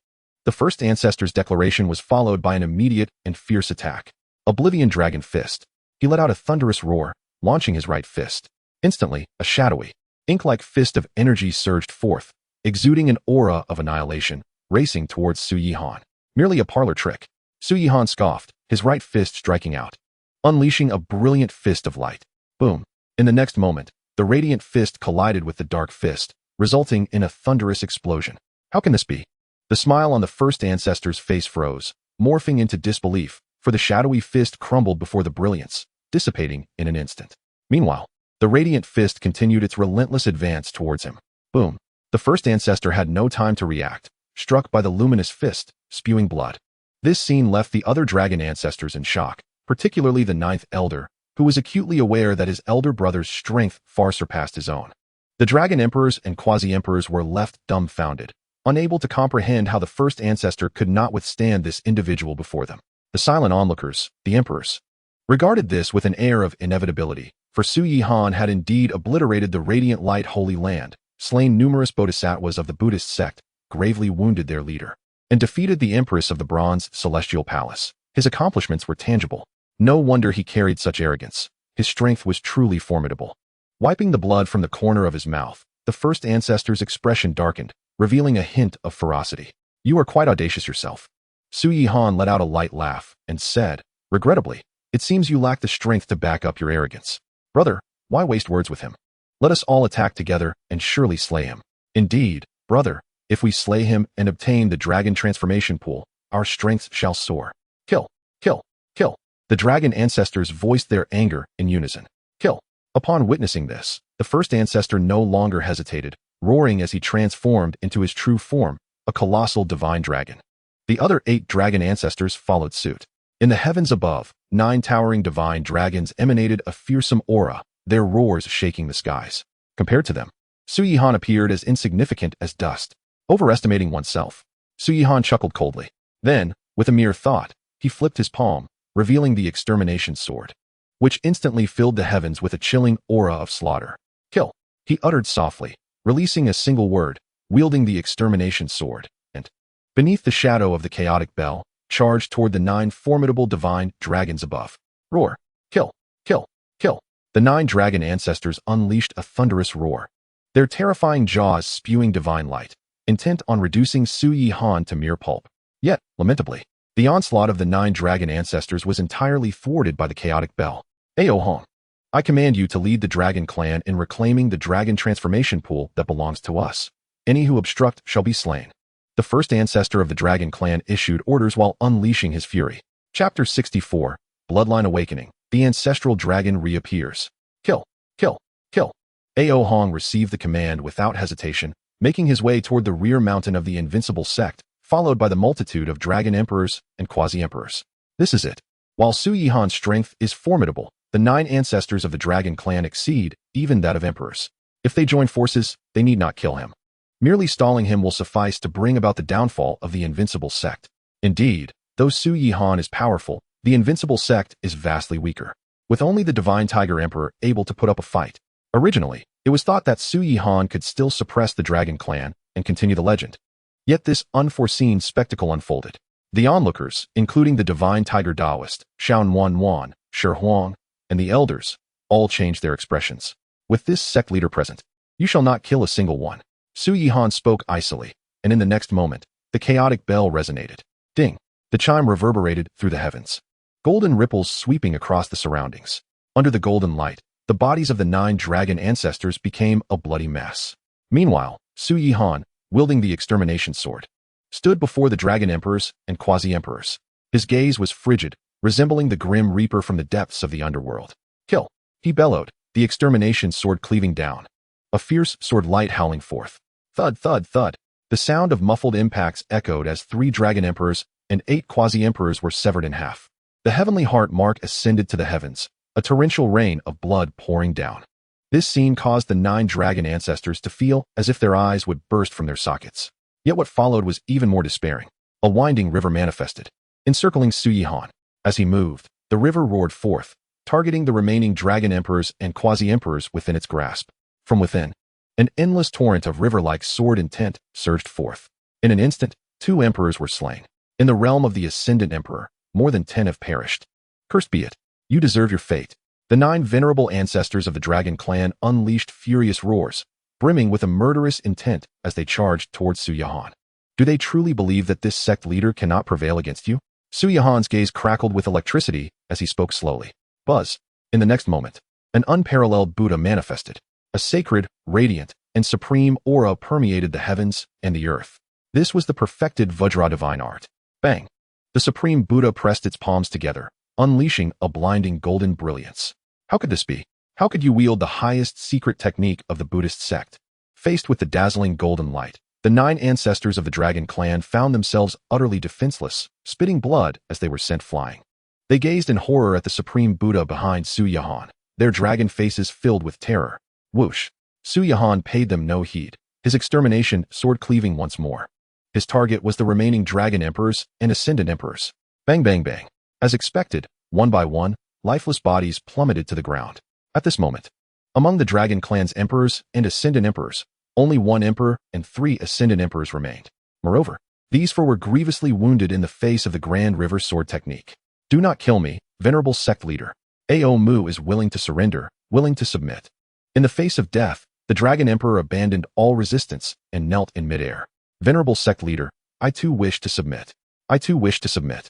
The 1st ancestor's declaration was followed by an immediate and fierce attack. Oblivion Dragon Fist. He let out a thunderous roar, launching his right fist. Instantly, a shadowy, ink-like fist of energy surged forth, exuding an aura of annihilation, racing towards Su Yihan. Merely a parlor trick. Su Yihan scoffed, his right fist striking out, unleashing a brilliant fist of light. Boom. In the next moment, the radiant fist collided with the dark fist, resulting in a thunderous explosion. How can this be? The smile on the 1st ancestor's face froze, morphing into disbelief, for the shadowy fist crumbled before the brilliance, dissipating in an instant. Meanwhile, the radiant fist continued its relentless advance towards him. Boom. The 1st ancestor had no time to react, struck by the luminous fist, spewing blood. This scene left the other dragon ancestors in shock, particularly the 9th elder, who was acutely aware that his elder brother's strength far surpassed his own. The dragon emperors and quasi-emperors were left dumbfounded, unable to comprehend how the 1st ancestor could not withstand this individual before them. The silent onlookers, the emperors, regarded this with an air of inevitability, for Su Yihan had indeed obliterated the radiant light holy land, slain numerous bodhisattvas of the Buddhist sect, gravely wounded their leader, and defeated the empress of the Bronze Celestial Palace. His accomplishments were tangible. No wonder he carried such arrogance. His strength was truly formidable. Wiping the blood from the corner of his mouth, the 1st ancestor's expression darkened, revealing a hint of ferocity. You are quite audacious yourself. Su Yihan let out a light laugh and said, "Regrettably, it seems you lack the strength to back up your arrogance. Brother, why waste words with him? Let us all attack together and surely slay him. Indeed, brother, if we slay him and obtain the dragon transformation pool, our strength shall soar. Kill, kill, kill." The dragon ancestors voiced their anger in unison. Kill. Upon witnessing this, the first ancestor no longer hesitated, roaring as he transformed into his true form, a colossal divine dragon. The other 8 dragon ancestors followed suit. In the heavens above, 9 towering divine dragons emanated a fearsome aura, their roars shaking the skies. Compared to them, Su Yihan appeared as insignificant as dust. Overestimating oneself. Su Yihan chuckled coldly. Then, with a mere thought, he flipped his palm, revealing the extermination sword, which instantly filled the heavens with a chilling aura of slaughter. Kill, he uttered softly, releasing a single word, wielding the extermination sword, and, beneath the shadow of the chaotic bell, charged toward the 9 formidable divine dragons above. Roar, kill, kill, kill. The 9 dragon ancestors unleashed a thunderous roar, their terrifying jaws spewing divine light, intent on reducing Su Yihan to mere pulp. Yet, lamentably, the onslaught of the 9 dragon ancestors was entirely thwarted by the chaotic bell. Ao Hong, I command you to lead the dragon clan in reclaiming the dragon transformation pool that belongs to us. Any who obstruct shall be slain. The first ancestor of the dragon clan issued orders while unleashing his fury. Chapter 64, Bloodline Awakening. The ancestral dragon reappears. Kill, kill, kill. Ao Hong received the command without hesitation, making his way toward the rear mountain of the Invincible Sect, followed by the multitude of dragon emperors and quasi-emperors. This is it. While Su Yihan's strength is formidable, the 9 ancestors of the dragon clan exceed even that of emperors. If they join forces, they need not kill him. Merely stalling him will suffice to bring about the downfall of the Invincible Sect. Indeed, though Su Yihan is powerful, the Invincible Sect is vastly weaker, with only the Divine Tiger Emperor able to put up a fight. Originally, it was thought that Su Yihan could still suppress the dragon clan and continue the legend. Yet this unforeseen spectacle unfolded. The onlookers, including the divine tiger Taoist, Xian Wan, Shi Huang, and the elders, all changed their expressions. With this sect leader present, you shall not kill a single one. Su Yihan spoke icily, and in the next moment, the chaotic bell resonated. Ding! The chime reverberated through the heavens. Golden ripples sweeping across the surroundings. Under the golden light, the bodies of the 9 dragon ancestors became a bloody mess. Meanwhile, Su Yihan, wielding the extermination sword, stood before the dragon emperors and quasi-emperors. His gaze was frigid, resembling the grim reaper from the depths of the underworld. Kill! He bellowed, the extermination sword cleaving down. A fierce sword light howling forth. Thud, thud, thud. The sound of muffled impacts echoed as 3 dragon emperors and 8 quasi-emperors were severed in half. The heavenly heart mark ascended to the heavens, a torrential rain of blood pouring down. This scene caused the 9 dragon ancestors to feel as if their eyes would burst from their sockets. Yet what followed was even more despairing. A winding river manifested, encircling Su Yihan. As he moved, the river roared forth, targeting the remaining dragon emperors and quasi-emperors within its grasp. From within, an endless torrent of river-like sword intent surged forth. In an instant, 2 emperors were slain. In the realm of the Ascendant Emperor, more than 10 have perished. Cursed be it. You deserve your fate. The 9 venerable ancestors of the dragon clan unleashed furious roars, brimming with a murderous intent as they charged towards Su Yihan. Do they truly believe that this sect leader cannot prevail against you? Su Yihan's gaze crackled with electricity as he spoke slowly. Buzz. In the next moment, an unparalleled Buddha manifested. A sacred, radiant, and supreme aura permeated the heavens and the earth. This was the perfected Vajra divine art. Bang! The supreme Buddha pressed its palms together, unleashing a blinding golden brilliance. How could this be? How could you wield the highest secret technique of the Buddhist sect? Faced with the dazzling golden light, the 9 ancestors of the dragon clan found themselves utterly defenseless, spitting blood as they were sent flying. They gazed in horror at the supreme Buddha behind Su Yihan, their dragon faces filled with terror. Whoosh! Su Yihan paid them no heed, his extermination sword cleaving once more. His target was the remaining dragon emperors and ascendant emperors. Bang bang bang. As expected, one by one, lifeless bodies plummeted to the ground. At this moment, among the dragon clan's emperors and ascendant emperors, only 1 emperor and 3 ascendant emperors remained. Moreover, these 4 were grievously wounded in the face of the Grand River Sword technique. Do not kill me, venerable sect leader. Wong Mu is willing to surrender, willing to submit. In the face of death, the dragon emperor abandoned all resistance and knelt in midair. Venerable sect leader, I too wish to submit. I too wish to submit.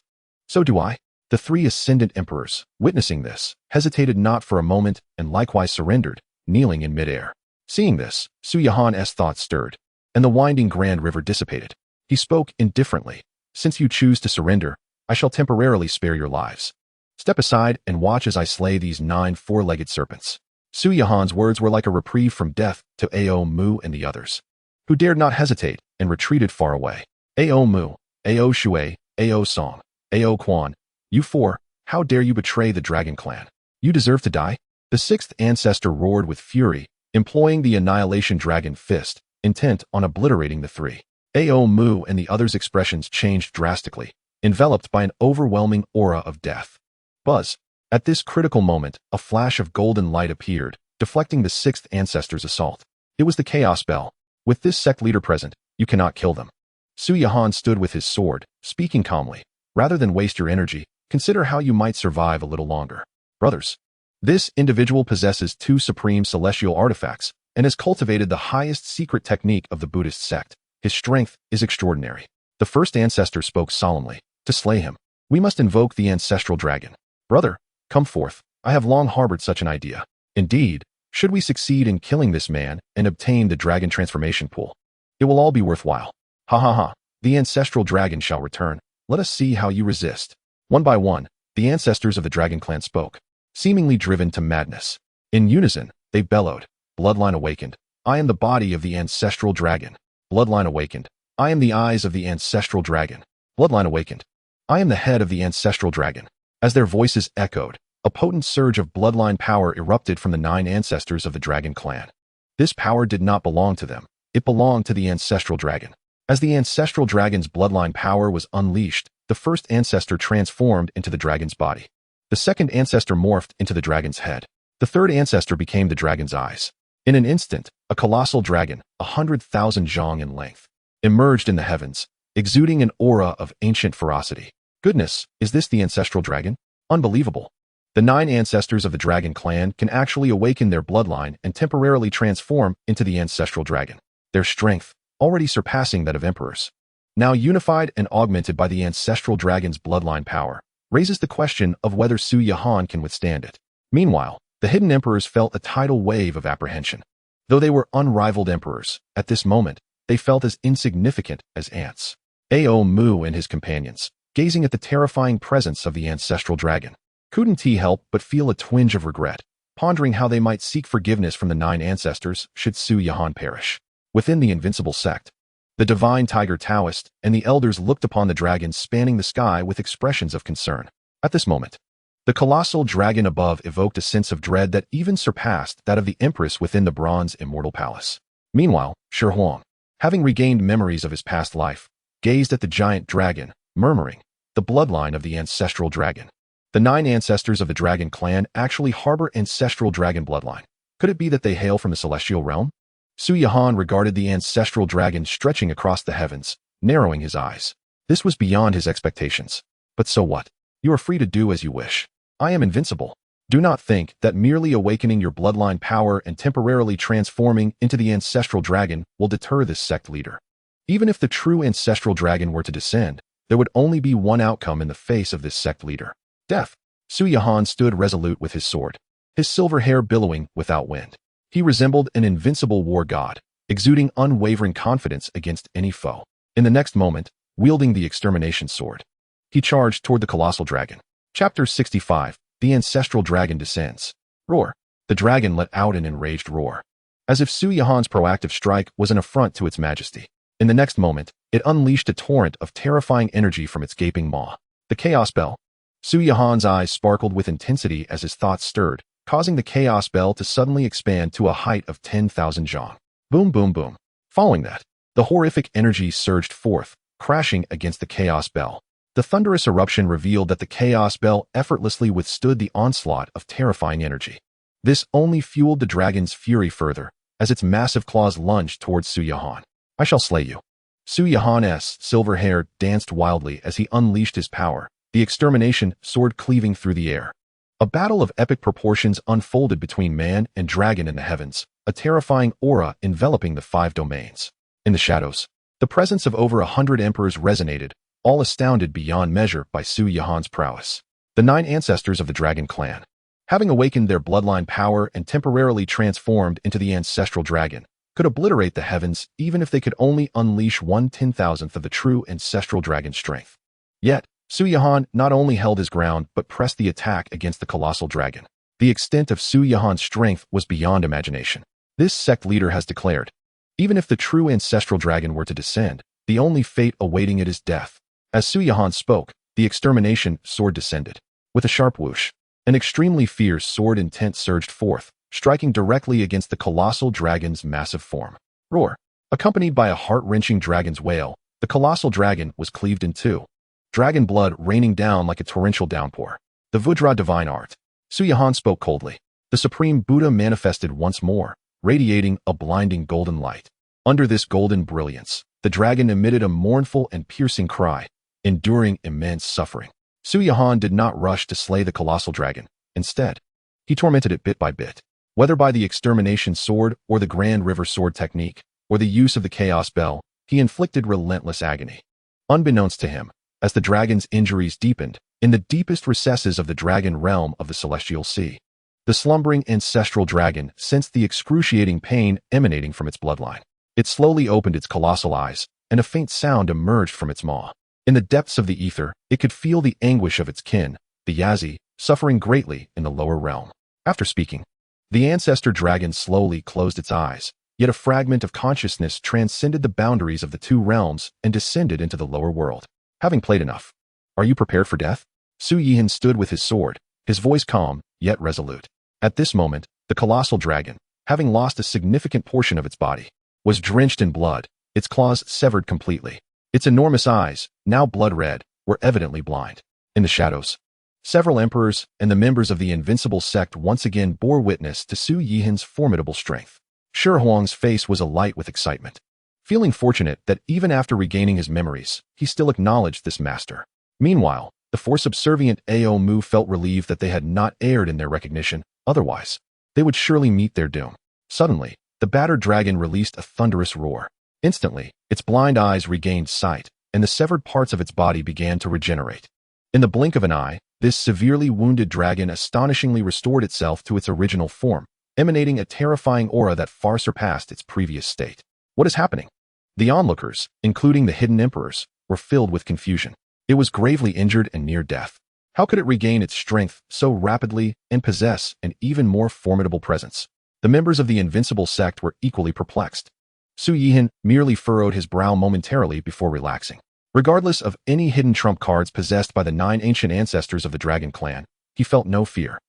So do I. The three ascendant emperors, witnessing this, hesitated not for a moment and likewise surrendered, kneeling in midair. Seeing this, Su Yihan's thoughts stirred, and the winding grand river dissipated. He spoke indifferently. Since you choose to surrender, I shall temporarily spare your lives. Step aside and watch as I slay these 9 four-legged serpents. Su Yihan's words were like a reprieve from death to Ao Mu and the others, who dared not hesitate and retreated far away. Ao Mu, Ao Shui, Ao Song, Ao Quan, you four, how dare you betray the dragon clan? You deserve to die? The sixth ancestor roared with fury, employing the Annihilation dragon fist, intent on obliterating the three. Ao Mu and the others' expressions changed drastically, enveloped by an overwhelming aura of death. Buzz. At this critical moment, a flash of golden light appeared, deflecting the sixth ancestor's assault. It was the Chaos Bell. With this sect leader present, you cannot kill them. Su Yihan stood with his sword, speaking calmly. Rather than waste your energy, consider how you might survive a little longer. Brothers, this individual possesses 2 supreme celestial artifacts and has cultivated the highest secret technique of the Buddhist sect. His strength is extraordinary. The first ancestor spoke solemnly. To slay him, we must invoke the ancestral dragon. Brother, come forth. I have long harbored such an idea. Indeed, should we succeed in killing this man and obtain the dragon transformation pool, it will all be worthwhile. Ha ha ha. The ancestral dragon shall return. Let us see how you resist. One by one, the ancestors of the dragon clan spoke, seemingly driven to madness. In unison, they bellowed. Bloodline awakened. I am the body of the ancestral dragon. Bloodline awakened. I am the eyes of the ancestral dragon. Bloodline awakened. I am the head of the ancestral dragon. As their voices echoed, a potent surge of bloodline power erupted from the 9 ancestors of the dragon clan. This power did not belong to them. It belonged to the ancestral dragon. As the ancestral dragon's bloodline power was unleashed, the first ancestor transformed into the dragon's body. The second ancestor morphed into the dragon's head. The third ancestor became the dragon's eyes. In an instant, a colossal dragon, 100,000 zhang in length, emerged in the heavens, exuding an aura of ancient ferocity. Goodness, is this the ancestral dragon? Unbelievable. The 9 ancestors of the dragon clan can actually awaken their bloodline and temporarily transform into the ancestral dragon. Their strength, already surpassing that of emperors, now unified and augmented by the ancestral dragon's bloodline power, raises the question of whether Su Yihan can withstand it. Meanwhile, the hidden emperors felt a tidal wave of apprehension. Though they were unrivaled emperors, at this moment, they felt as insignificant as ants. Ao Mu and his companions, gazing at the terrifying presence of the ancestral dragon, couldn't help but feel a twinge of regret, pondering how they might seek forgiveness from the 9 ancestors should Su Yihan perish. Within the Invincible Sect, the divine tiger Taoist and the elders looked upon the dragon spanning the sky with expressions of concern. At this moment, the colossal dragon above evoked a sense of dread that even surpassed that of the empress within the bronze immortal palace. Meanwhile, Shi Huang, having regained memories of his past life, gazed at the giant dragon, murmuring, the bloodline of the ancestral dragon. The 9 ancestors of the dragon clan actually harbor ancestral dragon bloodline. Could it be that they hail from the celestial realm? Su Yihan regarded the ancestral dragon stretching across the heavens, narrowing his eyes. This was beyond his expectations. But so what? You are free to do as you wish. I am invincible. Do not think that merely awakening your bloodline power and temporarily transforming into the ancestral dragon will deter this sect leader. Even if the true ancestral dragon were to descend, there would only be one outcome in the face of this sect leader: death. Su Yihan stood resolute with his sword, his silver hair billowing without wind. He resembled an invincible war god, exuding unwavering confidence against any foe. In the next moment, wielding the extermination sword, he charged toward the colossal dragon. Chapter 65. The ancestral dragon descends. Roar. The dragon let out an enraged roar, as if Su Yihan's proactive strike was an affront to its majesty. In the next moment, it unleashed a torrent of terrifying energy from its gaping maw. The Chaos Bell. Su Yihan's eyes sparkled with intensity as his thoughts stirred, causing the Chaos Bell to suddenly expand to a height of 10,000 zhang. Boom, boom, boom. Following that, the horrific energy surged forth, crashing against the Chaos Bell. The thunderous eruption revealed that the Chaos Bell effortlessly withstood the onslaught of terrifying energy. This only fueled the dragon's fury further, as its massive claws lunged towards Su Yihan. I shall slay you. Su Yihan's silver hair danced wildly as he unleashed his power, the extermination sword cleaving through the air. A battle of epic proportions unfolded between man and dragon in the heavens, a terrifying aura enveloping the 5 domains. In the shadows, the presence of over 100 emperors resonated, all astounded beyond measure by Su Yihan's prowess. The 9 ancestors of the dragon clan, having awakened their bloodline power and temporarily transformed into the ancestral dragon, could obliterate the heavens even if they could only unleash 1/10,000th of the true ancestral dragon strength. Yet, Su Yihan not only held his ground but pressed the attack against the colossal dragon. The extent of Su Yihan's strength was beyond imagination. This sect leader has declared, even if the true ancestral dragon were to descend, the only fate awaiting it is death. As Su Yihan spoke, the extermination sword descended. With a sharp whoosh, an extremely fierce sword intent surged forth, striking directly against the colossal dragon's massive form. Roar! Accompanied by a heart-wrenching dragon's wail, the colossal dragon was cleaved in two, dragon blood raining down like a torrential downpour. The Vajra divine art. Su Yihan spoke coldly. The supreme Buddha manifested once more, radiating a blinding golden light. Under this golden brilliance, the dragon emitted a mournful and piercing cry, enduring immense suffering. Su Yihan did not rush to slay the colossal dragon. Instead, he tormented it bit by bit. Whether by the extermination sword or the Grand River sword technique, or the use of the chaos bell, he inflicted relentless agony. Unbeknownst to him, as the dragon's injuries deepened, in the deepest recesses of the dragon realm of the celestial sea, the slumbering ancestral dragon sensed the excruciating pain emanating from its bloodline. It slowly opened its colossal eyes, and a faint sound emerged from its maw. In the depths of the ether, it could feel the anguish of its kin, the Yazi, suffering greatly in the lower realm. After speaking, the ancestor dragon slowly closed its eyes, yet a fragment of consciousness transcended the boundaries of the two realms and descended into the lower world. Having played enough, are you prepared for death? Su Yihan stood with his sword, his voice calm, yet resolute. At this moment, the colossal dragon, having lost a significant portion of its body, was drenched in blood, its claws severed completely. Its enormous eyes, now blood-red, were evidently blind. In the shadows, several emperors and the members of the Invincible Sect once again bore witness to Su Yihan's formidable strength. Shi Huang's face was alight with excitement, feeling fortunate that even after regaining his memories, he still acknowledged this master. Meanwhile, the Force-subservient Wong Mu felt relieved that they had not erred in their recognition, otherwise, they would surely meet their doom. Suddenly, the battered dragon released a thunderous roar. Instantly, its blind eyes regained sight, and the severed parts of its body began to regenerate. In the blink of an eye, this severely wounded dragon astonishingly restored itself to its original form, emanating a terrifying aura that far surpassed its previous state. What is happening? The onlookers, including the hidden emperors, were filled with confusion. It was gravely injured and near death. How could it regain its strength so rapidly and possess an even more formidable presence? The members of the Invincible Sect were equally perplexed. Su Yihan merely furrowed his brow momentarily before relaxing. Regardless of any hidden trump cards possessed by the 9 ancient ancestors of the dragon clan, he felt no fear.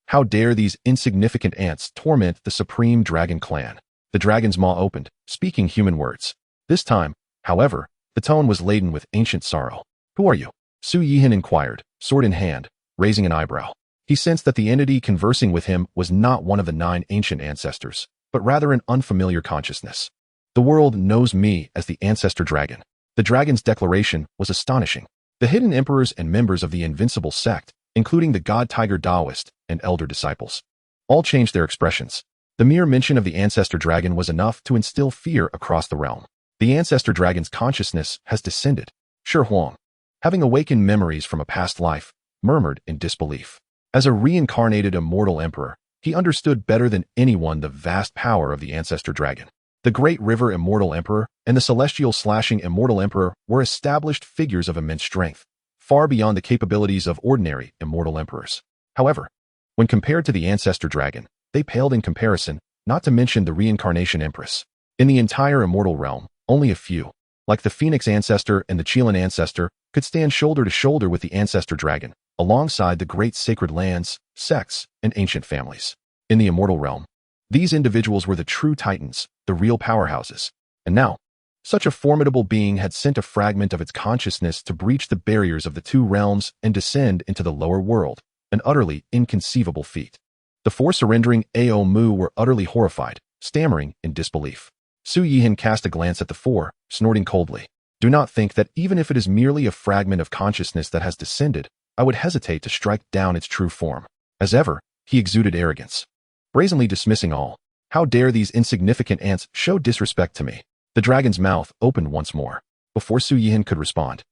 How dare these insignificant ants torment the supreme dragon clan? The dragon's maw opened, speaking human words. This time, however, the tone was laden with ancient sorrow. Who are you? Su Yihan inquired, sword in hand, raising an eyebrow. He sensed that the entity conversing with him was not one of the 9 ancient ancestors, but rather an unfamiliar consciousness. The world knows me as the Ancestor Dragon. The dragon's declaration was astonishing. The hidden emperors and members of the Invincible Sect, including the God Tiger Taoist and elder disciples, all changed their expressions. The mere mention of the Ancestor Dragon was enough to instill fear across the realm. The Ancestor Dragon's consciousness has descended. Shi Huang, having awakened memories from a past life, murmured in disbelief. As a reincarnated immortal emperor, he understood better than anyone the vast power of the Ancestor Dragon. The Great River Immortal Emperor and the Celestial Slashing Immortal Emperor were established figures of immense strength, far beyond the capabilities of ordinary immortal emperors. However, when compared to the Ancestor Dragon, they paled in comparison, not to mention the Reincarnation Empress. In the entire immortal realm, only a few, like the Phoenix Ancestor and the Qilin Ancestor, could stand shoulder to shoulder with the Ancestor Dragon, alongside the great sacred lands, sects, and ancient families. In the immortal realm, these individuals were the true titans, the real powerhouses. And now, such a formidable being had sent a fragment of its consciousness to breach the barriers of the two realms and descend into the lower world, an utterly inconceivable feat. The 4 surrendering Wong Mu were utterly horrified, stammering in disbelief. Su Yihan cast a glance at the 4, snorting coldly. Do not think that even if it is merely a fragment of consciousness that has descended, I would hesitate to strike down its true form. As ever, he exuded arrogance, brazenly dismissing all. How dare these insignificant ants show disrespect to me? The dragon's mouth opened once more. Before Su Yihan could respond,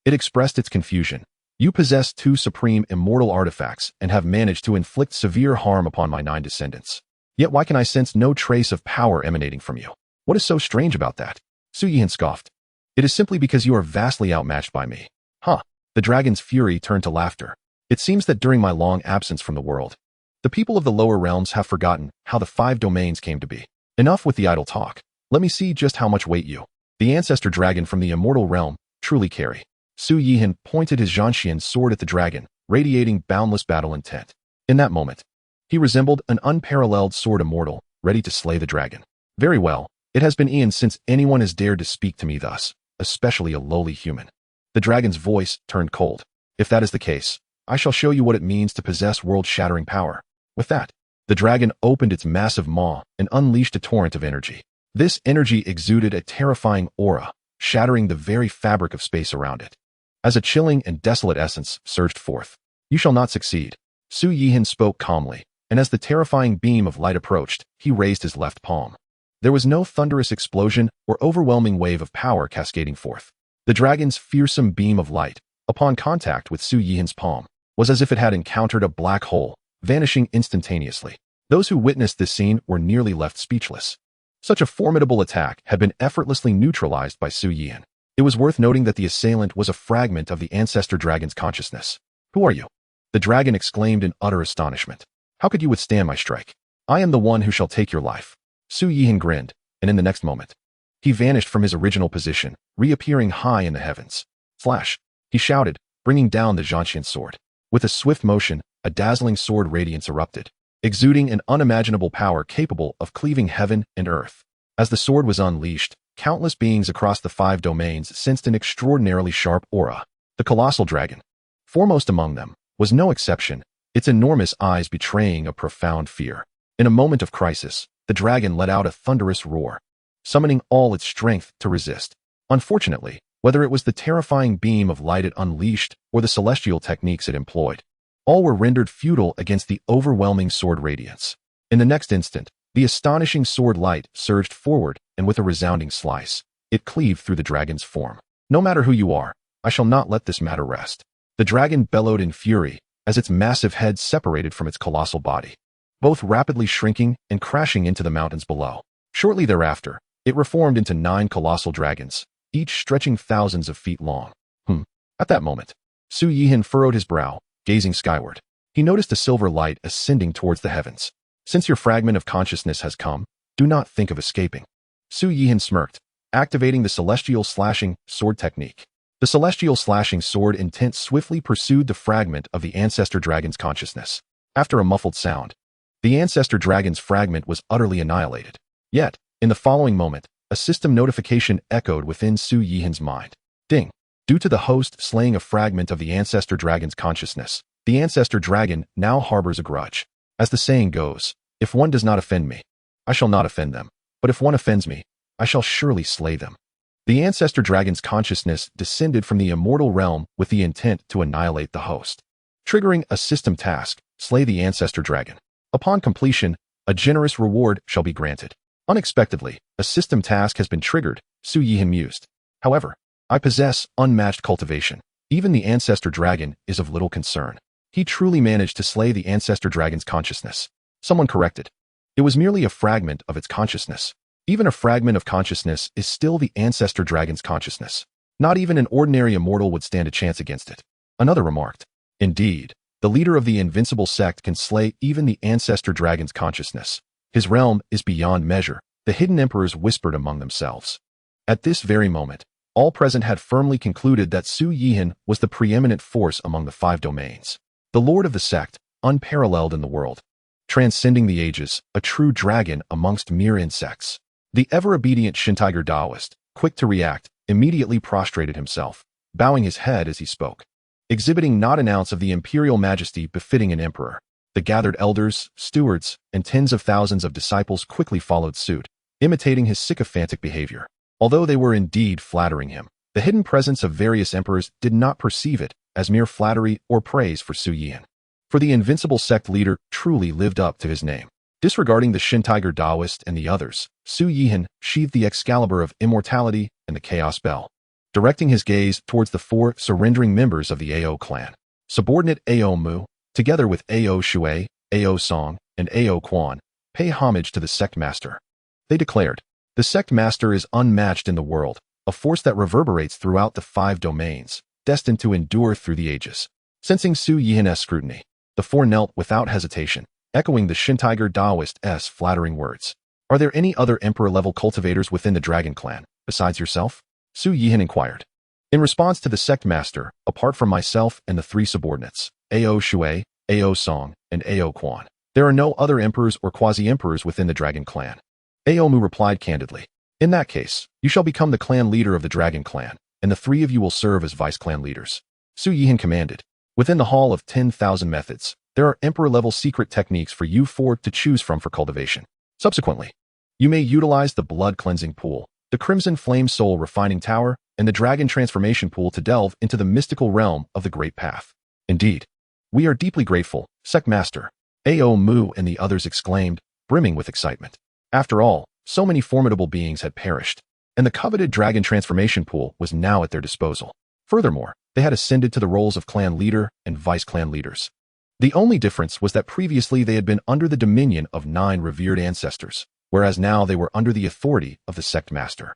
It expressed its confusion. You possess 2 supreme immortal artifacts and have managed to inflict severe harm upon my 9 descendants. Yet why can I sense no trace of power emanating from you? What is so strange about that? Su Yihan scoffed. It is simply because you are vastly outmatched by me. Huh. The dragon's fury turned to laughter. It seems that during my long absence from the world, the people of the lower realms have forgotten how the 5 domains came to be. Enough with the idle talk. Let me see just how much weight you, the ancestor dragon from the immortal realm, truly carry. Su Yihan pointed his Xianxian sword at the dragon, radiating boundless battle intent. In that moment, he resembled an unparalleled sword immortal, ready to slay the dragon. Very well, it has been eons since anyone has dared to speak to me thus, especially a lowly human. The dragon's voice turned cold. If that is the case, I shall show you what it means to possess world-shattering power. With that, the dragon opened its massive maw and unleashed a torrent of energy. This energy exuded a terrifying aura, shattering the very fabric of space around it. As a chilling and desolate essence surged forth, you shall not succeed. Su Yihan spoke calmly, and as the terrifying beam of light approached, he raised his left palm. There was no thunderous explosion or overwhelming wave of power cascading forth. The dragon's fearsome beam of light, upon contact with Su Yihan's palm, was as if it had encountered a black hole, vanishing instantaneously. Those who witnessed this scene were nearly left speechless. Such a formidable attack had been effortlessly neutralized by Su Yihan. It was worth noting that the assailant was a fragment of the ancestor dragon's consciousness. Who are you? The dragon exclaimed in utter astonishment. How could you withstand my strike? I am the one who shall take your life. Su Yihan grinned, and in the next moment, he vanished from his original position, reappearing high in the heavens. Flash! He shouted, bringing down the Xianxian sword. With a swift motion, a dazzling sword radiance erupted, exuding an unimaginable power capable of cleaving heaven and earth. As the sword was unleashed, countless beings across the 5 domains sensed an extraordinarily sharp aura. The colossal dragon, foremost among them, was no exception, its enormous eyes betraying a profound fear. In a moment of crisis, the dragon let out a thunderous roar, summoning all its strength to resist. Unfortunately, whether it was the terrifying beam of light it unleashed or the celestial techniques it employed, all were rendered futile against the overwhelming sword radiance. In the next instant, the astonishing sword light surged forward, and with a resounding slice, it cleaved through the dragon's form. No matter who you are, I shall not let this matter rest. The dragon bellowed in fury as its massive head separated from its colossal body, both rapidly shrinking and crashing into the mountains below. Shortly thereafter, it reformed into 9 colossal dragons, each stretching thousands of feet long. At that moment, Su Yihan furrowed his brow, gazing skyward. He noticed a silver light ascending towards the heavens. Since your fragment of consciousness has come, do not think of escaping. Su Yihan smirked, activating the celestial slashing sword technique. The celestial slashing sword intent swiftly pursued the fragment of the ancestor dragon's consciousness. After a muffled sound, the ancestor dragon's fragment was utterly annihilated. Yet, in the following moment, a system notification echoed within Su Yihan's mind. Ding! Due to the host slaying a fragment of the ancestor dragon's consciousness, the ancestor dragon now harbors a grudge. As the saying goes, if one does not offend me, I shall not offend them. But if one offends me, I shall surely slay them. The ancestor dragon's consciousness descended from the immortal realm with the intent to annihilate the host. Triggering a system task, slay the ancestor dragon. Upon completion, a generous reward shall be granted. Unexpectedly, a system task has been triggered, Su Yihan mused. However, I possess unmatched cultivation. Even the ancestor dragon is of little concern. He truly managed to slay the ancestor dragon's consciousness. Someone corrected. It was merely a fragment of its consciousness. Even a fragment of consciousness is still the ancestor dragon's consciousness. Not even an ordinary immortal would stand a chance against it. Another remarked. Indeed, the leader of the Invincible Sect can slay even the ancestor dragon's consciousness. His realm is beyond measure, the hidden emperors whispered among themselves. At this very moment, all present had firmly concluded that Su Yihan was the preeminent force among the 5 domains. The lord of the sect, unparalleled in the world, transcending the ages, a true dragon amongst mere insects. The ever-obedient Shintiger Taoist, quick to react, immediately prostrated himself, bowing his head as he spoke, exhibiting not an ounce of the imperial majesty befitting an emperor. The gathered elders, stewards, and tens of thousands of disciples quickly followed suit, imitating his sycophantic behavior. Although they were indeed flattering him, the hidden presence of various emperors did not perceive it as mere flattery or praise for Su Yihan. For the Invincible Sect leader truly lived up to his name. Disregarding the Shintiger Taoist and the others, Su Yihan sheathed the Excalibur of Immortality and the Chaos Bell. directing his gaze towards the 4 surrendering members of the Ao clan. Subordinate Ao Mu, together with Ao Shui, Ao Song, and Ao Quan, pay homage to the sect master. They declared, "The sect master is unmatched in the world, a force that reverberates throughout the 5 domains, destined to endure through the ages." Sensing Su Yihan's scrutiny, the 4 knelt without hesitation, echoing the Shintiger Daoist's flattering words. "Are there any other emperor-level cultivators within the Dragon Clan, besides yourself?" Su Yihan inquired. In response to the sect master, apart from myself and the 3 subordinates, Ao Shui, Ao Song, and Ao Quan, there are no other emperors or quasi-emperors within the Dragon Clan. Ao Mu replied candidly. "In that case, you shall become the clan leader of the Dragon Clan, and the 3 of you will serve as vice-clan leaders." Su Yihan commanded. "Within the Hall of 10,000 Methods, there are emperor-level secret techniques for you 4 to choose from for cultivation. Subsequently, you may utilize the Blood Cleansing Pool, the Crimson Flame Soul Refining Tower, and the Dragon Transformation Pool to delve into the mystical realm of the Great Path." "Indeed. We are deeply grateful, Sect Master," Ao Mu and the others exclaimed, brimming with excitement. After all, so many formidable beings had perished, and the coveted Dragon Transformation Pool was now at their disposal. Furthermore, they had ascended to the roles of clan leader and vice-clan leaders. The only difference was that previously they had been under the dominion of 9 revered ancestors, whereas now they were under the authority of the Sect Master.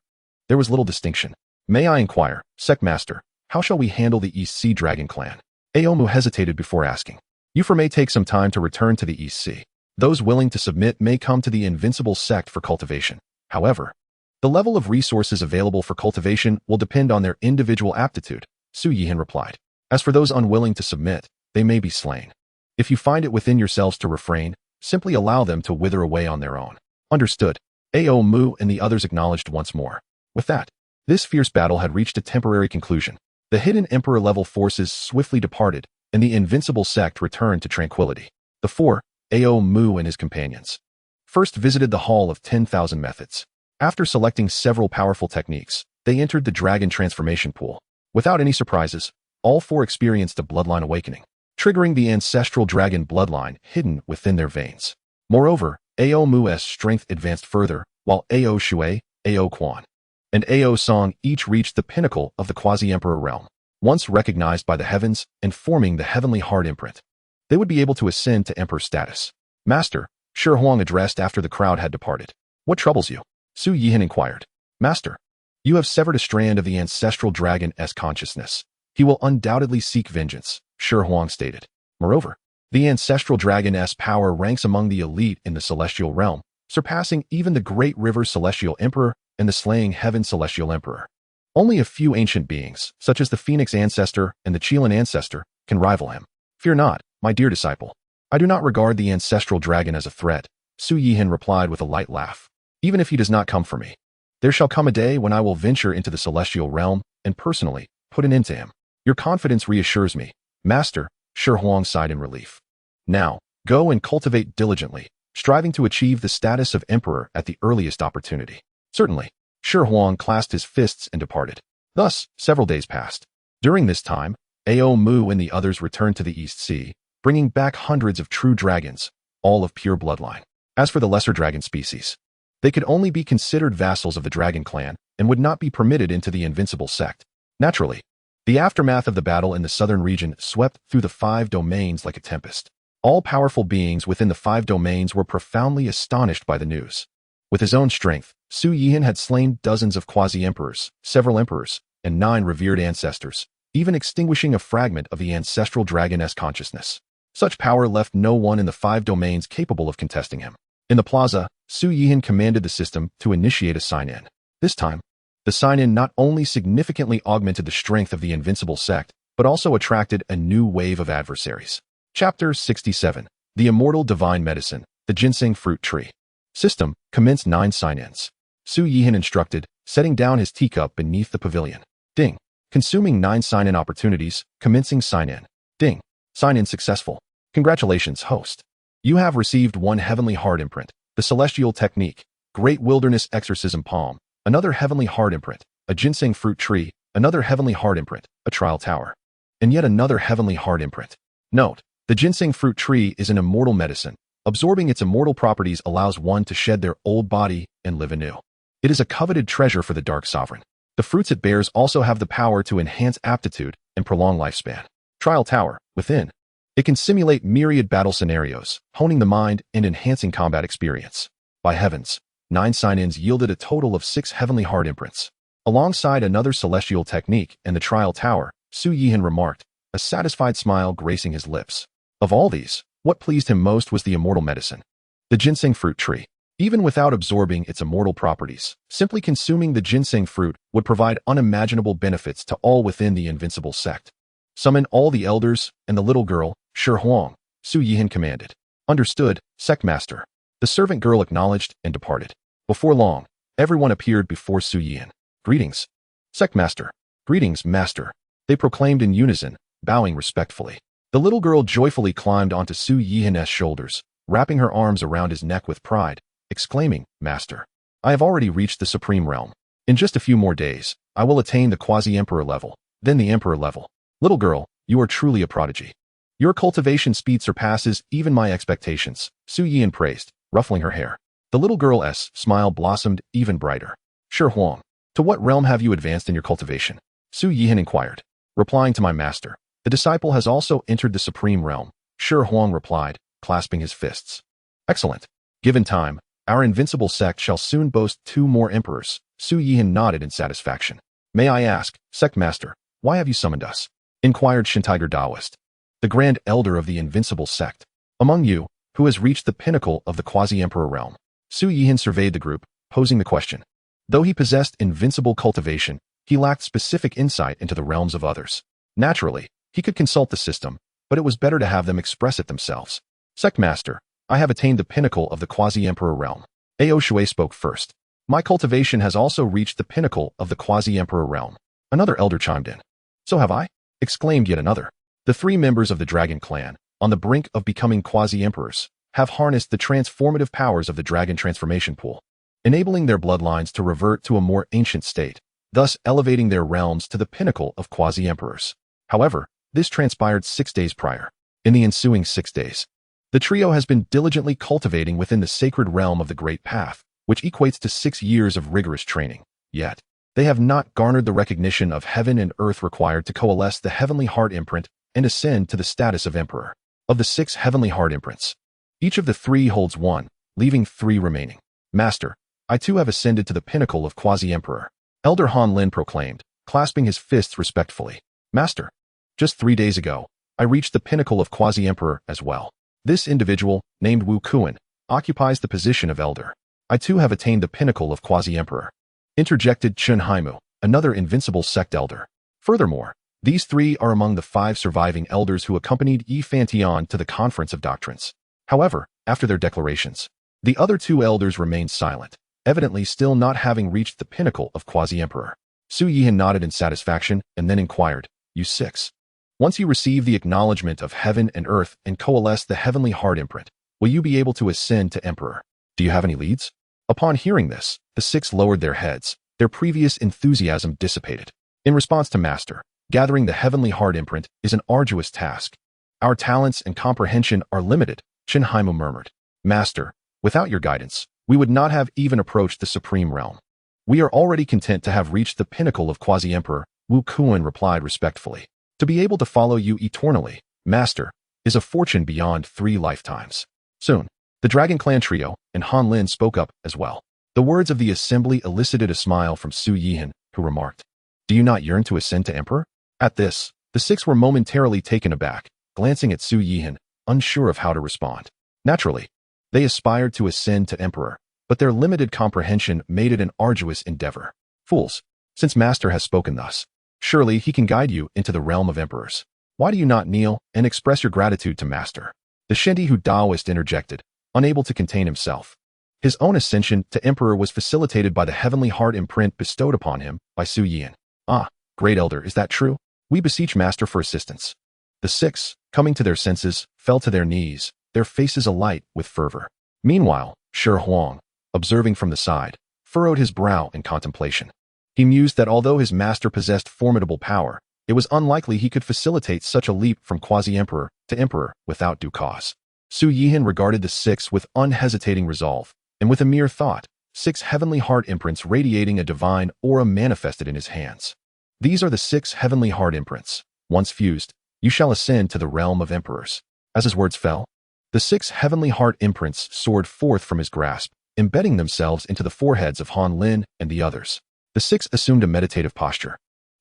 There was little distinction. "May I inquire, Sect Master, how shall we handle the East Sea Dragon Clan?" Ao Mu hesitated before asking. "You may take some time to return to the East Sea. Those willing to submit may come to the Invincible Sect for cultivation. However, the level of resources available for cultivation will depend on their individual aptitude," Su Yihan replied. "As for those unwilling to submit, they may be slain. If you find it within yourselves to refrain, simply allow them to wither away on their own." "Understood." Ao Mu and the others acknowledged once more. With that, this fierce battle had reached a temporary conclusion. The hidden emperor-level forces swiftly departed, and the Invincible Sect returned to tranquility. The 4, Ao Mu and his companions, first visited the Hall of 10,000 Methods. After selecting several powerful techniques, they entered the Dragon Transformation Pool. Without any surprises, all 4 experienced a bloodline awakening, triggering the ancestral dragon bloodline hidden within their veins. Moreover, Ao Mu's strength advanced further, while Ao Shui, Ao Quan, and Ao Song each reached the pinnacle of the quasi-emperor realm, once recognized by the heavens and forming the heavenly heart imprint. They would be able to ascend to emperor status. "Master," Shi Huang addressed after the crowd had departed. "What troubles you?" Su Yihan inquired. "Master, you have severed a strand of the ancestral dragon's consciousness. He will undoubtedly seek vengeance," Shi Huang stated. "Moreover, the ancestral dragon's power ranks among the elite in the celestial realm, surpassing even the Great River Celestial Emperor and the Slaying Heaven Celestial Emperor. Only a few ancient beings, such as the Phoenix Ancestor and the Qilin Ancestor, can rival him. Fear not, my dear disciple. I do not regard the ancestral dragon as a threat," Su Yihan replied with a light laugh. "Even if he does not come for me, there shall come a day when I will venture into the celestial realm and personally put an end to him." "Your confidence reassures me, Master," Shi Huang sighed in relief. "Now, go and cultivate diligently, striving to achieve the status of emperor at the earliest opportunity." "Certainly." Shi Huang clasped his fists and departed. Thus, several days passed. During this time, Ao Mu and the others returned to the East Sea, bringing back hundreds of true dragons, all of pure bloodline. As for the lesser dragon species, they could only be considered vassals of the Dragon Clan and would not be permitted into the Invincible Sect. Naturally, the aftermath of the battle in the southern region swept through the 5 domains like a tempest. All powerful beings within the 5 domains were profoundly astonished by the news. With his own strength, Su Yihan had slain dozens of quasi-emperors, several emperors, and 9 revered ancestors, even extinguishing a fragment of the ancestral dragon's consciousness. Such power left no one in the 5 domains capable of contesting him. In the plaza, Su Yihan commanded the system to initiate a sign-in. This time, the sign-in not only significantly augmented the strength of the Invincible Sect, but also attracted a new wave of adversaries. Chapter 67. The Immortal Divine Medicine, the Ginseng Fruit Tree. System, commence 9 sign-ins. Su Yihan instructed, setting down his teacup beneath the pavilion. Ding. Consuming 9 sign-in opportunities, commencing sign-in. Ding. Sign-in successful. Congratulations, host. You have received 1 heavenly heart imprint, the Celestial Technique, Great Wilderness Exorcism Palm, another heavenly heart imprint, a Ginseng Fruit Tree, another heavenly heart imprint, a Trial Tower, and yet another heavenly heart imprint. Note, the Ginseng Fruit Tree is an immortal medicine. Absorbing its immortal properties allows one to shed their old body and live anew. It is a coveted treasure for the Dark Sovereign. The fruits it bears also have the power to enhance aptitude and prolong lifespan. Trial Tower, within. It can simulate myriad battle scenarios, honing the mind and enhancing combat experience. By heavens, 9 sign-ins yielded a total of 6 heavenly heart imprints. Alongside another celestial technique and the Trial Tower, Su Yihan remarked, a satisfied smile gracing his lips. Of all these, what pleased him most was the immortal medicine. The ginseng fruit tree. Even without absorbing its immortal properties, simply consuming the ginseng fruit would provide unimaginable benefits to all within the Invincible Sect. Summon all the elders and the little girl, Shi Huang, Su Yihan commanded. Understood, Sect Master. The servant girl acknowledged and departed. Before long, everyone appeared before Su Yihan. Greetings, Sect Master. Greetings, Master. They proclaimed in unison, bowing respectfully. The little girl joyfully climbed onto Su Yihan's shoulders, wrapping her arms around his neck with pride, exclaiming, Master, I have already reached the Supreme Realm. In just a few more days, I will attain the Quasi-Emperor level, then the Emperor level. Little girl, you are truly a prodigy. Your cultivation speed surpasses even my expectations, Su Yihan praised, ruffling her hair. The little girl's smile blossomed even brighter. Shi Huang, to what realm have you advanced in your cultivation? Su Yihan inquired. Replying to my master, the disciple has also entered the Supreme Realm, Shi Huang replied, clasping his fists. Excellent. Given time, our Invincible Sect shall soon boast 2 more emperors. Su Yihan nodded in satisfaction. May I ask, Sect Master, why have you summoned us? Inquired Shintiger Daoist, the Grand Elder of the Invincible Sect. Among you, who has reached the pinnacle of the Quasi-Emperor realm? Su Yihan surveyed the group, posing the question. Though he possessed invincible cultivation, he lacked specific insight into the realms of others. Naturally, he could consult the system, but it was better to have them express it themselves. Sect Master, I have attained the pinnacle of the Quasi-Emperor realm. Ao Shui spoke first. My cultivation has also reached the pinnacle of the Quasi-Emperor realm. Another elder chimed in. So have I? Exclaimed yet another. The 3 members of the Dragon Clan, on the brink of becoming Quasi-Emperors, have harnessed the transformative powers of the Dragon Transformation Pool, enabling their bloodlines to revert to a more ancient state, thus elevating their realms to the pinnacle of Quasi-Emperors. However, this transpired 6 days prior. In the ensuing 6 days, the trio has been diligently cultivating within the sacred realm of the Great Path, which equates to 6 years of rigorous training. Yet, they have not garnered the recognition of heaven and earth required to coalesce the heavenly heart imprint and ascend to the status of emperor. Of the 6 heavenly heart imprints, each of the 3 holds 1, leaving 3 remaining. Master, I too have ascended to the pinnacle of Quasi-Emperor. Elder Han Lin proclaimed, clasping his fists respectfully. Master, just 3 days ago, I reached the pinnacle of Quasi-Emperor as well. This individual, named Wu Kuan, occupies the position of elder. I too have attained the pinnacle of Quasi-Emperor. Interjected Chen Haimu, another Invincible Sect elder. Furthermore, these 3 are among the 5 surviving elders who accompanied Yi Fantian to the Conference of Doctrines. However, after their declarations, the other 2 elders remained silent, evidently still not having reached the pinnacle of Quasi-Emperor. Su Yihan nodded in satisfaction and then inquired, You 6. Once you receive the acknowledgement of heaven and earth and coalesce the heavenly heart imprint, will you be able to ascend to emperor? Do you have any leads? Upon hearing this, the 6 lowered their heads, their previous enthusiasm dissipated. In response to Master, gathering the heavenly heart imprint is an arduous task. Our talents and comprehension are limited, Chen Haimu murmured. Master, without your guidance, we would not have even approached the Supreme Realm. We are already content to have reached the pinnacle of Quasi-Emperor, Wu Kuan replied respectfully. To be able to follow you eternally, Master, is a fortune beyond 3 lifetimes. Soon, the Dragon Clan trio and Han Lin spoke up as well. The words of the assembly elicited a smile from Su Yihan, who remarked, Do you not yearn to ascend to emperor? At this, the 6 were momentarily taken aback, glancing at Su Yihan, unsure of how to respond. Naturally, they aspired to ascend to emperor, but their limited comprehension made it an arduous endeavor. Fools, since Master has spoken thus, surely he can guide you into the realm of emperors. Why do you not kneel and express your gratitude to Master? The Shendihu Daoist interjected, unable to contain himself. His own ascension to emperor was facilitated by the heavenly heart imprint bestowed upon him by Su Yihan. Ah, great elder, is that true? We beseech Master for assistance. The 6, coming to their senses, fell to their knees, their faces alight with fervor. Meanwhile, Shi Huang, observing from the side, furrowed his brow in contemplation. He mused that although his master possessed formidable power, it was unlikely he could facilitate such a leap from quasi-emperor to emperor without due cause. Su Yihan regarded the 6 with unhesitating resolve, and with a mere thought, 6 heavenly heart imprints radiating a divine aura manifested in his hands. These are the 6 heavenly heart imprints. Once fused, you shall ascend to the realm of emperors. As his words fell, the 6 heavenly heart imprints soared forth from his grasp, embedding themselves into the foreheads of Han Lin and the others. The 6 assumed a meditative posture,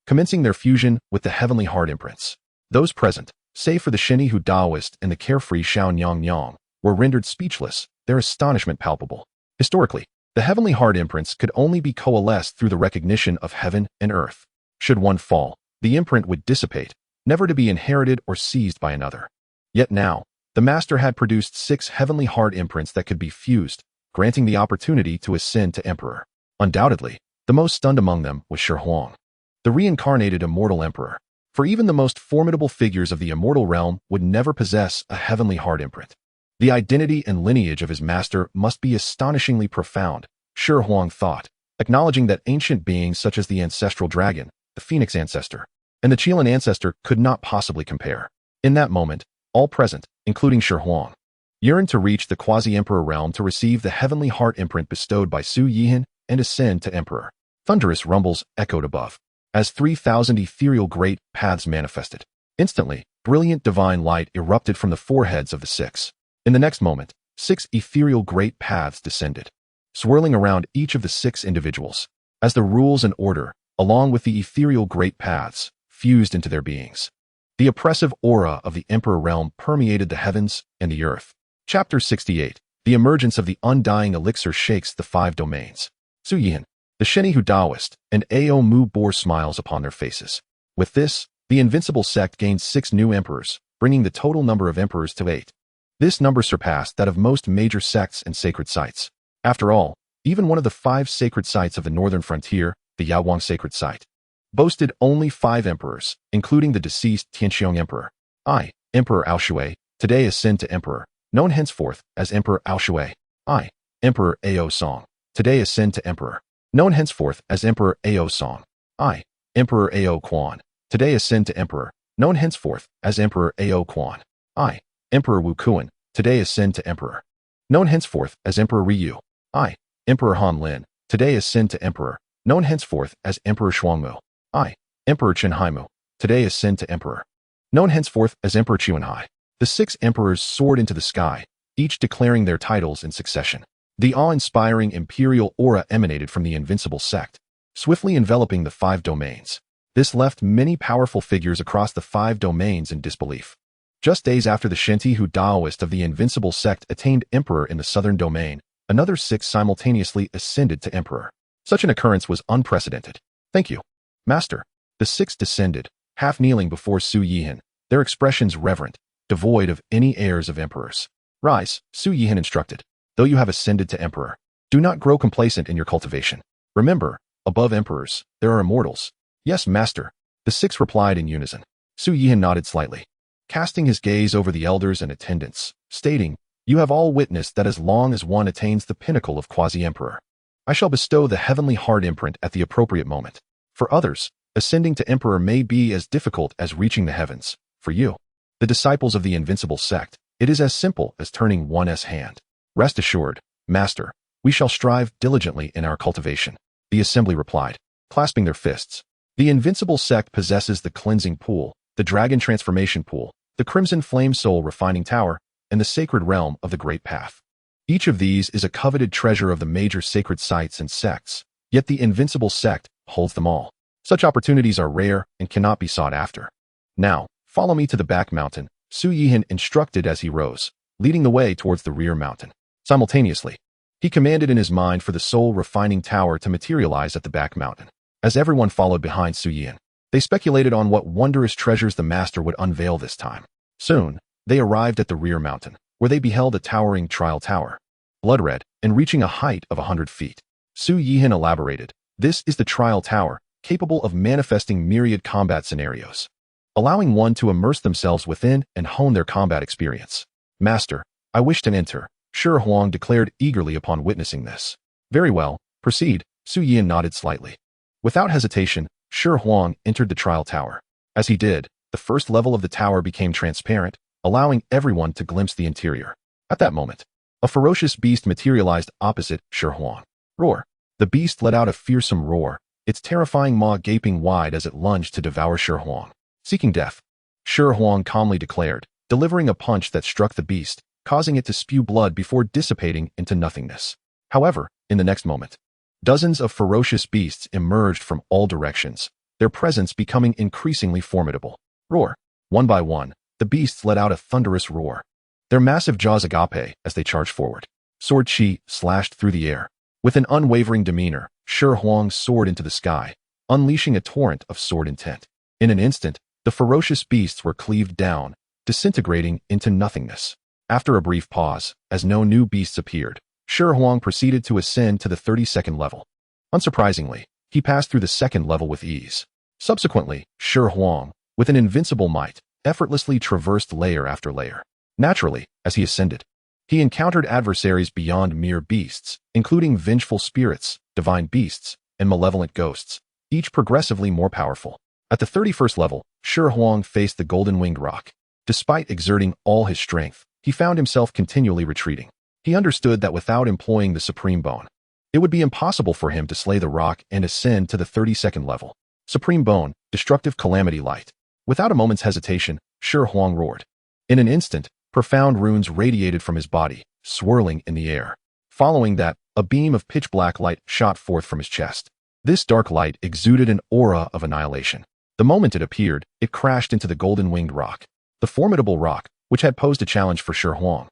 commencing their fusion with the heavenly heart imprints. Those present, save for the Shenhe Daoist and the carefree Xianxiaaudiobooks, were rendered speechless, their astonishment palpable. Historically, the heavenly heart imprints could only be coalesced through the recognition of heaven and earth. Should one fall, the imprint would dissipate, never to be inherited or seized by another. Yet now, the master had produced 6 heavenly heart imprints that could be fused, granting the opportunity to ascend to emperor. Undoubtedly, the most stunned among them was Shi Huang, the reincarnated immortal emperor. For even the most formidable figures of the immortal realm would never possess a heavenly heart imprint. The identity and lineage of his master must be astonishingly profound, Shi Huang thought, acknowledging that ancient beings such as the ancestral dragon, the phoenix ancestor, and the Qilin ancestor could not possibly compare. In that moment, all present, including Shi Huang, yearned to reach the quasi-emperor realm to receive the heavenly heart imprint bestowed by Su Yihan and ascend to emperor. Thunderous rumbles echoed above, as 3,000 ethereal great paths manifested. Instantly, brilliant divine light erupted from the foreheads of the 6. In the next moment, 6 ethereal great paths descended, swirling around each of the 6 individuals, as the rules and order, along with the ethereal great paths, fused into their beings. The oppressive aura of the emperor realm permeated the heavens and the earth. Chapter 68. The emergence of the undying elixir shakes the 5 domains. Su Yihan, the Shenhe Daoist, and Wong Mu bore smiles upon their faces. With this, the Invincible Sect gained 6 new emperors, bringing the total number of emperors to 8. This number surpassed that of most major sects and sacred sites. After all, even one of the 5 sacred sites of the northern frontier, the Yaowang Sacred Site, boasted only 5 emperors, including the deceased Tianxiong Emperor. I, Emperor Ao, today ascend to emperor, known henceforth as Emperor Ao. I, Emperor Ao Song, today ascend to emperor, known henceforth as Emperor Ao Song. I, Emperor Ao Quan, today ascend to emperor, known henceforth as Emperor Ao Quan. I, Emperor Wu Kuan, today ascend to emperor, known henceforth as Emperor Ryu. I, Emperor Han Lin, today ascend to emperor, known henceforth as Emperor Shuangmu. I, Emperor Chen Haimu, today ascend to emperor, known henceforth as Emperor Qianhai. The 6 emperors soared into the sky, each declaring their titles in succession. The awe-inspiring imperial aura emanated from the Invincible Sect, swiftly enveloping the 5 domains. This left many powerful figures across the 5 domains in disbelief. Just days after the Shenhe Daoist of the Invincible Sect attained emperor in the southern domain, another 6 simultaneously ascended to emperor. Such an occurrence was unprecedented. Thank you, Master. The 6 descended, half kneeling before Su Yihan, their expressions reverent, devoid of any airs of emperors. Rise, Su Yihan instructed. Though you have ascended to emperor, do not grow complacent in your cultivation. Remember, above emperors, there are immortals. Yes, Master, the 6 replied in unison. Su Yihan nodded slightly, casting his gaze over the elders and attendants, stating, you have all witnessed that as long as one attains the pinnacle of quasi-emperor, I shall bestow the heavenly heart imprint at the appropriate moment. For others, ascending to emperor may be as difficult as reaching the heavens. For you, the disciples of the Invincible Sect, it is as simple as turning one's hand. Rest assured, Master, we shall strive diligently in our cultivation. The assembly replied, clasping their fists. The Invincible Sect possesses the Cleansing Pool, the Dragon Transformation Pool, the Crimson Flame Soul Refining Tower, and the Sacred Realm of the Great Path. Each of these is a coveted treasure of the major sacred sites and sects, yet the Invincible Sect holds them all. Such opportunities are rare and cannot be sought after. Now, follow me to the back mountain, Su Yihan instructed as he rose, leading the way towards the rear mountain. Simultaneously, he commanded in his mind for the soul refining tower to materialize at the back mountain. As everyone followed behind Su Yihan, they speculated on what wondrous treasures the master would unveil this time. Soon, they arrived at the rear mountain, where they beheld a towering trial tower, blood-red and reaching a height of 100 feet. Su Yihan elaborated, this is the trial tower, capable of manifesting myriad combat scenarios, allowing one to immerse themselves within and hone their combat experience. Master, I wish to enter, Shi Huang declared eagerly upon witnessing this. Very well, proceed, Su Yihan nodded slightly. Without hesitation, Shi Huang entered the trial tower. As he did, the first level of the tower became transparent, allowing everyone to glimpse the interior. At that moment, a ferocious beast materialized opposite Shi Huang. Roar. The beast let out a fearsome roar, its terrifying maw gaping wide as it lunged to devour Shi Huang. Seeking death, Shi Huang calmly declared, delivering a punch that struck the beast, causing it to spew blood before dissipating into nothingness. However, in the next moment, dozens of ferocious beasts emerged from all directions, their presence becoming increasingly formidable. Roar. One by one, the beasts let out a thunderous roar, their massive jaws agape as they charged forward. Sword chi slashed through the air. With an unwavering demeanor, Shi Huang soared into the sky, unleashing a torrent of sword intent. In an instant, the ferocious beasts were cleaved down, disintegrating into nothingness. After a brief pause, as no new beasts appeared, Shi Huang proceeded to ascend to the 32nd level. Unsurprisingly, he passed through the second level with ease. Subsequently, Shi Huang, with an invincible might, effortlessly traversed layer after layer. Naturally, as he ascended, he encountered adversaries beyond mere beasts, including vengeful spirits, divine beasts, and malevolent ghosts, each progressively more powerful. At the 31st level, Shi Huang faced the golden-winged rock. Despite exerting all his strength, he found himself continually retreating. He understood that without employing the Supreme Bone, it would be impossible for him to slay the rock and ascend to the 32nd level. Supreme Bone, Destructive Calamity Light. Without a moment's hesitation, Shi Huang roared. In an instant, profound runes radiated from his body, swirling in the air. Following that, a beam of pitch-black light shot forth from his chest. This dark light exuded an aura of annihilation. The moment it appeared, it crashed into the golden-winged rock. The formidable rock, which had posed a challenge for Shi Huang,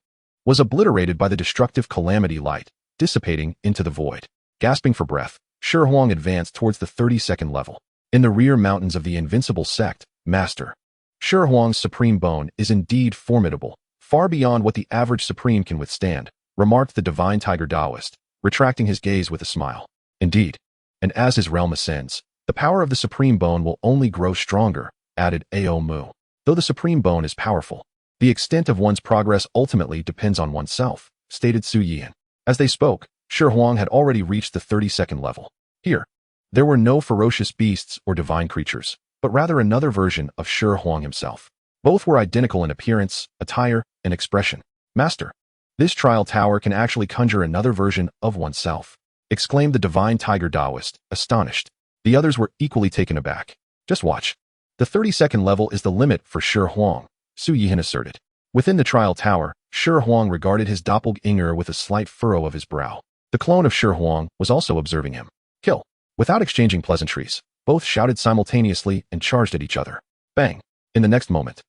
was obliterated by the destructive calamity light, dissipating into the void. Gasping for breath, Shi Huang advanced towards the 32nd level. In the rear mountains of the Invincible Sect, Master, Shi Huang's Supreme Bone is indeed formidable, far beyond what the average Supreme can withstand, remarked the divine tiger Taoist, retracting his gaze with a smile. Indeed, and as his realm ascends, the power of the Supreme Bone will only grow stronger, added Wong Mu. Though the Supreme Bone is powerful, the extent of one's progress ultimately depends on oneself, stated Su Yihan. As they spoke, Shi Huang had already reached the 32nd level. Here, there were no ferocious beasts or divine creatures, but rather another version of Shi Huang himself. Both were identical in appearance, attire, and expression. Master, this trial tower can actually conjure another version of oneself, exclaimed the divine tiger Taoist, astonished. The others were equally taken aback. Just watch. The 32nd level is the limit for Shi Huang, Su Yihan asserted. Within the trial tower, Shi Huang regarded his doppelganger with a slight furrow of his brow. The clone of Shi Huang was also observing him. Kill. Without exchanging pleasantries, both shouted simultaneously and charged at each other. Bang. In the next moment,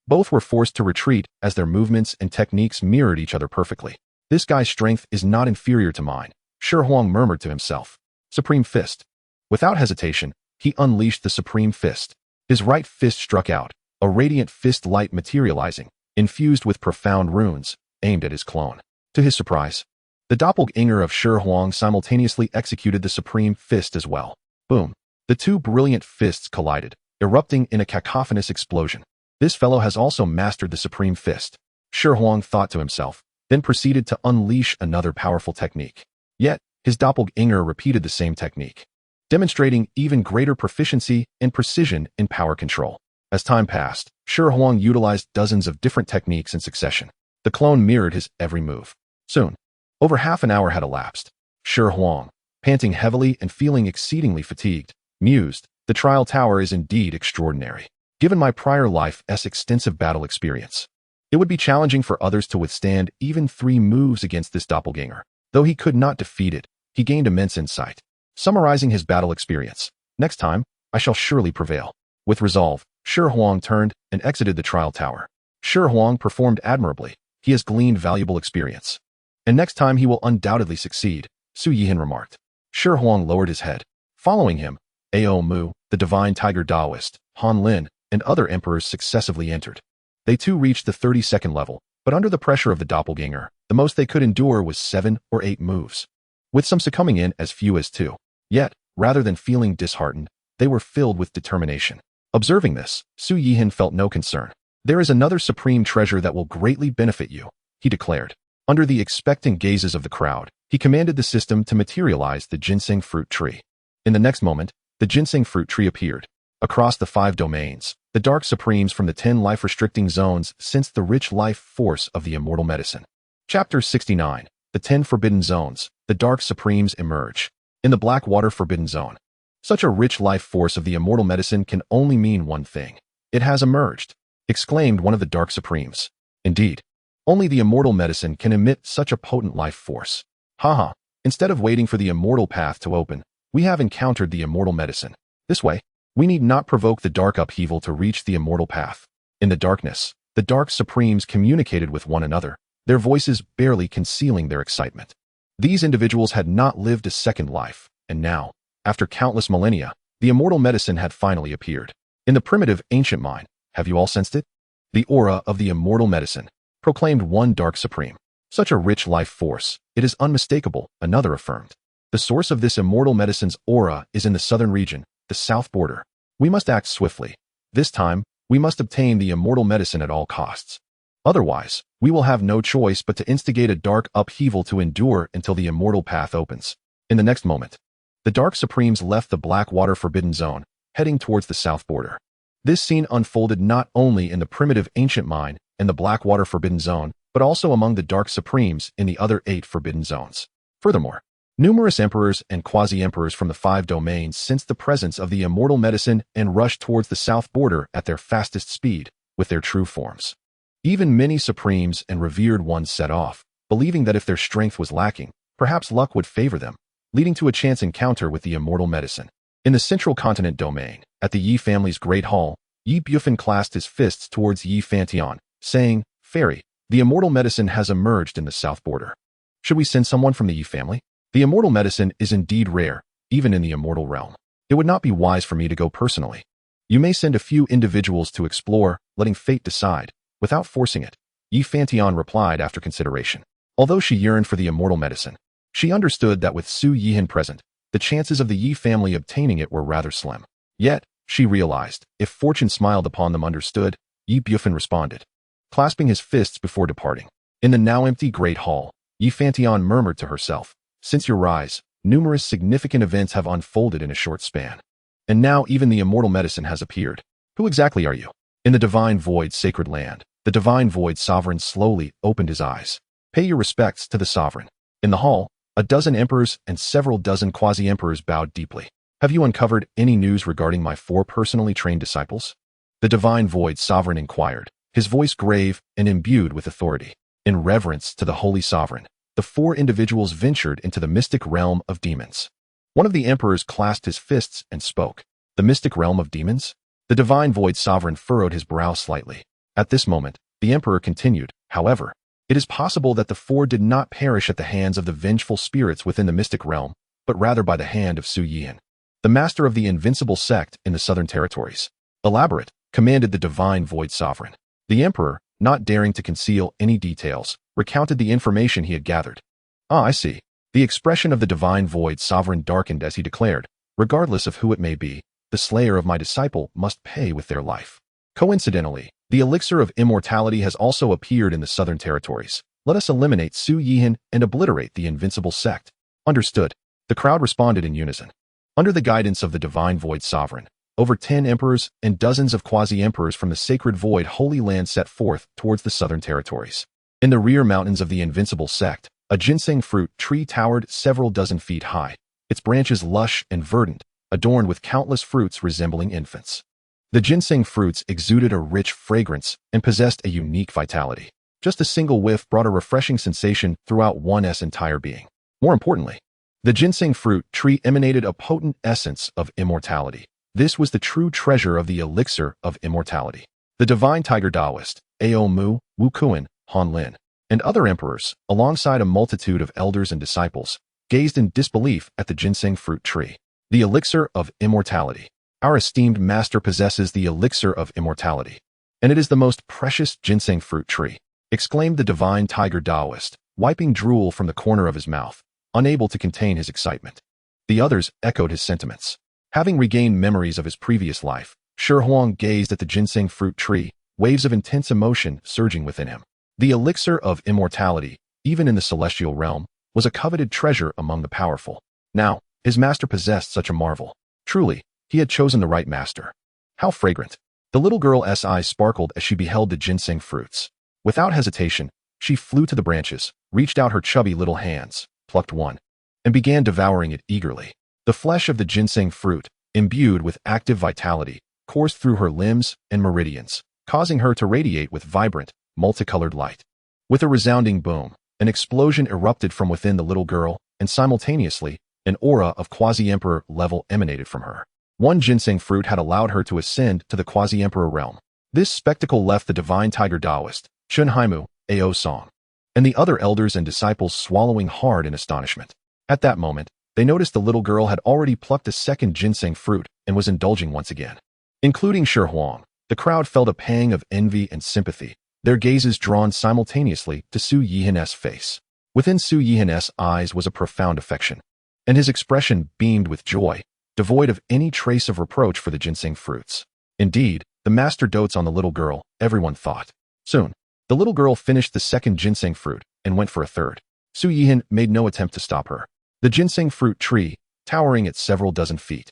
both were forced to retreat as their movements and techniques mirrored each other perfectly. This guy's strength is not inferior to mine, Shi Huang murmured to himself. Supreme Fist. Without hesitation, he unleashed the Supreme Fist. His right fist struck out, a radiant fist light materializing, infused with profound runes, aimed at his clone. To his surprise, the doppelganger of Shi Huang simultaneously executed the Supreme Fist as well. Boom. The two brilliant fists collided, erupting in a cacophonous explosion. This fellow has also mastered the Supreme Fist, Shi Huang thought to himself, then proceeded to unleash another powerful technique. Yet, his doppelganger repeated the same technique, demonstrating even greater proficiency and precision in power control. As time passed, Shi Huang utilized dozens of different techniques in succession. The clone mirrored his every move. Soon, over half an hour had elapsed. Shi Huang, panting heavily and feeling exceedingly fatigued, mused, "The trial tower is indeed extraordinary. Given my prior life's extensive battle experience, it would be challenging for others to withstand even 3 moves against this doppelganger." Though he could not defeat it, he gained immense insight. Summarizing his battle experience, "Next time, I shall surely prevail." With resolve, Shi Huang turned and exited the trial tower. Shi Huang performed admirably. He has gleaned valuable experience, and next time he will undoubtedly succeed, Su Yihan remarked. Shi Huang lowered his head. Following him, Wong Mu, the divine tiger Taoist, Han Lin, and other emperors successively entered. They too reached the 32nd level, but under the pressure of the doppelganger, the most they could endure was 7 or 8 moves, with some succumbing in as few as 2. Yet, rather than feeling disheartened, they were filled with determination. Observing this, Su Yihan felt no concern. "There is another supreme treasure that will greatly benefit you," he declared. Under the expectant gazes of the crowd, he commanded the system to materialize the ginseng fruit tree. In the next moment, the ginseng fruit tree appeared. Across the 5 domains, the dark supremes from the 10 life-restricting zones sensed the rich life force of the immortal medicine. Chapter 69. The 10 Forbidden Zones. the Dark Supremes emerge. In the Blackwater Forbidden Zone, such a rich life force of the immortal medicine can only mean one thing. It has emerged, exclaimed one of the Dark Supremes. Indeed, only the immortal medicine can emit such a potent life force. Haha, instead of waiting for the immortal path to open, we have encountered the immortal medicine. This way, we need not provoke the dark upheaval to reach the immortal path. In the darkness, the Dark Supremes communicated with one another, their voices barely concealing their excitement. These individuals had not lived a second life, and now, after countless millennia, the immortal medicine had finally appeared. In the primitive ancient mind, have you all sensed it? The aura of the immortal medicine, proclaimed one Dark Supreme. Such a rich life force, it is unmistakable, another affirmed. The source of this immortal medicine's aura is in the southern region, the south border. We must act swiftly. This time, we must obtain the immortal medicine at all costs. Otherwise, we will have no choice but to instigate a dark upheaval to endure until the immortal path opens. In the next moment, the Dark Supremes left the Blackwater Forbidden Zone, heading towards the south border. This scene unfolded not only in the primitive ancient mine and the Blackwater Forbidden Zone, but also among the Dark Supremes in the other 8 Forbidden Zones. Furthermore, numerous emperors and quasi-emperors from the 5 domains sensed the presence of the immortal medicine and rushed towards the south border at their fastest speed, with their true forms. Even many supremes and revered ones set off, believing that if their strength was lacking, perhaps luck would favor them, leading to a chance encounter with the immortal medicine. In the Central Continent domain, at the Yi family's Great Hall, Yi Bufan clasped his fists towards Yi Fantian, saying, "Fairy, the immortal medicine has emerged in the south border. Should we send someone from the Yi family? The immortal medicine is indeed rare, even in the immortal realm. It would not be wise for me to go personally. You may send a few individuals to explore, letting fate decide, without forcing it," Yi Fantian replied after consideration. Although she yearned for the immortal medicine, she understood that with Su Yihan present, the chances of the Yi family obtaining it were rather slim. Yet, she realized, if fortune smiled upon them understood, Yi Bufan responded, clasping his fists before departing. In the now empty Great Hall, Yi Fantian murmured to herself, "Since your rise, numerous significant events have unfolded in a short span. And now even the immortal medicine has appeared. Who exactly are you?" In the Divine Void's sacred land, the Divine Void Sovereign slowly opened his eyes. "Pay your respects to the Sovereign." In the hall, a dozen emperors and several dozen quasi-emperors bowed deeply. "Have you uncovered any news regarding my 4 personally trained disciples?" The Divine Void Sovereign inquired, his voice grave and imbued with authority. In reverence to the Holy Sovereign, the 4 individuals ventured into the mystic realm of demons. One of the emperors clasped his fists and spoke. "The mystic realm of demons?" The Divine Void Sovereign furrowed his brow slightly. At this moment, the emperor continued, "However, it is possible that the 4 did not perish at the hands of the vengeful spirits within the mystic realm, but rather by the hand of Su Yihan, the master of the Invincible Sect in the southern territories. Elaborate," commanded the Divine Void Sovereign. The emperor, not daring to conceal any details, recounted the information he had gathered. "Ah, I see." The expression of the Divine Void Sovereign darkened as he declared, "Regardless of who it may be, the slayer of my disciple must pay with their life." Coincidentally, the elixir of immortality has also appeared in the southern territories. Let us eliminate Su Yihan and obliterate the Invincible Sect. Understood. The crowd responded in unison. Under the guidance of the Divine Void Sovereign, over 10 emperors and dozens of quasi-emperors from the sacred Void Holy Land set forth towards the southern territories. In the rear mountains of the Invincible Sect, a ginseng fruit tree towered several dozen feet high, its branches lush and verdant, adorned with countless fruits resembling infants. The ginseng fruits exuded a rich fragrance and possessed a unique vitality. Just a single whiff brought a refreshing sensation throughout one's entire being. More importantly, the ginseng fruit tree emanated a potent essence of immortality. This was the true treasure of the elixir of immortality. The divine tiger Taoist, Wong Mu, Wu Kuan, Han Lin, and other emperors, alongside a multitude of elders and disciples, gazed in disbelief at the ginseng fruit tree. The elixir of immortality. Our esteemed master possesses the elixir of immortality, and it is the most precious ginseng fruit tree, exclaimed the divine tiger Taoist, wiping drool from the corner of his mouth, unable to contain his excitement. The others echoed his sentiments. Having regained memories of his previous life, Shi Huang gazed at the ginseng fruit tree, waves of intense emotion surging within him. The elixir of immortality, even in the celestial realm, was a coveted treasure among the powerful. Now, his master possessed such a marvel. Truly, he had chosen the right master. How fragrant! The little girl's eyes sparkled as she beheld the ginseng fruits. Without hesitation, she flew to the branches, reached out her chubby little hands, plucked one, and began devouring it eagerly. The flesh of the ginseng fruit, imbued with active vitality, coursed through her limbs and meridians, causing her to radiate with vibrant, multicolored light. With a resounding boom, an explosion erupted from within the little girl, and simultaneously, an aura of quasi-emperor level emanated from her. One ginseng fruit had allowed her to ascend to the quasi-emperor realm. This spectacle left the divine tiger Taoist, Chunhaimu, Ao Song, and the other elders and disciples swallowing hard in astonishment. At that moment, they noticed the little girl had already plucked a second ginseng fruit and was indulging once again. Including Shi Huang, the crowd felt a pang of envy and sympathy, their gazes drawn simultaneously to Su Yihan's face. Within Su Yihan's eyes was a profound affection, and his expression beamed with joy, devoid of any trace of reproach for the ginseng fruits. Indeed, the master dotes on the little girl, everyone thought. Soon, the little girl finished the second ginseng fruit and went for a third. Su Yihan made no attempt to stop her. The ginseng fruit tree, towering at several dozen feet,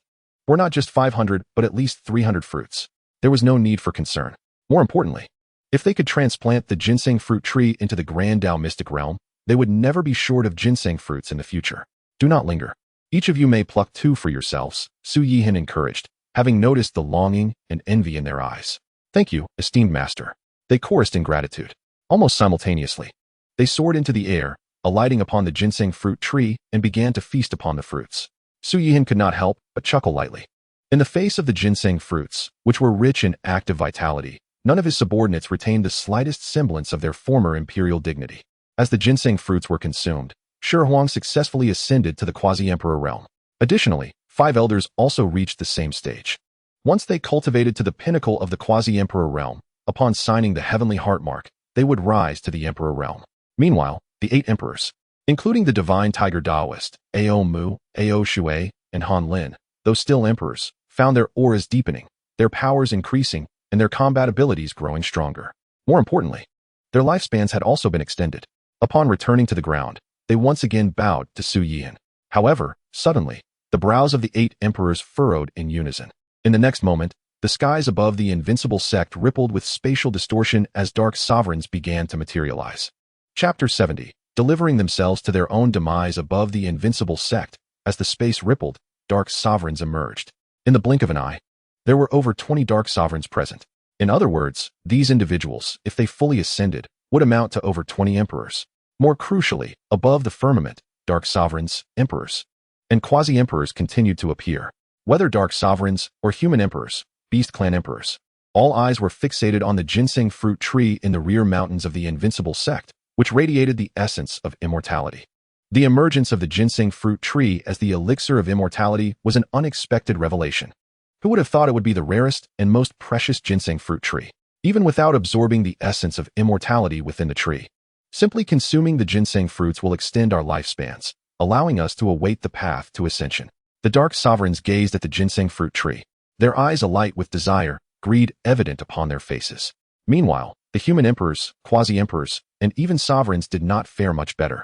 were not just 500 but at least 300 fruits. There was no need for concern. More importantly, if they could transplant the ginseng fruit tree into the grand Dao mystic realm, they would never be short of ginseng fruits in the future. Do not linger. Each of you may pluck 2 for yourselves, Su Yihan encouraged, having noticed the longing and envy in their eyes. Thank you, esteemed master. They chorused in gratitude. Almost simultaneously, they soared into the air, alighting upon the ginseng fruit tree and began to feast upon the fruits. Su Yihan could not help but chuckle lightly. In the face of the ginseng fruits, which were rich in active vitality, none of his subordinates retained the slightest semblance of their former imperial dignity. As the ginseng fruits were consumed, Shi Huang successfully ascended to the quasi-emperor realm. Additionally, 5 elders also reached the same stage. Once they cultivated to the pinnacle of the quasi-emperor realm, upon signing the heavenly heart mark, they would rise to the emperor realm. Meanwhile, the 8 emperors, including the divine tiger Taoist, Ao Mu, Ao Shui, and Han Lin, though still emperors, found their auras deepening, their powers increasing, and their combat abilities growing stronger. More importantly, their lifespans had also been extended. Upon returning to the ground, they once again bowed to Su Yihan. However, suddenly, the brows of the 8 emperors furrowed in unison. In the next moment, the skies above the Invincible Sect rippled with spatial distortion as dark sovereigns began to materialize. Chapter 70. Delivering themselves to their own demise above the Invincible Sect. As the space rippled, dark sovereigns emerged. In the blink of an eye, there were over 20 dark sovereigns present. In other words, these individuals, if they fully ascended, would amount to over 20 emperors. More crucially, above the firmament, dark sovereigns, emperors, and quasi-emperors continued to appear. Whether dark sovereigns or human emperors, beast clan emperors, all eyes were fixated on the ginseng fruit tree in the rear mountains of the Invincible Sect, which radiated the essence of immortality. The emergence of the ginseng fruit tree as the elixir of immortality was an unexpected revelation. Who would have thought it would be the rarest and most precious ginseng fruit tree, even without absorbing the essence of immortality within the tree? Simply consuming the ginseng fruits will extend our lifespans, allowing us to await the path to ascension. The dark sovereigns gazed at the ginseng fruit tree, their eyes alight with desire, greed evident upon their faces. Meanwhile, the human emperors, quasi-emperors, and even sovereigns did not fare much better.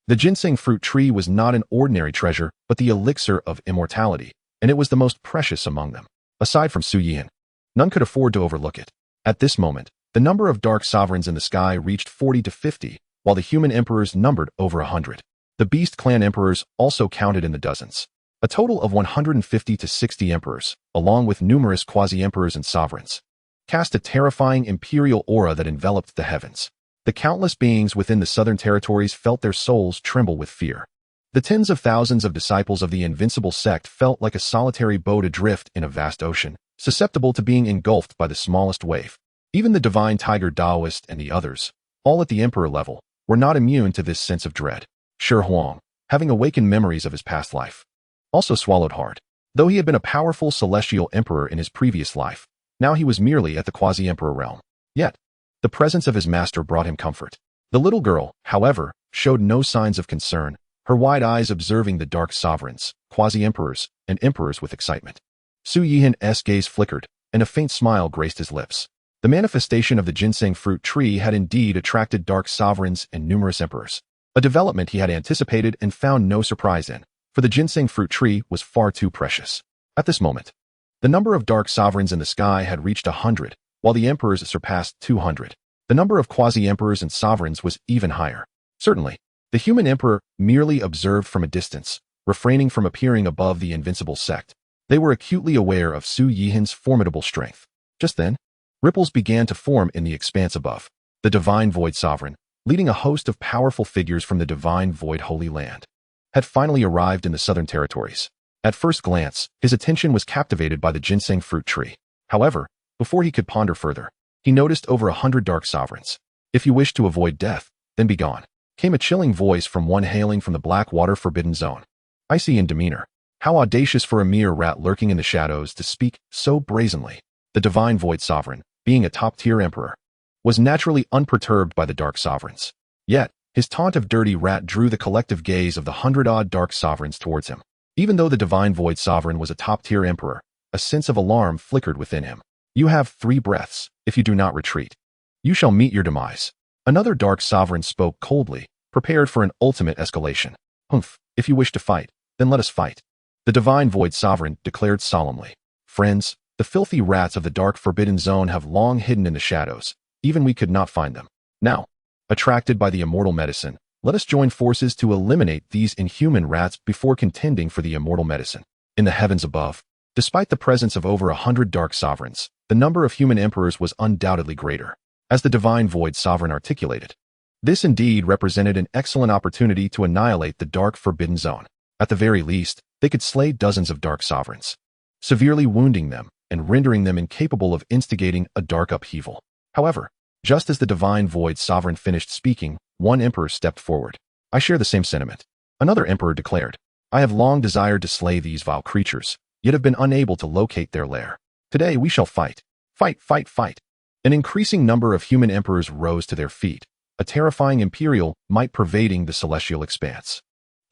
The ginseng fruit tree was not an ordinary treasure, but the elixir of immortality, and it was the most precious among them. Aside from Su Yihan, none could afford to overlook it. At this moment, the number of dark sovereigns in the sky reached 40 to 50, while the human emperors numbered over 100. The beast clan emperors also counted in the dozens. A total of 150 to 60 emperors, along with numerous quasi-emperors and sovereigns, cast a terrifying imperial aura that enveloped the heavens. The countless beings within the southern territories felt their souls tremble with fear. The tens of thousands of disciples of the Invincible Sect felt like a solitary boat adrift in a vast ocean, susceptible to being engulfed by the smallest wave. Even the divine tiger Taoist and the others, all at the emperor level, were not immune to this sense of dread. Shi Huang, having awakened memories of his past life, also swallowed hard. Though he had been a powerful celestial emperor in his previous life, now he was merely at the quasi-emperor realm. Yet, the presence of his master brought him comfort. The little girl, however, showed no signs of concern, her wide eyes observing the dark sovereigns, quasi-emperors, and emperors with excitement. Su Yihan's gaze flickered, and a faint smile graced his lips. The manifestation of the ginseng fruit tree had indeed attracted dark sovereigns and numerous emperors, a development he had anticipated and found no surprise in, for the ginseng fruit tree was far too precious. At this moment, the number of dark sovereigns in the sky had reached 100, while the emperors surpassed 200. The number of quasi-emperors and sovereigns was even higher. Certainly, The human emperor merely observed from a distance, refraining from appearing above the Invincible Sect. They were acutely aware of Su Yihan's formidable strength. Just then, ripples began to form in the expanse above. The Divine Void Sovereign, leading a host of powerful figures from the Divine Void Holy Land, had finally arrived in the southern territories. At first glance, his attention was captivated by the ginseng fruit tree. However, before he could ponder further, he noticed over 100 dark sovereigns. If you wish to avoid death, then be gone, came a chilling voice from one hailing from the Blackwater Forbidden Zone. Icy in demeanor. How audacious for a mere rat lurking in the shadows to speak so brazenly. The Divine Void Sovereign, being a top-tier emperor, was naturally unperturbed by the dark sovereigns. Yet, his taunt of dirty rat drew the collective gaze of the 100-odd dark sovereigns towards him. Even though the Divine Void Sovereign was a top-tier emperor, a sense of alarm flickered within him. You have 3 breaths. If you do not retreat, you shall meet your demise. Another dark sovereign spoke coldly, prepared for an ultimate escalation. Humph, if you wish to fight, then let us fight. The Divine Void Sovereign declared solemnly. Friends, the filthy rats of the dark forbidden zone have long hidden in the shadows. Even we could not find them. Now, attracted by the immortal medicine, let us join forces to eliminate these inhuman rats before contending for the immortal medicine. In the heavens above, despite the presence of over 100 dark sovereigns, the number of human emperors was undoubtedly greater. As the Divine Void Sovereign articulated, this indeed represented an excellent opportunity to annihilate the dark forbidden zone. At the very least, they could slay dozens of dark sovereigns, severely wounding them and rendering them incapable of instigating a dark upheaval. However, just as the Divine Void Sovereign finished speaking, one emperor stepped forward. I share the same sentiment. Another emperor declared, I have long desired to slay these vile creatures, yet have been unable to locate their lair. Today we shall fight. Fight, fight, fight. An increasing number of human emperors rose to their feet, a terrifying imperial might pervading the celestial expanse.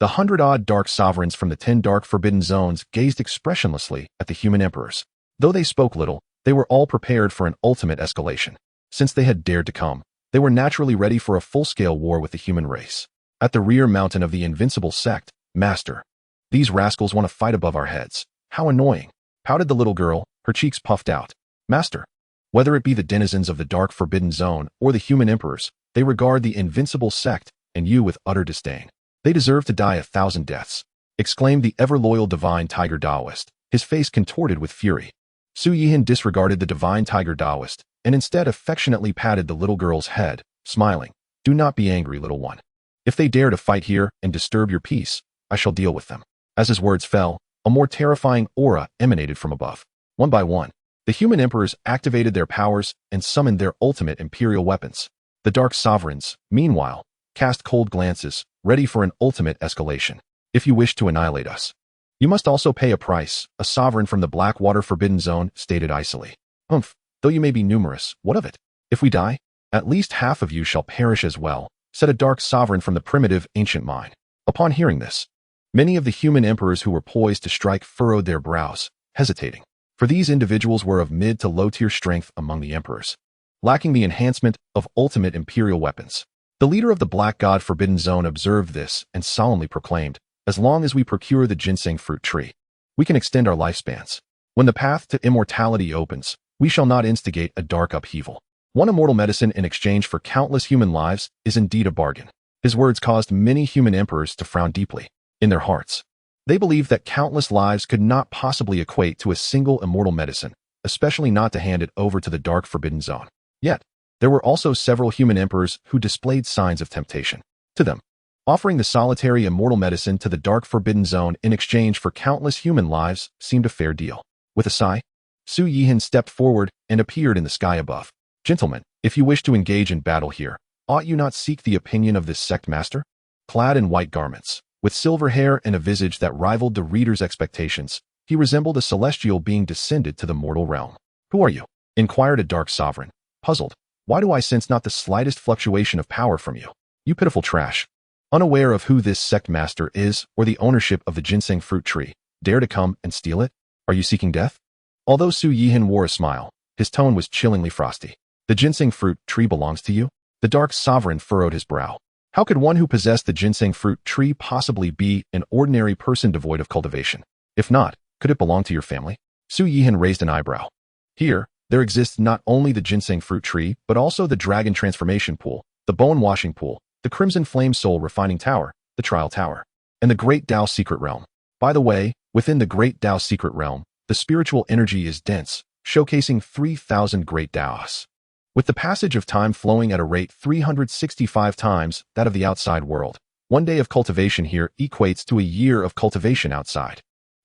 The 100-odd dark sovereigns from the 10 dark forbidden zones gazed expressionlessly at the human emperors. Though they spoke little, they were all prepared for an ultimate escalation. Since they had dared to come, they were naturally ready for a full-scale war with the human race. At the rear mountain of the Invincible Sect, Master, these rascals want to fight above our heads. How annoying, pouted the little girl, her cheeks puffed out. Master, whether it be the denizens of the dark forbidden zone or the human emperors, they regard the Invincible Sect and you with utter disdain. They deserve to die 1,000 deaths, exclaimed the ever-loyal Divine Tiger Taoist, his face contorted with fury. Su Yihan disregarded the Divine Tiger Taoist and instead affectionately patted the little girl's head, smiling. Do not be angry, little one. If they dare to fight here and disturb your peace, I shall deal with them. As his words fell, a more terrifying aura emanated from above. One by one, the human emperors activated their powers and summoned their ultimate imperial weapons. The dark sovereigns, meanwhile, cast cold glances, ready for an ultimate escalation. If you wish to annihilate us, you must also pay a price, a sovereign from the Blackwater Forbidden Zone stated icily. Humph, though you may be numerous, what of it? If we die, at least half of you shall perish as well, said a dark sovereign from the primitive ancient mind. Upon hearing this, many of the human emperors who were poised to strike furrowed their brows, hesitating. For these individuals were of mid to low-tier strength among the emperors, lacking the enhancement of ultimate imperial weapons. The leader of the Black God Forbidden Zone observed this and solemnly proclaimed, as long as we procure the ginseng fruit tree, we can extend our lifespans. When the path to immortality opens, we shall not instigate a dark upheaval. One immortal medicine in exchange for countless human lives is indeed a bargain. His words caused many human emperors to frown deeply. In their hearts, they believed that countless lives could not possibly equate to a single immortal medicine, especially not to hand it over to the dark forbidden zone. Yet, there were also several human emperors who displayed signs of temptation. To them, offering the solitary immortal medicine to the dark forbidden zone in exchange for countless human lives seemed a fair deal. With a sigh, Su Yihan stepped forward and appeared in the sky above. Gentlemen, if you wish to engage in battle here, ought you not seek the opinion of this sect master? Clad in white garments, with silver hair and a visage that rivaled the reader's expectations, he resembled a celestial being descended to the mortal realm. Who are you? Inquired a dark sovereign, puzzled. Why do I sense not the slightest fluctuation of power from you? You pitiful trash. Unaware of who this sect master is or the ownership of the ginseng fruit tree, dare to come and steal it? Are you seeking death? Although Su Yihan wore a smile, his tone was chillingly frosty. The ginseng fruit tree belongs to you? The dark sovereign furrowed his brow. How could one who possessed the ginseng fruit tree possibly be an ordinary person devoid of cultivation? If not, could it belong to your family? Su Yihan raised an eyebrow. Here, there exists not only the ginseng fruit tree, but also the dragon transformation pool, the bone washing pool, the Crimson Flame Soul Refining Tower, the Trial Tower, and the Great Dao Secret Realm. By the way, within the Great Dao Secret Realm, the spiritual energy is dense, showcasing 3,000 Great Daos. With the passage of time flowing at a rate 365 times that of the outside world, one day of cultivation here equates to a year of cultivation outside.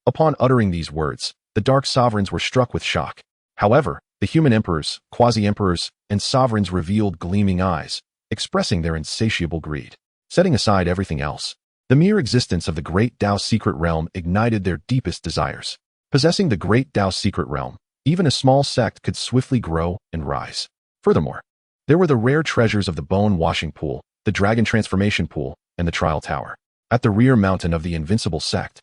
Upon uttering these words, the Dark Sovereigns were struck with shock. However, the human emperors, quasi-emperors, and sovereigns revealed gleaming eyes, expressing their insatiable greed. Setting aside everything else, the mere existence of the Great Dao Secret Realm ignited their deepest desires. Possessing the Great Dao Secret Realm, even a small sect could swiftly grow and rise. Furthermore, there were the rare treasures of the Bone Washing Pool, the Dragon Transformation Pool, and the Trial Tower. At the rear mountain of the Invincible Sect,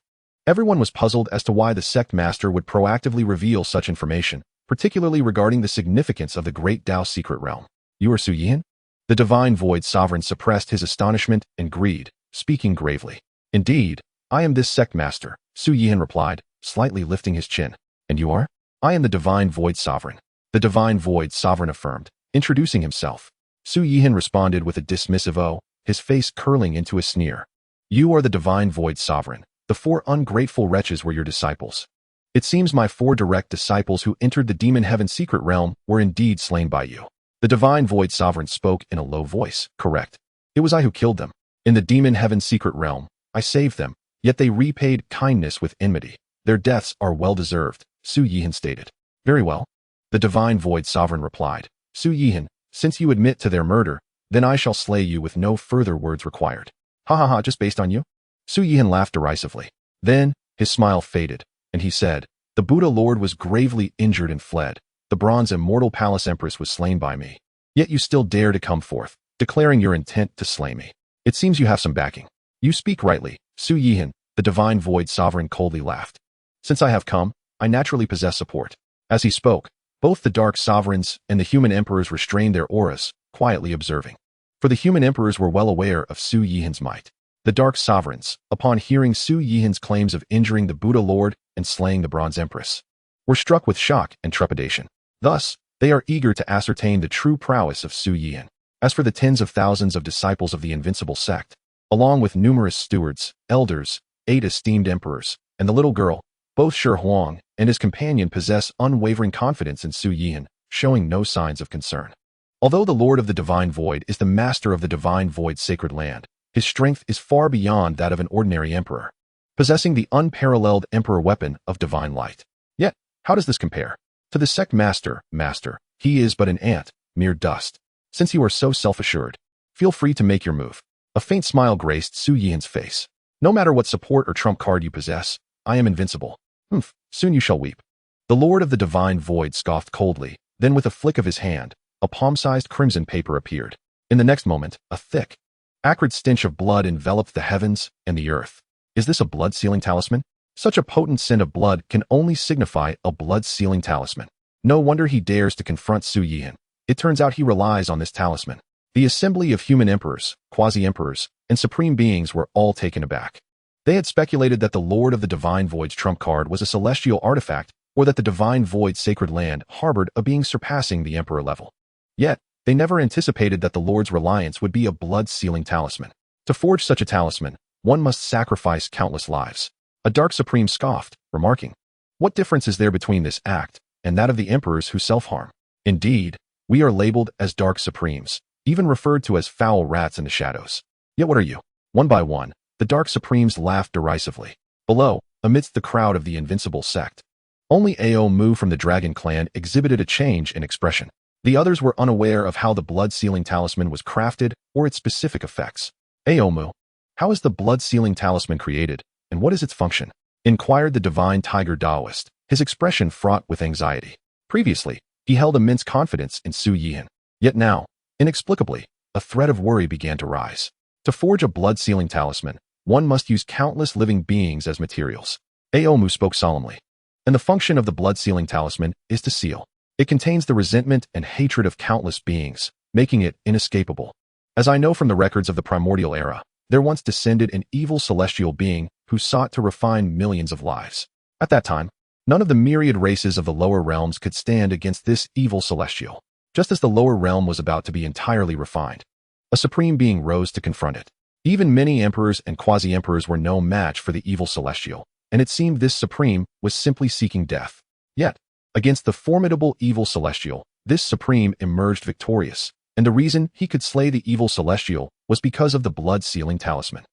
everyone was puzzled as to why the sect master would proactively reveal such information, particularly regarding the significance of the Great Dao Secret Realm. You are Su Yihan? The Divine Void Sovereign suppressed his astonishment and greed, speaking gravely. Indeed, I am this sect master, Su Yihan replied, slightly lifting his chin. And you are? I am the Divine Void Sovereign. The Divine Void Sovereign affirmed, introducing himself. Su Yihan responded with a dismissive "Oh," his face curling into a sneer. You are the Divine Void Sovereign. The 4 ungrateful wretches were your disciples. It seems my 4 direct disciples who entered the Demon Heaven Secret Realm were indeed slain by you. The Divine Void Sovereign spoke in a low voice. Correct. It was I who killed them. In the Demon Heaven Secret Realm, I saved them, yet they repaid kindness with enmity. Their deaths are well-deserved, Su Yihan stated. Very well. The Divine Void Sovereign replied. Su Yihan, since you admit to their murder, then I shall slay you with no further words required. Ha ha ha, just based on you? Su Yihan laughed derisively. Then, his smile faded, and he said, the Buddha Lord was gravely injured and fled. The Bronze Immortal Palace Empress was slain by me. Yet you still dare to come forth, declaring your intent to slay me. It seems you have some backing. You speak rightly, Su Yihan, the Divine Void Sovereign coldly laughed. Since I have come, I naturally possess support. As he spoke, both the Dark Sovereigns and the human emperors restrained their auras, quietly observing. For the human emperors were well aware of Su Yihan's might. The Dark Sovereigns, upon hearing Su Yihan's claims of injuring the Buddha Lord and slaying the Bronze Empress, were struck with shock and trepidation. Thus, they are eager to ascertain the true prowess of Su Yihan. As for the tens of thousands of disciples of the Invincible Sect, along with numerous stewards, elders, 8 esteemed emperors, and the little girl, both Shi Huang and his companion possess unwavering confidence in Su Yihan, showing no signs of concern. Although the Lord of the Divine Void is the master of the Divine Void Sacred Land, his strength is far beyond that of an ordinary emperor, possessing the unparalleled emperor weapon of divine light. Yet, how does this compare? To the sect master, he is but an ant, mere dust. Since you are so self-assured, feel free to make your move. A faint smile graced Su Yihan's face. No matter what support or trump card you possess, I am invincible. Soon you shall weep. The Lord of the Divine Void scoffed coldly, then with a flick of his hand, a palm-sized crimson paper appeared. In the next moment, a thick, acrid stench of blood enveloped the heavens and the earth. Is this a blood-sealing talisman? Such a potent scent of blood can only signify a blood-sealing talisman. No wonder he dares to confront Su Yihan. It turns out he relies on this talisman. The assembly of human emperors, quasi-emperors, and supreme beings were all taken aback. They had speculated that the Lord of the Divine Void's trump card was a celestial artifact, or that the Divine Void Sacred Land harbored a being surpassing the emperor level. Yet, they never anticipated that the Lord's reliance would be a blood-sealing talisman. To forge such a talisman, one must sacrifice countless lives. A Dark Supreme scoffed, remarking, what difference is there between this act and that of the emperors who self-harm? Indeed, we are labeled as Dark Supremes, even referred to as foul rats in the shadows. Yet what are you? One by one, the Dark Supremes laughed derisively. Below, amidst the crowd of the Invincible Sect, only Wong Mu from the Dragon Clan exhibited a change in expression. The others were unaware of how the blood-sealing talisman was crafted or its specific effects. Wong Mu, how is the blood-sealing talisman created, and what is its function? Inquired the Divine Tiger Daoist, his expression fraught with anxiety. Previously, he held immense confidence in Su Yihan. Yet now, inexplicably, a thread of worry began to rise. To forge a blood-sealing talisman, one must use countless living beings as materials. Wong Mu spoke solemnly. And the function of the blood-sealing talisman is to seal. It contains the resentment and hatred of countless beings, making it inescapable. As I know from the records of the primordial era, there once descended an evil celestial being who sought to refine millions of lives. At that time, none of the myriad races of the lower realms could stand against this evil celestial. Just as the lower realm was about to be entirely refined, A supreme being rose to confront it. Even many emperors and quasi-emperors were no match for the evil celestial, and it seemed this supreme was simply seeking death. Yet, against the formidable evil celestial, this supreme emerged victorious, and the reason he could slay the evil celestial was because of the blood-sealing talisman.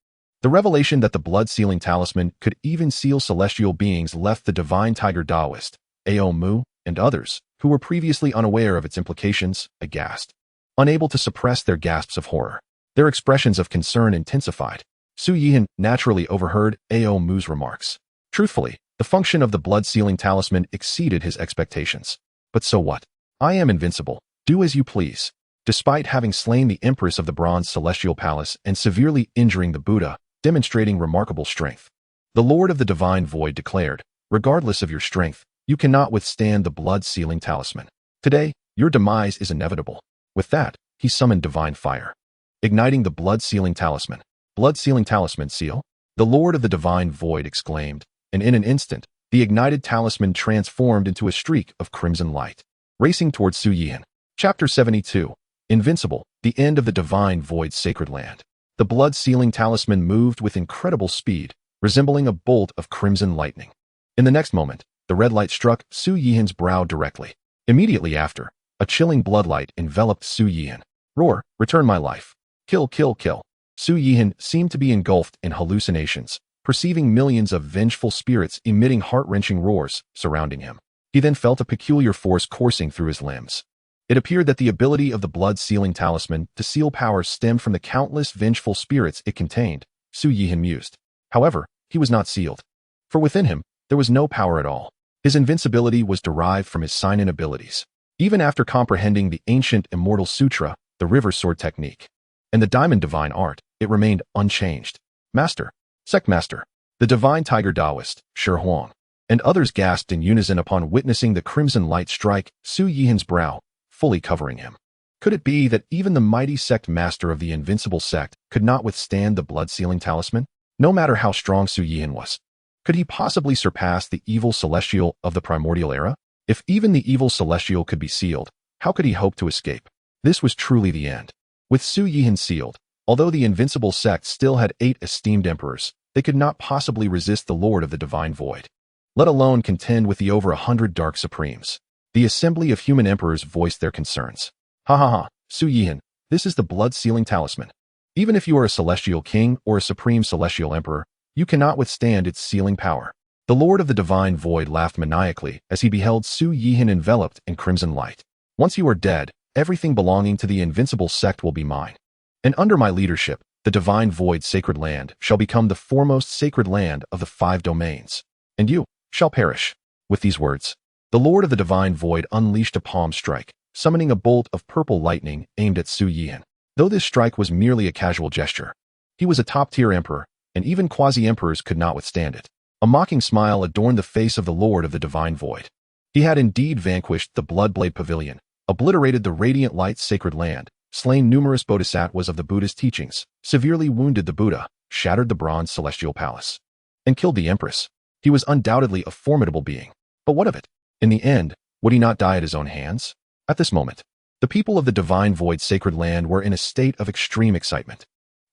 The revelation that the blood-sealing talisman could even seal celestial beings left the divine tiger Taoist, Wong Mu, and others, who were previously unaware of its implications, aghast. Unable to suppress their gasps of horror, their expressions of concern intensified. Su Yihan naturally overheard Wong Mu's remarks. Truthfully, the function of the blood-sealing talisman exceeded his expectations. But so what? I am invincible. Do as you please. Despite having slain the Empress of the Bronze Celestial Palace and severely injuring the Buddha, demonstrating remarkable strength, the Lord of the Divine Void declared, regardless of your strength, you cannot withstand the blood-sealing talisman. Today, your demise is inevitable. With that, he summoned divine fire, igniting the blood-sealing talisman. Blood-sealing talisman seal? The Lord of the Divine Void exclaimed, and in an instant, the ignited talisman transformed into a streak of crimson light, racing towards Su Yihan. Chapter 72. Invincible, the end of the Divine Void's sacred land. The blood-sealing talisman moved with incredible speed, resembling a bolt of crimson lightning. In the next moment, the red light struck Su Yihan's brow directly. Immediately after, a chilling bloodlight enveloped Su Yihan. Roar, return my life. Kill, kill, kill. Su Yihan seemed to be engulfed in hallucinations, perceiving millions of vengeful spirits emitting heart-wrenching roars surrounding him. He then felt a peculiar force coursing through his limbs. It appeared that the ability of the blood-sealing talisman to seal power stemmed from the countless vengeful spirits it contained, Su Yihan mused. However, he was not sealed. For within him, there was no power at all. His invincibility was derived from his sign-in abilities. Even after comprehending the ancient Immortal Sutra, the River Sword technique, and the Diamond Divine Art, it remained unchanged. Master, Sect Master, the Divine Tiger Taoist, Shi Huang, and others gasped in unison upon witnessing the crimson light strike Su Yihan's brow, fully covering him. Could it be that even the mighty sect master of the Invincible Sect could not withstand the blood-sealing talisman? No matter how strong Su Yihan was, could he possibly surpass the evil celestial of the primordial era? If even the evil celestial could be sealed, how could he hope to escape? This was truly the end. With Su Yihan sealed, although the Invincible Sect still had 8 esteemed emperors, they could not possibly resist the Lord of the Divine Void, let alone contend with the over 100 Dark Supremes. The assembly of human emperors voiced their concerns. Ha ha ha, Su Yihan, this is the blood-sealing talisman. Even if you are a celestial king or a supreme celestial emperor, you cannot withstand its sealing power. The Lord of the Divine Void laughed maniacally as he beheld Su Yihan enveloped in crimson light. Once you are dead, everything belonging to the Invincible Sect will be mine. And under my leadership, the Divine Void's sacred land shall become the foremost sacred land of the 5 domains. And you shall perish. With these words, the Lord of the Divine Void unleashed a palm strike, summoning a bolt of purple lightning aimed at Su Yihan. Though this strike was merely a casual gesture, he was a top-tier emperor, and even quasi-emperors could not withstand it. A mocking smile adorned the face of the Lord of the Divine Void. He had indeed vanquished the Bloodblade Pavilion, obliterated the Radiant Light's sacred land, slain numerous bodhisattvas of the Buddha's teachings, severely wounded the Buddha, shattered the Bronze Celestial Palace, and killed the Empress. He was undoubtedly a formidable being. But what of it? In the end, would he not die at his own hands? At this moment, the people of the Divine Void's sacred land were in a state of extreme excitement.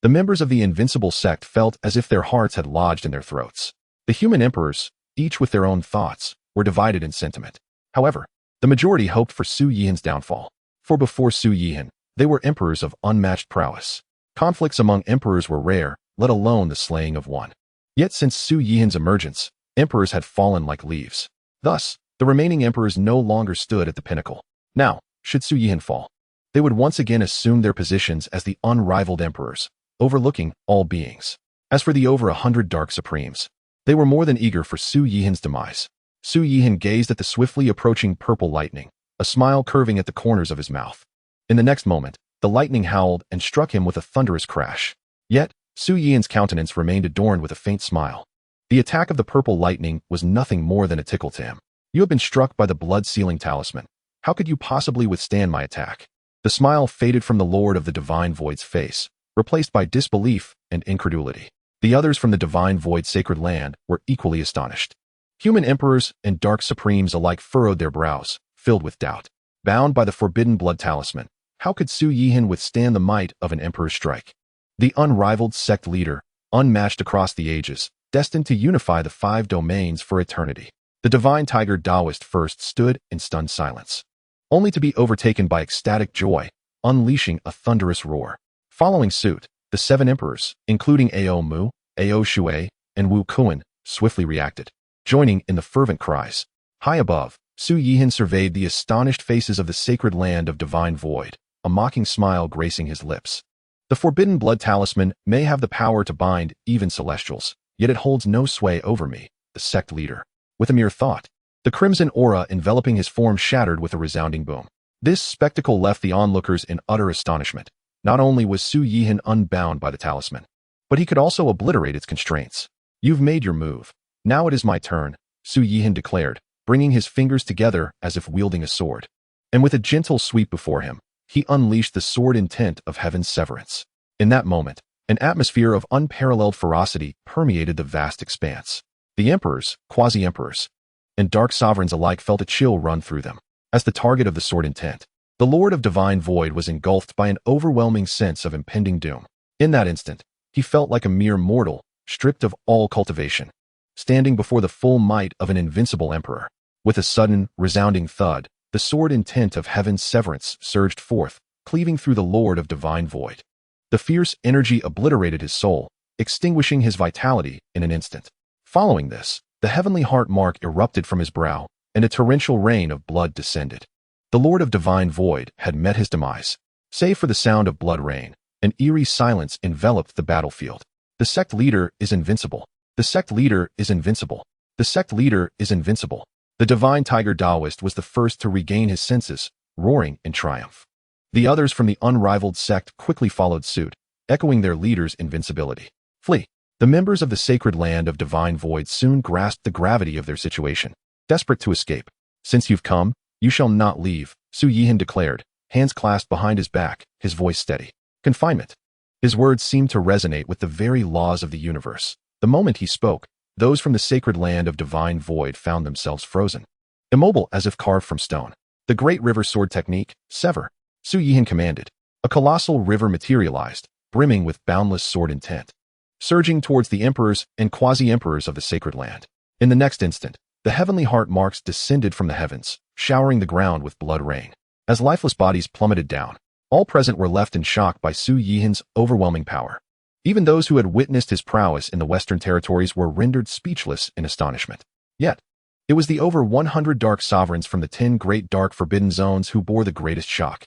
The members of the Invincible Sect felt as if their hearts had lodged in their throats. The human emperors, each with their own thoughts, were divided in sentiment. However, the majority hoped for Su Yihan's downfall. For before Su Yihan, they were emperors of unmatched prowess. Conflicts among emperors were rare, let alone the slaying of one. Yet since Su Yihan's emergence, emperors had fallen like leaves. Thus, the remaining emperors no longer stood at the pinnacle. Now, should Su Yihan fall, they would once again assume their positions as the unrivaled emperors, overlooking all beings. As for the over 100 Dark Supremes, they were more than eager for Su Yihan's demise. Su Yihan gazed at the swiftly approaching purple lightning, a smile curving at the corners of his mouth. In the next moment, the lightning howled and struck him with a thunderous crash. Yet, Su Yihan's countenance remained adorned with a faint smile. The attack of the purple lightning was nothing more than a tickle to him. You have been struck by the blood-sealing talisman. How could you possibly withstand my attack? The smile faded from the Lord of the Divine Void's face, replaced by disbelief and incredulity. The others from the Divine Void's sacred land were equally astonished. Human emperors and Dark Supremes alike furrowed their brows, filled with doubt. Bound by the forbidden blood talisman, How could Su Yihan withstand the might of an emperor's strike? The unrivaled sect leader, unmatched across the ages, destined to unify the 5 domains for eternity. The divine tiger Taoist first stood in stunned silence, only to be overtaken by ecstatic joy, unleashing a thunderous roar. Following suit, the 7 emperors, including Ao Mu, Ao Shui, and Wu Kuan, swiftly reacted, joining in the fervent cries. High above, Su Yihan surveyed the astonished faces of the sacred land of divine void, a mocking smile gracing his lips. The forbidden blood talisman may have the power to bind even celestials, yet it holds no sway over me, the sect leader. With a mere thought, the crimson aura enveloping his form shattered with a resounding boom. This spectacle left the onlookers in utter astonishment. Not only was Su Yihan unbound by the talisman, but he could also obliterate its constraints. You've made your move. Now it is my turn, Su Yihan declared, bringing his fingers together as if wielding a sword. And with a gentle sweep before him, he unleashed the sword intent of heaven's severance. In that moment, an atmosphere of unparalleled ferocity permeated the vast expanse. The emperors, quasi-emperors, and dark sovereigns alike felt a chill run through them. As the target of the sword intent, the Lord of Divine Void was engulfed by an overwhelming sense of impending doom. In that instant, he felt like a mere mortal, stripped of all cultivation, standing before the full might of an invincible emperor. With a sudden, resounding thud, the sword intent of heaven's severance surged forth, cleaving through the Lord of Divine Void. The fierce energy obliterated his soul, extinguishing his vitality in an instant. Following this, the heavenly heart mark erupted from his brow, and a torrential rain of blood descended. The Lord of Divine Void had met his demise. Save for the sound of blood rain, an eerie silence enveloped the battlefield. The sect leader is invincible. The sect leader is invincible. The sect leader is invincible. The divine tiger Taoist was the first to regain his senses, roaring in triumph. The others from the unrivaled sect quickly followed suit, echoing their leader's invincibility. Flee. The members of the sacred land of Divine Void soon grasped the gravity of their situation, desperate to escape. Since you've come, you shall not leave, Su Yihan declared, hands clasped behind his back, his voice steady. Confinement. His words seemed to resonate with the very laws of the universe. The moment he spoke, those from the sacred land of Divine Void found themselves frozen, immobile as if carved from stone. The great river sword technique, sever, Su Yihan commanded. A colossal river materialized, brimming with boundless sword intent, surging towards the emperors and quasi-emperors of the sacred land. In the next instant, the heavenly heart marks descended from the heavens, showering the ground with blood rain. As lifeless bodies plummeted down, all present were left in shock by Su Yihan's overwhelming power. Even those who had witnessed his prowess in the Western territories were rendered speechless in astonishment. Yet, it was the over 100 dark sovereigns from the 10 great dark forbidden zones who bore the greatest shock.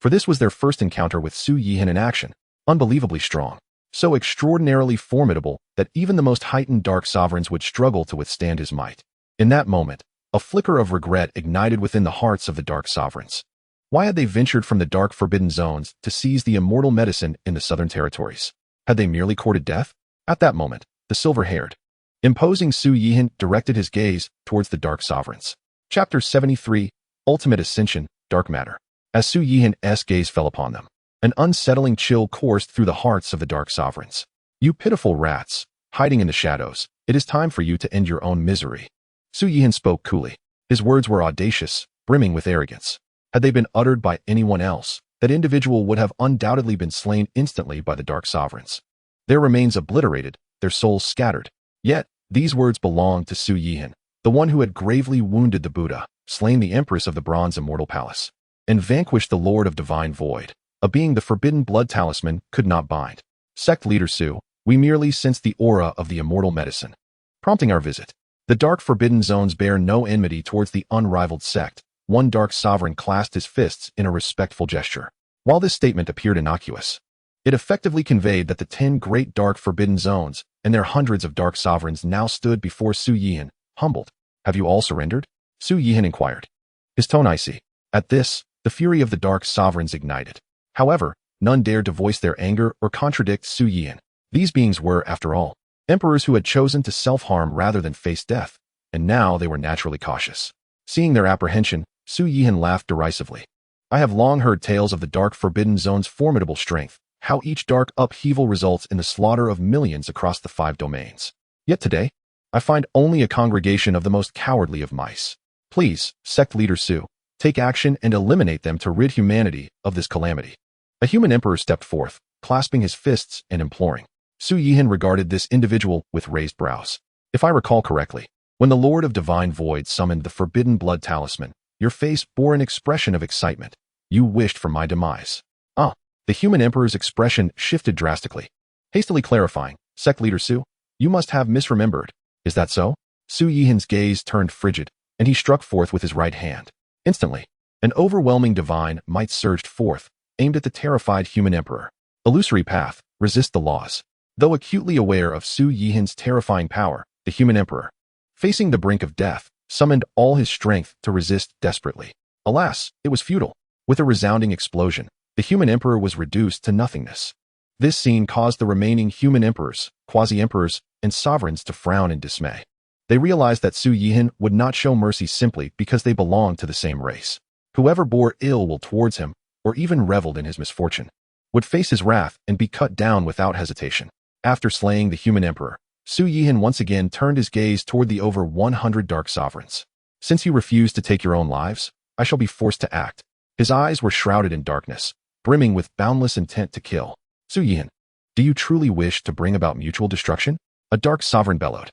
For this was their first encounter with Su Yihan in action, unbelievably strong, so extraordinarily formidable that even the most heightened dark sovereigns would struggle to withstand his might. In that moment, a flicker of regret ignited within the hearts of the dark sovereigns. Why had they ventured from the dark forbidden zones to seize the immortal medicine in the southern territories? Had they merely courted death? At that moment, the silver-haired, imposing Su Yihan directed his gaze towards the dark sovereigns. Chapter 73, Ultimate Ascension, Dark Matter. As Su Yihan's gaze fell upon them, an unsettling chill coursed through the hearts of the dark sovereigns. You pitiful rats, hiding in the shadows, it is time for you to end your own misery. Su Yihan spoke coolly. His words were audacious, brimming with arrogance. Had they been uttered by anyone else, that individual would have undoubtedly been slain instantly by the dark sovereigns, their remains obliterated, their souls scattered. Yet, these words belonged to Su Yihan, the one who had gravely wounded the Buddha, slain the Empress of the Bronze Immortal Palace, and vanquished the Lord of Divine Void, a being the forbidden blood talisman could not bind. Sect leader Su, we merely sense the aura of the immortal medicine, prompting our visit. The dark forbidden zones bear no enmity towards the unrivaled sect. One dark sovereign clasped his fists in a respectful gesture. While this statement appeared innocuous, it effectively conveyed that the 10 great dark forbidden zones and their hundreds of dark sovereigns now stood before Su Yihan, humbled. Have you all surrendered? Su Yihan inquired, his tone icy. At this, the fury of the dark sovereigns ignited. However, none dared to voice their anger or contradict Su Yihan. These beings were, after all, emperors who had chosen to self-harm rather than face death, and now they were naturally cautious. Seeing their apprehension, Su Yihan laughed derisively. I have long heard tales of the dark forbidden zone's formidable strength, how each dark upheaval results in the slaughter of millions across the 5 domains. Yet today, I find only a congregation of the most cowardly of mice. Please, sect leader Su, Take action and eliminate them to rid humanity of this calamity. A human emperor stepped forth, clasping his fists and imploring. Su Yihan regarded this individual with raised brows. If I recall correctly, when the Lord of Divine Void summoned the Forbidden Blood Talisman, your face bore an expression of excitement. You wished for my demise. The human emperor's expression shifted drastically. Hastily clarifying, Sect Leader Su, you must have misremembered. Is that so? Su Yihan's gaze turned frigid, and he struck forth with his right hand. Instantly, an overwhelming divine might surged forth, aimed at the terrified human emperor. Illusory path, resist the laws. Though acutely aware of Su Yihan's terrifying power, the human emperor, facing the brink of death, summoned all his strength to resist desperately. Alas, it was futile. With a resounding explosion, the human emperor was reduced to nothingness. This scene caused the remaining human emperors, quasi-emperors, and sovereigns to frown in dismay. They realized that Su Yihan would not show mercy simply because they belonged to the same race. Whoever bore ill will towards him, or even reveled in his misfortune, would face his wrath and be cut down without hesitation. After slaying the human emperor, Su Yihan once again turned his gaze toward the over 100 dark sovereigns. Since you refuse to take your own lives, I shall be forced to act. His eyes were shrouded in darkness, brimming with boundless intent to kill. Su Yihan, do you truly wish to bring about mutual destruction? A dark sovereign bellowed.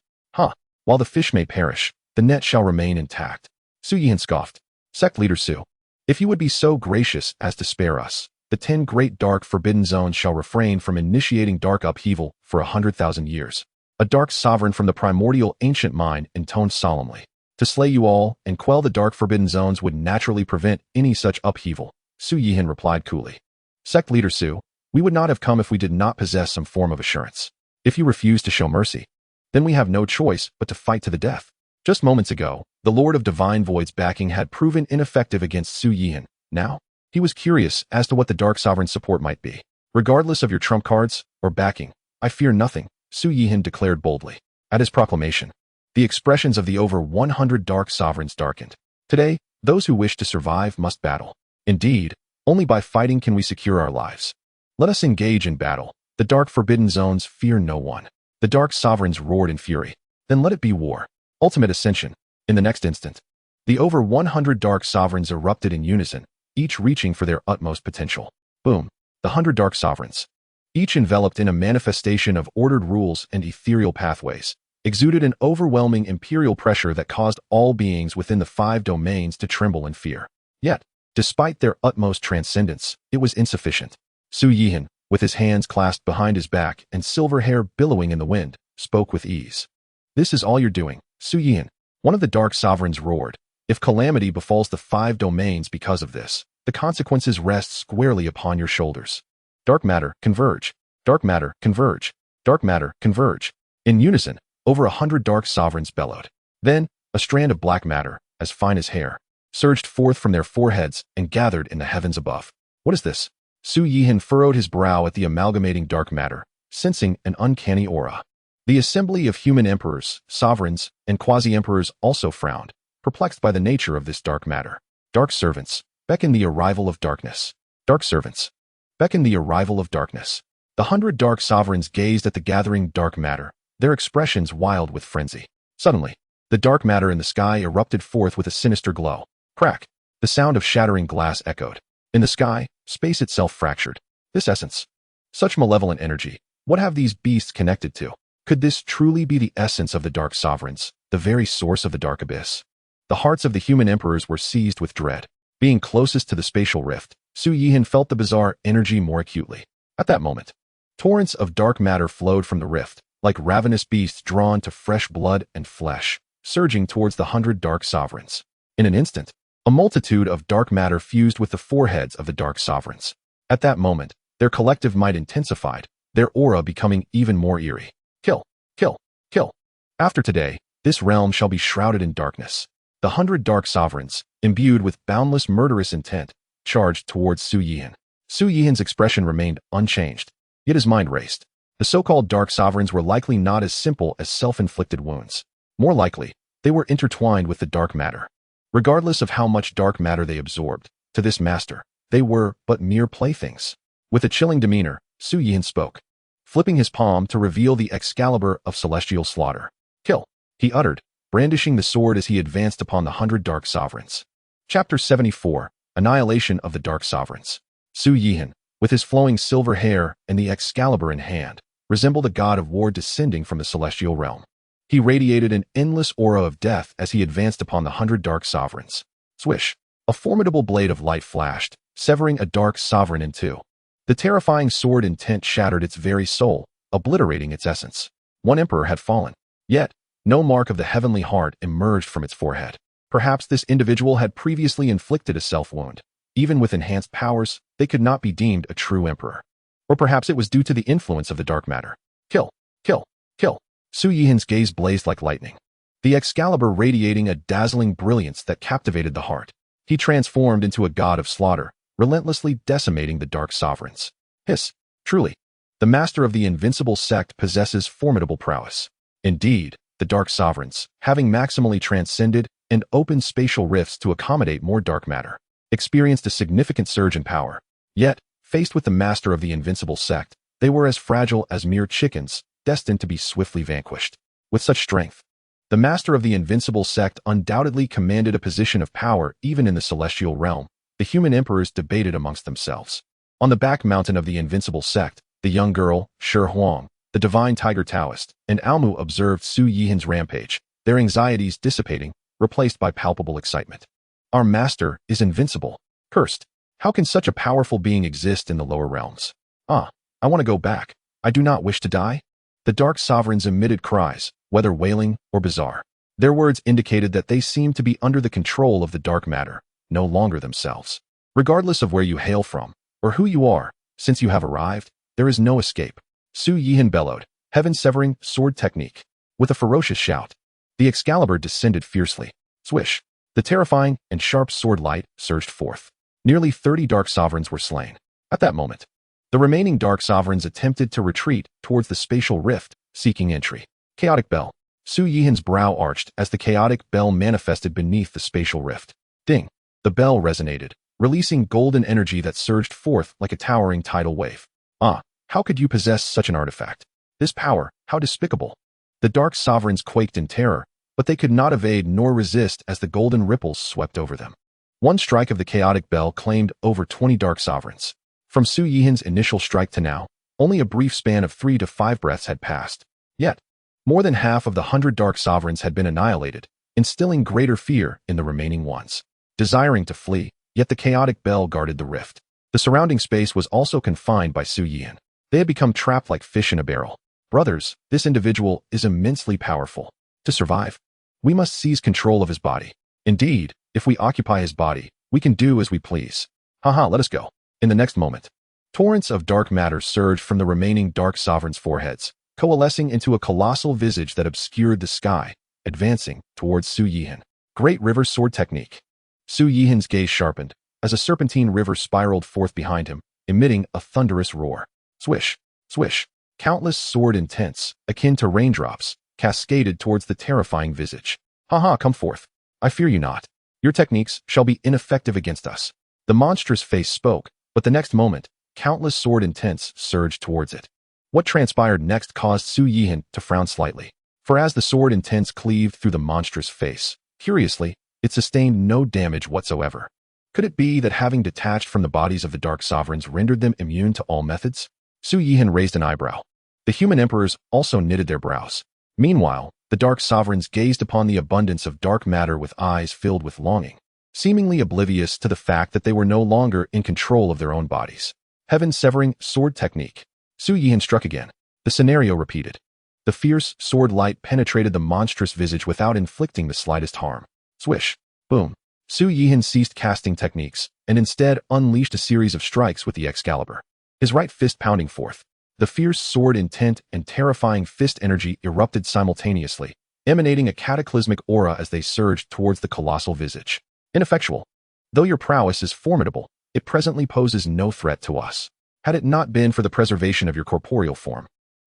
While the fish may perish, the net shall remain intact. Su Yihan scoffed. Sect Leader Su, if you would be so gracious as to spare us, the 10 great dark forbidden zones shall refrain from initiating dark upheaval for 100,000 years. A dark sovereign from the primordial ancient mind intoned solemnly. To slay you all and quell the dark forbidden zones would naturally prevent any such upheaval. Su Yihan replied coolly. Sect Leader Su, we would not have come if we did not possess some form of assurance. If you refuse to show mercy, then we have no choice but to fight to the death. Just moments ago, the Lord of Divine Void's backing had proven ineffective against Su Yihan. Now, he was curious as to what the Dark Sovereign's support might be. Regardless of your trump cards or backing, I fear nothing, Su Yihan declared boldly. At his proclamation, the expressions of the over 100 Dark Sovereigns darkened. Today, those who wish to survive must battle. Indeed, only by fighting can we secure our lives. Let us engage in battle. The Dark Forbidden Zones fear no one. The Dark Sovereigns roared in fury. Then let it be war. Ultimate ascension. In the next instant, the over 100 Dark Sovereigns erupted in unison, each reaching for their utmost potential. Boom. The 100 Dark Sovereigns, each enveloped in a manifestation of ordered rules and ethereal pathways, exuded an overwhelming imperial pressure that caused all beings within the 5 domains to tremble in fear. Yet, despite their utmost transcendence, it was insufficient. Su Yihan, with his hands clasped behind his back and silver hair billowing in the wind, spoke with ease. This is all you're doing, Su Yihan. One of the Dark Sovereigns roared. If calamity befalls the 5 domains because of this, the consequences rest squarely upon your shoulders. Dark matter, converge. Dark matter, converge. Dark matter, converge. In unison, over 100 Dark Sovereigns bellowed. Then, a strand of black matter, as fine as hair, surged forth from their foreheads and gathered in the heavens above. What is this? Su Yihan furrowed his brow at the amalgamating dark matter, sensing an uncanny aura. The assembly of human emperors, sovereigns, and quasi-emperors also frowned, perplexed by the nature of this dark matter. Dark servants, beckon the arrival of darkness. Dark servants, beckon the arrival of darkness. The 100 Dark Sovereigns gazed at the gathering dark matter, their expressions wild with frenzy. Suddenly, the dark matter in the sky erupted forth with a sinister glow. Crack! The sound of shattering glass echoed. In the sky, space itself fractured. This essence, such malevolent energy, what have these beasts connected to? Could this truly be the essence of the Dark Sovereigns, the very source of the Dark Abyss? The hearts of the human emperors were seized with dread. Being closest to the spatial rift, Su Yihan felt the bizarre energy more acutely. At that moment, torrents of dark matter flowed from the rift, like ravenous beasts drawn to fresh blood and flesh, surging towards the 100 Dark Sovereigns. In an instant, a multitude of dark matter fused with the foreheads of the Dark Sovereigns. At that moment, their collective might intensified, their aura becoming even more eerie. Kill, kill, kill. After today, this realm shall be shrouded in darkness. The 100 Dark Sovereigns, imbued with boundless murderous intent, charged towards Su Yihan. Su Yihan's expression remained unchanged, yet his mind raced. The so-called Dark Sovereigns were likely not as simple as self-inflicted wounds. More likely, they were intertwined with the dark matter. Regardless of how much dark matter they absorbed, to this master, they were but mere playthings. With a chilling demeanor, Su Yihan spoke, flipping his palm to reveal the Excalibur of celestial slaughter. Kill, he uttered, brandishing the sword as he advanced upon the 100 Dark Sovereigns. Chapter 74, Annihilation of the Dark Sovereigns. Su Yihan, with his flowing silver hair and the Excalibur in hand, resembled a god of war descending from the celestial realm. He radiated an endless aura of death as he advanced upon the 100 Dark Sovereigns. Swish! A formidable blade of light flashed, severing a Dark Sovereign in two. The terrifying sword intent shattered its very soul, obliterating its essence. One emperor had fallen. Yet, no mark of the heavenly heart emerged from its forehead. Perhaps this individual had previously inflicted a self-wound. Even with enhanced powers, they could not be deemed a true emperor. Or perhaps it was due to the influence of the dark matter. Kill! Kill! Kill! Su Yihan's gaze blazed like lightning, the Excalibur radiating a dazzling brilliance that captivated the heart. He transformed into a god of slaughter, relentlessly decimating the Dark Sovereigns. Hiss! Truly, the master of the Invincible Sect possesses formidable prowess. Indeed, the Dark Sovereigns, having maximally transcended and opened spatial rifts to accommodate more dark matter, experienced a significant surge in power. Yet, faced with the master of the Invincible Sect, they were as fragile as mere chickens, destined to be swiftly vanquished. With such strength, the master of the Invincible Sect undoubtedly commanded a position of power even in the celestial realm. The human emperors debated amongst themselves. On the back mountain of the Invincible Sect, the young girl, Shi Huang, the divine tiger Taoist, and Mu observed Su Yihan's rampage, their anxieties dissipating, replaced by palpable excitement. Our master is invincible. Cursed. How can such a powerful being exist in the lower realms? I want to go back. I do not wish to die. The Dark Sovereigns emitted cries, whether wailing or bizarre. Their words indicated that they seemed to be under the control of the dark matter, no longer themselves. Regardless of where you hail from, or who you are, since you have arrived, there is no escape. Su Yihan bellowed, heaven-severing sword technique. With a ferocious shout, the Excalibur descended fiercely. Swish! The terrifying and sharp sword light surged forth. Nearly 30 Dark Sovereigns were slain. At that moment, the remaining Dark Sovereigns attempted to retreat towards the spatial rift, seeking entry. Chaotic Bell. Su Yihan's brow arched as the chaotic bell manifested beneath the spatial rift. Ding! The bell resonated, releasing golden energy that surged forth like a towering tidal wave. How could you possess such an artifact? This power, how despicable! The Dark Sovereigns quaked in terror, but they could not evade nor resist as the golden ripples swept over them. One strike of the chaotic bell claimed over 20 Dark Sovereigns. From Su Yihan's initial strike to now, only a brief span of 3 to 5 breaths had passed. Yet, more than half of the 100 Dark Sovereigns had been annihilated, instilling greater fear in the remaining ones. Desiring to flee, yet the chaotic bell guarded the rift. The surrounding space was also confined by Su Yihan. They had become trapped like fish in a barrel. Brothers, this individual is immensely powerful. To survive, we must seize control of his body. Indeed, if we occupy his body, we can do as we please. Let us go. In the next moment, torrents of dark matter surged from the remaining Dark Sovereigns' foreheads, coalescing into a colossal visage that obscured the sky, advancing towards Su Yihan. Great River Sword Technique. Su Yihan's gaze sharpened, as a serpentine river spiraled forth behind him, emitting a thunderous roar. Swish! Swish! Countless sword intents, akin to raindrops, cascaded towards the terrifying visage. Come forth. I fear you not. Your techniques shall be ineffective against us. The monstrous face spoke, but the next moment, countless sword intents surged towards it. What transpired next caused Su Yihan to frown slightly, for as the sword intents cleaved through the monstrous face, curiously, it sustained no damage whatsoever. Could it be that having detached from the bodies of the Dark Sovereigns rendered them immune to all methods? Su Yihan raised an eyebrow. The human emperors also knitted their brows. Meanwhile, the Dark Sovereigns gazed upon the abundance of dark matter with eyes filled with longing, seemingly oblivious to the fact that they were no longer in control of their own bodies. Heaven-severing sword technique. Su Yihan struck again. The scenario repeated. The fierce sword light penetrated the monstrous visage without inflicting the slightest harm. Swish! Boom! Su Yihan ceased casting techniques, and instead unleashed a series of strikes with the Excalibur. His right fist pounding forth. The fierce sword intent and terrifying fist energy erupted simultaneously, emanating a cataclysmic aura as they surged towards the colossal visage. Ineffectual. Though your prowess is formidable, it presently poses no threat to us. Had it not been for the preservation of your corporeal form,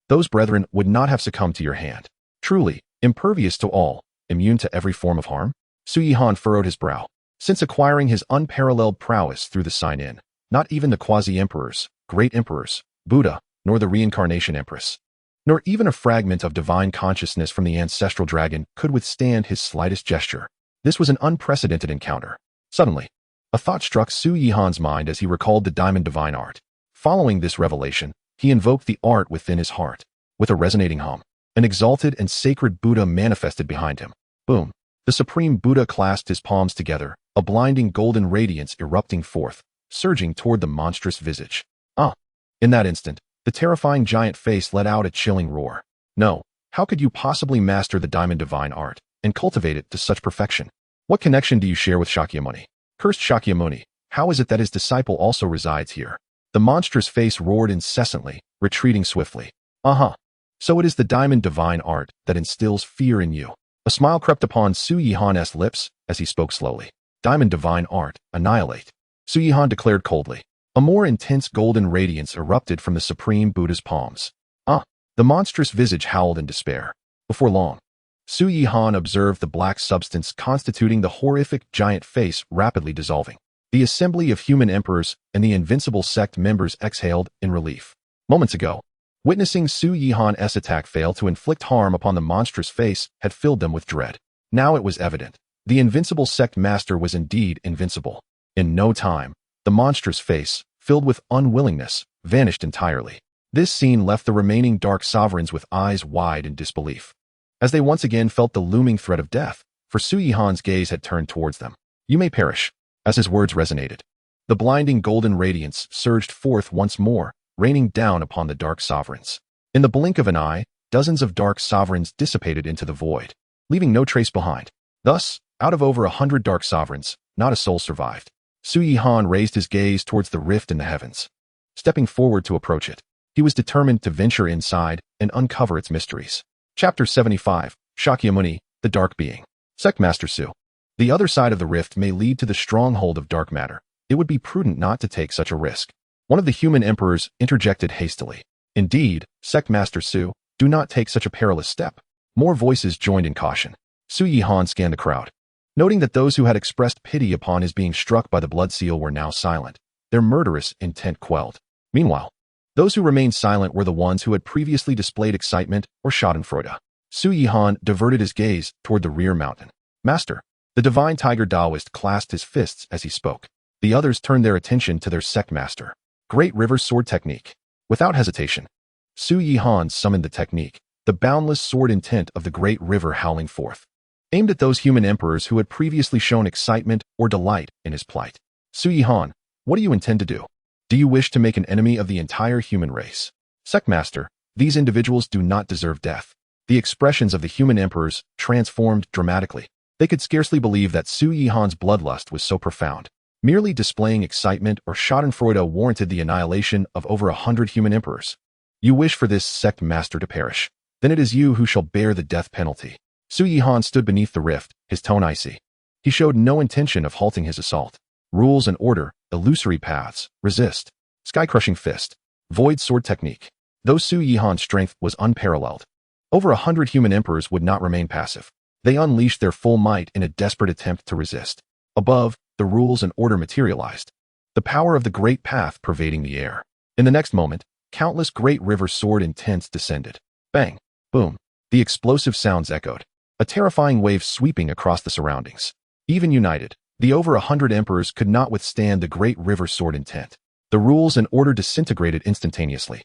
those brethren would not have succumbed to your hand. Truly, impervious to all, immune to every form of harm? Su Yihan furrowed his brow. Since acquiring his unparalleled prowess through the sign-in, not even the quasi-emperors, great emperors, Buddha, nor the reincarnation empress, nor even a fragment of divine consciousness from the ancestral dragon could withstand his slightest gesture. This was an unprecedented encounter. Suddenly, a thought struck Su Yihan's mind as he recalled the Diamond Divine Art. Following this revelation, he invoked the art within his heart. With a resonating hum, an exalted and sacred Buddha manifested behind him. Boom! The Supreme Buddha clasped his palms together, a blinding golden radiance erupting forth, surging toward the monstrous visage. Ah! In that instant, the terrifying giant face let out a chilling roar. No, how could you possibly master the Diamond Divine Art and cultivate it to such perfection? What connection do you share with Shakyamuni? Cursed Shakyamuni, how is it that his disciple also resides here? The monstrous face roared incessantly, retreating swiftly. So it is the Diamond Divine Art that instills fear in you. A smile crept upon Su Yihan's lips as he spoke slowly. Diamond Divine Art, Annihilate. Su Yihan declared coldly. A more intense golden radiance erupted from the Supreme Buddha's palms. The monstrous visage howled in despair. Before long, Su Yihan observed the black substance constituting the horrific giant face rapidly dissolving. The assembly of human emperors and the Invincible Sect members exhaled in relief. Moments ago, witnessing Su Yihan's attack fail to inflict harm upon the monstrous face had filled them with dread. Now it was evident. The Invincible Sect master was indeed invincible. In no time, the monstrous face, filled with unwillingness, vanished entirely. This scene left the remaining Dark Sovereigns with eyes wide in disbelief, as they once again felt the looming threat of death, for Su Yihan's gaze had turned towards them. You may perish. As his words resonated, the blinding golden radiance surged forth once more, raining down upon the Dark Sovereigns. In the blink of an eye, dozens of Dark Sovereigns dissipated into the void, leaving no trace behind. Thus, out of over 100 Dark Sovereigns, not a soul survived. Su Yihan raised his gaze towards the rift in the heavens. Stepping forward to approach it, he was determined to venture inside and uncover its mysteries. Chapter 75, Shakyamuni, the Dark Being. Sect Master Su. The other side of the rift may lead to the stronghold of dark matter. It would be prudent not to take such a risk. One of the human emperors interjected hastily. Indeed, Sect Master Su, do not take such a perilous step. More voices joined in caution. Su Yihan scanned the crowd, noting that those who had expressed pity upon his being struck by the blood seal were now silent, their murderous intent quelled. Meanwhile, those who remained silent were the ones who had previously displayed excitement or schadenfreude. Su Yihan diverted his gaze toward the rear mountain. Master, the divine tiger Taoist clasped his fists as he spoke. The others turned their attention to their sect master. Great River Sword Technique. Without hesitation, Su Yihan summoned the technique, the boundless sword intent of the great river howling forth, aimed at those human emperors who had previously shown excitement or delight in his plight. Su Yihan, what do you intend to do? Do you wish to make an enemy of the entire human race? Sect Master, these individuals do not deserve death. The expressions of the human emperors transformed dramatically. They could scarcely believe that Su Yihan's bloodlust was so profound. Merely displaying excitement or schadenfreude warranted the annihilation of over 100 human emperors. You wish for this sect master to perish. Then it is you who shall bear the death penalty. Su Yihan stood beneath the rift, his tone icy. He showed no intention of halting his assault. Rules and order, illusory paths, resist. Sky-crushing fist. Void sword technique. Though Su Yihan's strength was unparalleled, over 100 human emperors would not remain passive. They unleashed their full might in a desperate attempt to resist. Above, the rules and order materialized. The power of the great path pervading the air. In the next moment, countless great river sword intents descended. Bang! Boom! The explosive sounds echoed. A terrifying wave sweeping across the surroundings. Even united, the over 100 emperors could not withstand the great river sword intent. The rules and order disintegrated instantaneously,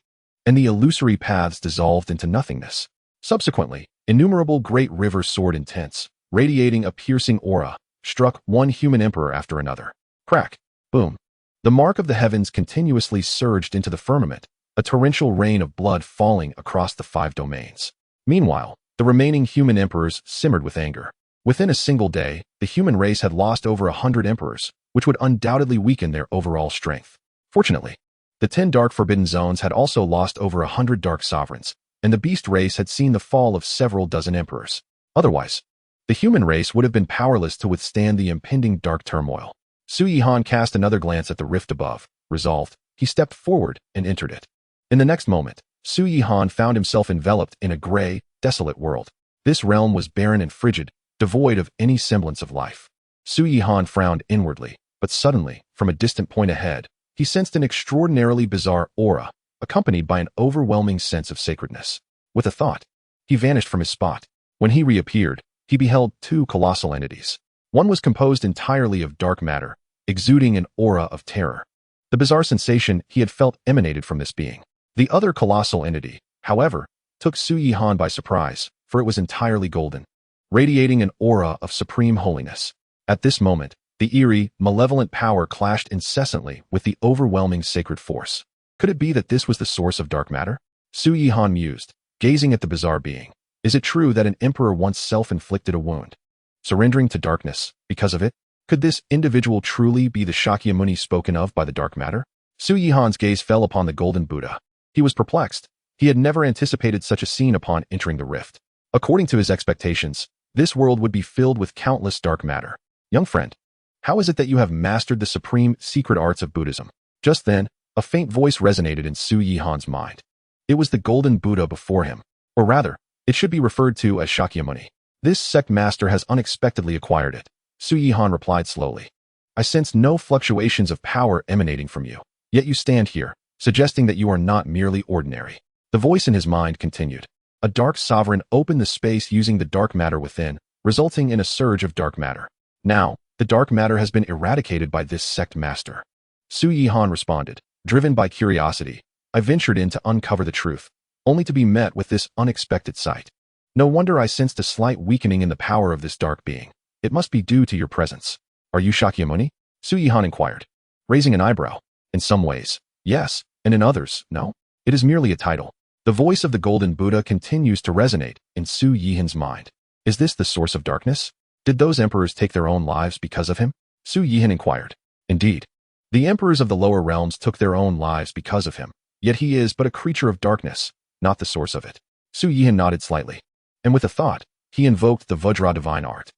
and the illusory paths dissolved into nothingness. Subsequently, innumerable great river sword intents, radiating a piercing aura, struck one human emperor after another. Crack! Boom! The mark of the heavens continuously surged into the firmament, a torrential rain of blood falling across the 5 domains. Meanwhile, the remaining human emperors simmered with anger. Within a single day, the human race had lost over 100 emperors, which would undoubtedly weaken their overall strength. Fortunately, the 10 dark forbidden zones had also lost over 100 dark sovereigns, and the beast race had seen the fall of several dozen emperors. Otherwise, the human race would have been powerless to withstand the impending dark turmoil. Su Yihan cast another glance at the rift above. Resolved, he stepped forward and entered it. In the next moment, Su Yihan found himself enveloped in a gray, desolate world. This realm was barren and frigid, devoid of any semblance of life. Su Yihan frowned inwardly, but suddenly, from a distant point ahead, he sensed an extraordinarily bizarre aura, accompanied by an overwhelming sense of sacredness. With a thought, he vanished from his spot. When he reappeared, he beheld 2 colossal entities. One was composed entirely of dark matter, exuding an aura of terror. The bizarre sensation he had felt emanated from this being. The other colossal entity, however, took Su Yihan by surprise, for it was entirely golden, radiating an aura of supreme holiness. At this moment, the eerie, malevolent power clashed incessantly with the overwhelming sacred force. Could it be that this was the source of dark matter? Su Yihan mused, gazing at the bizarre being. Is it true that an emperor once self-inflicted a wound, surrendering to darkness because of it? Could this individual truly be the Shakyamuni spoken of by the dark matter? Su Yihan's gaze fell upon the golden Buddha. He was perplexed. He had never anticipated such a scene upon entering the rift. According to his expectations, this world would be filled with countless dark matter. Young friend, how is it that you have mastered the supreme secret arts of Buddhism? Just then, a faint voice resonated in Su Yihan's mind. It was the golden Buddha before him. Or rather, it should be referred to as Shakyamuni. This sect master has unexpectedly acquired it. Su Yihan replied slowly. I sense no fluctuations of power emanating from you. Yet you stand here, suggesting that you are not merely ordinary. The voice in his mind continued. A dark sovereign opened the space using the dark matter within, resulting in a surge of dark matter. Now, the dark matter has been eradicated by this sect master. Su Yihan responded. Driven by curiosity, I ventured in to uncover the truth, only to be met with this unexpected sight. No wonder I sensed a slight weakening in the power of this dark being. It must be due to your presence. Are you Shakyamuni? Su Yihan inquired, raising an eyebrow. In some ways, yes, and in others, no. It is merely a title. The voice of the golden Buddha continues to resonate in Su Yihan's mind. Is this the source of darkness? Did those emperors take their own lives because of him? Su Yihan inquired. Indeed. The emperors of the lower realms took their own lives because of him. Yet he is but a creature of darkness, not the source of it. Su Yihan nodded slightly. And with a thought, he invoked the Vajra divine art.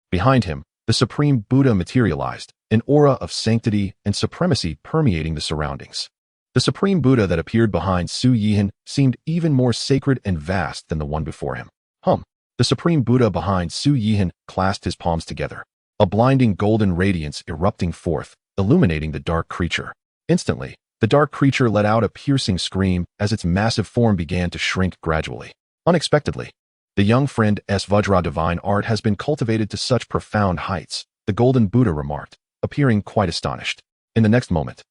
Behind him, the supreme Buddha materialized, an aura of sanctity and supremacy permeating the surroundings. The supreme Buddha that appeared behind Su Yihan seemed even more sacred and vast than the one before him. The supreme Buddha behind Su Yihan clasped his palms together, a blinding golden radiance erupting forth, illuminating the dark creature. Instantly, the dark creature let out a piercing scream as its massive form began to shrink gradually. Unexpectedly, the young friend's Vajra divine art has been cultivated to such profound heights, the golden Buddha remarked, appearing quite astonished. In the next moment,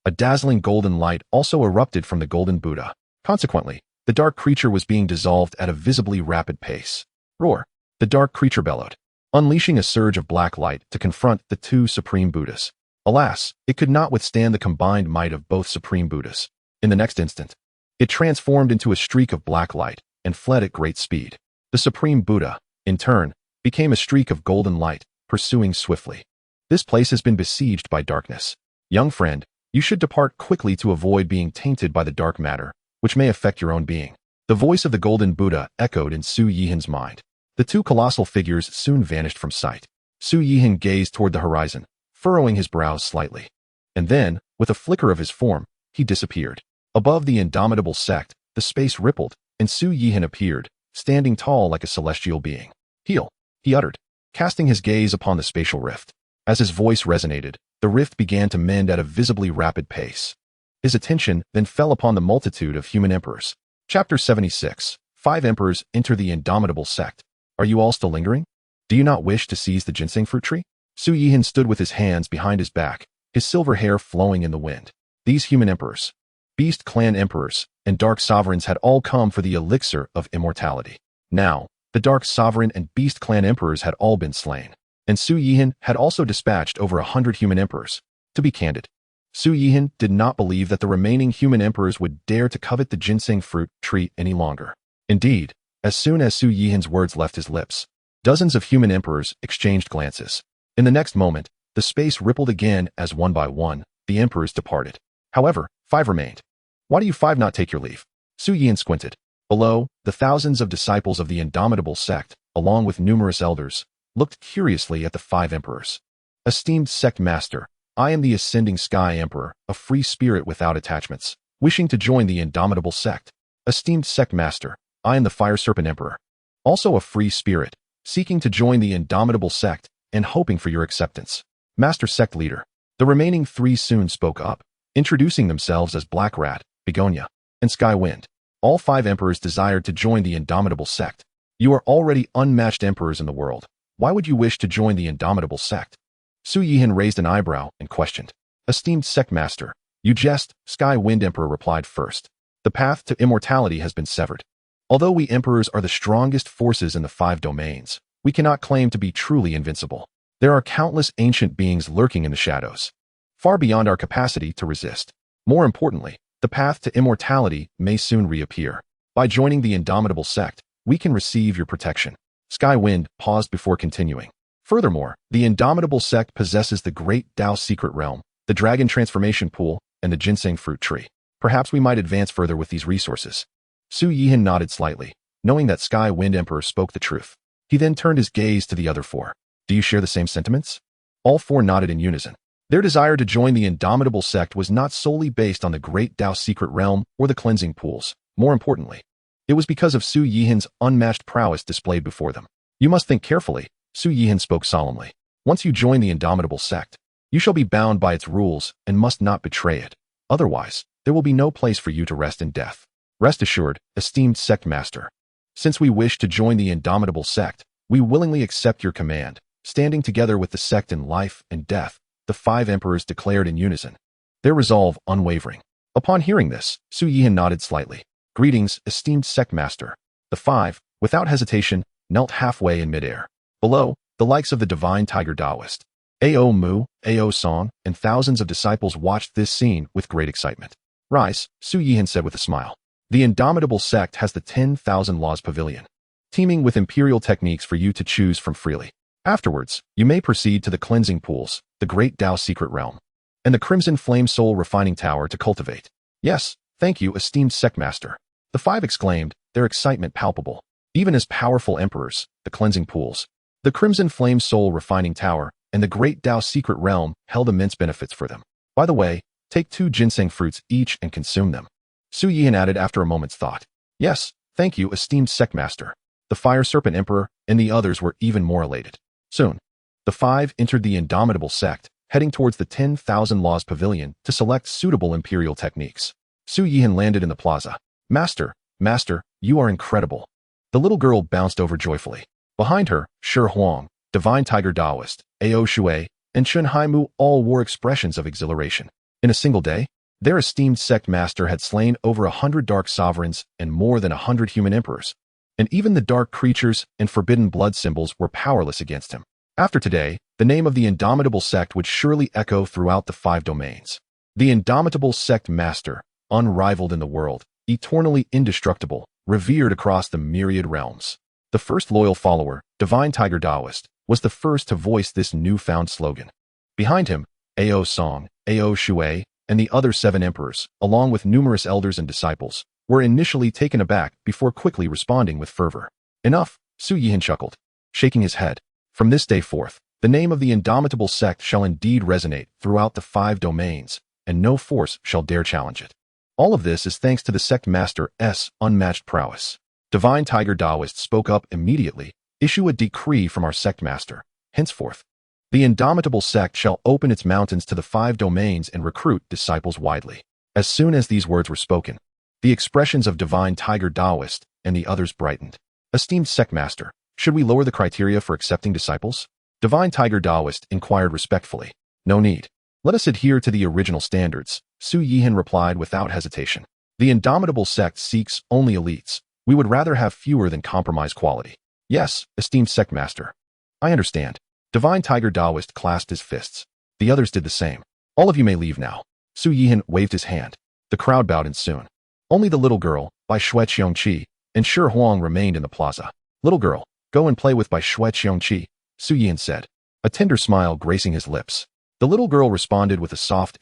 a dazzling golden light also erupted from the golden Buddha. Consequently, the dark creature was being dissolved at a visibly rapid pace. Roar! The dark creature bellowed, unleashing a surge of black light to confront the two supreme Buddhas. Alas, it could not withstand the combined might of both supreme Buddhas. In the next instant, it transformed into a streak of black light and fled at great speed. The supreme Buddha, in turn, became a streak of golden light, pursuing swiftly. This place has been besieged by darkness. Young friend, you should depart quickly to avoid being tainted by the dark matter, which may affect your own being. The voice of the golden Buddha echoed in Su Yihan's mind. The two colossal figures soon vanished from sight. Su Yihan gazed toward the horizon, furrowing his brows slightly. And then, with a flicker of his form, he disappeared. Above the Indomitable Sect, the space rippled, and Su Yihan appeared, standing tall like a celestial being. Heal, he uttered, casting his gaze upon the spatial rift. As his voice resonated, the rift began to mend at a visibly rapid pace. His attention then fell upon the multitude of human emperors. Chapter 76. 5 Emperors enter the Indomitable Sect. Are you all still lingering? Do you not wish to seize the ginseng fruit tree? Su Yihan stood with his hands behind his back, his silver hair flowing in the wind. These human emperors, beast clan emperors, and dark sovereigns had all come for the elixir of immortality. Now, the dark sovereign and beast clan emperors had all been slain, and Su Yihan had also dispatched over 100 human emperors. To be candid, Su Yihan did not believe that the remaining human emperors would dare to covet the ginseng fruit tree any longer. Indeed, as soon as Su Yihan's words left his lips, dozens of human emperors exchanged glances. In the next moment, the space rippled again as one by one, the emperors departed. However, 5 remained. Why do you 5 not take your leave? Su Yihan squinted. Below, the thousands of disciples of the Indomitable Sect, along with numerous elders, looked curiously at the 5 emperors. Esteemed sect master, I am the Ascending Sky Emperor, a free spirit without attachments, wishing to join the Indomitable Sect. Esteemed sect master, I am the Fire Serpent Emperor, also a free spirit, seeking to join the Indomitable Sect and hoping for your acceptance. Master Sect Leader. The remaining 3 soon spoke up, introducing themselves as Black Rat, Begonia, and Sky Wind. All 5 emperors desired to join the Indomitable Sect. You are already unmatched emperors in the world. Why would you wish to join the Indomitable Sect? Su Yihan raised an eyebrow and questioned. Esteemed Sect Master, you jest, Sky Wind Emperor replied first. The path to immortality has been severed. Although we emperors are the strongest forces in the 5 domains, we cannot claim to be truly invincible. There are countless ancient beings lurking in the shadows, far beyond our capacity to resist. More importantly, the path to immortality may soon reappear. By joining the Indomitable Sect, we can receive your protection. Sky Wind paused before continuing. Furthermore, the Indomitable Sect possesses the great Dao secret realm, the dragon transformation pool, and the ginseng fruit tree. Perhaps we might advance further with these resources. Su Yihan nodded slightly, knowing that Sky Wind Emperor spoke the truth. He then turned his gaze to the other 4. Do you share the same sentiments? All 4 nodded in unison. Their desire to join the Indomitable Sect was not solely based on the great Dao secret realm or the cleansing pools. More importantly, it was because of Su Yihan's unmatched prowess displayed before them. You must think carefully, Su Yihan spoke solemnly. Once you join the Indomitable Sect, you shall be bound by its rules and must not betray it. Otherwise, there will be no place for you to rest in death. Rest assured, esteemed Sect Master. Since we wish to join the Indomitable Sect, we willingly accept your command. Standing together with the sect in life and death, the 5 emperors declared in unison, their resolve unwavering. Upon hearing this, Su Yihan nodded slightly. Greetings, esteemed Sect Master. The 5, without hesitation, knelt halfway in midair. Below, the likes of the divine tiger Taoist, Ao Mu, Ao Song, and thousands of disciples watched this scene with great excitement. Rise, Su Yihan said with a smile. The Indomitable Sect has the 10,000 Laws Pavilion, teeming with imperial techniques for you to choose from freely. Afterwards, you may proceed to the cleansing pools, the great Dao secret realm, and the Crimson Flame Soul refining tower to cultivate. Yes, thank you, esteemed Sect Master. The 5 exclaimed, their excitement palpable. Even as powerful emperors, the cleansing pools, the Crimson Flame Soul refining tower, and the great Dao secret realm held immense benefits for them. By the way, take 2 ginseng fruits each and consume them. Su Yihan added after a moment's thought. Yes, thank you, esteemed Sect Master. The Fire Serpent Emperor and the others were even more elated. Soon, the 5 entered the Indomitable Sect, heading towards the 10,000 Laws Pavilion to select suitable imperial techniques. Su Yihan landed in the plaza. Master, you are incredible. The little girl bounced over joyfully. Behind her, Shi Huang, Divine Tiger Taoist, Ao Shui, and Chun Haimu all wore expressions of exhilaration. In a single day, their esteemed sect master had slain over 100 dark sovereigns and more than 100 human emperors. And even the dark creatures and forbidden blood symbols were powerless against him. After today, the name of the Indomitable Sect would surely echo throughout the 5 domains. The Indomitable Sect Master, unrivaled in the world, eternally indestructible, revered across the myriad realms. The first loyal follower, Divine Tiger Taoist, was the first to voice this newfound slogan. Behind him, Ao Song, Ao Shui, and the other 7 emperors, along with numerous elders and disciples, were initially taken aback before quickly responding with fervor. Enough, Su Yihan chuckled, shaking his head. From this day forth, the name of the Indomitable Sect shall indeed resonate throughout the 5 domains, and no force shall dare challenge it. All of this is thanks to the Sect Master's unmatched prowess. Divine Tiger Taoist spoke up immediately. Issue a decree from our Sect Master. Henceforth, the Indomitable Sect shall open its mountains to the 5 domains and recruit disciples widely. As soon as these words were spoken, the expressions of Divine Tiger Taoist and the others brightened. Esteemed Sect Master, should we lower the criteria for accepting disciples? Divine Tiger Taoist inquired respectfully. No need. Let us adhere to the original standards, Su Yihan replied without hesitation. The Indomitable Sect seeks only elites. We would rather have fewer than compromise quality. Yes, esteemed Sect Master. I understand. Divine Tiger Taoist clasped his fists. The others did the same. All of you may leave now. Su Yihan waved his hand. The crowd bowed in soon. Only the little girl, Bai Shui Qiongqi, and Shi Huang remained in the plaza. Little girl, go and play with Bai Shui Qiongqi, Su Yihan said, a tender smile gracing his lips. The little girl responded with a soft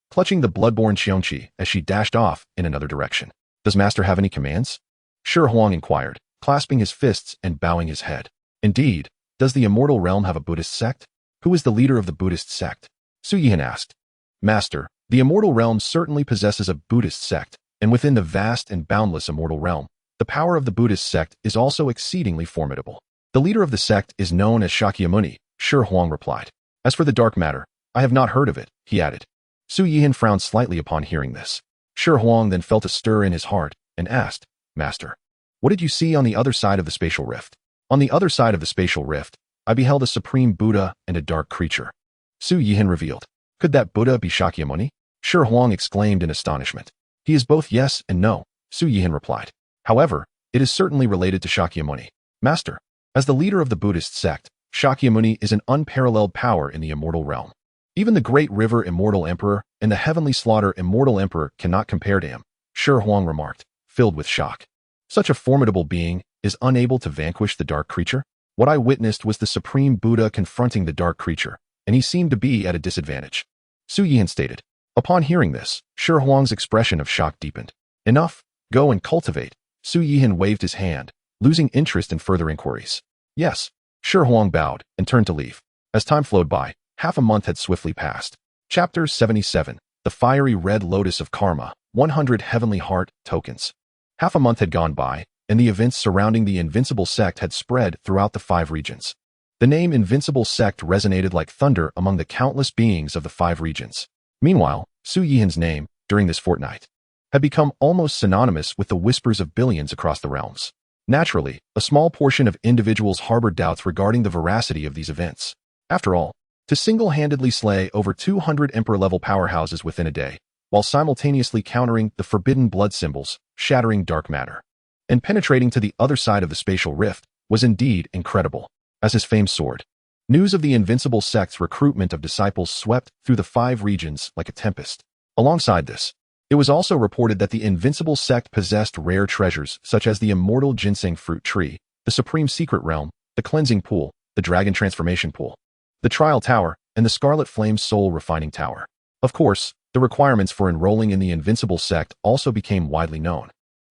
clutching the bloodborne Xianxia as she dashed off in another direction. Does Master have any commands? Shi Huang inquired, clasping his fists and bowing his head. Indeed, does the Immortal Realm have a Buddhist sect? Who is the leader of the Buddhist sect? Su Yihan asked. Master, the Immortal Realm certainly possesses a Buddhist sect, and within the vast and boundless Immortal Realm, the power of the Buddhist sect is also exceedingly formidable. The leader of the sect is known as Shakyamuni, Shi Huang replied. As for the dark matter, I have not heard of it, he added. Su Yihan frowned slightly upon hearing this. Shi Huang then felt a stir in his heart and asked, Master, what did you see on the other side of the spatial rift? On the other side of the spatial rift, I beheld a supreme Buddha and a dark creature. Su Yihan revealed. Could that Buddha be Shakyamuni? Shi Huang exclaimed in astonishment. He is both yes and no, Su Yihan replied. However, it is certainly related to Shakyamuni. Master, as the leader of the Buddhist sect, Shakyamuni is an unparalleled power in the immortal realm. Even the great river Immortal Emperor and the heavenly slaughter Immortal Emperor cannot compare to him, Shi Huang remarked, filled with shock. Such a formidable being is unable to vanquish the dark creature? What I witnessed was the supreme Buddha confronting the dark creature, and he seemed to be at a disadvantage. Su Yihan stated. Upon hearing this, Shi Huang's expression of shock deepened. Enough, go and cultivate. Su Yihan waved his hand, losing interest in further inquiries. Yes. Shi Huang bowed and turned to leave. As time flowed by, half a month had swiftly passed. Chapter 77, The Fiery Red Lotus of Karma, 100 Heavenly Heart Tokens. Half a month had gone by, and the events surrounding the Invincible Sect had spread throughout the 5 regions. The name Invincible Sect resonated like thunder among the countless beings of the 5 regions. Meanwhile, Su Yihan's name, during this fortnight, had become almost synonymous with the whispers of billions across the realms. Naturally, a small portion of individuals harbored doubts regarding the veracity of these events. After all, to single-handedly slay over 200 Emperor-level powerhouses within a day, while simultaneously countering the forbidden blood symbols, shattering dark matter, and penetrating to the other side of the spatial rift, was indeed incredible. As his fame soared, news of the Invincible Sect's recruitment of disciples swept through the 5 regions like a tempest. Alongside this, it was also reported that the Invincible Sect possessed rare treasures such as the immortal ginseng fruit tree, the supreme secret realm, the cleansing pool, the dragon transformation pool, the trial tower, and the scarlet flame soul refining tower. Of course, the requirements for enrolling in the Invincible Sect also became widely known,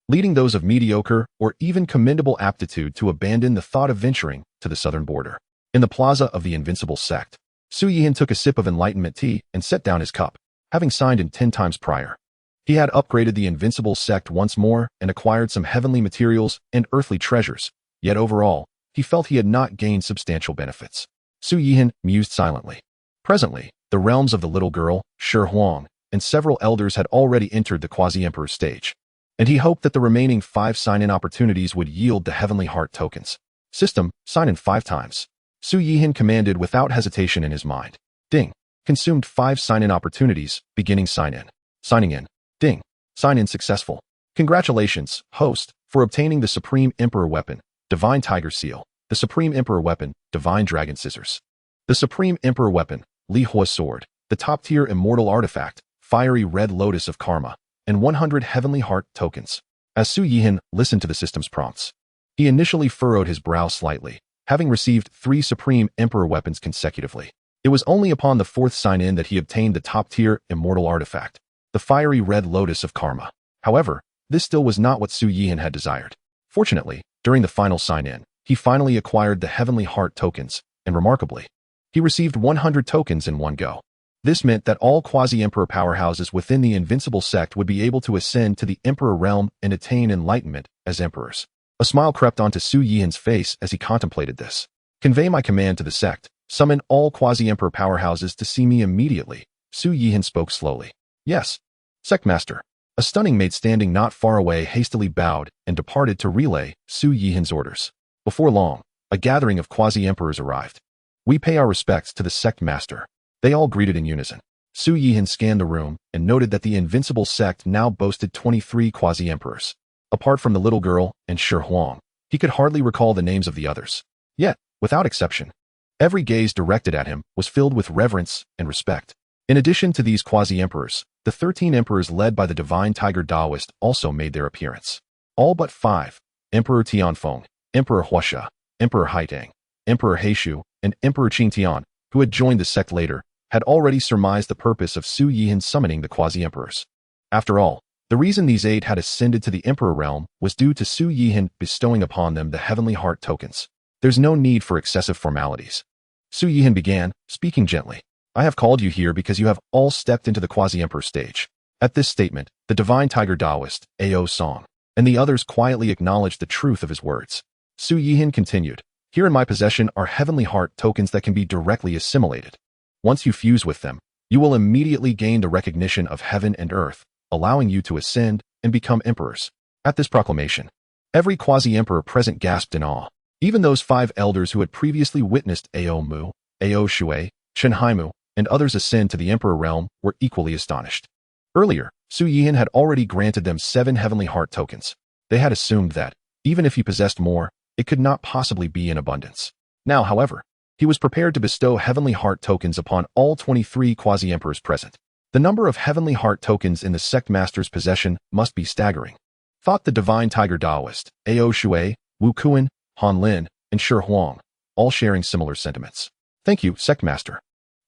leading those of mediocre or even commendable aptitude to abandon the thought of venturing to the southern border. In the plaza of the Invincible Sect, Su Yihan took a sip of enlightenment tea and set down his cup, having signed in 10 times prior. He had upgraded the Invincible Sect once more and acquired some heavenly materials and earthly treasures, yet overall, he felt he had not gained substantial benefits. Su Yihan mused silently. Presently, the realms of the little girl, Shi Huang, and several elders had already entered the quasi-emperor stage, and he hoped that the remaining 5 sign-in opportunities would yield the Heavenly Heart tokens. System, sign in 5 times. Su Yihan commanded without hesitation in his mind. Ding. Consumed 5 sign-in opportunities, beginning sign-in. Signing in. Ding. Sign-in successful. Congratulations, host, for obtaining the Supreme Emperor Weapon, Divine Tiger Seal, the Supreme Emperor Weapon, Divine Dragon Scissors, the Supreme Emperor Weapon, Li Hua Sword, the top-tier Immortal Artifact, Fiery Red Lotus of Karma, and 100 Heavenly Heart tokens. As Su Yihan listened to the system's prompts, he initially furrowed his brow slightly, having received 3 Supreme Emperor Weapons consecutively. It was only upon the 4th sign-in that he obtained the top-tier Immortal Artifact, the Fiery Red Lotus of Karma. However, this still was not what Su Yihan had desired. Fortunately, during the final sign-in, he finally acquired the Heavenly Heart tokens, and remarkably, he received 100 tokens in one go. This meant that all quasi-emperor powerhouses within the Invincible Sect would be able to ascend to the Emperor realm and attain enlightenment as emperors. A smile crept onto Su Yihan's face as he contemplated this. Convey my command to the sect. Summon all quasi-emperor powerhouses to see me immediately. Su Yihan spoke slowly. Yes. Sectmaster. A stunning maid standing not far away hastily bowed and departed to relay Su Yihan's orders. Before long, a gathering of quasi-emperors arrived. We pay our respects to the Sectmaster. They all greeted in unison. Su Yihan scanned the room and noted that the Invincible Sect now boasted 23 quasi-emperors. Apart from the little girl and Shi Huang, he could hardly recall the names of the others. Yet, without exception, every gaze directed at him was filled with reverence and respect. In addition to these quasi-emperors, the 13 emperors led by the Divine Tiger Daoist also made their appearance. All but 5, Emperor Tianfeng, Emperor Huasha, Emperor Haitang, Emperor Heishu, and Emperor Qingtian, who had joined the sect later, had already surmised the purpose of Su Yihan summoning the quasi-emperors. After all, the reason these 8 had ascended to the Emperor realm was due to Su Yihan bestowing upon them the Heavenly Heart tokens. There's no need for excessive formalities. Su Yihan began, speaking gently. I have called you here because you have all stepped into the quasi-emperor stage. At this statement, the Divine Tiger Daoist, Ao Song, and the others quietly acknowledged the truth of his words. Su Yihan continued. Here in my possession are Heavenly Heart tokens that can be directly assimilated. Once you fuse with them, you will immediately gain the recognition of heaven and earth, allowing you to ascend and become emperors. At this proclamation, every quasi-emperor present gasped in awe. Even those 5 elders who had previously witnessed Ao Mu, Ao Shui, Chen Haimu, and others ascend to the Emperor realm were equally astonished. Earlier, Su Yihan had already granted them 7 heavenly heart tokens. They had assumed that, even if he possessed more, it could not possibly be in abundance. Now, however, he was prepared to bestow heavenly heart tokens upon all 23 quasi-emperors present. The number of heavenly heart tokens in the sect master's possession must be staggering, thought the divine tiger Daoist, Ao Shui, Wu Kuan, Han Lin, and Shi Huang, all sharing similar sentiments. Thank you, sect master.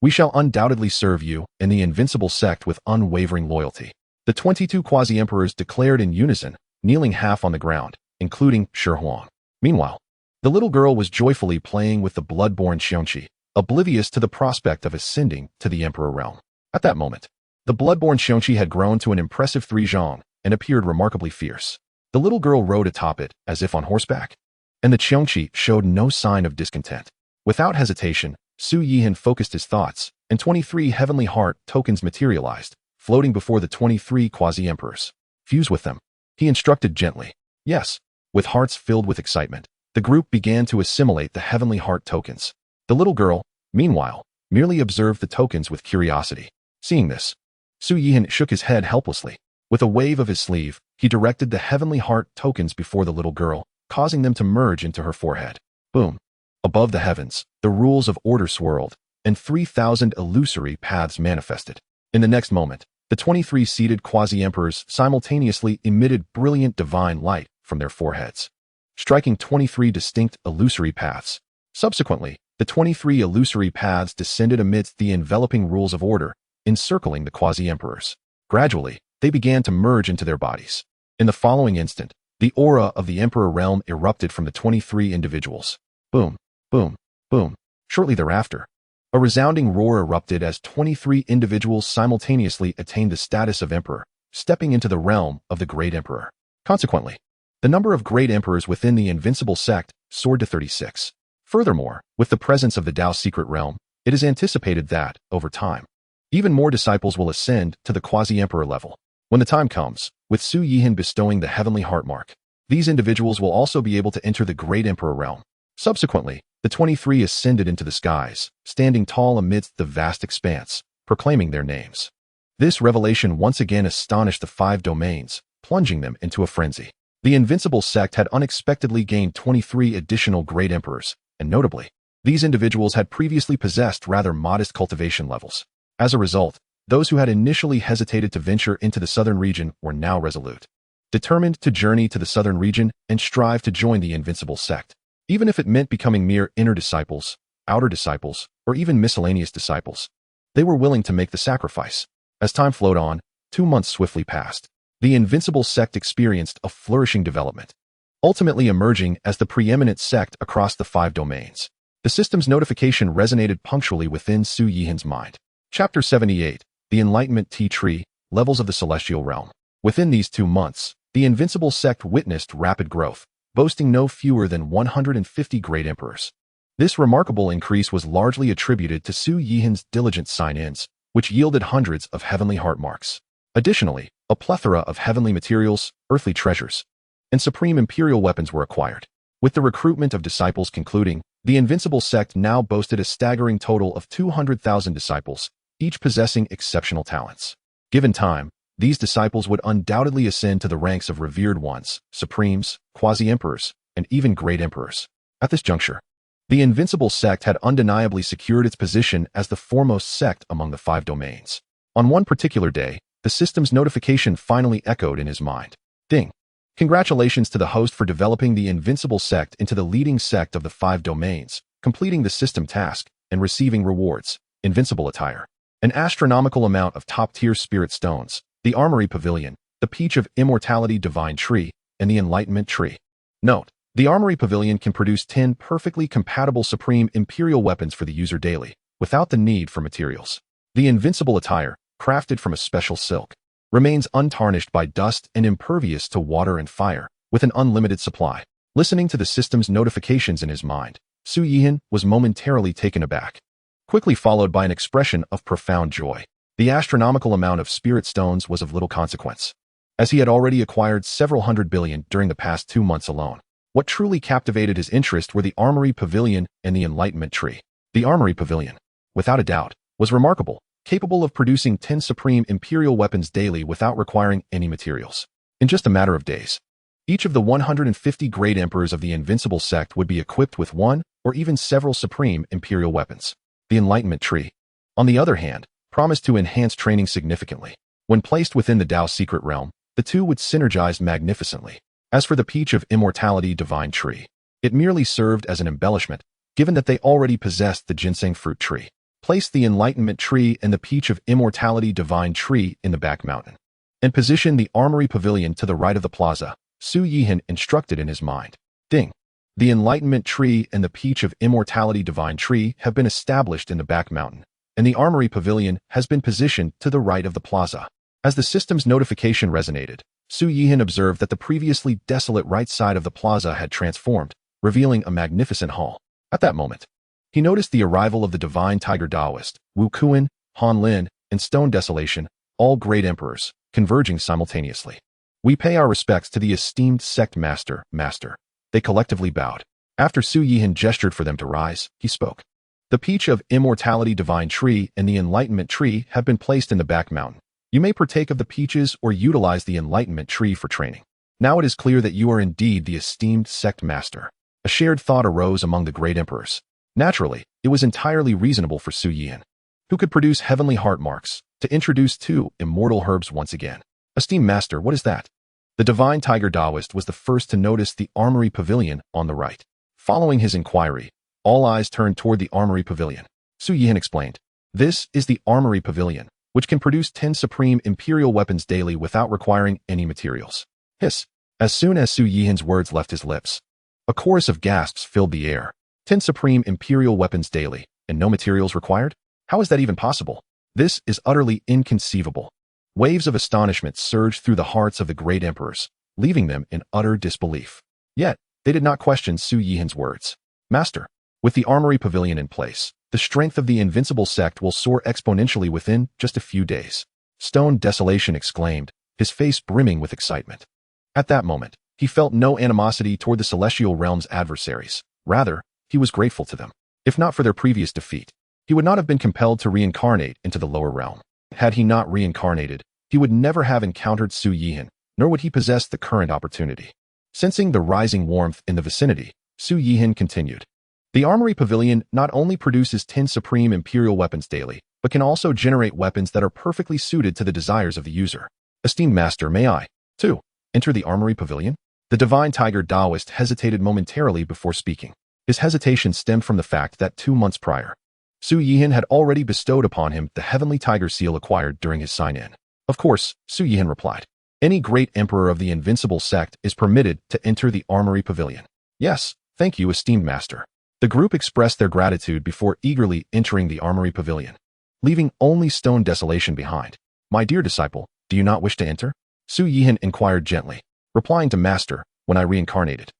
We shall undoubtedly serve you and the Invincible Sect with unwavering loyalty. The 22 quasi-emperors declared in unison, kneeling half on the ground, including Shi Huang. Meanwhile, the little girl was joyfully playing with the blood-born xianxia, oblivious to the prospect of ascending to the Emperor realm. At that moment, the blood-born xianxia had grown to an impressive 3 zhang and appeared remarkably fierce. The little girl rode atop it as if on horseback, and the xianxia showed no sign of discontent. Without hesitation, Su Yihan focused his thoughts, and 23 heavenly heart tokens materialized, floating before the 23 quasi-emperors. Fuse with them, he instructed gently. Yes, with hearts filled with excitement, the group began to assimilate the heavenly heart tokens. The little girl, meanwhile, merely observed the tokens with curiosity. Seeing this, Su Yihan shook his head helplessly. With a wave of his sleeve, he directed the heavenly heart tokens before the little girl, causing them to merge into her forehead. Boom. Above the heavens, the rules of order swirled, and 3,000 illusory paths manifested. In the next moment, the 23 seated quasi-emperors simultaneously emitted brilliant divine light from their foreheads, striking 23 distinct illusory paths. Subsequently, the 23 illusory paths descended amidst the enveloping rules of order, encircling the quasi-emperors. Gradually, they began to merge into their bodies. In the following instant, the aura of the Emperor realm erupted from the 23 individuals. Boom, boom, boom. Shortly thereafter, a resounding roar erupted as 23 individuals simultaneously attained the status of Emperor, stepping into the realm of the Great Emperor. Consequently, the number of Great Emperors within the Invincible Sect soared to 36. Furthermore, with the presence of the Dao Secret Realm, it is anticipated that, over time, even more disciples will ascend to the quasi-emperor level. When the time comes, with Su Yihan bestowing the heavenly heart mark, these individuals will also be able to enter the Great Emperor realm. Subsequently, the 23 ascended into the skies, standing tall amidst the vast expanse, proclaiming their names. This revelation once again astonished the 5 domains, plunging them into a frenzy. The Invincible Sect had unexpectedly gained 23 additional Great Emperors, and notably, these individuals had previously possessed rather modest cultivation levels. As a result, those who had initially hesitated to venture into the southern region were now resolute, determined to journey to the southern region and strive to join the Invincible Sect, even if it meant becoming mere inner disciples, outer disciples, or even miscellaneous disciples. They were willing to make the sacrifice. As time flowed on, 2 months swiftly passed. The Invincible Sect experienced a flourishing development, ultimately emerging as the preeminent sect across the 5 domains. The system's notification resonated punctually within Su Yihan's mind. Chapter 78, The Enlightenment Tea Tree, Levels of the Celestial Realm. Within these 2 months, the Invincible Sect witnessed rapid growth, boasting no fewer than 150 Great Emperors. This remarkable increase was largely attributed to Su Yihan's diligent sign-ins, which yielded hundreds of heavenly heart marks. Additionally, a plethora of heavenly materials, earthly treasures, and supreme imperial weapons were acquired. With the recruitment of disciples concluding, the Invincible Sect now boasted a staggering total of 200,000 disciples, each possessing exceptional talents. Given time, these disciples would undoubtedly ascend to the ranks of revered ones, supremes, quasi-emperors, and even great emperors. At this juncture, the Invincible Sect had undeniably secured its position as the foremost sect among the 5 domains. On one particular day, the system's notification finally echoed in his mind. Ding! Congratulations to the host for developing the Invincible Sect into the leading sect of the 5 domains, completing the system task, and receiving rewards, invincible attire, an astronomical amount of top-tier spirit stones, the Armory Pavilion, the Peach of Immortality Divine Tree, and the Enlightenment Tree. Note, the Armory Pavilion can produce 10 perfectly compatible supreme imperial weapons for the user daily, without the need for materials. The Invincible Attire, crafted from a special silk, remains untarnished by dust and impervious to water and fire, with an unlimited supply. Listening to the system's notifications in his mind, Su Yihan was momentarily taken aback, quickly followed by an expression of profound joy. The astronomical amount of spirit stones was of little consequence, as he had already acquired several hundred billion during the past 2 months alone. What truly captivated his interest were the Armory Pavilion and the Enlightenment Tree. The Armory Pavilion, without a doubt, was remarkable, capable of producing 10 supreme imperial weapons daily without requiring any materials. In just a matter of days, each of the 150 great emperors of the Invincible Sect would be equipped with one or even several supreme imperial weapons. The Enlightenment Tree, on the other hand, promised to enhance training significantly. When placed within the Dao secret realm, the two would synergize magnificently. As for the Peach of Immortality Divine Tree, it merely served as an embellishment, given that they already possessed the ginseng fruit tree. Place the Enlightenment Tree and the Peach of Immortality Divine Tree in the back mountain, and position the Armory Pavilion to the right of the plaza, Su Yihan instructed in his mind. Ding. The Enlightenment Tree and the Peach of Immortality Divine Tree have been established in the back mountain, and the Armory Pavilion has been positioned to the right of the plaza. As the system's notification resonated, Su Yihan observed that the previously desolate right side of the plaza had transformed, revealing a magnificent hall. At that moment, he noticed the arrival of the Divine Tiger Daoist, Wu Kuan, Han Lin, and Stone Desolation, all great emperors, converging simultaneously. We pay our respects to the esteemed sect master. They collectively bowed. After Su Yihan gestured for them to rise, he spoke. The Peach of Immortality Divine Tree and the Enlightenment Tree have been placed in the back mountain. You may partake of the peaches or utilize the Enlightenment Tree for training. Now it is clear that you are indeed the esteemed sect master. A shared thought arose among the great emperors. Naturally, it was entirely reasonable for Su Yihan, who could produce heavenly heart marks, to introduce two immortal herbs once again. Esteemed master, what is that? The Divine Tiger Daoist was the first to notice the Armory Pavilion on the right. Following his inquiry, all eyes turned toward the Armory Pavilion. Su Yihan explained, "This is the Armory Pavilion, which can produce 10 supreme imperial weapons daily without requiring any materials." Hiss. As soon as Su Yihan's words left his lips, a chorus of gasps filled the air. 10 supreme imperial weapons daily, and no materials required? How is that even possible? This is utterly inconceivable. Waves of astonishment surged through the hearts of the great emperors, leaving them in utter disbelief. Yet, they did not question Su Yihan's words. Master, with the Armory Pavilion in place, the strength of the Invincible Sect will soar exponentially within just a few days. Stone Desolation exclaimed, his face brimming with excitement. At that moment, he felt no animosity toward the Celestial Realm's adversaries. Rather, he was grateful to them. If not for their previous defeat, he would not have been compelled to reincarnate into the lower realm. Had he not reincarnated, he would never have encountered Su Yihan, nor would he possess the current opportunity. Sensing the rising warmth in the vicinity, Su Yihan continued. The Armory Pavilion not only produces 10 supreme imperial weapons daily, but can also generate weapons that are perfectly suited to the desires of the user. Esteemed master, may I, too, enter the Armory Pavilion? The Divine Tiger Daoist hesitated momentarily before speaking. His hesitation stemmed from the fact that 2 months prior, Su Yihan had already bestowed upon him the Heavenly Tiger Seal acquired during his sign-in. Of course, Su Yihan replied. Any great emperor of the Invincible Sect is permitted to enter the Armory Pavilion. Yes, thank you, esteemed master. The group expressed their gratitude before eagerly entering the Armory Pavilion, leaving only Stone Desolation behind. My dear disciple, do you not wish to enter? Su Yihan inquired gently, replying to Master, when I reincarnated.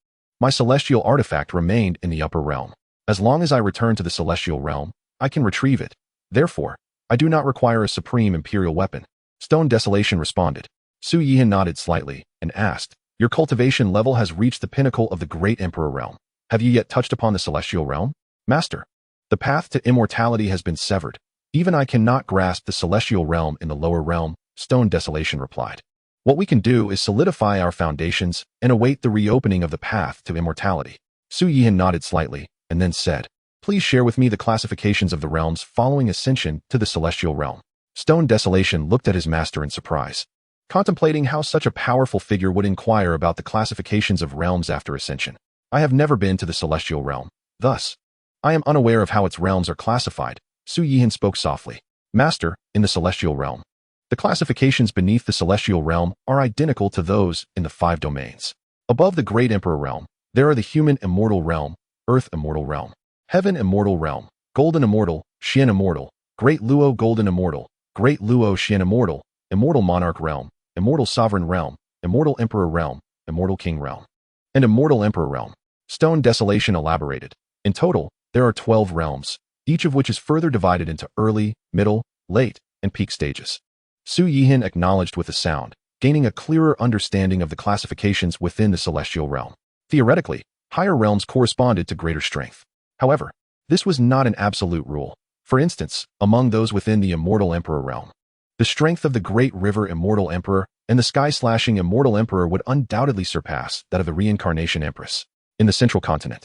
My celestial artifact remained in the upper realm. As long as I return to the celestial realm, I can retrieve it. Therefore, I do not require a supreme imperial weapon. Stone Desolation responded. Su Yihan nodded slightly and asked, your cultivation level has reached the pinnacle of the great emperor realm. Have you yet touched upon the celestial realm? Master, the path to immortality has been severed. Even I cannot grasp the celestial realm in the lower realm, Stone Desolation replied. What we can do is solidify our foundations and await the reopening of the path to immortality. Su Yihan nodded slightly and then said, please share with me the classifications of the realms following ascension to the celestial realm. Stone Desolation looked at his master in surprise, contemplating how such a powerful figure would inquire about the classifications of realms after ascension. I have never been to the celestial realm. Thus, I am unaware of how its realms are classified. Su Yihan spoke softly. Master, in the celestial realm, the classifications beneath the celestial realm are identical to those in the 5 domains. Above the great emperor realm, there are the human immortal realm, earth immortal realm, heaven immortal realm, golden immortal, Xian immortal, great Luo golden immortal, great Luo Xian immortal, immortal monarch realm, immortal sovereign realm, immortal emperor realm, immortal king realm, and immortal emperor realm. Stone Desolation elaborated. In total, there are 12 realms, each of which is further divided into early, middle, late, and peak stages. Su Yihan acknowledged with a sound, gaining a clearer understanding of the classifications within the celestial realm. Theoretically, higher realms corresponded to greater strength. However, this was not an absolute rule. For instance, among those within the Immortal Emperor realm, the strength of the Great River Immortal Emperor and the Sky-Slashing Immortal Emperor would undoubtedly surpass that of the Reincarnation Empress in the Central Continent.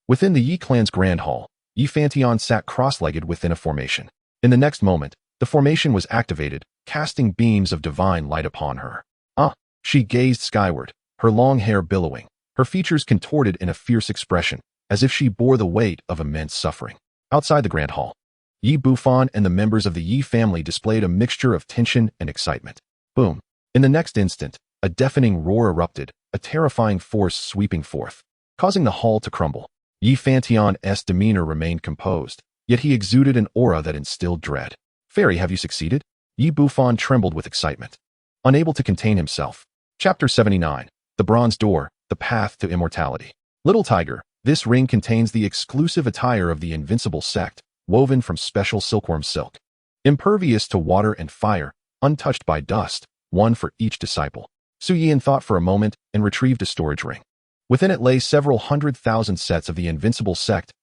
Within the Yi clan's Grand Hall, Yi Fantian sat cross-legged within a formation. In the next moment, the formation was activated, casting beams of divine light upon her. She gazed skyward, her long hair billowing, her features contorted in a fierce expression, as if she bore the weight of immense suffering. Outside the Grand Hall, Yi Bufan and the members of the Yi family displayed a mixture of tension and excitement. Boom. In the next instant, a deafening roar erupted, a terrifying force sweeping forth, causing the hall to crumble. Yi Fantian's demeanor remained composed, yet he exuded an aura that instilled dread. Fairy, have you succeeded? Yi Bufan trembled with excitement, unable to contain himself. Chapter 79. The Bronze Door, the Path to Immortality. Little Tiger, this ring contains the exclusive attire of the Invincible Sect, woven from special silkworm silk. Impervious to water and fire, untouched by dust, one for each disciple. Su Yihan thought for a moment and retrieved a storage ring. Within it lay several 100,000 sets of the Invincible Sect's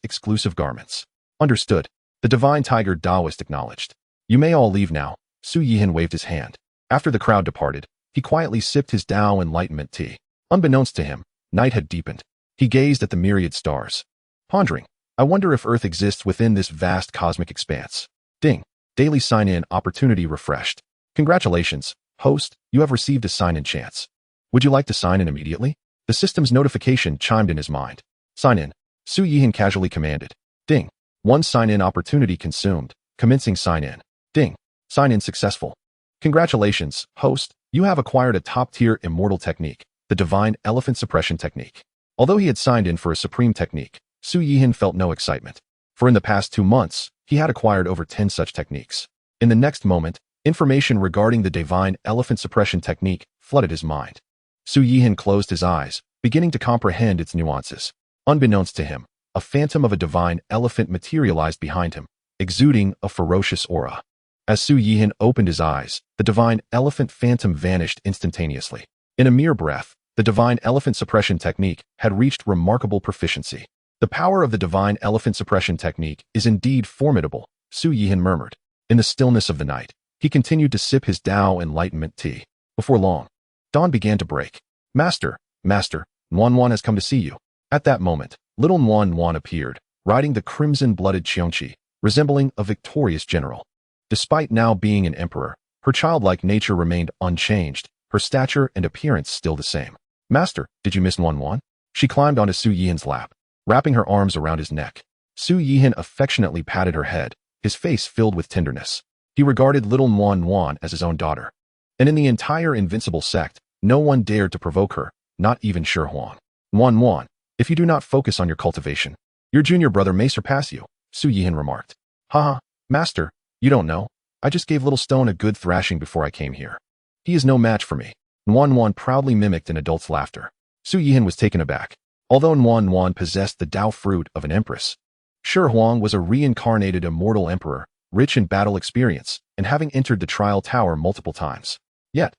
exclusive garments. Understood. The Divine Tiger Daoist acknowledged. You may all leave now. Su Yihan waved his hand. After the crowd departed, he quietly sipped his Dao Enlightenment tea. Unbeknownst to him, night had deepened. He gazed at the myriad stars, pondering, I wonder if Earth exists within this vast cosmic expanse. Ding. Daily sign-in opportunity refreshed. Congratulations, host, you have received a sign-in chance. Would you like to sign in immediately? The system's notification chimed in his mind. Sign in. Su Yihan casually commanded. Ding. One sign-in opportunity consumed. Commencing sign-in. Ding. Sign-in successful. Congratulations, host, you have acquired a top-tier immortal technique, the Divine Elephant Suppression Technique. Although he had signed in for a supreme technique, Su Yihan felt no excitement. For in the past 2 months, he had acquired over 10 such techniques. In the next moment, information regarding the Divine Elephant Suppression Technique flooded his mind. Su Yihan closed his eyes, beginning to comprehend its nuances. Unbeknownst to him, a phantom of a divine elephant materialized behind him, exuding a ferocious aura. As Su Yihan opened his eyes, the divine elephant phantom vanished instantaneously. In a mere breath, the Divine Elephant Suppression Technique had reached remarkable proficiency. The power of the Divine Elephant Suppression Technique is indeed formidable, Su Yihan murmured. In the stillness of the night, he continued to sip his Dao Enlightenment tea. Before long, dawn began to break. Master, Nuan has come to see you. At that moment, little Nuan appeared, riding the crimson-blooded xianxia, resembling a victorious general. Despite now being an emperor, her childlike nature remained unchanged, her stature and appearance still the same. Master, did you miss Nuan? She climbed onto Su Yihan's lap, wrapping her arms around his neck. Su Yihan affectionately patted her head, his face filled with tenderness. He regarded little Nuan as his own daughter. And in the entire Invincible Sect, no one dared to provoke her, not even Shi Huang. Nuan, if you do not focus on your cultivation, your junior brother may surpass you, Su Yihan remarked. Haha, master, you don't know. I just gave little Stone a good thrashing before I came here. He is no match for me. Nuan proudly mimicked an adult's laughter. Su Yihan was taken aback. Although Nuan possessed the Dao fruit of an empress, Shi Huang was a reincarnated immortal emperor, rich in battle experience, and having entered the trial tower multiple times. Yet,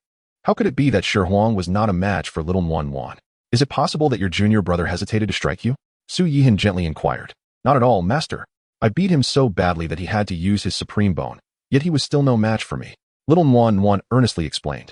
how could it be that Shi Huang was not a match for little Nuan? Is it possible that your junior brother hesitated to strike you? Su Yihan gently inquired. Not at all, master. I beat him so badly that he had to use his supreme bone, yet he was still no match for me. Little Nuan earnestly explained.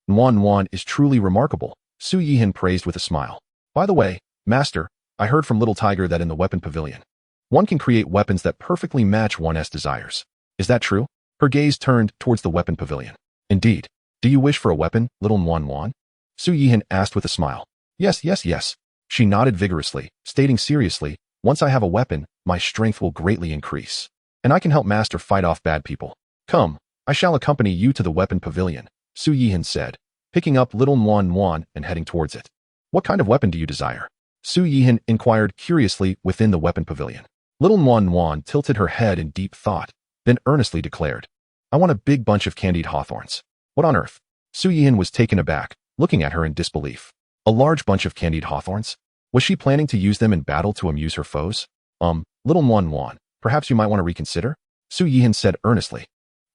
Nuan is truly remarkable, Su Yihan praised with a smile. By the way, master, I heard from Little Tiger that in the weapon pavilion, one can create weapons that perfectly match one's desires. Is that true? Her gaze turned towards the weapon pavilion. Indeed. Do you wish for a weapon, little Nuan? Su Yihan asked with a smile. Yes. She nodded vigorously, stating seriously, once I have a weapon, my strength will greatly increase. And I can help master fight off bad people. Come, I shall accompany you to the weapon pavilion, Su Yihan said, picking up little Nuan and heading towards it. What kind of weapon do you desire? Su Yihan inquired curiously within the weapon pavilion. Little Nuan tilted her head in deep thought, then earnestly declared, I want a big bunch of candied hawthorns. What on earth? Su Yihan was taken aback, looking at her in disbelief. A large bunch of candied hawthorns? Was she planning to use them in battle to amuse her foes? Little Nuan, perhaps you might want to reconsider? Su Yihan said earnestly.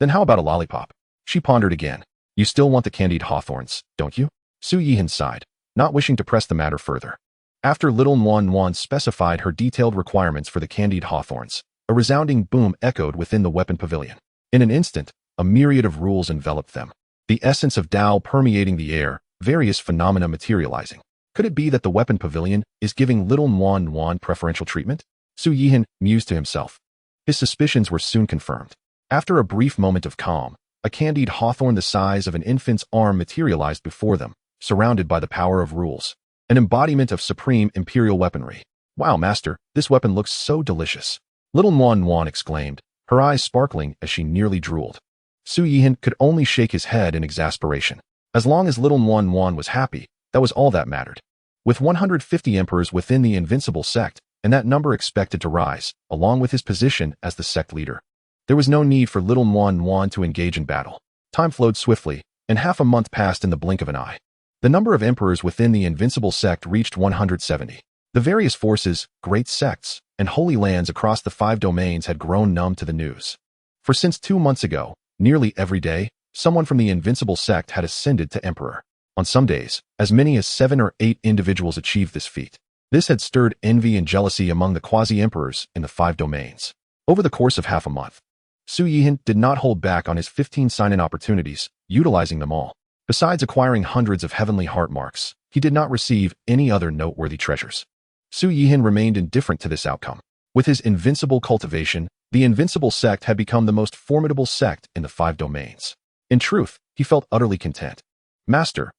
Then how about a lollipop? She pondered again. You still want the candied hawthorns, don't you? Su Yihan sighed, not wishing to press the matter further. After little Wan specified her detailed requirements for the candied hawthorns, a resounding boom echoed within the weapon pavilion. In an instant, a myriad of rules enveloped them. The essence of Dao permeating the air, various phenomena materializing. Could it be that the weapon pavilion is giving little Wan preferential treatment? Su Yihan mused to himself. His suspicions were soon confirmed. After a brief moment of calm, a candied hawthorn the size of an infant's arm materialized before them, surrounded by the power of rules. An embodiment of supreme imperial weaponry. Wow, master, this weapon looks so delicious. Little Wan exclaimed, her eyes sparkling as she nearly drooled. Su Yihan could only shake his head in exasperation. As long as little Wan was happy, that was all that mattered. With 150 emperors within the Invincible Sect, and that number expected to rise, along with his position as the sect leader, there was no need for little Wan to engage in battle. Time flowed swiftly, and half a month passed in the blink of an eye. The number of emperors within the Invincible Sect reached 170. The various forces, great sects, and holy lands across the 5 domains had grown numb to the news. For since 2 months ago, nearly every day, someone from the Invincible Sect had ascended to emperor. On some days, as many as 7 or 8 individuals achieved this feat. This had stirred envy and jealousy among the quasi-emperors in the 5 domains. Over the course of half a month, Su Yihan did not hold back on his 15 sign-in opportunities, utilizing them all. Besides acquiring hundreds of heavenly heart marks, he did not receive any other noteworthy treasures. Su Yihan remained indifferent to this outcome. With his invincible cultivation, the Invincible Sect had become the most formidable sect in the 5 domains. In truth, he felt utterly content. Master,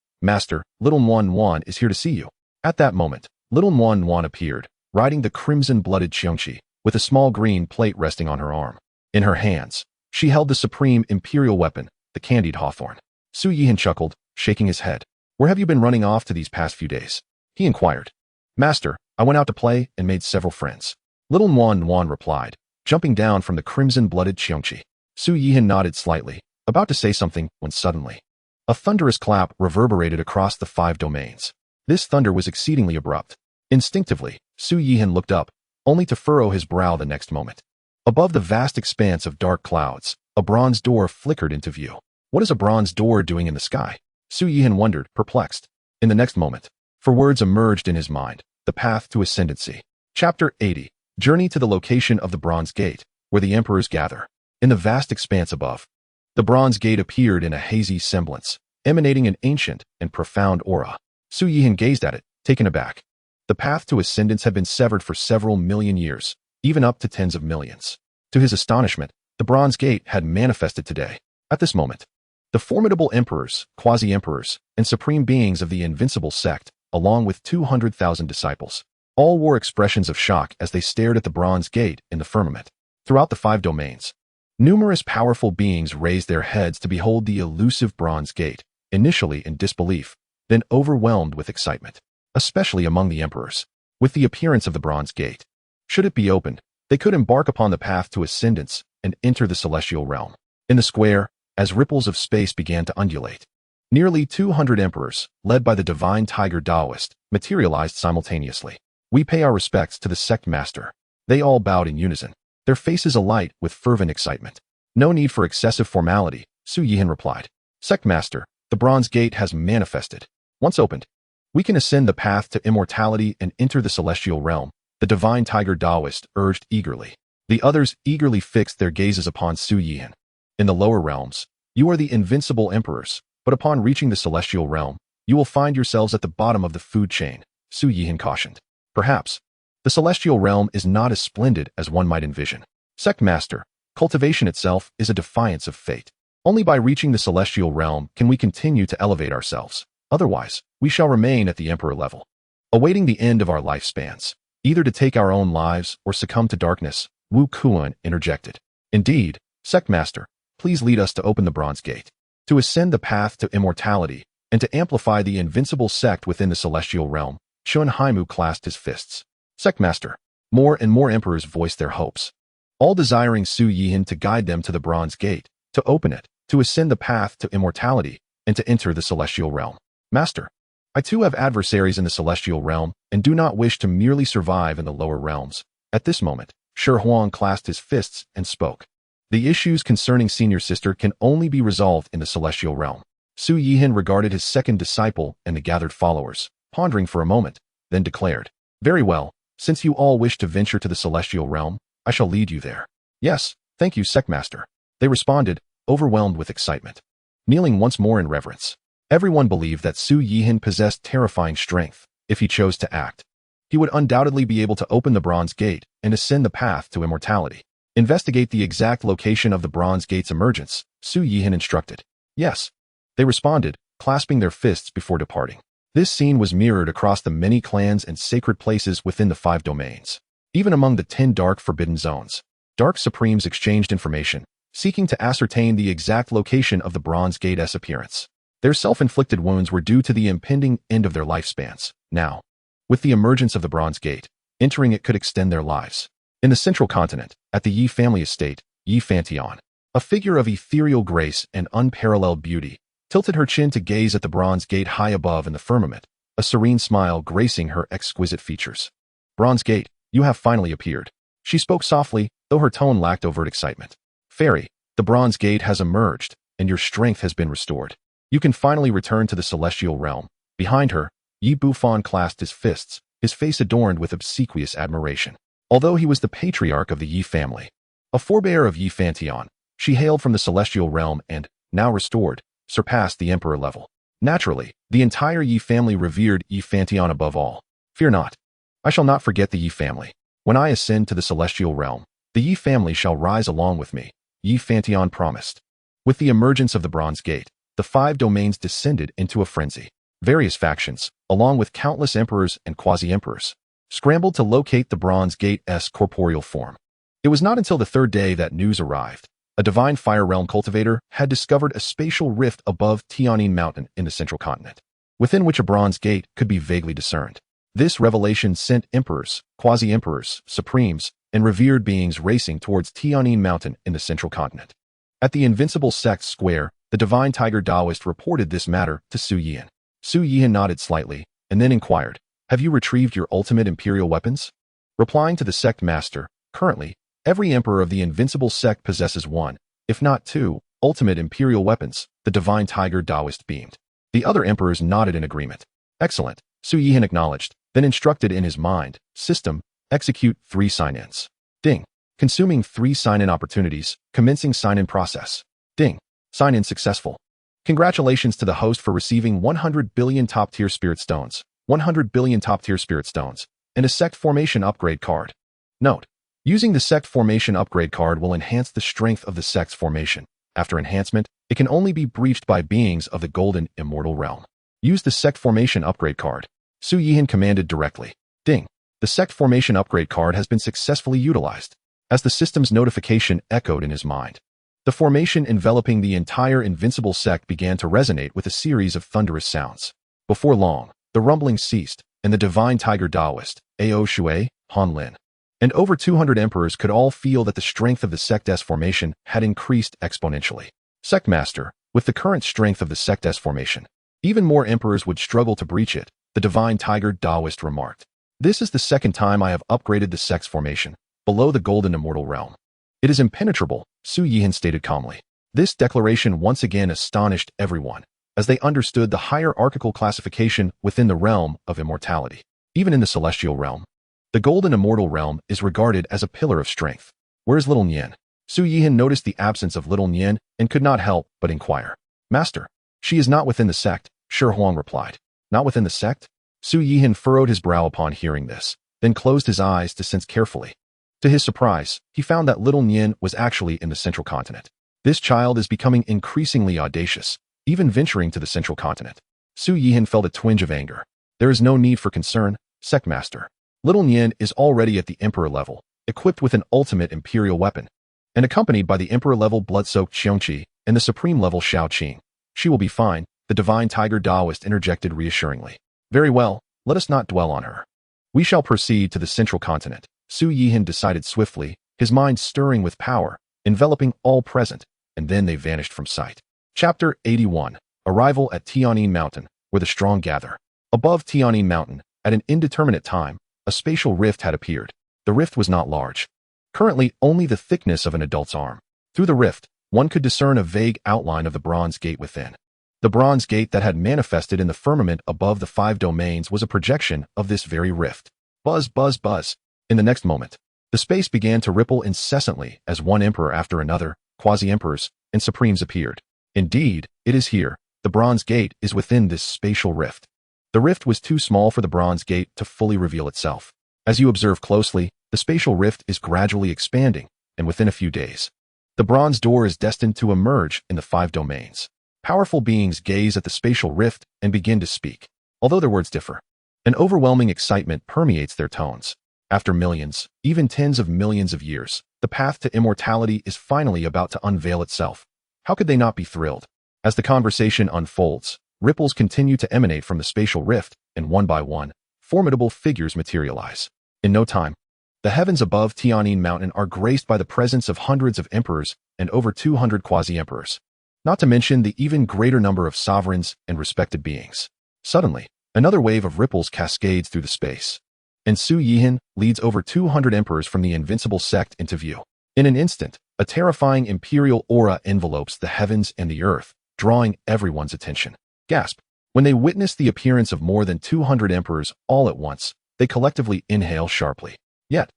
little Wan is here to see you. At that moment, little Wan appeared, riding the crimson-blooded xianxia, with a small green plate resting on her arm. In her hands, she held the supreme imperial weapon, the candied hawthorn. Su Yihan chuckled, shaking his head. Where have you been running off to these past few days? He inquired. Master, I went out to play and made several friends. Little Wan replied, jumping down from the crimson-blooded xianxia. Su Yihan nodded slightly, about to say something when suddenly, a thunderous clap reverberated across the 5 domains. This thunder was exceedingly abrupt. Instinctively, Su Yihan looked up, only to furrow his brow the next moment. Above the vast expanse of dark clouds, a bronze door flickered into view. What is a bronze door doing in the sky? Su Yihan wondered, perplexed. In the next moment, for words emerged in his mind, the path to ascendancy. Chapter 80. Journey to the location of the Bronze Gate, where the emperors gather. In the vast expanse above, the Bronze Gate appeared in a hazy semblance, emanating an ancient and profound aura. Su Yihan gazed at it, taken aback. The path to ascendance had been severed for several million years, even up to tens of millions. To his astonishment, the Bronze Gate had manifested today. At this moment, the formidable emperors, quasi-emperors, and supreme beings of the Invincible Sect, along with 200,000 disciples, all wore expressions of shock as they stared at the Bronze Gate in the firmament. Throughout the 5 domains, numerous powerful beings raised their heads to behold the elusive Bronze Gate, initially in disbelief, then overwhelmed with excitement, especially among the emperors. With the appearance of the Bronze Gate, should it be opened, they could embark upon the path to ascendance and enter the celestial realm. In the square, as ripples of space began to undulate, nearly 200 emperors, led by the divine tiger Daoist, materialized simultaneously. We pay our respects to the sect master. They all bowed in unison, their faces alight with fervent excitement. No need for excessive formality, Su Yihan replied. Sect master, the Bronze Gate has manifested. Once opened, we can ascend the path to immortality and enter the celestial realm, the divine tiger Daoist urged eagerly. The others eagerly fixed their gazes upon Su Yihan. In the lower realms, you are the invincible emperors, but upon reaching the celestial realm, you will find yourselves at the bottom of the food chain, Su Yihan cautioned. Perhaps, the celestial realm is not as splendid as one might envision. Sect master, cultivation itself is a defiance of fate. Only by reaching the celestial realm can we continue to elevate ourselves. Otherwise, we shall remain at the emperor level, awaiting the end of our lifespans, either to take our own lives or succumb to darkness, Wu Kuan interjected. Indeed, sect master, please lead us to open the Bronze Gate, to ascend the path to immortality, and to amplify the Invincible Sect within the celestial realm. Mu clasped his fists. Sect master, more and more emperors voiced their hopes, all desiring Su Yihan to guide them to the Bronze Gate, to open it, to ascend the path to immortality, and to enter the celestial realm. Master, I too have adversaries in the celestial realm, and do not wish to merely survive in the lower realms. At this moment, Shi Huang clasped his fists and spoke. The issues concerning senior sister can only be resolved in the celestial realm. Su Yihan regarded his second disciple and the gathered followers, pondering for a moment. then declared, "Very well, since you all wish to venture to the celestial realm, I shall lead you there." "Yes, thank you, Sectmaster," they responded, overwhelmed with excitement. Kneeling once more in reverence, everyone believed that Su Yihan possessed terrifying strength. If he chose to act, he would undoubtedly be able to open the Bronze Gate and ascend the path to immortality. "Investigate the exact location of the Bronze Gate's emergence," Su Yihan instructed. "Yes," they responded, clasping their fists before departing. This scene was mirrored across the many clans and sacred places within the 5 domains. Even among the 10 dark forbidden zones, Dark Supremes exchanged information, seeking to ascertain the exact location of the Bronze Gate's appearance. Their self-inflicted wounds were due to the impending end of their lifespans. Now, with the emergence of the Bronze Gate, entering it could extend their lives. In the central continent, at the Yi family estate, Yi Fantian, a figure of ethereal grace and unparalleled beauty, tilted her chin to gaze at the Bronze Gate high above in the firmament, a serene smile gracing her exquisite features. "Bronze Gate, you have finally appeared." She spoke softly, though her tone lacked overt excitement. "Fairy, the Bronze Gate has emerged, and your strength has been restored. You can finally return to the celestial realm." Behind her, Yi Bufan clasped his fists, his face adorned with obsequious admiration. Although he was the patriarch of the Yi family, a forebear of Yi Fantian, she hailed from the celestial realm and, now restored, surpassed the emperor level. Naturally, the entire Yi family revered Yi Fantian above all. "Fear not. I shall not forget the Yi family. When I ascend to the celestial realm, the Yi family shall rise along with me," Yi Fantian promised. With the emergence of the Bronze Gate, the 5 domains descended into a frenzy. Various factions, along with countless emperors and quasi-emperors, scrambled to locate the Bronze Gate's corporeal form. It was not until the 3rd day that news arrived. A divine fire realm cultivator had discovered a spatial rift above Tianyin Mountain in the central continent, within which a Bronze Gate could be vaguely discerned. This revelation sent emperors, quasi-emperors, supremes, and revered beings racing towards Tianyin Mountain in the central continent. At the Invincible Sect square, the divine tiger Daoist reported this matter to Su Yihan. Su Yihan nodded slightly, and then inquired, "Have you retrieved your ultimate imperial weapons?" Replying to the sect master, "Currently, every emperor of the Invincible Sect possesses 1, if not 2, ultimate imperial weapons," the divine tiger Daoist beamed. The other emperors nodded in agreement. "Excellent," Su Yihan acknowledged, then instructed in his mind, "System, execute 3 sign-ins." Ding. Consuming 3 sign-in opportunities, commencing sign-in process. Ding. Sign-in successful. Congratulations to the host for receiving 100 billion top-tier spirit stones, 100 billion top-tier spirit stones, and a sect formation upgrade card. Note: using the sect formation upgrade card will enhance the strength of the sect's formation. After enhancement, it can only be breached by beings of the golden immortal realm. Use the sect formation upgrade card. Su Yihan commanded directly. Ding. The sect formation upgrade card has been successfully utilized. As the system's notification echoed in his mind, the formation enveloping the entire Invincible Sect began to resonate with a series of thunderous sounds. Before long, the rumbling ceased, and the divine tiger Daoist, Ao Shui, Han Lin, and over 200 emperors could all feel that the strength of the sect's formation had increased exponentially. Sectmaster, with the current strength of the sect's formation, even more emperors would struggle to breach it, the divine tiger Daoist remarked. "This is the 2nd time I have upgraded the sect's formation, below the golden immortal realm. It is impenetrable," Su Yihan stated calmly. This declaration once again astonished everyone, as they understood the hierarchical classification within the realm of immortality. Even in the celestial realm, the golden immortal realm is regarded as a pillar of strength. "Where's little Nian?" Su Yihan noticed the absence of little Nian and could not help but inquire. "Master, she is not within the sect," Shi Huang replied. "Not within the sect?" Su Yihan furrowed his brow upon hearing this, then closed his eyes to sense carefully. To his surprise, he found that little Nian was actually in the central continent. This child is becoming increasingly audacious, even venturing to the central continent. Su Yihan felt a twinge of anger. "There is no need for concern, Sectmaster. Little Nian is already at the emperor level, equipped with an ultimate imperial weapon, and accompanied by the emperor-level blood-soaked Xianxia and the supreme-level Shao Qing. She will be fine," the divine tiger Daoist interjected reassuringly. "Very well, let us not dwell on her. We shall proceed to the central continent," Su Yihan decided swiftly, his mind stirring with power, enveloping all present, and then they vanished from sight. Chapter 81. Arrival at Tianyin Mountain, where the strong gather. Above Tianyin Mountain, at an indeterminate time, a spatial rift had appeared. The rift was not large. Currently only the thickness of an adult's arm. Through the rift, one could discern a vague outline of the Bronze Gate within. The bronze gate that had manifested in the firmament above the 5 domains was a projection of this very rift. Buzz, buzz, buzz. In the next moment, the space began to ripple incessantly as one emperor after another, quasi-emperors, and supremes appeared. Indeed, it is here. The bronze gate is within this spatial rift. The rift was too small for the bronze gate to fully reveal itself. As you observe closely, the spatial rift is gradually expanding, and within a few days, the bronze door is destined to emerge in the 5 domains. Powerful beings gaze at the spatial rift and begin to speak. Although their words differ, an overwhelming excitement permeates their tones. After millions, even tens of millions of years, the path to immortality is finally about to unveil itself. How could they not be thrilled? As the conversation unfolds, ripples continue to emanate from the spatial rift, and one by one, formidable figures materialize. In no time, the heavens above Tianyin Mountain are graced by the presence of hundreds of emperors and over 200 quasi-emperors, not to mention the even greater number of sovereigns and respected beings. Suddenly, another wave of ripples cascades through the space, and Su Yihan leads over 200 emperors from the Invincible Sect into view. In an instant, a terrifying imperial aura envelopes the heavens and the earth, drawing everyone's attention. Gasp! When they witness the appearance of more than 200 emperors all at once, they collectively inhale sharply. Yet,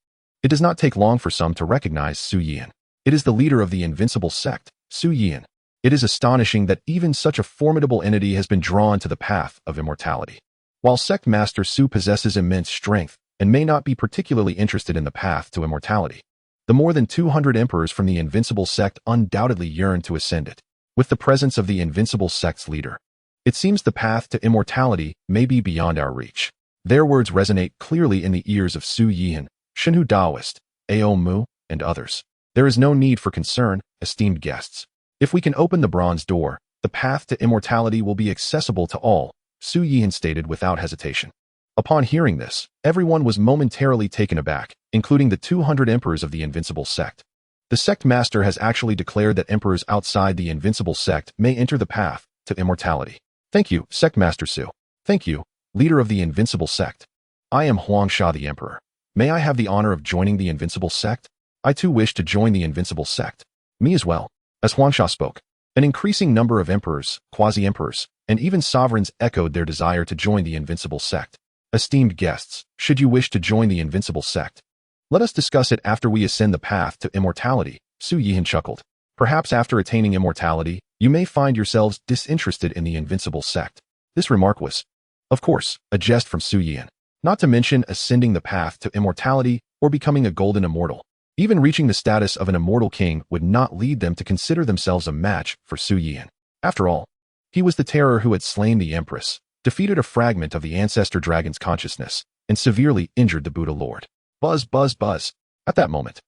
it does not take long for some to recognize Su Yihan. It is the leader of the Invincible Sect, Su Yihan. It is astonishing that even such a formidable entity has been drawn to the path of immortality. While Sect Master Su possesses immense strength and may not be particularly interested in the path to immortality, the more than 200 emperors from the Invincible Sect undoubtedly yearn to ascend it. With the presence of the Invincible Sect's leader, it seems the path to immortality may be beyond our reach. Their words resonate clearly in the ears of Su Yihan, Shenhu Daoist, Wong Mu, and others. There is no need for concern, esteemed guests. If we can open the bronze door, the path to immortality will be accessible to all, Su Yihan stated without hesitation. Upon hearing this, everyone was momentarily taken aback, including the 200 emperors of the Invincible Sect. The sect master has actually declared that emperors outside the Invincible Sect may enter the path to immortality. Thank you, Sect Master Su. Thank you, leader of the Invincible Sect. I am Xianxia the Emperor. May I have the honor of joining the Invincible Sect? I too wish to join the Invincible Sect. Me as well. As Xianxia spoke, an increasing number of emperors, quasi-emperors, and even sovereigns echoed their desire to join the Invincible Sect. Esteemed guests, should you wish to join the Invincible Sect, let us discuss it after we ascend the path to immortality, Su Yihan chuckled. Perhaps after attaining immortality, you may find yourselves disinterested in the Invincible Sect. This remark was, of course, a jest from Su Yihan, not to mention ascending the path to immortality or becoming a golden immortal. Even reaching the status of an immortal king would not lead them to consider themselves a match for Su Yihan. After all, he was the terror who had slain the Empress, defeated a fragment of the Ancestor Dragon's consciousness, and severely injured the Buddha Lord. Buzz, buzz, buzz. At that moment,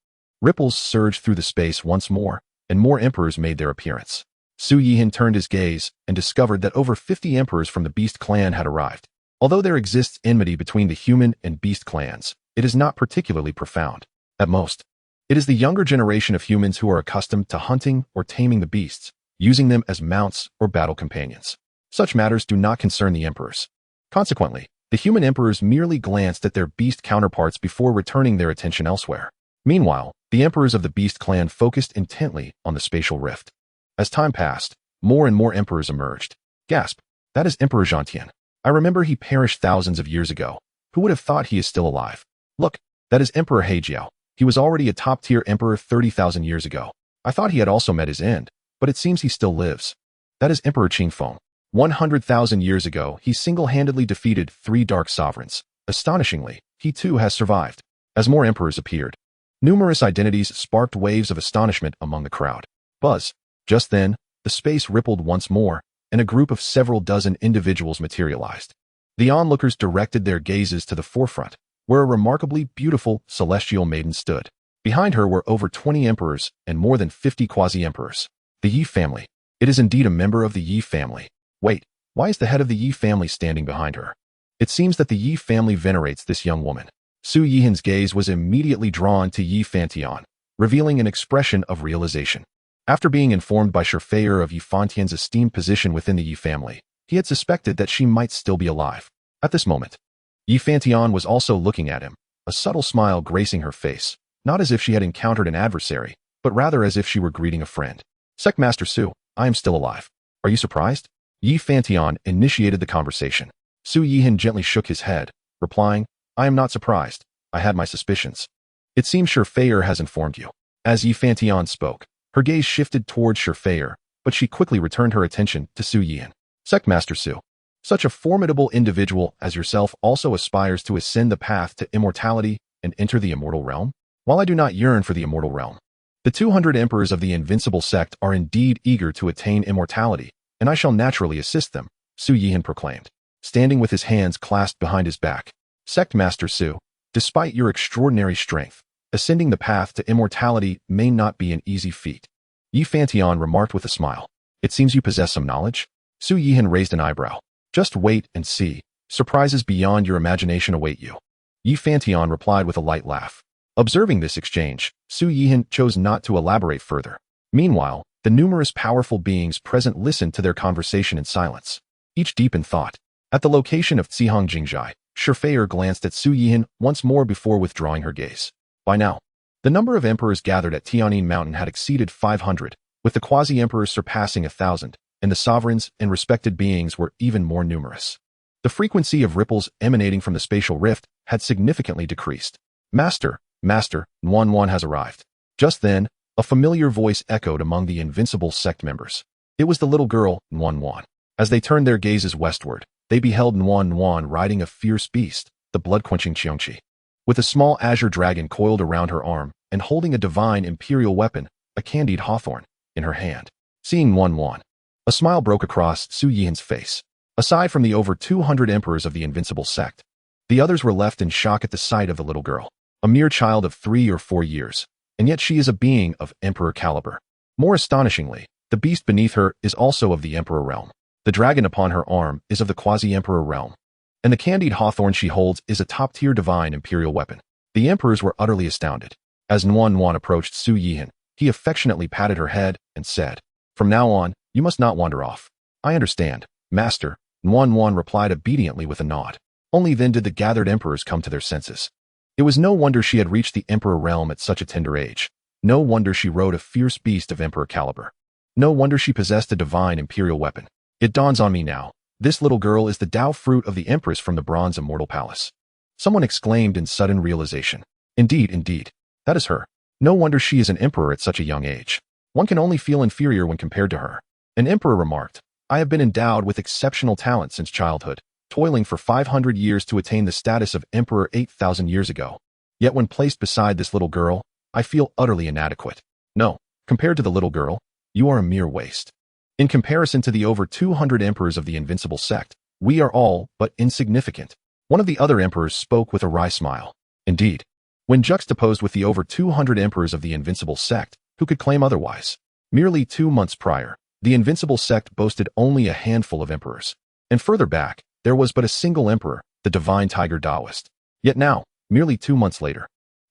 ripples surged through the space once more, and more emperors made their appearance. Su Yihan turned his gaze and discovered that over 50 emperors from the Beast clan had arrived. Although there exists enmity between the human and beast clans, it is not particularly profound. At most, it is the younger generation of humans who are accustomed to hunting or taming the beasts, using them as mounts or battle companions. Such matters do not concern the emperors. Consequently, the human emperors merely glanced at their beast counterparts before returning their attention elsewhere. Meanwhile, the emperors of the Beast clan focused intently on the spatial rift. As time passed, more and more emperors emerged. Gasp! That is Emperor Zhantian. I remember he perished thousands of years ago. Who would have thought he is still alive? Look, that is Emperor Hejiao. He was already a top-tier emperor 30,000 years ago. I thought he had also met his end, but it seems he still lives. That is Emperor Qingfeng. 100,000 years ago, he single-handedly defeated 3 dark sovereigns. Astonishingly, he too has survived. As more emperors appeared, numerous identities sparked waves of astonishment among the crowd. Buzz. Just then, the space rippled once more, and a group of several dozen individuals materialized. The onlookers directed their gazes to the forefront, where a remarkably beautiful celestial maiden stood. Behind her were over 20 emperors and more than 50 quasi-emperors. The Yi family. It is indeed a member of the Yi family. Wait, why is the head of the Yi family standing behind her? It seems that the Yi family venerates this young woman. Su Yihan's gaze was immediately drawn to Yi Fantian, revealing an expression of realization. After being informed by Shurfeyer of Yi Fantian's esteemed position within the Yi family, he had suspected that she might still be alive. At this moment, Yi Fantian was also looking at him, a subtle smile gracing her face, not as if she had encountered an adversary, but rather as if she were greeting a friend. Sect Master Su, I am still alive. Are you surprised? Yi Fantian initiated the conversation. Su Yihan gently shook his head, replying, I am not surprised. I had my suspicions. It seems Shurfeyer has informed you. As Yi Fantian spoke, her gaze shifted towards Shurfeyer, but she quickly returned her attention to Su Yihan. Sectmaster Su. Such a formidable individual as yourself also aspires to ascend the path to immortality and enter the immortal realm? While I do not yearn for the immortal realm, the 200 emperors of the Invincible Sect are indeed eager to attain immortality, and I shall naturally assist them, Su Yihan proclaimed, standing with his hands clasped behind his back. Sectmaster Su, despite your extraordinary strength, ascending the path to immortality may not be an easy feat. Yi Fantian remarked with a smile. It seems you possess some knowledge? Su Yihan raised an eyebrow. Just wait and see. Surprises beyond your imagination await you. Yi Fantian replied with a light laugh. Observing this exchange, Su Yihan chose not to elaborate further. Meanwhile, the numerous powerful beings present listened to their conversation in silence, each deep in thought. At the location of Cihang Jingjai, Shurfeyer glanced at Su Yihan once more before withdrawing her gaze. By now, the number of emperors gathered at Tianyin Mountain had exceeded 500, with the quasi-emperors surpassing 1,000, and the sovereigns and respected beings were even more numerous. The frequency of ripples emanating from the spatial rift had significantly decreased. Master, Nuan has arrived. Just then, a familiar voice echoed among the Invincible Sect members. It was the little girl, Nuan. As they turned their gazes westward, they beheld Nuan riding a fierce beast, the blood-quenching xianxia. With a small azure dragon coiled around her arm and holding a divine imperial weapon, a candied hawthorn, in her hand. Seeing Nuan, a smile broke across Su Yihan's face. Aside from the over 200 emperors of the Invincible Sect, the others were left in shock at the sight of the little girl, a mere child of 3 or 4 years, and yet she is a being of emperor caliber. More astonishingly, the beast beneath her is also of the emperor realm. The dragon upon her arm is of the quasi-emperor realm, and the candied hawthorn she holds is a top-tier divine imperial weapon. The emperors were utterly astounded. As Nuan approached Su Yihan, he affectionately patted her head and said, From now on, you must not wander off. I understand, Master, Nuan replied obediently with a nod. Only then did the gathered emperors come to their senses. It was no wonder she had reached the emperor realm at such a tender age. No wonder she rode a fierce beast of emperor caliber. No wonder she possessed a divine imperial weapon. It dawns on me now. This little girl is the Dao fruit of the Empress from the Bronze Immortal Palace. Someone exclaimed in sudden realization. Indeed, that is her. No wonder she is an emperor at such a young age. One can only feel inferior when compared to her. An emperor remarked, I have been endowed with exceptional talent since childhood, toiling for 500 years to attain the status of emperor 8,000 years ago. Yet when placed beside this little girl, I feel utterly inadequate. No, compared to the little girl, you are a mere waste. In comparison to the over 200 emperors of the Invincible Sect, we are all but insignificant. One of the other emperors spoke with a wry smile. Indeed, when juxtaposed with the over 200 emperors of the Invincible Sect, who could claim otherwise? Merely 2 months prior, the Invincible Sect boasted only a handful of emperors. And further back, there was but a single emperor, the Divine Tiger Daoist. Yet now, merely 2 months later,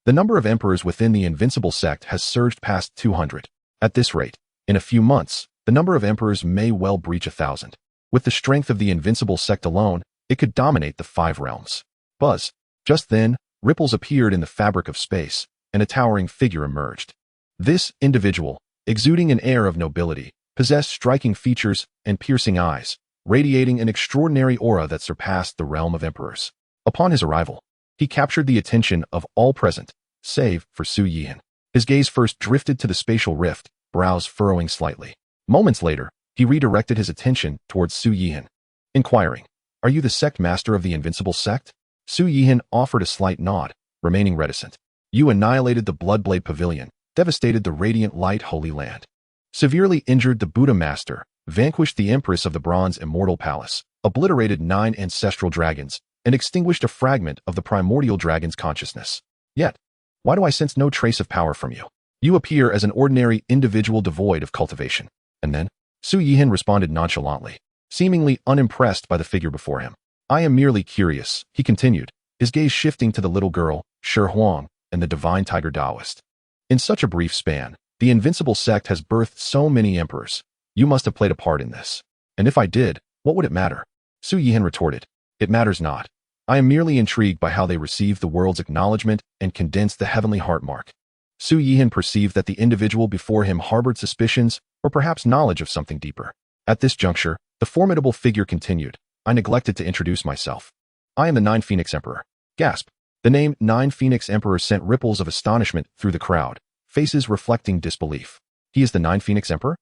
the number of emperors within the Invincible Sect has surged past 200. At this rate, in a few months, the number of emperors may well breach 1,000. With the strength of the Invincible Sect alone, it could dominate the 5 realms. Buzz. Just then, ripples appeared in the fabric of space, and a towering figure emerged. This individual, exuding an air of nobility, possessed striking features and piercing eyes, radiating an extraordinary aura that surpassed the realm of emperors. Upon his arrival, he captured the attention of all present, save for Su Yihan. His gaze first drifted to the spatial rift, brows furrowing slightly. Moments later, he redirected his attention towards Su Yihan, inquiring, Are you the sect master of the Invincible Sect? Su Yihan offered a slight nod, remaining reticent. You annihilated the Bloodblade Pavilion, devastated the Radiant Light Holy Land, severely injured the Buddha Master, vanquished the Empress of the Bronze Immortal Palace, obliterated 9 ancestral dragons, and extinguished a fragment of the primordial dragon's consciousness. Yet, why do I sense no trace of power from you? You appear as an ordinary individual devoid of cultivation. And then, Su Yihan responded nonchalantly, seemingly unimpressed by the figure before him. I am merely curious, he continued, his gaze shifting to the little girl, Shi Huang, and the Divine Tiger Daoist. In such a brief span, the Invincible Sect has birthed so many emperors. You must have played a part in this. And if I did, what would it matter? Su Yihan retorted, It matters not. I am merely intrigued by how they receive the world's acknowledgement and condense the heavenly heart mark. Su Yihan perceived that the individual before him harbored suspicions or perhaps knowledge of something deeper. At this juncture, The formidable figure continued. I neglected to introduce myself. I am the Nine Phoenix Emperor. Gasp. The name Nine Phoenix Emperor sent ripples of astonishment through the crowd, faces reflecting disbelief. He is the Nine Phoenix Emperor?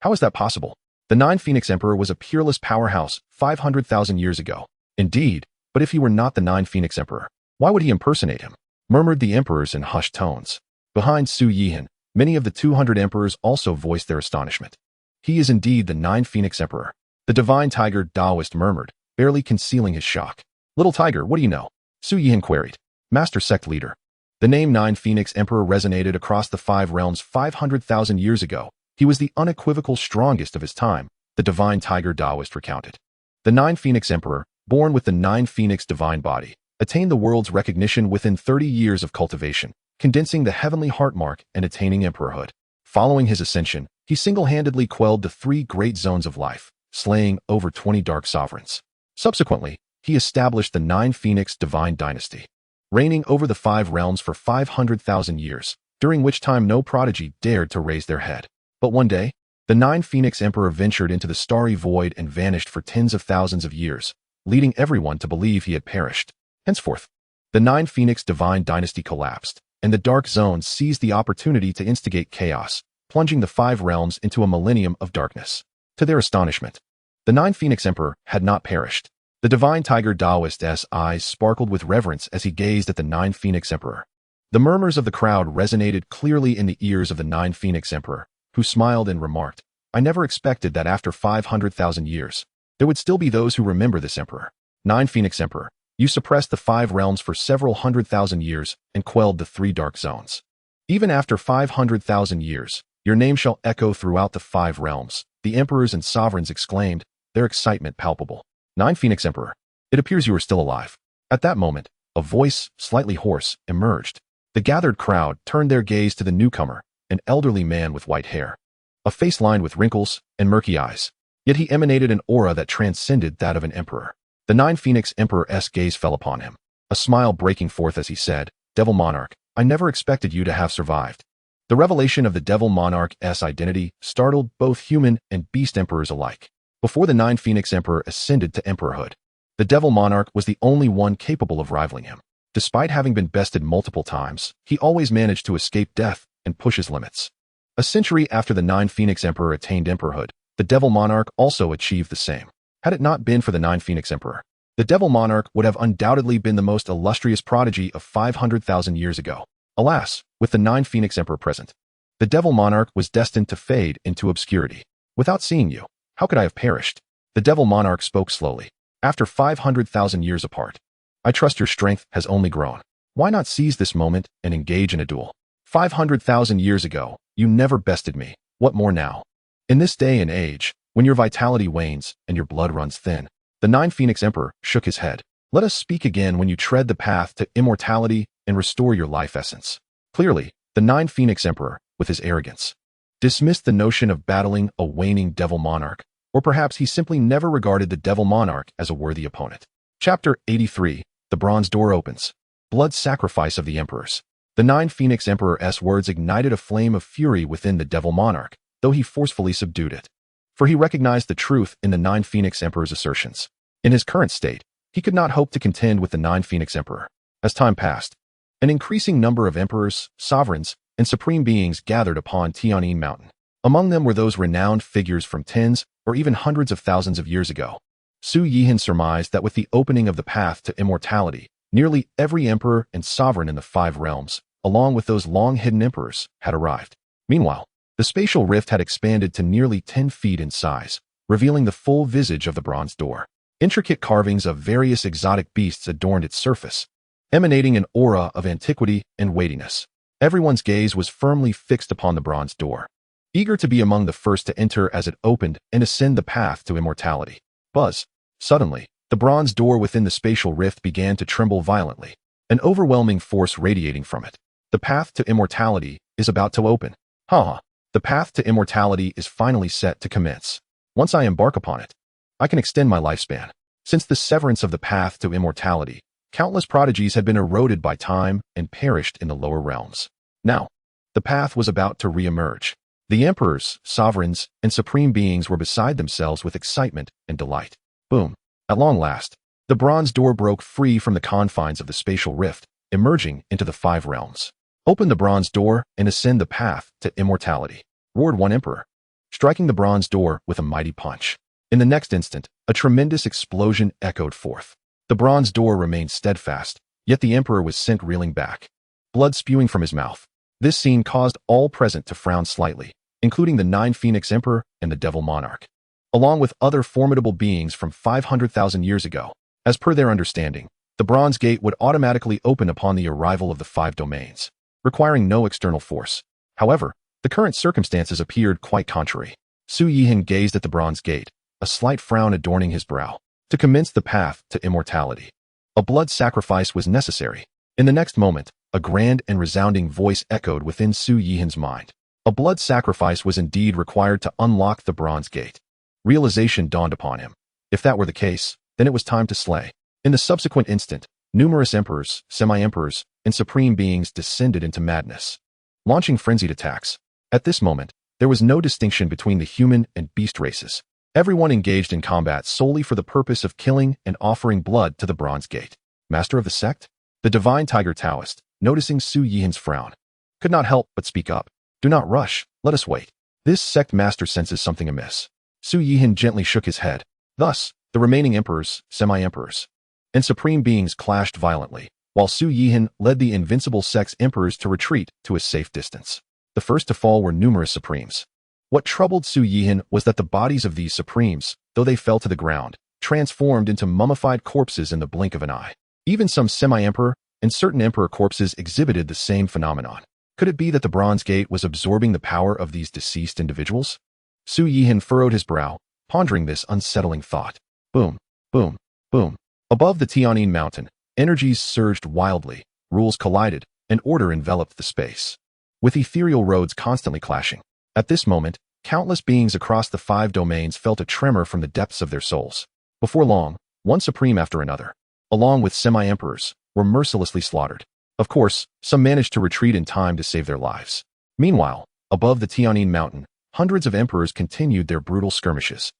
How is that possible? The Nine Phoenix Emperor was a peerless powerhouse 500,000 years ago. Indeed, but if he were not the Nine Phoenix Emperor, why would he impersonate him? Murmured the emperors in hushed tones. Behind Su Yihan, many of the 200 emperors also voiced their astonishment. He is indeed the Nine Phoenix Emperor. The divine tiger Taoist murmured, barely concealing his shock. Little tiger, what do you know? Su Yihan queried. Master Sect leader. The name Nine Phoenix Emperor resonated across the 5 realms 500,000 years ago. He was the unequivocal strongest of his time, the divine tiger Taoist recounted. The Nine Phoenix Emperor, born with the Nine Phoenix divine body, attained the world's recognition within 30 years of cultivation, condensing the heavenly heart mark and attaining emperorhood. Following his ascension, he single-handedly quelled the 3 great zones of life, slaying over 20 dark sovereigns. Subsequently, he established the Nine Phoenix divine dynasty, reigning over the 5 realms for 500,000 years, during which time no prodigy dared to raise their head. But one day, the Nine Phoenix Emperor ventured into the starry void and vanished for tens of thousands of years, leading everyone to believe he had perished. Henceforth, the Nine Phoenix divine dynasty collapsed, and the dark zones seized the opportunity to instigate chaos, plunging the 5 realms into a millennium of darkness. To their astonishment, the Nine Phoenix Emperor had not perished. The divine tiger Taoist's eyes sparkled with reverence as he gazed at the Nine Phoenix Emperor. The murmurs of the crowd resonated clearly in the ears of the Nine Phoenix Emperor, who smiled and remarked, I never expected that after 500,000 years, there would still be those who remember this emperor. Nine Phoenix Emperor, you suppressed the 5 realms for several 100,000 years and quelled the 3 dark zones. Even after 500,000 years, your name shall echo throughout the 5 realms, the emperors and sovereigns exclaimed, their excitement palpable. Nine Phoenix Emperor, it appears you are still alive. At that moment, a voice, slightly hoarse, emerged. The gathered crowd turned their gaze to the newcomer, an elderly man with white hair, a face lined with wrinkles and murky eyes. Yet he emanated an aura that transcended that of an emperor. The Nine Phoenix Emperor's gaze fell upon him, a smile breaking forth as he said, Devil Monarch, I never expected you to have survived. The revelation of the Devil Monarch's identity startled both human and beast emperors alike. Before the Nine Phoenix Emperor ascended to emperorhood, the Devil Monarch was the only one capable of rivaling him. Despite having been bested multiple times, he always managed to escape death and push his limits. A century after the Nine Phoenix Emperor attained emperorhood, the Devil Monarch also achieved the same. Had it not been for the Nine Phoenix Emperor, the Devil Monarch would have undoubtedly been the most illustrious prodigy of 500,000 years ago. Alas, with the Nine Phoenix Emperor present, the Devil Monarch was destined to fade into obscurity. Without seeing you, how could I have perished? The Devil Monarch spoke slowly. After 500,000 years apart, I trust your strength has only grown. Why not seize this moment and engage in a duel? 500,000 years ago, you never bested me. What more now? In this day and age, when your vitality wanes and your blood runs thin, the Nine Phoenix Emperor shook his head. Let us speak again when you tread the path to immortality and restore your life essence. Clearly, the Nine Phoenix Emperor, with his arrogance, dismissed the notion of battling a waning Devil Monarch, or perhaps he simply never regarded the Devil Monarch as a worthy opponent. Chapter 83, The Bronze Door Opens. Blood Sacrifice of the Emperors. The Nine Phoenix Emperor's words ignited a flame of fury within the Devil Monarch, though he forcefully subdued it. For he recognized the truth in the Nine Phoenix Emperor's assertions. In his current state, he could not hope to contend with the Nine Phoenix Emperor. As time passed, an increasing number of emperors, sovereigns, and supreme beings gathered upon Tianyin Mountain. Among them were those renowned figures from tens or even hundreds of thousands of years ago. Su Yihan surmised that with the opening of the path to immortality, nearly every emperor and sovereign in the 5 realms, along with those long-hidden emperors, had arrived. Meanwhile, the spatial rift had expanded to nearly 10 feet in size, revealing the full visage of the bronze door. Intricate carvings of various exotic beasts adorned its surface, emanating an aura of antiquity and weightiness. Everyone's gaze was firmly fixed upon the bronze door, eager to be among the first to enter as it opened and ascend the path to immortality. Buzz. Suddenly, the bronze door within the spatial rift began to tremble violently, an overwhelming force radiating from it. The path to immortality is about to open. The path to immortality is finally set to commence. Once I embark upon it, I can extend my lifespan. Since the severance of the path to immortality, countless prodigies had been eroded by time and perished in the lower realms. Now, the path was about to re-emerge. The emperors, sovereigns, and supreme beings were beside themselves with excitement and delight. Boom. At long last, the bronze door broke free from the confines of the spatial rift, emerging into the 5 realms. Open the bronze door and ascend the path to immortality, roared one emperor, striking the bronze door with a mighty punch. In the next instant, a tremendous explosion echoed forth. The bronze door remained steadfast, yet the emperor was sent reeling back, blood spewing from his mouth. This scene caused all present to frown slightly, including the 9 Phoenix Emperor and the Devil Monarch, along with other formidable beings from 500,000 years ago. As per their understanding, the Bronze Gate would automatically open upon the arrival of the 5 domains, requiring no external force. However, the current circumstances appeared quite contrary. Su Yihan gazed at the Bronze Gate, a slight frown adorning his brow. To commence the path to immortality, a blood sacrifice was necessary. In the next moment, a grand and resounding voice echoed within Su Yihan's mind. A blood sacrifice was indeed required to unlock the Bronze Gate. Realization dawned upon him. If that were the case, then it was time to slay. In the subsequent instant, numerous emperors, semi-emperors, and supreme beings descended into madness, launching frenzied attacks. At this moment, there was no distinction between the human and beast races. Everyone engaged in combat solely for the purpose of killing and offering blood to the Bronze Gate. Master of the sect? The divine tiger Taoist, noticing Su Yihan's frown, could not help but speak up. Do not rush, let us wait. This sect master senses something amiss. Su Yihan gently shook his head. Thus, the remaining emperors, semi-emperors, and supreme beings clashed violently, while Su Yihan led the Invincible Sect's emperors to retreat to a safe distance. The first to fall were numerous supremes. What troubled Su Yihan was that the bodies of these supremes, though they fell to the ground, transformed into mummified corpses in the blink of an eye. Even some semi-emperor and certain emperor corpses exhibited the same phenomenon. Could it be that the Bronze Gate was absorbing the power of these deceased individuals? Su Yihan furrowed his brow, pondering this unsettling thought. Boom, boom, boom. Above the Tianyin mountain, energies surged wildly, rules collided, and order enveloped the space, with ethereal roads constantly clashing. At this moment, countless beings across the 5 domains felt a tremor from the depths of their souls. Before long, one supreme after another, along with semi-emperors, were mercilessly slaughtered. Of course, some managed to retreat in time to save their lives. Meanwhile, above the Tianyin mountain, hundreds of emperors continued their brutal skirmishes.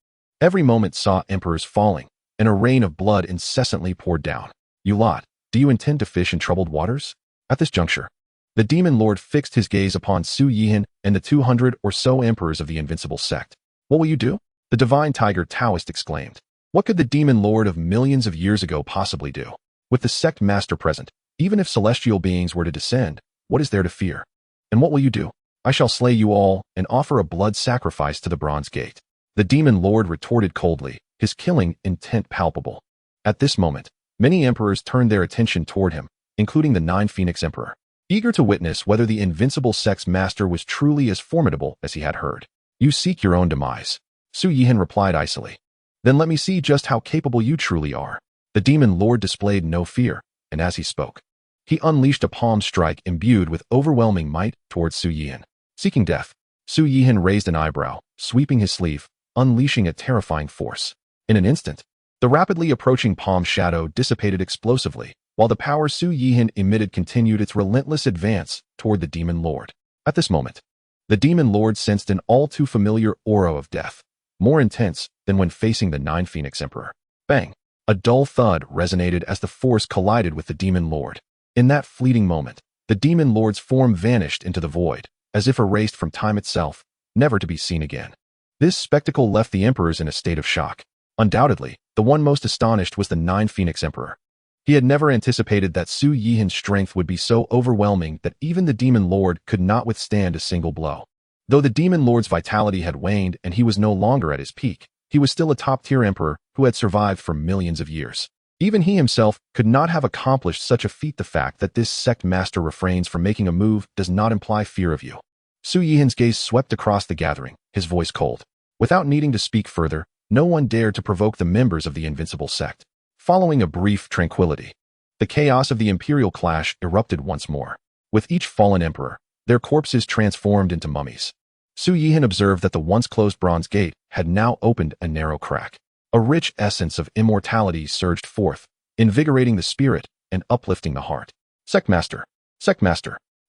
Every moment saw emperors falling, and a rain of blood incessantly poured down. You lot, do you intend to fish in troubled waters? At this juncture, the Demon Lord fixed his gaze upon Su Yihan and the 200 or so emperors of the Invincible Sect. What will you do? The Divine Tiger Taoist exclaimed. What could the Demon Lord of millions of years ago possibly do? With the sect master present, even if celestial beings were to descend, what is there to fear? And what will you do? I shall slay you all and offer a blood sacrifice to the Bronze Gate. The Demon Lord retorted coldly, his killing intent palpable. At this moment, many emperors turned their attention toward him, including the 9 Phoenix Emperor, eager to witness whether the Invincible Sect's master was truly as formidable as he had heard. You seek your own demise, Su Yihan replied icily. Then let me see just how capable you truly are. The Demon Lord displayed no fear, and as he spoke, he unleashed a palm strike imbued with overwhelming might towards Su Yihan. Seeking death, Su Yihan raised an eyebrow, sweeping his sleeve, unleashing a terrifying force. In an instant, the rapidly approaching palm shadow dissipated explosively, while the power Su Yihan emitted continued its relentless advance toward the Demon Lord. At this moment, the Demon Lord sensed an all-too familiar aura of death, more intense than when facing the 9 Phoenix Emperor. Bang! A dull thud resonated as the force collided with the Demon Lord. In that fleeting moment, the Demon Lord's form vanished into the void, as if erased from time itself, never to be seen again. This spectacle left the emperors in a state of shock. Undoubtedly, the one most astonished was the 9 Phoenix Emperor. He had never anticipated that Su Yihan's strength would be so overwhelming that even the Demon Lord could not withstand a single blow. Though the Demon Lord's vitality had waned and he was no longer at his peak, he was still a top-tier emperor who had survived for millions of years. Even he himself could not have accomplished such a feat. The fact that this sect master refrains from making a move does not imply fear of you. Su Yihan's gaze swept across the gathering, his voice cold. Without needing to speak further, no one dared to provoke the members of the Invincible Sect. Following a brief tranquility, the chaos of the imperial clash erupted once more. With each fallen emperor, their corpses transformed into mummies. Su Yihan observed that the once closed Bronze Gate had now opened a narrow crack. A rich essence of immortality surged forth, invigorating the spirit and uplifting the heart. Sectmaster,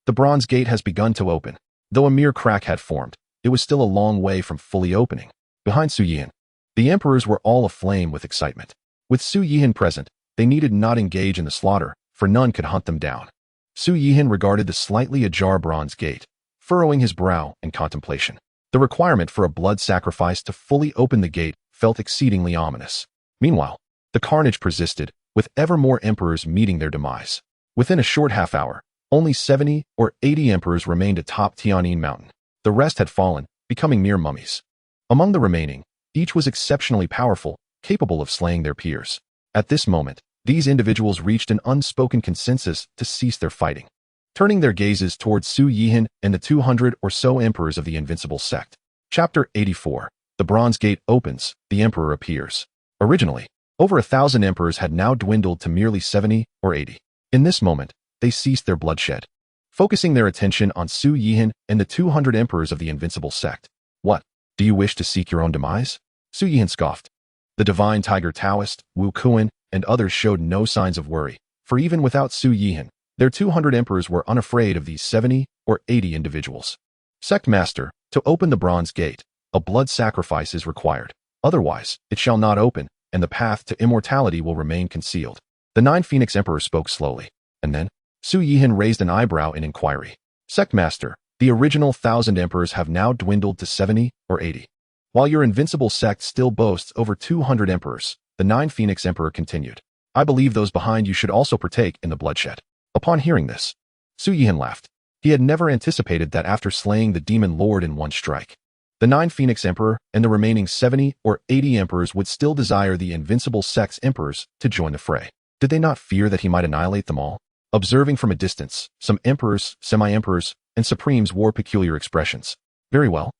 the Bronze Gate has begun to open. Though a mere crack had formed, it was still a long way from fully opening. Behind Su Yihan, the emperors were all aflame with excitement. With Su Yihan present, they needed not engage in the slaughter, for none could hunt them down. Su Yihan regarded the slightly ajar bronze gate, furrowing his brow in contemplation. The requirement for a blood sacrifice to fully open the gate felt exceedingly ominous. Meanwhile, the carnage persisted, with ever more emperors meeting their demise. Within a short half-hour, only 70 or 80 emperors remained atop Tianyin Mountain. The rest had fallen, becoming mere mummies. Among the remaining, each was exceptionally powerful, capable of slaying their peers. At this moment, these individuals reached an unspoken consensus to cease their fighting, turning their gazes towards Su Yihan and the 200 or so emperors of the Invincible Sect. Chapter 84. The Bronze Gate opens, the Emperor appears. Originally, over 1,000 emperors had now dwindled to merely 70 or 80. In this moment, they ceased their bloodshed, focusing their attention on Su Yihan and the 200 emperors of the Invincible Sect. What? Do you wish to seek your own demise? Su Yihan scoffed. The divine tiger Taoist, Wu Kuan, and others showed no signs of worry, for even without Su Yihan, their 200 emperors were unafraid of these 70 or 80 individuals. Sect Master, to open the Bronze Gate, a blood sacrifice is required. Otherwise, it shall not open, and the path to immortality will remain concealed. The 9 Phoenix Emperors spoke slowly, and then Su Yihan raised an eyebrow in inquiry. Sect Master, the original 1,000 emperors have now dwindled to 70 or 80. While your Invincible Sect still boasts over 200 emperors, the 9 Phoenix Emperor continued. I believe those behind you should also partake in the bloodshed. Upon hearing this, Su Yihan laughed. He had never anticipated that after slaying the Demon Lord in one strike, the 9 Phoenix Emperor and the remaining 70 or 80 emperors would still desire the Invincible Sect's emperors to join the fray. Did they not fear that he might annihilate them all? Observing from a distance, some emperors, semi-emperors, and supremes wore peculiar expressions. Very well.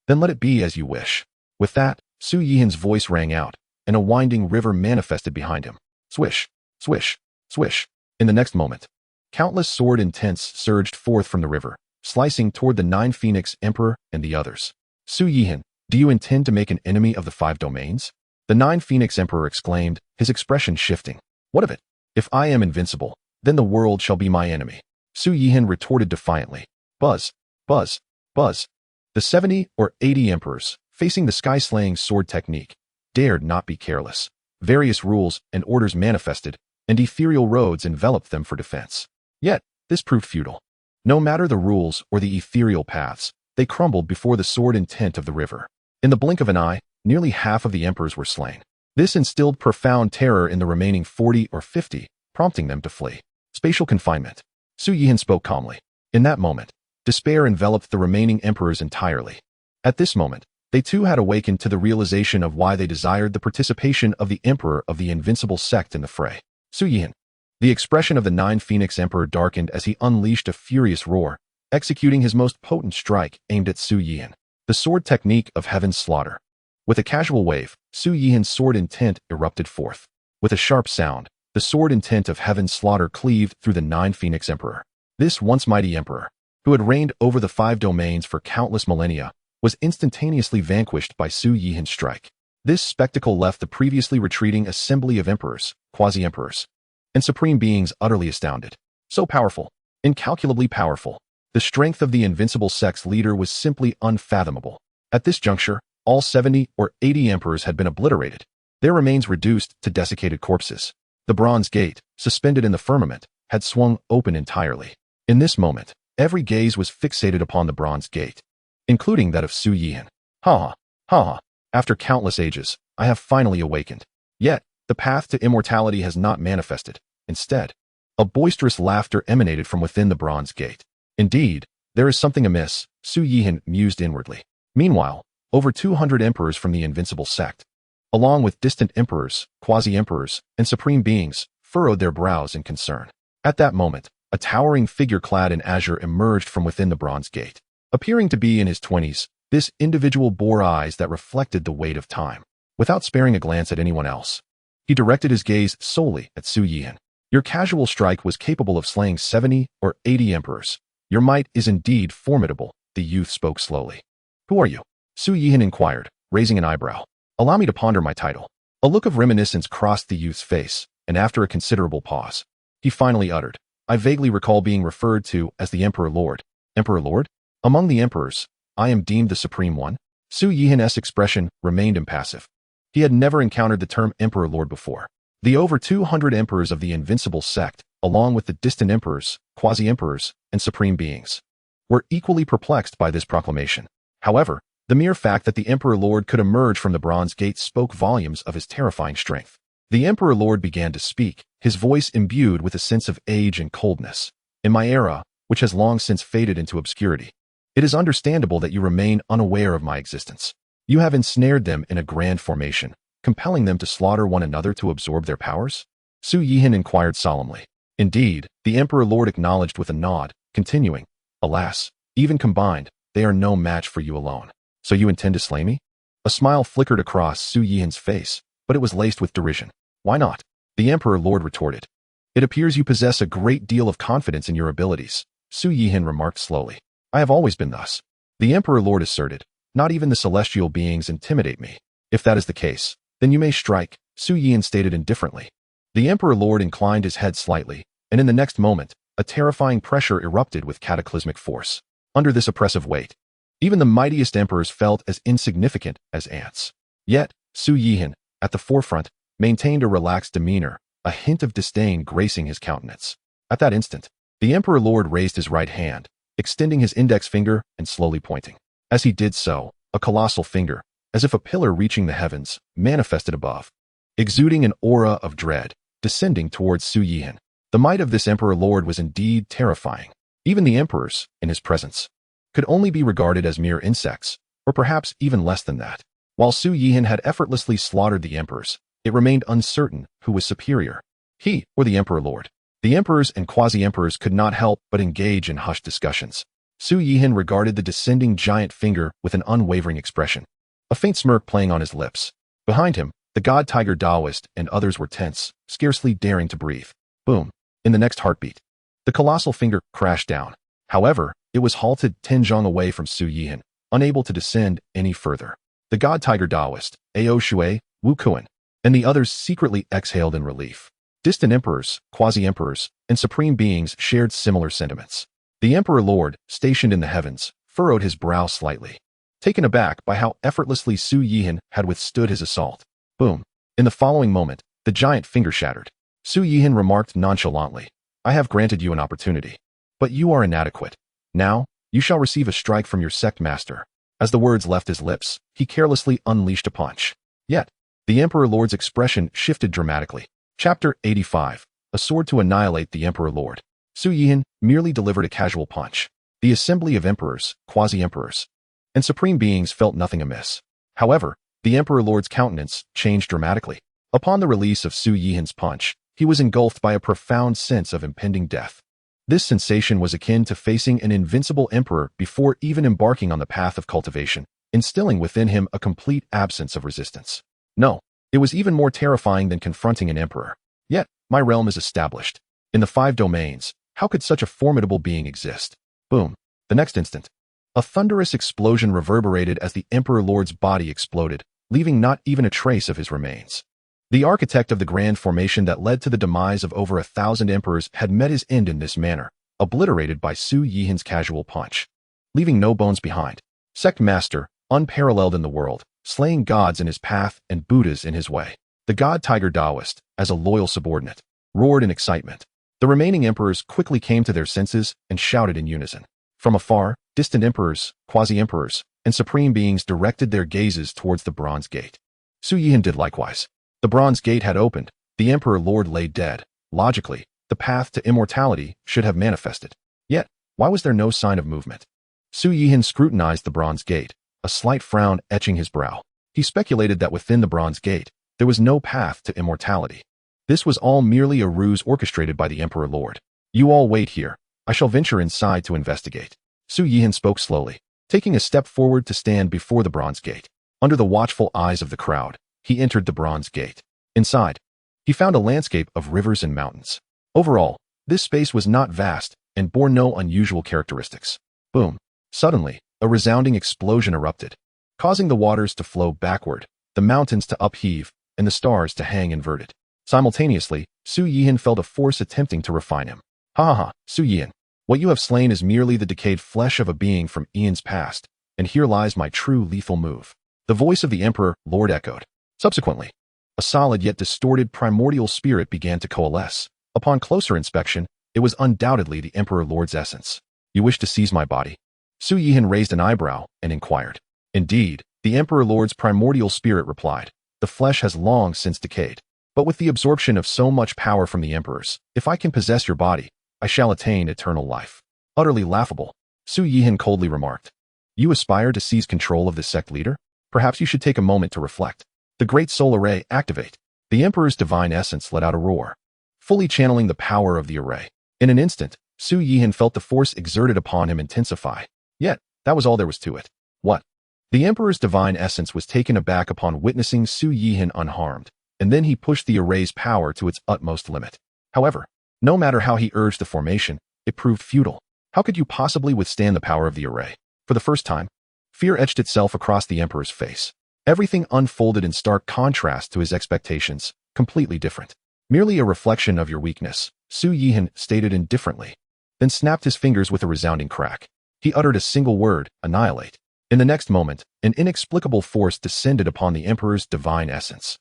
Then let it be as you wish. With that, Su Yihan's voice rang out, and a winding river manifested behind him. Swish, swish, swish. In the next moment, countless sword intents surged forth from the river, slicing toward the 9 Phoenix Emperor and the others. Su Yihan, do you intend to make an enemy of the 5 domains? The 9 Phoenix Emperor exclaimed, his expression shifting. What of it? If I am invincible, then the world shall be my enemy. Su Yihan retorted defiantly. Buzz, buzz, buzz. The 70 or 80 emperors, facing the sky-slaying sword technique, dared not be careless. Various rules and orders manifested, and ethereal roads enveloped them for defense. Yet, this proved futile. No matter the rules or the ethereal paths, they crumbled before the sword intent of the river. In the blink of an eye, nearly half of the emperors were slain. This instilled profound terror in the remaining 40 or 50, prompting them to flee. Spatial confinement. Su Yihan spoke calmly. In that moment, despair enveloped the remaining emperors entirely. At this moment, they too had awakened to the realization of why they desired the participation of the Emperor of the Invincible Sect in the fray. Su Yihan. The expression of the 9 Phoenix Emperor darkened as he unleashed a furious roar, executing his most potent strike aimed at Su Yihan. The sword technique of Heaven's Slaughter. With a casual wave, Su Yihan's sword intent erupted forth. With a sharp sound, the sword intent of Heaven's Slaughter cleaved through the 9 Phoenix Emperor. This once mighty emperor, who had reigned over the 5 domains for countless millennia, was instantaneously vanquished by Su Yihan's strike. This spectacle left the previously retreating assembly of emperors, quasi-emperors, and supreme beings utterly astounded. So powerful, incalculably powerful. The strength of the Invincible Sect's leader was simply unfathomable. At this juncture, all 70 or 80 emperors had been obliterated, their remains reduced to desiccated corpses. The Bronze Gate, suspended in the firmament, had swung open entirely. In this moment, every gaze was fixated upon the Bronze Gate, including that of Su Yihan. Ha ha. After countless ages, I have finally awakened. Yet, the path to immortality has not manifested. Instead, a boisterous laughter emanated from within the Bronze Gate. Indeed, there is something amiss, Su Yihan mused inwardly. Meanwhile, over 200 emperors from the Invincible Sect, along with distant emperors, quasi-emperors, and supreme beings, furrowed their brows in concern. At that moment, a towering figure clad in azure emerged from within the Bronze Gate. Appearing to be in his 20s, this individual bore eyes that reflected the weight of time. Without sparing a glance at anyone else, he directed his gaze solely at Su Yihan. Your casual strike was capable of slaying 70 or 80 emperors. Your might is indeed formidable, the youth spoke slowly. Who are you? Su Yihan inquired, raising an eyebrow. Allow me to ponder my title. A look of reminiscence crossed the youth's face, and after a considerable pause, he finally uttered, I vaguely recall being referred to as the Emperor Lord. Emperor Lord? Among the emperors, I am deemed the Supreme One? Su Yihan's expression remained impassive. He had never encountered the term Emperor Lord before. The over 200 emperors of the Invincible Sect, along with the distant emperors, quasi-emperors, and supreme beings, were equally perplexed by this proclamation. However, the mere fact that the Emperor Lord could emerge from the Bronze Gate spoke volumes of his terrifying strength. The Emperor Lord began to speak, his voice imbued with a sense of age and coldness. In my era, which has long since faded into obscurity, it is understandable that you remain unaware of my existence. You have ensnared them in a grand formation, compelling them to slaughter one another to absorb their powers? Su Yihan inquired solemnly. Indeed, the Emperor Lord acknowledged with a nod, continuing, Alas, even combined, they are no match for you alone. So you intend to slay me? A smile flickered across Su Yihan's face, but it was laced with derision. Why not? The Emperor Lord retorted. It appears you possess a great deal of confidence in your abilities, Su Yihan remarked slowly. I have always been thus. The Emperor Lord asserted. Not even the celestial beings intimidate me. If that is the case, then you may strike, Su Yihan stated indifferently. The Emperor Lord inclined his head slightly, and in the next moment, a terrifying pressure erupted with cataclysmic force. Under this oppressive weight, even the mightiest emperors felt as insignificant as ants. Yet, Su Yihan, at the forefront, maintained a relaxed demeanor, a hint of disdain gracing his countenance. At that instant, the Emperor Lord raised his right hand, extending his index finger and slowly pointing. As he did so, a colossal finger, as if a pillar reaching the heavens, manifested above, exuding an aura of dread, descending towards Su Yihan. The might of this Emperor Lord was indeed terrifying. Even the emperors, in his presence, could only be regarded as mere insects, or perhaps even less than that. While Su Yihan had effortlessly slaughtered the emperors, it remained uncertain who was superior, he or the Emperor Lord. The emperors and quasi-emperors could not help but engage in hushed discussions. Su Yihan regarded the descending giant finger with an unwavering expression, a faint smirk playing on his lips. Behind him, the god tiger Daoist and others were tense, scarcely daring to breathe. Boom. In the next heartbeat, the colossal finger crashed down. However, it was halted 10 zhang away from Su Yihan, unable to descend any further. The god tiger Daoist, Ao Shui, Wu Kuan, and the others secretly exhaled in relief. Distant emperors, quasi-emperors, and supreme beings shared similar sentiments. The Emperor Lord, stationed in the heavens, furrowed his brow slightly, taken aback by how effortlessly Su Yihan had withstood his assault. Boom. In the following moment, the giant finger shattered. Su Yihan remarked nonchalantly, I have granted you an opportunity, but you are inadequate. Now, you shall receive a strike from your sect master. As the words left his lips, he carelessly unleashed a punch. Yet, the Emperor Lord's expression shifted dramatically. Chapter 85. A sword to annihilate the Emperor Lord. Su Yihan merely delivered a casual punch. The assembly of emperors, quasi-emperors, and supreme beings felt nothing amiss. However, the Emperor Lord's countenance changed dramatically. Upon the release of Su Yihan's punch, he was engulfed by a profound sense of impending death. This sensation was akin to facing an invincible emperor before even embarking on the path of cultivation, instilling within him a complete absence of resistance. No, it was even more terrifying than confronting an emperor. Yet, my realm is established. In the 5 domains, how could such a formidable being exist? Boom. The next instant, a thunderous explosion reverberated as the Emperor Lord's body exploded, leaving not even a trace of his remains. The architect of the grand formation that led to the demise of over 1,000 emperors had met his end in this manner, obliterated by Su Yihan's casual punch, leaving no bones behind. Sect Master, unparalleled in the world, slaying gods in his path and Buddhas in his way. The god tiger Daoist, as a loyal subordinate, roared in excitement. The remaining emperors quickly came to their senses and shouted in unison. From afar, distant emperors, quasi-emperors, and supreme beings directed their gazes towards the Bronze Gate. Su Yihan did likewise. The Bronze Gate had opened. The Emperor Lord lay dead. Logically, the path to immortality should have manifested. Yet, why was there no sign of movement? Su Yihan scrutinized the Bronze Gate, a slight frown etching his brow. He speculated that within the Bronze Gate, there was no path to immortality. This was all merely a ruse orchestrated by the Emperor Lord. You all wait here. I shall venture inside to investigate. Su Yihan spoke slowly, taking a step forward to stand before the Bronze Gate. Under the watchful eyes of the crowd, he entered the Bronze Gate. Inside, he found a landscape of rivers and mountains. Overall, this space was not vast and bore no unusual characteristics. Boom. Suddenly, a resounding explosion erupted, causing the waters to flow backward, the mountains to upheave, and the stars to hang inverted. Simultaneously, Su Yihan felt a force attempting to refine him. Ha ha ha, Su Yihan. What you have slain is merely the decayed flesh of a being from eons past, and here lies my true lethal move. The voice of the Emperor Lord echoed. Subsequently, a solid yet distorted primordial spirit began to coalesce. Upon closer inspection, it was undoubtedly the Emperor Lord's essence. You wish to seize my body? Su Yihan raised an eyebrow and inquired. Indeed, the Emperor Lord's primordial spirit replied. The flesh has long since decayed. But with the absorption of so much power from the Emperors, if I can possess your body, I shall attain eternal life. Utterly laughable, Su Yihan coldly remarked. You aspire to seize control of the sect leader? Perhaps you should take a moment to reflect. The great soul array activate. The Emperor's divine essence let out a roar, fully channeling the power of the array. In an instant, Su Yihan felt the force exerted upon him intensify. Yet, that was all there was to it. What? The Emperor's divine essence was taken aback upon witnessing Su Yihan unharmed, and then he pushed the array's power to its utmost limit. However, no matter how he urged the formation, it proved futile. How could you possibly withstand the power of the array? For the first time, fear etched itself across the Emperor's face. Everything unfolded in stark contrast to his expectations, completely different. Merely a reflection of your weakness, Su Yihan stated indifferently, then snapped his fingers with a resounding crack. He uttered a single word, annihilate. In the next moment, an inexplicable force descended upon the Emperor's divine essence.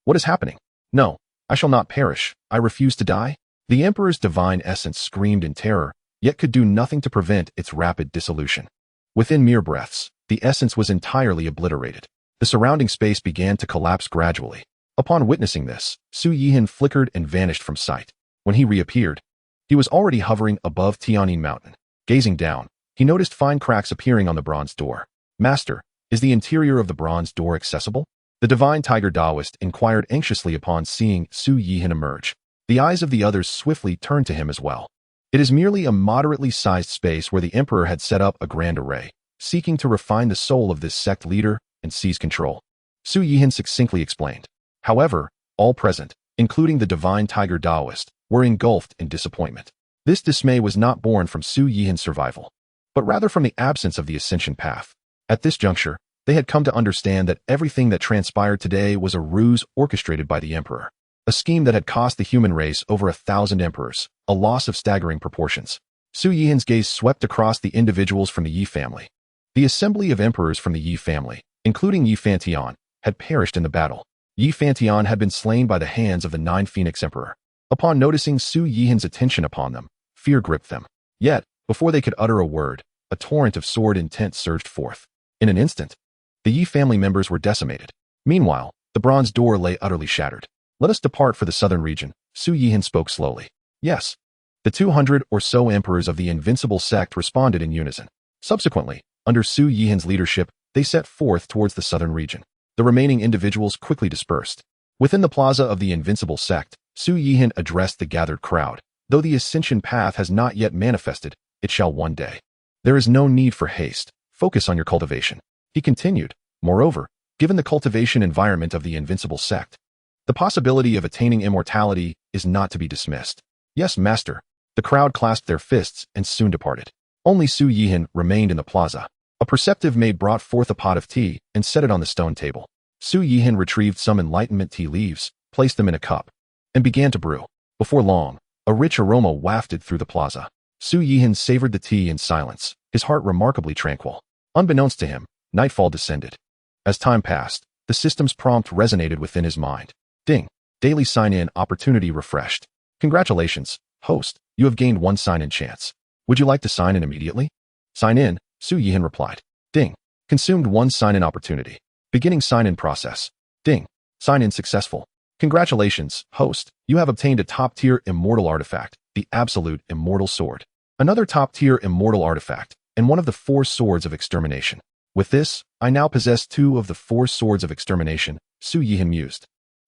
What is happening? No, I shall not perish. I refuse to die. The Emperor's divine essence screamed in terror, yet could do nothing to prevent its rapid dissolution. Within mere breaths, the essence was entirely obliterated. The surrounding space began to collapse gradually. Upon witnessing this, Su Yihan flickered and vanished from sight. When he reappeared, he was already hovering above Tianyin Mountain. Gazing down, he noticed fine cracks appearing on the bronze door. Master, is the interior of the bronze door accessible? The divine tiger Taoist inquired anxiously upon seeing Su Yihan emerge. The eyes of the others swiftly turned to him as well. It is merely a moderately sized space where the Emperor had set up a grand array, seeking to refine the soul of this sect leader and seize control. Su Yihan succinctly explained. However, all present, including the divine tiger Taoist, were engulfed in disappointment. This dismay was not born from Su Yihan's survival, but rather from the absence of the ascension path. At this juncture, they had come to understand that everything that transpired today was a ruse orchestrated by the Emperor. A scheme that had cost the human race over 1,000 emperors, a loss of staggering proportions. Su Yihan's gaze swept across the individuals from the Yi family. The assembly of emperors from the Yi family, including Yi Fantian, had perished in the battle. Yi Fantian had been slain by the hands of the 9 Phoenix Emperor. Upon noticing Su Yihan's attention upon them, fear gripped them. Yet, before they could utter a word, a torrent of sword intent surged forth. In an instant, the Yi family members were decimated. Meanwhile, the bronze door lay utterly shattered. Let us depart for the southern region, Su Yihan spoke slowly. Yes. The 200 or so emperors of the Invincible Sect responded in unison. Subsequently, under Su Yihan's leadership, they set forth towards the southern region. The remaining individuals quickly dispersed. Within the plaza of the Invincible Sect, Su Yihan addressed the gathered crowd. Though the ascension path has not yet manifested, it shall one day. There is no need for haste. Focus on your cultivation. He continued. Moreover, given the cultivation environment of the Invincible Sect, the possibility of attaining immortality is not to be dismissed. Yes, master. The crowd clasped their fists and soon departed. Only Su Yihan remained in the plaza. A perceptive maid brought forth a pot of tea and set it on the stone table. Su Yihan retrieved some enlightenment tea leaves, placed them in a cup, and began to brew. Before long, a rich aroma wafted through the plaza. Su Yihan savored the tea in silence, his heart remarkably tranquil. Unbeknownst to him, nightfall descended. As time passed, the system's prompt resonated within his mind. Ding. Daily sign-in opportunity refreshed. Congratulations, host. You have gained 1 sign-in chance. Would you like to sign in immediately? Sign in, Su Yihan replied. Ding. Consumed 1 sign-in opportunity. Beginning sign-in process. Ding. Sign-in successful. Congratulations, host. You have obtained a top-tier immortal artifact, the absolute immortal sword. Another top-tier immortal artifact, and one of the 4 swords of extermination. With this, I now possess 2 of the 4 swords of extermination, Su Yihan mused.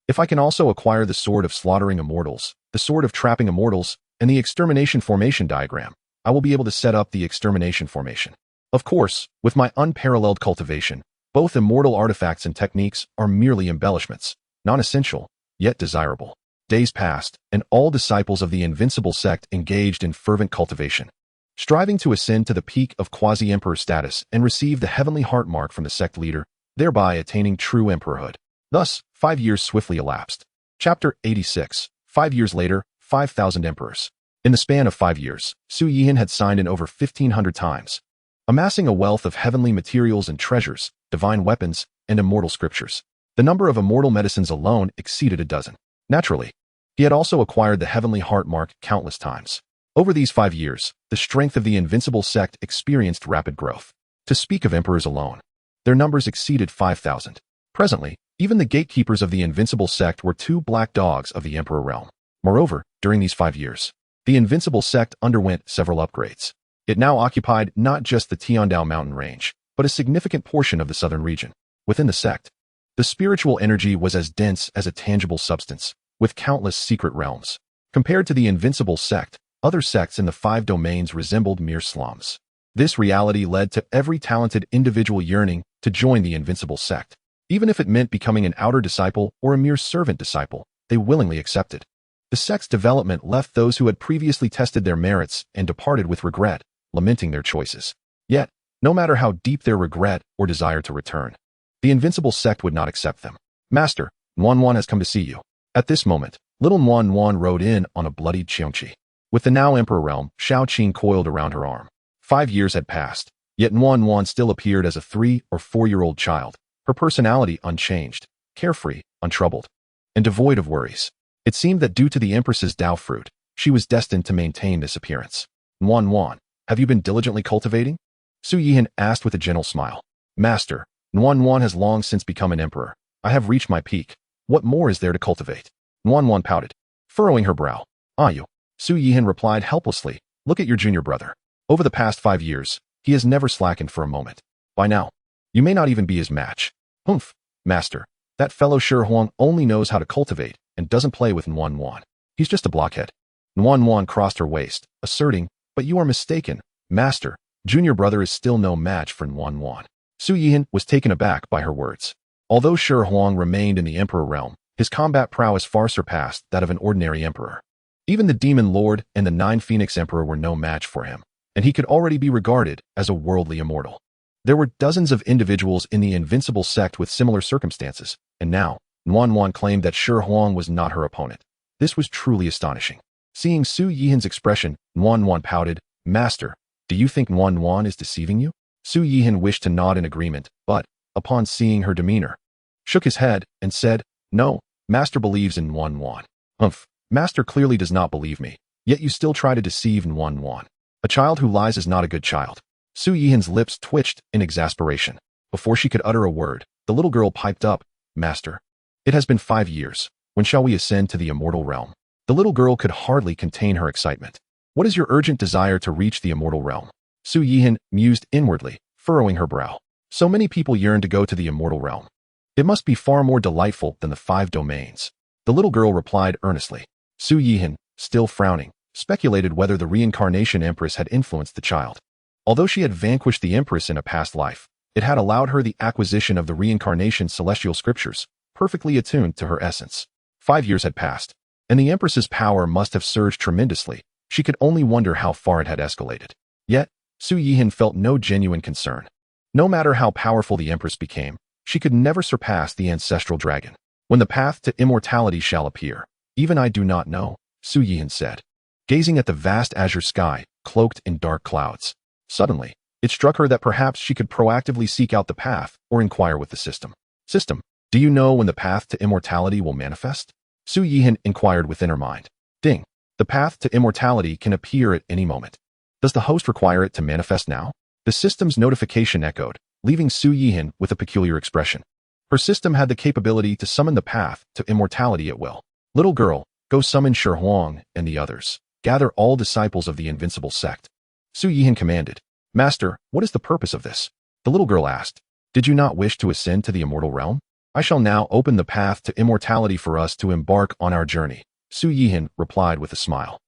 If I can also acquire the sword of slaughtering immortals, the sword of trapping immortals, and the extermination formation diagram, I will be able to set up the extermination formation. Of course, with my unparalleled cultivation, both immortal artifacts and techniques are merely embellishments, non-essential, yet desirable. Days passed, and all disciples of the Invincible Sect engaged in fervent cultivation, striving to ascend to the peak of quasi-emperor status and receive the heavenly heart mark from the sect leader, thereby attaining true emperorhood. Thus, 5 years swiftly elapsed. Chapter 86. 5 years later, 5,000 emperors. In the span of 5 years, Su Yihan had signed in over 1,500 times. amassing a wealth of heavenly materials and treasures, divine weapons, and immortal scriptures. The number of immortal medicines alone exceeded a dozen. Naturally, he had also acquired the heavenly heart mark countless times. Over these 5 years, the strength of the Invincible Sect experienced rapid growth. To speak of emperors alone, their numbers exceeded 5,000. Presently, even the gatekeepers of the Invincible Sect were 2 black dogs of the Emperor realm. Moreover, during these 5 years, the Invincible Sect underwent several upgrades. It now occupied not just the Tiandao mountain range, but a significant portion of the southern region. Within the sect, the spiritual energy was as dense as a tangible substance, with countless secret realms. Compared to the Invincible Sect, other sects in the 5 domains resembled mere slums. This reality led to every talented individual yearning to join the Invincible Sect. Even if it meant becoming an outer disciple or a mere servant disciple, they willingly accepted. The sect's development left those who had previously tested their merits and departed with regret, lamenting their choices. Yet, no matter how deep their regret or desire to return, the Invincible Sect would not accept them. Master, Nuan has come to see you. At this moment, little Nuan rode in on a bloodied xianxia. With the now Emperor realm, Xiaoqing coiled around her arm. 5 years had passed, yet Nuan still appeared as a 3 or 4-year-old child, her personality unchanged, carefree, untroubled, and devoid of worries. It seemed that due to the Empress's Dao fruit, she was destined to maintain this appearance. Nuan, have you been diligently cultivating? Su Yihan asked with a gentle smile. Master, Nuan has long since become an emperor. I have reached my peak. What more is there to cultivate? Nuan pouted, furrowing her brow. You. Su Yihan replied helplessly, look at your junior brother. Over the past 5 years, he has never slackened for a moment. By now, you may not even be his match. Humph, master, that fellow Shi Huang only knows how to cultivate and doesn't play with Nuan. He's just a blockhead. Nuan crossed her waist, asserting, but you are mistaken, master. Junior brother is still no match for Nuan. Su Yihan was taken aback by her words. Although Shi Huang remained in the Emperor realm, his combat prowess far surpassed that of an ordinary emperor. Even the Demon Lord and the 9 Phoenix Emperor were no match for him, and he could already be regarded as a worldly immortal. There were dozens of individuals in the Invincible Sect with similar circumstances, and now, Nuan claimed that Shi Huang was not her opponent. This was truly astonishing. Seeing Su Yihan's expression, Nuan pouted, Master, do you think Nuan is deceiving you? Su Yihan wished to nod in agreement, but, upon seeing her demeanor, shook his head and said, No, Master believes in Nuan. Humph, Master clearly does not believe me, yet you still try to deceive Nuan. A child who lies is not a good child. Su Yihan's lips twitched in exasperation. Before she could utter a word, the little girl piped up, Master, it has been 5 years. When shall we ascend to the immortal realm? The little girl could hardly contain her excitement. What is your urgent desire to reach the immortal realm? Su Yihan mused inwardly, furrowing her brow. So many people yearn to go to the immortal realm. It must be far more delightful than the 5 domains. The little girl replied earnestly. Su Yihan, still frowning, speculated whether the reincarnation empress had influenced the child. Although she had vanquished the empress in a past life, it had allowed her the acquisition of the reincarnation celestial scriptures, perfectly attuned to her essence. 5 years had passed, and the empress's power must have surged tremendously. She could only wonder how far it had escalated. Yet, Su Yihan felt no genuine concern. No matter how powerful the empress became, she could never surpass the ancestral dragon. When the path to immortality shall appear, even I do not know, Su Yihan said, gazing at the vast azure sky, cloaked in dark clouds. Suddenly, it struck her that perhaps she could proactively seek out the path or inquire with the system. System, do you know when the path to immortality will manifest? Su Yihan inquired within her mind. Ding. The path to immortality can appear at any moment. Does the host require it to manifest now? The system's notification echoed, leaving Su Yihan with a peculiar expression. Her system had the capability to summon the path to immortality at will. Little girl, go summon Shi Huang and the others. Gather all disciples of the Invincible Sect. Su Yihan commanded. Master, what is the purpose of this? The little girl asked. Did you not wish to ascend to the immortal realm? I shall now open the path to immortality for us to embark on our journey. Su Yihan replied with a smile.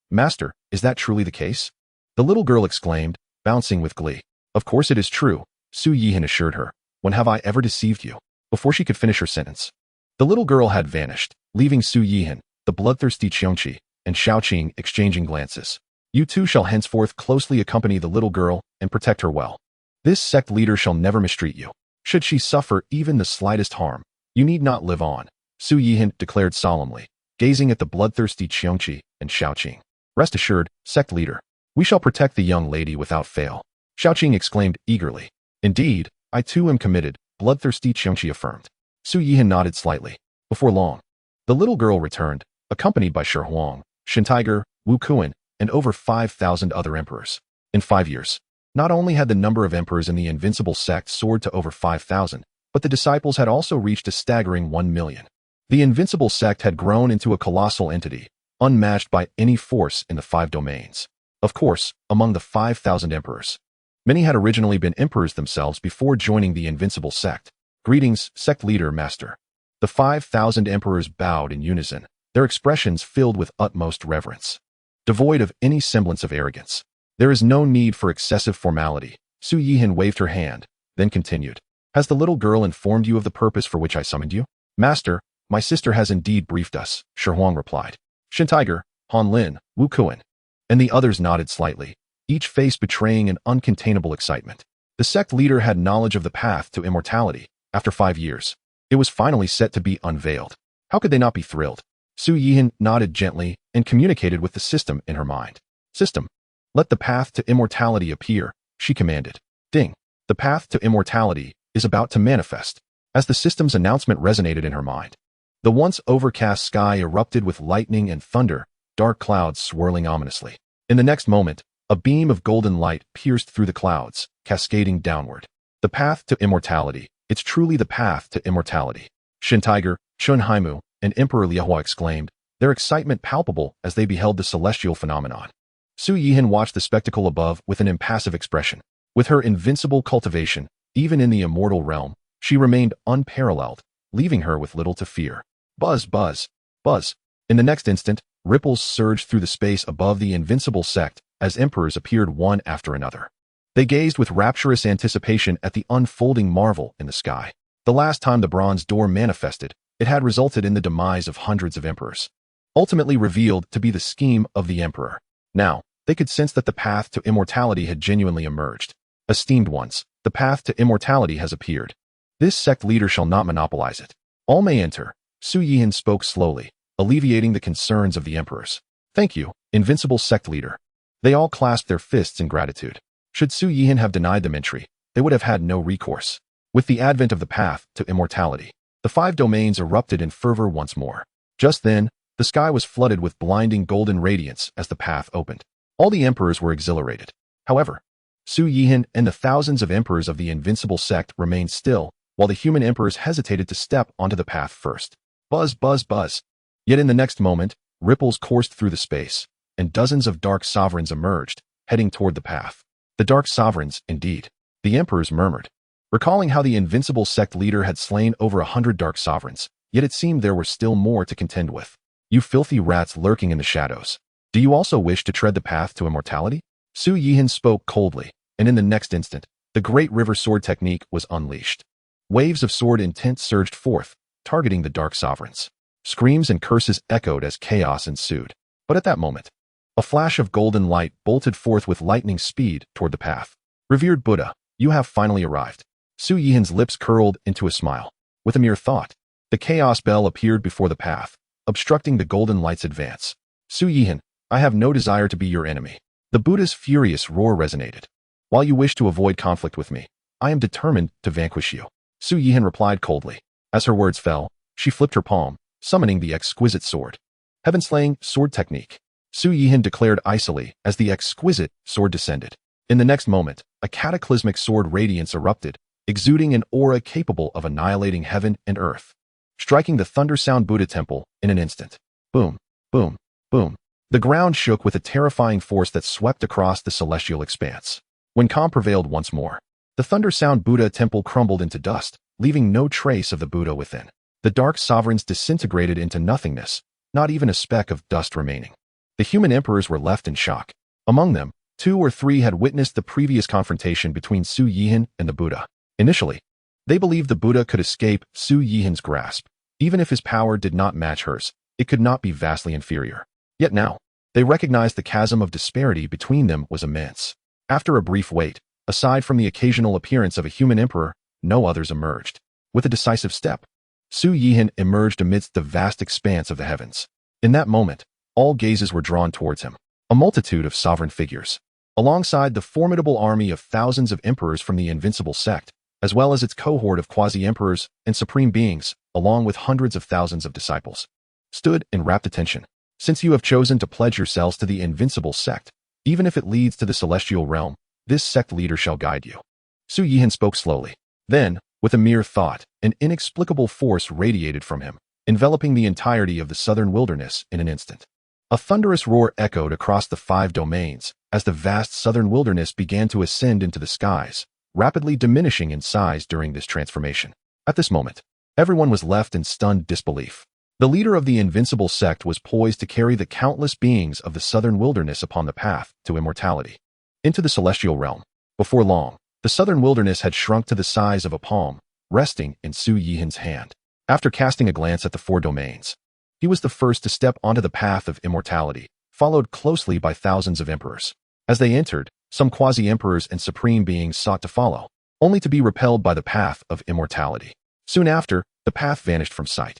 Master, is that truly the case? The little girl exclaimed, bouncing with glee. Of course it is true, Su Yihan assured her. When have I ever deceived you? Before she could finish her sentence, the little girl had vanished, leaving Su Yihan, the bloodthirsty xianxia, and Xiaoqing exchanging glances. You two shall henceforth closely accompany the little girl and protect her well. This sect leader shall never mistreat you. Should she suffer even the slightest harm, you need not live on, Su Yihan declared solemnly, gazing at the bloodthirsty xianxia and Xiaoqing. Rest assured, sect leader, we shall protect the young lady without fail. Xiaoqing exclaimed eagerly. Indeed, I too am committed, bloodthirsty Xianxia affirmed. Su Yihan nodded slightly. Before long, the little girl returned, accompanied by Shi Huang, Shen Tiger, Wu Kuan, and over 5,000 other emperors. In 5 years, not only had the number of emperors in the Invincible Sect soared to over 5,000, but the disciples had also reached a staggering 1 million. The Invincible Sect had grown into a colossal entity, unmatched by any force in the 5 domains. Of course, among the 5,000 emperors, many had originally been emperors themselves before joining the Invincible Sect. Greetings, sect leader, master. The 5,000 emperors bowed in unison, their expressions filled with utmost reverence. Devoid of any semblance of arrogance. There is no need for excessive formality. Su Yihan waved her hand, then continued. Has the little girl informed you of the purpose for which I summoned you? Master, my sister has indeed briefed us, Shi Huang replied. Shen Tiger, Han Lin, Wu Kuan, and the others nodded slightly, each face betraying an uncontainable excitement. The sect leader had knowledge of the path to immortality. After 5 years, it was finally set to be unveiled. How could they not be thrilled? Su Yihan nodded gently and communicated with the system in her mind. System, let the path to immortality appear, she commanded. Ding. The path to immortality is about to manifest. As the system's announcement resonated in her mind, the once overcast sky erupted with lightning and thunder, dark clouds swirling ominously. In the next moment, a beam of golden light pierced through the clouds, cascading downward. The path to immortality. It's truly the path to immortality. Shen Tiger, Chun Haimu, and Emperor Liahua exclaimed, their excitement palpable as they beheld the celestial phenomenon. Su Yihan watched the spectacle above with an impassive expression. With her invincible cultivation, even in the immortal realm, she remained unparalleled, leaving her with little to fear. Buzz, buzz, buzz. In the next instant, ripples surged through the space above the Invincible Sect as emperors appeared one after another. They gazed with rapturous anticipation at the unfolding marvel in the sky. The last time the bronze door manifested, it had resulted in the demise of hundreds of emperors, ultimately revealed to be the scheme of the emperor. Now, they could sense that the path to immortality had genuinely emerged. Esteemed ones, the path to immortality has appeared. This sect leader shall not monopolize it. All may enter. Su Yihan spoke slowly, alleviating the concerns of the emperors. Thank you, Invincible Sect leader. They all clasped their fists in gratitude. Should Su Yihan have denied them entry, they would have had no recourse. With the advent of the path to immortality, the 5 domains erupted in fervor once more. Just then, the sky was flooded with blinding golden radiance as the path opened. All the emperors were exhilarated. However, Su Yihan and the thousands of emperors of the Invincible Sect remained still, while the human emperors hesitated to step onto the path first. Buzz, buzz, buzz. Yet in the next moment, ripples coursed through the space, and dozens of dark sovereigns emerged, heading toward the path. The dark sovereigns, indeed. The emperors murmured, recalling how the Invincible Sect leader had slain over 100 dark sovereigns, yet it seemed there were still more to contend with. You filthy rats lurking in the shadows. Do you also wish to tread the path to immortality? Su Yihan spoke coldly, and in the next instant, the great river sword technique was unleashed. Waves of sword intent surged forth, targeting the dark sovereigns. Screams and curses echoed as chaos ensued. But at that moment, a flash of golden light bolted forth with lightning speed toward the path. Revered Buddha, you have finally arrived. Su Yihan's lips curled into a smile. With a mere thought, the chaos bell appeared before the path, obstructing the golden light's advance. Su Yihan, I have no desire to be your enemy. The Buddha's furious roar resonated. While you wish to avoid conflict with me, I am determined to vanquish you. Su Yihan replied coldly. As her words fell, she flipped her palm, summoning the exquisite sword. Heaven-slaying sword technique. Su Yihan declared icily as the exquisite sword descended. In the next moment, a cataclysmic sword radiance erupted, exuding an aura capable of annihilating heaven and earth, striking the Thunder Sound Buddha temple in an instant. Boom, boom, boom. The ground shook with a terrifying force that swept across the celestial expanse. When calm prevailed once more, the Thunder Sound Buddha temple crumbled into dust, leaving no trace of the Buddha within. The dark sovereigns disintegrated into nothingness, not even a speck of dust remaining. The human emperors were left in shock. Among them, 2 or 3 had witnessed the previous confrontation between Su Yihan and the Buddha. Initially, they believed the Buddha could escape Su Yihan's grasp. Even if his power did not match hers, it could not be vastly inferior. Yet now, they recognized the chasm of disparity between them was immense. After a brief wait, aside from the occasional appearance of a human emperor, no others emerged. With a decisive step, Su Yihan emerged amidst the vast expanse of the heavens. In that moment, all gazes were drawn towards him. A multitude of sovereign figures, alongside the formidable army of thousands of emperors from the Invincible Sect, as well as its cohort of quasi-emperors and supreme beings, along with hundreds of thousands of disciples, stood in rapt attention. Since you have chosen to pledge yourselves to the Invincible Sect, even if it leads to the celestial realm, this sect leader shall guide you. Su Yihan spoke slowly. Then, with a mere thought, an inexplicable force radiated from him, enveloping the entirety of the southern wilderness in an instant. A thunderous roar echoed across the 5 domains as the vast southern wilderness began to ascend into the skies, rapidly diminishing in size during this transformation. At this moment, everyone was left in stunned disbelief. The leader of the Invincible Sect was poised to carry the countless beings of the southern wilderness upon the path to immortality, into the celestial realm. Before long, the southern wilderness had shrunk to the size of a palm, resting in Su Yihan's hand. After casting a glance at the 4 domains, he was the first to step onto the path of immortality, followed closely by thousands of emperors. As they entered, some quasi-emperors and supreme beings sought to follow, only to be repelled by the path of immortality. Soon after, the path vanished from sight.